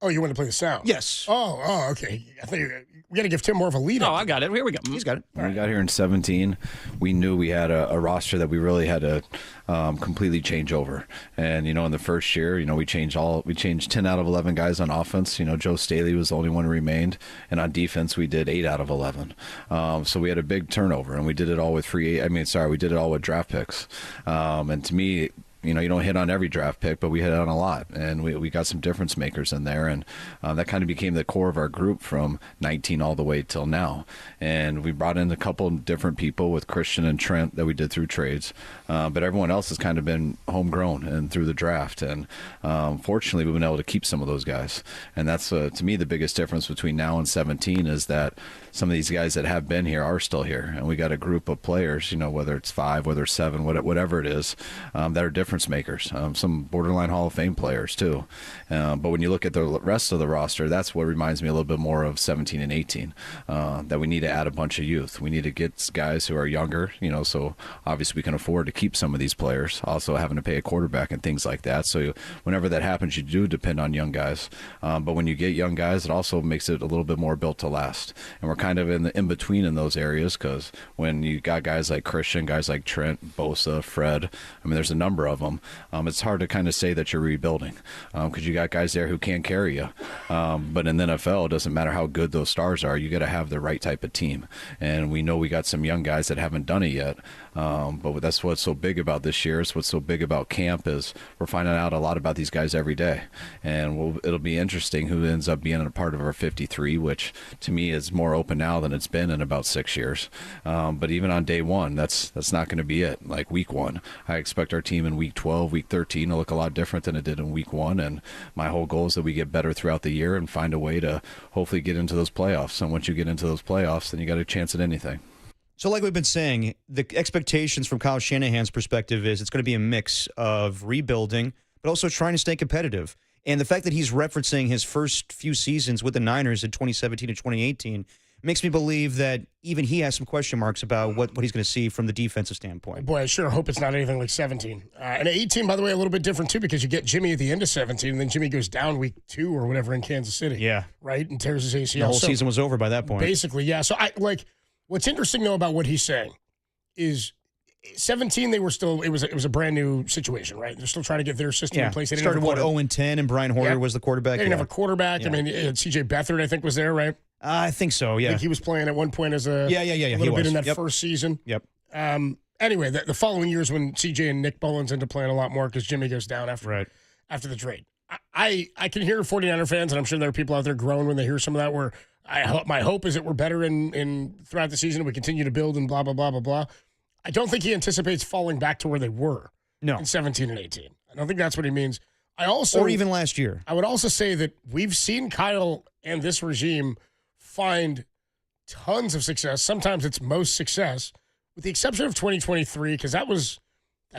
Oh, you want to play the sound? Yes. Oh, okay. I think we got to give Tim more of a lead. Oh, I got it. Here we go. He's got it. When we got here in 17, we knew we had a roster that we really had to completely change over. And, in the first year, we changed 10 out of 11 guys on offense. Joe Staley was the only one who remained. And on defense, we did 8 out of 11. So we had a big turnover, and we did it all with we did it all with draft picks. And to me, you don't hit on every draft pick, but we hit on a lot, and we got some difference makers in there, and that kind of became the core of our group from 19 all the way till now. And we brought in a couple different people with Christian and Trent that we did through trades, but everyone else has kind of been homegrown and through the draft. And fortunately, we've been able to keep some of those guys, and that's to me the biggest difference between now and 17 is that some of these guys that have been here are still here, and we got a group of players, whether it's 5, whether it's 7, whatever it is, that are different makers, some borderline Hall of Fame players too. But when you look at the rest of the roster, that's what reminds me a little bit more of 17 and 18, that we need to add a bunch of youth. We need to get guys who are younger, so obviously we can afford to keep some of these players, also having to pay a quarterback and things like that. So whenever that happens, you do depend on young guys. But when you get young guys, it also makes it a little bit more built to last. And we're kind of in between in those areas, because when you got guys like Christian, guys like Trent, Bosa, Fred, there's a number of them. It's hard to kind of say that you're rebuilding, because you got guys there who can carry you. But in the NFL, it doesn't matter how good those stars are. You got to have the right type of team. And we know we got some young guys that haven't done it yet. But that's what's so big about this year. It's what's so big about camp is we're finding out a lot about these guys every day. And it'll be interesting who ends up being a part of our 53, which to me is more open now than it's been in about 6 years. But even on day one, that's not going to be it. Like week 1, I expect our team in week 12, week 13 to look a lot different than it did in week 1. And my whole goal is that we get better throughout the year and find a way to hopefully get into those playoffs. And once you get into those playoffs, then you got a chance at anything. So like we've been saying, the expectations from Kyle Shanahan's perspective is it's going to be a mix of rebuilding, but also trying to stay competitive. And the fact that he's referencing his first few seasons with the Niners in 2017 and 2018 makes me believe that even he has some question marks about what he's going to see from the defensive standpoint. Boy, I sure hope it's not anything like 17. And 18, by the way, a little bit different, too, because you get Jimmy at the end of 17, and then Jimmy goes down week 2 or whatever in Kansas City. Yeah. Right? And tears his ACL. The whole season was over by that point. Basically, yeah. So, what's interesting, though, about what he's saying is 17, they were still, it was a brand new situation, right? They're still trying to get their system in place. They started, 0-10, and Brian Hoyer was the quarterback. They didn't have a quarterback. Yeah. C.J. Beathard, I think, was there, right? I think so, yeah. I think he was playing at one point as a little bit in that first season. Yep. Anyway, the following years when CJ and Nick Mullins end up playing a lot more because Jimmy goes down after the trade. I can hear 49er fans, and I'm sure there are people out there groaning when they hear some of that, where my hope is that we're better in throughout the season and we continue to build and blah, blah, blah, blah, blah. I don't think he anticipates falling back to where they were in 17 and 18. I don't think that's what he means. Or even last year. I would also say that we've seen Kyle and this regime find tons of success. Sometimes it's most success, with the exception of 2023, because that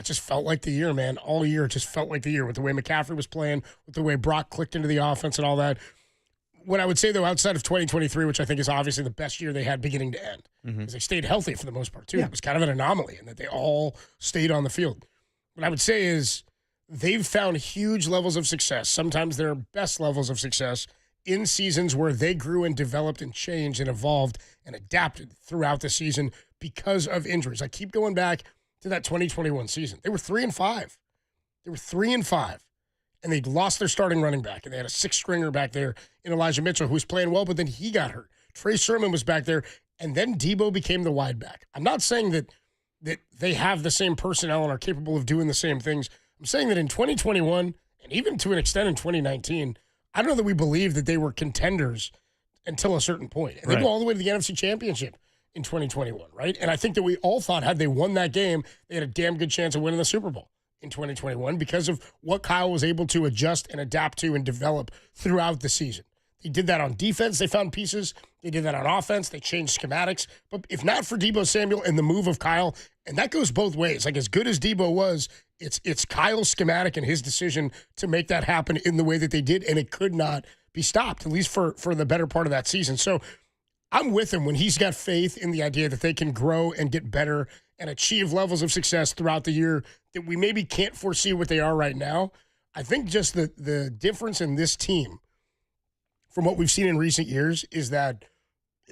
just felt like the year, man. All year, it just felt like the year with the way McCaffrey was playing, with the way Brock clicked into the offense and all that. What I would say, though, outside of 2023, which I think is obviously the best year they had beginning to end, because they stayed healthy for the most part, too. Yeah. It was kind of an anomaly in that they all stayed on the field. What I would say is they've found huge levels of success, sometimes their best levels of success, in seasons where they grew and developed and changed and evolved and adapted throughout the season because of injuries. I keep going back to that 2021 season. They were 3-5. They were 3-5. And they'd lost their starting running back, and they had a 6-stringer back there in Elijah Mitchell, who was playing well, but then he got hurt. Trey Sermon was back there, and then Debo became the wide back. I'm not saying that they have the same personnel and are capable of doing the same things. I'm saying that in 2021, and even to an extent in 2019, I don't know that we believed that they were contenders until a certain point. And they go all the way to the NFC Championship in 2021, right? And I think that we all thought had they won that game, they had a damn good chance of winning the Super Bowl in 2021 because of what Kyle was able to adjust and adapt to and develop throughout the season. They did that on defense. They found pieces. They did that on offense. They changed schematics. But if not for Debo Samuel and the move of Kyle, and that goes both ways. Like, as good as Debo was, it's Kyle's schematic and his decision to make that happen in the way that they did, and it could not be stopped, at least for the better part of that season. So I'm with him when he's got faith in the idea that they can grow and get better and achieve levels of success throughout the year that we maybe can't foresee what they are right now. I think just the difference in this team from what we've seen in recent years is that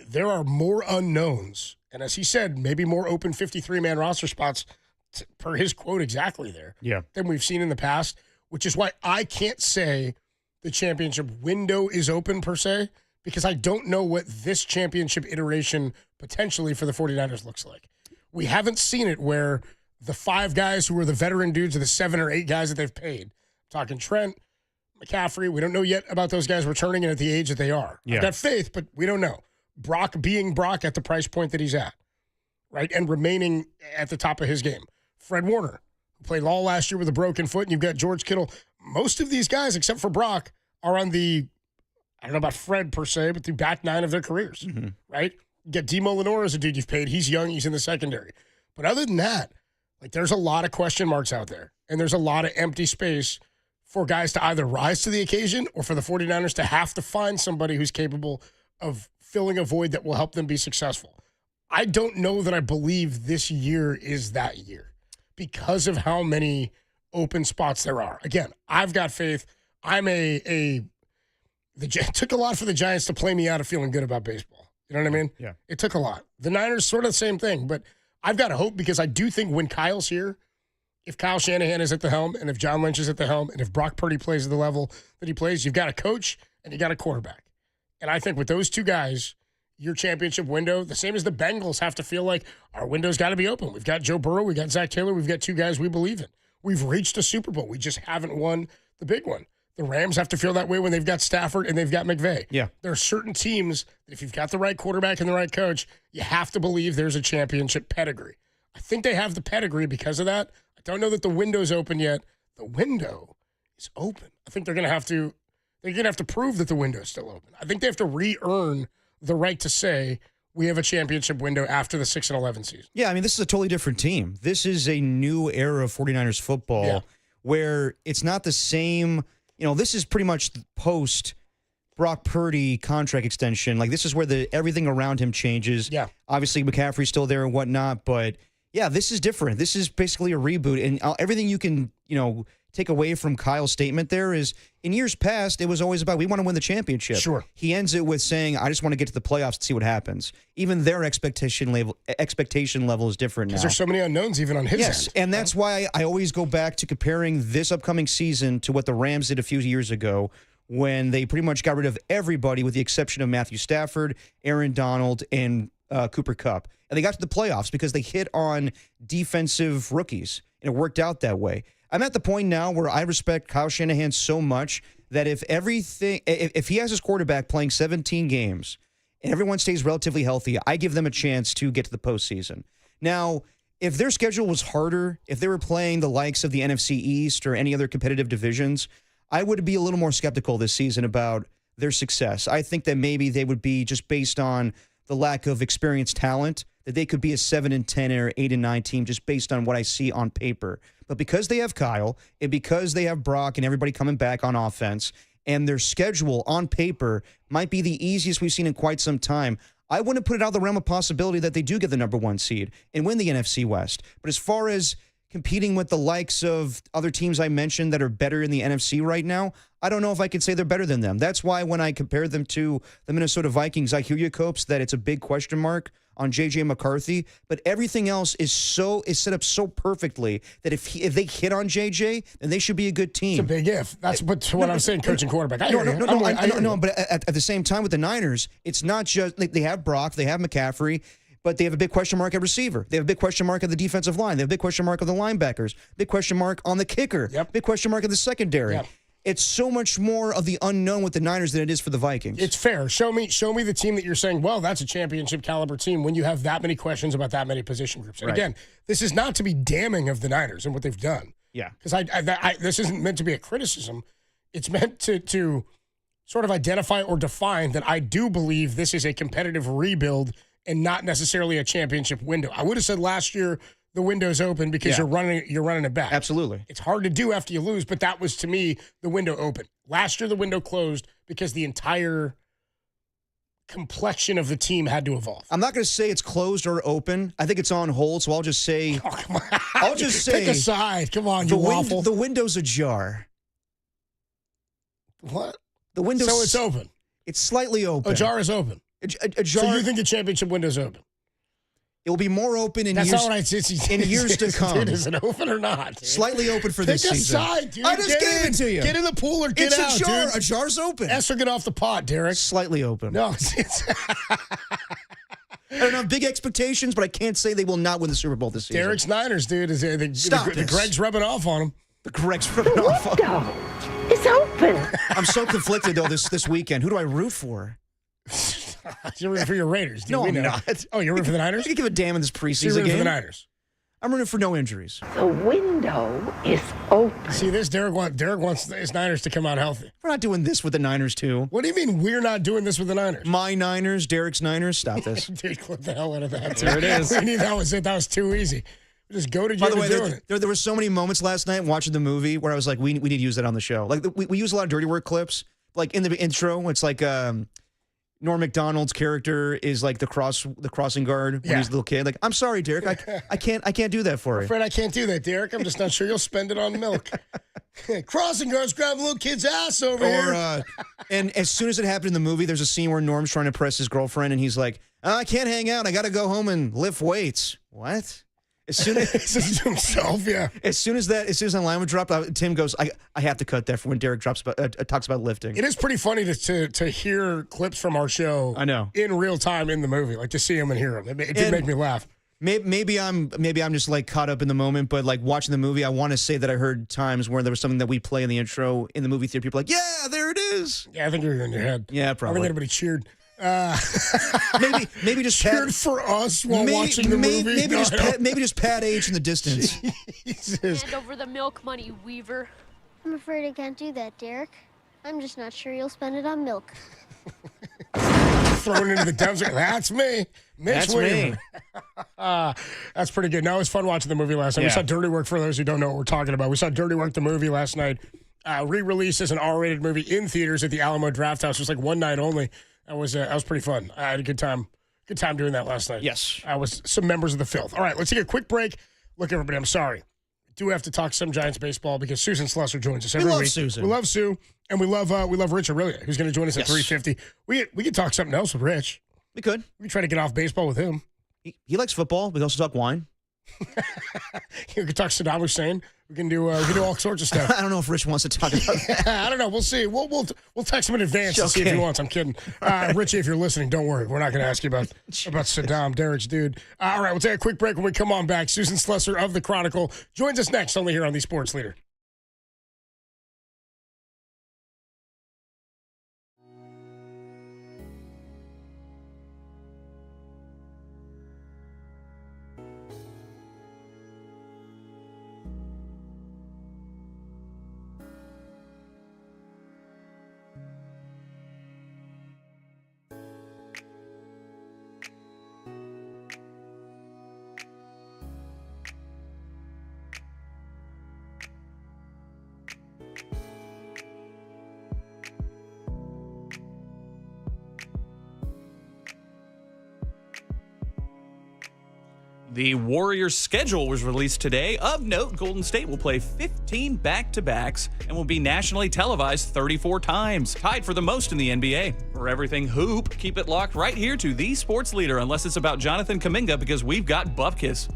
there are more unknowns. And as he said, maybe more open 53-man roster spots, per his quote exactly there, than we've seen in the past, which is why I can't say the championship window is open per se, because I don't know what this championship iteration potentially for the 49ers looks like. We haven't seen it where the 5 guys who are the veteran dudes are the 7 or 8 guys that they've paid. I'm talking Trent, McCaffrey. We don't know yet about those guys returning and at the age that they are. I've got faith, but we don't know. Brock being Brock at the price point that he's at, right, and remaining at the top of his game. Fred Warner, who played all last year with a broken foot, and you've got George Kittle. Most of these guys, except for Brock, are on the, I don't know about Fred per se, but the back 9 of their careers, right? You get Demo Lenore as a dude you've paid. He's young. He's in the secondary. But other than that, like, there's a lot of question marks out there, and there's a lot of empty space for guys to either rise to the occasion or for the 49ers to have to find somebody who's capable of filling a void that will help them be successful. I don't know that I believe this year is that year because of how many open spots there are. Again, I've got faith. It took a lot for the Giants to play me out of feeling good about baseball. You know what I mean? Yeah. It took a lot. The Niners, sort of the same thing, but I've got to hope because I do think when Kyle's here, if Kyle Shanahan is at the helm and if John Lynch is at the helm and if Brock Purdy plays at the level that he plays, you've got a coach and you got a quarterback. And I think with those 2 guys, your championship window, the same as the Bengals have to feel like our window's got to be open. We've got Joe Burrow. We've got Zach Taylor. We've got 2 guys we believe in. We've reached a Super Bowl. We just haven't won the big one. The Rams have to feel that way when they've got Stafford and they've got McVay. Yeah. There are certain teams that if you've got the right quarterback and the right coach, you have to believe there's a championship pedigree. I think they have the pedigree because of that. I don't know that the window's open yet. The window is open. I think they're going to have to prove that the window is still open. I think they have to re-earn the right to say we have a championship window after the 6-11 season. Yeah, I mean, this is a totally different team. This is a new era of 49ers football where it's not the same. You know, this is pretty much post Brock Purdy contract extension. Like, this is where everything around him changes. Yeah. Obviously, McCaffrey's still there and whatnot, but yeah, this is different. This is basically a reboot. And everything you can, take away from Kyle's statement there is in years past, it was always about we want to win the championship. Sure. He ends it with saying, I just want to get to the playoffs and see what happens. Even their expectation level is different now. Because there's so many unknowns even on his end. Yes, and that's why I always go back to comparing this upcoming season to what the Rams did a few years ago when they pretty much got rid of everybody with the exception of Matthew Stafford, Aaron Donald, and Cooper Kupp. And they got to the playoffs because they hit on defensive rookies, and it worked out that way. I'm at the point now where I respect Kyle Shanahan so much that if he has his quarterback playing 17 games and everyone stays relatively healthy, I give them a chance to get to the postseason. Now, if their schedule was harder, if they were playing the likes of the NFC East or any other competitive divisions, I would be a little more skeptical this season about their success. I think that maybe they would be just based on the lack of experienced talent, that they could be a 7-10 or 8-9 team just based on what I see on paper. But because they have Kyle and because they have Brock and everybody coming back on offense and their schedule on paper might be the easiest we've seen in quite some time, I wouldn't put it out of the realm of possibility that they do get the number 1 seed and win the NFC West. But as far as competing with the likes of other teams I mentioned that are better in the NFC right now, I don't know if I could say they're better than them. That's why when I compare them to the Minnesota Vikings, I hear you, Copes, that it's a big question mark on J.J. McCarthy, but everything else is set up so perfectly that if they hit on J.J., then they should be a good team. It's a big if. That's what I'm saying, coaching quarterback. No, but at the same time with the Niners, it's not just they have Brock, they have McCaffrey, but they have a big question mark at receiver. They have a big question mark at the defensive line. They have a big question mark on the linebackers, big question mark on the kicker, big question mark at the secondary. Yep. It's so much more of the unknown with the Niners than it is for the Vikings. It's fair. Show me the team that you're saying, well, that's a championship caliber team when you have that many questions about that many position groups. And again, this is not to be damning of the Niners and what they've done. Yeah. Because this isn't meant to be a criticism. It's meant to sort of identify or define that I do believe this is a competitive rebuild and not necessarily a championship window. I would have said last year the window's open because you're running it back. Absolutely. It's hard to do after you lose, but that was, to me, the window open. Last year, the window closed because the entire complexion of the team had to evolve. I'm not going to say it's closed or open. I think it's on hold, so I'll just say... Oh, come on. I'll just say... Pick a side. Come on, you waffle. The window's ajar. What? The window. So it's open. It's slightly open. A jar is open. A jar. So you think the championship window's open? It will be more open in That's years, not what I said. in years to come. Is it open or not? Dude? Slightly open for this season. Pick a side, dude. I just gave it to you. Get in the pool or get out, It's a jar. dude. A jar's open. Esther, get off the pot, Derek. Slightly open. No, I don't have big expectations, but I can't say they will not win the Super Bowl this season. Derek's Niners, dude. Stop the Greg's rubbing off on him. The Greg's rubbing off on him. It's open. I'm so conflicted, though, this weekend. Who do I root for? You're rooting for your Raiders, dude. No, we I'm know. not. Oh, you're rooting for the Niners? I could give a damn in this preseason So you're rooting game. for the Niners? I'm rooting for no injuries. The window is open. See this? Derek wants his Niners to come out healthy. We're not doing this with the Niners, too. What do you mean we're not doing this with the Niners? My Niners, Derek's Niners. Stop this. Dude, clip the hell out of that. There it is. We knew that was it. That was too easy. We just go to By the way, doing it. there were so many moments last night watching the movie where I was like, we need to use that on the show. Like, we use a lot of dirty work clips. Like, in the intro, it's like Norm Macdonald's character is like the crossing guard when he's a little kid. Like, I'm sorry, Derek, I can't do that for I'm you. afraid I can't do that, Derek. I'm just not sure you'll spend it on milk. Crossing guards grab a little kid's ass over here. And as soon as it happened in the movie, there's a scene where Norm's trying to press his girlfriend, and he's like, I can't hang out. I got to go home and lift weights. What? As soon as to himself, yeah. As soon as that line would drop, Tim goes, I have to cut that for when Derek talks about lifting. It is pretty funny to hear clips from our show. I know. In real time in the movie, like to see them and hear them. It did make me laugh. Maybe I'm just like caught up in the moment, but like watching the movie, I want to say that I heard times where there was something that we play in the intro in the movie theater. People are like, yeah, there it is. Yeah, I think you were in your head. Yeah, probably. I think everybody cheered. Maybe just cheered for us while watching the movie. Maybe just Pat H in the distance. Jesus. Hand over the milk money, Weaver. I'm afraid I can't do that, Derek. I'm just not sure you'll spend it on milk. Thrown into the dumpster. That's me. Mitch Weaver. That's pretty good. Now, it was fun watching the movie last night. Yeah. We saw Dirty Work, for those who don't know what we're talking about. We saw Dirty Work, the movie, last night. Re-released as an R-rated movie in theaters at the Alamo Drafthouse. It was like one night only. That was pretty fun. I had a good time. Good time doing that last night. Yes. I was some members of the filth. All right, let's take a quick break. Look, everybody, I'm sorry. Do have to talk some Giants baseball because Susan Slusser joins us every week. We love Susan. We love Sue, and we love Rich Aurelia, who's going to join us at 3:50. We could talk something else with Rich. We could. We could try to get off baseball with him. He likes football. We can also talk wine. We could talk Saddam Hussein. We can do all sorts of stuff. I don't know if Rich wants to talk about that. I don't know. We'll see. We'll text him in advance to see if he wants. I'm kidding. Richie, if you're listening, don't worry. We're not going to ask you about Saddam, Derek's dude. All right, we'll take a quick break. When we come on back, Susan Slusser of The Chronicle joins us next, only here on The Sports Leader. The Warriors' schedule was released today. Of note, Golden State will play 15 back-to-backs and will be nationally televised 34 times, tied for the most in the NBA. For everything hoop, keep it locked right here to The Sports Leader, unless it's about Jonathan Kuminga, because we've got Bupkis.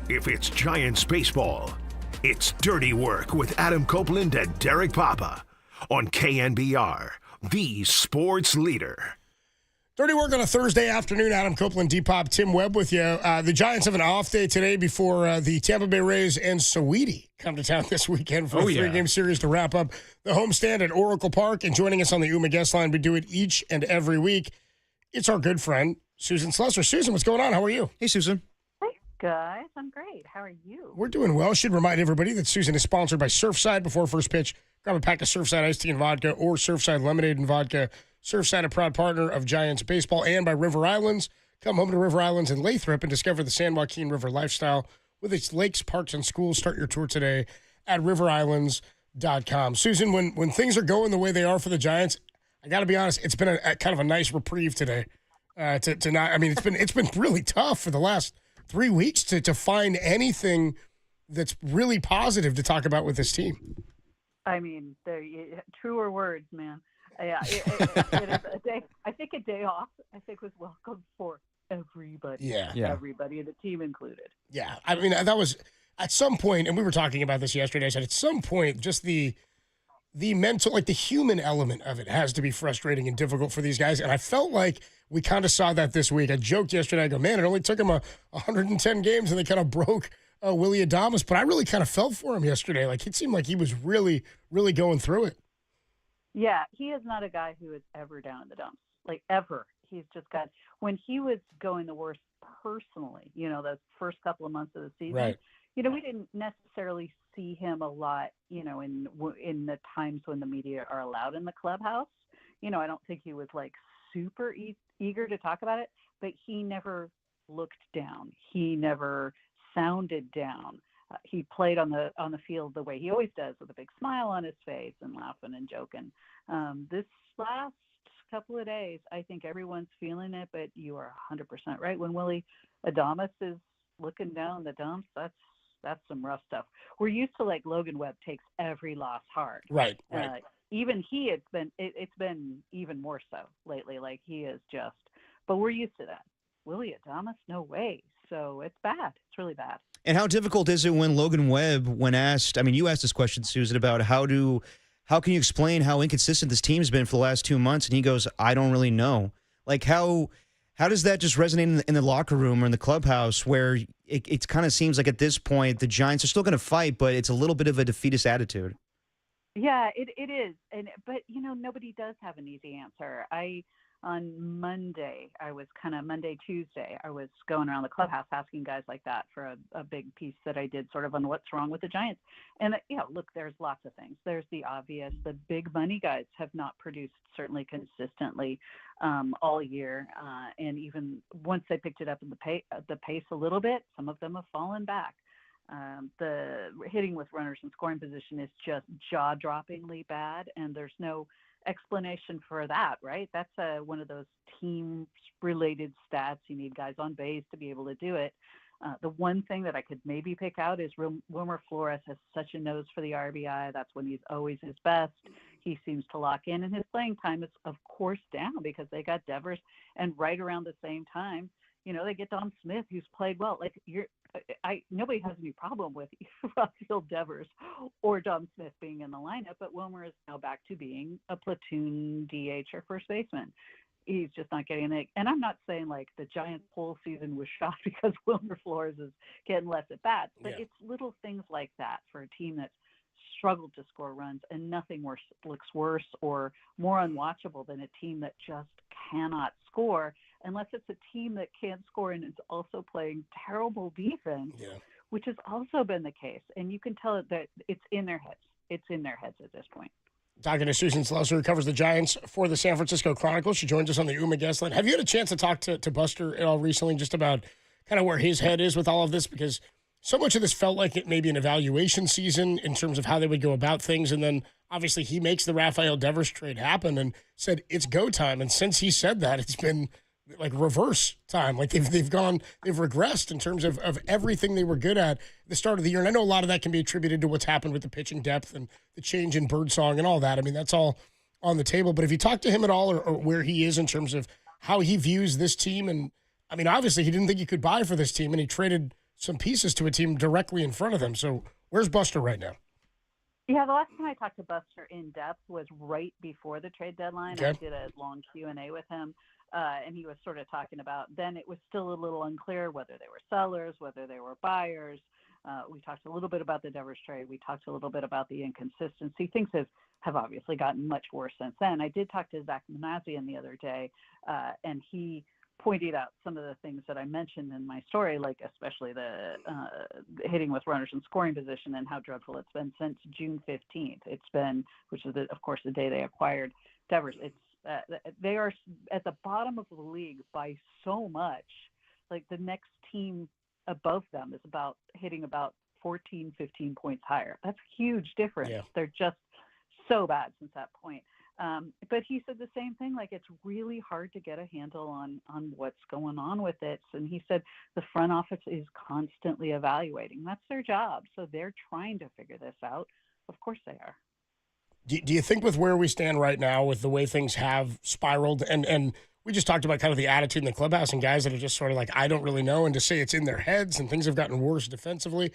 If it's Giants baseball, it's Dirty Work with Adam Copeland and Derek Papa on KNBR, the sports leader. Dirty Work on a Thursday afternoon. Adam Copeland, D-Pop, Tim Webb with you. The Giants have an off day today before the Tampa Bay Rays and Saweetie come to town this weekend for a three-game series to wrap up the homestand at Oracle Park. And joining us on the UMA guest line, we do it each and every week. It's our good friend, Susan Slesser. Susan, what's going on? How are you? Hey, Susan. Guys, I'm great. How are you? We're doing well. Should remind everybody that Susan is sponsored by Surfside. Before first pitch, grab a pack of Surfside iced tea and vodka or Surfside lemonade and vodka. Surfside, a proud partner of Giants baseball, and by River Islands. Come home to River Islands in Lathrop and discover the San Joaquin River lifestyle with its lakes, parks, and schools. Start your tour today at riverislands.com. Susan, when things are going the way they are for the Giants, I got to be honest, it's been a kind of a nice reprieve today. It's been really tough for the last 3 weeks to find anything that's really positive to talk about with this team. I mean, truer words, man. Yeah, it is a day. I think a day off, was welcome for everybody. Yeah. Everybody, the team included. Yeah. I mean, that was at some point, and we were talking about this yesterday. I said at some point, just the mental, like the human element of it has to be frustrating and difficult for these guys. And I felt like we kind of saw that this week. I joked yesterday. I go, man, it only took him 110 games and they kind of broke Willie Adames. But I really kind of felt for him yesterday. Like it seemed like he was really, really going through it. Yeah, he is not a guy who is ever down in the dumps, like ever. He's just got, when he was going the worst personally, those first couple of months of the season, right. We didn't necessarily see him a lot, in the times when the media are allowed in the clubhouse. I don't think he was like super eager to talk about it, but he never looked down. He never sounded down. He played on the field the way he always does, with a big smile on his face and laughing and joking. This last couple of days, I think everyone's feeling it, but you are 100% right. When Willie Adames is looking down the dumps, that's some rough stuff. We're used to like Logan Webb takes every loss hard. Right. Even it's been even more so lately. Like he is just, but we're used to that. Willie Adames, no way. So it's bad. It's really bad. And how difficult is it when Logan Webb, when asked, I mean, you asked this question, Susan, about how can you explain how inconsistent this team's been for the last 2 months? And he goes, I don't really know. Like how does that just resonate in the locker room or in the clubhouse where it kind of seems like at this point the Giants are still going to fight, but it's a little bit of a defeatist attitude? Yeah, it is. But nobody does have an easy answer. On Monday, Tuesday, I was going around the clubhouse asking guys like that for a big piece that I did sort of on what's wrong with the Giants. And, look, there's lots of things. There's the obvious. The big money guys have not produced certainly consistently all year. And even once they picked it up in the pace a little bit, some of them have fallen back. The hitting with runners in scoring position is just jaw-droppingly bad, and there's no explanation for that, right? That's one of those team-related stats. You need guys on base to be able to do it. The one thing that I could maybe pick out is Wilmer Flores has such a nose for the RBI. That's when he's always his best. He seems to lock in, and his playing time is, of course, down because they got Devers, and right around the same time, they get Dom Smith, who's played well. Like nobody has any problem with Rafael Devers or Dom Smith being in the lineup, but Wilmer is now back to being a platoon DH or first baseman. He's just not getting it. And I'm not saying like the Giants' whole season was shot because Wilmer Flores is getting less at bats, but it's little things like that for a team that's struggled to score runs, and nothing looks worse or more unwatchable than a team that just cannot score, unless it's a team that can't score and is also playing terrible defense, which has also been the case. And you can tell that it's in their heads. It's in their heads at this point. Talking to Susan Slesser, who covers the Giants for the San Francisco Chronicle. She joins us on the UMA guest line. Have you had a chance to talk to Buster at all recently, just about kind of where his head is with all of this? Because so much of this felt like it may be an evaluation season in terms of how they would go about things. And then obviously he makes the Rafael Devers trade happen and said it's go time. And since he said that, it's been like reverse time. Like they've regressed in terms of everything they were good at the start of the year. And I know a lot of that can be attributed to what's happened with the pitching depth and the change in Birdsong and all that. I mean, that's all on the table. But if you talk to him at all or where he is in terms of how he views this team, and I mean, obviously he didn't think he could buy for this team, and he traded some pieces to a team directly in front of them. So where's Buster right now? Yeah, the last time I talked to Buster in depth was right before the trade deadline. Okay. I did a long Q&A with him, and he was sort of talking about, then it was still a little unclear whether they were sellers, whether they were buyers. We talked a little bit about the Devers trade. We talked a little bit about the inconsistency. Things have obviously gotten much worse since then. I did talk to Zach Manassian the other day, and he pointed out some of the things that I mentioned in my story, like especially the hitting with runners in scoring position and how dreadful it's been since June 15th. It's been, which is, of course, the day they acquired Devers. They are at the bottom of the league by so much. Like the next team above them is hitting about 14, 15 points higher. That's a huge difference. Yeah. They're just so bad since that point. But he said the same thing, like it's really hard to get a handle on what's going on with it. And he said the front office is constantly evaluating. That's their job. So they're trying to figure this out. Of course they are. Do you think with where we stand right now, with the way things have spiraled, and we just talked about kind of the attitude in the clubhouse and guys that are just sort of like, I don't really know, and to say it's in their heads and things have gotten worse defensively,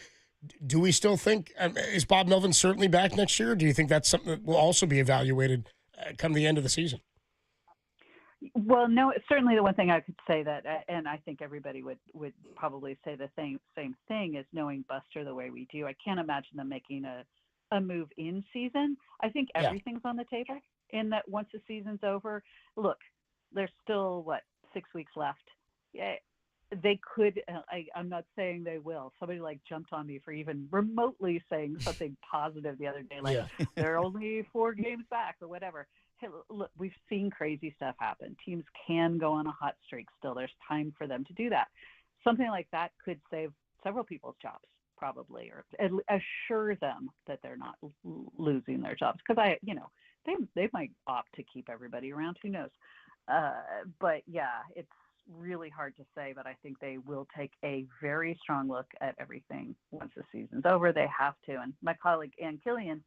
do we still think, is Bob Melvin certainly back next year? Or do you think that's something that will also be evaluated come the end of the season? Well, no, certainly the one thing I could say that, and I think everybody would probably say the same thing, is knowing Buster the way we do. I can't imagine them making a move in season. I think everything's on the table in that once the season's over. Look, there's still, 6 weeks left. Yeah, they could, I'm not saying they will. Somebody jumped on me for even remotely saying something positive the other day, they're only 4 games back or whatever. Hey, look, we've seen crazy stuff happen. Teams can go on a hot streak still. There's time for them to do that. Something like that could save several people's jobs, probably, or assure them that they're not losing their jobs. Because they might opt to keep everybody around. Who knows? But yeah, it's really hard to say, but I think they will take a very strong look at everything once the season's over. They have to. And my colleague Ann Killian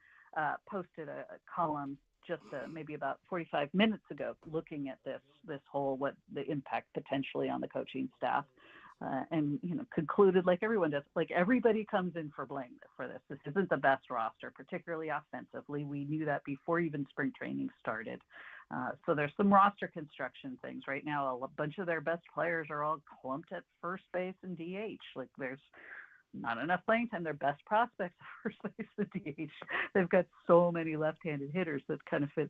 posted a column just maybe about 45 minutes ago looking at this whole, what the impact potentially on the coaching staff, and concluded, like everyone does, like everybody comes in for blame for this. This isn't the best roster, particularly offensively. We knew that before even spring training started. So there's some roster construction things right now. A bunch of their best players are all clumped at first base and DH. Like there's not enough playing time. Their best prospects are first base and DH. They've got so many left-handed hitters that kind of fit.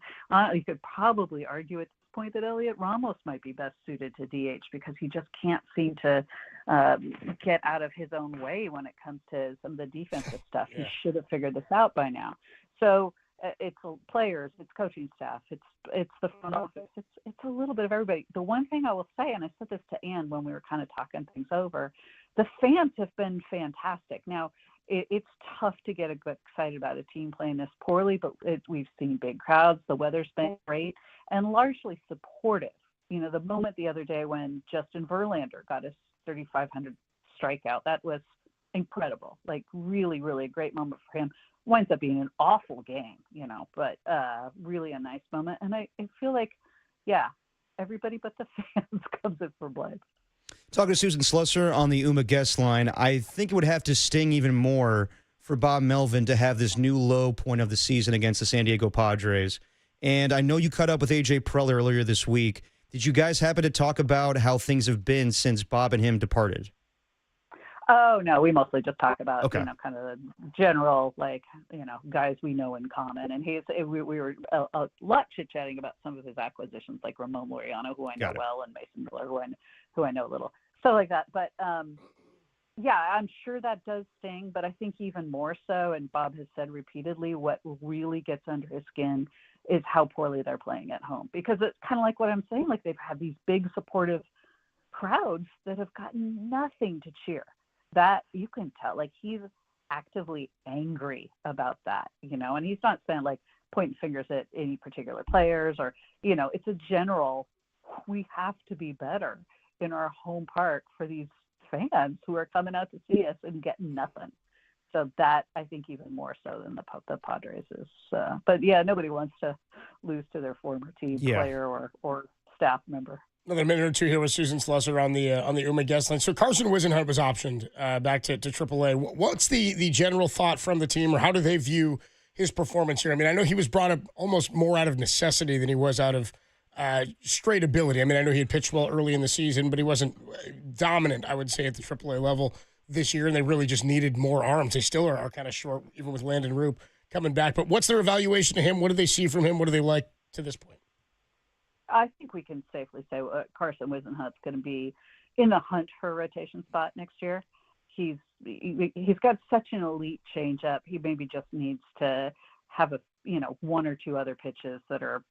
You could probably argue at this point that Elliot Ramos might be best suited to DH because he just can't seem to get out of his own way when it comes to some of the defensive stuff. Yeah. He should have figured this out by now. So it's players, it's coaching staff, it's the front office, it's a little bit of everybody. The one thing I will say, and I said this to Ann when we were kind of talking things over, the fans have been fantastic. Now, it's tough to get excited about a team playing this poorly, but we've seen big crowds. The weather's been great and largely supportive. The moment the other day when Justin Verlander got his 3,500 strikeout, that was incredible. Like really, really a great moment for him. Winds up being an awful game, but really a nice moment. And I feel like, everybody but the fans comes in for blame. Talking to Susan Slusser on the UMA guest line, I think it would have to sting even more for Bob Melvin to have this new low point of the season against the San Diego Padres. And I know you caught up with A.J. Preller earlier this week. Did you guys happen to talk about how things have been since Bob and him departed? Oh, no, we mostly just talk about, Okay. kind of the general, guys we know in common. And we were a lot chit-chatting about some of his acquisitions, like Ramon Laureano, who I know well, and Mason Miller, who I know a little. So like that. But, I'm sure that does sting, but I think even more so, and Bob has said repeatedly, what really gets under his skin is how poorly they're playing at home. Because it's kind of like what I'm saying, like they've had these big supportive crowds that have gotten nothing to cheer. That you can tell, like he's actively angry about that, and he's not saying like pointing fingers at any particular players or, it's a general, we have to be better in our home park for these fans who are coming out to see us and getting nothing. So that I think even more so than the Padres is, but nobody wants to lose to their former team player or staff member. Another minute or two here with Susan Slusser on the UMA guest line. So Carson Wisenhunt was optioned back to AAA. What's the general thought from the team, or how do they view his performance here? I mean, I know he was brought up almost more out of necessity than he was out of straight ability. I mean, I know he had pitched well early in the season, but he wasn't dominant, I would say, at the AAA level this year, and they really just needed more arms. They still are kind of short, even with Landon Roop coming back. But what's their evaluation of him? What do they see from him? What do they like to this point? I think we can safely say Carson Wisenhunt's going to be in the hunt for a rotation spot next year. He's got such an elite changeup. He maybe just needs to have one or two other pitches that are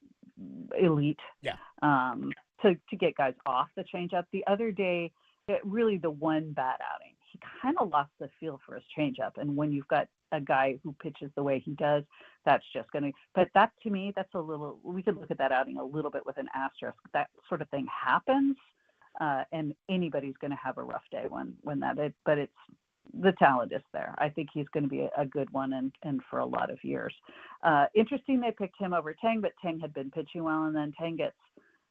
elite. Yeah. To get guys off the changeup. The other day, really the one bad outing, he kind of lost the feel for his changeup. And when you've got a guy who pitches the way he does, that's just going to, but that to me, that's a little, we could look at that outing a little bit with an asterisk. That sort of thing happens, and anybody's going to have a rough day when that, but it's, the talent is there. I think he's going to be a good one and for a lot of years. Interesting they picked him over Tang, but Tang had been pitching well, and then Tang gets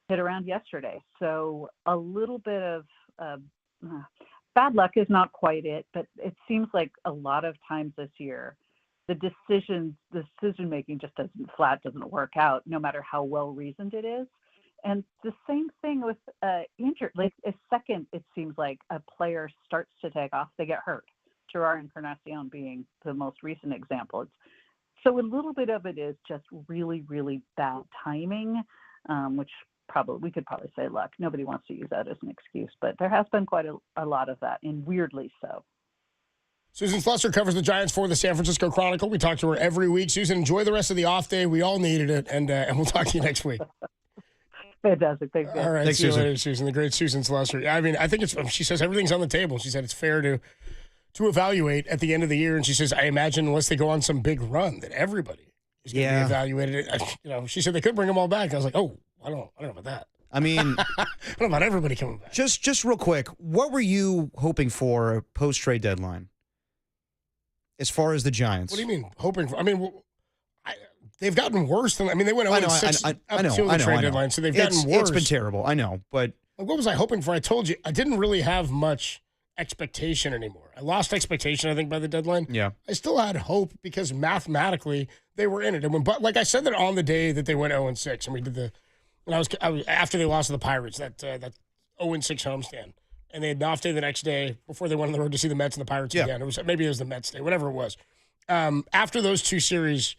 hit around yesterday. So a little bit of bad luck is not quite it, but it seems like a lot of times this year, the decision making just doesn't work out, no matter how well reasoned it is. And the same thing with injured. Like a second, it seems like a player starts to take off, they get hurt. Gerard Encarnacion being the most recent example. So a little bit of it is just really, really bad timing, which we could probably say luck. Nobody wants to use that as an excuse, but there has been quite a lot of that, and weirdly so. Susan Slusser covers the Giants for the San Francisco Chronicle. We talk to her every week. Susan, enjoy the rest of the off day. We all needed it, and we'll talk to you next week. Fantastic. Thanks, all right. Thanks, see you later, Susan. The great Susan Slusser. I mean, I think she says everything's on the table. She said it's fair to evaluate at the end of the year, and she says, I imagine unless they go on some big run, that everybody is going to be evaluated. She said they could bring them all back. I was like, oh, I don't know about that. I mean, I don't know about everybody coming back. Just real quick, what were you hoping for post-trade deadline as far as the Giants? What do you mean hoping for? I mean, they've gotten worse than. I mean, they went 0-6 up until the trade deadline, so they've gotten worse. It's been terrible. I know, but what was I hoping for? I told you I didn't really have much expectation anymore. I lost expectation, I think, by the deadline. Yeah, I still had hope because mathematically they were in it. And but like I said that on the day that they went 0-6, and we did I was after they lost to the Pirates, that 0-6 homestand, and they had an off day the next day before they went on the road to see the Mets and the Pirates again. Maybe it was the Mets day, whatever it was. After those two series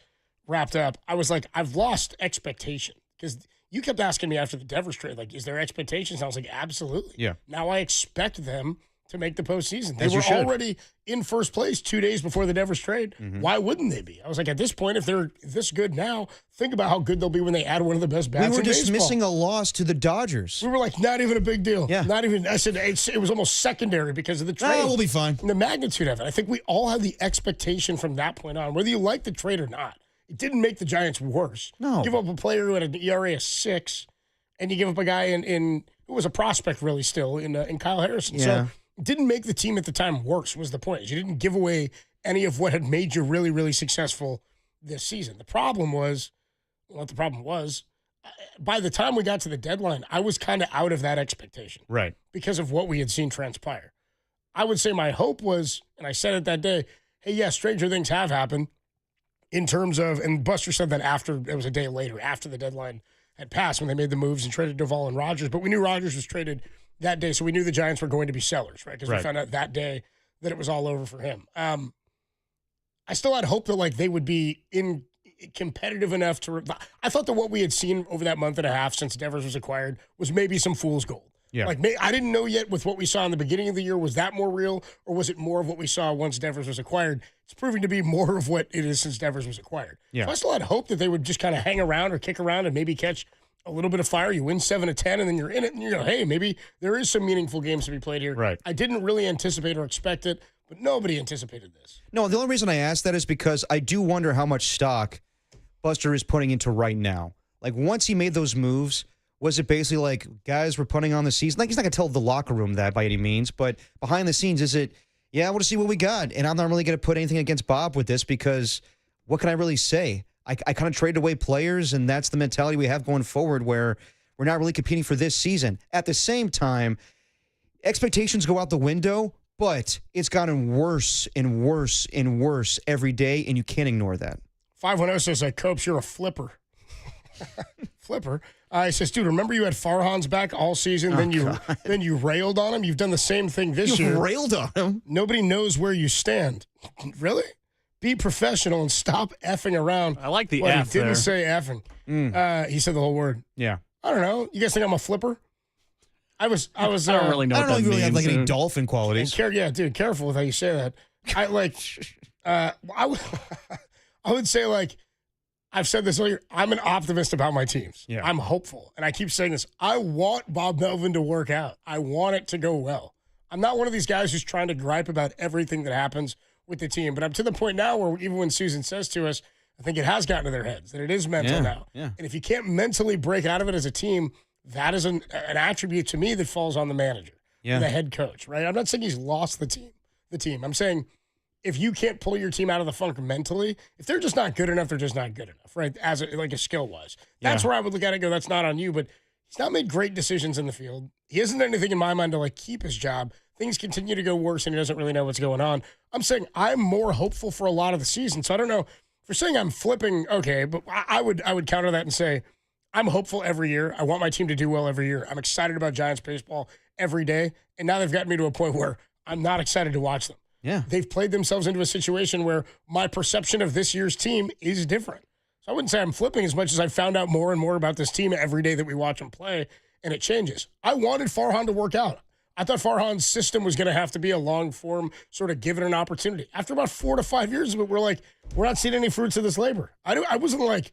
wrapped up, I was like, I've lost expectation because you kept asking me after the Devers trade, like, is there expectations? I was like, absolutely. Yeah. Now I expect them to make the postseason. They were already in first place 2 days before the Devers trade. Mm-hmm. Why wouldn't they be? I was like, at this point, if they're this good now, think about how good they'll be when they add one of the best bats in baseball. We were just missing a loss to the Dodgers. We were like, not even a big deal. Yeah. Not even. I said it was almost secondary because of the trade. Oh, we'll be fine. And the magnitude of it. I think we all had the expectation from that point on, whether you like the trade or not. It didn't make the Giants worse. No. You give up a player who had an ERA of 6, and you give up a guy in who was a prospect really still in Kyle Harrison. Yeah. So it didn't make the team at the time worse, was the point. You didn't give away any of what had made you really, really successful this season. The problem was, by the time we got to the deadline, I was kind of out of that expectation. Right. Because of what we had seen transpire. I would say my hope was, and I said it that day, hey, yes, stranger things have happened in terms of, and Buster said that after, it was a day later, after the deadline had passed when they made the moves and traded Duvall and Rogers, but we knew Rogers was traded that day, so we knew the Giants were going to be sellers, right? Because we found out that day that it was all over for him. I still had hope that like they would be competitive enough to. I thought that what we had seen over that month and a half since Devers was acquired was maybe some fool's gold. Yeah. Like I didn't know yet with what we saw in the beginning of the year, was that more real or was it more of what we saw once Devers was acquired? It's proving to be more of what it is since Devers was acquired. Yeah. So I still had hope that they would just kind of hang around or kick around and maybe catch a little bit of fire. You win 7-10 and then you're in it and you go, hey, maybe there is some meaningful games to be played here. Right. I didn't really anticipate or expect it, but nobody anticipated this. No, the only reason I asked that is because I do wonder how much stock Buster is putting into right now. Like once he made those moves, was it basically like, guys, we're putting on the season? Like he's not going to tell the locker room that by any means, but behind the scenes, is it, I want to see what we got. And I'm not really going to put anything against Bob with this because what can I really say? I kind of traded away players, and that's the mentality we have going forward where We're not really competing for this season. At the same time, expectations go out the window, but it's gotten worse and worse and worse every day, and you can't ignore that. 510 says, Copes, you're a flipper. Flipper. He says, dude, remember you had Farhan's back all season, then you railed on him? You've done the same thing this year. You railed on him? Nobody knows where you stand. Really? Be professional and stop effing around. I like the well, F he didn't there. say effing. He said the whole word. Yeah. I don't know. You guys think I'm a flipper? I was. I don't really know. I don't know if you really have like any dolphin qualities. Yeah, dude, careful with how you say that. I like. I would say like. I've said this earlier. I'm an optimist about my teams. Yeah. I'm hopeful, and I keep saying this. I want Bob Melvin to work out. I want it to go well. I'm not one of these guys who's trying to gripe about everything that happens with the team, but I'm to the point now where even when Susan says to us, I think it has gotten to their heads that it is mental now. Yeah. And if you can't mentally break out of it as a team, that is an attribute to me that falls on the manager, the head coach, right? I'm not saying he's lost the team. I'm saying if you can't pull your team out of the funk mentally, if they're just not good enough, they're just not good enough, right? As a skill-wise. That's where I would look at it and go, that's not on you, but he's not made great decisions in the field. He hasn't done anything in my mind to like keep his job. Things continue to go worse and he doesn't really know what's going on. I'm saying I'm more hopeful for a lot of the season. So I don't know. For saying I'm flipping, okay, but I would counter that and say I'm hopeful every year. I want my team to do well every year. I'm excited about Giants baseball every day. And now they've gotten me to a point where I'm not excited to watch them. Yeah. They've played themselves into a situation where my perception of this year's team is different. So I wouldn't say I'm flipping as much as I've found out more and more about this team every day that we watch them play, and it changes. I wanted Farhan to work out. I thought Farhan's system was going to have to be a long-form, sort of give it an opportunity. After about 4 to 5 years of it, we're not seeing any fruits of this labor. I wasn't like,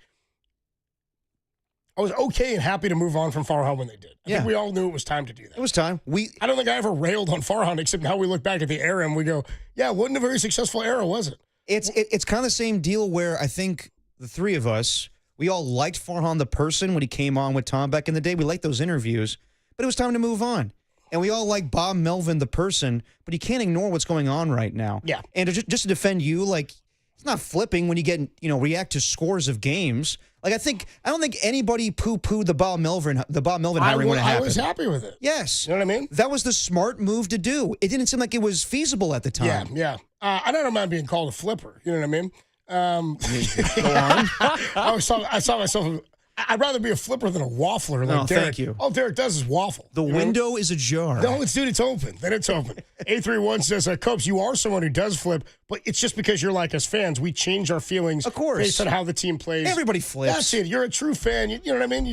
I was okay and happy to move on from Farhan when they did. I think we all knew it was time to do that. It was time. I don't think I ever railed on Farhan, except now we look back at the era and we go, yeah, it wasn't a very successful era, was it? It's kind of the same deal where I think the three of us, we all liked Farhan the person when he came on with Tom back in the day. We liked those interviews, but it was time to move on. And we all like Bob Melvin the person, but you can't ignore what's going on right now. Yeah. And just to defend you, like, it's not flipping when you get, react to scores of games. Like, I don't think anybody poo-pooed the Bob Melvin hiring when it happened. I was happy with it. Yes. You know what I mean? That was the smart move to do. It didn't seem like it was feasible at the time. Yeah. I don't mind being called a flipper. You know what I mean? Go on. I saw myself. I'd rather be a flipper than a waffler. Like Derek. Thank you. All Derek does is waffle. The window is ajar. No, it's open. Then it's open. 831 says, Copes, you are someone who does flip, but it's just because you're like us fans. We change our feelings based on how the team plays. Everybody flips. That's it. You're a true fan. You know what I mean?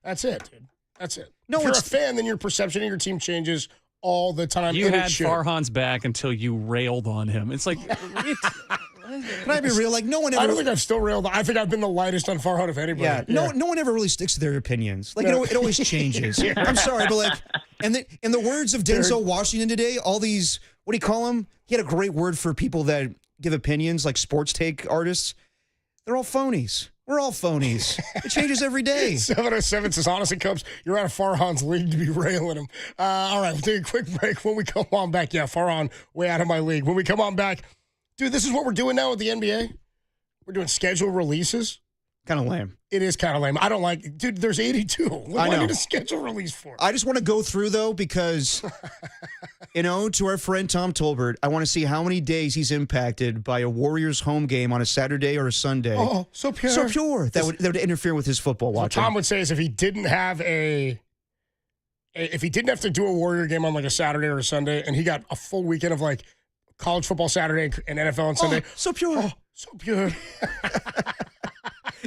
That's it, dude. That's it. No, if you're a fan, then your perception of your team changes all the time. You had Farhan's back until you railed on him. It's like... Can I be real? Like, no one ever. I don't think I've still railed. I think I've been the lightest on Farhan of anybody. Yeah, no one ever really sticks to their opinions. Like, it always changes. I'm sorry, but like, and in the words of Denzel Washington today, all these, what do you call them? He had a great word for people that give opinions, like sports take artists. They're all phonies. We're all phonies. It changes every day. 707 says, honestly, Cubs, you're out of Farhan's league to be railing him. All right, we'll take a quick break. When we come on back, Farhan, way out of my league. When we come on back, dude, this is what we're doing now with the NBA. We're doing schedule releases. Kind of lame. It is kind of lame. I don't like, dude, there's 82. What do I need a schedule release for? I just want to go through, though, because, to our friend Tom Tolbert, I want to see how many days he's impacted by a Warriors home game on a Saturday or a Sunday. Oh, so pure. So pure. That would interfere with his football watching. What Tom would say is if he didn't have if he didn't have to do a Warrior game on like a Saturday or a Sunday, and he got a full weekend of like college football Saturday and NFL on Sunday. So pure. Oh, so pure.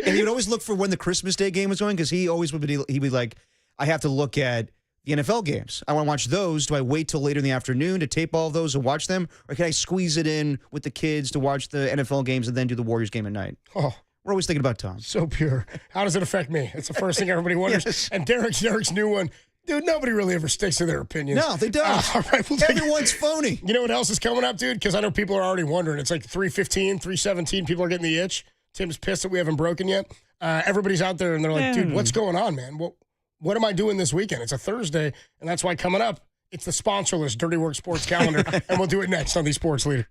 And he would always look for when the Christmas Day game was going because he'd be like, I have to look at the NFL games. I want to watch those. Do I wait till later in the afternoon to tape all of those and watch them? Or can I squeeze it in with the kids to watch the NFL games and then do the Warriors game at night? Oh, we're always thinking about Tom. So pure. How does it affect me? It's the first thing everybody wonders. Yes. And Derek's new one. Dude, nobody really ever sticks to their opinions. No, they don't. All right, Everyone's phony. You know what else is coming up, dude? Because I know people are already wondering. It's like 3:15, 3:17. People are getting the itch. Tim's pissed that we haven't broken yet. Everybody's out there, and they're like, dude, what's going on, man? What am I doing this weekend? It's a Thursday, and that's why coming up, it's the sponsorless Dirty Work Sports Calendar, and we'll do it next on the Sports Leader.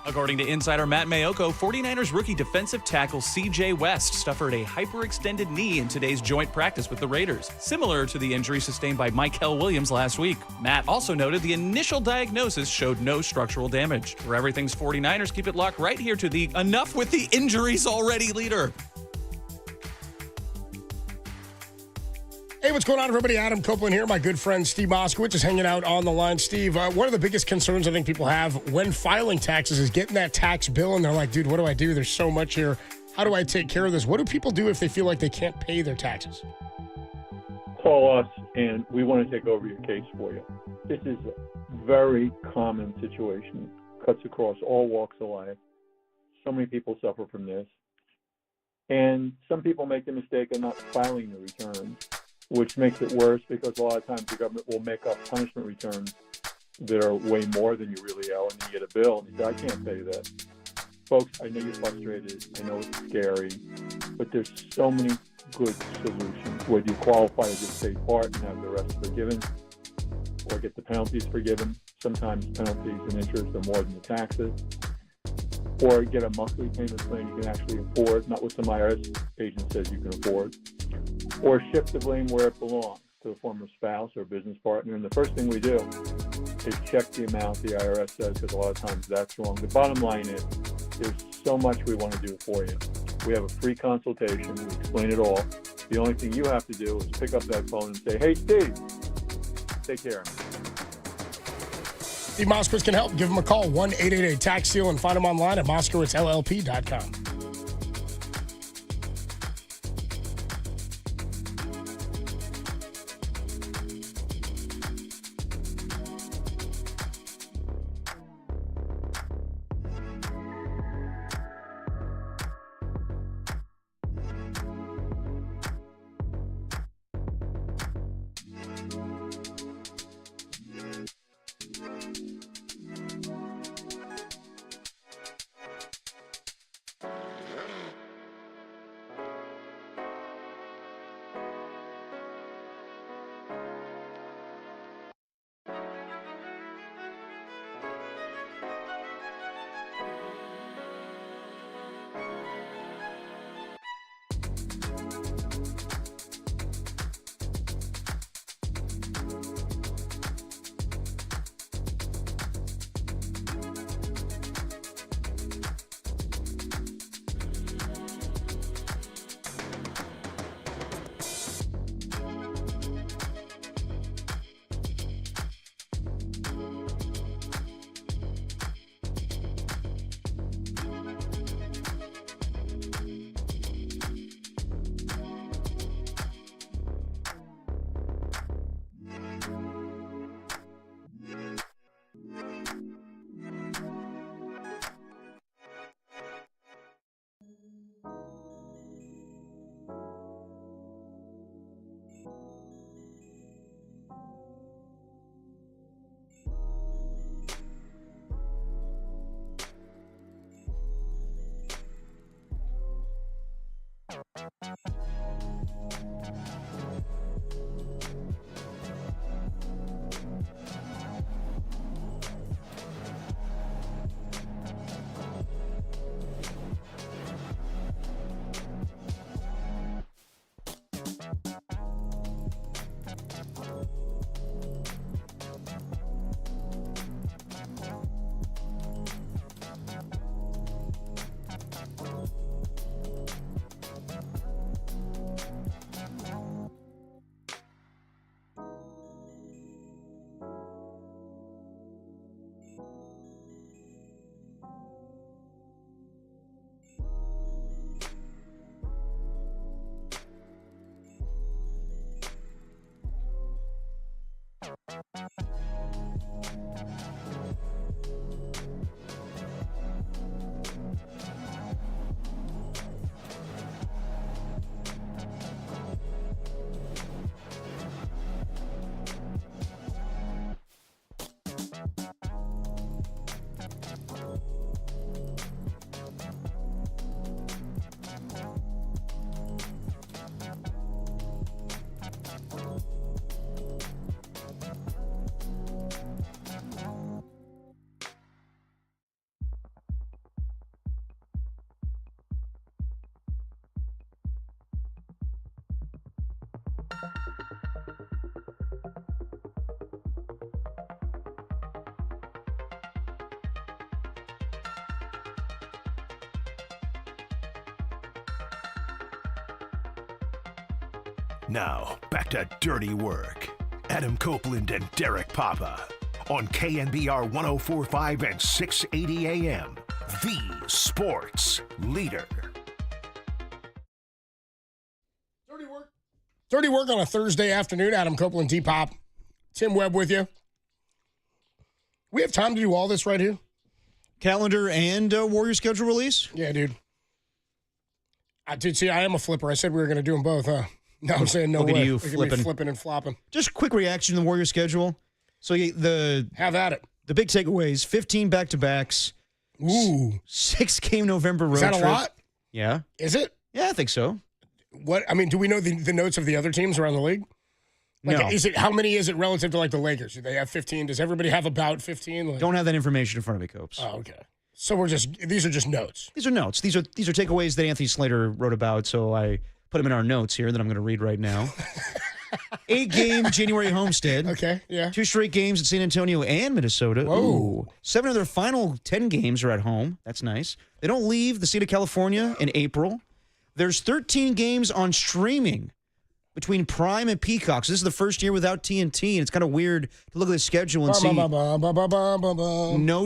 According to insider Matt Mayoko, 49ers rookie defensive tackle C.J. West suffered a hyperextended knee in today's joint practice with the Raiders, similar to the injury sustained by Mykel Williams last week. Matt also noted the initial diagnosis showed no structural damage. For everything's 49ers, keep it locked right here to the Enough with the Injuries Already leader. Hey, what's going on, everybody? Adam Copeland here. My good friend Steve Moskowitz is hanging out on the line. Steve, one of the biggest concerns I think people have when filing taxes is getting that tax bill, and they're like, dude, what do I do? There's so much here. How do I take care of this? What do people do if they feel like they can't pay their taxes? Call us, and we want to take over your case for you. This is a very common situation. Cuts across all walks of life. So many people suffer from this. And some people make the mistake of not filing the returns, which makes it worse because a lot of times the government will make up punishment returns that are way more than you really owe, and you get a bill and you say, I can't pay that. Folks, I know you're frustrated. I know it's scary, but there's so many good solutions. Whether you qualify as a state part and have the rest forgiven or get the penalties forgiven, sometimes penalties and interest are more than the taxes, or get a monthly payment plan you can actually afford, not what some IRS agent says you can afford, or shift the blame where it belongs to a former spouse or business partner. And the first thing we do is check the amount the IRS says, because a lot of times that's wrong. The bottom line is there's so much we want to do for you. We have a free consultation. We explain it all. The only thing you have to do is pick up that phone and say, hey, Steve, take care of me. Steve Moskowitz can help. Give him a call, 1-888-TAX-SEAL, and find him online at MoskowitzLLP.com. Now, back to Dirty Work. Adam Copeland and Derek Papa on KNBR 104.5 and 680 AM, the sports leader. Dirty Work on a Thursday afternoon. Adam Copeland, T-Pop, Tim Webb with you. We have time to do all this right here? Calendar and Warrior schedule release? Yeah, dude. Dude, I am a flipper. I said we were going to do them both, huh? No, I'm saying no Look way. at you flipping and flopping. Just quick reaction to the Warrior schedule. So have at it. The big takeaways: 15 back-to-backs. Ooh, 6-game November road is that trip. a lot? Yeah. Is it? Yeah, I think so. What I mean, do we know the notes of the other teams around the league? Like, No. How many is it relative to like the Lakers? Do they have 15? Does everybody have about 15? Like, Don't have that information in front of me, Copes. Oh, okay. So these are just notes. These are notes. These are takeaways that Anthony Slater wrote about. So I put them in our notes here that I'm going to read right now. 8-game January homestand. Okay, yeah. 2 straight games in San Antonio and Minnesota. Whoa. Ooh. 7 of their final 10 games are at home. That's nice. They don't leave the state of California in April. There's 13 games on streaming between Prime and Peacock. So this is the first year without TNT, and it's kind of weird to look at the schedule and see no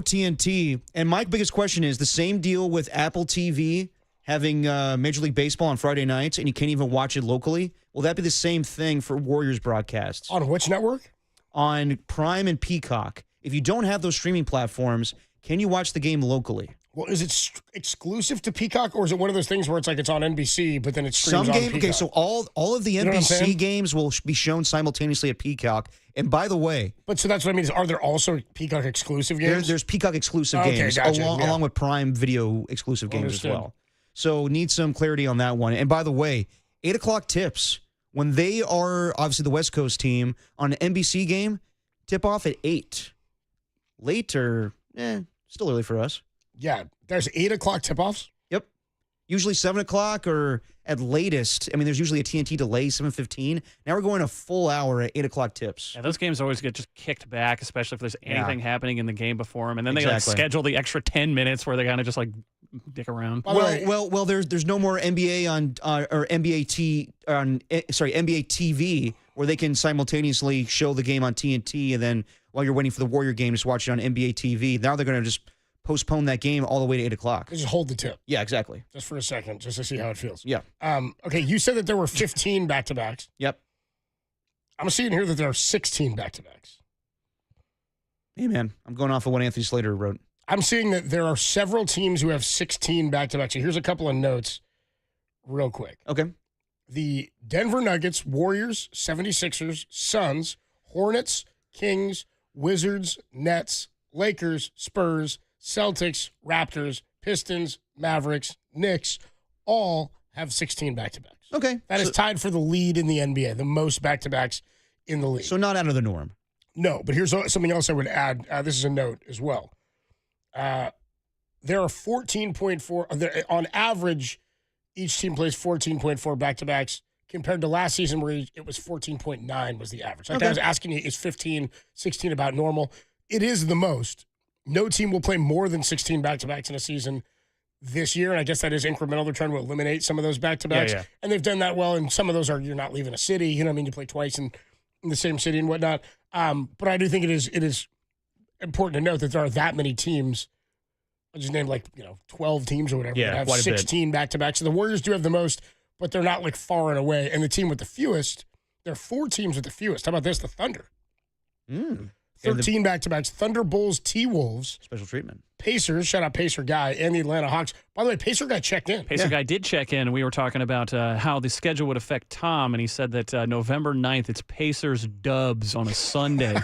TNT. And my biggest question is the same deal with Apple TV having Major League Baseball on Friday nights, and you can't even watch it locally. Will that be the same thing for Warriors broadcasts? On which network? On Prime and Peacock. If you don't have those streaming platforms, can you watch the game locally? Well, is it exclusive to Peacock, or is it one of those things where it's like it's on NBC, but then it streams on Peacock? Okay, so all of the NBC games will be shown simultaneously at Peacock. And by the way, but so that's what I mean. Are there also Peacock exclusive games? There's Peacock exclusive games along with Prime Video exclusive games as well. So need some clarity on that one. And by the way, 8 o'clock tips when they are obviously the West Coast team on an NBC game, tip off at 8. Later, still early for us. Yeah, there's 8 o'clock tip-offs? Yep. Usually 7 o'clock or at latest. I mean, there's usually a TNT delay, 7:15. Now we're going a full hour at 8 o'clock tips. Yeah, those games always get just kicked back, especially if there's anything happening in the game before them. And then they schedule the extra 10 minutes where they kind of just dick around. Well, there's no more NBA or NBA TV where they can simultaneously show the game on TNT, and then while you're waiting for the Warrior game, just watch it on NBA TV. Now they're going to just postpone that game all the way to 8 o'clock. Just hold the tip. Yeah, exactly. Just for a second, just to see how it feels. Yeah. Okay, you said that there were 15 back-to-backs. Yep. I'm seeing here that there are 16 back-to-backs. Hey, man, I'm going off of what Anthony Slater wrote. I'm seeing that there are several teams who have 16 back-to-backs. So here's a couple of notes real quick. Okay. The Denver Nuggets, Warriors, 76ers, Suns, Hornets, Kings, Wizards, Nets, Lakers, Spurs, Celtics, Raptors, Pistons, Mavericks, Knicks, all have 16 back-to-backs. Okay. That is tied for the lead in the NBA, the most back-to-backs in the league. So not out of the norm. No, but here's something else I would add. This is a note as well. There are 14.4, on average, each team plays 14.4 back-to-backs compared to last season where it was 14.9 was the average. Like I was asking you, is 15, 16 about normal? It is the most. No team will play more than 16 back-to-backs in a season this year, and I guess that is incremental. They're trying to eliminate some of those back-to-backs, and they've done that well, and some of those are you're not leaving a city. You know what I mean? You play twice in the same city and whatnot. But I do think it is important to note that there are that many teams. I just named 12 teams or whatever that have 16 back-to-backs. So the Warriors do have the most, but they're not far and away. And the team with the fewest, there are 4 teams with the fewest. How about this? The Thunder. 13 back-to-backs. Thunder, Bulls, T-Wolves. Special treatment. Pacers, shout out Pacer Guy, and the Atlanta Hawks. By the way, Pacer Guy checked in. Pacer Guy did check in, and we were talking about how the schedule would affect Tom, and he said that November 9th, it's Pacers Dubs on a Sunday.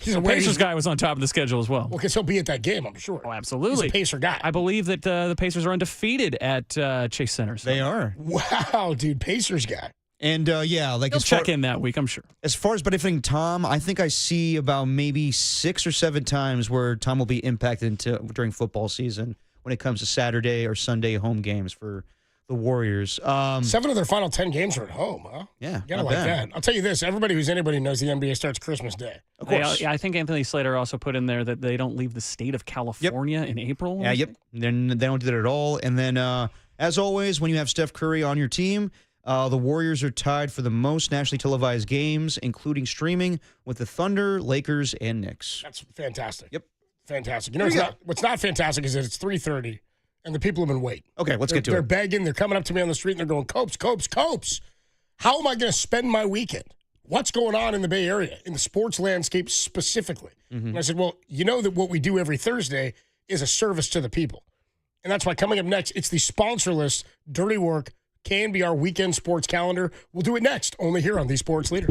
So Pacers Guy was on top of the schedule as well. Well, because he'll be at that game, I'm sure. Oh, absolutely. He's a Pacer Guy. I believe that the Pacers are undefeated at Chase Center. So. They are. Wow, dude, Pacers Guy. And he'll check in that week, I'm sure. As far as benefiting Tom, I think I see about maybe 6 or 7 times where Tom will be impacted during football season when it comes to Saturday or Sunday home games for the Warriors. 7 of their final 10 games are at home, huh? Yeah, You gotta like that. I'll tell you this, everybody who's anybody knows the NBA starts Christmas Day. Of course. I think Anthony Slater also put in there that they don't leave the state of California in April. Yeah, yep. Then they don't do that at all. And then, as always, when you have Steph Curry on your team, the Warriors are tied for the most nationally televised games, including streaming, with the Thunder, Lakers, and Knicks. That's fantastic. Yep. Fantastic. You know what's not fantastic is that it's 3:30 and the people have been waiting. Okay, let's get to it. They're begging. They're coming up to me on the street and they're going, Copes, Copes, Copes. How am I going to spend my weekend? What's going on in the Bay Area, in the sports landscape specifically? And I said, well, you know that what we do every Thursday is a service to the people. And that's why coming up next, it's the sponsorless Dirty Work KNBR Weekend Sports Calendar. We'll do it next, only here on The Sports Leader.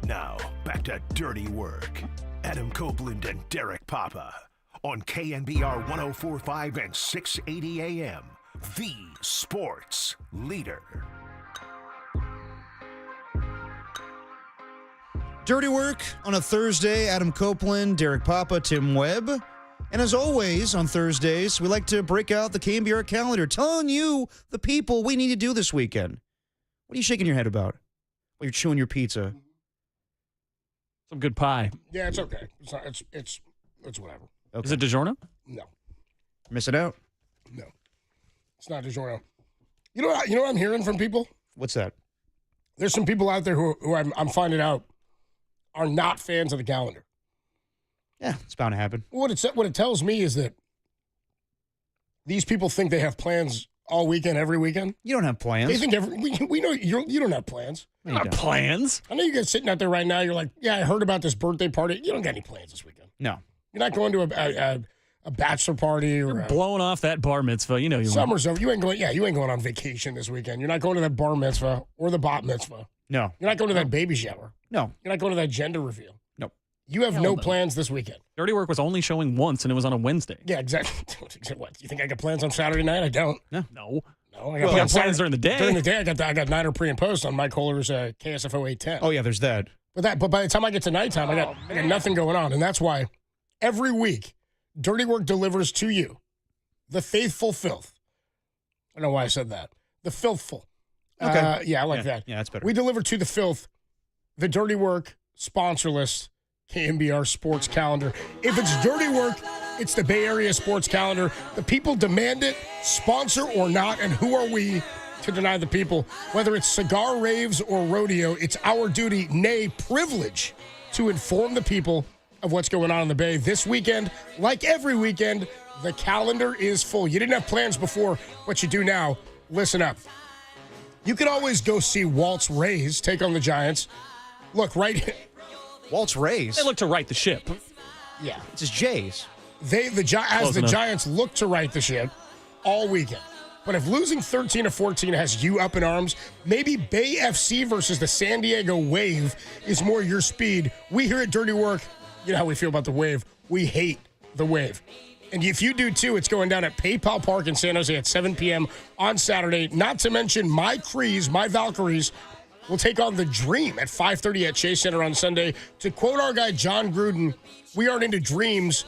Now, back to Dirty Work. Adam Copeland and Derek Papa on KNBR 104.5 and 680 AM. The Sports Leader. Dirty Work on a Thursday. Adam Copeland, Derek Papa, Tim Webb. And as always, on Thursdays, we like to break out the KNBR calendar, telling you, the people, we need to do this weekend. What are you shaking your head about while you're chewing your pizza? Some good pie. Yeah, it's okay. It's not, it's whatever. Okay. Is it DiGiorno? No. Missing out? No. It's not DiGiorno. You know what I'm hearing from people? What's that? There's some people out there who I'm finding out are not fans of the calendar. Yeah, it's bound to happen. What it tells me is that these people think they have plans all weekend, every weekend. You don't have plans. They think we know you don't have plans. Not plans. I know you guys sitting out there right now. You're like, yeah, I heard about this birthday party. You don't got any plans this weekend. No. You're not going to a bachelor party or blowing off that bar mitzvah. You know you summer's over. You ain't going on vacation this weekend. You're not going to that bar mitzvah or the bat mitzvah. No. You're not going to that baby shower. No. You're not going to that gender reveal. No. You have no plans this weekend. Dirty Work was only showing once, and it was on a Wednesday. Yeah, exactly. What? You think I got plans on Saturday night? I don't. No. No, I got plans during the day. During the day, I got Niner pre and post on Mike Kohler's KSFO 810. Oh yeah, there's that. But by the time I get to nighttime, I got nothing going on, and that's why every week Dirty Work delivers to you the faithful filth. I don't know why I said that. The filthful. Okay. Yeah, I like that. Yeah, that's better. We deliver to the filth the Dirty Work sponsorless KNBR sports calendar. If it's Dirty Work, it's the Bay Area sports calendar. The people demand it, sponsor or not, and who are we to deny the people? Whether it's cigar raves or rodeo, it's our duty, nay, privilege, to inform the people of what's going on in the Bay. This weekend, like every weekend, the calendar is full. You didn't have plans before, but you do now. Listen up. You can always go see Walt's Rays take on the Giants. Look, right. Walt's Rays. They look to right the ship. Yeah. It's his Jays. The Giants look to right the ship all weekend. But if losing 13-14 has you up in arms, maybe Bay FC versus the San Diego Wave is more your speed. We here at Dirty Work, you know how we feel about the Wave. We hate the Wave. And if you do too, it's going down at PayPal Park in San Jose at 7 p.m. on Saturday. Not to mention my Valkyries will take on the Dream at 5:30 at Chase Center on Sunday. To quote our guy John Gruden, we aren't into dreams.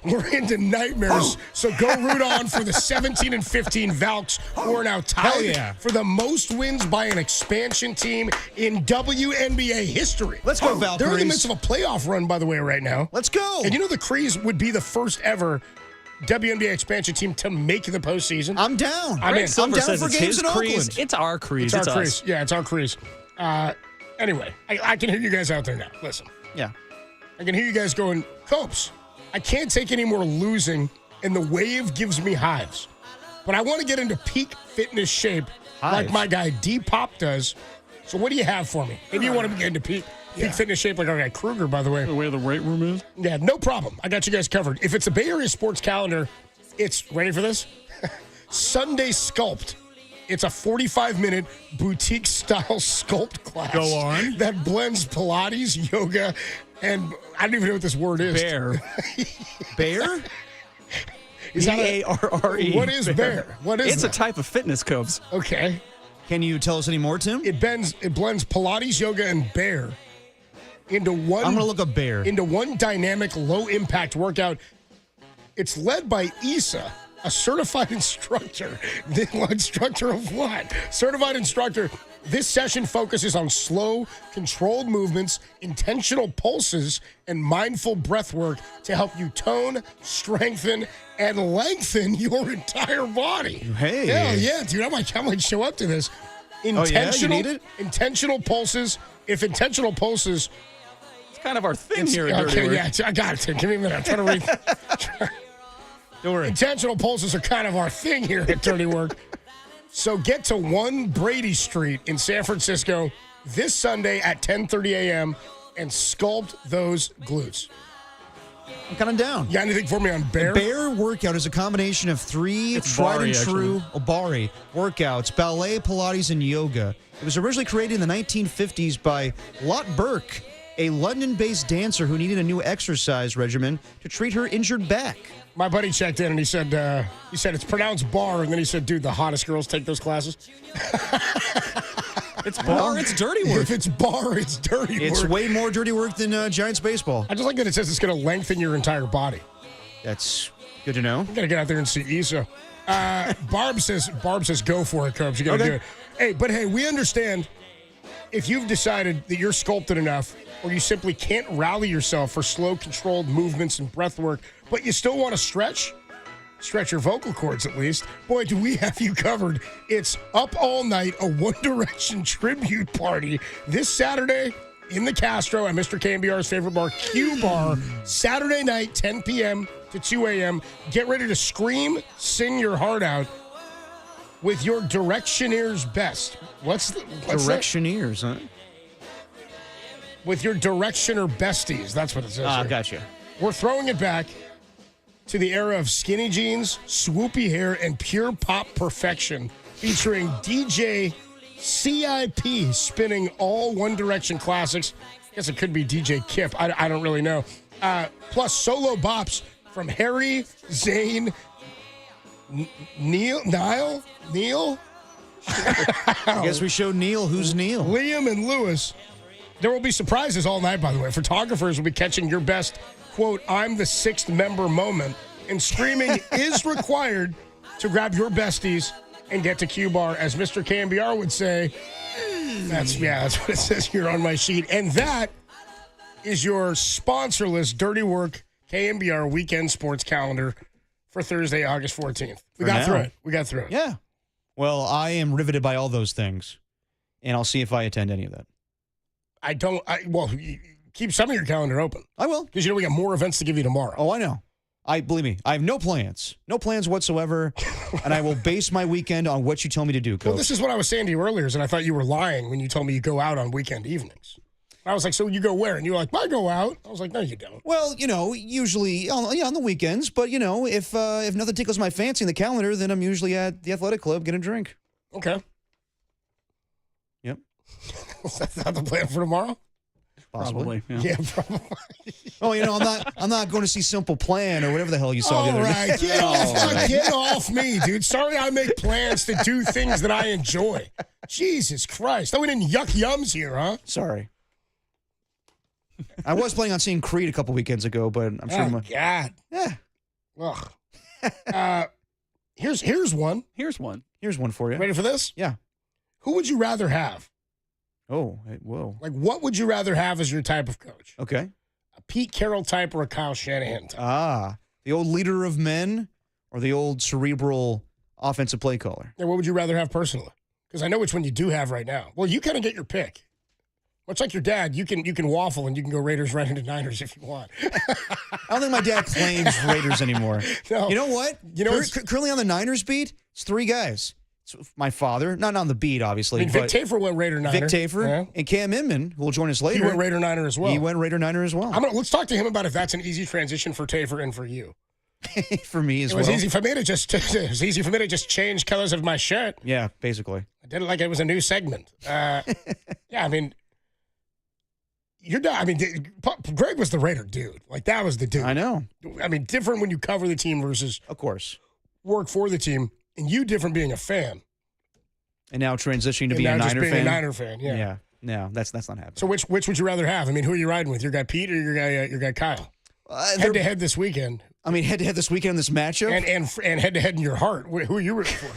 We're into nightmares. So go root on for the 17-15 Valks, who are now tied for the most wins by an expansion team in WNBA history. Let's go, Valkyries. They're in the midst of a playoff run, by the way, right now. Let's go. And you know the Crees would be the first ever WNBA expansion team to make the postseason. I'm down. I'm in. I'm down for games in Oakland. It's our Crees. It's our Crees. Yeah, it's our Crees. Anyway, I can hear you guys out there now. Listen. Yeah. I can hear you guys going, Copes, I can't take any more losing, and the Wave gives me hives. But I want to get into peak fitness shape like my guy D-Pop does. So what do you have for me? Maybe you want to get into peak fitness shape like our guy Kruger, by the way. Where the weight room is? Yeah, no problem. I got you guys covered. If it's a Bay Area sports calendar, it's, ready for this? Sunday Sculpt. It's a 45-minute boutique-style sculpt class. Go on. That blends Pilates, yoga, and I don't even know what this word is. Bear. Bear? B-A-R-R-E. What is bear? What is It's a type of fitness, Cubs. Okay. Can you tell us any more, Tim? It blends Pilates, yoga, and bear into one. I'm going to look up bear. Into one dynamic, low-impact workout. It's led by Issa, a certified instructor. Instructor of what? Certified instructor. This session focuses on slow, controlled movements, intentional pulses, and mindful breath work to help you tone, strengthen, and lengthen your entire body. Hey. Hell yeah, dude. I might show up to this. You need it? Intentional pulses. If intentional pulses. It's kind of our thing here at Dirty Work. Yeah, I got it, Tim. Give me a minute. I'm trying to read. Don't worry. Intentional pulses are kind of our thing here at Dirty Work. So get to 1 Brady Street in San Francisco this Sunday at 10:30 a.m. and sculpt those glutes. I'm kind of down. You got anything for me on bear? The bear workout is a combination of 3 tried and true Obari workouts, ballet, Pilates, and yoga. It was originally created in the 1950s by Lot Burke, a London-based dancer who needed a new exercise regimen to treat her injured back. My buddy checked in and he said it's pronounced bar, and then he said, dude, the hottest girls take those classes. It's bar, it's dirty work. If it's bar, it's dirty work. It's way more dirty work than Giants baseball. I just like that it says it's going to lengthen your entire body. That's good to know. You got to get out there and see Issa. Barb says, go for it, Cubs. You got to do it. Hey, we understand if you've decided that you're sculpted enough or you simply can't rally yourself for slow, controlled movements and breath work, but you still want to stretch your vocal cords at least. Boy, do we have you covered. It's Up All Night, a One Direction tribute party this Saturday in the Castro at Mr. KNBR's favorite bar, Q Bar. Saturday night, 10 p.m. to 2 a.m. Get ready to scream, sing your heart out with your Directioneers best. What's Directioneers, huh? With your Directioner besties. That's what it says. Gotcha. We're throwing it back to the era of skinny jeans, swoopy hair, and pure pop perfection, featuring DJ CIP spinning all One Direction classics. I guess it could be DJ Kip. I don't really know. Plus solo bops from Harry, Zayn, Neil? I guess we show Neil who's Neil. Liam and Lewis. There will be surprises all night, by the way. Photographers will be catching your best, quote, I'm the sixth member moment. And streaming is required to grab your besties and get to Q-Bar, as Mr. KNBR would say. That's what it says here on my sheet. And that is your sponsorless Dirty Work KNBR weekend sports calendar for Thursday, August 14th. We got through it. Yeah. Well, I am riveted by all those things, and I'll see if I attend any of that. Keep some of your calendar open. I will. Because, we got more events to give you tomorrow. Oh, I know. Believe me, I have no plans whatsoever, and I will base my weekend on what you tell me to do, Coach. Well, this is what I was saying to you earlier, and I thought you were lying when you told me you go out on weekend evenings. I was like, so you go where? And you were like, I go out. I was like, no, you don't. Well, usually on the weekends, but, if nothing tickles my fancy in the calendar, then I'm usually at the athletic club getting a drink. Okay. Yep. Is that the plan for tomorrow? Possibly. Probably. Yeah, probably. Oh, I'm not going to see Simple Plan or whatever the hell you saw the other day. Get off me, dude. Sorry I make plans to do things that I enjoy. Jesus Christ. Thought we didn't yuck yums here, huh? Sorry. I was planning on seeing Creed a couple weekends ago, but I'm sure. Oh, God. Yeah. Ugh. Here's one. Here's one for you. Ready for this? Yeah. Who would you rather have? Oh, whoa. Like, what would you rather have as your type of coach? Okay. A Pete Carroll type or a Kyle Shanahan type? The old leader of men or the old cerebral offensive play caller? Yeah, what would you rather have personally? Because I know which one you do have right now. Well, you kind of get your pick. Much like your dad, you can waffle and you can go Raiders right into Niners if you want. I don't think my dad claims Raiders anymore. No. You know what? Currently on the Niners beat, it's three guys. It's my father, not on the beat, obviously. Vic Tafur went Raider Niner. Vic Tafur and Cam Inman, who will join us later. He went Raider Niner as well. Let's talk to him about if that's an easy transition for Tafur and for you. For me as well. It was easy for me to just change colors of my shirt. Yeah, basically. I did it like it was a new segment. Yeah, I mean, Greg was the Raider dude. Like, that was the dude. I know. I mean, different when you cover the team versus, of course, work for the team. And you different being a fan. And now transitioning to being a Niner fan. A Niner fan, yeah. Yeah. No, that's not happening. So which would you rather have? I mean, who are you riding with? Your guy Pete or your guy Kyle? Head to head this weekend. I mean, head to head this weekend in this matchup, and head to head in your heart. Who are you rooting for?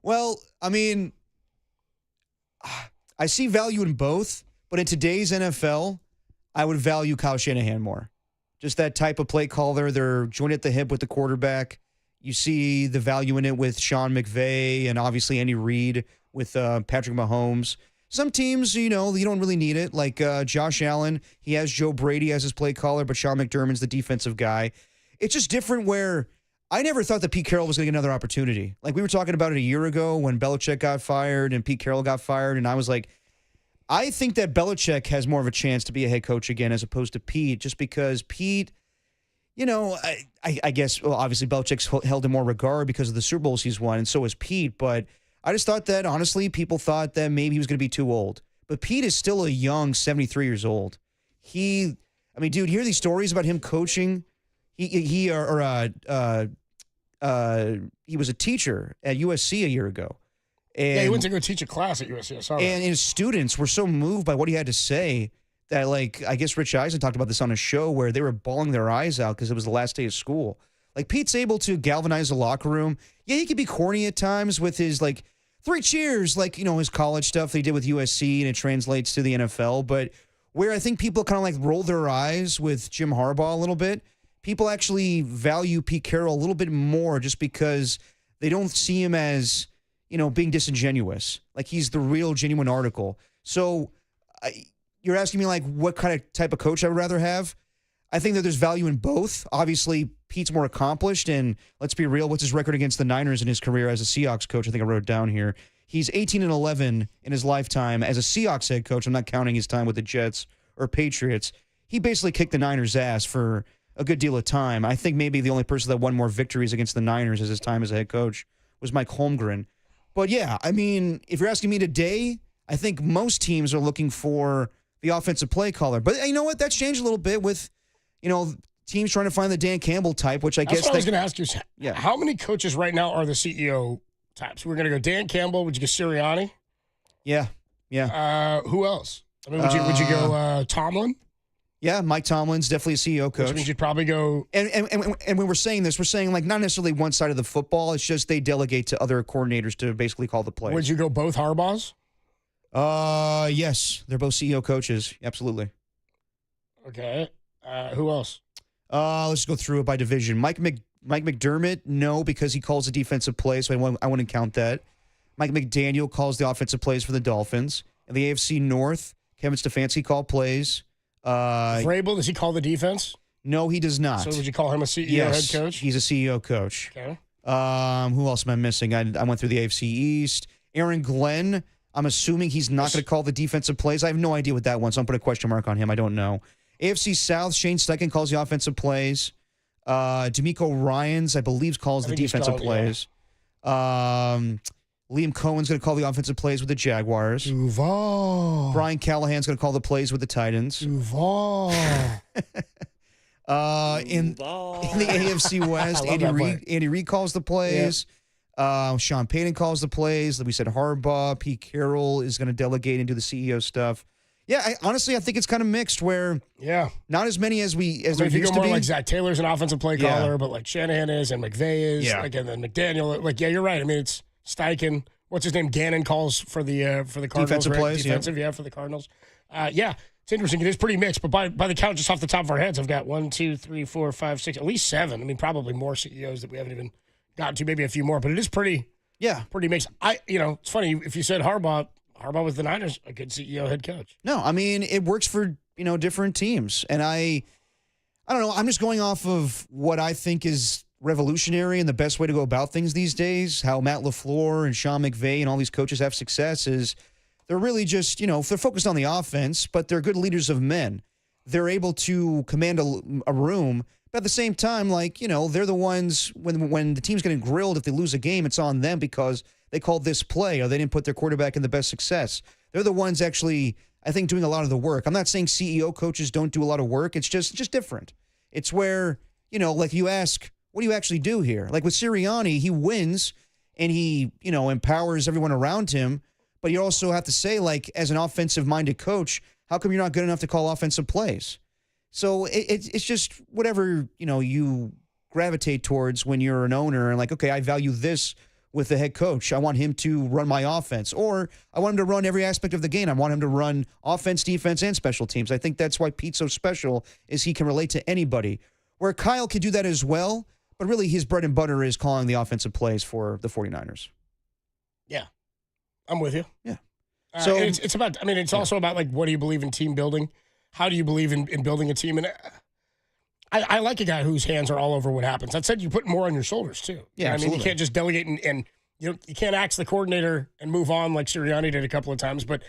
Well, I mean, I see value in both, but in today's NFL, I would value Kyle Shanahan more. Just that type of play caller. They're joined at the hip with the quarterback. You see the value in it with Sean McVay and obviously Andy Reid with Patrick Mahomes. Some teams, you don't really need it. Like Josh Allen, he has Joe Brady as his play caller, but Sean McDermott's the defensive guy. It's just different where I never thought that Pete Carroll was going to get another opportunity. Like we were talking about it a year ago when Belichick got fired and Pete Carroll got fired, and I was like, I think that Belichick has more of a chance to be a head coach again as opposed to Pete, just because Pete – I guess, well, obviously Belichick's held in more regard because of the Super Bowls he's won, and so has Pete. But I just thought that, honestly, people thought that maybe he was going to be too old. But Pete is still a young 73 years old. Dude, you hear these stories about him coaching. He was a teacher at USC a year ago. And, he went to go teach a class at USC. I saw that. And his students were so moved by what he had to say that, like, I guess Rich Eisen talked about this on a show where they were bawling their eyes out because it was the last day of school. Like, Pete's able to galvanize the locker room. Yeah, he could be corny at times with his, like, 3 cheers, like, his college stuff that he did with USC, and it translates to the NFL. But where I think people kind of, like, roll their eyes with Jim Harbaugh a little bit, people actually value Pete Carroll a little bit more just because they don't see him as, being disingenuous. Like, he's the real, genuine article. So, you're asking me, like, what kind of type of coach I would rather have? I think that there's value in both. Obviously, Pete's more accomplished, and let's be real, what's his record against the Niners in his career as a Seahawks coach? I think I wrote it down here. He's 18-11 in his lifetime as a Seahawks head coach. I'm not counting his time with the Jets or Patriots. He basically kicked the Niners' ass for a good deal of time. I think maybe the only person that won more victories against the Niners as his time as a head coach was Mike Holmgren. But, yeah, I mean, if you're asking me today, I think most teams are looking for the offensive play caller. But you know what? That's changed a little bit with, teams trying to find the Dan Campbell type, which That's what I was going to ask you. Yeah. How many coaches right now are the CEO types? We're going to go Dan Campbell. Would you go Sirianni? Yeah. Who else? I mean, would you go Tomlin? Yeah, Mike Tomlin's definitely a CEO coach. Which means you'd probably go. And when we're saying this, we're saying like not necessarily one side of the football. It's just they delegate to other coordinators to basically call the plays. Would you go both Harbaughs? Yes, they're both CEO coaches. Absolutely. Okay. Who else? Let's go through it by division. Mike McDermott, no, because he calls the defensive plays, so I wouldn't count that. Mike McDaniel calls the offensive plays for the Dolphins. In the AFC North, Kevin Stefanski called plays. Vrabel, does he call the defense? No, he does not. So would you call him a CEO Yes, head coach? he's a CEO coach. Okay. Who else am I missing? I went through the AFC East. Aaron Glenn, I'm assuming he's not going to call the defensive plays. I have no idea what that one, so I'm putting a question mark on him. I don't know. AFC South, Shane Steichen calls the offensive plays. D'Amico Ryans, I believe, calls the defensive plays. Yeah. Liam Cohen's going to call the offensive plays with the Jaguars. Duval. Brian Callahan's going to call the plays with the Titans. Duval. In the AFC West, Andy Reid calls the plays. Yeah. Sean Payton calls the plays. Like we said, Harbaugh, Pete Carroll is going to delegate and do the CEO stuff. Yeah, honestly, I think it's kind of mixed where not as many as there used to be. If you go more like Zach Taylor's an offensive play caller, but like Shanahan is and McVay is, and then McDaniel. Like, you're right. I mean, it's Steichen. What's his name? Gannon calls for the Cardinals. Defensive plays, for the Cardinals. It's interesting. It is pretty mixed, but by the count just off the top of our heads, I've got 1, 2, 3, 4, 5, 6, at least 7. I mean, probably more CEOs that we haven't even gotten to, maybe a few more, but it is pretty mixed. It's funny if you said Harbaugh with the Niners, a good CEO head coach. No, I mean, it works for, different teams. And I don't know, I'm just going off of what I think is revolutionary and the best way to go about things these days. How Matt LaFleur and Sean McVay and all these coaches have success is they're really just, they're focused on the offense, but they're good leaders of men. They're able to command a room, but at the same time, they're the ones, when the team's getting grilled, if they lose a game, it's on them because they called this play or they didn't put their quarterback in the best success. They're the ones actually, I think, doing a lot of the work. I'm not saying CEO coaches don't do a lot of work. It's just different. It's where, like you ask, what do you actually do here? Like with Sirianni, he wins and he, empowers everyone around him. But you also have to say, like, as an offensive-minded coach, how come you're not good enough to call offensive plays? So it's just whatever, you gravitate towards when you're an owner and like, okay, I value this with the head coach. I want him to run my offense, or I want him to run every aspect of the game. I want him to run offense, defense, and special teams. I think that's why Pete's so special, is he can relate to anybody. Where Kyle can do that as well, but really his bread and butter is calling the offensive plays for the 49ers. Yeah, I'm with you. Yeah. So it's about, it's also about, like, what do you believe in team building? How do you believe in building a team? And I like a guy whose hands are all over what happens. That said, you put more on your shoulders, too. Yeah, absolutely. You can't just delegate and you can't axe the coordinator and move on like Sirianni did a couple of times, but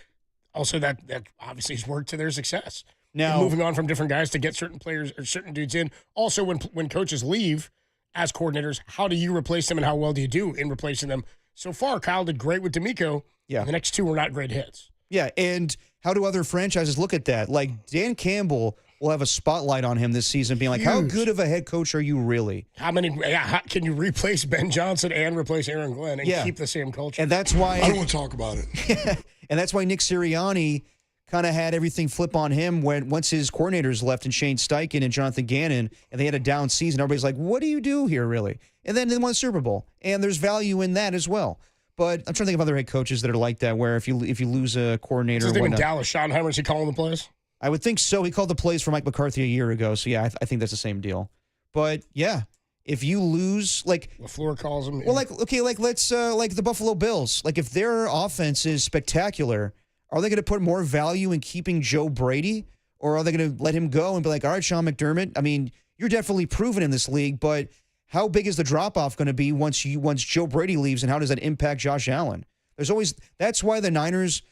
also that obviously has worked to their success. Now, and moving on from different guys to get certain players or certain dudes in. Also, when coaches leave as coordinators, how do you replace them and how well do you do in replacing them? So far, Kyle did great with D'Amico. Yeah. The next two were not great hits. Yeah, and how do other franchises look at that? Like, Dan Campbell will have a spotlight on him this season being like, how good of a head coach are you really? How can you replace Ben Johnson and replace Aaron Glenn and keep the same culture? And that's why I don't want to talk about it. And that's why Nick Sirianni kind of had everything flip on him once his coordinators left and Shane Steichen and Jonathan Gannon, and they had a down season. Everybody's like, what do you do here, really? And then they won the Super Bowl. And there's value in that as well. But I'm trying to think of other head coaches that are like that, where if you lose a coordinator, his name in Dallas, Schottenheimer, is he calling the plays? I would think so. He called the plays for Mike McCarthy a year ago, so yeah, I think that's the same deal. But yeah, if you lose, like LaFleur calls him. Well, let's like the Buffalo Bills. Like, if their offense is spectacular, are they going to put more value in keeping Joe Brady, or are they going to let him go and be like, all right, Sean McDermott? I mean, you're definitely proven in this league, but how big is the drop-off going to be once Joe Brady leaves, and how does that impact Josh Allen? That's why the Niners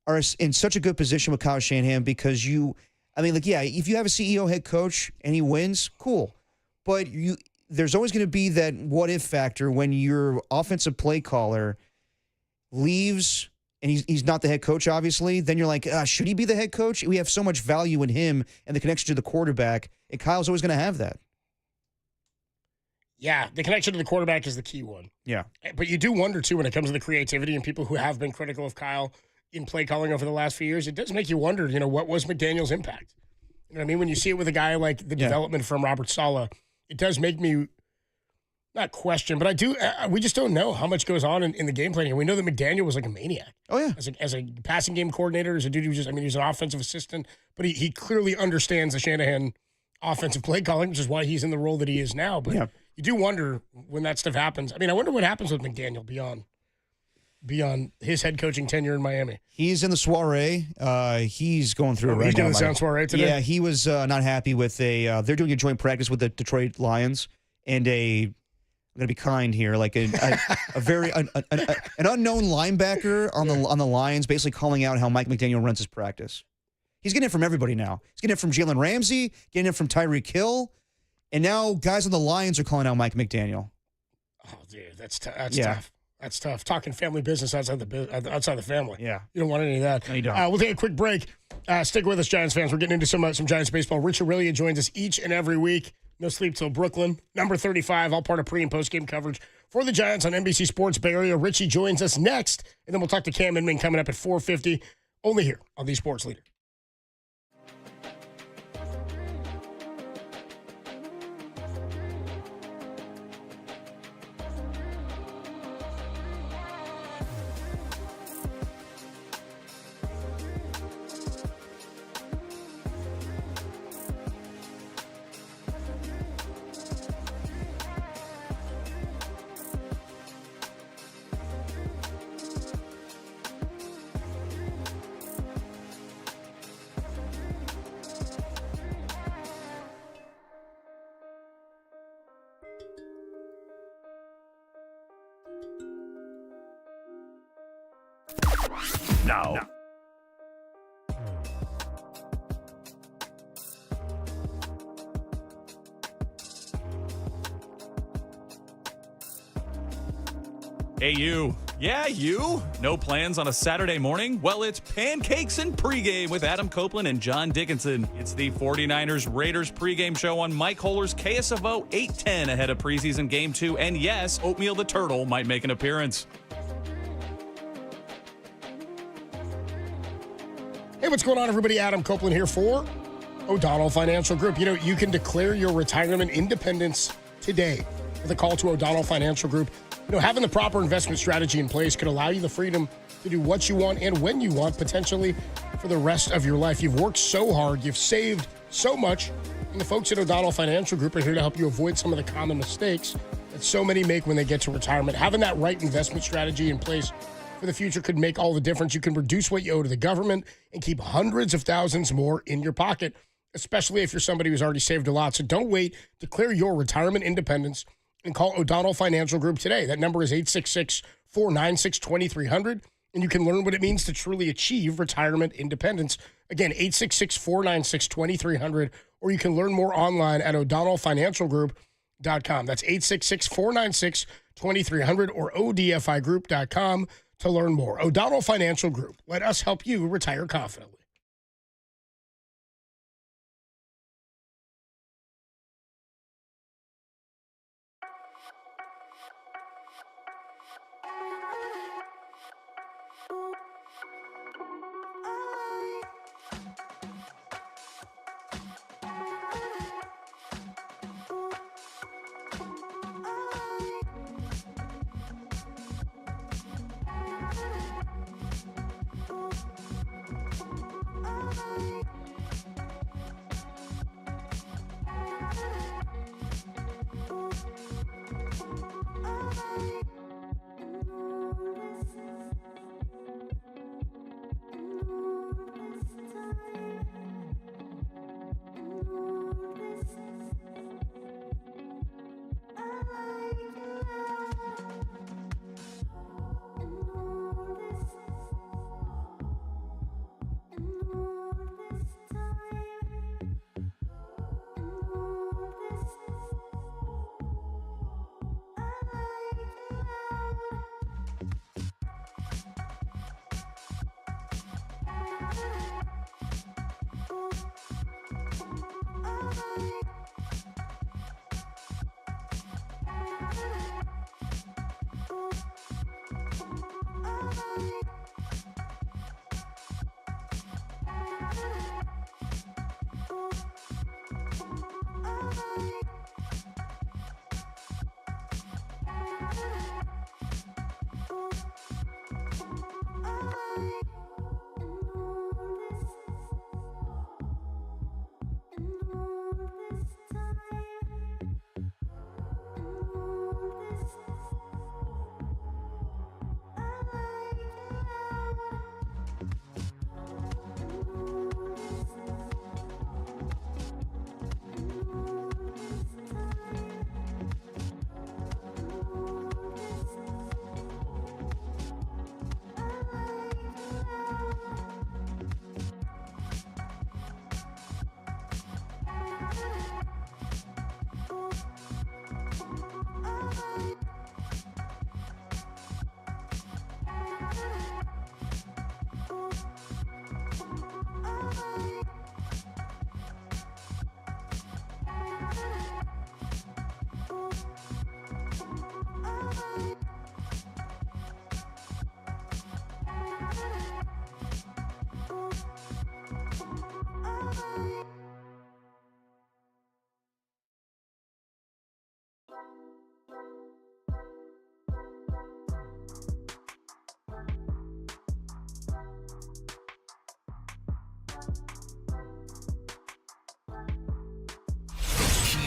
are in such a good position with Kyle Shanahan, because if you have a CEO head coach and he wins, cool. But there's always going to be that what-if factor when your offensive play caller leaves and he's not the head coach, obviously. Then you're like, should he be the head coach? We have so much value in him and the connection to the quarterback, and Kyle's always going to have that. Yeah, the connection to the quarterback is the key one. Yeah. But you do wonder, too, when it comes to the creativity and people who have been critical of Kyle, in play calling over the last few years, it does make you wonder, what was McDaniel's impact? You know what I mean? When you see it with a guy like the development from Robert Saleh, it does make me not question, but I do. We just don't know how much goes on in the game planning. We know that McDaniel was like a maniac. Oh, yeah. As a passing game coordinator, as a dude who he was an offensive assistant, but he clearly understands the Shanahan offensive play calling, which is why he's in the role that he is now. But you do wonder when that stuff happens. I mean, I wonder what happens with McDaniel beyond his head coaching tenure in Miami. He's in the soiree. He's going through it right now. He's doing the sound soiree today? Yeah, he was not happy with they're doing a joint practice with the Detroit Lions and I'm going to be kind here, like a very an unknown linebacker on the Lions basically calling out how Mike McDaniel runs his practice. He's getting it from everybody now. He's getting it from Jalen Ramsey, getting it from Tyreek Hill, and now guys on the Lions are calling out Mike McDaniel. Oh, dude, that's tough. That's tough. Talking family business outside the family. Yeah. You don't want any of that. No, you don't. We'll take a quick break. Stick with us, Giants fans. We're getting into some Giants baseball. Rich Aurelia joins us each and every week. No sleep till Brooklyn. Number 35, all part of pre- and post-game coverage for the Giants on NBC Sports Bay Area. Richie joins us next, and then we'll talk to Cam Inman coming up at 4:50, only here on the Sports Leader. Now. Hey, you. Yeah, you. No plans on a Saturday morning? Well, it's Pancakes and Pregame with Adam Copeland and John Dickinson. It's the 49ers Raiders pregame show on Mike Holler's KSFO 810 ahead of preseason game 2. And yes, Oatmeal the Turtle might make an appearance. Hey, what's going on, everybody? Adam Copeland here for O'Donnell Financial Group. You can declare your retirement independence today with a call to O'Donnell Financial Group. Having the proper investment strategy in place could allow you the freedom to do what you want and when you want, potentially for the rest of your life. You've worked so hard, you've saved so much, and the folks at O'Donnell Financial Group are here to help you avoid some of the common mistakes that so many make when they get to retirement. Having that right investment strategy in place for the future could make all the difference. You can reduce what you owe to the government and keep hundreds of thousands more in your pocket, especially if you're somebody who's already saved a lot. So don't wait. Declare your retirement independence and call O'Donnell Financial Group today. That number is 866-496-2300, and you can learn what it means to truly achieve retirement independence. Again, 866-496-2300, or you can learn more online at o'donnellfinancialgroup.com. That's 866-496-2300 or odfigroup.com to learn more. O'Donnell Financial Group. Let us help you retire confidently.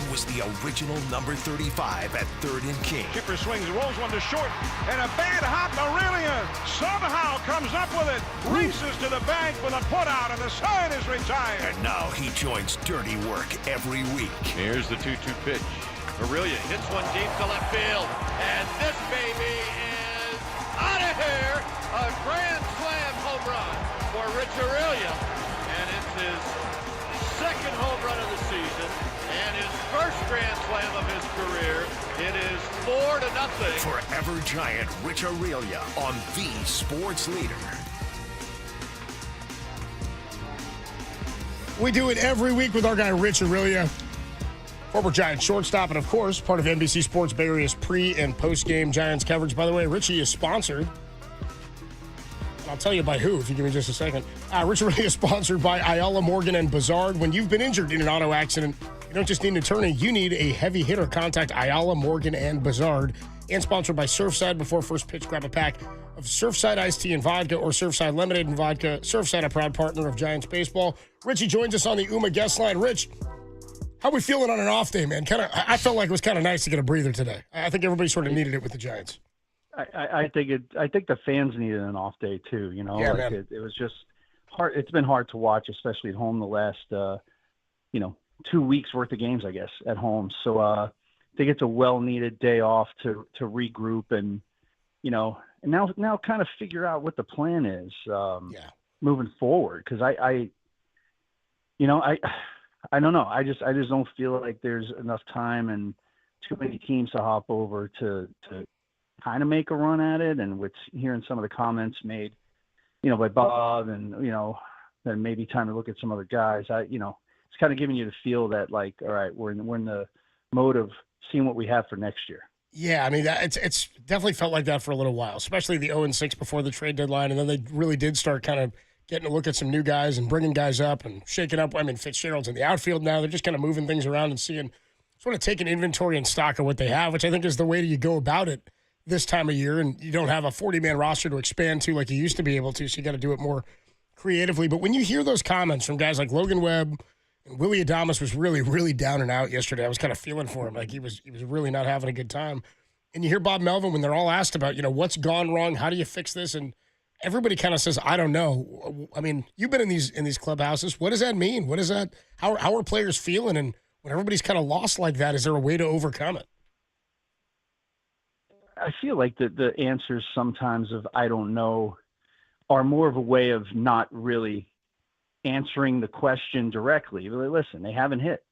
Was the original number 35 at third and king. Kipper swings, rolls one to short, and a bad hop. Aurelia somehow comes up with it, races to the bank with a putout, and the side is retired. And now he joins dirty work every week. Here's the 2-2 pitch. Aurelia hits one deep to left field, and this baby is out of here. A grand slam home run for Rich Aurelia, and it's his second home run of the season. And his first grand slam of his career. It is 4-0. Forever Giant Rich Aurelia on the Sports Leader. We do it every week with our guy Rich Aurelia, former Giants shortstop, and of course, part of NBC Sports Bay Area's pre- and post-game Giants coverage. By the way, Richie is sponsored. I'll tell you by who if you give me just a second. Rich Aurelia is sponsored by Ayala, Morgan, and Bazard. When you've been injured in an auto accident, you don't just need an attorney, you need a heavy hitter. Contact Ayala, Morgan, and Bazard. And sponsored by Surfside. Before first pitch, grab a pack of Surfside iced tea and vodka or Surfside lemonade and vodka. Surfside, a proud partner of Giants baseball. Richie joins us on the UMA guest line. Rich, how we feeling on an off day, man? I felt like it was kind of nice to get a breather today. I think everybody sort of needed it with the Giants. I think the fans needed an off day too. You know, yeah, like it was just hard. It's been hard to watch, especially at home the last 2 weeks worth of games, I guess, at home. So I think it's a well-needed day off to regroup and now kind of figure out what the plan is moving forward. Because I don't know. I just don't feel like there's enough time and too many teams to hop over to kind of make a run at it. And with hearing some of the comments made, by Bob and, then maybe time to look at some other guys, it's kind of giving you the feel that like, all right, we're in the mode of seeing what we have for next year. Yeah. I mean, it's definitely felt like that for a little while, especially the 0-6 before the trade deadline. And then they really did start kind of getting a look at some new guys and bringing guys up and shaking up. I mean, Fitzgerald's in the outfield now. They're just kind of moving things around and seeing, sort of taking inventory and stock of what they have, which I think is the way you go about it this time of year. And you don't have a 40-man roster to expand to like you used to be able to, so you got to do it more creatively. But when you hear those comments from guys like Logan Webb and Willie Adames was really, really down and out yesterday. I was kind of feeling for him. Like he was really not having a good time. And you hear Bob Melvin when they're all asked about, what's gone wrong? How do you fix this? And everybody kind of says, I don't know. I mean, you've been in these clubhouses. What does that mean? What is that? How are players feeling? And when everybody's kind of lost like that, is there a way to overcome it? I feel like the answers sometimes of I don't know are more of a way of not really answering the question directly. Listen, they haven't hit.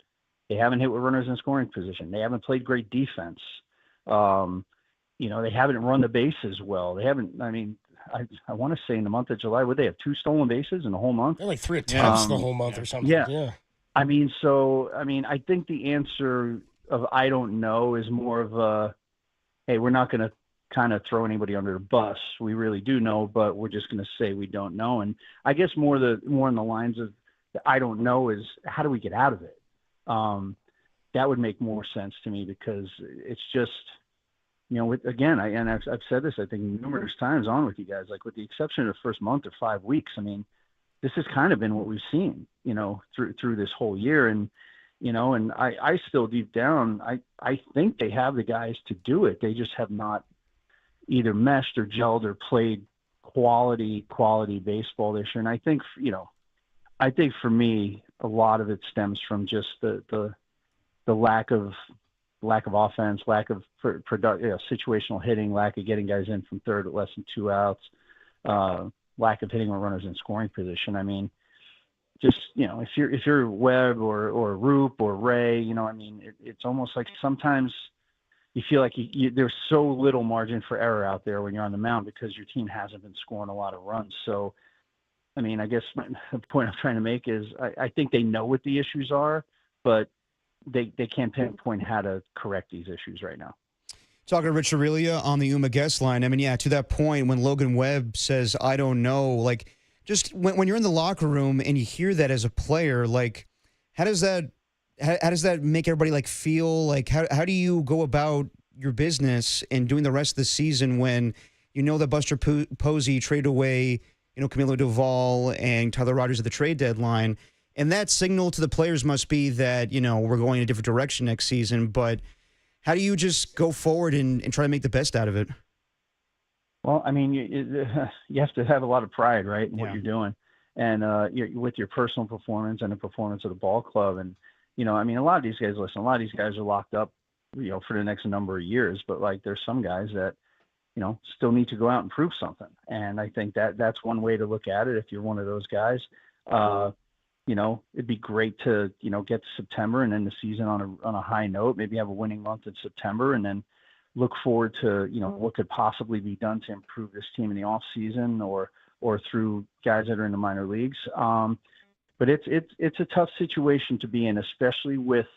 They haven't hit with runners in scoring position. They haven't played great defense. They haven't run the bases well. They haven't, I want to say in the month of July, would they have 2 stolen bases in the whole month? They're like 3 attempts the whole month or something. Yeah. I think the answer of I don't know is more of a, hey, we're not going to kind of throw anybody under the bus. We really do know, but we're just going to say we don't know. And I guess more in the lines of the I don't know is how do we get out of it? that would make more sense to me, because it's just, I've said this, I think, numerous times on with you guys, like with the exception of the first month or 5 weeks, I mean, this has kind of been what we've seen, through this whole year. And, and I still deep down, I think they have the guys to do it. They just have not either meshed or gelled or played quality baseball this year. And I think, for me, a lot of it stems from just the lack of offense, lack of situational hitting, lack of getting guys in from third at less than 2 outs, lack of hitting with runners in scoring position. I mean, just, if you're Webb or Roop or Ray, it's almost like sometimes you feel like there's so little margin for error out there when you're on the mound because your team hasn't been scoring a lot of runs. So, I mean, I guess the point I'm trying to make is I think they know what the issues are, but they can't pinpoint how to correct these issues right now. Talking to Rich Aurelia on the Yuma guest line. I mean, yeah, to that point, when Logan Webb says, I don't know, like, just when you're in the locker room and you hear that as a player, like, how does that make everybody, like, feel? Like, how do you go about your business and doing the rest of the season when you know that Buster Posey traded away, Camilo Duvall and Tyler Rogers at the trade deadline, and that signal to the players must be that, we're going in a different direction next season, but how do you just go forward and try to make the best out of it? Well, I mean, you have to have a lot of pride, right, in what you're doing, and with your personal performance and the performance of the ball club. And, I mean, a lot of these guys are locked up, for the next number of years, but, like, there's some guys that, still need to go out and prove something. And I think that's one way to look at it. If you're one of those guys, it'd be great to, get to September and end the season on a high note, maybe have a winning month in September, and then look forward to, what could possibly be done to improve this team in the off season or through guys that are in the minor leagues. But it's a tough situation to be in, especially with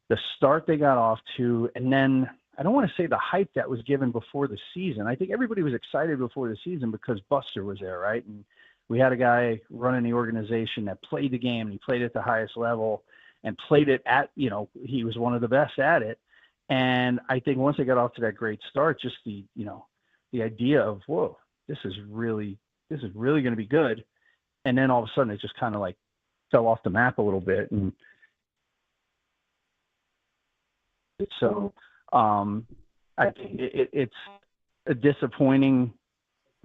the start they got off to. And then I don't want to say the hype that was given before the season. I think everybody was excited before the season because Buster was there, right? And we had a guy running the organization that played the game, and he played at the highest level and played it at, he was one of the best at it. And I think once they got off to that great start, just the idea of, whoa, this is really going to be good. And then all of a sudden it just kind of like fell off the map a little bit. And so I think it's a disappointing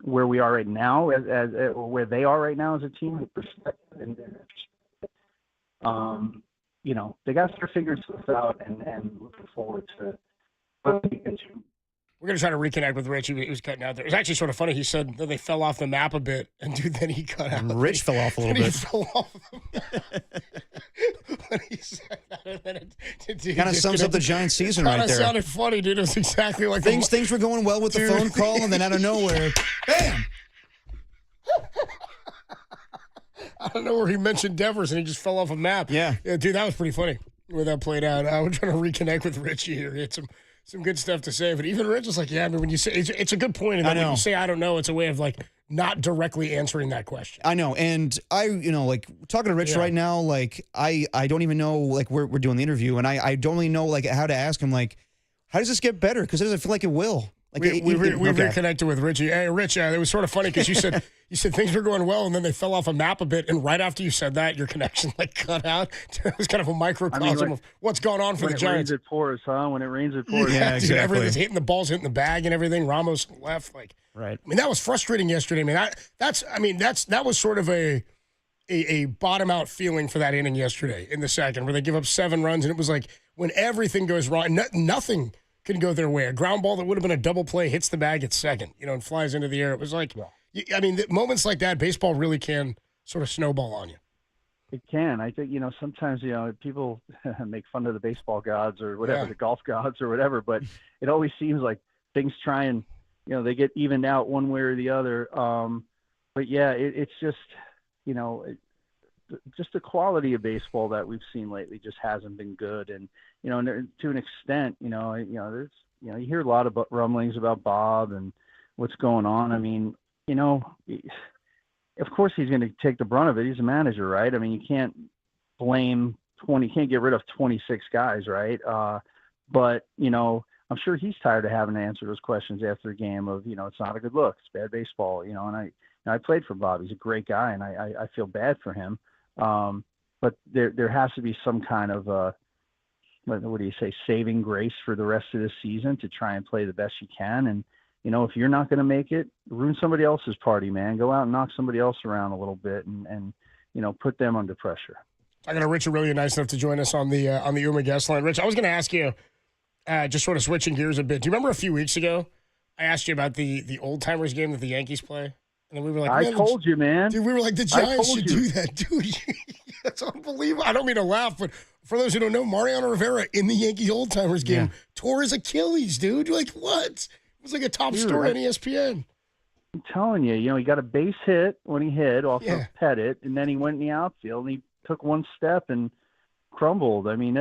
where we are right now as where they are right now as a team with perspective. And they got their fingers out and looking forward to what they can do. We're going to try to reconnect with Rich. He was cutting out there. It was actually sort of funny. He said that they fell off the map a bit, and then he cut out. Rich fell off a little bit. He fell off when he said that. Kind of sums up the Giants season right there. Kind of sounded funny, dude. It was exactly like things were going well with the phone call, and then out of nowhere, bam! I don't know where he mentioned Devers, and he just fell off a map. Yeah, dude, that was pretty funny where that played out. We're trying to reconnect with Richie here. He had some good stuff to say, but even Rich was like, yeah, I mean, when you say it's a good point, and then when you say I don't know, it's a way of like not directly answering that question. I know, and I like talking to Rich right now, like I don't even know, like we're doing the interview, and I don't really know like how to ask him, like, how does this get better? Because it doesn't feel like it will. Like we reconnected with Richie. Hey, Rich, it was sort of funny because you said things were going well, and then they fell off a map a bit, and right after you said that, your connection like cut out. It was kind of a microcosm of what's going on for the Giants. When it rains, it pours, huh? When it rains, it pours. Yeah, exactly. Dude, everything's hitting the balls, hitting the bag, and everything. Ramos left, like right. I mean, that was frustrating yesterday. I mean, that was sort of a bottom out feeling for that inning yesterday in the second, where they give up 7 runs, and it was like when everything goes wrong, nothing can go their way. A ground ball that would have been a double play hits the bag at second, and flies into the air. It was like, I mean, moments like that, baseball really can sort of snowball on you. It can. I think, sometimes, people make fun of the baseball gods or whatever, the golf gods or whatever, but it always seems like things try and, they get evened out one way or the other. But yeah, it's just, just the quality of baseball that we've seen lately just hasn't been good. And, to an extent, there's, you hear a lot of rumblings about Bob and what's going on. I mean, of course he's going to take the brunt of it. He's a manager, right? I mean, you can't blame can't get rid of 26 guys, right? But, I'm sure he's tired of having to answer those questions after a game of, it's not a good look. It's bad baseball, and I played for Bob. He's a great guy, and I feel bad for him. But there has to be some kind of, what do you say, saving grace for the rest of the season to try and play the best you can. And, if you're not going to make it, ruin somebody else's party, man. Go out and knock somebody else around a little bit and put them under pressure. I got a Rich Aurilia nice enough to join us on the UMA guest line. Rich, I was going to ask you, just sort of switching gears a bit. Do you remember a few weeks ago I asked you about the old timers game that the Yankees play? And then we were like, I told you, man. Dude, we were like, the Giants should do that, dude. That's unbelievable. I don't mean to laugh, but for those who don't know, Mariano Rivera in the Yankees old timers game tore his Achilles, dude. You're like, what? It was like a top story on ESPN. I'm telling you, he got a base hit when he hit off of Pettit, and then he went in the outfield and he took one step and crumbled. I mean,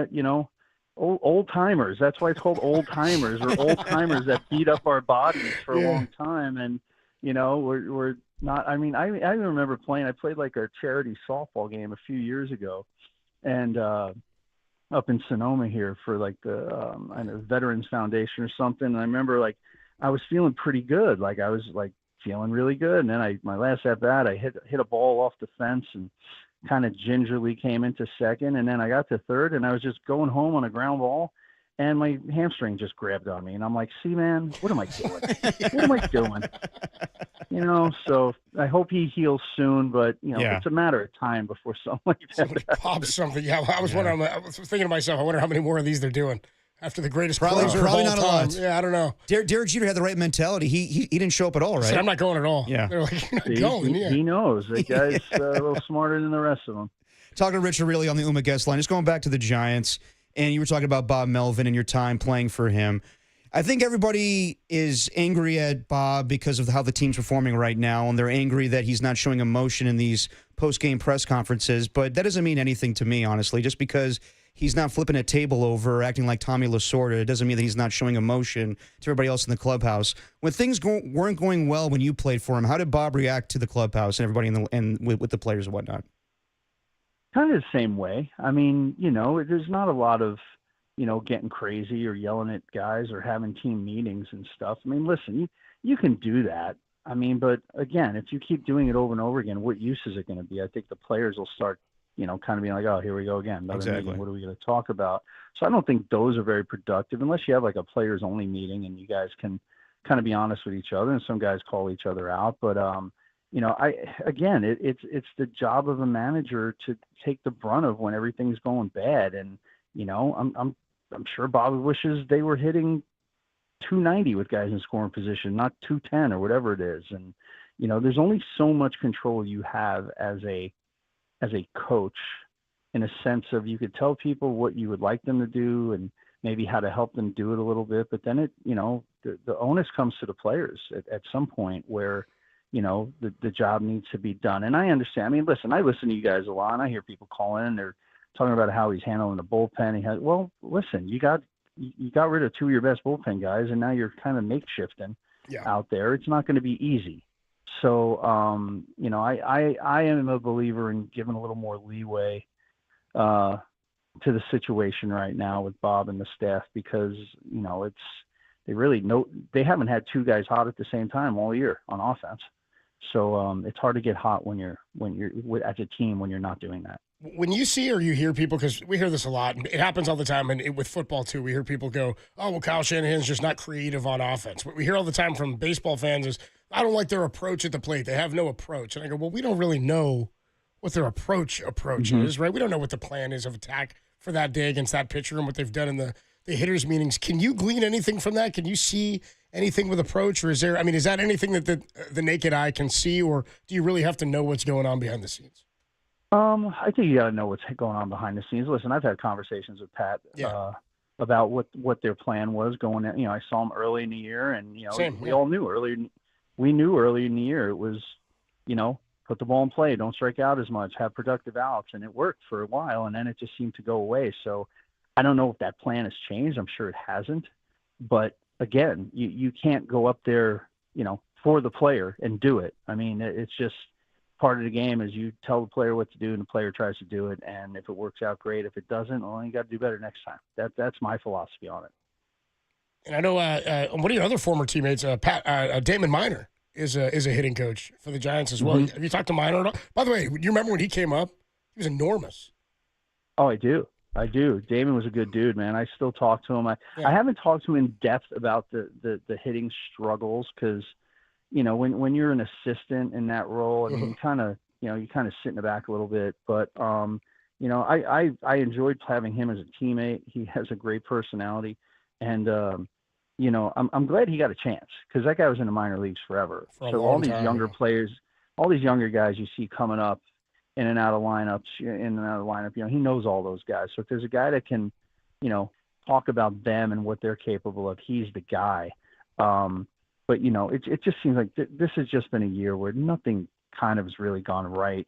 old timers. That's why it's called old timers, or old timers that beat up our bodies for a long time. And we're not. I mean, I remember playing. I played like a charity softball game a few years ago, and up in Sonoma here for like the Veterans Foundation or something. And I remember like I was feeling pretty good. Like I was like feeling really good. And then my last at bat, I hit a ball off the fence and kind of gingerly came into second. And then I got to third and I was just going home on a ground ball and my hamstring just grabbed on me. And I'm like, see, man, what am I doing? What am I doing? So I hope he heals soon, but it's a matter of time before something like that. Somebody pops something. Yeah, I was wondering. I was thinking to myself, I wonder how many more of these they're doing after the greatest closer of all not time. A lot. Yeah, I don't know. Derek Jeter had the right mentality. He didn't show up at all, right? Said, I'm not going at all. Yeah, they're like, you're not going. He knows. That guy's a little smarter than the rest of them. Talking to Rich Aurilia on the UMA guest line. Just going back to the Giants, and you were talking about Bob Melvin and your time playing for him. I think everybody is angry at Bob because of how the team's performing right now, and they're angry that he's not showing emotion in these post-game press conferences. But that doesn't mean anything to me, honestly. Just because he's not flipping a table over or acting like Tommy Lasorda, it doesn't mean that he's not showing emotion to everybody else in the clubhouse. When things weren't going well when you played for him, how did Bob react to the clubhouse and everybody with the players and whatnot? Kind of the same way. I mean, there's not a lot of getting crazy or yelling at guys or having team meetings and stuff. I mean, listen, you can do that. I mean, but again, if you keep doing it over and over again, what use is it going to be? I think the players will start, kind of being like, oh, here we go again. Another meeting. What are we going to talk about? So I don't think those are very productive unless you have like a players only meeting and you guys can kind of be honest with each other, and some guys call each other out. But, it's the job of a manager to take the brunt of when everything's going bad. And, I'm sure Bobby wishes they were hitting 290 with guys in scoring position, not 210 or whatever it is. And, there's only so much control you have as a coach, in a sense of you could tell people what you would like them to do and maybe how to help them do it a little bit. But then the onus comes to the players at some point where, the job needs to be done. And I understand. I mean, listen, I listen to you guys a lot and I hear people calling in, they're talking about how he's handling the bullpen. Well, listen, you got rid of two of your best bullpen guys, and now you're kind of makeshifting out there. It's not going to be easy. So, I am a believer in giving a little more leeway to the situation right now with Bob and the staff because, they haven't had two guys hot at the same time all year on offense. So it's hard to get hot when you're as a team when you're not doing that. When you see or you hear people, because we hear this a lot, and it happens all the time, and with football too, we hear people go, oh, well, Kyle Shanahan's just not creative on offense. What we hear all the time from baseball fans is, I don't like their approach at the plate. They have no approach. And I go, well, we don't really know what their approach is, right? We don't know what the plan is of attack for that day against that pitcher and what they've done in the hitters' meetings. Can you glean anything from that? Can you see anything with approach? Or is that anything that the naked eye can see, or do you really have to know what's going on behind the scenes? I think you got to know what's going on behind the scenes. Listen, I've had conversations with Pat about what their plan was going in. I saw him early in the year, and we all knew earlier. We knew early in the year it was, put the ball in play, don't strike out as much, have productive outs, and it worked for a while, and then it just seemed to go away. So I don't know if that plan has changed. I'm sure it hasn't, but again, you can't go up there, for the player and do it. I mean, it's just. part of the game is you tell the player what to do and the player tries to do it. And if it works out, great. If it doesn't, well, you got to do better next time. That's my philosophy on it. And I know one of your other former teammates, Damon Minor, is a hitting coach for the Giants as well. Have you talked to Minor at all? By the way, you remember when he came up? He was enormous. Oh, I do. Damon was a good dude, man. I still talk to him. I haven't talked to him in depth about the hitting struggles because, when you're an assistant in that role, I mean, you kind of sit in the back a little bit. But, I enjoyed having him as a teammate. He has a great personality. And, I'm glad he got a chance because that guy was in the minor leagues forever. So all these younger players, all these younger guys you see coming up, in and out of lineup, he knows all those guys. So if there's a guy that can, talk about them and what they're capable of, he's the guy. But, it just seems like this has just been a year where nothing kind of has really gone right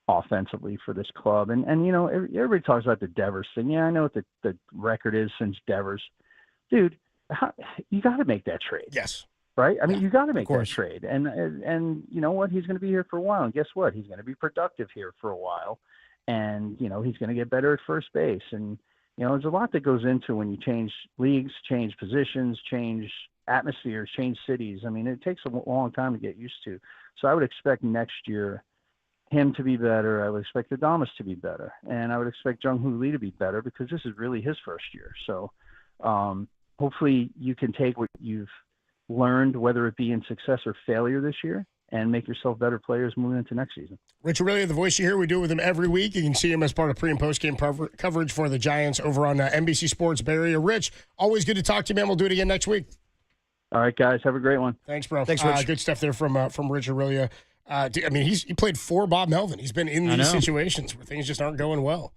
offensively for this club. And everybody talks about the Devers thing. Yeah, I know what the record is since Devers. Dude, you got to make that trade. Yes. Right? I mean, you got to make that trade. And you know what? He's going to be here for a while. And guess what? He's going to be productive here for a while. And, he's going to get better at first base. And, there's a lot that goes into when you change leagues, change positions, change atmospheres, change cities. I mean, it takes a long time to get used to. So I would expect next year him to be better. I would expect Adames to be better. And I would expect Jung-Hoo Lee to be better because this is really his first year. So hopefully you can take what you've learned, whether it be in success or failure this year, and make yourself better players moving into next season. Rich Aurelio, the voice you hear, we do it with him every week. You can see him as part of pre- and post-game coverage for the Giants over on NBC Sports Bay Area. Rich, always good to talk to you, man. We'll do it again next week. All right, guys. Have a great one. Thanks, bro. Thanks, Rich. Good stuff there from Rich Aurelio. He played for Bob Melvin. He's been in these situations where things just aren't going well.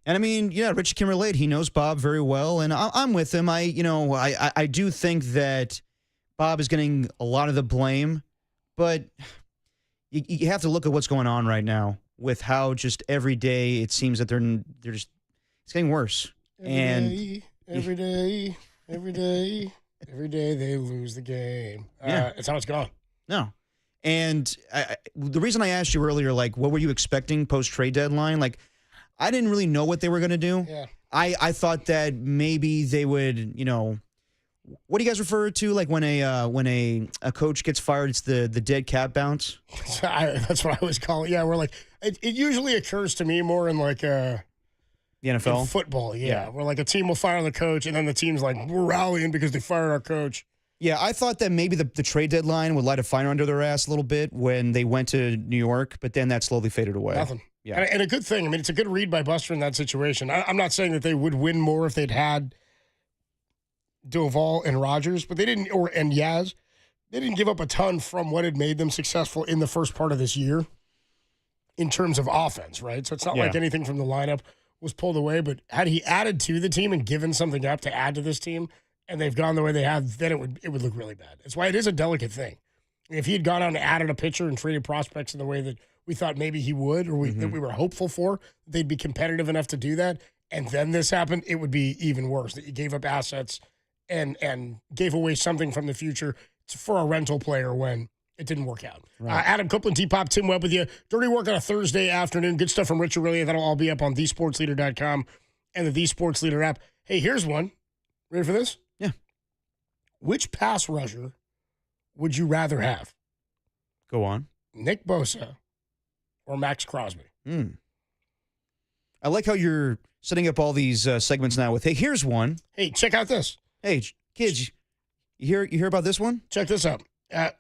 And I mean, Rich can relate. He knows Bob very well, and I'm with him. I do think that Bob is getting a lot of the blame, but you have to look at what's going on right now with how just every day it seems that they're just it's getting worse. Every day they lose the game. That's how it's gone. No. And the reason I asked you earlier, like, what were you expecting post-trade deadline? Like, I didn't really know what they were going to do. Yeah. I thought that maybe they would, what do you guys refer to? Like when a coach gets fired, it's the dead cat bounce? That's what I always call it. Yeah, we're like, it usually occurs to me more in like the NFL? In football, yeah. Where like a team will fire the coach, and then the team's like, we're rallying because they fired our coach. Yeah, I thought that maybe the trade deadline would light a fire under their ass a little bit when they went to New York, but then that slowly faded away. Nothing. Yeah. And a good thing. I mean, it's a good read by Buster in that situation. I'm not saying that they would win more if they'd had Doval and Rodgers, but they didn't, and Yaz, they didn't give up a ton from what had made them successful in the first part of this year in terms of offense, right? So it's not like anything from the lineup was pulled away, but had he added to the team and given something up to add to this team, and they've gone the way they have, then it would look really bad. That's why it is a delicate thing. If he had gone out and added a pitcher and traded prospects in the way that we thought maybe he would, or that we were hopeful for, they'd be competitive enough to do that, and then this happened, it would be even worse, that you gave up assets and gave away something from the future for a rental player when it didn't work out. Right. Adam Copeland, T-Pop, Tim Webb with you. Dirty work on a Thursday afternoon. Good stuff from Rich Aurelio. That'll all be up on thesportsleader.com and the Sports Leader app. Hey, here's one. Ready for this? Yeah. Which pass rusher would you rather have? Go on. Nick Bosa or Max Crosby? I like how you're setting up all these segments now with, hey, here's one. Hey, check out this. Hey, kids, you hear about this one? Check this out.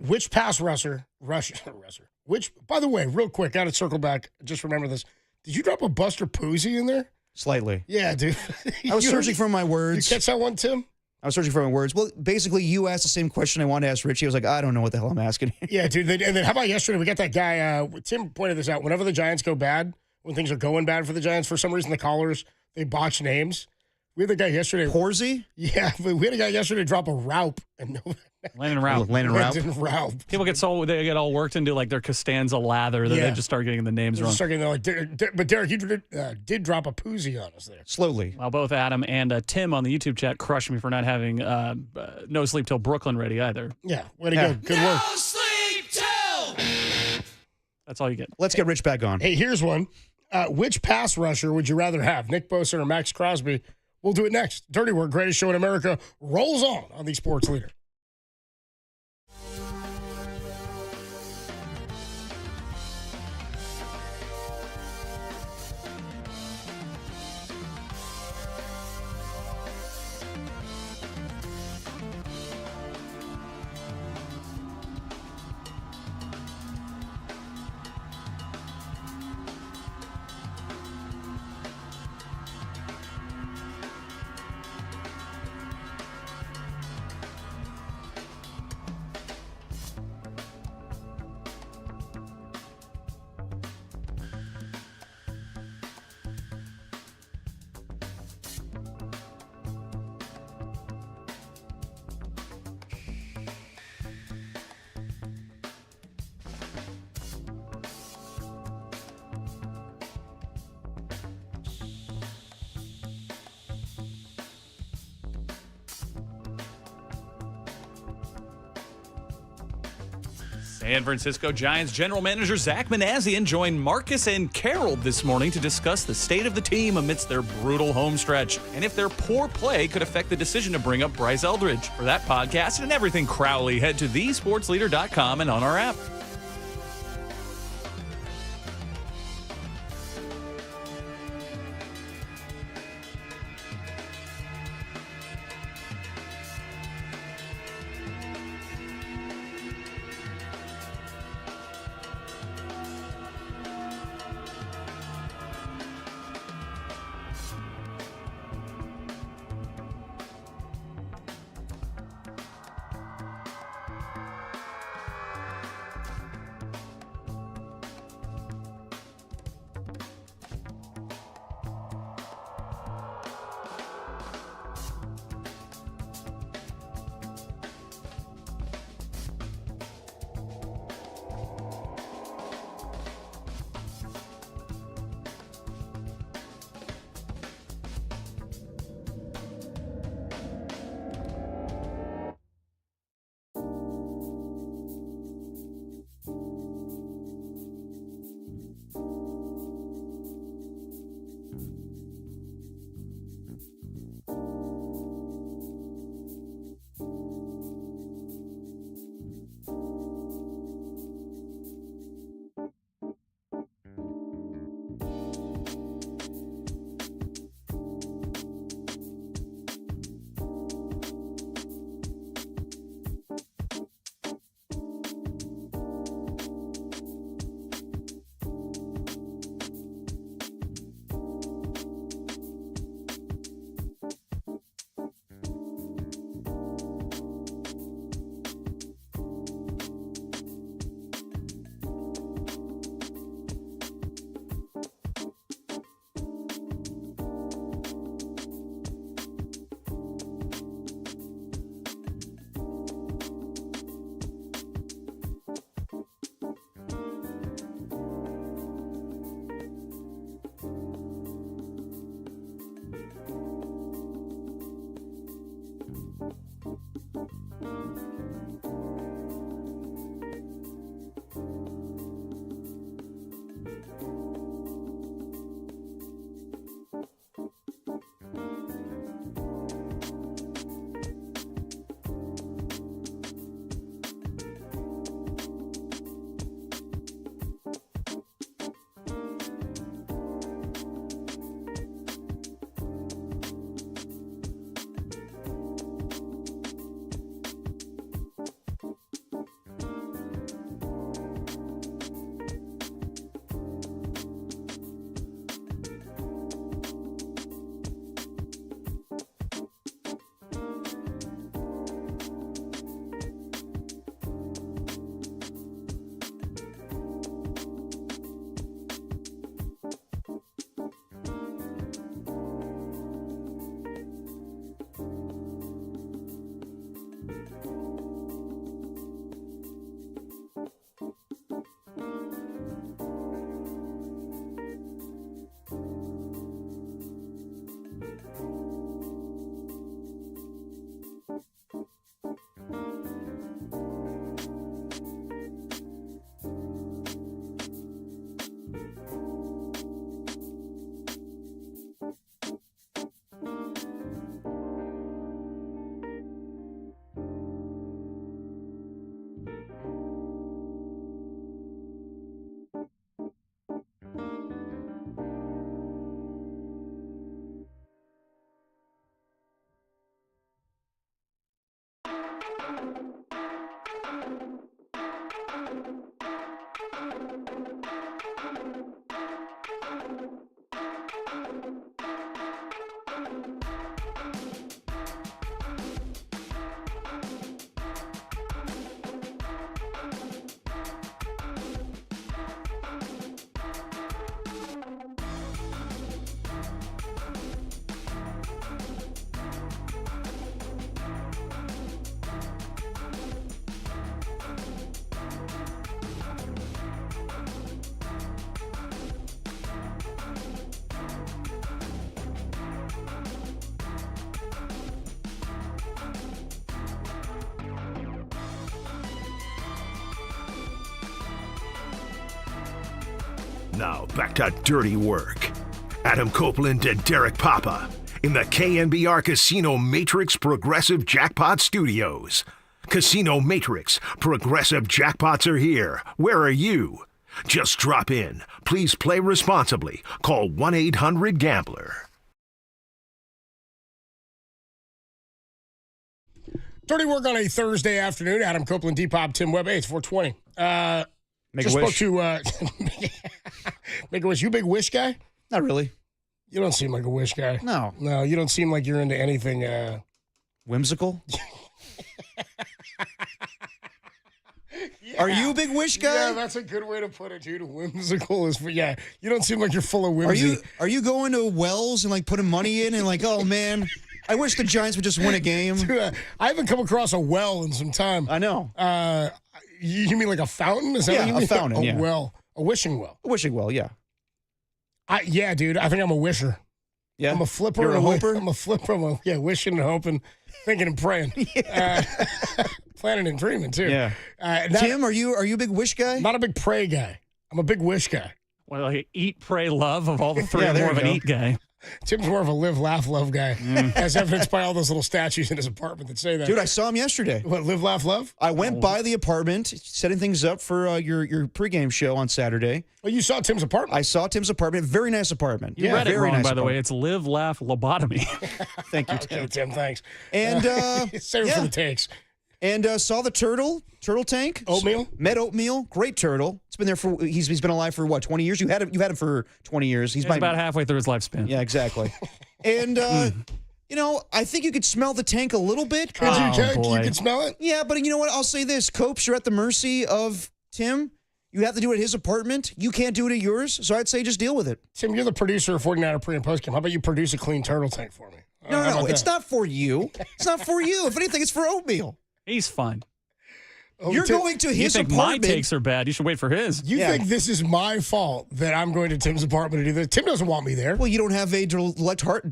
Which pass rusher, which, by the way, real quick, got to circle back. Just remember this. Did you drop a Buster Posey in there? Slightly. Yeah, dude. I was searching for my words. You catch that one, Tim? I was searching for my words. Well, basically, you asked the same question I wanted to ask Richie. I was like, I don't know what the hell I'm asking. Yeah, dude. And then how about yesterday? We got that guy. Tim pointed this out. Whenever the Giants go bad, when things are going bad for the Giants, for some reason the callers, they botch names. We had a guy yesterday. Horsey? Yeah, but we had a guy yesterday drop a Raup. And Landon Raup. Raup. People they get all worked into like their Costanza lather. They just start getting the names wrong. But Derek, you did drop a Poozy on us there. Slowly. Well, both Adam and Tim on the YouTube chat crushed me for not having No Sleep Till Brooklyn ready either. Yeah, way to go. Good work. No sleep till. That's all you get. Let's get Rich back on. Hey, here's one. Which pass rusher would you rather have, Nick Bosa or Max Crosby? We'll do it next. Dirty Work, greatest show in America, rolls on the Sports Leader. San Francisco Giants general manager Zach Manassian joined Marcus and Carol this morning to discuss the state of the team amidst their brutal home stretch and if their poor play could affect the decision to bring up Bryce Eldridge. For that podcast and everything Crowley, head to thesportsleader.com and on our app. Now back to dirty work. Adam Copeland and Derek Papa in the KNBR Casino Matrix Progressive Jackpot Studios. Casino Matrix Progressive Jackpots are here. Where are you? Just drop in. Please play responsibly. Call 1-800-GAMBLER. Dirty work on a Thursday afternoon. Adam Copeland, Depop, Tim Webb. Hey, it's 420. Make a wish. Spoke to Make a wish. You a big wish guy? Not really. You don't seem like a wish guy. No. No, you don't seem like you're into anything whimsical. Are you a big wish guy? Yeah, that's a good way to put it, dude. Whimsical is, you don't seem like you're full of whimsy. Are you going to Wells and like putting money in and like, oh man, I wish the Giants would just win a game? Dude, I haven't come across a well in some time. I know. You mean like a fountain? Is that what you mean? A fountain, a well. A wishing well. A wishing well, yeah. Yeah, dude. I think I'm a wisher. Yeah. I'm a flipper. You're a hoper? I'm a flipper. Wishing and hoping, thinking and praying. Planning and dreaming, too. Yeah. Tim, are you a big wish guy? Not a big pray guy. I'm a big wish guy. Well, like eat, pray, love of all the three, Yeah, I'm there more of you an go. eat guy. Tim's more of a live, laugh, love guy, as evidenced by all those little statues in his apartment that say that. Dude, I saw him yesterday. What, live, laugh, love? I went by the apartment, setting things up for your pregame show on Saturday. Oh, you saw Tim's apartment? I saw Tim's apartment. Very nice apartment. You read it very wrong, nice by the way. apartment. It's live, laugh, lobotomy. Thank you, Tim. Okay, Tim, thanks. And save it for the takes. And saw the turtle tank. Oatmeal? Met Oatmeal. Great turtle. It's been there for, he's been alive for what, 20 years? You had him for 20 years. He's about halfway through his lifespan. Yeah, exactly. And, I think you could smell the tank a little bit. You can smell it? Yeah, but you know what? I'll say this. Copes, you're at the mercy of Tim. You have to do it at his apartment. You can't do it at yours. So I'd say just deal with it. Tim, you're the producer of 49er pre and post game. How about you produce a clean turtle tank for me? No, it's not for you. It's not for you. If anything, it's for Oatmeal. He's fine. You're going to his You think apartment. my takes are bad? You should wait for his. You think this is my fault that I'm going to Tim's apartment to do this? Tim doesn't want me there. Well, you don't have a direct hard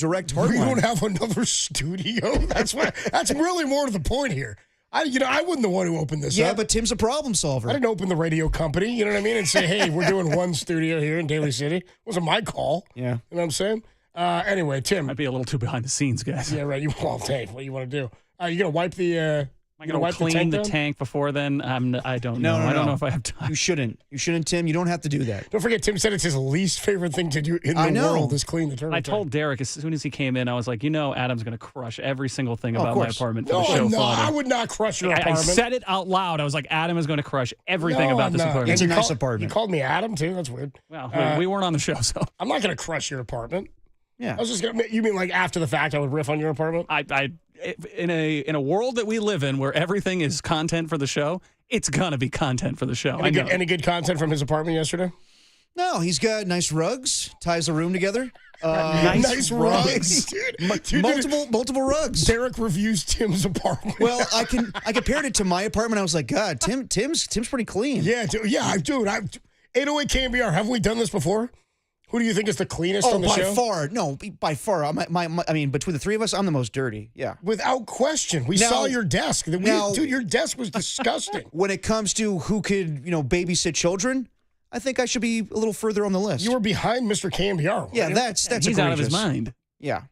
We line. don't have another studio. That's really more to the point here. I wasn't the one who opened this up. Yeah, but Tim's a problem solver. I didn't open the radio company, you know what I mean, and say, hey, we're doing one studio here in Daly City. It wasn't my call. Yeah. You know what I'm saying? Anyway, Tim. Might be a little too behind the scenes, guys. Yeah, right. What do you want to do? You going to wipe the... Am I going to clean the tank before then? I don't know. I don't know if I have time. You shouldn't, Tim. You don't have to do that. Don't forget, Tim said it's his least favorite thing to do in the world is clean the turtle I tank. told Derek as soon as he came in, I was like, Adam's going to crush every single thing about my apartment for the show. No, I would not crush your apartment. I said it out loud. I was like, Adam is going to crush everything about this apartment. It's a nice apartment. You called me Adam, too? That's weird. Well, we weren't on the show, so. I'm not going to crush your apartment. Yeah. I was just going to... You mean like after the fact I would riff on your apartment? In a world that we live in where everything is content for the show, it's gonna be content for the show. Any good content from his apartment yesterday? No, he's got nice rugs, ties the room together. Nice rugs, dude. Multiple rugs. Derek reviews Tim's apartment. Well, I compared it to my apartment. I was like, God, Tim's pretty clean. Yeah, dude. 808 KNBR. Haven't we done this before? Who do you think is the cleanest on the show? By far. I mean, between the three of us, I'm the most dirty. Yeah. Without question. We saw your desk. Dude, your desk was disgusting. When it comes to who could, babysit children, I think I should be a little further on the list. You were behind Mr. KNBR. Yeah, that's he's out of his mind. Yeah.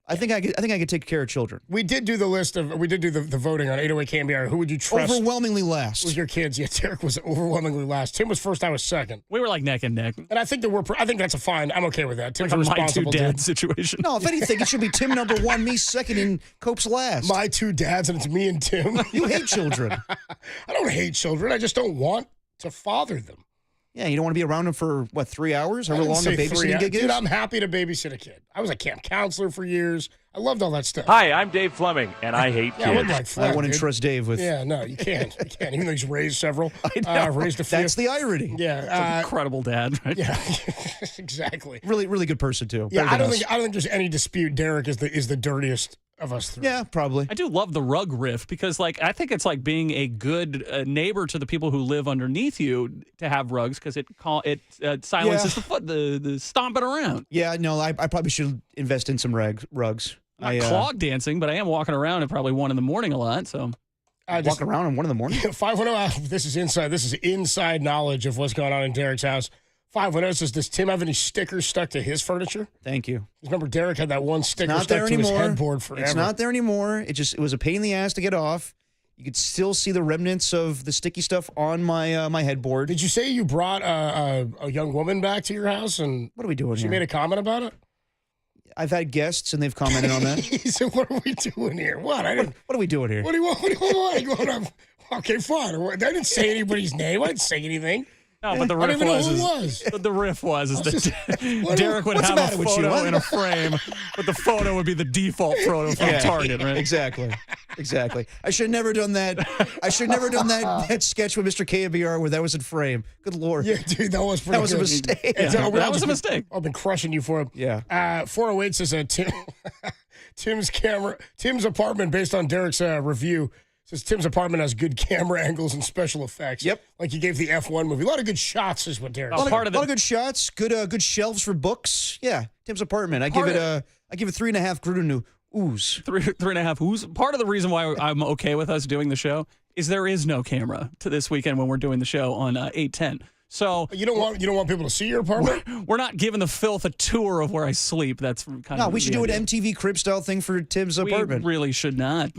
I think I could take care of children. We did do the voting on 808 KNBR. Who would you trust? Overwhelmingly last. With your kids. Yeah, Derek was overwhelmingly last. Tim was first, I was second. We were like neck and neck. And I think that's a fine. I'm okay with that. Tim's like a responsible my two dad dude. situation. No, if anything, it should be Tim number one, me second, and Cope's last. My two dads, and it's me and Tim. You hate children. I don't hate children. I just don't want to father them. Yeah, you don't want to be around them for, 3 hours? However long a babysitting gig is? Dude, I'm happy to babysit a kid. I was a camp counselor for years. I loved all that stuff. Hi, I'm Dave Fleming, and I hate kids. I wouldn't like Flem, I wouldn't dude. trust Dave with... Yeah, no, you can't. You can't. Even though he's raised several. I know. Raised a few. That's the irony. Yeah. It's an incredible dad, right? Yeah, exactly. Really, really good person, too. Yeah, Better I don't than think there's any dispute Derek is the dirtiest of us three. Yeah, probably. I do love the rug riff because, I think it's like being a good neighbor to the people who live underneath you to have rugs because it silences the stomping around. Yeah, no, I probably should invest in some rugs. Not clog dancing, but I am walking around at probably 1 a.m. a lot. So walking around at 1 a.m? 510. This is inside. This is inside knowledge of what's going on in Derek's house. 510 says, does Tim have any stickers stuck to his furniture? Thank you. Remember, Derek had that one sticker Not stuck there to anymore. his headboard forever. It's not there anymore. It was a pain in the ass to get off. You could still see the remnants of the sticky stuff on my my headboard. Did you say you brought a young woman back to your house? And what are we doing she here? made a comment about it? I've had guests, and they've commented on that. He said, what are we doing here? What? What are we doing here? What do you want? What do you want? Going up? Okay, fine. I didn't say anybody's name. I didn't say anything. No, but the I riff didn't even know was, who it is, was. but the riff was is that what- Derek would what's have the a matter with you? photo What? in a frame, but the photo would be the default photo from Target, right? Exactly. I should have never done that. I should have never done that sketch with Mr. KNBR where that was in frame. Good Lord. Yeah, dude, that was pretty That was a good. mistake. That was a mistake. I've been crushing you for it. Yeah. 408 says Tim's apartment, based on Derek's review, says Tim's apartment has good camera angles and special effects. Yep. Like you gave the F1 movie. A lot of good shots is what Derek said. A lot of good shots, good shelves for books. Yeah, Tim's apartment. I give it 3.5 Gruden ooze. 3.5 ooze. Part of the reason why I'm okay with us doing the show is there is no camera to this weekend when we're doing the show on 810. So you don't want people to see your apartment? We're not giving the filth a tour of where I sleep. That's kind of No, we should the do an idea. MTV crib style thing for Tim's apartment. We really should not.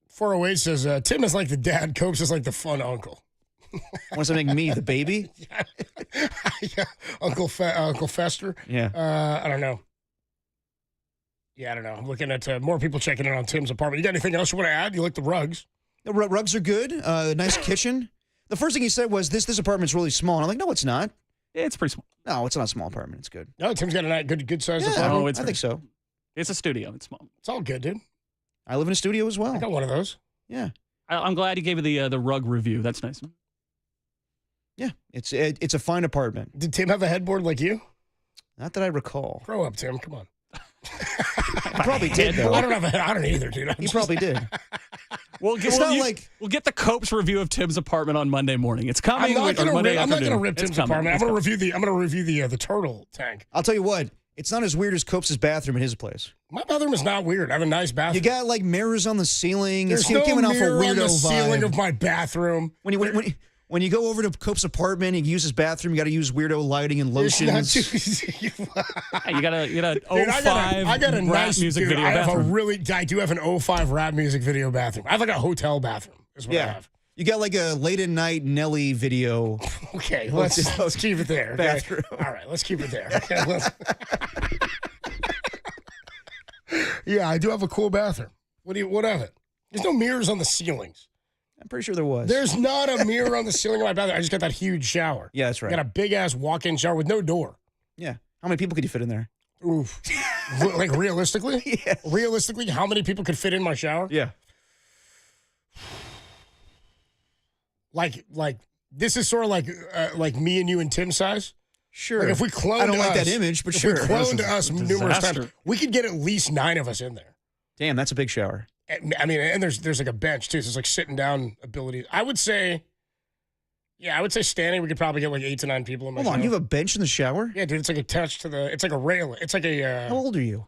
408 says Tim is like the dad, Copes is like the fun uncle. Wants to make me the baby? Yeah, Uncle Fester. Yeah. I don't know. Yeah, I don't know. I'm looking at more people checking in on Tim's apartment. You got anything else you want to add? You like the rugs? The rugs are good. Nice kitchen. The first thing he said was, this apartment's really small. And I'm like, no, it's not. Yeah, it's pretty small. No, it's not a small apartment. It's good. No, Tim's got a good sized Yeah, apartment. I think so. It's a studio. It's small. It's all good, dude. I live in a studio as well. I got one of those. Yeah. I'm glad you gave it the rug review. That's nice. Yeah, it's a fine apartment. Did Tim have a headboard like you? Not that I recall. Grow up, Tim. Come on. He probably did, though. I don't either, dude. He probably did. We'll get the Copes review of Tim's apartment on Monday morning. It's coming. I'm not going to rip It's Tim's coming. apartment. It's I'm going to review the turtle tank. I'll tell you what. It's not as weird as Copes' bathroom in his place. My bathroom is not weird. I have a nice bathroom. You got like mirrors on the ceiling. There's It's no giving off a mirror weirdo on the vibe. ceiling of my bathroom. When you go over to Cope's apartment and you use his bathroom, you got to use weirdo lighting and lotions. you got a Dude, 05 I got a rap nice music dude, video I have bathroom. I do have an 05 rap music video bathroom. I have like a hotel bathroom. Is what I Yeah. have. You got like a late at night Nelly video. Okay, let's keep it there. Okay? Bathroom. All right, let's keep it there. Okay, yeah, I do have a cool bathroom. What of it? There's no mirrors on the ceilings. I'm pretty sure there was. There's not a mirror on the ceiling of my bathroom. I just got that huge shower. Yeah, that's right. I got a big ass walk-in shower with no door. Yeah. How many people could you fit in there? Oof. Like realistically? Yes. Realistically, how many people could fit in my shower? Yeah. Like this is sort of like me and you and Tim size. Sure. Like if we cloned I don't like us- that image, but if sure. we cloned us numerous disaster. times, we could get at least 9 of us in there. Damn, that's a big shower. I mean, and there's like a bench too, so it's like sitting down ability. I would say standing, we could probably get like 8 to 9 people in my Hold on, shower. you have a bench in the shower? Yeah, dude, it's like attached to it's like a rail. It's like a. How old are you?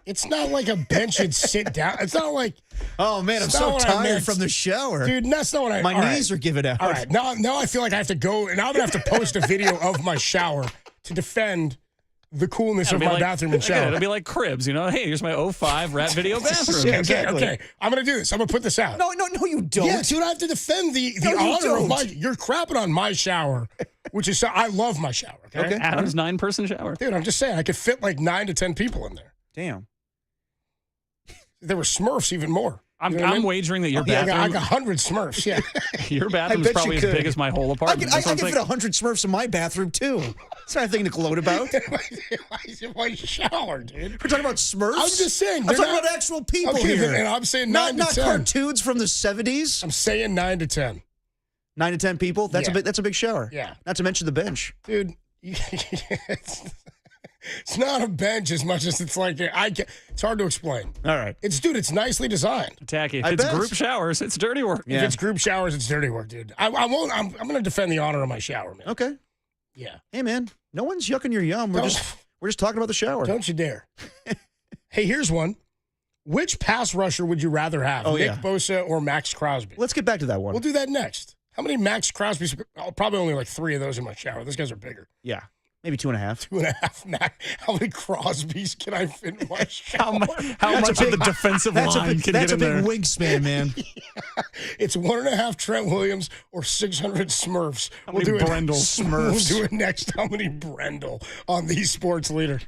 It's not like a bench you'd sit down. It's not like. Oh man, I'm It's not so what I tired meant. from the shower. Dude, that's not what I. My all knees right. are giving out. All right, now I feel like I have to go, and I'm gonna have to post a video of my shower to defend the coolness of my bathroom and shower. It'll be like Cribs, you know. Hey, here's my 05 rap video bathroom. Yeah, exactly. Okay, I'm gonna do this. I'm gonna put this out. No, you don't. Yeah, dude, I have to defend the No, you honor of don't. my. You're crapping on my shower, which is I love my shower. Okay, Adam's 9-person shower. dude, I'm just saying I could fit like 9 to 10 people in there. Damn. There were Smurfs even more. I'm You know what I mean? wagering that your Yeah, I bathroom, got 100 Smurfs. Yeah. your bathroom bet is probably you as could. big as my whole I apartment. can That's what I'm fit saying. 100 Smurfs in my bathroom too. It's not a thing to gloat about. Why is it my shower, dude? We're talking about Smurfs. I'm just saying. I'm they're talking not- about actual people Okay, here. and I'm saying 9 not to 10. cartoons from the 70s. I'm saying 9 to 10. 9 to 10 people. That's Yeah. that's a big shower. Yeah. Not to mention the bench. Dude, it's not a bench as much as it's like it's hard to explain. All right. It's nicely designed. Tacky. If I it's bet. group showers, it's dirty work. Yeah. If it's group showers, it's dirty work, dude. I won't. I'm going to defend the honor of my shower, man. Okay. Yeah. Hey man, no one's yucking your yum. We're just talking about the shower. Don't you dare. Hey, here's one. Which pass rusher would you rather have, Oh, Nick yeah. Bosa or Max Crosby? Let's get back to that one. We'll do that next. How many Max Crosby's? Oh, probably only like 3 of those in my shower. Those guys are bigger. Yeah. Maybe 2.5. 2.5, Mac. How many Crosbys can I fit in my shower? How much of the defensive line can get in there? That's a big wingspan, man. Yeah. It's 1.5 Trent Williams or 600 Smurfs. How many Brendel Smurfs? We'll do it next. How many Brendel on the Sports Leader?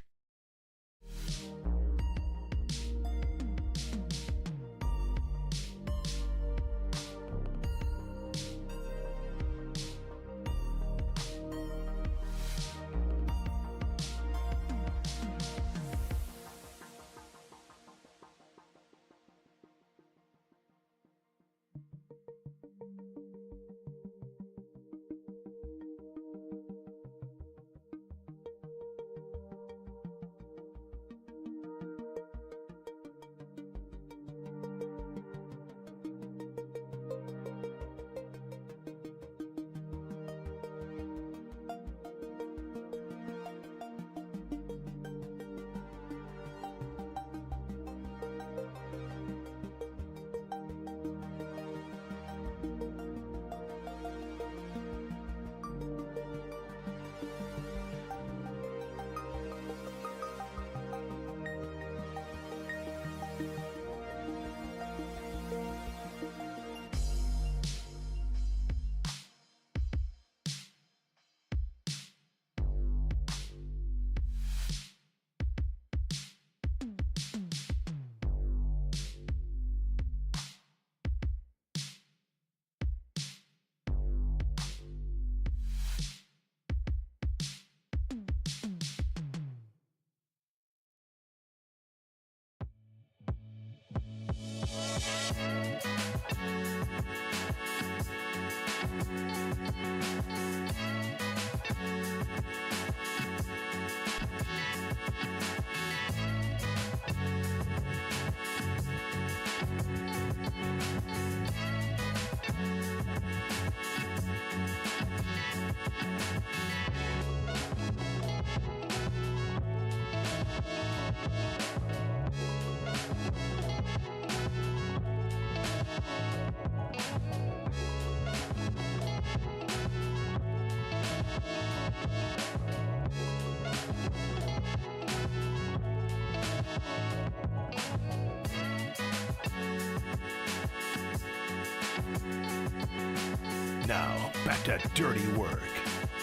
Now, back to Dirty Work.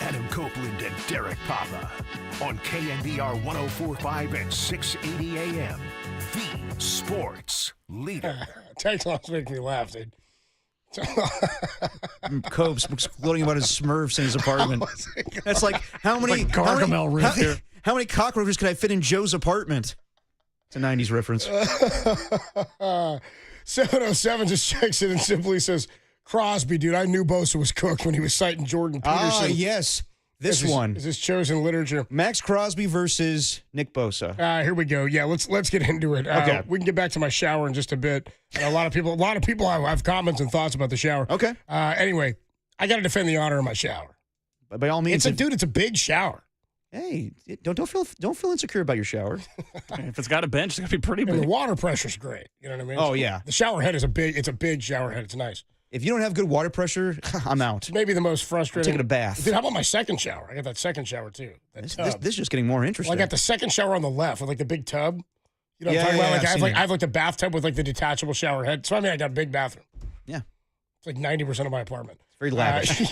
Adam Copeland and Derek Papa on KNBR 104.5 and 680 AM. The Sports Leader. Text lines make me laugh, dude. Cope's gloating about his Smurfs in his apartment. That's like, how many Gargamel riff here. How many cockroaches could I fit in Joe's apartment? It's a 90s reference. 707 just checks in and simply says, Crosby, dude, I knew Bosa was cooked when he was citing Jordan Peterson. Ah, yes. This one is his chosen literature. Max Crosby versus Nick Bosa. Here we go. Yeah, let's get into it. Okay. We can get back to my shower in just a bit. A lot of people have comments and thoughts about the shower. Okay. Anyway, I got to defend the honor of my shower. But by all means, it's a big shower. Hey, don't feel insecure about your shower. If it's got a bench, it's got to be pretty big. And the water pressure's great. You know what I mean? Oh, yeah. The shower head is a big shower head. It's nice. If you don't have good water pressure, I'm out. It's maybe the most frustrating. I'm taking a bath. Dude, how about my second shower? I got that second shower too. This is just getting more interesting. Well, I got the second shower on the left with like the big tub. You know what I'm talking about? I have like the bathtub with like the detachable shower head. So I mean, I got a big bathroom. Yeah. It's like 90% of my apartment. It's very lavish.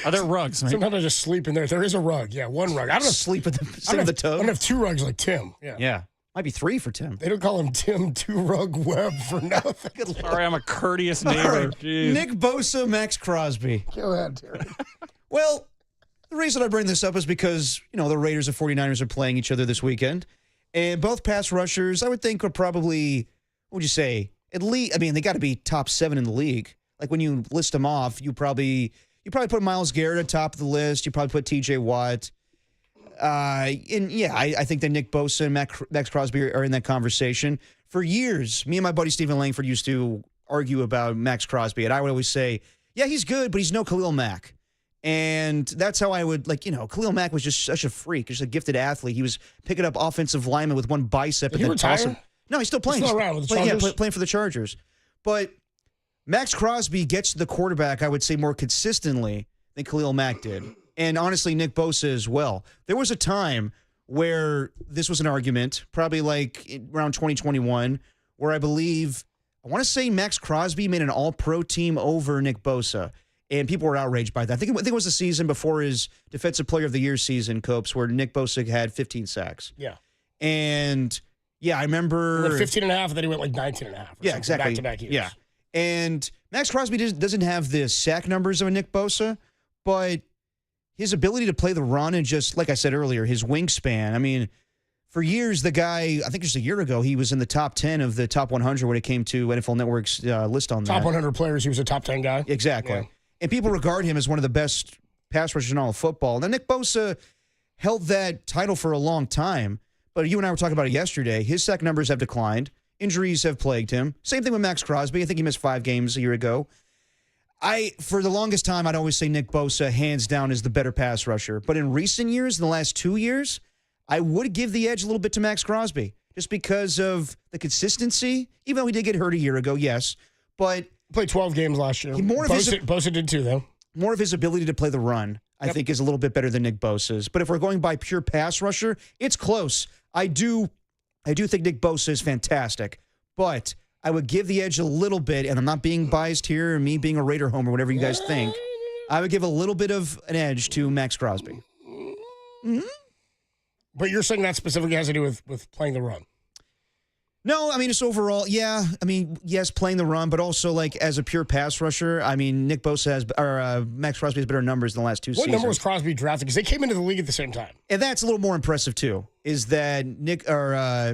Are there rugs, mate? Sometimes I just sleep in there. There is a rug. Yeah, one rug. I don't sleep in the tub. I don't have two rugs like Tim. Yeah. Yeah. Might be 3 for Tim. They don't call him Tim Two Rug Webb for nothing. Sorry, I'm a courteous neighbor. Right. Nick Bosa, Max Crosby. Go ahead, Terry. Well, the reason I bring this up is because, the Raiders and 49ers are playing each other this weekend. And both pass rushers, I would think, are probably, what would you say, at least, they got to be top 7 in the league. Like when you list them off, you probably put Myles Garrett at top of the list. You probably put TJ Watt. I think that Nick Bosa and Max Crosby are in that conversation. For years, me and my buddy Stephen Langford used to argue about Max Crosby, and I would always say, yeah, he's good, but he's no Khalil Mack. And that's how I would, Khalil Mack was just such a freak, just a gifted athlete. He was picking up offensive linemen with one bicep. Did he retire? No, he's still playing. He's still around with the Chargers? Playing for the Chargers. But Max Crosby gets to the quarterback, I would say, more consistently than Khalil Mack did. And honestly, Nick Bosa as well. There was a time where this was an argument, probably like around 2021, where I want to say Max Crosby made an all-pro team over Nick Bosa. And people were outraged by that. I think it was the season before his Defensive Player of the Year season, Copes, where Nick Bosa had 15 sacks. Yeah. And, yeah, I remember... 15 and a half, and then he went like 19 and a half. Yeah, exactly. Back-to-back years. Yeah. And Max Crosby doesn't have the sack numbers of a Nick Bosa, but his ability to play the run and just, like I said earlier, his wingspan. I mean, for years, the guy, I think just a year ago, he was in the top 10 of the top 100 when it came to NFL Network's list on that. Top 100 players, he was a top 10 guy. Exactly. Yeah. And people regard him as one of the best pass rushers in all of football. Now, Nick Bosa held that title for a long time, but you and I were talking about it yesterday. His sack numbers have declined. Injuries have plagued him. Same thing with Max Crosby. I think he missed 5 games a year ago. For the longest time, I'd always say Nick Bosa, hands down, is the better pass rusher. But in recent years, in the last 2 years, I would give the edge a little bit to Max Crosby just because of the consistency, even though he did get hurt a year ago, yes. But played 12 games last year. Bosa did too, though. More of his ability to play the run, I think, is a little bit better than Nick Bosa's. But if we're going by pure pass rusher, it's close. I do think Nick Bosa is fantastic, but I would give the edge a little bit, and I'm not being biased here, me being a Raider homer, whatever you guys think. I would give a little bit of an edge to Max Crosby. Mm-hmm. But you're saying that specifically has to do with playing the run. No, I mean, it's overall, yeah. I mean, yes, playing the run, but also, like, as a pure pass rusher, I mean, Nick Bosa Max Crosby has better numbers in the last 2 seasons. What number was Crosby drafted? Because they came into the league at the same time. And that's a little more impressive, too, is that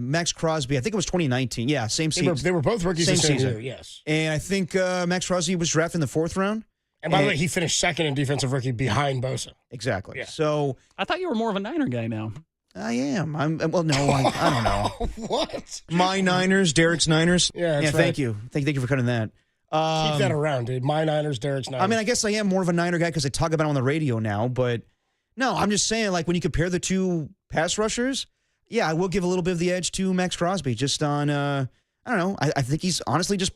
Max Crosby, I think it was 2019. Yeah, same season. They were both rookies the same year, yes. And I think Max Crosby was drafted in the 4th round. And by the way, he finished second in defensive rookie behind Bosa. Exactly. Yeah. So I thought you were more of a Niner guy now. I am. I don't know. What? My Niners, Derek's Niners. Yeah, that's thank you. Thank you for cutting that. Keep that around, dude. My Niners, Derek's Niners. I mean, I guess I am more of a Niner guy because I talk about it on the radio now, but no, I'm just saying, like, when you compare the two pass rushers, yeah, I will give a little bit of the edge to Max Crosby just on, I don't know, I think he's honestly just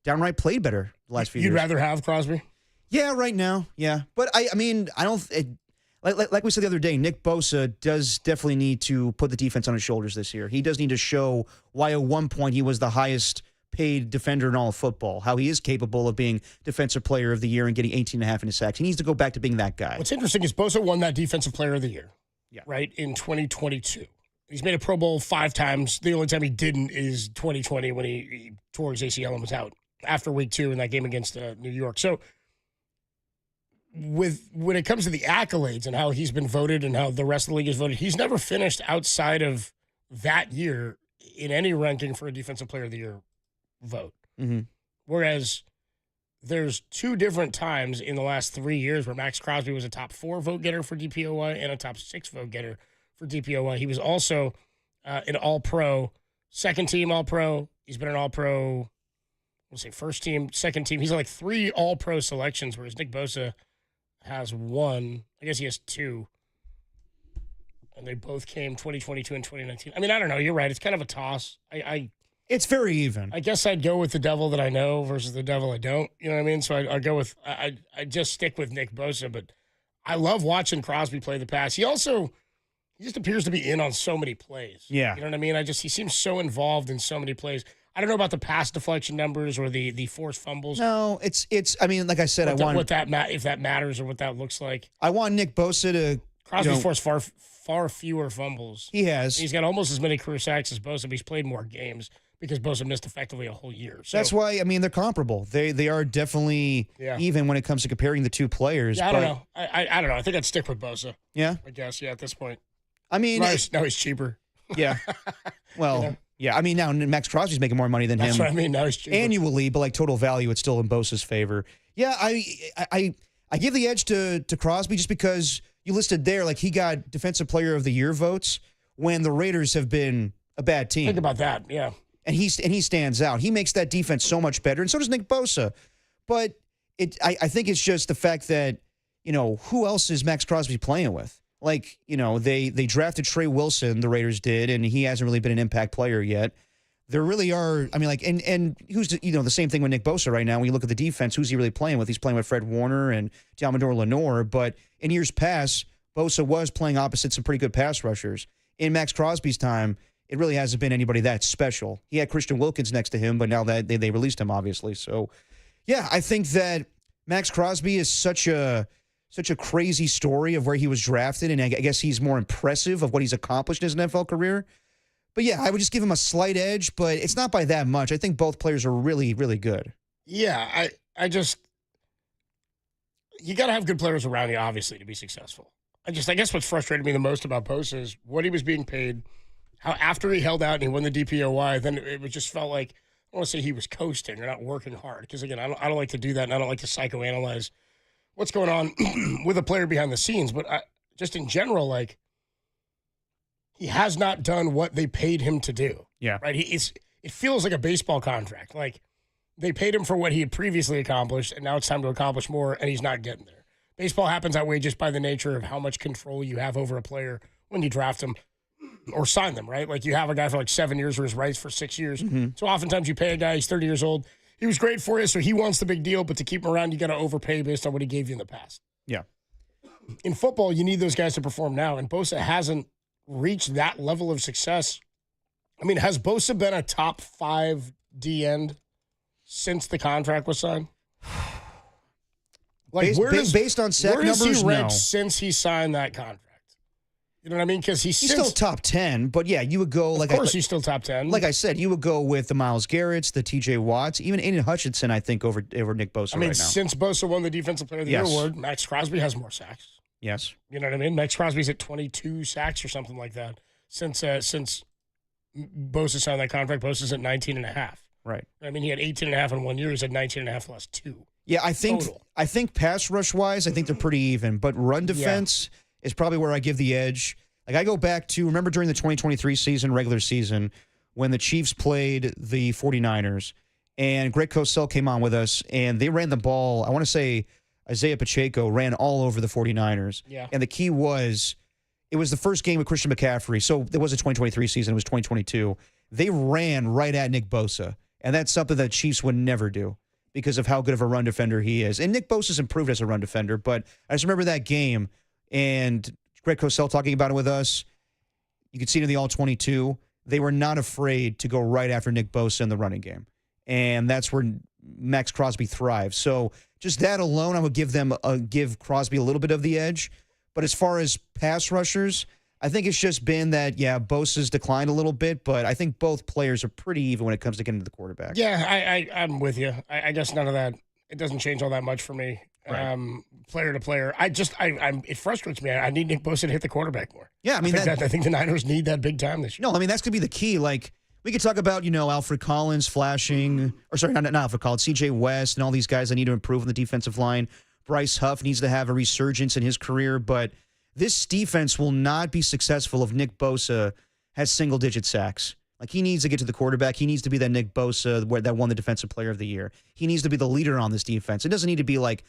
downright played better the last few years. You'd rather have Crosby? Yeah, right now, yeah. But, I mean, I don't... Like we said the other day, Nick Bosa does definitely need to put the defense on his shoulders this year. He does need to show why at one point he was the highest paid defender in all of football, how he is capable of being Defensive Player of the Year and getting 18.5 in his sacks. He needs to go back to being that guy. What's interesting is Bosa won that Defensive Player of the Year, right, in 2022. He's made a Pro Bowl 5 times. The only time he didn't is 2020 when he tore his ACL and was out after week 2 in that game against New York. So, when it comes to the accolades and how he's been voted and how the rest of the league is voted, he's never finished outside of that year in any ranking for a Defensive Player of the Year vote. Mm-hmm. Whereas there's 2 different times in the last 3 years where Max Crosby was a top 4 vote getter for DPOY and a top 6 vote getter for DPOY. He was also an All-Pro, second team All-Pro. He's been an All-Pro, we'll say first team, second team. He's like 3 All-Pro selections, whereas Nick Bosa has 1. I guess he has 2. And they both came 2022 and 2019. I mean, I don't know. You're right. It's kind of a toss. It's very even. I guess I'd go with the devil that I know versus the devil I don't. You know what I mean? So I'd go with, I just stick with Nick Bosa, but I love watching Crosby play the pass. He just appears to be in on so many plays. Yeah. You know what I mean? He seems so involved in so many plays. I don't know about the pass deflection numbers or the forced fumbles. No, it's. I mean, like I said, if that matters or what that looks like. I want Nick Bosa to. Crosby's forced far fewer fumbles. He has. He's got almost as many career sacks as Bosa, but he's played more games because Bosa missed effectively a whole year. So that's why. I mean, they're comparable. They are definitely even when it comes to comparing the two players. Yeah, I don't know. I don't know. I think I'd stick with Bosa. Yeah, I guess. Yeah, at this point. I mean, now he's cheaper. Yeah. Well. You know? Yeah, I mean, now Max Crosby's making more money than him. That's what I mean. Now he's cheaper. Annually, but like total value, it's still in Bosa's favor. Yeah, I give the edge to Crosby just because you listed there, like he got Defensive Player of the Year votes when the Raiders have been a bad team. Think about that, yeah. And he stands out. He makes that defense so much better, and so does Nick Bosa. But I think it's just the fact that, who else is Max Crosby playing with? Like, they drafted Trey Wilson, the Raiders did, and he hasn't really been an impact player yet. there really are. I mean, like, and who's the same thing with Nick Bosa right now. When you look at the defense, who's he really playing with? He's playing with Fred Warner and Diamador Lenore. But in years past, Bosa was playing opposite some pretty good pass rushers. In Max Crosby's time, it really hasn't been anybody that special. He had Christian Wilkins next to him, but now that they released him, obviously. So, yeah, I think that Max Crosby is such a crazy story of where he was drafted, and I guess he's more impressive of what he's accomplished in his NFL career. But yeah, I would just give him a slight edge, but it's not by that much. I think both players are really, really good. Yeah, I just you got to have good players around you, obviously, to be successful. I guess what's frustrated me the most about Bosa is what he was being paid, how after he held out and he won the DPOY, then it just felt like, I don't want to say he was coasting or not working hard, because again, I don't like to do that, and I don't like to psychoanalyze what's going on with a player behind the scenes, but just in general, like, he has not done what they paid him to do. Yeah. Right? It feels like a baseball contract. Like, they paid him for what he had previously accomplished, and now it's time to accomplish more, and he's not getting there. Baseball happens that way just by the nature of how much control you have over a player when you draft them or sign them, right? Like, you have a guy for like 7 years or his rights for 6 years. Mm-hmm. So oftentimes you pay a guy, he's 30 years old. He was great for you, so he wants the big deal, but to keep him around, you got to overpay based on what he gave you in the past. Yeah. In football, you need those guys to perform now, and Bosa hasn't reached that level of success. I mean, has Bosa been a top 5 D end since the contract was signed? Like, based on sack numbers, he ranked no. since he signed that contract? You know what I mean? Because he's still top 10, but yeah, you would go Of course, he's still top 10. Like I said, you would go with the Myles Garretts, the T.J. Watts, even Aiden Hutchinson, I think, over Nick Bosa I mean, right now. since Bosa won the Defensive Player of the Year award, Max Crosby has more sacks. Yes. You know what I mean? Max Crosby's at 22 sacks or something like that. Since Bosa signed that contract, Bosa's at 19.5. Right. I mean, he had 18.5 in 1 year. He's at 19.5 last 2. Yeah, I think Total. pass rush wise, I think they're pretty even, but run defense is probably where I give the edge. Like, I go back to, remember during the 2023 season, regular season, when the Chiefs played the 49ers, and Greg Cosell came on with us, and they ran the ball. I want to say Isaiah Pacheco ran all over the 49ers. Yeah. And the key was, it was the first game with Christian McCaffrey, so it was a 2023 season, it was 2022. They ran right at Nick Bosa, and that's something that Chiefs would never do because of how good of a run defender he is. And Nick Bosa's improved as a run defender, but I just remember that game, and Greg Cosell talking about it with us. You could see it in the All-22. They were not afraid to go right after Nick Bosa in the running game. And that's where Max Crosby thrives. So just that alone, I would give Crosby a little bit of the edge. But as far as pass rushers, I think it's just been that, Bosa's declined a little bit, but I think both players are pretty even when it comes to getting to the quarterback. Yeah, I'm with you. I guess none of that, it doesn't change all that much for me. Right. Player to player. It frustrates me. I need Nick Bosa to hit the quarterback more. Yeah, I mean, I think the Niners need that big time this year. No, I mean, that's going to be the key. Like, we could talk about, Alfred Collins flashing, or sorry, not Alfred Collins, C.J. West and all these guys that need to improve in the defensive line. Bryce Huff needs to have a resurgence in his career, but this defense will not be successful if Nick Bosa has single-digit sacks. Like, he needs to get to the quarterback. He needs to be that Nick Bosa that won the Defensive Player of the Year. He needs to be the leader on this defense. It doesn't need to be like,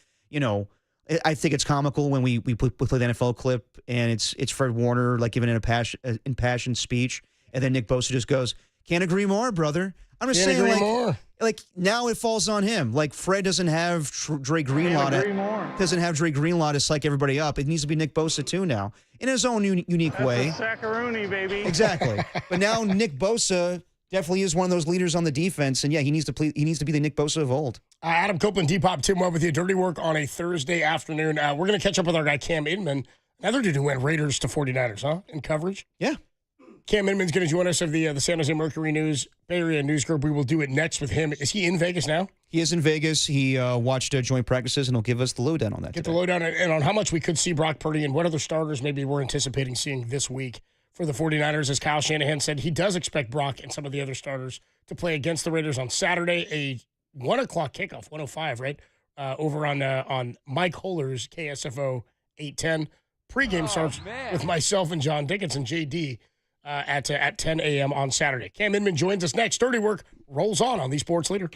I think it's comical when we play the NFL clip and it's Fred Warner like giving an impassioned speech, and then Nick Bosa just goes, "Can't agree more, brother." I'm just saying, like now it falls on him. Like, Fred doesn't have Dre Greenlaw to psych everybody up. It needs to be Nick Bosa too now in his own unique way. Saccaroni, baby. Exactly. But now Nick Bosa definitely is one of those leaders on the defense, and he needs to be the Nick Bosa of old. Adam Copeland, Depop, Tim Webb with you. Dirty Work on a Thursday afternoon. We're going to catch up with our guy Cam Inman. Another dude who went Raiders to 49ers, huh? In coverage. Yeah. Cam Inman's going to join us of the San Jose Mercury News Bay Area News Group. We will do it next with him. Is he in Vegas now? He is in Vegas. He watched joint practices, and he'll give us the lowdown on that. Get the lowdown and on how much we could see Brock Purdy and what other starters maybe we're anticipating seeing this week for the 49ers. As Kyle Shanahan said, he does expect Brock and some of the other starters to play against the Raiders on Saturday, a 1 o'clock kickoff, 1:05, right? Over on Mike Holler's KSFO 810. Pregame starts with myself and John Dickinson, JD, at 10 a.m. on Saturday. Cam Inman joins us next. Dirty Work rolls on the Sports Leader.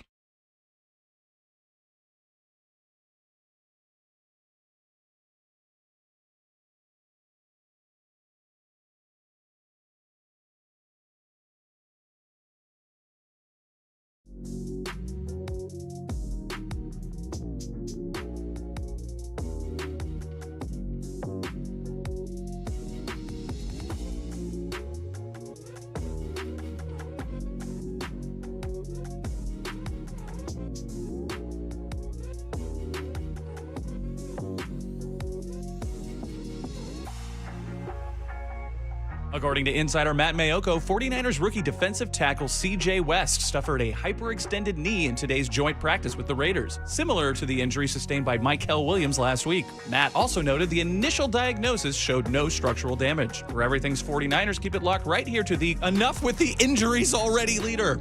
According to insider Matt Mayoko, 49ers rookie defensive tackle C.J. West suffered a hyperextended knee in today's joint practice with the Raiders, similar to the injury sustained by Mykel Williams last week. Matt also noted the initial diagnosis showed no structural damage. For everything's 49ers, keep it locked right here to the Enough with the Injuries Already leader.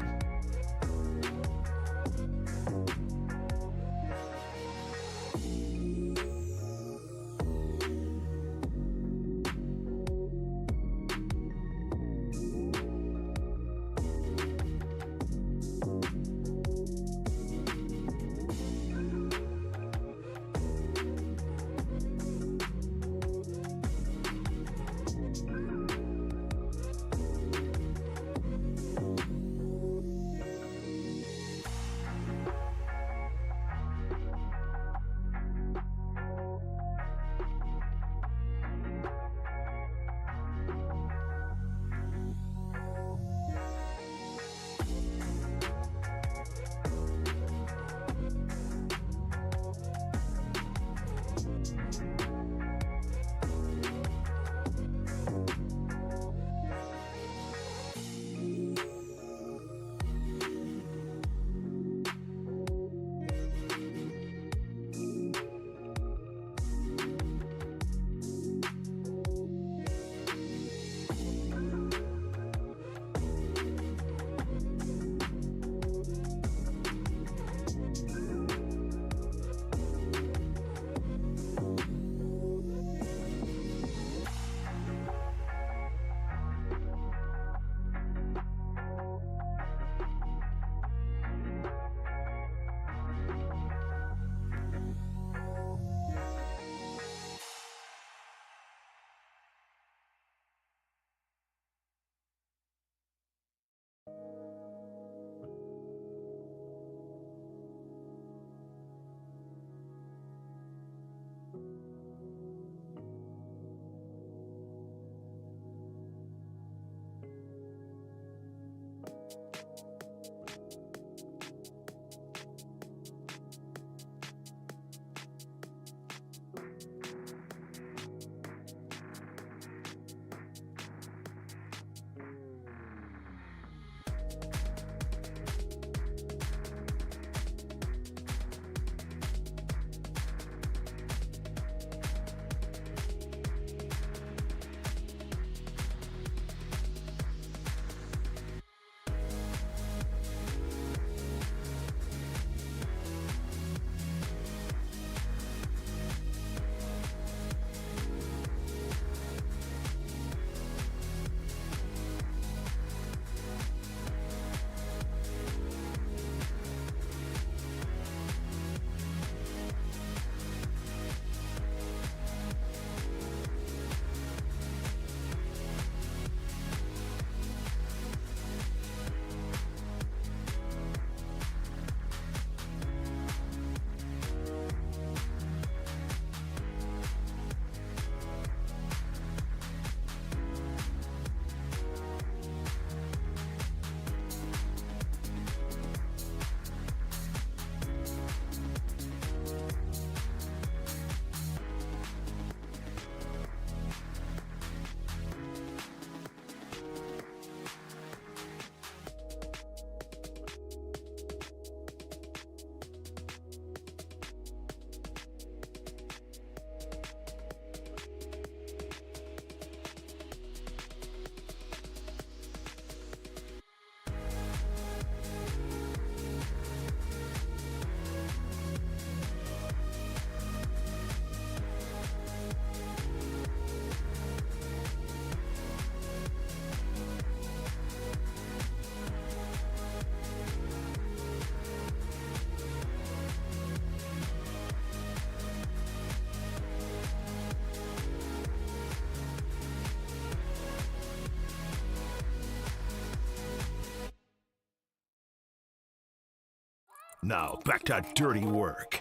Now, back to dirty work.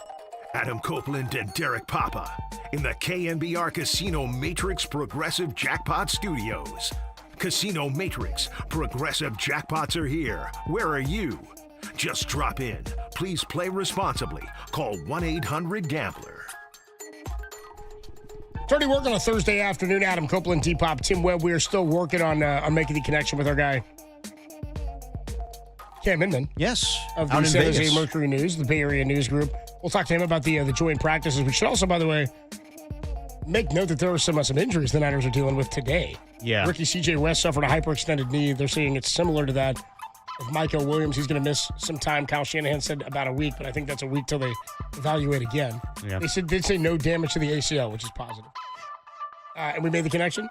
Adam Copeland and Derek Papa in the KNBR Casino Matrix Progressive Jackpot Studios. Casino Matrix Progressive Jackpots are here. Where are you? Just drop in. Please play responsibly. Call 1-800-GAMBLER. Dirty work on a Thursday afternoon. Adam Copeland, Depop, Tim Webb. We are still working on making the connection with our guy, Cam Inman. Yes. Of out the in San Jose Vegas. Mercury News, the Bay Area News Group. We'll talk to him about the joint practices. We should also, by the way, make note that there are some injuries the Niners are dealing with today. Yeah. Rookie C.J. West suffered a hyperextended knee. They're saying it's similar to that of Michael Williams. He's going to miss some time. Kyle Shanahan said about a week, but I think that's a week till they evaluate again. Yeah. They did say no damage to the ACL, which is positive. And we made the connection.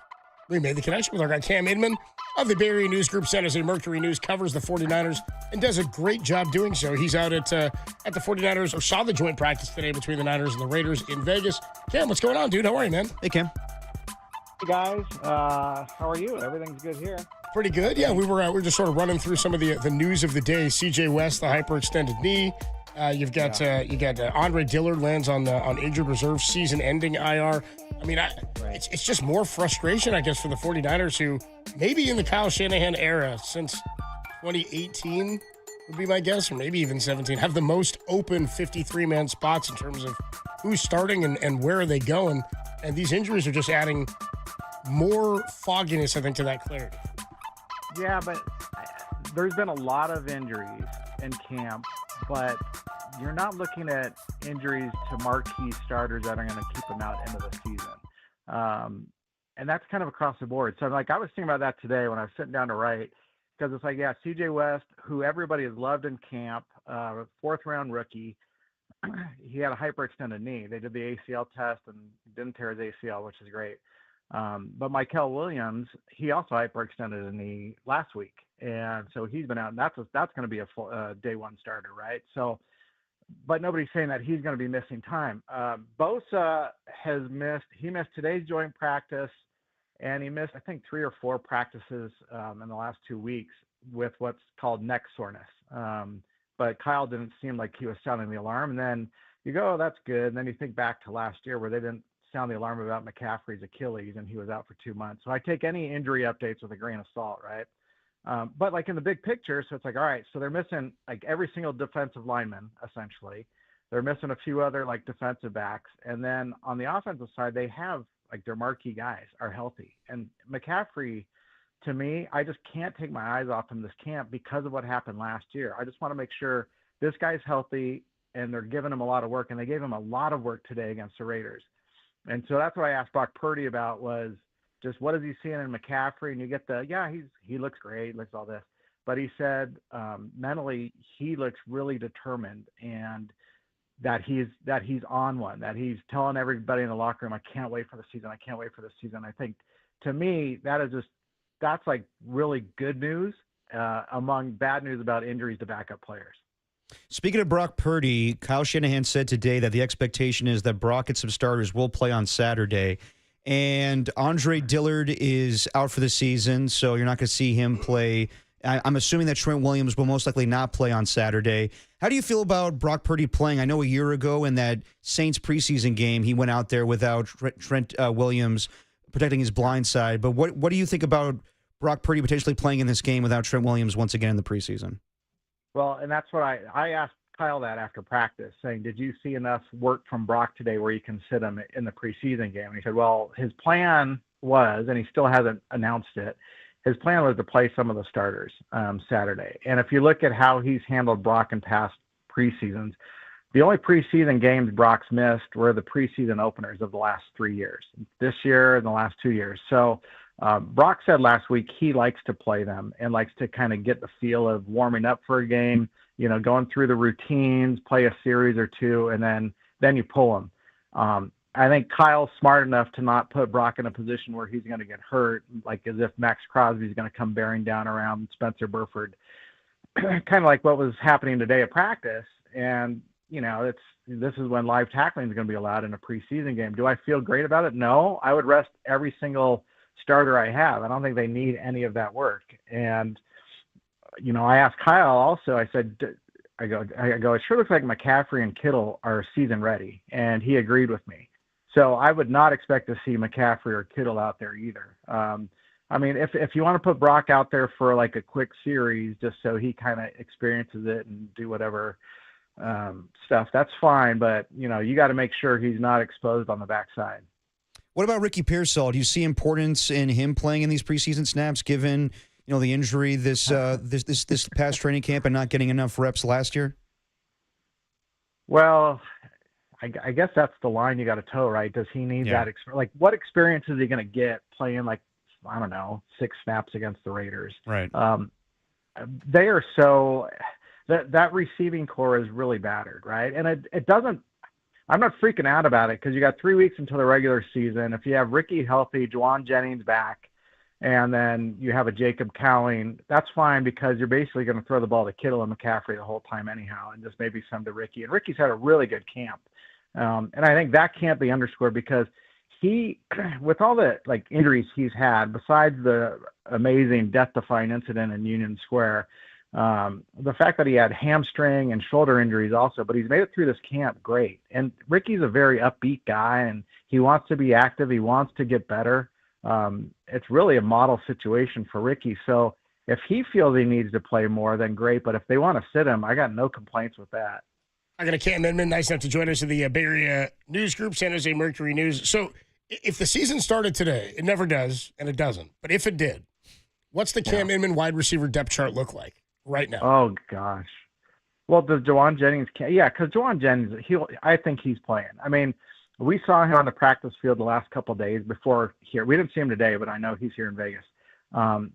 We made the connection with our guy Cam Inman of the Bay Area News Group. San Jose Mercury News covers the 49ers and does a great job doing so. He's out at the 49ers, or saw the joint practice today between the Niners and the Raiders in Vegas. Cam, what's going on, dude? How are you, man? Hey, Cam. Hey guys, how are you? Everything's good here. Pretty good. Yeah, we were just sort of running through some of the news of the day. CJ West, the hyperextended knee. You got Andre Dillard lands on injured reserve, season-ending IR. I mean, it's just more frustration, I guess, for the 49ers, who maybe in the Kyle Shanahan era since 2018 would be my guess, or maybe even 17, have the most open 53-man spots in terms of who's starting and where are they going. And these injuries are just adding more fogginess, I think, to that clarity. Yeah, but there's been a lot of injuries in camp, but you're not looking at injuries to marquee starters that are going to keep them out into the season. And that's kind of across the board. So, I was thinking about that today when I was sitting down to write, because it's like, yeah, CJ West, who everybody has loved in camp, fourth-round rookie, he had a hyperextended knee. They did the ACL test and didn't tear his ACL, which is great. But Michael Williams, he also hyperextended a knee last week, and so he's been out, and that's going to be a full, day one starter, right? So, but nobody's saying that he's going to be missing time. Bosa he missed today's joint practice, and he missed, I think, 3 or 4 practices in the last 2 weeks with what's called neck soreness. But Kyle didn't seem like he was sounding the alarm. And then you go, oh, that's good. And then you think back to last year where they didn't sound the alarm about McCaffrey's Achilles, and he was out for 2 months. So I take any injury updates with a grain of salt, right? But in the big picture, so it's like, all right, so they're missing every single defensive lineman, essentially. They're missing a few other defensive backs. And then on the offensive side, they have their marquee guys are healthy. And McCaffrey, to me, I just can't take my eyes off him this camp because of what happened last year. I just want to make sure this guy's healthy, and they're giving him a lot of work, and they gave him a lot of work today against the Raiders. And so that's what I asked Brock Purdy about, was just what is he seeing in McCaffrey? And you get he looks great, looks all this. But he said mentally he looks really determined, and that he's on one, that he's telling everybody in the locker room, I can't wait for the season. I can't wait for the season. I think, to me, that's really good news among bad news about injuries to backup players. Speaking of Brock Purdy, Kyle Shanahan said today that the expectation is that Brock and some starters will play on Saturday. And Andre Dillard is out for the season, so you're not going to see him play. I'm assuming that Trent Williams will most likely not play on Saturday. How do you feel about Brock Purdy playing? I know a year ago in that Saints preseason game, he went out there without Trent Williams protecting his blind side. But what do you think about Brock Purdy potentially playing in this game without Trent Williams once again in the preseason? Well, and that's what I asked Kyle that after practice, saying, did you see enough work from Brock today where you can sit him in the preseason game? And he said, well, his plan was, and he still hasn't announced it, his plan was to play some of the starters Saturday. And if you look at how he's handled Brock in past preseasons, the only preseason games Brock's missed were the preseason openers of the last 3 years, this year and the last 2 years. So Brock said last week he likes to play them and likes to kind of get the feel of warming up for a game, going through the routines, play a series or two, and then you pull them. I think Kyle's smart enough to not put Brock in a position where he's going to get hurt, like as if Max Crosby's going to come bearing down around Spencer Burford, kind of like what was happening today at practice. And, this is when live tackling is going to be allowed in a preseason game. Do I feel great about it? No. I would rest every single starter I have. I don't think they need any of that work. And, I asked Kyle also, I said, I go, it sure looks like McCaffrey and Kittle are season ready. And he agreed with me. So I would not expect to see McCaffrey or Kittle out there either. If you want to put Brock out there for a quick series, just so he kind of experiences it and do whatever stuff, that's fine. But, you got to make sure he's not exposed on the backside. What about Ricky Pearsall? Do you see importance in him playing in these preseason snaps, given the injury this past training camp and not getting enough reps last year? Well, I guess that's the line you got to toe, right? Does he need that? Like, what experience is he going to get playing, like, I don't know, 6 snaps against the Raiders? Right. They are so that receiving core is really battered, right? And it doesn't. I'm not freaking out about it because you got 3 weeks until the regular season. If you have Ricky healthy, Juwan Jennings back, and then you have a Jacob Cowling, that's fine because you're basically going to throw the ball to Kittle and McCaffrey the whole time anyhow, and just maybe some to Ricky. And Ricky's had a really good camp. And I think that can't be underscored because he, with all the injuries he's had, besides the amazing death-defying incident in Union Square, the fact that he had hamstring and shoulder injuries also, but he's made it through this camp great. And Ricky's a very upbeat guy, and he wants to be active. He wants to get better. It's really a model situation for Ricky. So if he feels he needs to play more, then great. But if they want to sit him, I got no complaints with that. I got a Cam Edmond, nice enough to join us in the Bay Area News Group, San Jose Mercury News. So if the season started today, it never does, and it doesn't. But if it did, what's the Cam Edmond wide receiver depth chart look like right now? Oh, gosh. Well, does Juwan Jennings – yeah, because Juwan Jennings, I think he's playing. I mean, we saw him on the practice field the last couple of days before here. We didn't see him today, but I know he's here in Vegas.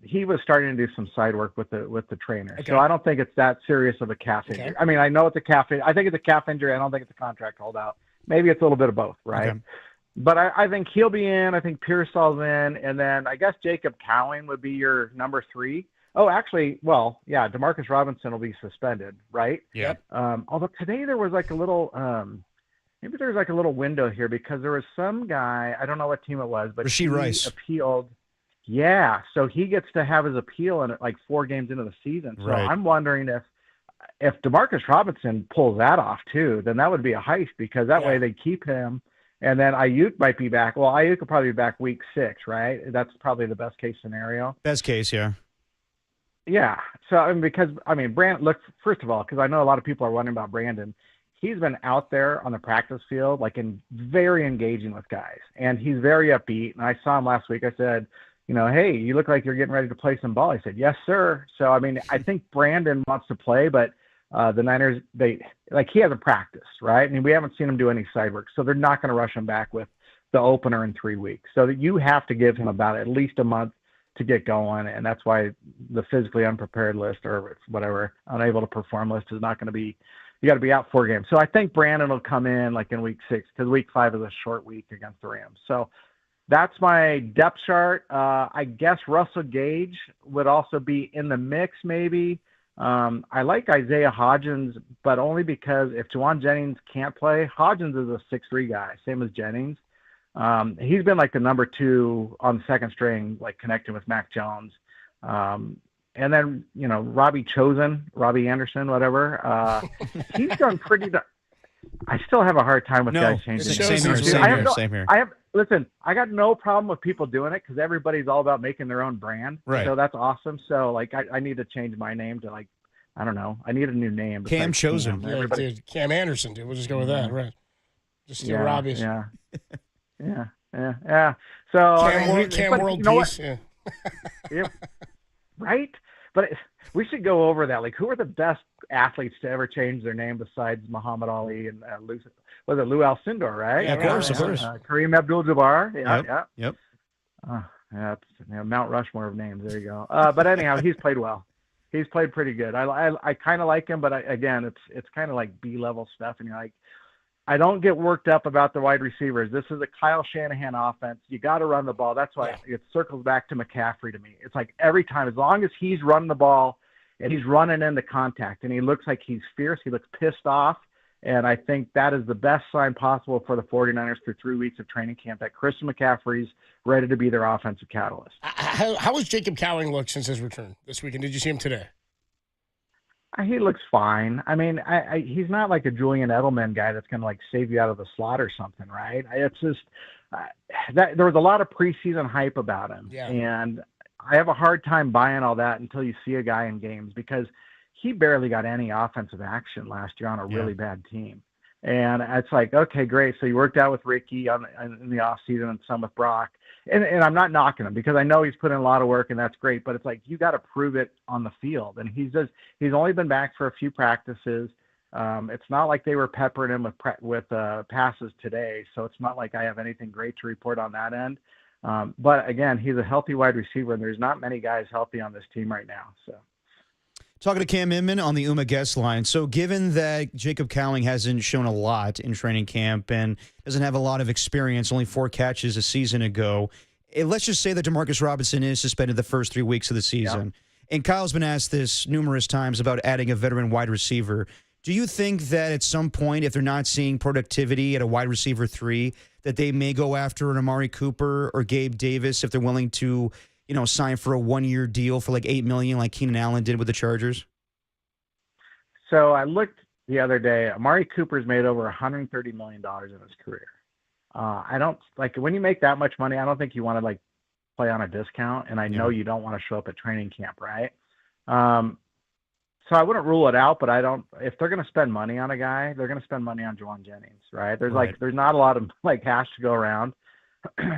He was starting to do some side work with the trainer. Okay. So I don't think it's that serious of a calf injury. I mean, I know it's a calf injury. I think it's a calf injury. I don't think it's a contract holdout. Maybe it's a little bit of both, right? Okay. But I think he'll be in. I think Pearsall's in. And then I guess Jacob Cowling would be your number 3. Oh, actually, well, yeah, Demarcus Robinson will be suspended, right? Yep. Although today there was like a little maybe there was like a little window here because there was some guy, I don't know what team it was, but Rashee Rice appealed. Yeah, so he gets to have his appeal in like 4 games into the season. So right. I'm wondering if Demarcus Robinson pulls that off too, then that would be a heist because that way they keep him. And then Ayuk might be back. Well, Ayuk will probably be back week 6, right? That's probably the best case scenario. Best case, yeah. Yeah. So, Brandon, look, first of all, because I know a lot of people are wondering about Brandon. He's been out there on the practice field, very engaging with guys. And he's very upbeat. And I saw him last week. I said, hey, you look like you're getting ready to play some ball. He said, yes, sir. So, I think Brandon wants to play, but the Niners, he hasn't practiced, right? And we haven't seen him do any side work. So they're not going to rush him back with the opener in 3 weeks. So that you have to give him about at least a month to get going. And that's why the physically unprepared list or whatever, unable to perform list is not going to be, you got to be out 4 games. So I think Brandon will come in in week 6 because week 5 is a short week against the Rams. So that's my depth chart. I guess Russell Gage would also be in the mix maybe. I like Isaiah Hodgins, but only because if Juwan Jennings can't play, Hodgins is a 6'3" guy, same as Jennings. He's been the number 2 on the second string, connecting with Mac Jones. And then, Robbie Anderson, whatever. He's done pretty. I still have a hard time with guys changing. Same here. Listen, I got no problem with people doing it because everybody's all about making their own brand. Right. So that's awesome. So I need to change my name to I don't know. I need a new name. Cam Chosen. Yeah, Cam Anderson, dude. We'll just go with that, right? Just steal Robbie's. Yeah. Yeah. So Cam World Peace. Yeah. Yep. Right. But we should go over that. Who are the best athletes to ever change their name besides Muhammad Ali and Lou Alcindor, right? Yeah, of course. Kareem Abdul-Jabbar. Yep. It's Mount Rushmore of names. There you go. But anyhow, he's played well. He's played pretty good. I kind of like him, but again, it's kind of like B-level stuff, and you're like, I don't get worked up about the wide receivers. This is a Kyle Shanahan offense. You got to run the ball. That's why it circles back to McCaffrey to me. It's every time, as long as he's running the ball and he's running into contact and he looks like he's fierce, he looks pissed off. And I think that is the best sign possible for the 49ers through 3 weeks of training camp, that Christian McCaffrey's ready to be their offensive catalyst. How has Jacob Cowling looked since his return this weekend? Did you see him today? He looks fine. He's not like a Julian Edelman guy that's going to save you out of the slot or something, right? It's just that there was a lot of preseason hype about him, and I have a hard time buying all that until you see a guy in games because he barely got any offensive action last year on a really bad team. And it's like, okay, great. So you worked out with Ricky in the off season and some with Brock. And I'm not knocking him because I know he's put in a lot of work and that's great, but it's like, you got to prove it on the field. And he's only been back for a few practices. It's not like they were peppering him with passes today. So it's not like I have anything great to report on that end. But again, he's a healthy wide receiver and there's not many guys healthy on this team right now. So. Talking to Cam Inman on the UMA guest line. So given that Jacob Cowling hasn't shown a lot in training camp and doesn't have a lot of experience, only 4 catches a season ago, let's just say that Demarcus Robinson is suspended the first 3 weeks of the season. Yeah. And Kyle's been asked this numerous times about adding a veteran wide receiver. Do you think that at some point, if they're not seeing productivity at a wide receiver 3, that they may go after an Amari Cooper or Gabe Davis if they're willing to sign for a 1-year deal for like $8 million like Keenan Allen did with the Chargers? So I looked the other day. Amari Cooper's made over $130 million in his career. I don't like when you make that much money. I don't think you want to like play on a discount. And I know you don't want to show up at training camp, right? So I wouldn't rule it out, but I don't. If they're going to spend money on a guy, they're going to spend money on Juwan Jennings, right? There's not a lot of like cash to go around,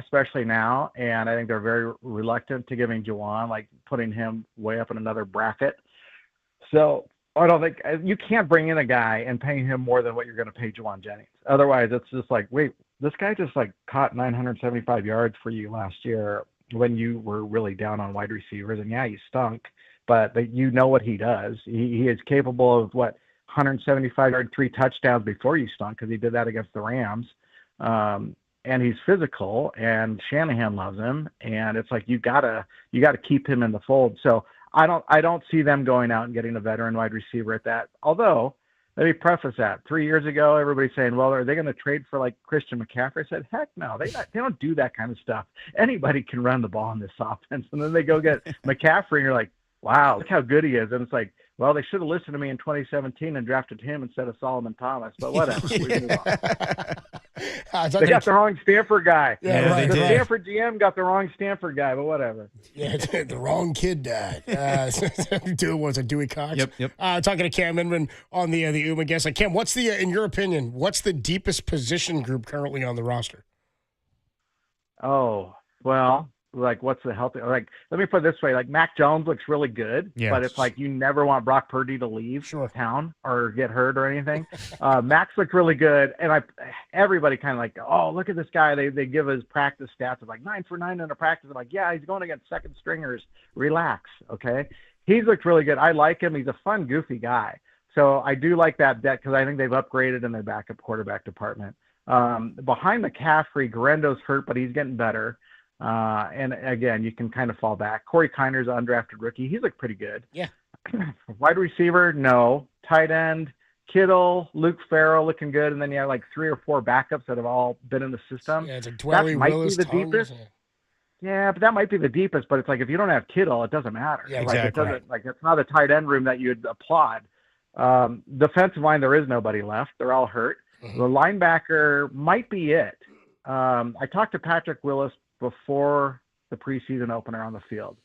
especially now. And I think they're very reluctant to giving Juwan, like putting him way up in another bracket. So I don't think you can't bring in a guy and pay him more than what you're going to pay Juwan Jennings. Otherwise, it's just like, wait, this guy just like caught 975 yards for you last year when you were really down on wide receivers. And yeah, you stunk, but you know what he does. He is capable of 175 yard, 3 touchdowns before you stunk because he did that against the Rams. And he's physical, and Shanahan loves him. And it's like you gotta keep him in the fold. So I don't see them going out and getting a veteran wide receiver at that. Although, let me preface that. 3 years ago, everybody's saying, well, are they going to trade for like Christian McCaffrey? I said, heck no, they don't do that kind of stuff. Anybody can run the ball in this offense. And then they go get McCaffrey, and you're like, wow, look how good he is. And it's like, well, they should have listened to me in 2017 and drafted him instead of Solomon Thomas. But whatever. We move on. They got the wrong Stanford guy. Yeah, right. The Stanford GM got the wrong Stanford guy, but whatever. Yeah, the wrong kid died. Was it Dewey Cox? Yep. Talking to Cam Inman on the UMA guest. Cam, what's in your opinion, what's the deepest position group currently on the roster? Oh, well, like what's the healthy? Like, let me put it this way: like Mac Jones looks really good, but it's like you never want Brock Purdy to leave town or get hurt or anything. Max looked really good, and everybody kind of like, oh, look at this guy. They give his practice stats of like 9 for 9 in a practice. I'm like, yeah, he's going against second stringers. Relax, okay? He's looked really good. I like him. He's a fun, goofy guy. So I do like that bet because I think they've upgraded in their backup quarterback department. Behind McCaffrey, Garendo's hurt, but he's getting better. And again, you can kind of fall back. Corey Kiner's an undrafted rookie. He's looked pretty good. Yeah. Wide receiver, no. Tight end, Kittle, Luke Farrell looking good. And then you have like 3 or 4 backups that have all been in the system. Yeah, it's like Dwelly, Willis, be the deepest. Yeah, but that might be the deepest. But it's like if you don't have Kittle, it doesn't matter. Yeah, like exactly. it doesn't like it's not a tight end room that you'd applaud. Defensive line, there is nobody left. They're all hurt. Mm-hmm. The linebacker might be it. I talked to Patrick Willis before the preseason opener on the field,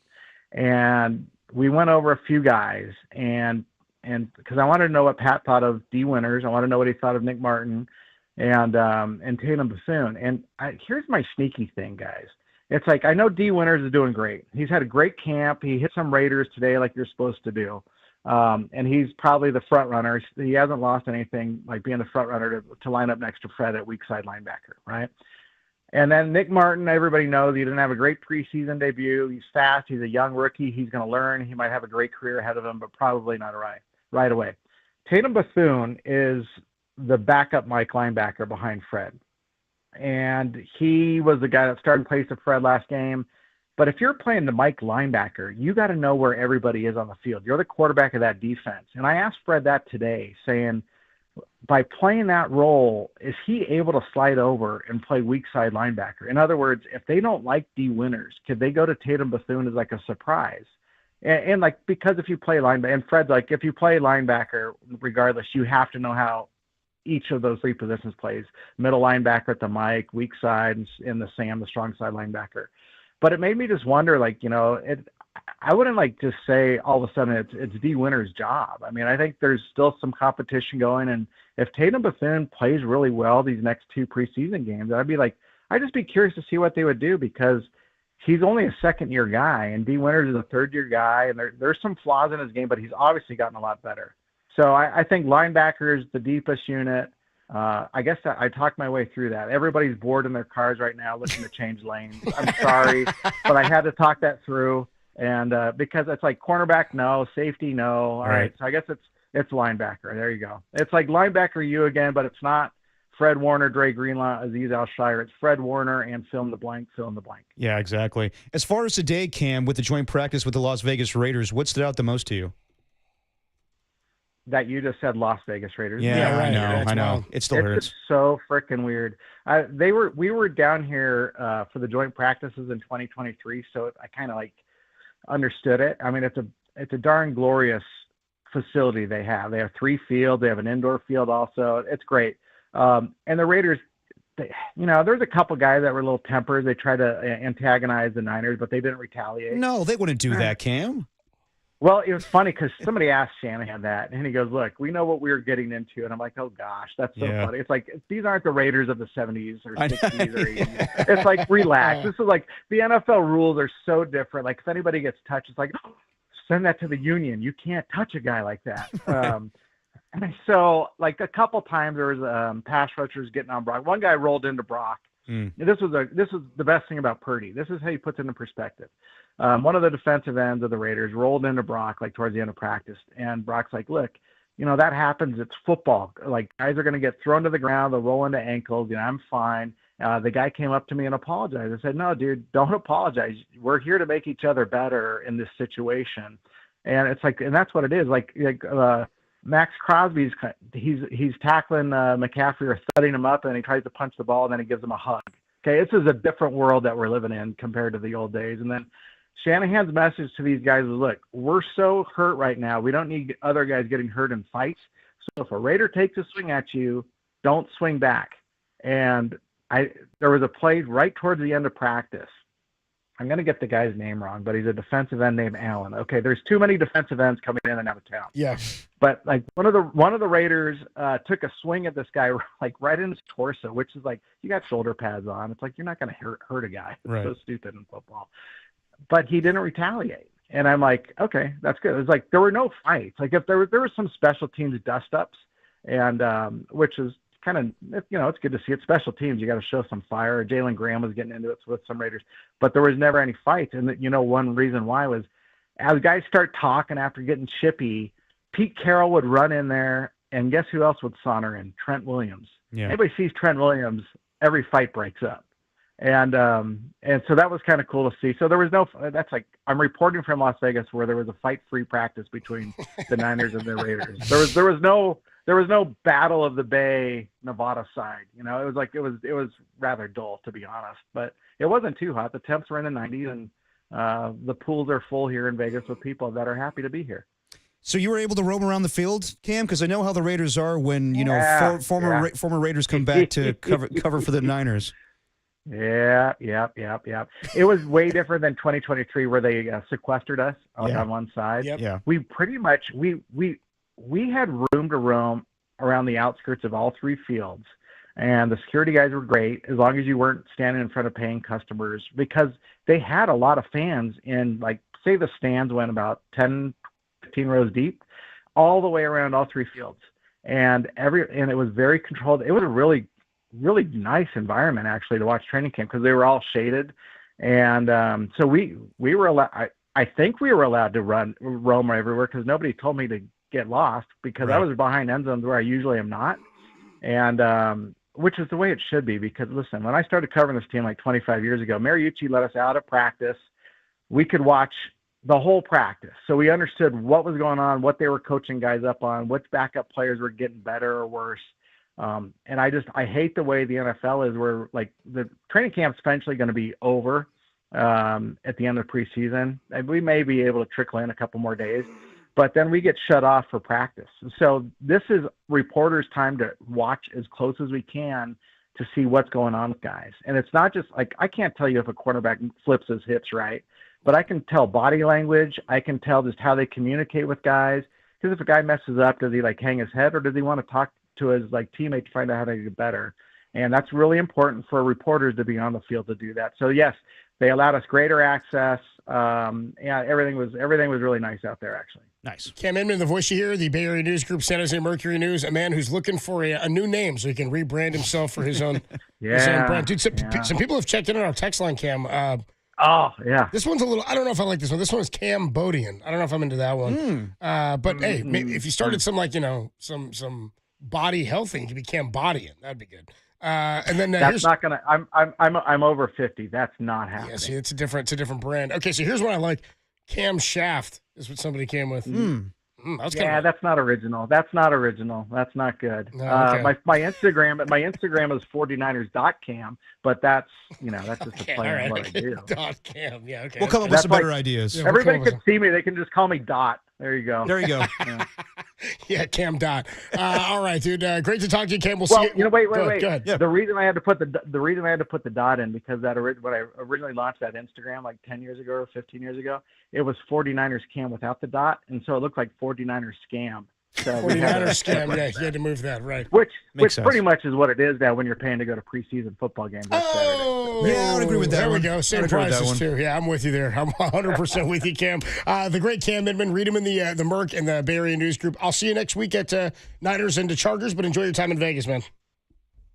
and we went over a few guys, and because I wanted to know what Pat thought of D. Winters, I want to know what he thought of Nick Martin and Tatum Bethune. And here's my sneaky thing, guys. It's like I know D. Winters is doing great. He's had a great camp. He hit some Raiders today, like you're supposed to do. And he's probably the front runner. He hasn't lost anything like being the front runner to line up next to Fred at weak side linebacker, right? And then Nick Martin, everybody knows he didn't have a great preseason debut. He's fast. He's a young rookie. He's going to learn. He might have a great career ahead of him, but probably not right away. Tatum Bethune is the backup Mike linebacker behind Fred. And he was the guy that started in place of Fred last game. But if you're playing the Mike linebacker, you got to know where everybody is on the field. You're the quarterback of that defense. And I asked Fred that today, saying, by playing that role, is he able to slide over and play weak side linebacker? In other words, if they don't like D. Winters, could they go to Tatum Bethune as like a surprise? And like, because if you play linebacker, and Fred's like, if you play linebacker, regardless, you have to know how each of those 3 positions plays. Middle linebacker at the Mike, weak side, and the Sam, the strong side linebacker. But it made me just wonder, like, I wouldn't like just say all of a sudden it's D Winter's job. I mean, I think there's still some competition going, and if Tatum Bethune plays really well these next 2 preseason games, I'd just be curious to see what they would do, because he's only a second-year guy, and D Winters is a third-year guy, and there's some flaws in his game, but he's obviously gotten a lot better. So I think linebackers, the deepest unit. I guess I talked my way through that. Everybody's bored in their cars right now looking to change lanes. I'm sorry, but I had to talk that through. And because it's like cornerback, no, safety, no. All right. So I guess it's linebacker. There you go. It's like linebacker you again, but it's not Fred Warner, Dre Greenlaw, Aziz Al-Shire. It's Fred Warner and fill in the blank. Yeah, exactly. As far as today, Cam, with the joint practice with the Las Vegas Raiders, what stood out the most to you? That you just said Las Vegas Raiders. Yeah, right. I know. It still hurts. It's so freaking weird. We were down here for the joint practices in 2023, so I kind of like understood it. I mean, it's a darn glorious facility they have. They have 3 fields. They have an indoor field also. It's great. And the Raiders, there's a couple guys that were a little tempered. They tried to antagonize the Niners, but they didn't retaliate. No, they wouldn't do that, Cam. Well, it was funny because somebody asked Shanahan that, and he goes, "Look, we know what we were getting into." And I'm like, "Oh gosh, that's so funny." It's like these aren't the Raiders of the 70s or 60s or 80s. It's like, relax. This is like the NFL rules are so different. Like if anybody gets touched, it's like, oh, send that to the union. You can't touch a guy like that. And so, like a couple times, there was pass rushers getting on Brock. One guy rolled into Brock. This was the best thing about Purdy. This is how you put it in perspective. One of the defensive ends of the Raiders rolled into Brock like towards the end of practice, and Brock's like, "Look, that happens. It's football. Like guys are going to get thrown to the ground. They'll roll into ankles. I'm fine." The guy came up to me and apologized. I said, "No, dude, don't apologize. We're here to make each other better in this situation." And it's like, and that's what it is. Like Max Crosby's he's tackling McCaffrey or thudding him up, and he tries to punch the ball, and then he gives him a hug. Okay, this is a different world that we're living in compared to the old days. And then Shanahan's message to these guys is, look, we're so hurt right now. We don't need other guys getting hurt in fights. So if a Raider takes a swing at you, don't swing back. And there was a play right towards the end of practice. I'm going to get the guy's name wrong, but he's a defensive end named Allen. Okay, there's too many defensive ends coming in and out of town. Yeah. But like one of the Raiders took a swing at this guy like right in his torso, which is like, you got shoulder pads on. It's like you're not going to hurt a guy. It's so stupid in football. But he didn't retaliate. And I'm like, okay, that's good. It was like there were no fights. Like if there were some special teams dust-ups, and which is kind of, it's good to see it. Special teams, you got to show some fire. Jalen Graham was getting into it with some Raiders, but there was never any fights. And one reason why was as guys start talking after getting chippy, Pete Carroll would run in there, and guess who else would saunter in? Trent Williams. Yeah. Anybody sees Trent Williams, every fight breaks up. And so that was kind of cool to see. So there was that's like, I'm reporting from Las Vegas where there was a fight-free practice between the Niners and the Raiders. There was no Battle of the Bay, Nevada side. It was like, it was rather dull, to be honest, but it wasn't too hot. The temps were in the 90s, and the pools are full here in Vegas with people that are happy to be here. So you were able to roam around the field, Cam? Because I know how the Raiders are when, former Raiders come back to cover for the Niners. Yeah. It was way different than 2023 where they sequestered us on one side. Yep. Yeah. We pretty much, we had room to roam around the outskirts of all 3 fields. And the security guys were great as long as you weren't standing in front of paying customers, because they had a lot of fans in, like, say the stands went about 10, 15 rows deep all the way around all 3 fields. And it was very controlled. It was a really, really nice environment actually to watch training camp because they were all shaded. And so we were allowed, I think we were allowed to roam everywhere because nobody told me to get lost because I was behind end zones where I usually am not. And which is the way it should be, because listen, when I started covering this team like 25 years ago, Mariucci let us out of practice. We could watch the whole practice. So we understood what was going on, what they were coaching guys up on, which backup players were getting better or worse. And I hate the way the NFL is, where like the training camp's eventually going to be over at the end of preseason. And we may be able to trickle in a couple more days, but then we get shut off for practice. So this is reporters' time to watch as close as we can to see what's going on with guys. And it's not just like, I can't tell you if a quarterback flips his hips right, but I can tell body language. I can tell just how they communicate with guys. Because if a guy messes up, does he like hang his head, or does he want to talk to his like teammate to find out how to get better? And that's really important for reporters to be on the field to do that. So yes, they allowed us greater access. Yeah, everything was really nice out there, actually. Nice. Cam Inman, the voice you hear, the Bay Area News Group, San Jose Mercury News, a man who's looking for a new name so he can rebrand himself for his own, his own brand. Dude, some people have checked in on our text line, Cam. Oh, yeah. This one's a little, I don't know if I like this one. This one is Cambodian. I don't know if I'm into that one. But hey, maybe if you started some like, some body health thing, it could be Cambodian. That'd be good. And then that's not gonna. I'm over 50. That's not happening. Yeah, see, it's a different brand. Okay, so here's what I like. Cam Shaft is what somebody came with. That's not original. That's not original. That's not good. No, okay. My Instagram is 49ers.cam, but that's just a play on what I do. .cam. Yeah, okay. We'll come up with some better ideas. Yeah, everybody can see me. They can just call me Dot. There you go. Yeah, Cam Dot. All right, dude. Great to talk to you, Cam. We'll see you. Wait. Go ahead. Yeah. The reason I had to put the dot in because when I originally launched that Instagram like 10 years ago or 15 years ago, it was 49ers Cam without the dot, and so it looked like 49ers Scam. So 49ers Scam. Yeah, you had to move that, right? Which pretty much is what it is now when you're paying to go to preseason football games. Yeah, I would agree with that. There one. we go. Same prices too. Yeah, I'm with you there. I'm 100% with you, Cam. The great Cam Inman. Read him in the Merc and the Bay Area News Group. I'll see you next week at Niners and the Chargers, but enjoy your time in Vegas, man.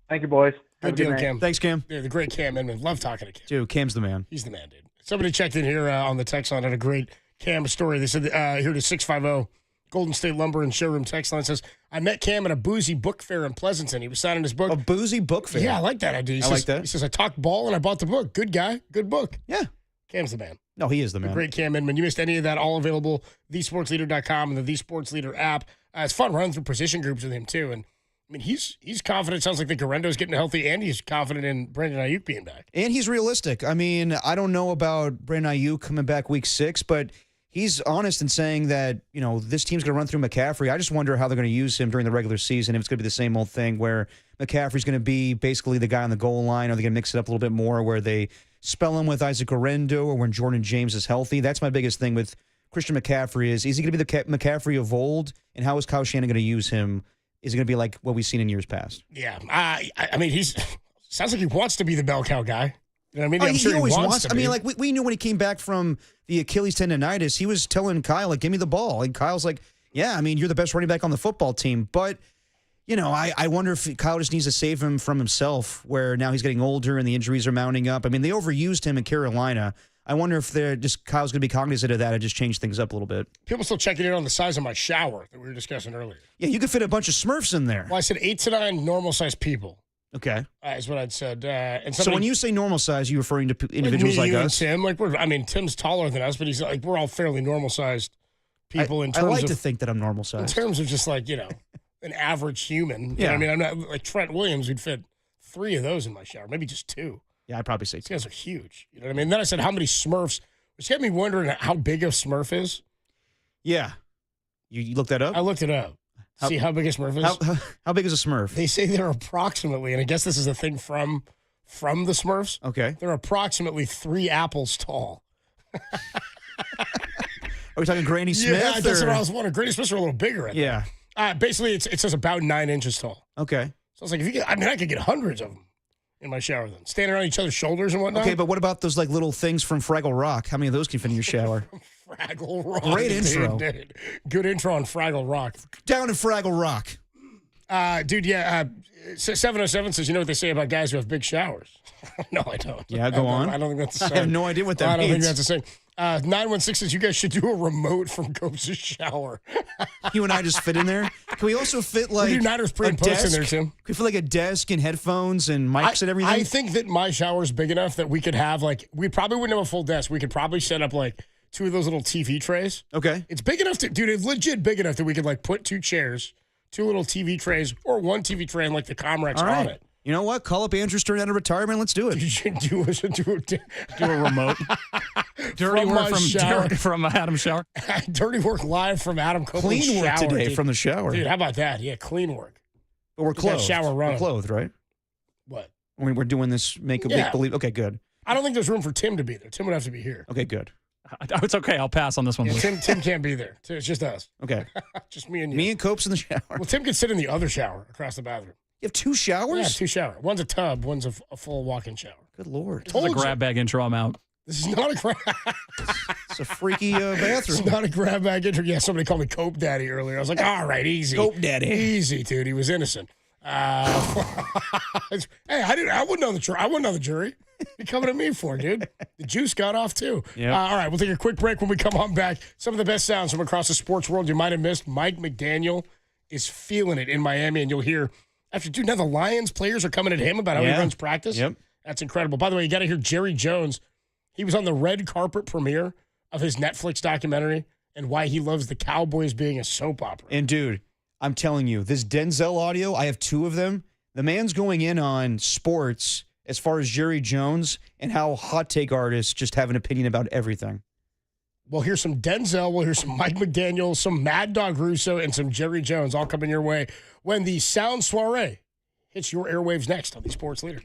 Thank you, boys. Good deal, Cam. Thanks, Cam. Yeah, the great Cam Inman. Love talking to Cam. Dude, Cam's the man. He's the man, dude. Somebody checked in here on the text line, had a great Cam story. They said here to 650 Golden State Lumber and Showroom text line says, I met Cam at a boozy book fair in Pleasanton. He was signing his book. A boozy book fair? Yeah, I like that idea. Like that. He says, I talked ball and I bought the book. Good guy. Good book. Yeah. Cam's the man. No, he is the man. The great Cam Inman. You missed any of that, all available, thesportsleader.com and the thesportsleader app. It's fun running through position groups with him, too. And I mean, he's confident. Sounds like the Garendo's getting healthy, and he's confident in Brandon Ayuk being back. And he's realistic. I mean, I don't know about Brandon Ayuk coming back week 6, but he's honest in saying that, this team's going to run through McCaffrey. I just wonder how they're going to use him during the regular season. If it's going to be the same old thing where McCaffrey's going to be basically the guy on the goal line, or they're going to mix it up a little bit more where they spell him with Isaac Garendo or when Jordan James is healthy. That's my biggest thing with Christian McCaffrey is he going to be the McCaffrey of old? And how is Kyle Shanahan going to use him? Is it going to be like what we've seen in years past? Yeah. I mean, sounds like he wants to be the bell cow guy. You know what I mean? I'm sure he always wants to be. I mean, like we knew when he came back from the Achilles tendonitis, he was telling Kyle, like, give me the ball. And Kyle's like, yeah, I mean, you're the best running back on the football team. But, I wonder if Kyle just needs to save him from himself, where now he's getting older and the injuries are mounting up. I mean, they overused him in Carolina. I wonder if Kyle's going to be cognizant of that and just change things up a little bit. People still checking in on the size of my shower that we were discussing earlier. Yeah, you could fit a bunch of Smurfs in there. Well, I said 8 to 9 normal-sized people. Okay. Is what I'd said. So when you say normal size, you're referring to individuals like us? Tim, Tim's taller than us, but he's like, we're all fairly normal-sized people in terms of... I like to think that I'm normal-sized. In terms of just like, an average human. Yeah. I mean, I'm not like Trent Williams, we'd fit 3 of those in my shower, maybe just 2. Yeah, I'd probably say 2. These guys are huge. You know what I mean? Then I said, how many Smurfs? Which had me wondering how big a Smurf is. Yeah. You looked that up? I looked it up. See how big a Smurf is? How big is a Smurf? They say they're approximately, and I guess this is a thing from the Smurfs. Okay. They're approximately 3 apples tall. Are we talking Granny Smith? Yeah, that's what I was wondering. Granny Smiths are a little bigger. Yeah. Basically, it says about 9 inches tall. Okay. So it's like, I could get hundreds of them in my shower then. Standing on each other's shoulders and whatnot. Okay, but what about those like little things from Fraggle Rock? How many of those can fit in your shower? Fraggle Rock. Great intro. Dude. Good intro on Fraggle Rock. Down in Fraggle Rock. Dude, yeah. 707 says, you know what they say about guys who have big showers? No, I don't. Yeah, go on. I don't think that's the same. I have no idea what that means. I don't think that's the same. 916 says, you guys should do a remote from Goats' shower. You and I just fit in there? Can we also fit like we do Niners pre and post in there, Tim? Can we fit like a desk and headphones and mics and everything? I think that my shower is big enough that we could have we probably wouldn't have a full desk. We could probably set up 2 of those little TV trays. Okay. It's big enough it's legit big enough that we could put 2 chairs, 2 little TV trays, or 1 TV tray and the Comrex on it. You know what? Call up Andrew Stern out of retirement. Let's do it. You should do a remote. Dirty work from Adam Shower. Dirty work live from Adam Copeland's Clean work shower, today dude. from the shower. Dude, how about that? Yeah, clean work. But we're clothed. Shower running. We're clothed, right? What? When we're doing this make believe. Okay, good. I don't think there's room for Tim to be there. Tim would have to be here. Okay, good. It's okay. I'll pass on this one. Yeah, Tim can't be there. It's just us. Okay. Just me and you. Me and Cope's in the shower. Well, Tim can sit in the other shower across the bathroom. You have 2 showers? Yeah, 2 showers. One's a tub, one's a full walk-in shower. Good Lord. This is a grab bag intro. I'm out. This is not a grab. It's a freaky bathroom. It's not a grab bag intro. Yeah, somebody called me Cope Daddy earlier. I was like, all right, easy. Cope Daddy. Easy, dude. He was innocent. Hey, I wouldn't know the jury. I wouldn't know the jury. What are you coming at me for, dude? The juice got off, too. Yep. All right, we'll take a quick break. When we come on back, some of the best sounds from across the sports world you might have missed. Mike McDaniel is feeling it in Miami, and you'll hear after, dude, now the Lions players are coming at him about how he runs practice. Yep. That's incredible. By the way, you got to hear Jerry Jones. He was on the red carpet premiere of his Netflix documentary and why he loves the Cowboys being a soap opera. And, dude, I'm telling you, this Denzel audio, I have 2 of them. The man's going in on sports as far as Jerry Jones and how hot take artists just have an opinion about everything. We'll hear some Denzel, we'll hear some Mike McDaniel, some Mad Dog Russo, and some Jerry Jones all coming your way when the Sound Soiree hits your airwaves next on the Sports Leader.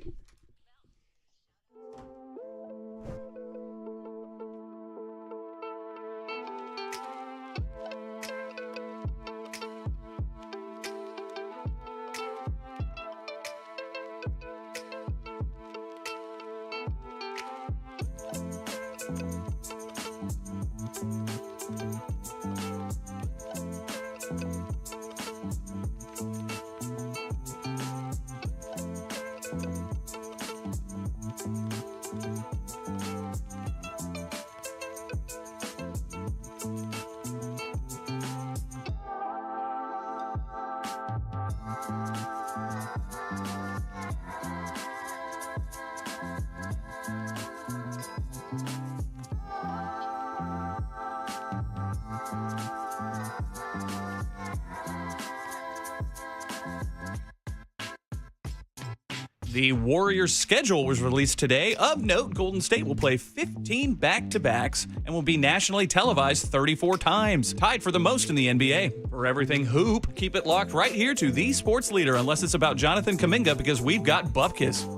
The Warriors' schedule was released today. Of note, Golden State will play 15 back-to-backs and will be nationally televised 34 times, tied for the most in the NBA. For everything hoop, keep it locked right here to the Sports Leader, unless it's about Jonathan Kuminga, because we've got Bupkis.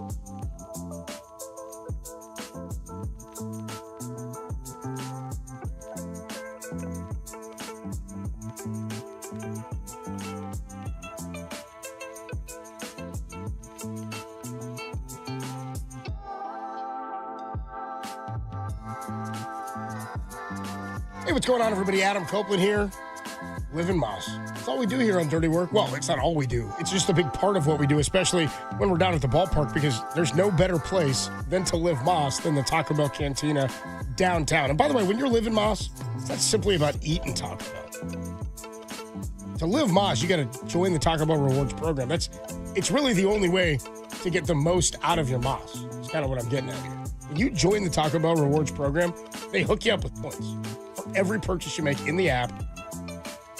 Hey, what's going on, everybody? Adam Copeland here. Live in Moss. That's all we do here on Dirty Work. Well, it's not all we do. It's just a big part of what we do, especially when we're down at the ballpark, because there's no better place than to live Moss than the Taco Bell Cantina downtown. And by the way, when you're living Moss, it's not simply about eating Taco Bell. To live Moss, you got to join the Taco Bell Rewards program. It's really the only way to get the most out of your Moss. It's kind of what I'm getting at here. When you join the Taco Bell Rewards program, they hook you up with points for every purchase you make in the app,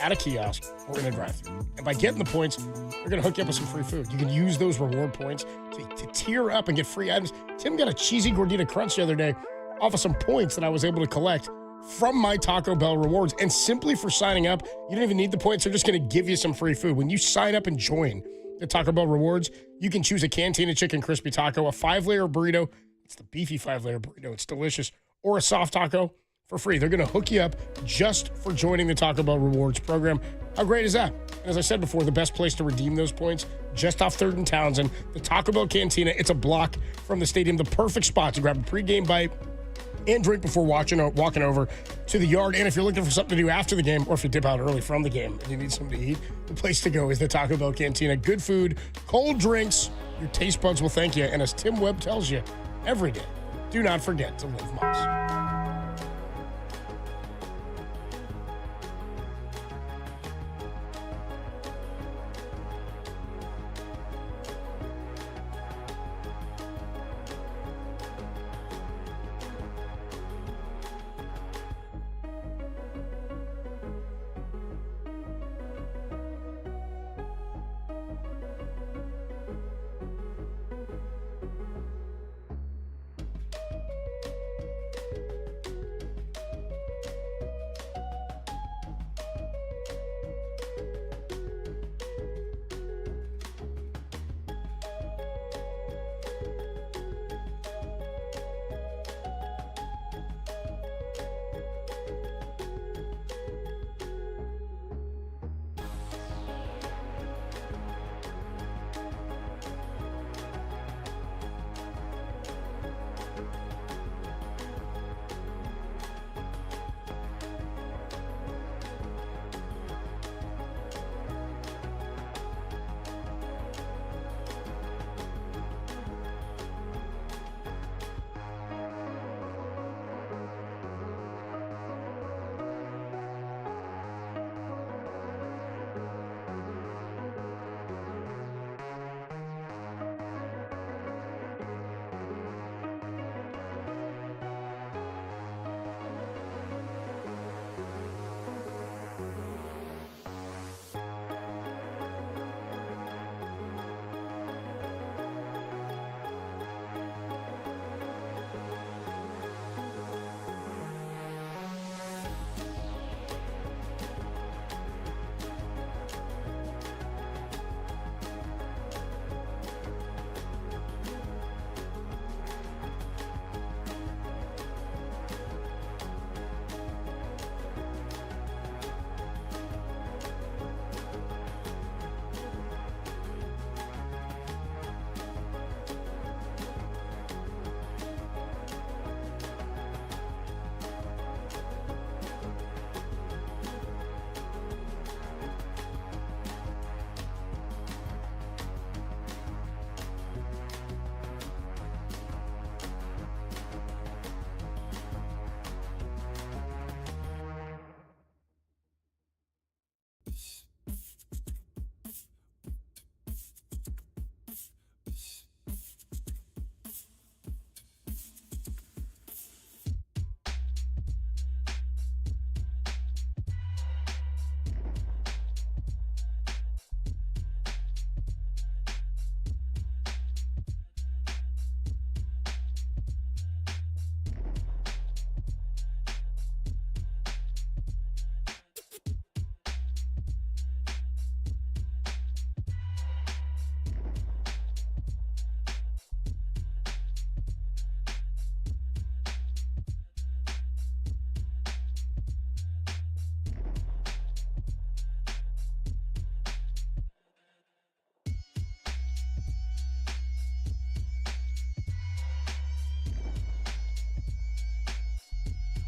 at a kiosk, or in a drive-thru. And by getting the points, they're going to hook you up with some free food. You can use those reward points to tier up and get free items. Tim got a cheesy gordita crunch the other day off of some points that I was able to collect from my Taco Bell Rewards. And simply for signing up, you don't even need the points. They're just going to give you some free food. When you sign up and join the Taco Bell Rewards, you can choose a Cantina Chicken Crispy Taco, a 5-layer burrito. It's the beefy 5-layer burrito. It's delicious. Or a soft taco for free. They're going to hook you up just for joining the Taco Bell Rewards program. How great is that? And as I said before, the best place to redeem those points, just off 3rd and Townsend, the Taco Bell Cantina. It's a block from the stadium, the perfect spot to grab a pregame bite and drink before walking over to the yard. And if you're looking for something to do after the game, or if you dip out early from the game and you need something to eat, the place to go is the Taco Bell Cantina. Good food, cold drinks, your taste buds will thank you. And as Tim Webb tells you every day, do not forget to live Moss.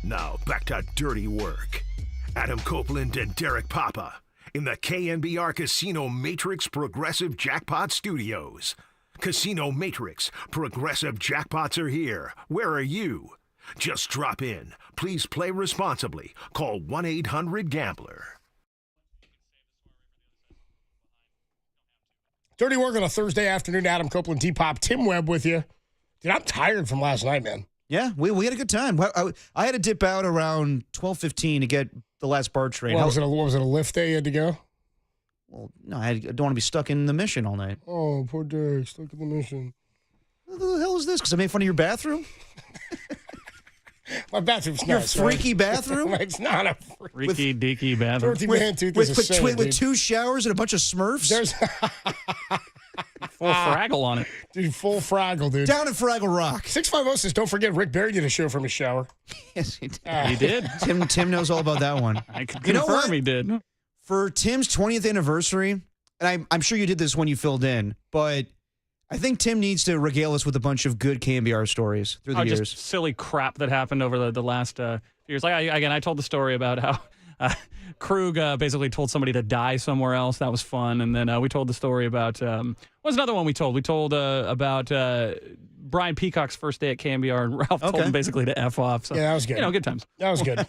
Now back to dirty work. Adam Copeland and Derek Papa in the KNBR Casino Matrix Progressive Jackpot Studios. Casino Matrix Progressive Jackpots are here. Where are you? Just drop in. Please play responsibly. Call 1-800-GAMBLER. Dirty work on a Thursday afternoon. Adam Copeland, T-Pop, Tim Webb with you. Dude, I'm tired from last night, man. Yeah, we had a good time. I had to dip out around 12:15 to get the last BART train. What was it, a lift day you had to go? Well, no, I don't want to be stuck in the Mission all night. Oh, poor Derek, stuck in the Mission. What the hell is this? Because I made fun of your bathroom? My bathroom's Your nice. freaky right? bathroom? It's not a Freaky deaky bathroom. Dorothy Mantooth is a saint, with dude. 2 showers and a bunch of Smurfs? There's Full Fraggle on it. Dude, full Fraggle, dude. Down at Fraggle Rock. 650 says, don't forget Rick Barry did a show from his shower. Yes, he did. He did. Tim knows all about that one. I can You know confirm what? he did. For Tim's 20th anniversary, and I'm sure you did this when you filled in, but I think Tim needs to regale us with a bunch of good KNBR stories through the years. Just silly crap that happened over the last few years. Like I told the story about how Krug basically told somebody to die somewhere else. That was fun. And then we told the story about what's another one we told? We told about Brian Peacock's first day at KNBR, and Ralph told him basically to F off. So, Yeah, that was good. Good times. That was good.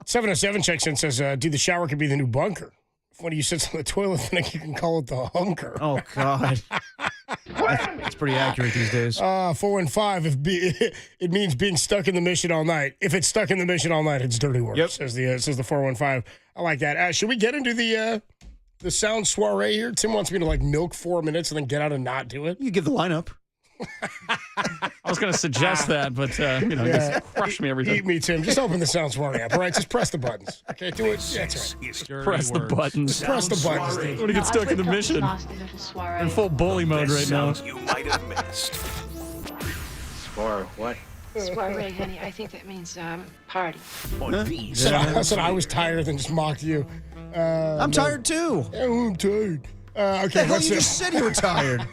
707 checks in, says, dude, the shower could be the new bunker. If one of you sits on the toilet, then you can call it the hunker. Oh, God. That's pretty accurate these days. 415, it means being stuck in the Mission all night. If it's stuck in the Mission all night, it's dirty work, says the 415. I like that. Should we get into the sound soiree here? Tim wants me to milk 4 minutes and then get out and not do it. You give the lineup. I was going to suggest that, but just crush me every time. Eat me, Tim. Just open the sound soiree app, all right? Just press the buttons. Okay, do it. Yeah, that's right. Press the buttons. Just press the buttons. I want to get stuck in the Mission. We're in full bully mode right now. You might have missed. What? Soiree, honey. I think that means party. On these I said I was tired and just mocked you. I'm tired, too. Yeah, I'm tired. Okay, The hell, you just said you were tired.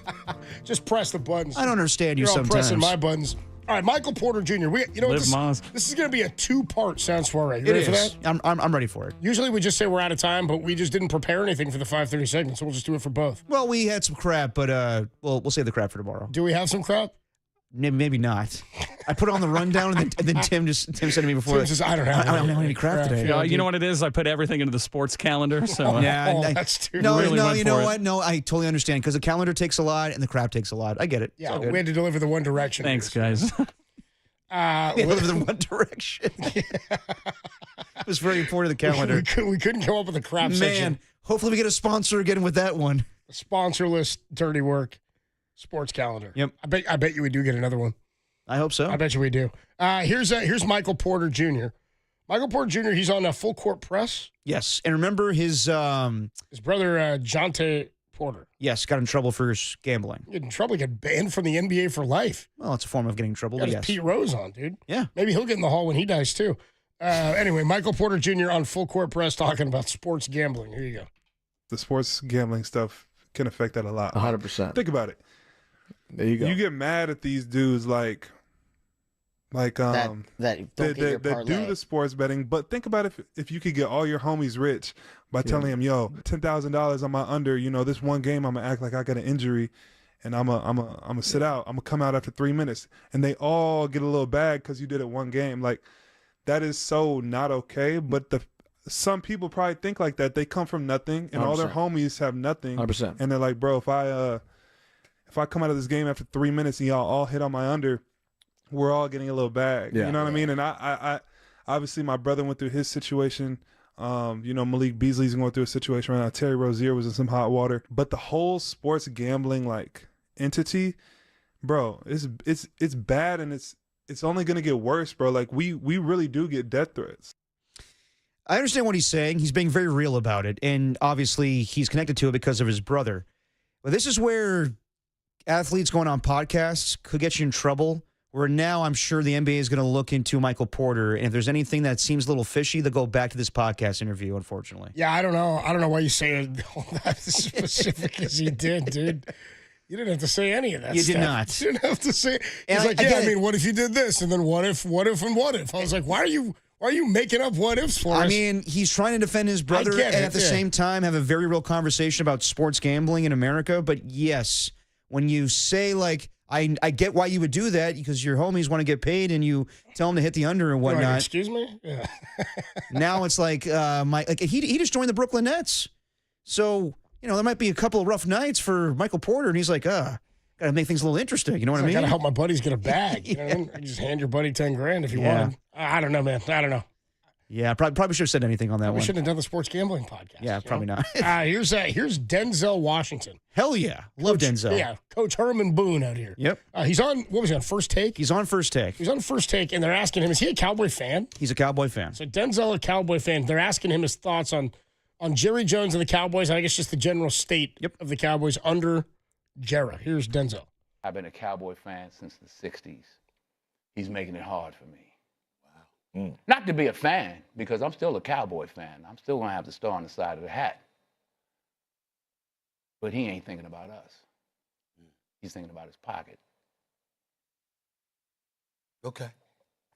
Just press the buttons. I don't understand you You're all sometimes. pressing my buttons. All right, Michael Porter Jr. This is going to be a 2-part sound soiree. You ready for that? I'm ready for it. Usually we just say we're out of time, but we just didn't prepare anything for the 5:30 segment, so we'll just do it for both. Well, we had some crap, but we'll save the crap for tomorrow. Do we have some crap? Maybe not. I put it on the rundown, and then Tim said to me before. Tim says, I don't have any crap today. Yeah, you know what it is? I put everything into the sports calendar. So that's too No, really you know what? No, I totally understand because the calendar takes a lot and the crap takes a lot. I get it. Yeah, we had to deliver the One Direction. Thanks, guys. Deliver the One Direction. It was very important to the calendar. We couldn't come up with a crap section. Man, hopefully we get a sponsor again with that one. Sponsorless dirty work sports calendar. Yep. I bet you we do get another one. I hope so. I bet you we do. Here's Michael Porter Jr. Michael Porter Jr. He's on Full Court Press. Yes, and remember his brother Jonte Porter. Yes, got in trouble for gambling. Get in trouble, get banned from the NBA for life. Well, it's a form of getting in trouble. Got But his yes. Pete Rose on, dude. Yeah. Maybe he'll get in the hall when he dies too. Anyway, Michael Porter Jr. on Full Court Press talking about sports gambling. Here you go. The sports gambling stuff can affect that a lot. 100%. Think about it. There you go. You get mad at these dudes that do the sports betting, but think about if you could get all your homies rich by telling them, yo, $10,000 on my under, this one game I'm gonna act like I got an injury and I'm gonna sit out. I'm gonna come out after 3 minutes, and they all get a little bag because you did it one game. Like, that is so not okay. But some people probably think like that. They come from nothing, and 100%. All their homies have nothing. 100%. And they're like, bro, if I come out of this game after 3 minutes and y'all all hit on my under, we're all getting a little bag. Yeah. You know what I mean? And I obviously my brother went through his situation. Malik Beasley's going through a situation right now. Terry Rozier was in some hot water. But the whole sports gambling entity, bro, it's bad, and it's only gonna get worse, bro. Like we really do get death threats. I understand what he's saying. He's being very real about it, and obviously he's connected to it because of his brother. But this is where athletes going on podcasts could get you in trouble. Where now I'm sure the NBA is going to look into Michael Porter, and if there's anything that seems a little fishy, they'll go back to this podcast interview, unfortunately. Yeah, I don't know why you say it that specific as you did, dude. You didn't have to say any of that. You did not. You didn't have to say. He's like, what if you did this, and then what if? I was like, why are you Why are you making up what ifs for us? I mean, he's trying to defend his brother and at the same time have a very real conversation about sports gambling in America. But yes, when you say, like, I get why you would do that because your homies want to get paid and you tell them to hit the under and whatnot. Like, excuse me? Yeah. Now it's like, he just joined the Brooklyn Nets. So, there might be a couple of rough nights for Michael Porter. And he's like, got to make things a little interesting. You know what I mean? I got to help my buddies get a bag. You know what I mean? You just hand your buddy $10,000 if you want. I don't know, man. I don't know. Yeah, probably should have said anything on that one. We shouldn't have done the sports gambling podcast. Yeah, probably not. Here's Denzel Washington. Hell yeah. Love Denzel. Yeah, Coach Herman Boone out here. Yep. He's on, what was he on, First Take? He's on First Take. He's on First Take, and they're asking him, is he a Cowboy fan? He's a Cowboy fan. So Denzel, a Cowboy fan. They're asking him his thoughts on Jerry Jones and the Cowboys, and I guess just the general state of the Cowboys under Jerry. Here's Denzel. I've been a Cowboy fan since the 60s. He's making it hard for me. Not to be a fan, because I'm still a Cowboy fan. I'm still going to have the star on the side of the hat. But he ain't thinking about us. He's thinking about his pocket. Okay.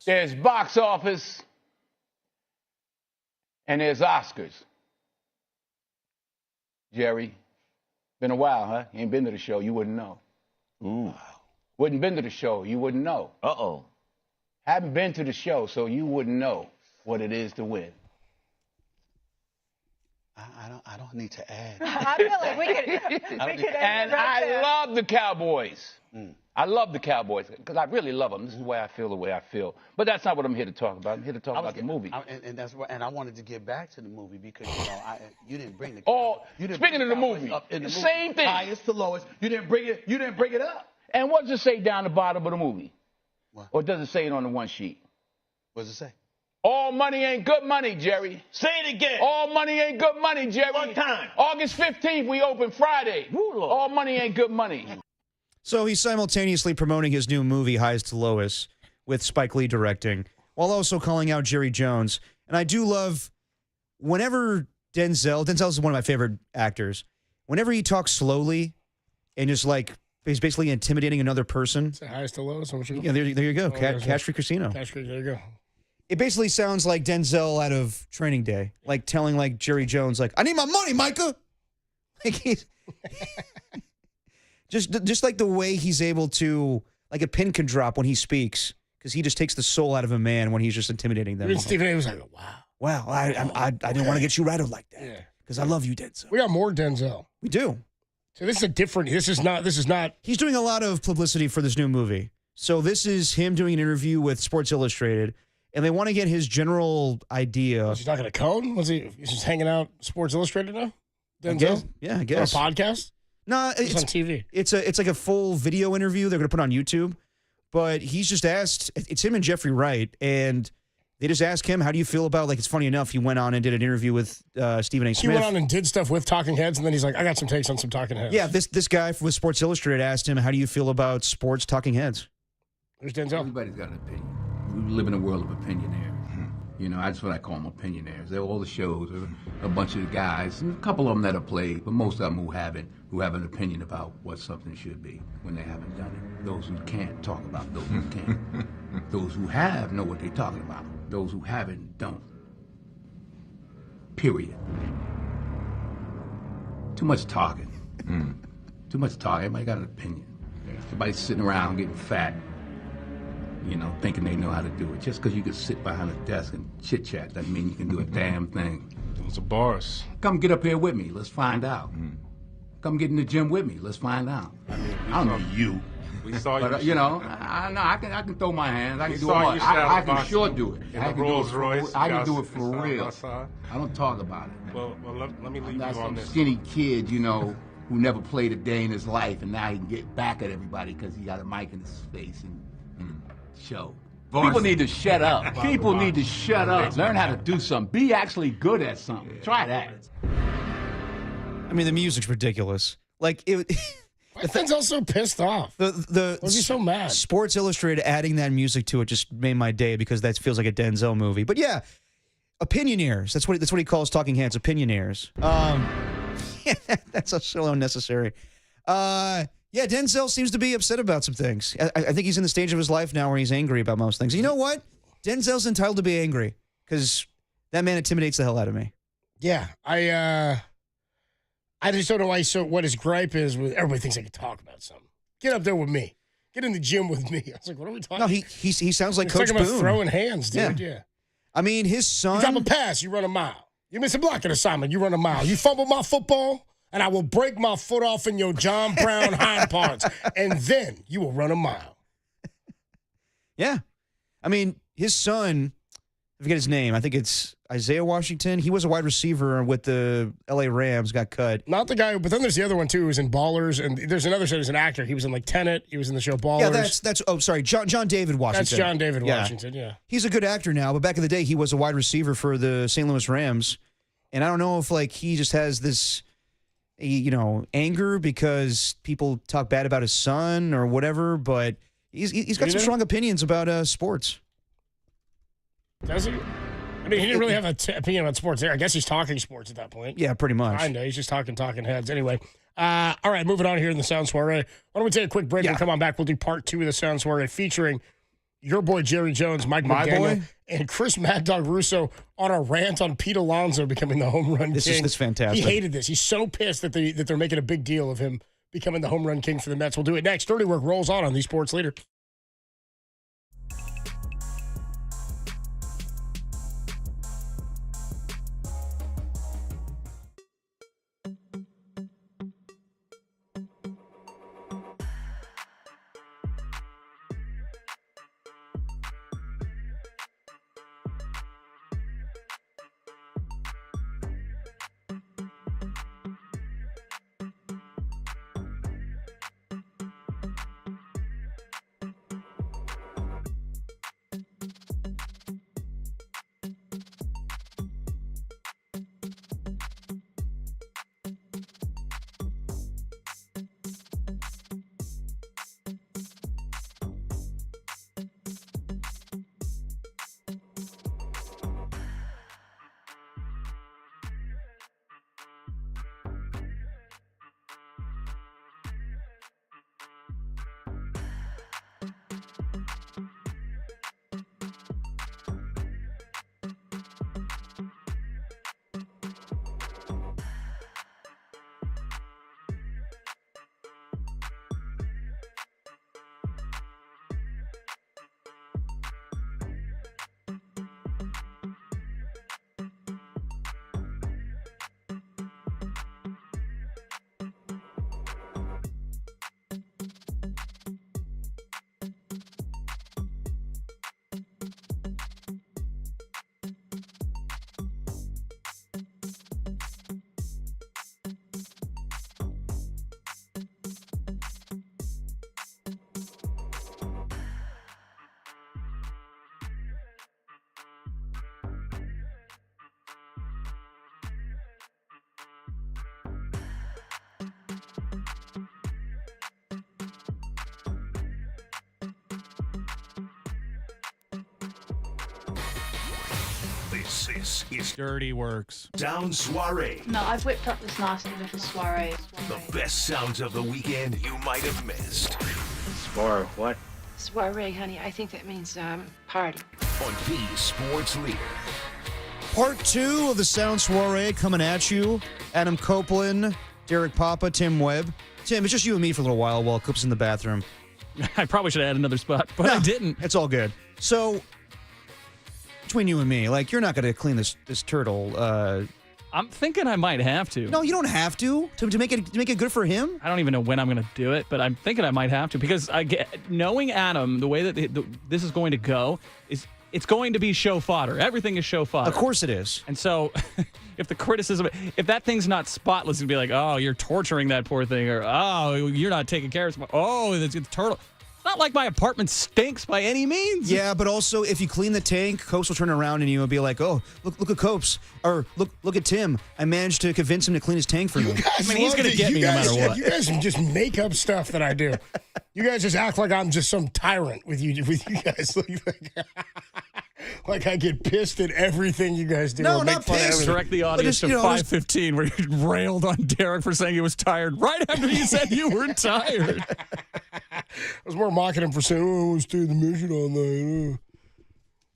There's box office and there's Oscars. Jerry, been a while, huh? You ain't been to the show, you wouldn't know. Ooh. Wouldn't been to the show, you wouldn't know. Uh-oh. Haven't been to the show, so you wouldn't know what it is to win. I don't need to add. I feel like we could And I love the Cowboys. I love the Cowboys because I really love them. This is why I feel the way I feel. But that's not what I'm here to talk about. I'm here to talk about the movie. And I wanted to get back to the movie because you didn't bring the. Speaking of the movie, same thing. Highest to lowest. You didn't bring it up. And what does it say down the bottom of the movie? What? Or does it say it on the one sheet? What does it say? All money ain't good money, Jerry. Say it again. All money ain't good money, Jerry. One time. August 15th, we open Friday. All money ain't good money. So he's simultaneously promoting his new movie, Highs to Lois, with Spike Lee directing, while also calling out Jerry Jones. And I do love whenever Denzel's one of my favorite actors, whenever he talks slowly and just like, he's basically intimidating another person. Say Highs to Lois. Yeah, there you go. Cash Free Casino. Cash Free, there you go. It basically sounds like Denzel out of Training Day, like telling like Jerry Jones, like, I need my money, Micah. Like he's just like the way he's able to, like a pin can drop when he speaks, because he just takes the soul out of a man when he's just intimidating them. Even Stephen A. was like, wow. Wow, I didn't want to get you rattled like that. Because I love you, Denzel. We got more Denzel. We do. So this is not. He's doing a lot of publicity for this new movie. So this is him doing an interview with Sports Illustrated, and they want to get his general idea. He's not going to cone? He's just hanging out Sports Illustrated now? Denzel? I guess. On a podcast? No, it's on TV. It's like a full video interview they're going to put on YouTube. But he's just asked, it's him and Jeffrey Wright, and they just asked him, how do you feel about, like, it's funny enough, he went on and did an interview with Stephen A. Smith. He went on and did stuff with Talking Heads, and then he's like, I got some takes on some Talking Heads. Yeah, this guy with Sports Illustrated asked him, how do you feel about sports Talking Heads? There's Denzel. Everybody's got an opinion. We live in a world of opinionaires. You know, that's what I call them, opinionaires. They're all the shows, a bunch of guys, and a couple of them that have played, but most of them who have an opinion about what something should be when they haven't done it. Those who can't talk about those who can. Those who have know what they're talking about. Those who haven't don't. Period. Too much talking. Too much talking. Everybody got an opinion. Everybody's sitting around getting fat, you know, thinking they know how to do it. Just because you can sit behind a desk and chit-chat doesn't mean you can do a damn thing. Those are bars. Come get up here with me. Let's find out. Come get in the gym with me. Let's find out. I don't know you. We saw you. But, you know, I know I can throw my hands. I can do it. saw you I can sure do it. In the Rolls Royce. I can do it for real. I don't talk about it. Well, let me leave you I'm not on some this. skinny kid, you know, who never played a day in his life, and now he can get back at everybody because he got a mic in his face and show. People need to shut up. People need to shut up. Learn how to do something. Be actually good at something. Try that. I mean, the music's ridiculous. Like, it... My friend's also pissed off. Was he so mad? Sports Illustrated adding that music to it just made my day, because that feels like a Denzel movie. But yeah, opinionaires. That's what he calls Talking Heads, opinionaires. Yeah, that's so unnecessary. Yeah, Denzel seems to be upset about some things. I think he's in the stage of his life now where he's angry about most things. You know what? Denzel's entitled to be angry. because that man intimidates the hell out of me. Yeah, I just don't know why. So what his gripe is with everybody thinks I can talk about something. Get up there with me. Get in the gym with me. I was like, what are we talking? No, he sounds like Coach talking about Boone. throwing hands, dude. Yeah. I mean, his son. You drop a pass, you run a mile. You miss a blocking assignment, you run a mile. You fumble my football, and I will break my foot off in your John Brown hind parts, and then you will run a mile. Yeah. I mean, his son, I forget his name. I think it's Isaiah Washington. He was a wide receiver with the L.A. Rams, got cut. Not the guy, but then there's the other one, too, who's in Ballers, and there's another side who's an actor. He was in, like, Tenet. He was in the show Ballers. Yeah, John David Washington. That's John David Washington, yeah. He's a good actor now, but back in the day, he was a wide receiver for the St. Louis Rams. And I don't know if, like, he just has this, anger because people talk bad about his son or whatever, but he's got some strong opinions about sports. Does he? I mean, he didn't really have an opinion about sports there. I guess he's talking sports at that point. Yeah, pretty much. Kinda. He's just talking heads. Anyway, all right, moving on here in the Sound Soiree. Why don't we take a quick break and come on back? We'll do part 2 of the Sound Soiree featuring your boy Jerry Jones, Mike McDaniel, and Chris Mad Dog Russo on a rant on Pete Alonso becoming the home run king. This is fantastic. He hated this. He's so pissed that they're making a big deal of him becoming the home run king for the Mets. We'll do it next. Dirty Work rolls on the Sports Leader. This is Dirty Works. Sound Soiree. No, I've whipped up this nasty little soiree. The best sounds of the weekend you might have missed. Soiree, what? Soiree, honey. I think that means party. On the Sports Leader. Part 2 of the Sound Soiree coming at you. Adam Copeland, Derek Papa, Tim Webb. Tim, it's just you and me for a little while Coop's in the bathroom. I probably should have had another spot, but I didn't. It's all good. So, between you and me, like, you're not going to clean this turtle. I'm thinking I might have to. No, you don't have to make it good for him. I don't even know when I'm going to do it, but I'm thinking I might have to because knowing Adam, the way that this is going to go is it's going to be show fodder. Everything is show fodder. Of course it is. And so if the criticism, if that thing's not spotless, it'd be like, oh, you're torturing that poor thing, or oh, you're not taking care of it. Oh, it's a turtle. It's not like my apartment stinks by any means. Yeah, but also if you clean the tank, Copes will turn around and you will be like, oh, look at Copes. Or look at Tim. I managed to convince him to clean his tank for me. I mean, he's going to get me no matter what. You guys just make up stuff that I do. You guys just act like I'm just some tyrant with you guys. Like I get pissed at everything you guys do. No, not pissed. Direct the audience to 5:15 where you railed on Derek for saying he was tired right after you said you were tired. I was more mocking him for saying, oh, I was doing the mission all night.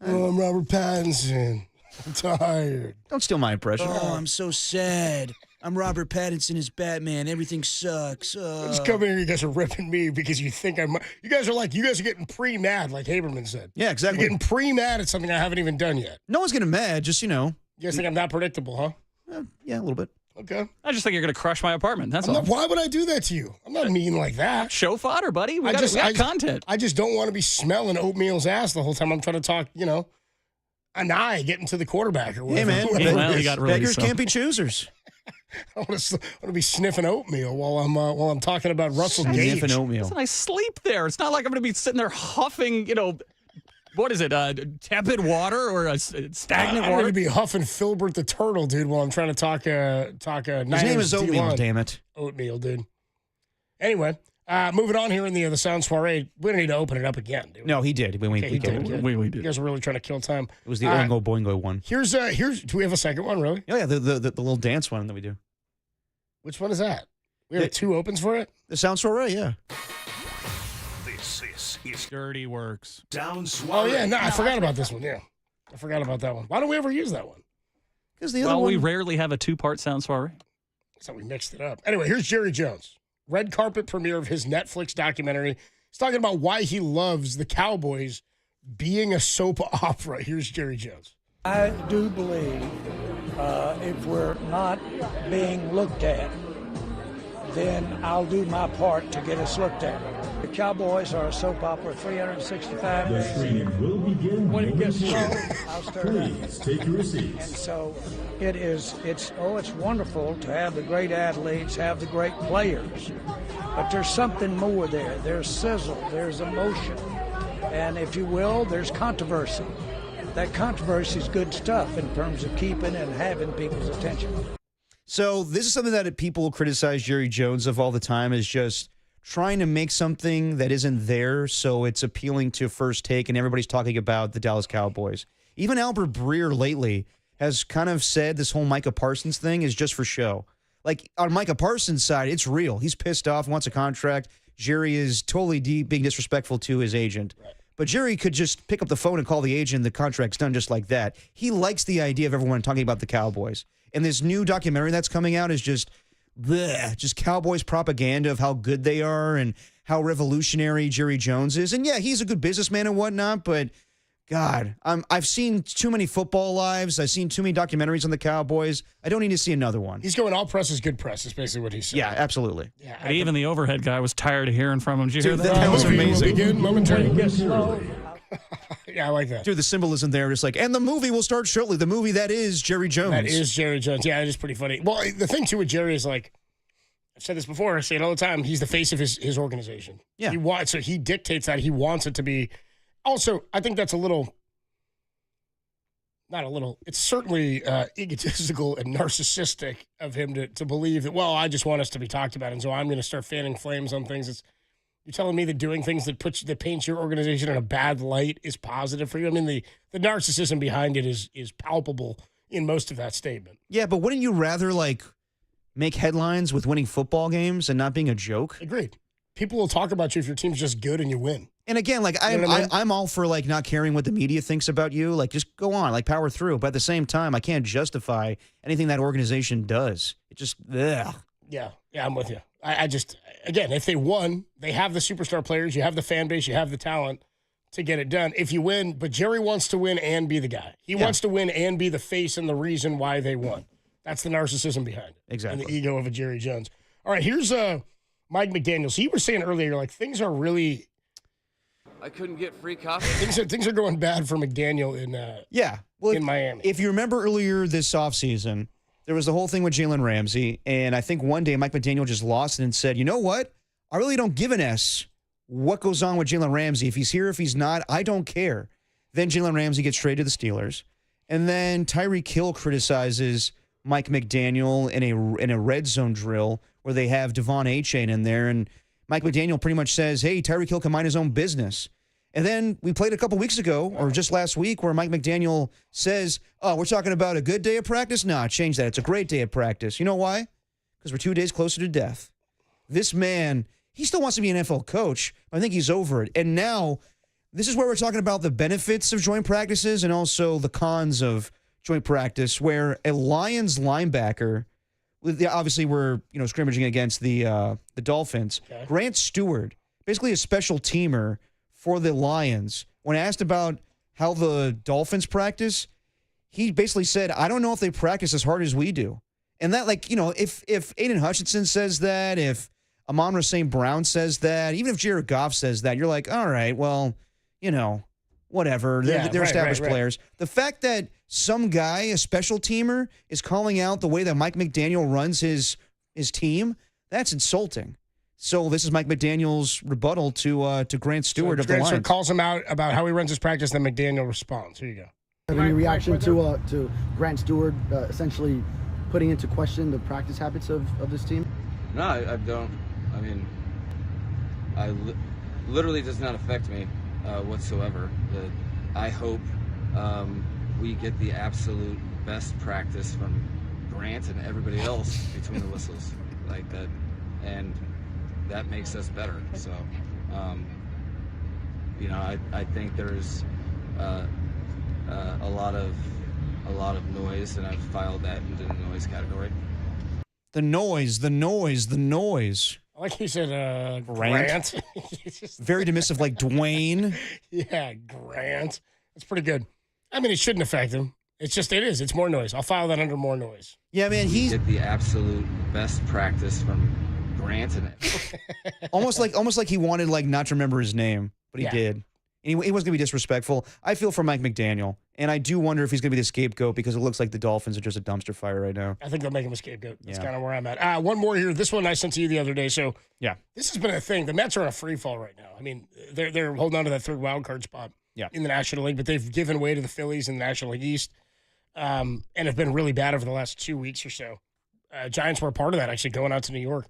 Oh, I'm Robert Pattinson. I'm tired. Don't steal my impression. Oh, I'm so sad. I'm Robert Pattinson as Batman. Everything sucks. Just come in here, you guys are ripping me because you think I'm. You guys are getting pre-mad, like Haberman said. Yeah, exactly. You're getting pre-mad at something I haven't even done yet. No one's getting mad, just, You guys think I'm that predictable, huh? Yeah, a little bit. Okay. I just think you're going to crush my apartment. That's all. Why would I do that to you? I'm not mean like that. Show fodder, buddy. We got content. I just don't want to be smelling oatmeal's ass the whole time I'm trying to talk, an eye getting to the quarterback or whatever. Hey, man. Well, you got released, beggars so. can't be choosers. I want to be sniffing oatmeal while I'm talking about Russell Gage. Sniffing oatmeal. Listen, I sleep there. It's not like I'm going to be sitting there huffing, what is it, tepid water or a stagnant I'm water? going to be huffing Filbert the turtle, dude, while I'm trying to talk His name is Oatmeal, damn it. Oatmeal, dude. Anyway, moving on here in the Sound Soiree. We don't need to open it up again, dude. No, he did. We did. did. We did. You guys are really trying to kill time. It was the Oingo Boingo one. Here's. Do we have a second one, really? Oh, yeah, the little dance one that we do. Which one is that? We have two opens for it? The Sound Soiree, yeah. This is Dirty Works. Down Oh, yeah. No, I forgot about this one. Yeah. I forgot about that one. Why don't we ever use that one? Because the other one. We rarely have a two-part Sound Soiree. So we mixed it up. Anyway, here's Jerry Jones. Red carpet premiere of his Netflix documentary. He's talking about why he loves the Cowboys being a soap opera. Here's Jerry Jones. I do believe if we're not being looked at, then I'll do my part to get us looked at. The Cowboys are a soap opera 365 days. The stream will begin. When it gets slow, I'll start. Please take your seats. And so it's wonderful to have the great athletes, have the great players, but there's something more there. There's sizzle, there's emotion, and if you will, there's controversy. That controversy is good stuff in terms of keeping and having people's attention. So this is something that people criticize Jerry Jones of all the time, is just trying to make something that isn't there so it's appealing to first take, and everybody's talking about the Dallas Cowboys. Even Albert Breer lately has kind of said this whole Micah Parsons thing is just for show. Like, on Micah Parsons' side, it's real. He's pissed off, wants a contract. Jerry is totally being disrespectful to his agent. Right. But Jerry could just pick up the phone and call the agent, and the contract's done just like that. He likes the idea of everyone talking about the Cowboys. And this new documentary that's coming out is just Cowboys propaganda of how good they are and how revolutionary Jerry Jones is. And yeah, he's a good businessman and whatnot, but God, I've seen too many football lives. I've seen too many documentaries on the Cowboys. I don't need to see another one. He's going all press is good press, is basically what he's saying. Yeah, absolutely. Yeah, but even the overhead guy was tired of hearing from him. Did you hear that? That was amazing. Begin momentarily. Yeah, I like that. Dude, the symbolism there is like, and the movie will start shortly. The movie that is Jerry Jones. That is Jerry Jones. Yeah, it is pretty funny. Well, the thing, too, with Jerry is like, I've said this before, I say it all the time, he's the face of his organization. Yeah. So he dictates that. He wants it to be. Also, I think that's it's certainly egotistical and narcissistic of him to believe that, well, I just want us to be talked about, and so I'm going to start fanning flames on things. You're telling me that doing things that paints your organization in a bad light is positive for you? I mean, the narcissism behind it is palpable in most of that statement. Yeah, but wouldn't you rather, make headlines with winning football games and not being a joke? Agreed. People will talk about you if your team's just good and you win. And again, I'm all for not caring what the media thinks about you. Just go on, power through. But at the same time, I can't justify anything that organization does. It just, ugh. Yeah, I'm with you. I just, again, if they won, they have the superstar players, you have the fan base, you have the talent to get it done. If you win, but Jerry wants to win and be the guy. He wants to win and be the face and the reason why they won. That's the narcissism behind it. Exactly. And the ego of a Jerry Jones. All right, here's Mike McDaniel. So you were saying earlier, things are really... I couldn't get free coffee. Things are going bad for McDaniel in Miami. If you remember earlier this offseason, there was the whole thing with Jalen Ramsey, and I think one day Mike McDaniel just lost it and said, you know what? I really don't give an S what goes on with Jalen Ramsey. If he's here, if he's not, I don't care. Then Jalen Ramsey gets traded to the Steelers. And then Tyreek Hill criticizes Mike McDaniel in a red zone drill where they have Devon Achane in there, and Mike McDaniel pretty much says, hey, Tyreek Hill can mind his own business. And then we played a couple weeks ago, or just last week, where Mike McDaniel says, oh, we're talking about a good day of practice? Nah, change that. It's a great day of practice. You know why? Because we're 2 days closer to death. This man, he still wants to be an NFL coach. I think he's over it. And now, this is where we're talking about the benefits of joint practices and also the cons of joint practice where a Lions linebacker, obviously we're scrimmaging against the Dolphins. Okay. Grant Stewart, basically a special teamer for the Lions, when asked about how the Dolphins practice, he basically said, "I don't know if they practice as hard as we do." And that, if Aiden Hutchinson says that, if Amon-Ra St. Brown says that, even if Jared Goff says that, you're like, all right, well, whatever. They're established players. The fact that some guy, a special teamer, is calling out the way that Mike McDaniel runs his team, that's insulting. So this is Mike McDaniel's rebuttal to Grant Stewart of the Lions. Grant calls him out about how he runs his practice, then McDaniel responds. Here you go. Have any reaction to Grant Stewart essentially putting into question the practice habits of this team? No, I don't. I mean, literally does not affect me whatsoever. I hope we get the absolute best practice from Grant and everybody else between the whistles, like that, and that makes us better. So, I think there's a lot of noise, and I've filed that into the noise category. The noise. I like he said Grant. Very dismissive, like Dwayne. Yeah, Grant. That's pretty good. I mean, it shouldn't affect him. It is. It's more noise. I'll file that under more noise. Yeah, man, he's get the absolute best practice from Grant and almost like he wanted not to remember his name, but he did. And he wasn't going to be disrespectful. I feel for Mike McDaniel, and I do wonder if he's going to be the scapegoat because it looks like the Dolphins are just a dumpster fire right now. I think they'll make him a scapegoat. That's kind of where I'm at. One more here. This one I sent to you the other day. So yeah, this has been a thing. The Mets are in a free fall right now. I mean, they're holding on to that third wild card spot in the National League, but they've given way to the Phillies in the National League East, and have been really bad over the last 2 weeks or so. Giants were a part of that, actually, going out to New York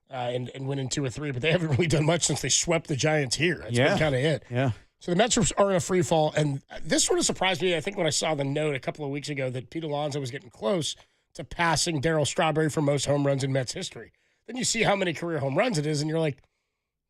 and winning 2 or 3, but they haven't really done much since they swept the Giants here. That's been kind of it. Yeah. So the Mets are in a free fall, and this sort of surprised me, I think, when I saw the note a couple of weeks ago that Pete Alonso was getting close to passing Darryl Strawberry for most home runs in Mets history. Then you see how many career home runs it is, and you're like,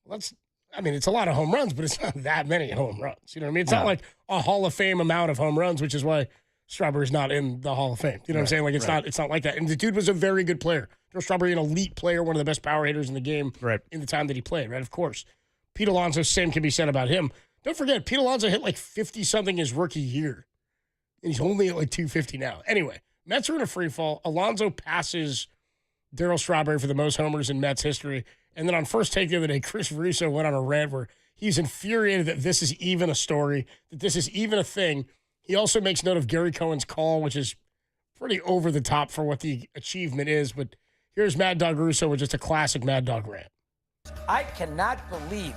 it's a lot of home runs, but it's not that many home runs. You know what I mean? It's not like a Hall of Fame amount of home runs, which is why Strawberry's not in the Hall of Fame. You know what I'm saying? It's not like that. And the dude was a very good player. Darryl Strawberry, an elite player, one of the best power hitters in the game in the time that he played, right? Of course. Pete Alonso, same can be said about him. Don't forget, Pete Alonso hit 50-something his rookie year. And he's only at 250 now. Anyway, Mets are in a free fall. Alonso passes Darryl Strawberry for the most homers in Mets history. And then on First Take the other day, Chris Russo went on a rant where he's infuriated that this is even a story, that this is even a thing. He also makes note of Gary Cohen's call, which is pretty over the top for what the achievement is. But here's Mad Dog Russo with just a classic Mad Dog rant. I cannot believe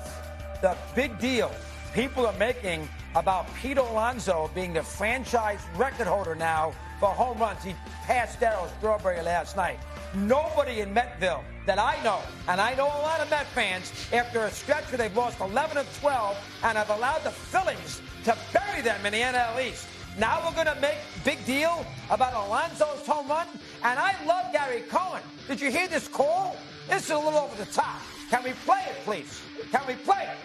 the big deal people are making about Pete Alonso being the franchise record holder now for home runs. He passed Darryl Strawberry last night. Nobody in Metville that I know, and I know a lot of Met fans, after a stretch where they've lost 11 of 12 and have allowed the Phillies to bury them in the NL East. Now we're going to make big deal about Alonso's home run, and I love Gary Cohen. Did you hear this call? This is a little over the top. Can we play it, please? Can we play it?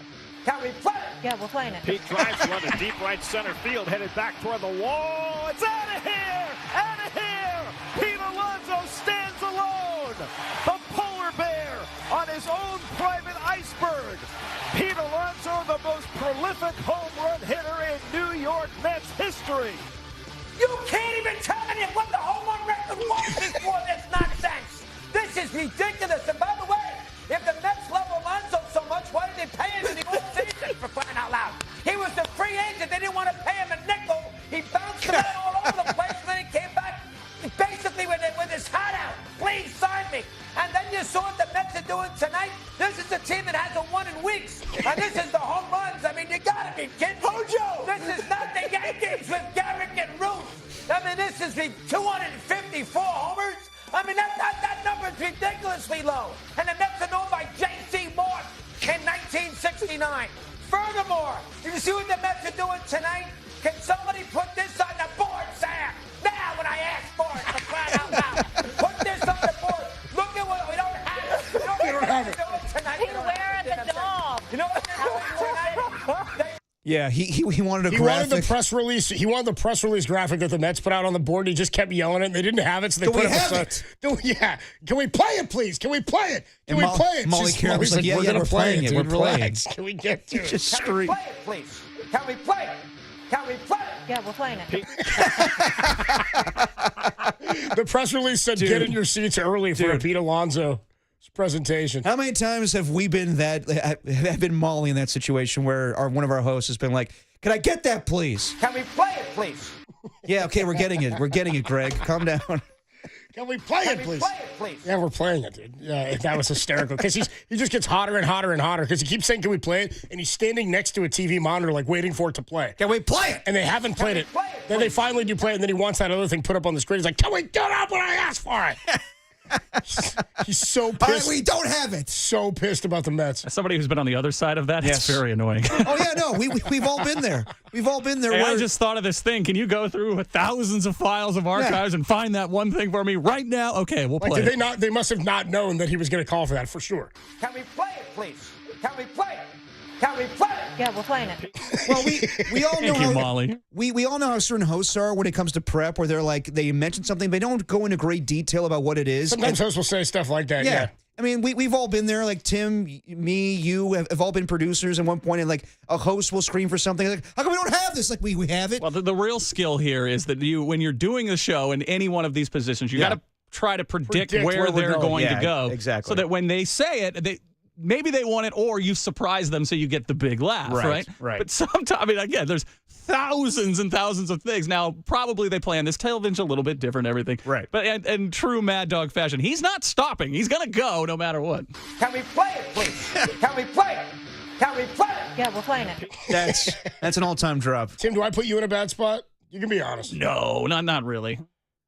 Can we play it? Yeah, we're playing it. Pete drives one to deep right center field, headed back toward the wall. It's out of here! Out of here! Pete Alonso stands alone. The polar bear on his own private iceberg. Pete Alonso, the most prolific home run hitter in New York Mets history. You can't even tell me what the home run record was before this nonsense. This is ridiculous. And by the way, if the Mets love Alonso so much, why did they pay him in the offseason, for crying out loud? He was the free agent. They didn't want to pay him a nickel. He bounced around all over the place, and then he came back basically with his hat out. Please sign me. And then you saw what the Mets are doing tonight. This is a team that hasn't won in weeks. And this is the home runs. I mean, you got to be kidding me. Hojo! This is not the Yankees with Garrick and Ruth. I mean, this is the 254 homers. I mean, that number is ridiculously low. And the Mets are known by J.C. Morse in 1969. Furthermore, did you see what the Mets are doing tonight? Can somebody put this on the board, Sam? Now, when I ask for it, for crying out loud. Put this on the board. Look at what we don't have it. You know what they're doing tonight? He's wearing the dog. You know what they're doing tonight? Yeah, he wanted a He graphic. wanted the press release. He wanted the press release graphic that the Mets put out on the board. He just kept yelling it. And they didn't have it, so they Can put we it have up. it? Yeah. Can we play it, please? Can we play it? Can we play it? Molly Carroll was like, we're gonna play it. We're Dude. playing. Relax. Can we get to it? Just Can we scream. play it, please? Can we play it? Can we play it? Yeah, we're playing it. The press release said, "Get in your seats early for a Dude. Pete Alonso's presentation." How many times have we been have been Molly in that situation where one of our hosts has been like, "Can I get that, please?" Can we play it, please? Yeah, okay, we're getting it. We're getting it, Greg. Calm down. Can we play it, please? Yeah, we're playing it, dude. Yeah, that was hysterical because he just gets hotter and hotter and hotter because he keeps saying, "Can we play it?" And he's standing next to a TV monitor, like waiting for it to play. Can we play it? And they haven't played it. Then they finally do play it, and then he wants that other thing put up on the screen. He's like, "Can we get up when I ask for it?" He's so pissed. All right, we don't have it. So pissed about the Mets. As somebody who's been on the other side of that, it's very annoying. Oh yeah, no, we've all been there. We've all been there. Hey, where I just thought of this thing. Can you go through thousands of files of archives and find that one thing for me right now? Okay, we'll play. Did it. they not? They must have not known that he was going to call for that for sure. Can we play it, please? Can we play it? Can we play it? Yeah, we're playing it. Well, we all know Thank you, how Molly. we all know how certain hosts are when it comes to prep, where they're like they mention something, they don't go into great detail about what it is. Sometimes hosts will say stuff like that. Yeah. I mean, we've all been there. Like Tim, me, you have all been producers at one point, and like a host will scream for something. Like, how come we don't have this? Like we have it. Well, the real skill here is that when you're doing the show in any one of these positions, you got to try to predict where they're going to go. Exactly. So that when they say it, maybe they want it, or you surprise them so you get the big laugh, right? Right. But sometimes, I mean, again, there's thousands and thousands of things. Now, probably they plan this television's a little bit different, everything. Right. But in true Mad Dog fashion, he's not stopping. He's going to go no matter what. Can we play it, please? Can we play it? Can we play it? Yeah, we're playing it. That's an all-time drop. Tim, do I put you in a bad spot? You can be honest. No, not really.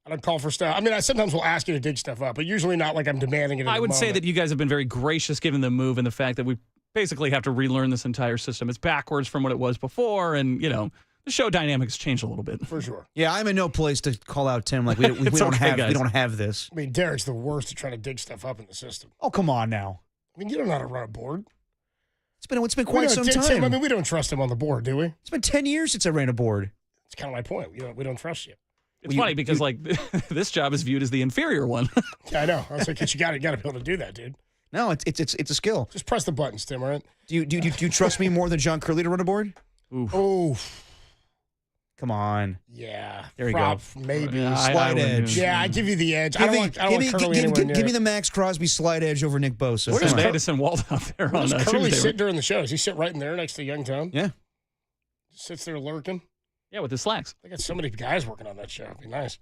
I don't call for stuff. I mean, I sometimes will ask you to dig stuff up, but usually not like I'm demanding it. I would say that you guys have been very gracious given the move and the fact that we basically have to relearn this entire system. It's backwards from what it was before, and, the show dynamics changed a little bit. For sure. Yeah, I'm in no place to call out Tim. Like we don't have this. I mean, Derek's the worst at trying to dig stuff up in the system. Oh, come on now. I mean, you don't know how to run a board. It's been quite some time. Tim, I mean, we don't trust him on the board, do we? It's been 10 years since I ran a board. That's kind of my point. We don't trust you. It's funny because this job is viewed as the inferior one. Yeah, I know. I was like, you got to be able to do that, dude. No, it's a skill. Just press the buttons, Tim. All right. Do you trust me more than John Curley to run a board? Oof. Come on. Yeah. There you go. Maybe. Slide edge. Yeah, I give you the edge. I don't want Curly anywhere near Give me it. the Max Crosby slide edge over Nick Bosa. Where's Madison Walt out there Where on does Curly Tuesday? sit during the show? Does he sit right in there next to Youngtown? Yeah. Just sits there lurking. Yeah, with his slacks. They got so many guys working on that show. It'd be nice.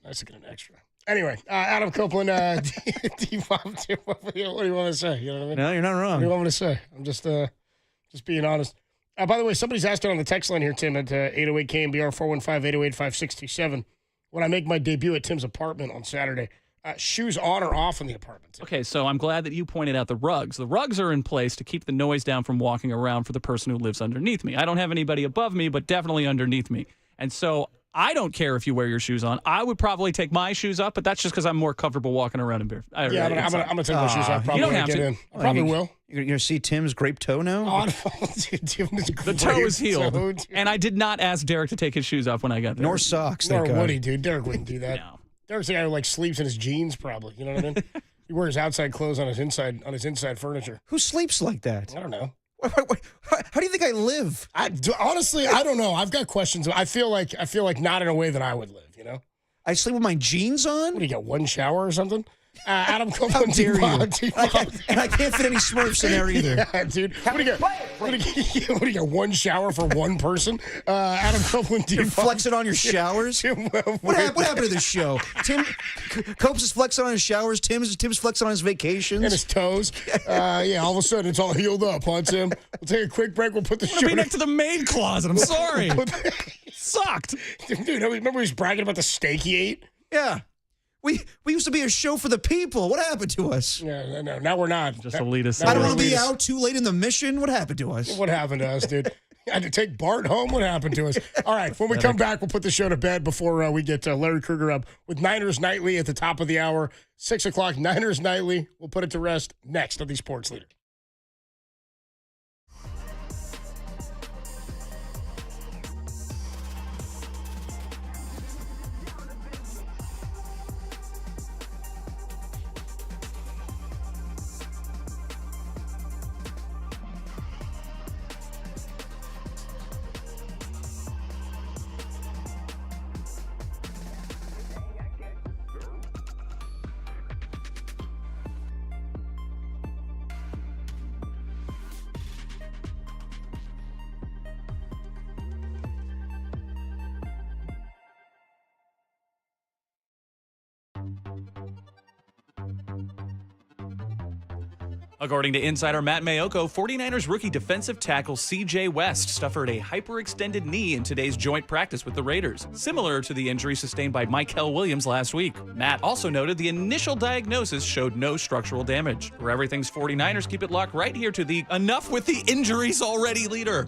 Nice to get an extra. Anyway, Adam Copeland, D-Pop, what do you want to say? You know what I mean? No, you're not wrong. What do you want me to say? I'm just being honest. By the way, somebody's asked it on the text line here, Tim, at 808 KNBR 415-808-5627. When I make my debut at Tim's apartment on Saturday, shoes on or off in the apartment? Tim? Okay, so I'm glad that you pointed out the rugs. The rugs are in place to keep the noise down from walking around for the person who lives underneath me. I don't have anybody above me, but definitely underneath me. And so I don't care if you wear your shoes on. I would probably take my shoes up, but that's just because I'm more comfortable walking around in bare. I'm going to take my shoes off. Probably you don't when I have get to. in. I probably will. You're going to see Tim's grape toe now? Oh, the toe is healed. And I did not ask Derek to take his shoes off when I got there. Nor socks. Nor thank would God. he, dude. Derek wouldn't do that. No. Derek's the guy who sleeps in his jeans, probably. You know what I mean? He wears outside clothes on his inside furniture. Who sleeps like that? I don't know. How do you think I live? Honestly, I don't know. I've got questions. I feel like not in a way that I would live. You know, I sleep with my jeans on. What do you got? One shower or something? Adam Copeland. How dare you? And I can't fit any Smurfs in there either. Yeah, dude. What do you got? One shower for one person? Adam Copeland. You're flexing on your showers? What happened to this show? Tim Copes is flexing on his showers. Tim's flexing on his vacations. And his toes. Yeah, all of a sudden it's all healed up, huh, Tim? We'll take a quick break. We'll put the show be next to the maid closet. I'm sorry. Sucked. Dude, remember he was bragging about the steak he ate? Yeah. We used to be a show for the people. What happened to us? Yeah, no, now we're not. Just elitist. I don't want to be out too late in the mission. What happened to us? What happened to us, dude? I had to take Bart home. What happened to us? All right, when we come back, we'll put the show to bed before we get Larry Krueger up with Niners Nightly at the top of the hour. 6 o'clock, Niners Nightly. We'll put it to rest next on the Sports Leader. According to insider Matt Mayoko, 49ers rookie defensive tackle C.J. West suffered a hyperextended knee in today's joint practice with the Raiders, similar to the injury sustained by Mykel Williams last week. Matt also noted the initial diagnosis showed no structural damage. For everything's 49ers, keep it locked right here to the Enough with the Injuries Already leader.